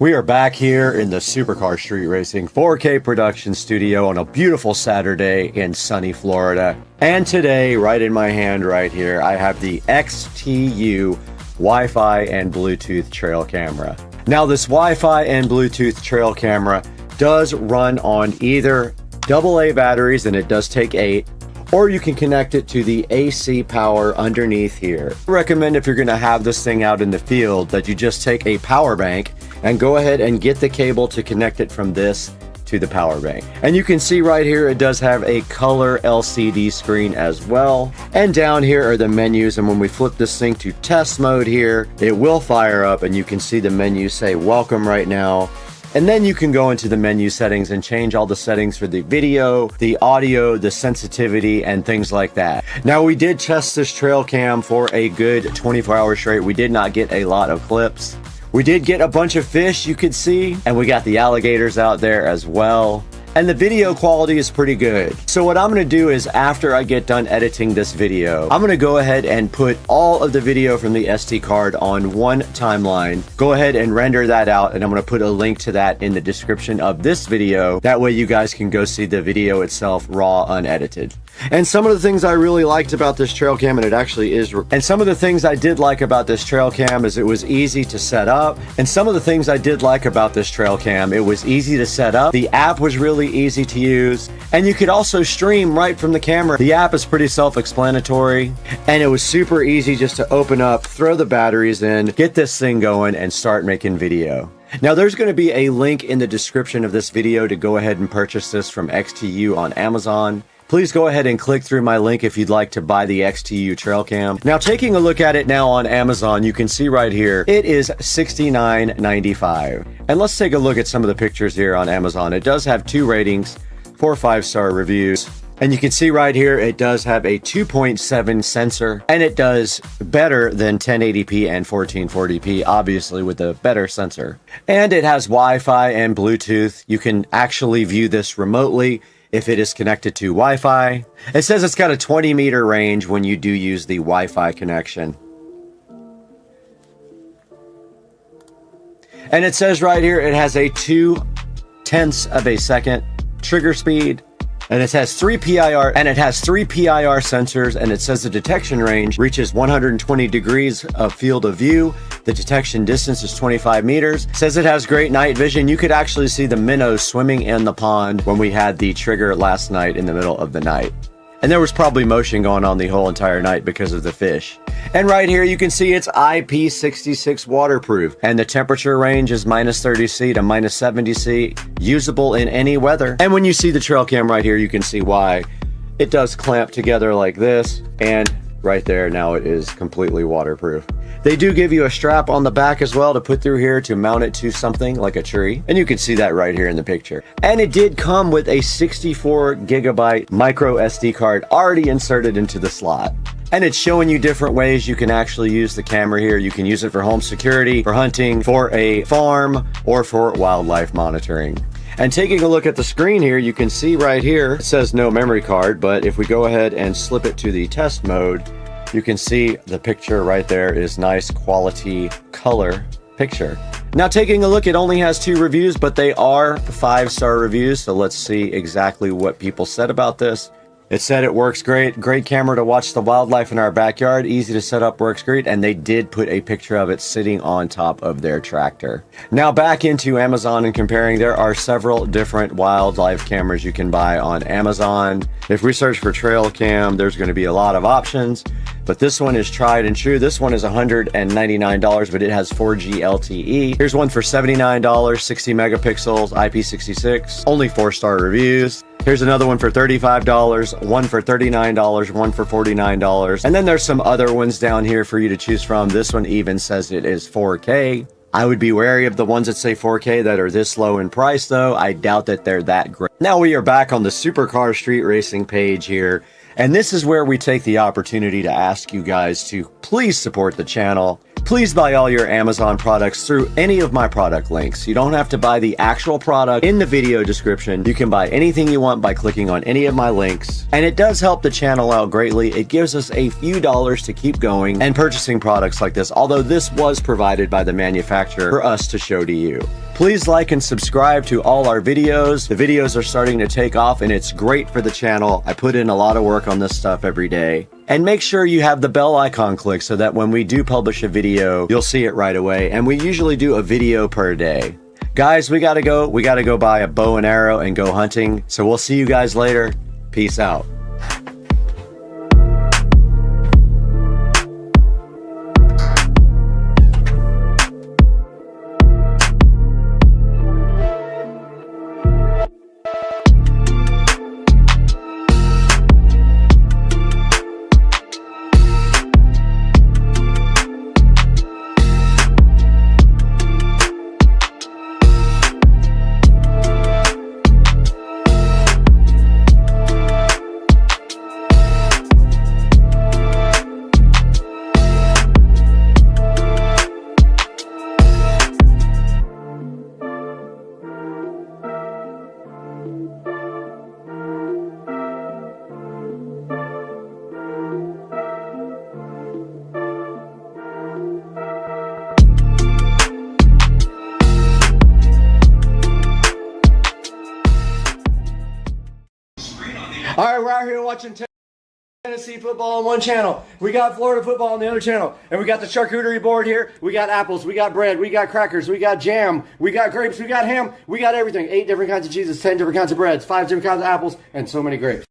We are back here in the Supercar Street Racing 4K production studio on a beautiful Saturday in sunny Florida. And today, right in my hand right here, I have the XTU Wi-Fi and Bluetooth trail camera. Now this Wi-Fi and Bluetooth trail camera does run on either AA batteries, and it does take 8, or you can connect it to the AC power underneath here. I recommend if you're gonna have this thing out in the field that you just take a power bank and go ahead and get the cable to connect it from this to the power bank. And you can see right here, it does have a color LCD screen as well. And down here are the menus, and when we flip this thing to test mode here, it will fire up and you can see the menu say welcome right now. And then you can go into the menu settings and change all the settings for the video, the audio, the sensitivity, and things like that. Now we did test this trail cam for a good 24 hours straight. We did not get a lot of clips. We did get a bunch of fish, you could see, and we got the alligators out there as well. and the video quality is pretty good. So what I'm gonna do is after I get done editing this video, I'm gonna go ahead and put all of the video from the SD card on one timeline, go ahead and render that out, and I'm gonna put a link to that in the description of this video. That way you guys can go see the video itself raw, unedited. And some of the things I really liked about this trail cam, and it actually is, and some of the things I did like about this trail cam is it was easy to set up. And some of the things I did like about this trail cam, it was easy to set up. The app was really easy to use, and you could also stream right from the camera. The app is pretty self-explanatory, and it was super easy just to open up, throw the batteries in, get this thing going, and start making video. Now there's going to be a link in the description of this video to go ahead and purchase this from XTU on Amazon. Please go ahead and click through my link if you'd like to buy the XTU trail cam. Now taking a look at it now on Amazon, you can see right here, it is $69.95. And let's take a look at some of the pictures here on Amazon. It does have 2 ratings, 4 5-star reviews. And you can see right here, it does have a 2.7 sensor, and it does better than 1080p and 1440p, obviously with a better sensor. And it has Wi-Fi and Bluetooth. You can actually view this remotely if it is connected to Wi-Fi. It says it's got a 20-meter range when you do use the Wi-Fi connection. And it says right here, it has a 0.2 of a second trigger speed. And it has 3 PIR sensors, and it says the detection range reaches 120 degrees of field of view. The detection distance is 25 meters. It says it has great night vision. You could actually see the minnows swimming in the pond when we had the trigger last night in the middle of the night. And there was probably motion going on the whole entire night because of the fish. And right here you can see it's IP66 waterproof, and the temperature range is -30°C to -70°C, usable in any weather. And when you see the trail cam right here, you can see why. It does clamp together like this, and right there, now it is completely waterproof. They do give you a strap on the back as well to put through here to mount it to something like a tree. And you can see that right here in the picture. And it did come with a 64 gigabyte micro SD card already inserted into the slot. And it's showing you different ways you can actually use the camera here. You can use it for home security, for hunting, for a farm, or for wildlife monitoring. And taking a look at the screen here, you can see right here, it says no memory card, but if we go ahead and slip it to the test mode, you can see the picture right there is nice quality color picture. Now taking a look, it only has 2 reviews, but they are 5-star reviews. So let's see exactly what people said about this. It said it works great. Great camera to watch the wildlife in our backyard. Easy to set up, works great. And they did put a picture of it sitting on top of their tractor. Now back into Amazon and comparing, there are several different wildlife cameras you can buy on Amazon. If we search for trail cam, there's going to be a lot of options. But this one is tried and true. This one is $199, but it has 4G LTE. Here's one for $79, 60 megapixels, IP66, only 4-star reviews. Here's another one for $35, one for $39, one for $49. And then there's some other ones down here for you to choose from. This one even says it is 4K. I would be wary of the ones that say 4K that are this low in price though. I doubt that they're that great. Now we are back on the Supercar Street Racing page here. And this is where we take the opportunity to ask you guys to please support the channel. Please buy all your Amazon products through any of my product links. You don't have to buy the actual product in the video description. You can buy anything you want by clicking on any of my links. And it does help the channel out greatly. It gives us a few dollars to keep going and purchasing products like this, although this was provided by the manufacturer for us to show to you. Please like and subscribe to all our videos. The videos are starting to take off and it's great for the channel. I put in a lot of work on this stuff every day. And make sure you have the bell icon clicked so that when we do publish a video, you'll see it right away. And we usually do a video per day. Guys, we gotta go. We gotta go buy a bow and arrow and go hunting. So we'll see you guys later. Peace out. out here watching Tennessee football on one channel. We got Florida football on the other channel. And we got the charcuterie board here. We got apples, we got bread, we got crackers, we got jam, we got grapes, we got ham, we got everything. 8 different kinds of cheeses, 10 different kinds of breads, 5 different kinds of apples, and so many grapes.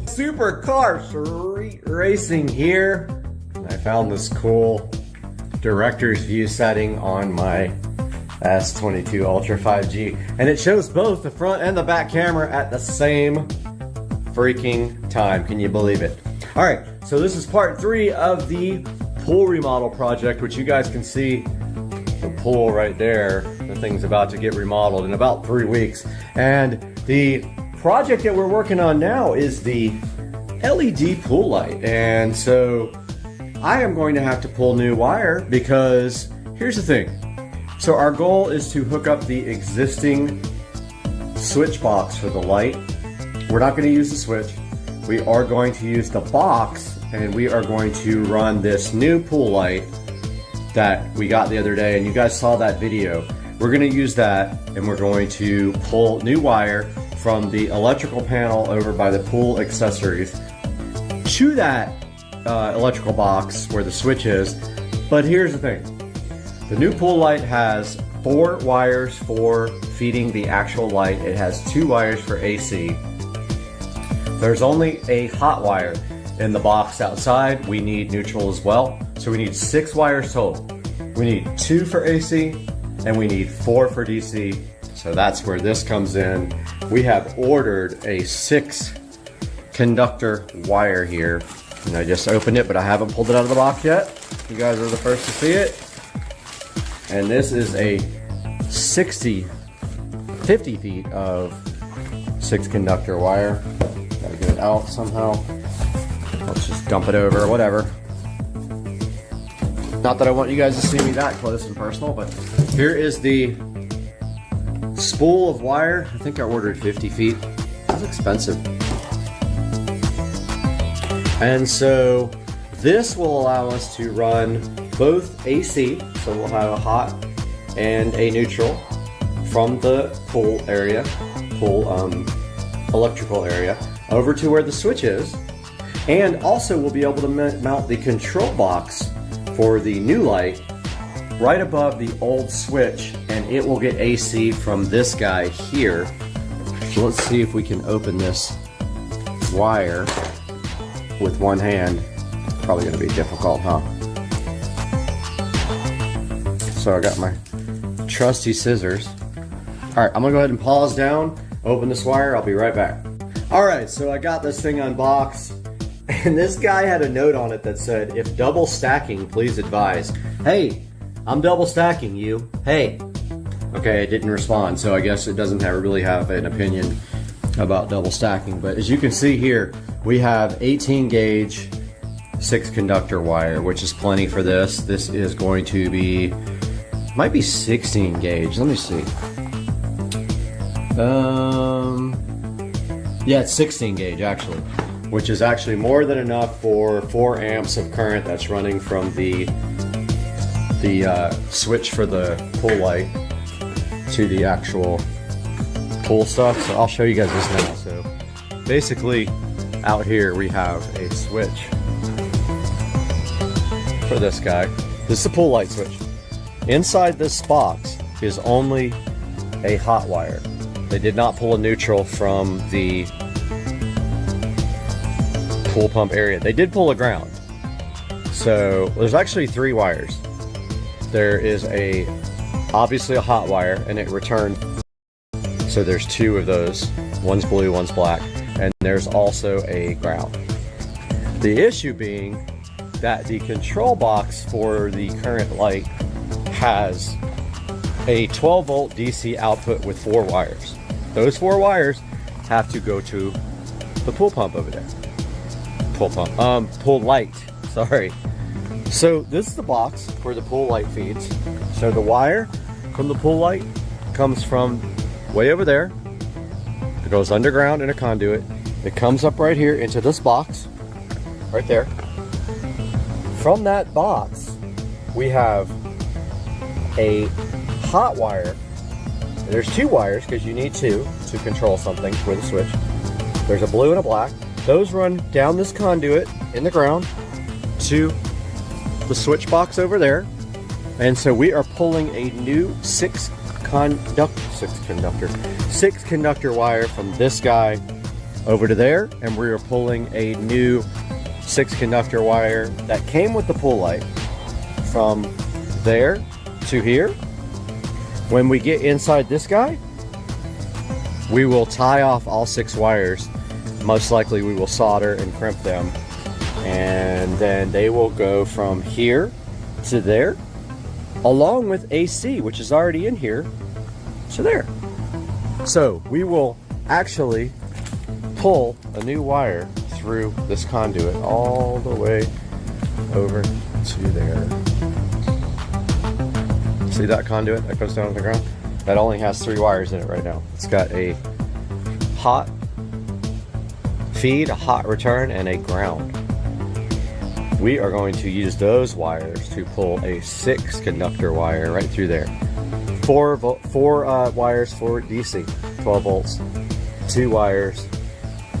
Supercar street racing here. I found this cool director's view setting on my S22 Ultra 5G. And it shows both the front and the back camera at the same freaking time. Can you believe it? All right, so this is part 3 of the pool remodel project, which you guys can see the pool right there. The thing's about to get remodeled in about 3 weeks. And the project that we're working on now is the LED pool light. And so I am going to have to pull new wire because here's the thing. So our goal is to hook up the existing switch box for the light. We're not going to use the switch. We are going to use the box, and we are going to run this new pool light that we got the other day, and you guys saw that video. We're going to use that, and we're going to pull new wire from the electrical panel over by the pool accessories to that electrical box where the switch is. But here's the thing. The new pool light has 4 wires for feeding the actual light. It has 2 wires for AC. There's only a hot wire in the box outside. We need neutral as well. So we need 6 wires total. We need 2 for AC and we need 4 for DC. So that's where this comes in. We have ordered a 6 conductor wire here. And I just opened it, but I haven't pulled it out of the box yet. You guys are the first to see it. And this is a 50 feet of 6 conductor wire. Gotta get it out somehow. Let's just dump it over, whatever. Not that I want you guys to see me that close and personal, but here is the spool of wire. I think I ordered 50 feet. That's expensive. And so this will allow us to run both AC, so we'll have a hot and a neutral from the pool area, electrical area, over to where the switch is. And also we'll be able to mount the control box for the new light right above the old switch, and it will get AC from this guy here. So let's see if we can open this wire with one hand. Probably gonna be difficult, huh? So I got my trusty scissors. All right, I'm gonna go ahead and pause down, open this wire, I'll be right back. All right, so I got this thing unboxed, and this guy had a note on it that said, if double stacking, please advise. Hey, I'm double stacking you, hey. Okay, it didn't respond, so I guess it doesn't really have an opinion about double stacking, but as you can see here, we have 18 gauge 6 conductor wire, which is plenty for this. This is going to be, might be 16 gauge. Let me see. Yeah, it's 16 gauge actually, which is actually more than enough for 4 amps of current that's running from the switch for the pool light to the actual pool stuff. So I'll show you guys this now. So basically out here we have a switch for this guy. This is the pool light switch. Inside this box is only a hot wire. They did not pull a neutral from the pool pump area. They did pull a ground. So there's actually 3 wires. There is obviously a hot wire, and it returned. So there's 2 of those. One's blue, one's black. And there's also a ground. The issue being that the control box for the current light has a 12 volt DC output with 4 wires. Those 4 wires have to go to the pool pump over there. Pool light, sorry. So this is the box where the pool light feeds. So the wire from the pool light comes from way over there. It goes underground in a conduit. It comes up right here into this box, right there. From that box, we have a hot wire. There's 2 wires because you need 2 to control something with a switch. There's a blue and a black. Those run down this conduit in the ground to the switch box over there. And so we are pulling a new six conductor wire from this guy over to there, and we are pulling a new 6 conductor wire that came with the pull light from there to here. When we get inside this guy, we will tie off all 6 wires. Most likely we will solder and crimp them, and then they will go from here to there, along with AC, which is already in here, to there. So we will actually pull a new wire through this conduit all the way over to there. See that conduit that goes down to the ground? That only has 3 wires in it right now. It's got a hot feed, a hot return, and a ground. We are going to use those wires to pull a 6 conductor wire right through there. 4 wires for DC, 12 volts, 2 wires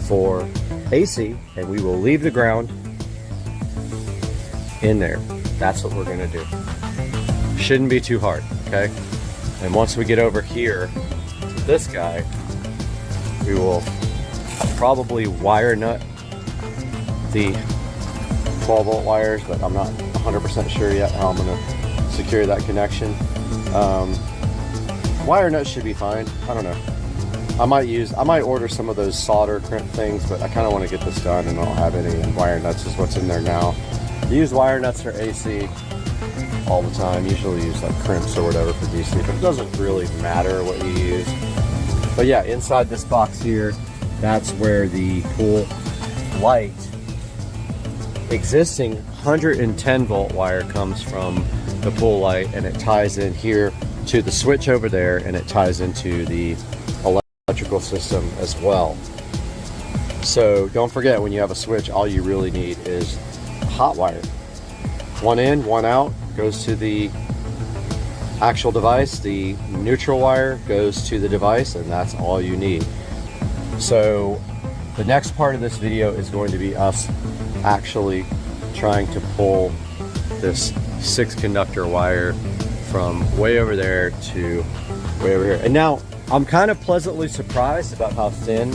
for AC, and we will leave the ground in there. That's what we're gonna do. Shouldn't be too hard, okay? And once we get over here to this guy, we will probably wire nut the 12 volt wires, but I'm not 100% sure yet how I'm gonna secure that connection. Wire nuts should be fine. I don't know. I might order some of those solder crimp things, but I kind of want to get this done and I don't have any, and wire nuts is what's in there now. I use wire nuts for AC all the time. Usually use like crimps or whatever for DC, but it doesn't really matter what you use. But yeah, inside this box here, that's where the pull light existing 110 volt wire comes from the pull light, and it ties in here to the switch over there, and it ties into the electrical system as well. So don't forget, when you have a switch, all you really need is hot wire. One in, one out, goes to the actual device. The neutral wire goes to the device, and that's all you need. So the next part of this video is going to be us actually trying to pull this 6 conductor wire from way over there to way over here. And now I'm kind of pleasantly surprised about how thin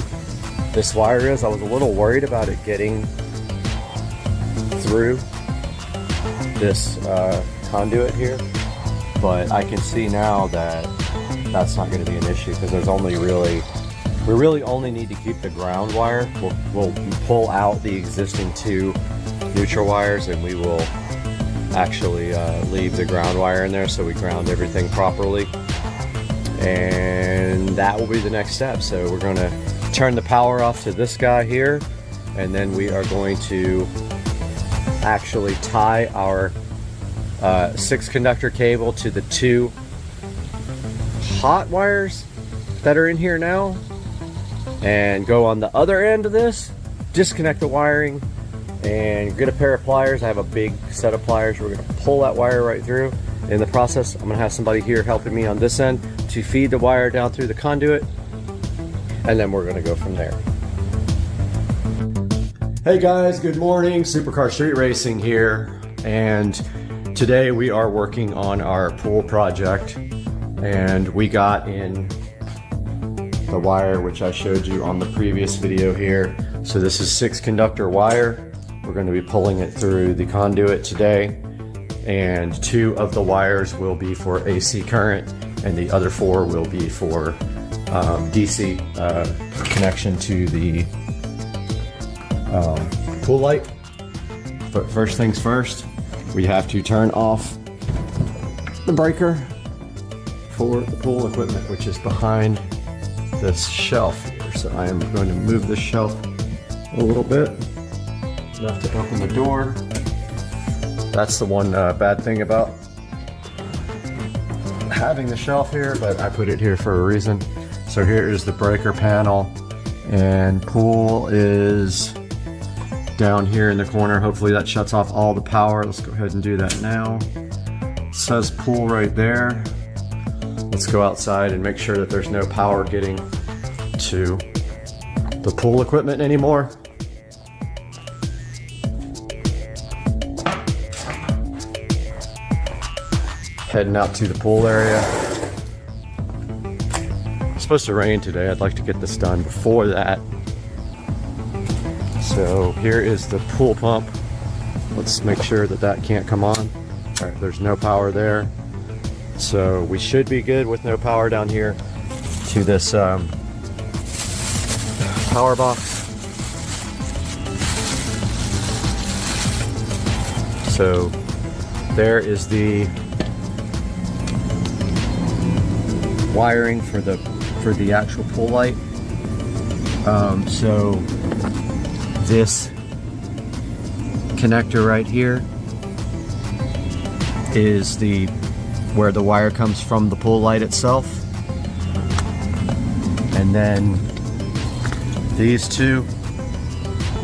this wire is. I was a little worried about it getting through this conduit here, but I can see now that that's not going to be an issue, because there's only really, we really only need to keep the ground wire. We'll pull out the existing 2 neutral wires, and we will actually leave the ground wire in there so we ground everything properly, and that will be the next step. So we're going to turn the power off to this guy here, and then we are going to actually tie our 6 conductor cable to the 2 hot wires that are in here now, and go on the other end of this, disconnect the wiring, and get a pair of pliers. I have a big set of pliers. We're going to pull that wire right through. In the process, I'm going to have somebody here helping me on this end to feed the wire down through the conduit, and then we're going to go from there. Hey guys, good morning. Supercar Street Racing here, and today we are working on our pool project, and we got in the wire which I showed you on the previous video here. So this is 6 conductor wire. We're going to be pulling it through the conduit today, and 2 of the wires will be for AC current, and the other 4 will be for DC connection to the pool light. But first things first, we have to turn off the breaker for the pool equipment, which is behind this shelf here. So I am going to move this shelf a little bit, enough to open the door. That's the one bad thing about having the shelf here, but I put it here for a reason. So here is the breaker panel, and pool is down here in the corner. Hopefully that shuts off all the power. Let's go ahead and do that now. It says pool right there. Let's go outside and make sure that there's no power getting to the pool equipment anymore. Heading out to the pool area. It's supposed to rain today. I'd like to get this done before that. So here is the pool pump. Let's make sure that that can't come on. All right, there's no power there. So we should be good with no power down here to this power box. So there is the wiring for the actual pool light. So this connector right here is where the wire comes from the pool light itself, and then these two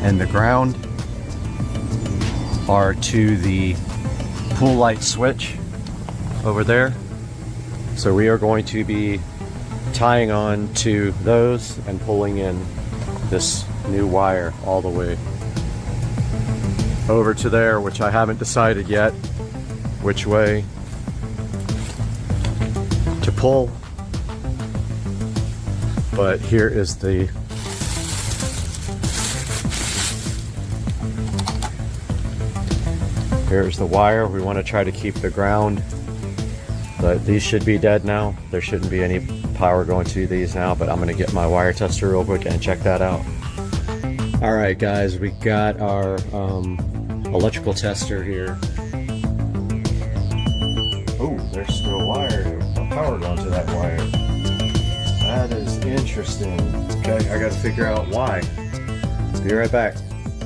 and the ground are to the pool light switch over there. So we are going to be tying on to those and pulling in this new wire all the way over to there, which I haven't decided yet which way to pull. But here is here's the wire. We want to try to keep the ground, but these should be dead now. There shouldn't be any power going to these now, but I'm going to get my wire tester real quick and check that out. All right, guys, we got our electrical tester here. Oh, there's still power going to that wire. That is interesting. Okay, I got to figure out why. Be right back.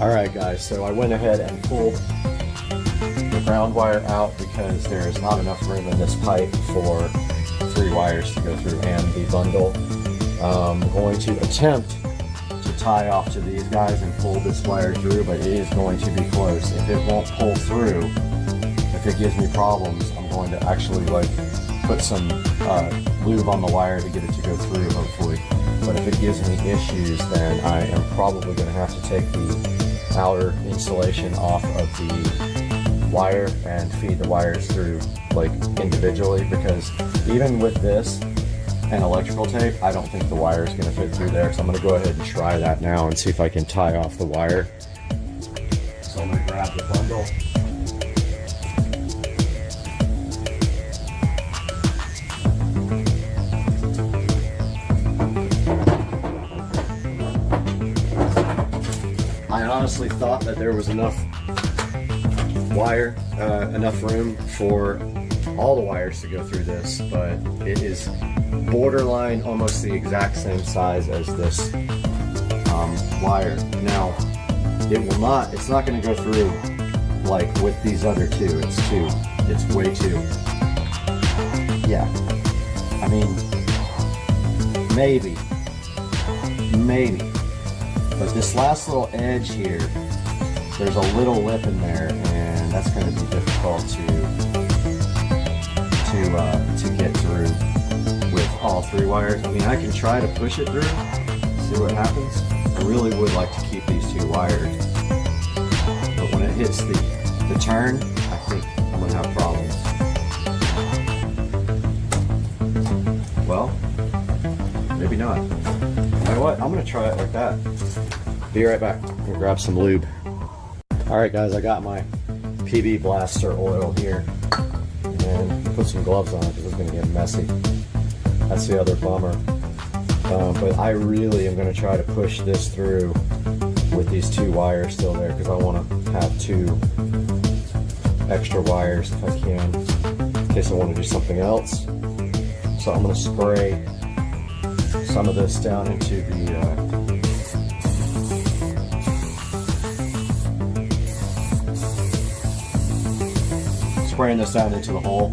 All right, guys, so I went ahead and pulled the ground wire out because there is not enough room in this pipe for 3 wires to go through and the bundle. I'm going to attempt to tie off to these guys and pull this wire through, but it is going to be close. If it won't pull through, if it gives me problems, I'm going to actually put some lube on the wire to get it to go through, hopefully. But if it gives me issues, then I am probably going to have to take the outer insulation off of the wire and feed the wires through individually, because even with this and electrical tape, I don't think the wire is going to fit through there. So I'm going to go ahead and try that now and see if I can tie off the wire. So I'm going to grab the bundle. I honestly thought that there was enough wire, enough room for all the wires to go through this, but it is borderline almost the exact same size as this wire. Now, it's not going to go through with these other two. It's way too, yeah. I mean, maybe. But this last little edge here, there's a little lip in there, and that's going to be difficult to get through with all 3 wires. I mean, I can try to push it through, see what happens. I really would like to keep these 2 wires, but when it hits the turn, I think I'm going to have problems. Well, maybe not. You know what? I'm going to try it like that. Be right back. I'm going to grab some lube. Alright guys, I got my PB Blaster oil here. And put some gloves on because it's going to get messy. That's the other bummer. But I really am going to try to push this through with these 2 wires still there, because I want to have 2 extra wires if I can, in case I want to do something else. So I'm going to spray some of this down into the spraying this down into the hole.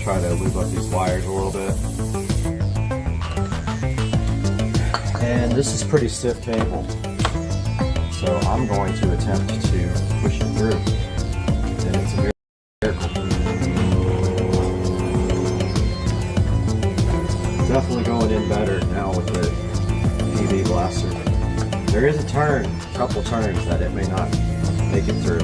Try to lube up these wires a little bit. And this is pretty stiff cable, so I'm going to attempt to push it through. And it's very careful. Definitely going in better now with the PB Blaster. couple turns that it may not make it through.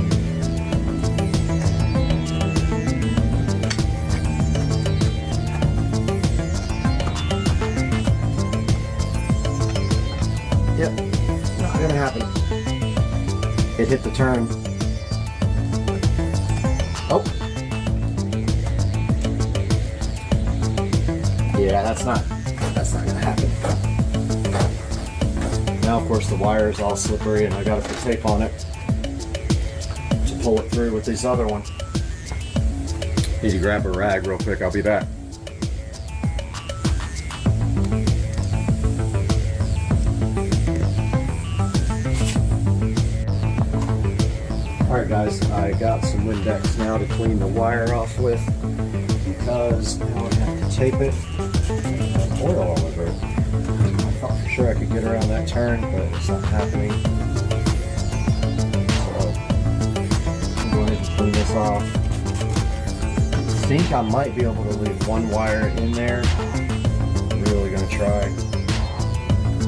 Yep, not gonna happen. It hit the turn. Oh. Yeah, that's not gonna happen. Now, of course, the wire is all slippery and I gotta put tape on it to pull it through with this other one. Need to grab a rag real quick, I'll be back. Alright guys, I got some Windex now to clean the wire off with because now I have to tape it. There's oil all over it. I thought for sure I could get around that turn, but it's not happening. So I'm going to clean this off. I think I might be able to leave one wire in there. I'm really going to try.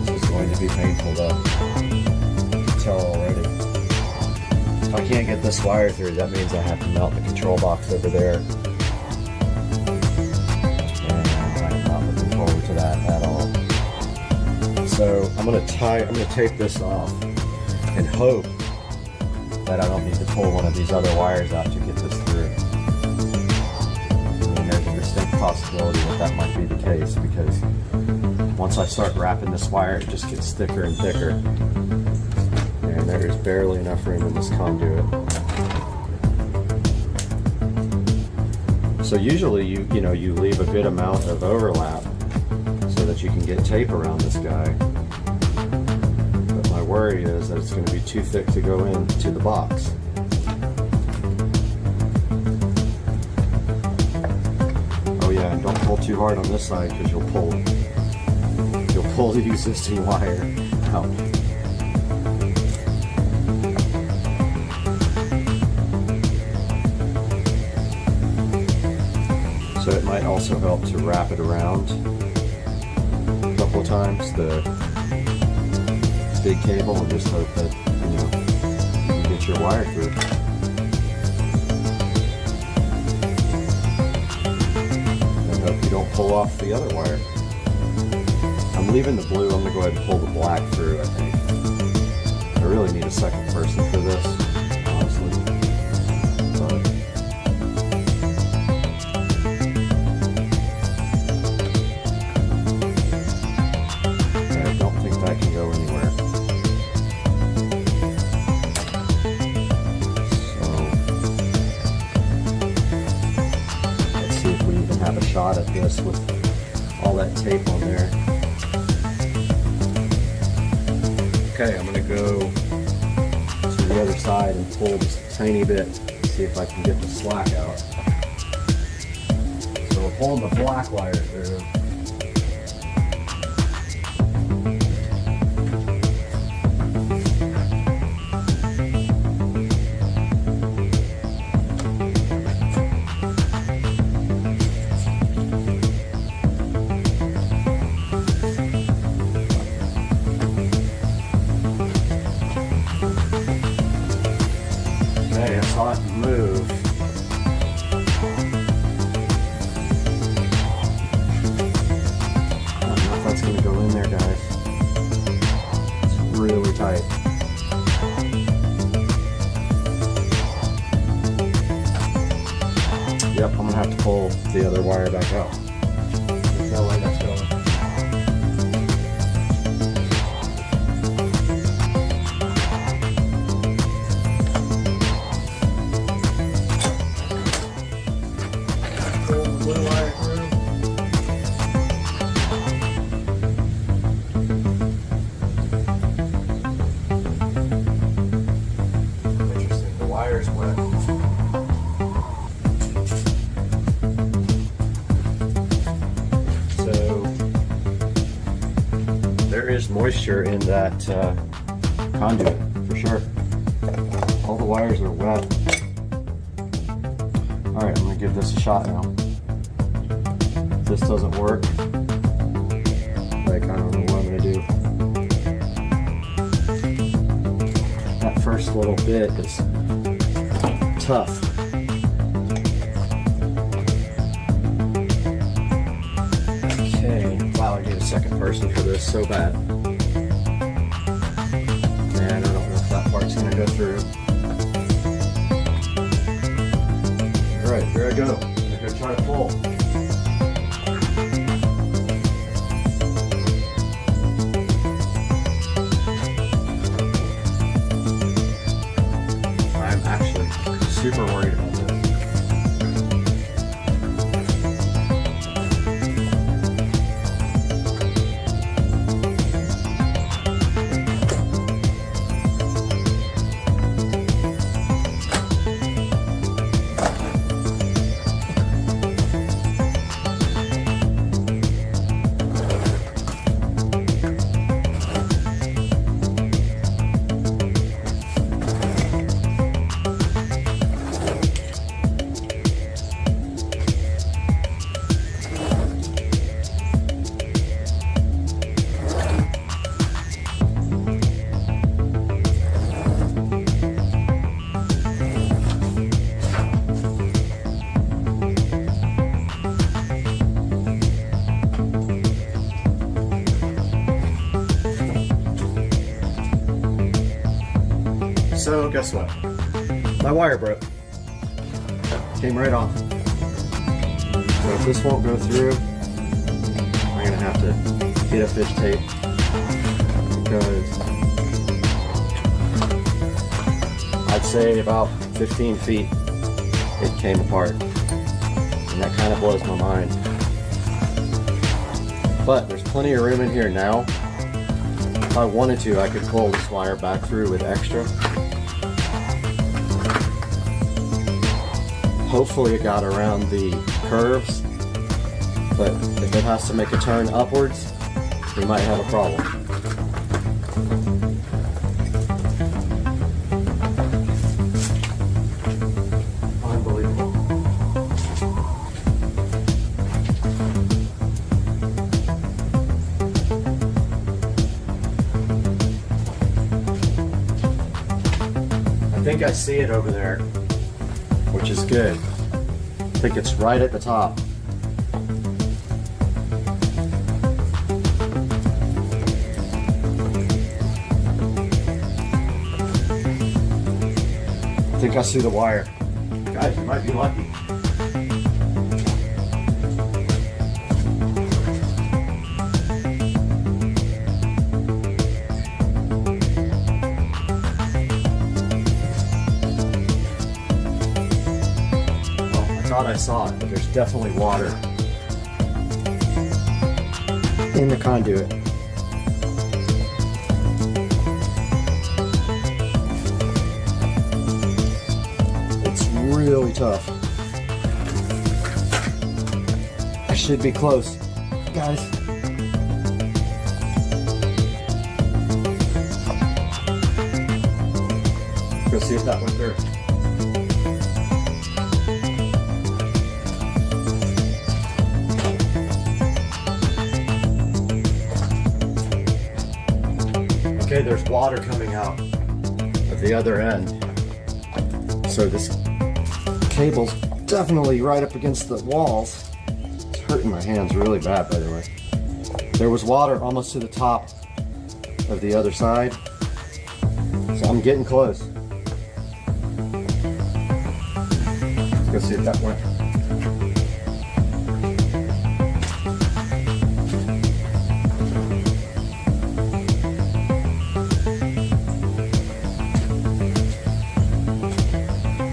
This is going to be painful though. You can tell already. If I can't get this wire through, that means I have to mount the control box over there. And I'm not looking forward to that at all. So I'm gonna tape this off and hope that I don't need to pull one of these other wires out to get this through. I mean, there's a distinct possibility that might be the case because once I start wrapping this wire, it just gets thicker and thicker. And there is barely enough room in this conduit. So usually you leave a good amount of overlap so that you can get tape around this guy. But my worry is that it's going to be too thick to go into the box. Oh yeah, and don't pull too hard on this side because you'll pull the existing wire out. So it might also help to wrap it around a couple of times, the big cable, and just hope that you can get your wire through. And hope you don't pull off the other wire. I'm leaving the blue, I'm going to go ahead and pull the black through, I think. I really need a second person for this, honestly. But that can go anywhere. So let's see if we even have a shot at this with all that tape on there. Okay, I'm gonna go to the other side and pull just a tiny bit, see if I can get the slack out. So we're pulling the black wire through. Move. I don't know if that's going to go in there, guys. It's really tight. Yep, I'm going to have to pull the other wire back out. There's no way that's going. Moisture in that conduit for sure. All the wires are wet. Alright, I'm going to give this a shot now. If this doesn't work, like, I don't know what I'm going to do. first little bit is tough. Okay, wow, I need a second person for this so bad. And I don't know if that part's gonna go through. All right, here I go. I'm gonna try to pull. I'm actually super worried about this. So guess what? My wire broke. Came right off. So if this won't go through, I'm gonna have to get a fish tape because I'd say about 15 feet it came apart. And that kind of blows my mind. But there's plenty of room in here now. If I wanted to, I could pull this wire back through with extra. Hopefully it got around the curves, but if it has to make a turn upwards, we might have a problem. Unbelievable. I think I see it over there, which is good. I think it's right at the top. I think I see the wire. Guys, you might be lucky. I saw it, but there's definitely water in the conduit. It's really tough. I should be close, guys. Go see if that went through. Okay, there's water coming out of the other end. So this cable's definitely right up against the walls. It's hurting my hands really bad, by the way. There was water almost to the top of the other side. So I'm getting close. Let's go see if that went.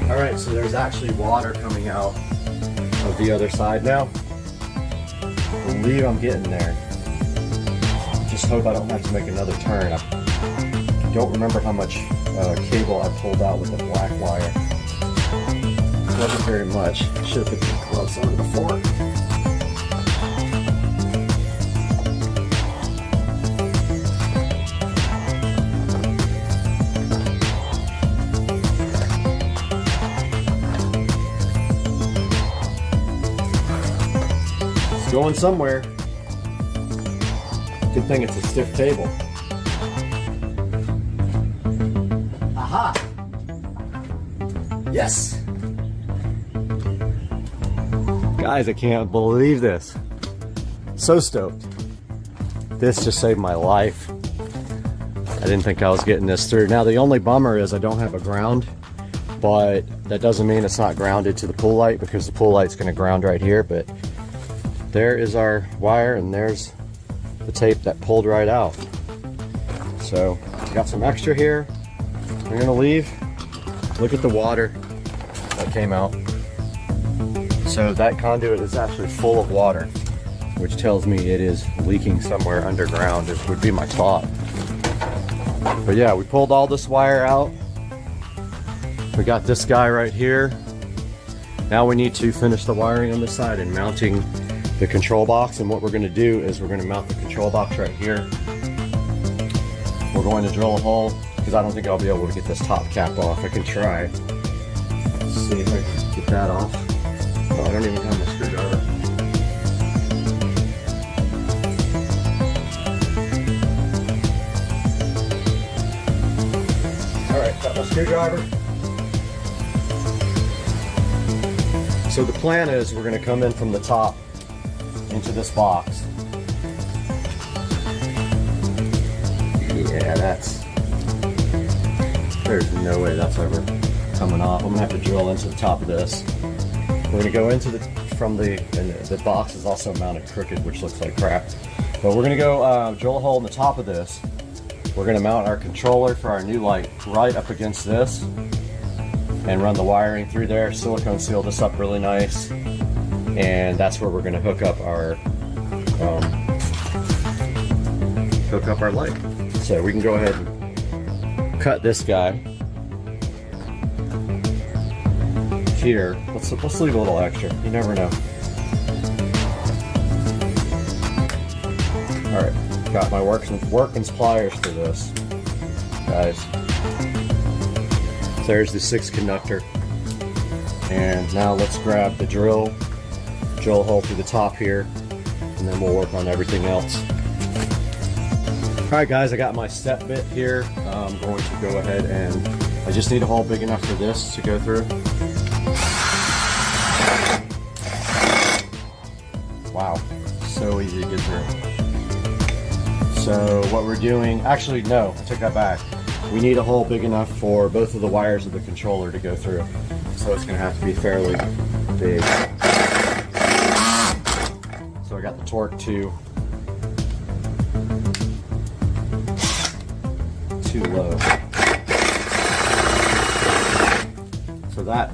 Alright, so there's actually water coming out of the other side now. I believe I'm getting there. Just hope I don't have to make another turn. I don't remember how much cable I pulled out with the black wire. It wasn't very much. Should have put the gloves on before. Going somewhere. Good thing it's a stiff cable. Aha! Yes! Guys, I can't believe this. So stoked. This just saved my life. I didn't think I was getting this through. Now the only bummer is I don't have a ground, but that doesn't mean it's not grounded to the pool light, because the pool light's going to ground right here. But there is our wire, and there's the tape that pulled right out. So got some extra here. I'm going to leave. Look at the water that came out. So that conduit is actually full of water, which tells me it is leaking somewhere underground, this would be my thought. But yeah, we pulled all this wire out. We got this guy right here. Now we need to finish the wiring on this side and mounting the control box. And what we're going to do is we're going to mount the control box right here. We're going to drill a hole, because I don't think I'll be able to get this top cap off. I can try. Let's see if I can get that off. Oh, I don't even have my screwdriver. Alright, got my screwdriver. So the plan is we're going to come in from the top into this box. Yeah, there's no way that's ever coming off. I'm gonna have to drill into the top of this. We're gonna go into and the box is also mounted crooked, which looks like crap. But we're gonna go drill a hole in the top of this. We're gonna mount our controller for our new light right up against this and run the wiring through there, silicone seal this up really nice. And that's where we're gonna hook up our light. So we can go ahead and cut this guy here. Let's leave a little extra. You never know. All right, got my working pliers for this, guys. There's the 6 conductor, and now let's grab the drill a hole through the top here, and then we'll work on everything else. Alright guys, I got my step bit here. I'm going to go ahead and I just need a hole big enough for this to go through. Wow, so easy to get through. So what we're doing, actually no, I take that back. We need a hole big enough for both of the wires of the controller to go through. So it's going to have to be fairly big. So I got the torque too low. So that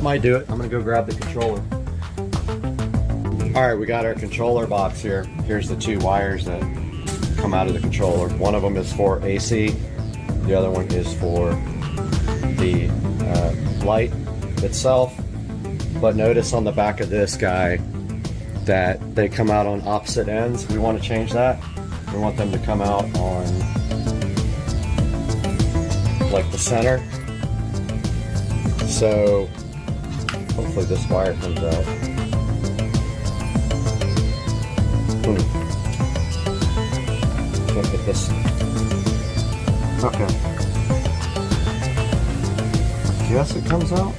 might do it. I'm gonna go grab the controller. All right, we got our controller box here. Here's the 2 wires that come out of the controller. One of them is for AC. The other one is for the light itself. But notice on the back of this guy that they come out on opposite ends. We want to change that. We want them to come out on like the center. So hopefully this wire comes out. Can't get this. Okay. Guess it comes out.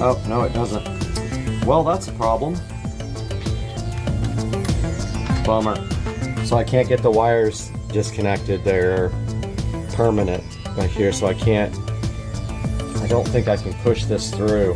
Oh, no it doesn't. Well, that's a problem. Bummer. So I can't get the wires disconnected. They're permanent right here, so I don't think I can push this through.